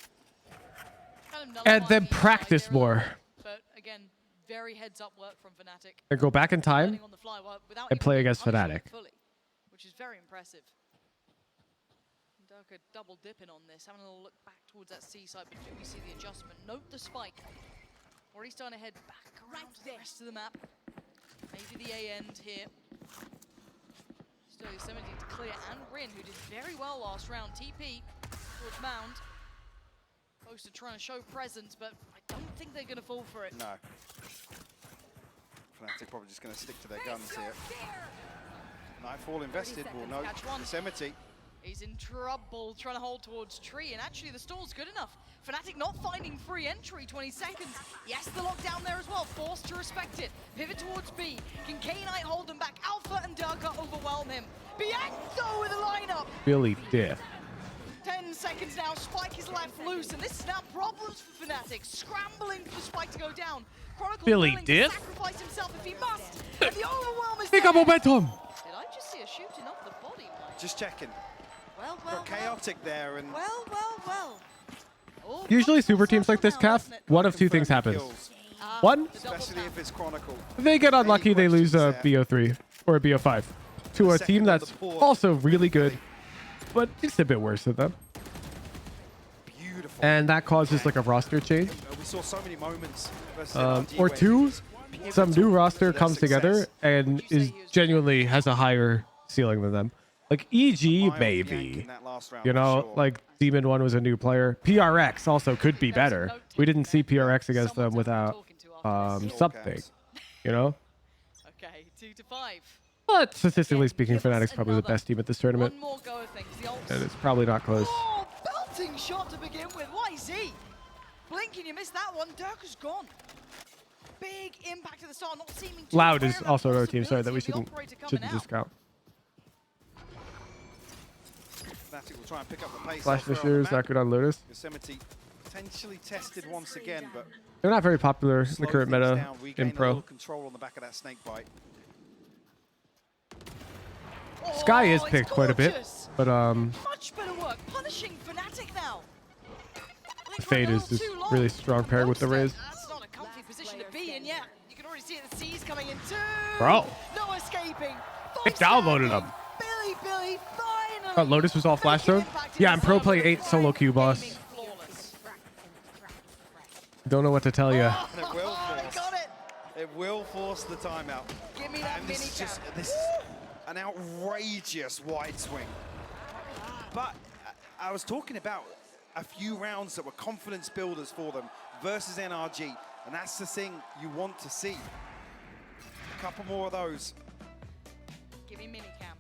and then practice more. But again, very heads up work from Fnatic. And go back in time and play against Fnatic. Which is very impressive. Durka double dipping on this, having a little look back towards that C side, but do we see the adjustment? Note the spike. Already starting to head back around to the rest of the map. Maybe the A end here. Still Yosemite to clear, and Rin, who did very well last round. TP towards Mound. Close to trying to show presence, but I don't think they're going to fall for it. No. Fnatic probably just going to stick to their guns here. Nightfall invested, will note Yosemite. He's in trouble, trying to hold towards Tree, and actually the stall's good enough. Fnatic not finding free entry, 20 seconds. Yes, the lockdown there as well, forced to respect it. Pivot towards B. Can K-Knight hold them back? Alpha and Durka overwhelm him. Bianco with a lineup. Billy diff. 10 seconds now, Spike is left loose, and this is now problems for Fnatic. Scrambling for the Spike to go down. Chronicle Billy diff. sacrifice himself if he must, and the overwhelm is Pick up momentum. Did I just see a shooting off the body? Just checking. Well, got chaotic there and well. Oh, Usually super teams like this, Calf, one of two things happens. One, especially if it's Chronicle. they get unlucky, they lose a BO3 or a BO5 to a team that's also really good, but it's a bit worse than them. Beautiful. And that causes like a roster change. We saw so many moments. Or two, some new roster comes together and is genuinely has a higher ceiling than them. Like EG, maybe. You know, like Demon 1 was a new player. PRX also could be better. We didn't see PRX against them without something, you know? Okay, 2-5. But statistically speaking, Fnatic's probably the best team at this tournament. One more go of things. The ults. And it's probably not close. Oh, belting shot to begin with. YZ. Blink and you missed that one. Durka's gone. big impact at the start, not seeming too Loud aware is of also that our team. Sorry, that we possibility of the operator coming out. discount. Fnatic will try and pick up the pace. Flash Fisher is not good on Lotus. Yosemite potentially tested once again, but They're not very popular in the current meta in pro. Control on the back of that snake bite. Sky is picked quite a bit, but Much better work punishing Fnatic now. Fade is just really strong paired with the Raze. That's not a comfy position to be in yet. You can already see the C's coming in too. Bro. No escaping. They downloaded them. Billy finally. Thought Lotus was all flash zone. Yeah, I'm pro play 8 solo queue, boss. Don't know what to tell you. It will force. It will force the timeout. Give me that mini this is an outrageous wide swing. But I was talking about a few rounds that were confidence builders for them versus NRG, and that's the thing you want to see. A couple more of those. Give me mini cam.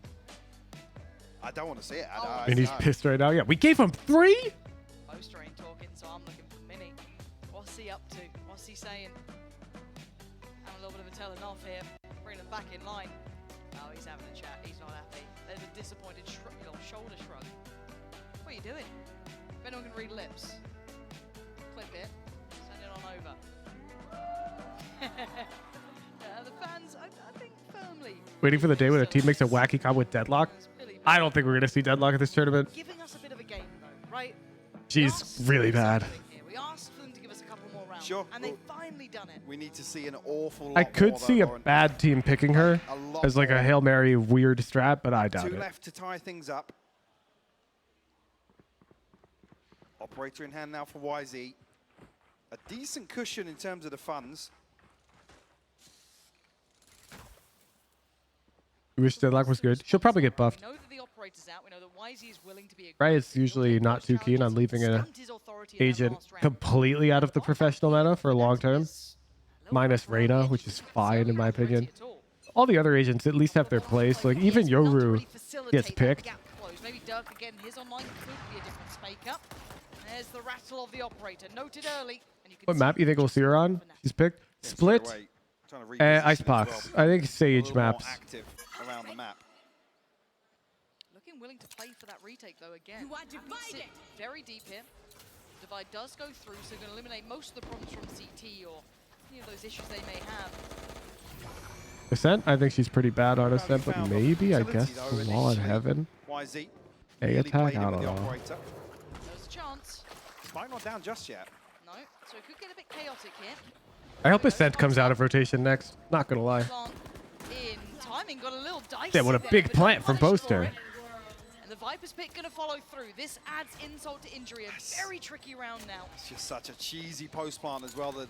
I don't want to see it. And he's pissed right now. Yeah, we gave him 3? Poster ain't talking, so I'm looking for mini. What's he up to? What's he saying? I'm a little bit of a telling off here. Bring him back in line. Oh, he's having a chat. He's not happy. There's a disappointed shoulder shrug. What are you doing? If anyone can read lips, clip it, send it on over. The fans, I think, firmly. Waiting for the day when a team makes a wacky comp with Deadlock. I don't think we're going to see Deadlock at this tournament. Giving us a bit of a game, though, right? She's really bad. We asked for them to give us a couple more rounds, Sure. and they've finally done it. We need to see an awful lot I could more, see though, a Lauren. bad team picking her as like a Hail Mary weird strat, but I doubt Two it. left to tie things up. Operator in hand now for YZ. A decent cushion in terms of the funds. We wish Deadlock was good. She'll probably get buffed. We know that the operator's out. We know that YZ is willing to be Riot's usually not too keen on leaving an agent completely out of the professional meta for long term. Minus Reyna, which is fine in my opinion. All the other agents at least have their place. Like even Yoru gets picked. Maybe Dirk again, his online could be a different spake up. There's the rattle of the operator, noted early. And you can What map you think we'll see her on? She's picked. Split. Icebox. I think Sage maps. Active around the map. Looking willing to play for that retake though again. You are divided. Very deep here. Divide does go through, so going to eliminate most of the problems from CT or any of those issues they may have. Ascent, I think she's pretty bad on Ascent, but maybe, I guess, Wall in Heaven. YZ. A attack? I don't know. There's a chance. Might not down just yet. No, so it could get a bit chaotic here. I hope Ascent comes out of rotation next. Not gonna lie. In timing, got a little dicey. Yeah, what a big plant from Poster. And the Viper's pick going to follow through. This adds insult to injury. A very tricky round now. It's just such a cheesy post plant as well. The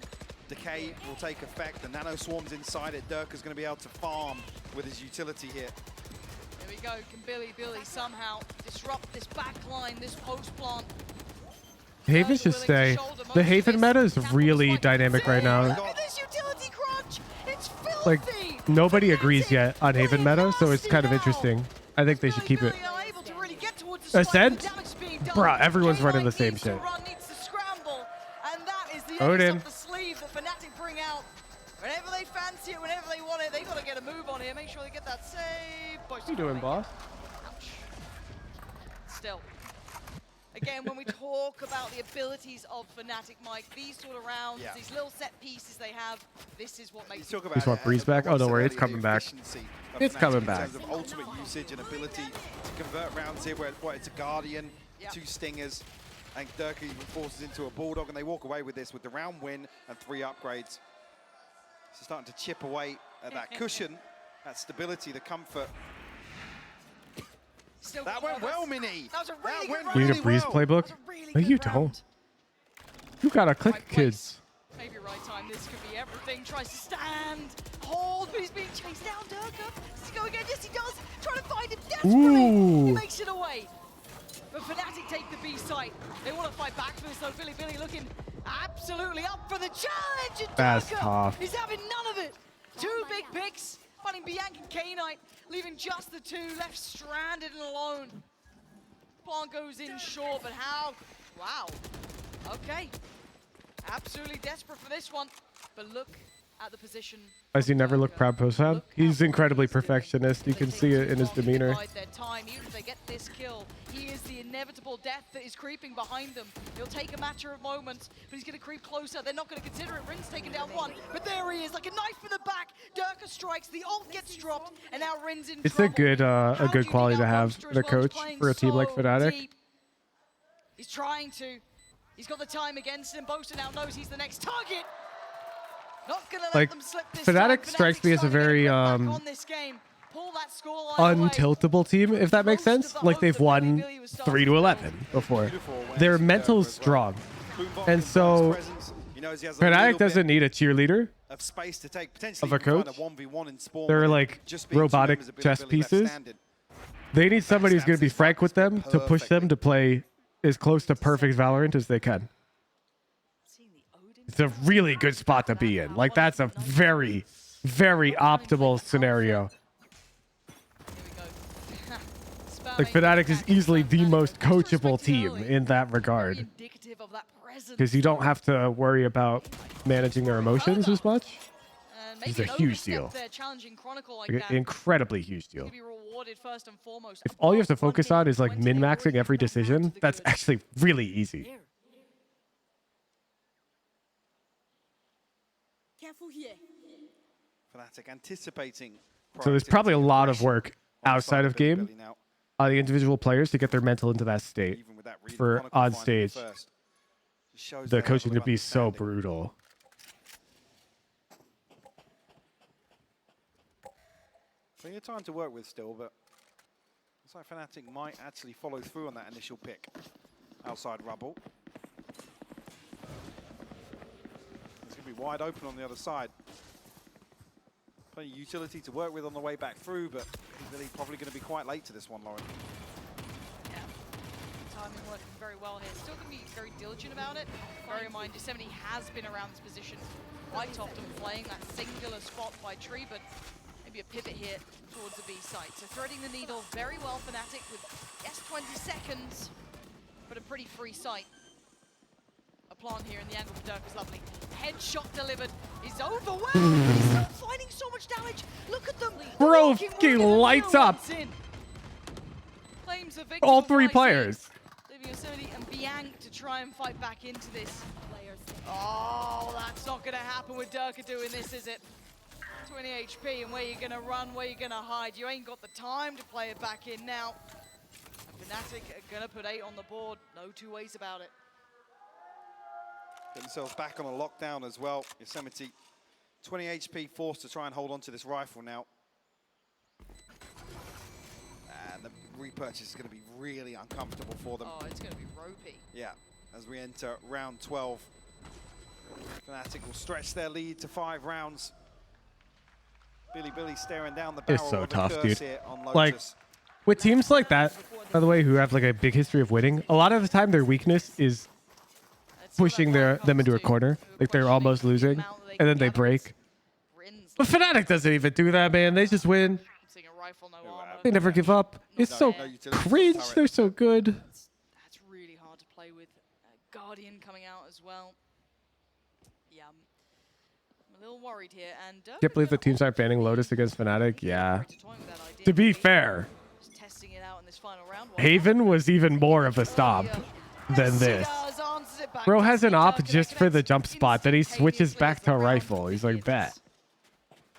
decay will take effect. The nano swarms inside it. Dirk is going to be able to farm with his utility here. Here we go. Can Billy somehow disrupt this back line, this post plant? Haven should stay. The Haven meta is really dynamic right now. Look at this utility crunch. It's filthy. Like, nobody agrees yet on Haven meta, so it's kind of interesting. I think they should keep it. Ascent? Bruh, everyone's running the same shit. Odin. The sleeve that Fnatic bring out. Whenever they fancy it, whenever they want it, they got to get a move on here. Make sure they get that save. What you doing, boss? Ouch. Still. Again, when we talk about the abilities of Fnatic, Mike, these sort of rounds, these little set pieces they have, this is what makes it. You just want Breeze back? Oh, don't worry, it's coming back. It's coming back. In terms of ultimate usage and ability to convert rounds here, where it's a Guardian, 2 Stingers, and Dirk even forces into a Bulldog, and they walk away with this with the round win and 3 upgrades. So starting to chip away at that cushion, that stability, the comfort. That went well, Mini. That was a really good round. You need a Breeze playbook? No, you don't. You gotta click, kids. Maybe right time. This could be everything. Tries to stand, hold, but he's being chased down. Durka. Does he go again? Yes, he does. Trying to find him desperately. Ooh. He makes it away. But Fnatic take the B site. They want to fight back for this though. Billy looking absolutely up for the challenge. And That's Durka tough. is having none of it. 2 big picks. Finding Bianca and K-Knight, leaving just the 2 left stranded and alone. Plant goes in short, but how? Wow. Okay. Absolutely desperate for this one. But look at the position. Does he never look proud post-hab? He's incredibly perfectionist. You can see it in his demeanor. Their time. Even if they get this kill, he is the inevitable death that is creeping behind them. He'll take a matter of moments, but he's going to creep closer. They're not going to consider it. Rin's taken down one, but there he is, like a knife in the back. Durka strikes, the ult gets dropped, and now Rin's in It's trouble. a good quality to have in a coach for a team like Fnatic. He's trying to. He's got the time against him. Boaster now knows he's the next target. Not gonna let them slip this Fnatic strikes me as a very untiltable team, if that makes sense. Like they've won 3-11 before. Their mental's strong, and so Fnatic doesn't need a cheerleader of a coach. They're like robotic chess pieces. They need somebody who's going to be frank with them to push them to play as close to perfect Valorant as they can. It's a really good spot to be in. Like, that's a very, very optimal scenario. Like, Fnatic is easily the most coachable team in that regard. Because you don't have to worry about managing their emotions as much. It's a huge deal. Like, an incredibly huge deal. If all you have to focus on is, like, min-maxing every decision, that's actually really easy. Fnatic anticipating. So there's probably a lot of work outside of game on the individual players to get their mental into that state for on stage. The coaching to be so brutal. Plenty of time to work with still, but looks like Fnatic might actually follow through on that initial pick outside rubble. It's going to be wide open on the other side. Plenty of utility to work with on the way back through, but he's really probably going to be quite late to this one, Lauren. Yeah, timing working very well here. Still going to be very diligent about it. Bear in mind, Yosemite has been around this position quite often, playing that singular spot by tree, but maybe a pivot here towards the B site. So threading the needle very well, Fnatic, with, yes, 20 seconds, but a pretty free site. A plant here in the angle for Dirk is lovely. Headshot delivered. He's overwhelmed. He's still finding so much damage. Look at them. Bro, he lights up. Claims a victory. All three players. Leaving Yosemite and Bianc to try and fight back into this. Oh, that's not going to happen with Durka doing this, is it? 20 HP, and where you're going to run, where you're going to hide. You ain't got the time to play it back in now. And Fnatic are going to put 8 on the board. No two ways about it. Get themselves back on a lockdown as well. Yosemite, 20 HP, forced to try and hold on to this rifle now. And the repurchase is going to be really uncomfortable for them. Oh, it's going to be ropey. Yeah, as we enter round 12. Fnatic will stretch their lead to 5 rounds. Billy staring down the barrel. It's so of tough, curse dude. here on Lotus. Like, with teams like that, by the way, who have like a big history of winning, a lot of the time their weakness is pushing them into a corner. Like they're almost losing, and then they break. But Fnatic doesn't even do that, man. They just win. They never give up. It's so cringe. They're so good. That's really hard to play with. Guardian coming out as well. Yeah, I'm a little worried here. And Can't believe the teams aren't banning Lotus against Fnatic. Yeah. To be fair, testing it out in this final round. Haven was even more of a stomp than this. Bro has an op just for the jump spot, then he switches back to rifle. He's like, bet.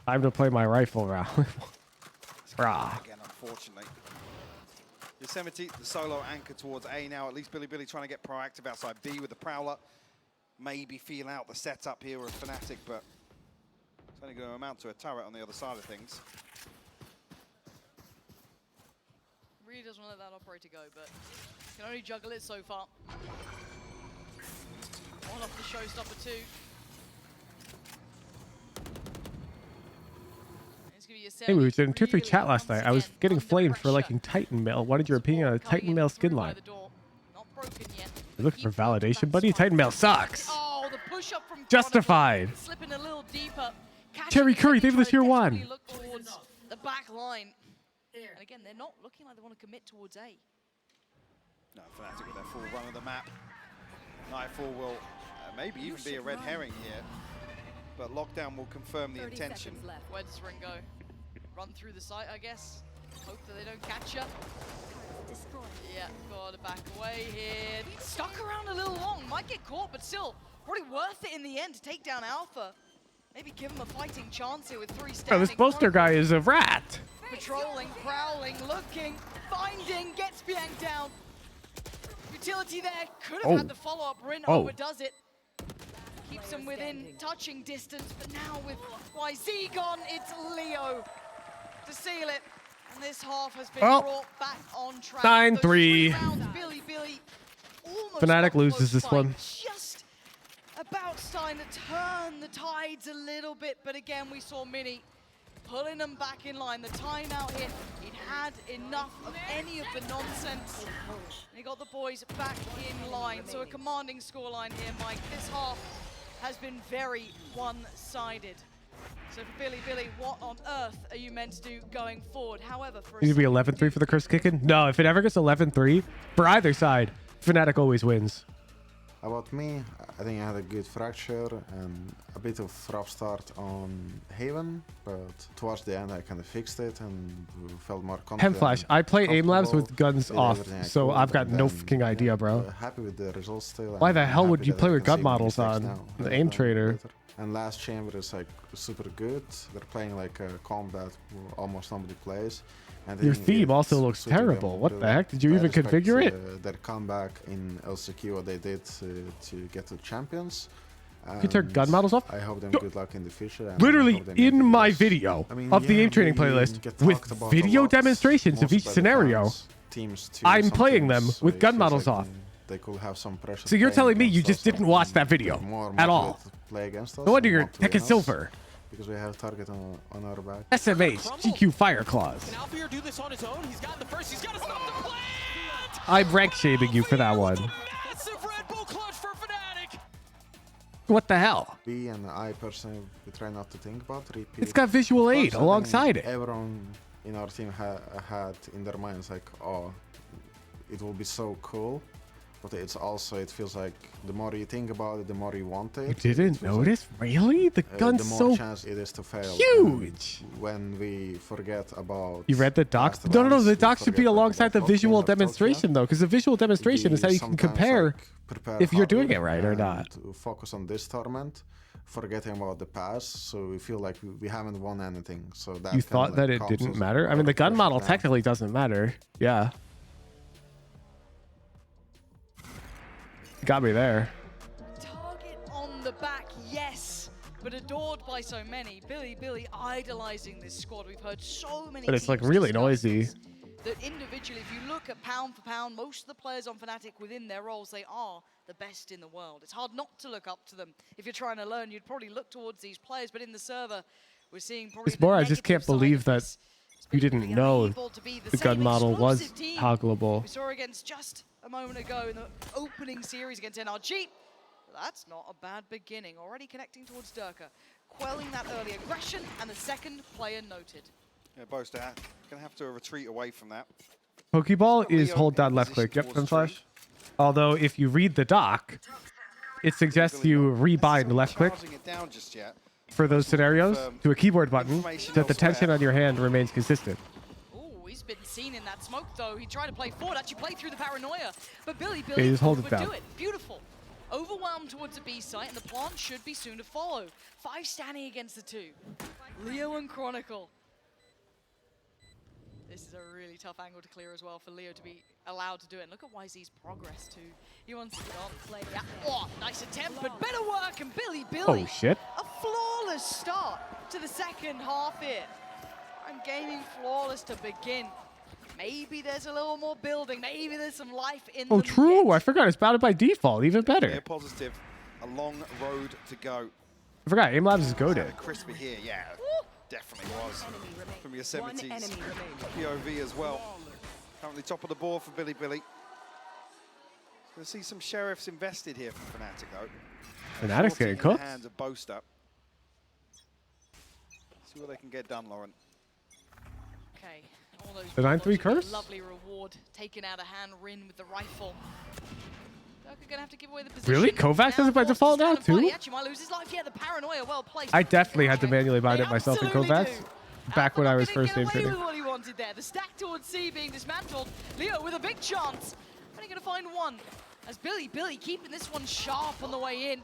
Time to play my rifle round. Rah. Again, unfortunately. Yosemite, the solo anchor towards A now. At least Billy trying to get proactive outside B with the Prowler. Maybe feel out the setup here of Fnatic, but it's only going to amount to a turret on the other side of things. Really doesn't want to let that operator go, but can only juggle it so far. One off the showstopper too. Hey, we were in Tier 3 chat last night. I was getting flamed for liking Titan Mail. Wanted your opinion on a Titan Mail skin line. You're looking for validation, buddy? Titan Mail sucks. Oh, the push up from Justified. slipping a little deeper. Terry Curry, thank you for the Tier 1. Look towards the back line. And again, they're not looking like they want to commit towards A. No, Fnatic with their full run of the map. Nightfall will maybe even be a red herring here. But lockdown will confirm the intention. Where does Ring go? Run through the site, I guess. Hope that they don't catch you. Yeah, gotta back away here. Stuck around a little long. Might get caught, but still, probably worth it in the end to take down Alpha. Maybe give him a fighting chance here with 3 standing. Oh, this poster guy is a rat. Patrolling, prowling, looking, finding, gets Bianc down. Utility there, could have had the follow-up. Rin overdoes it. Keeps him within touching distance, but now with YZ gone, it's Leo to seal it. And this half has been brought back on track. 9-3. Billy almost Fnatic loses this one. Just about starting to turn the tides a little bit, but again, we saw Mini pulling them back in line. The timeout hit, he'd had enough of any of the nonsense. And he got the boys back in line. So a commanding scoreline here, Mike. This half has been very one-sided. So for Billy, what on earth are you meant to do going forward? However, for Need to be 11-3 for the curse kicking? No, if it ever gets 11-3 for either side, Fnatic always wins. About me, I think I had a good fracture and a bit of rough start on Haven, but towards the end I kind of fixed it and felt more confident. Hemflash, I play aim labs with guns off, so I've got no fucking idea, bro. Happy with the results still. Why the hell would you play with gun models on the aim trader? And last chamber is like super good. They're playing like a combat almost nobody plays. And Your theme also looks terrible. What the heck? Did you even configure it? Their comeback in LCQ, what they did to get to champions. You turn gun models off? I hope them good luck in the future. And literally in my video of the aim training playlist with video demonstrations of each scenario, I'm playing them with gun models off. They could have some pressure. So you're telling me you just didn't watch that video at all? Play against us, no wonder you're Tekken Silver. Because we have target on our back. SMH, GQ Fire Claws. Can Alphier do this on his own? He's got the first. He's got to stop the plant. I'm rank shaming you for that one. Massive Red Bull clutch for Fnatic. What the hell? We and I personally, we try not to think about repeat. It's got visual aid alongside it. Everyone in our team had in their minds like, oh, it will be so cool. But it's also, it feels like the more you think about it, the more you want it. You didn't notice? Like, really? The gun's the so more chance it is to fail. Huge. When we forget about... You read the docs? No, the docs should be alongside the visual demonstration, though, because the visual demonstration is how you can compare if you're doing it right or not. To focus on this tournament, forgetting about the past, so we feel like we haven't won anything. So that you thought that it didn't matter? I mean, the gun model technically doesn't matter. Yeah. Got me there. Target on the back, yes, but adored by so many. Billy idolizing this squad. We've heard so many. But it's like really noisy. That individually, if you look at pound for pound, most of the players on Fnatic within their roles, they are the best in the world. It's hard not to look up to them. If you're trying to learn, you'd probably look towards these players. But in the server, we're seeing probably. It's more, I just can't believe that you didn't know the gun model was toggleable. We saw against just a moment ago in the opening series against NRG. That's not a bad beginning. Already connecting towards Durka, quelling that early aggression, and the second player noted. Yeah, Boaster gonna have to retreat away from that. Pokeball is hold down left click. Yep, Flash. Although if you read the doc, it suggests you rebind left click for those scenarios to a keyboard button so that the tension on your hand remains consistent. He's been seen in that smoke, though. He tried to play forward, actually played through the paranoia. But Billy just hold it would down. do it. Beautiful. Overwhelmed towards the B site, and the plant should be soon to follow. 5 standing against the 2. Leo and Chronicle. This is a really tough angle to clear as well for Leo to be allowed to do it. And look at YZ's progress, too. He wants to get on. Yeah. Oh, nice attempt, but better work. And Billy. Oh, shit. A flawless start to the second half here. I'm gaming flawless to begin. Maybe there's a little more building. Maybe there's some life in Oh, true. I forgot. It's bounded by default. Even better. Yeah, positive. A long road to go. I forgot. Aim Labs is goated. Crispy here, yeah. Definitely was. From Yosemite's POV as well. Currently top of the board for Billy. Going to see some sheriffs invested here from Fnatic, though. Fnatic's getting cooked. In the hands of Boaster. See what they can get done, Lauren. Okay. All those The 9-3 curse? Lovely reward taken out of hand. Rin with the rifle. Gonna have to give away the position. Really? Kovacs does it by default now too? He actually might lose his life. Yeah, the paranoia well placed. I definitely had to manually bind it myself in Kovacs back when I was first game training. what he wanted there. The stack towards C being dismantled. Leo with a big chance. Only gonna find one. As Billy keeping this one sharp on the way in.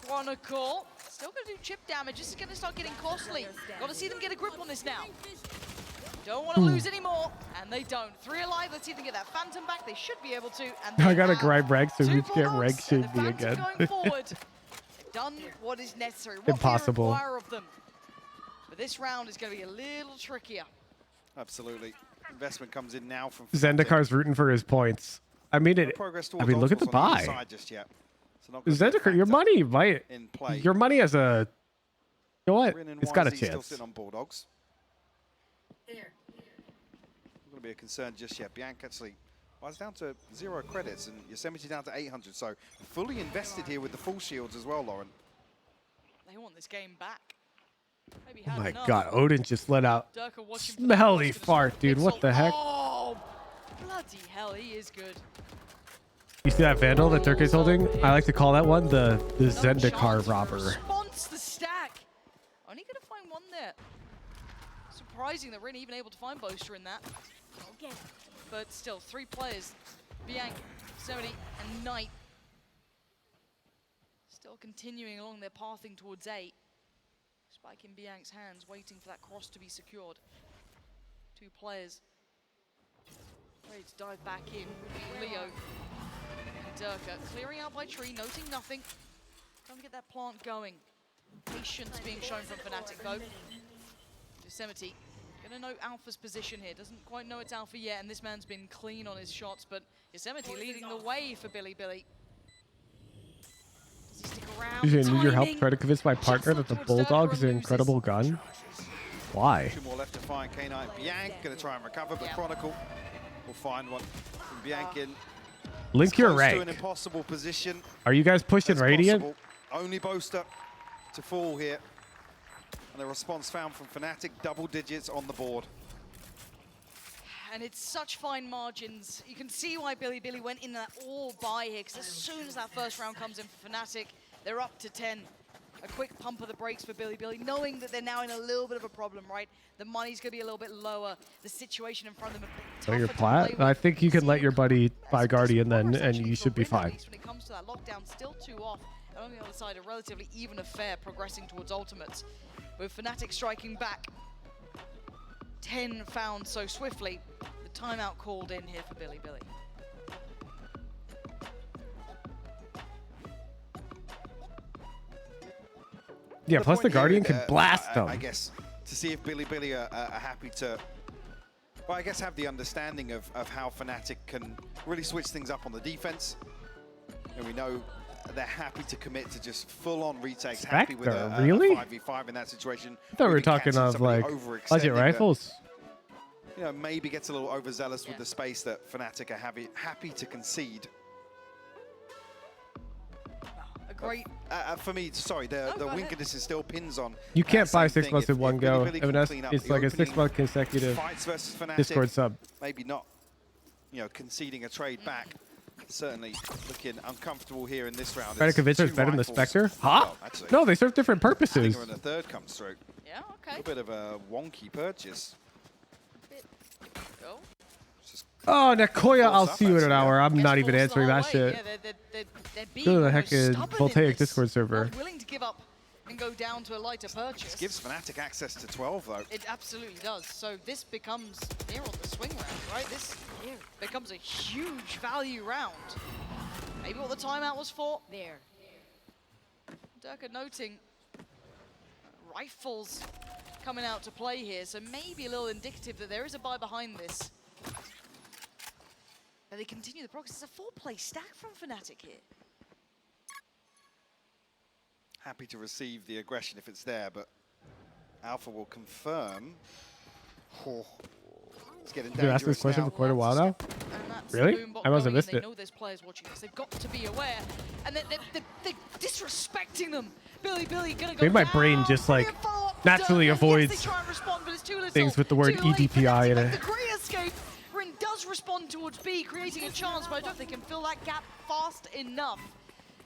Chronicle still gonna do chip damage. This is gonna start getting costly. Gotta see them get a grip on this now. Don't want to lose anymore, and they don't. 3 alive. Let's see if they get that Phantom back. They should be able to. And I gotta grind rank so you can't rank shade me again. Going forward. They've done what is necessary. What Impossible. we require of them. But this round is going to be a little trickier. Absolutely. Investment comes in now from Zendikar's rooting for his points. I mean, look at the buy. Zendikar, your money might. Your money has a. You know what? It's got a chance. Still sitting on Bulldogs. Not going to be a concern just yet. Bianc actually, well, it's down to 0 credits, and Yosemite down to 800. So fully invested here with the full shields as well, Lauren. They want this game back. Oh my God, Odin just let out smelly fart, dude. What the heck? Oh, bloody hell, he is good. You see that Vandal that Turkey's holding? I like to call that one the Zendikar robber. Response the stack. Only going to find one there. Surprising that we're even able to find Boaster in that. But still, 3 players. Bianc, 70, and Knight. Still continuing along their pathing towards A. Spike in Bianc's hands, waiting for that cross to be secured. 2 players. Ready to dive back in. Leo and Durka. Clearing out by tree, noting nothing. Trying to get that plant going. Patience being shown from Fnatic though. Yosemite gonna know Alpha's position here. Doesn't quite know it's Alpha yet, and this man's been clean on his shots, but Yosemite leading the way for Billy. Does he stick around? You need your help trying to convince my partner that the Bulldog is an incredible gun? Why? 2 more left to find. K9 Bianc gonna try and recover, but Chronicle will find one from Bianc in. Link your To rank. an impossible position. Are you guys pushing Radiant? Possible. Only Boaster to fall here. And a response found from Fnatic, double digits on the board. And it's such fine margins. You can see why Billy went in that all buy here, because as soon as that first round comes in for Fnatic, they're up to 10. A quick pump of the brakes for Billy, knowing that they're now in a little bit of a problem, right? The money's going to be a little bit lower. The situation in front of them a bit So tougher your to plat? play with. I think you can let your buddy buy Guardian then, and you should be fine. When it comes to that lockdown, still 2 off. And on the other side, a relatively even affair progressing towards ultimates. With Fnatic striking back. 10 found so swiftly. The timeout called in here for Billy. Yeah, plus the Guardian can blast them. I guess to see if Billy are happy to, well, I guess have the understanding of how Fnatic can really switch things up on the defense. And we know they're happy to commit to just full-on retakes. Happy with a really? 5v5 in that situation. I thought we were talking of like budget rifles. You know, maybe gets a little overzealous with the space that Fnatic are happy to concede. A great. For me, sorry, the Winkerness is still pins on. You can't buy 6 thing. months in one go. Billy It's like a 6-month consecutive fights versus Fnatic, Discord sub. Maybe not, you know, conceding a trade back. Certainly looking uncomfortable here in this round. Frederick is better than the Spectre? Huh? Well, actually, no, they serve different purposes. When the third comes through. Yeah, okay. A bit of a wonky purchase. Oh, Nakoya, I'll see you in an hour. I'm not even answering that shit. Go to the heck is Voltaic Discord server. Willing to give up and go down to a lighter purchase. This gives Fnatic access to 12 though. It absolutely does. So this becomes near on the swing round, right? This becomes a huge value round. Maybe what the timeout was for. There. Durka noting rifles coming out to play here, so maybe a little indicative that there is a buy behind this. But they continue the progress. It's a 4-play stack from Fnatic here. Happy to receive the aggression if it's there, but Alpha will confirm. Oh, it's getting dangerous. You've asked this question for quite a while now? Really? I must have missed it. They know there's players watching this. They've got to be aware. And they're disrespecting them. Billy gonna go Maybe my brain just like naturally avoids things with the word EDPI in it. The great escape. We're in does respond towards B, creating a chance, but I don't think they can fill that gap fast enough.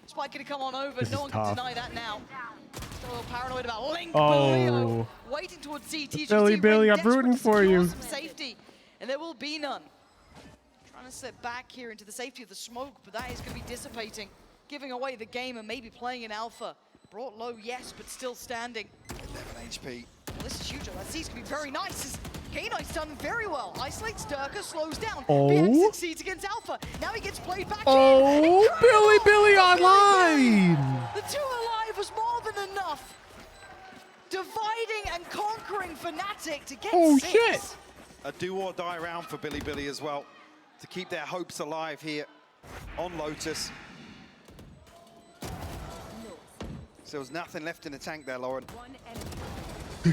Spike gonna come on over, no one can deny that now. Still a little paranoid about Link, but Leo waiting towards CT. Billy, I'm rooting for you. Some safety, and there will be none. Trying to slip back here into the safety of the smoke, but that is gonna be dissipating, giving away the game and maybe playing in alpha. Brought low, yes, but still standing. 11 HP. Well, this is huge. That C's gonna be very nice. K-Knight's done very well. Isolates Durka, slows down. BX succeeds against Alpha. Now he gets played back in. Billy online! The 2 alive was more than enough. Dividing and conquering Fnatic to get 6. Shit! A do-or-die round for Billy as well, to keep their hopes alive here on Lotus. So there was nothing left in the tank there, Lauren.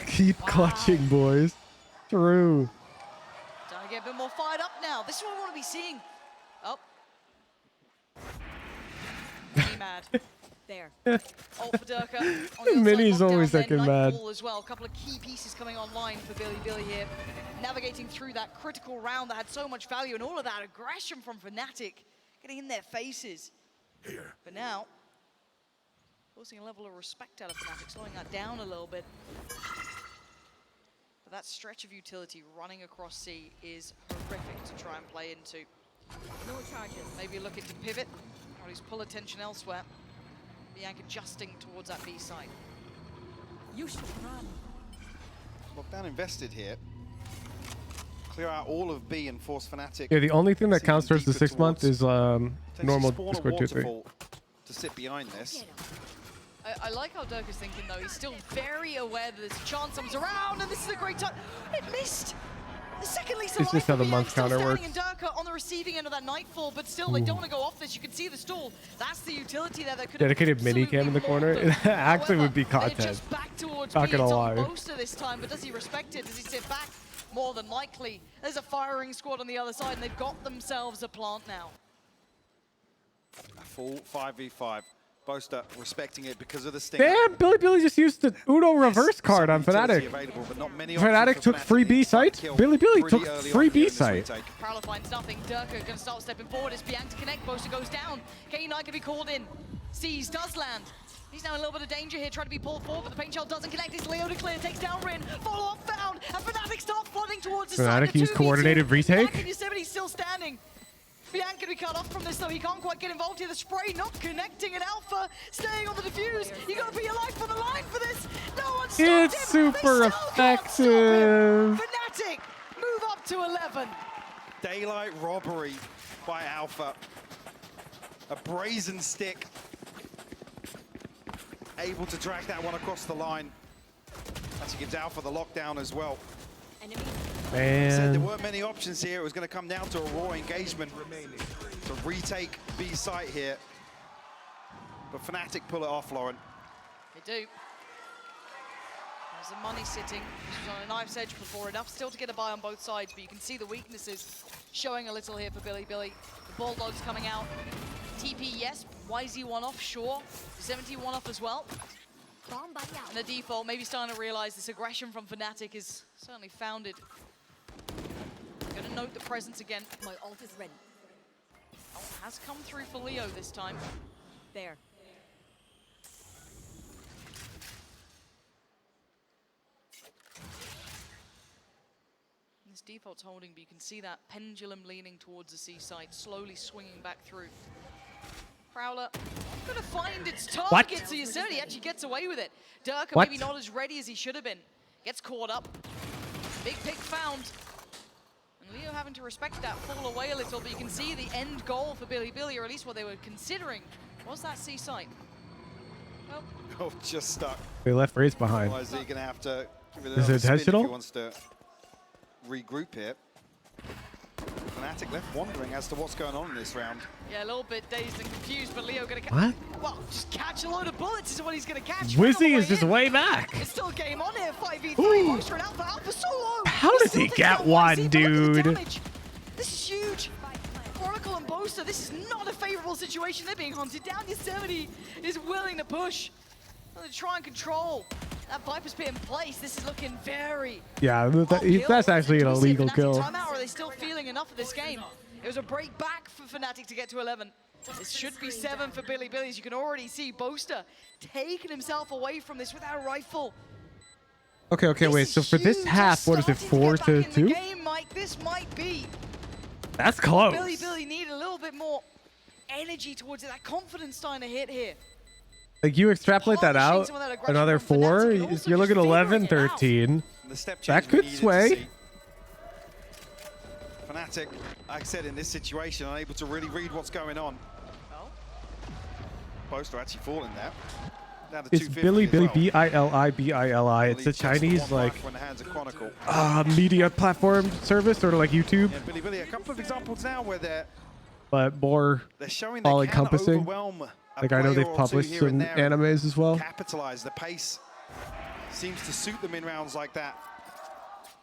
Keep clutching, boys. True. Trying to get a bit more fired up now. This is what I want to be seeing. Oh. Be mad. There. Ult for Durka. Mini's always second mad. As well. A couple of key pieces coming online for Billy here. Navigating through that critical round that had so much value and all of that aggression from Fnatic getting in their faces. Here. But now, forcing a level of respect out of Fnatic, slowing that down a little bit. But that stretch of utility running across C is horrific to try and play into. No charges. Maybe looking to pivot, or at least pull attention elsewhere. Bianca adjusting towards that B side. You should run. Lockdown invested here. Clear out all of B and force Fnatic. Yeah, the only thing that counts towards the 6 month is normal Discord 2-3. To sit behind this. I like how Dirk is thinking though. He's still very aware that there's a chance comes around, and this is a great time. It missed. The second least alive. It's just how the month counter works. And Durka on the receiving end of that Nightfall, but still they don't want to go off this. You can see the stall. That's the utility there that could dedicated mini cam in the corner. It actually would be content. Just back towards Not gonna lie. Boaster this time, but does he respect it? Does he sit back? More than likely. There's a firing squad on the other side, and they've got themselves a plant now. A full 5v5. Boaster respecting it because of the sting. Damn, Billy just used the Uno reverse card on Fnatic. Fnatic took free B site. Billy took free B site. Prowler finds nothing. Durka gonna start stepping forward as Bianca connect. Boaster goes down. K9 can be called in. Sees does land. He's now in a little bit of danger here, trying to be pulled forward, but the paint shell doesn't connect. It's Leo to clear, takes down Rin. Follow-up found, and Fnatic start flooding towards the side. Fnatic used coordinated retake. Yosemite's still standing. Bianca can be cut off from this, though. He can't quite get involved here. The spray not connecting, and Alpha staying on the defuse. You got to put your life on the line for this. No one stopped him. It's super effective. Fnatic move up to 11. Daylight robbery by Alpha. A brazen stick. Able to drag that one across the line. Actually gives Alpha the lockdown as well. Man. Said there weren't many options here. It was going to come down to a raw engagement to retake B site here. But Fnatic pull it off, Lauren. They do. There's the money sitting. This was on a knife's edge before. Enough still to get a buy on both sides, but you can see the weaknesses showing a little here for Billy. The Bulldogs coming out. TP, yes. YZ one off, sure. 71 off as well. And the default, maybe starting to realize this aggression from Fnatic is certainly founded. Gonna note the presence again. My ult is ready. Ult has come through for Leo this time. There. This default's holding, but you can see that pendulum leaning towards the C side, slowly swinging back through. Prowler gonna find its target, so Yosemite actually gets away with it. Durka maybe not as ready as he should have been. Gets caught up. Big pick found. And Leo having to respect that, fall away a little, but you can see the end goal for Billy, or at least what they were considering, was that C site. Oh, just stuck. They left Raze behind. Otherwise, they're going to have to give it Is it intentional? if he wants to regroup here. Fnatic left wondering as to what's going on in this round. Yeah, a little bit dazed and confused, but Leo gonna What? just catch a load of bullets is what he's gonna catch. Wizzy is just way back. It's still game on here, 5v3. Monster and Alpha solo. How does he get one, dude? This is huge. Oracle and Boaster, this is not a favorable situation. They're being hunted down. Yosemite is willing to push. To try and control That Viper's pit in place. This is looking very... Yeah, that's actually an illegal kill. Timeout, or are they still feeling enough of this game? It was a break back for Fnatic to get to 11. It should be 7 for Billy Billy. As you can already see, Boaster taking himself away from this with that rifle. Okay, wait. So for this half, what is it, 4-2? Game, Mike, this might be. That's close. Billy Billy need a little bit more energy towards it. That confidence starting to hit here. Like, you extrapolate that out, another 4, you're looking at 11, 13. That could sway. Fnatic, like I said, in this situation, unable to really read what's going on. Boaster actually falling there. It's Billy Billy, B-I-L-I. It's a Chinese, like, media platform service, sort of like YouTube. Yeah, Billy Billy, a couple of examples now where they're more all-encompassing. Like, I know they've published some animes as well. Capitalize the pace. Seems to suit them in rounds like that.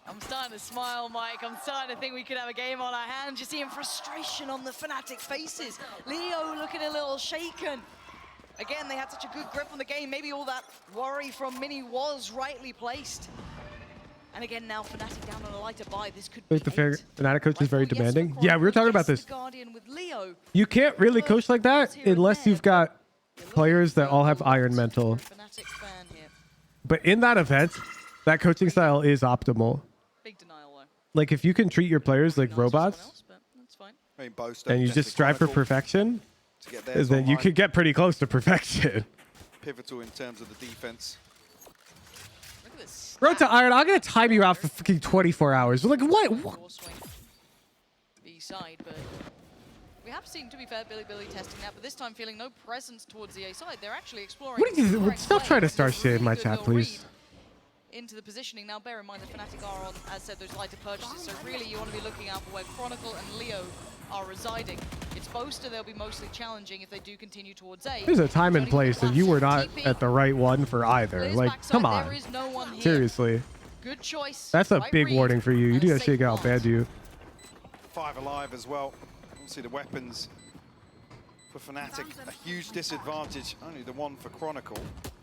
I'm starting to smile, Mike. I'm starting to think we could have a game on our hands. You're seeing frustration on the Fnatic faces. Leo looking a little shaken. Again, they had such a good grip on the game. Maybe all that worry from Mini was rightly placed. And again, now Fnatic down on a lighter buy. This could be the Fnatic coach is very demanding. Yeah, we were talking about this. Guardian with Leo. You can't really coach like that unless you've got players that all have iron mental. But in that event, that coaching style is optimal. Big denial, though. Like, if you can treat your players like robots, and you just strive for perfection, then you can get pretty close to perfection. Pivotal in terms of the defense. Road to Iron, I'm gonna time you out for fucking 24 hours. Like, what? B-side, but we have seen, to be fair, Billy Billy testing that, but this time feeling no presence towards the A side. They're actually exploring. What are you? Stop trying to start shit in my chat, please. Into the positioning. Now, bear in mind the Fnatic are on, as said, those lighter purchases, so really you want to be looking out for where Chronicle and Leo are residing. It's Boaster they'll be mostly challenging if they do continue towards A. There's a time and place, and you were not at the right one for either. Like, come on. There is no one here. Seriously. Good choice. That's a big warning for you. You do that shit, get out bad you. 5 alive as well. Obviously the weapons for Fnatic, a huge disadvantage. Only the one for Chronicle.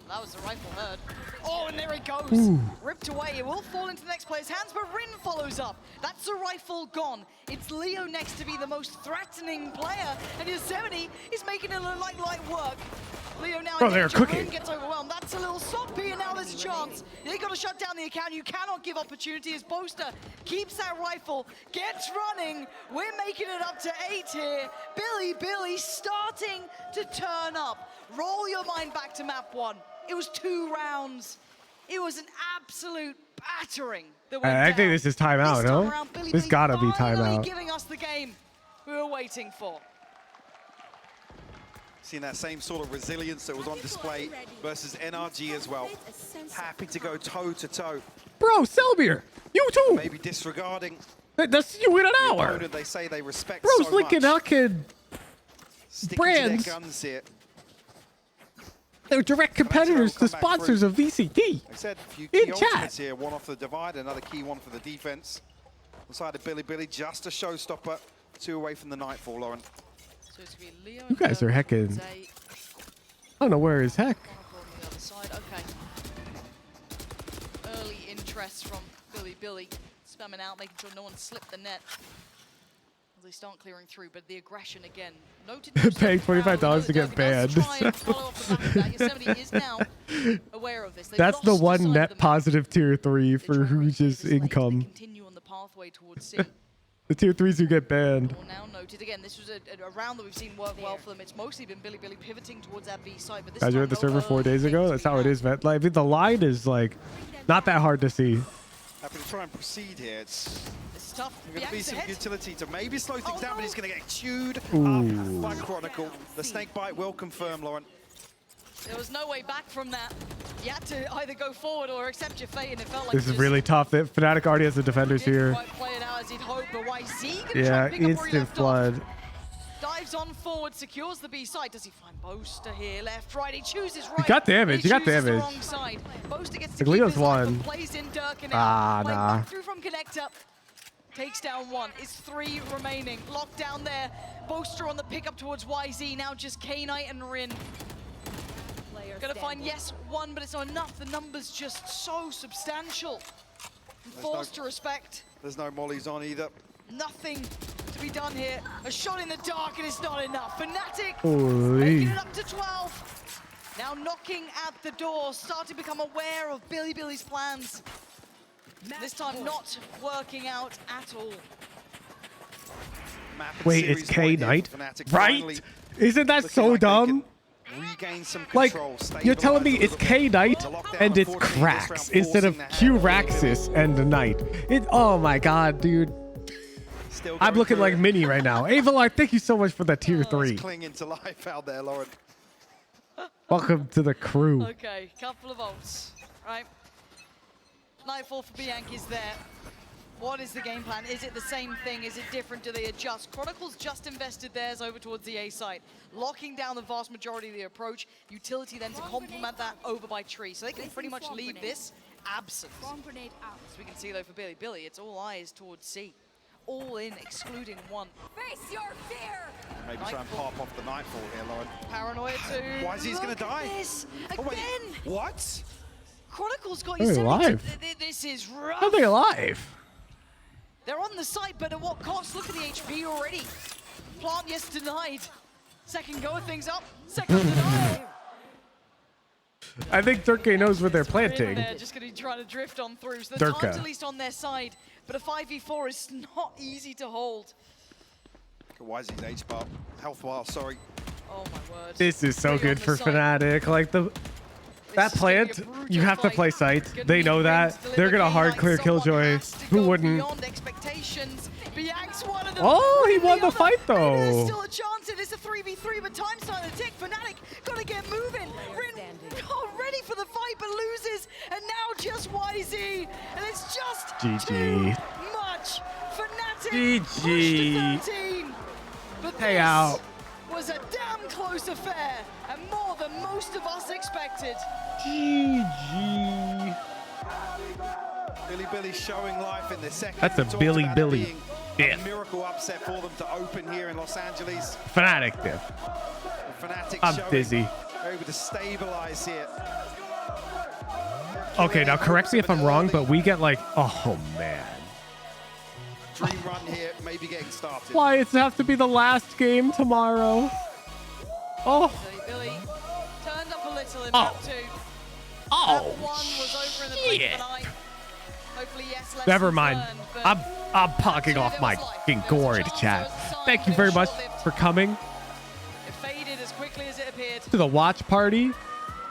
That was the rifle heard. Oh, and there it goes. Ooh. Ripped away. It will fall into the next player's hands, but Rin follows up. That's the rifle gone. It's Leo next to be the most threatening player, and Yosemite is making it look like light work. Leo now in danger. Rin gets overwhelmed. That's a little soppy, and now there's a chance. They got to shut down the account. You cannot give opportunity as Boaster keeps that rifle, gets running. We're making it up to 8 here. Billy starting to turn up. Roll your mind back to map 1. It was 2 rounds. It was an absolute battering that went I think this is timeout, no? This gotta be timeout. Giving us the game we were waiting for. Seeing that same sort of resilience that was on display versus NRG as well. Happy to go toe-to-toe. Bro, Selbier, you too. Maybe disregarding. That's you in an hour. They say they respect Bro's so linking much. Huckin brands. To their guns here. They're direct competitors to sponsors of VCT. I said a few in key chat. Here, one off the divide, another key one for the defense. Inside of Billy, just a showstopper. 2 away from the Nightfall, Lauren. So it's gonna be Leo You guys are hecking. I don't know where is heck. On the other side. Okay. Early interest from Billy. Spamming out, making sure no one slipped the net. As they start clearing through, but the aggression again. Noted paying $25 to get banned. Yosemite is now aware of this. That's the one net positive tier 3 for Rouge's income. Continue on the pathway towards C. The tier 3s who get banned. Now noted again, this was a round that we've seen work well for them. It's mostly been Billy pivoting towards that B side, but this Guys, you were at the server 4 days ago. That's how it is, man. Like, the line is like not that hard to see. Happy to try and proceed here. It's tough. There's going to be some utility to maybe slow things down, but he's going to get chewed Ooh. up by Chronicle. The snake bite will confirm, Lauren. There was no way back from that. You had to either go forward or accept your fate, and it felt like This is really tough. Fnatic already has the defenders here. Play it out as he'd hoped, but YZ Yeah, instant flood. Dives on forward, secures the B side. Does he find Boaster here? Left, right. He chooses right. He got damage. He got damage. The wrong side. Boaster gets to keep Leo's his life, one. but plays in Dirk and nah. through from connector. Takes down 1. It's 3 remaining. Locked down there. Boaster on the pickup towards YZ. Now just K-Knight and Rin. Gonna find, yes, one, but it's not enough. The number's just so substantial. Forced to respect. There's no mollies on either. Nothing to be done here. A shot in the dark and it's not enough. Fnatic Holy. making it up to 12. Now knocking at the door, starting to become aware of Billy's plans. This time not working out at all. Wait, it's K Knight, right? Isn't that so dumb? Like, you're telling me it's K Knight and it's Krax instead of Q Raxus and the Knight. Oh my god, dude. I'm looking like Mini right now. Avalar, thank you so much for the tier 3. Clinging to life out there, Lauren. Welcome to the crew. Okay, couple of ults, right? Nightfall for Bianchi's there. What is the game plan? Is it the same thing? Is it different? Do they adjust? Chronicles just invested theirs over towards the A side, locking down the vast majority of the approach. Utility then to complement that over by Tree. So they can pretty much leave this absent. As we can see though for Billy, it's all eyes towards C. All in, excluding one. Face your fear! Maybe try and pop off the Nightfall here, Lauren. Paranoia too. Why is he going to die? This Oh, wait. again. What? Chronicles got They're you 70. alive. This is rough. How are they alive? They're on the site, but at what cost? Look at the HP already. Plant, yes, denied. Second go of things up. Second denied. I think Durka knows what they're planting. They're just going to try to drift on through. So the time's Durka. at least on their side, but a 5v4 is not easy to hold. Why is his H bar? Health bar, sorry. Oh my word. This is so good for Fnatic. Like that plant, you have to play site. They know that. They're gonna hard clear Killjoy. Who wouldn't? Beyond expectations. Bianx one of them. Oh, he won the fight There's though. still a chance. It is a 3v3, but time's starting to tick. Fnatic gotta get moving. Rin ready for the fight, but loses. And now just YZ. And it's just GG. too much. Fnatic GG. pushed to 13. But Hey this out. was a damn close affair, and more than most of us expected. GG. Billy showing life in the second. That's a We talked Billy about it Billy. being Yeah. a miracle upset for them to open here in Los Angeles. Fnatic diff. Fnatic I'm showing dizzy. they're able to stabilize here. Okay, now correct me if I'm wrong, but we get like, oh man. Dream run here, maybe getting started. Why it's have to be the last game tomorrow? Oh. Billy turned up a little in Oh. map 2. Oh, Map 1 was over in the blink shit. of an eye. Hopefully, yes, lessons Never mind. learned, but I'm pocking off my fucking gourd, chat. Thank you very much for coming it faded as quickly as it appeared. to the watch party.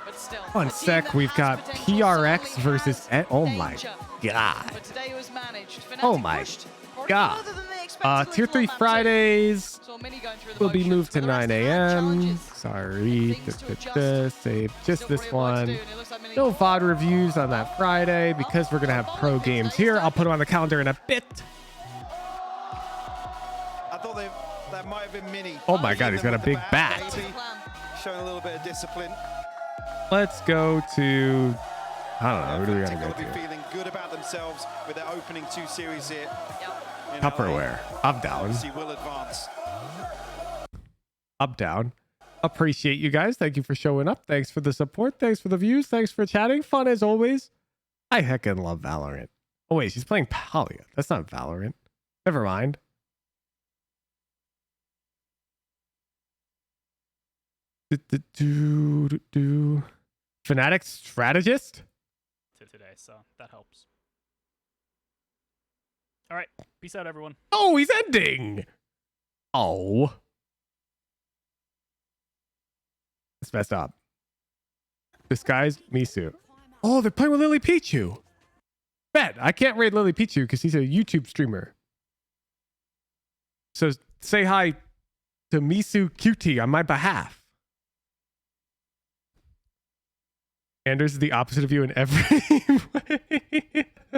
But still, One a team sec, that we've has got potential PRX certainly versus has oh my danger. god. But today was managed. Fnatic Oh my pushed probably god. further than they expected Tier with 3 map 2. Fridays Saw Mini going through the will be motions, moved to but the rest 9 of them had a.m. challenges. Sorry. Save just Still this plenty of work to do, one. and it looks like Mini No VOD reviews on that Friday because we're going to have pro games here. I'll put them on the calendar in a bit. I thought that might have been Mini. Oh my god, he's got a big bat. Maybe showing a little bit of discipline. Let's go to, I don't know, who do we got to They're go going to be to? feeling good about themselves with their opening 2 series here. in Tupperware. I'm down. Obviously will advance. I'm down. Appreciate you guys. Thank you for showing up. Thanks for the support. Thanks for the views. Thanks for chatting. Fun as always. I heckin' love Valorant. Oh wait, she's playing Palia. That's not Valorant. Never mind. Fnatic strategist? Today, so that helps. All right, peace out, everyone. Oh, he's ending. Oh. It's messed up. Disguised Misu. Oh, they're playing with Lily Pichu. Bet. I can't raid Lily Pichu because he's a YouTube streamer. So say hi to Misu QT on my behalf. Anders is the opposite of you in every way.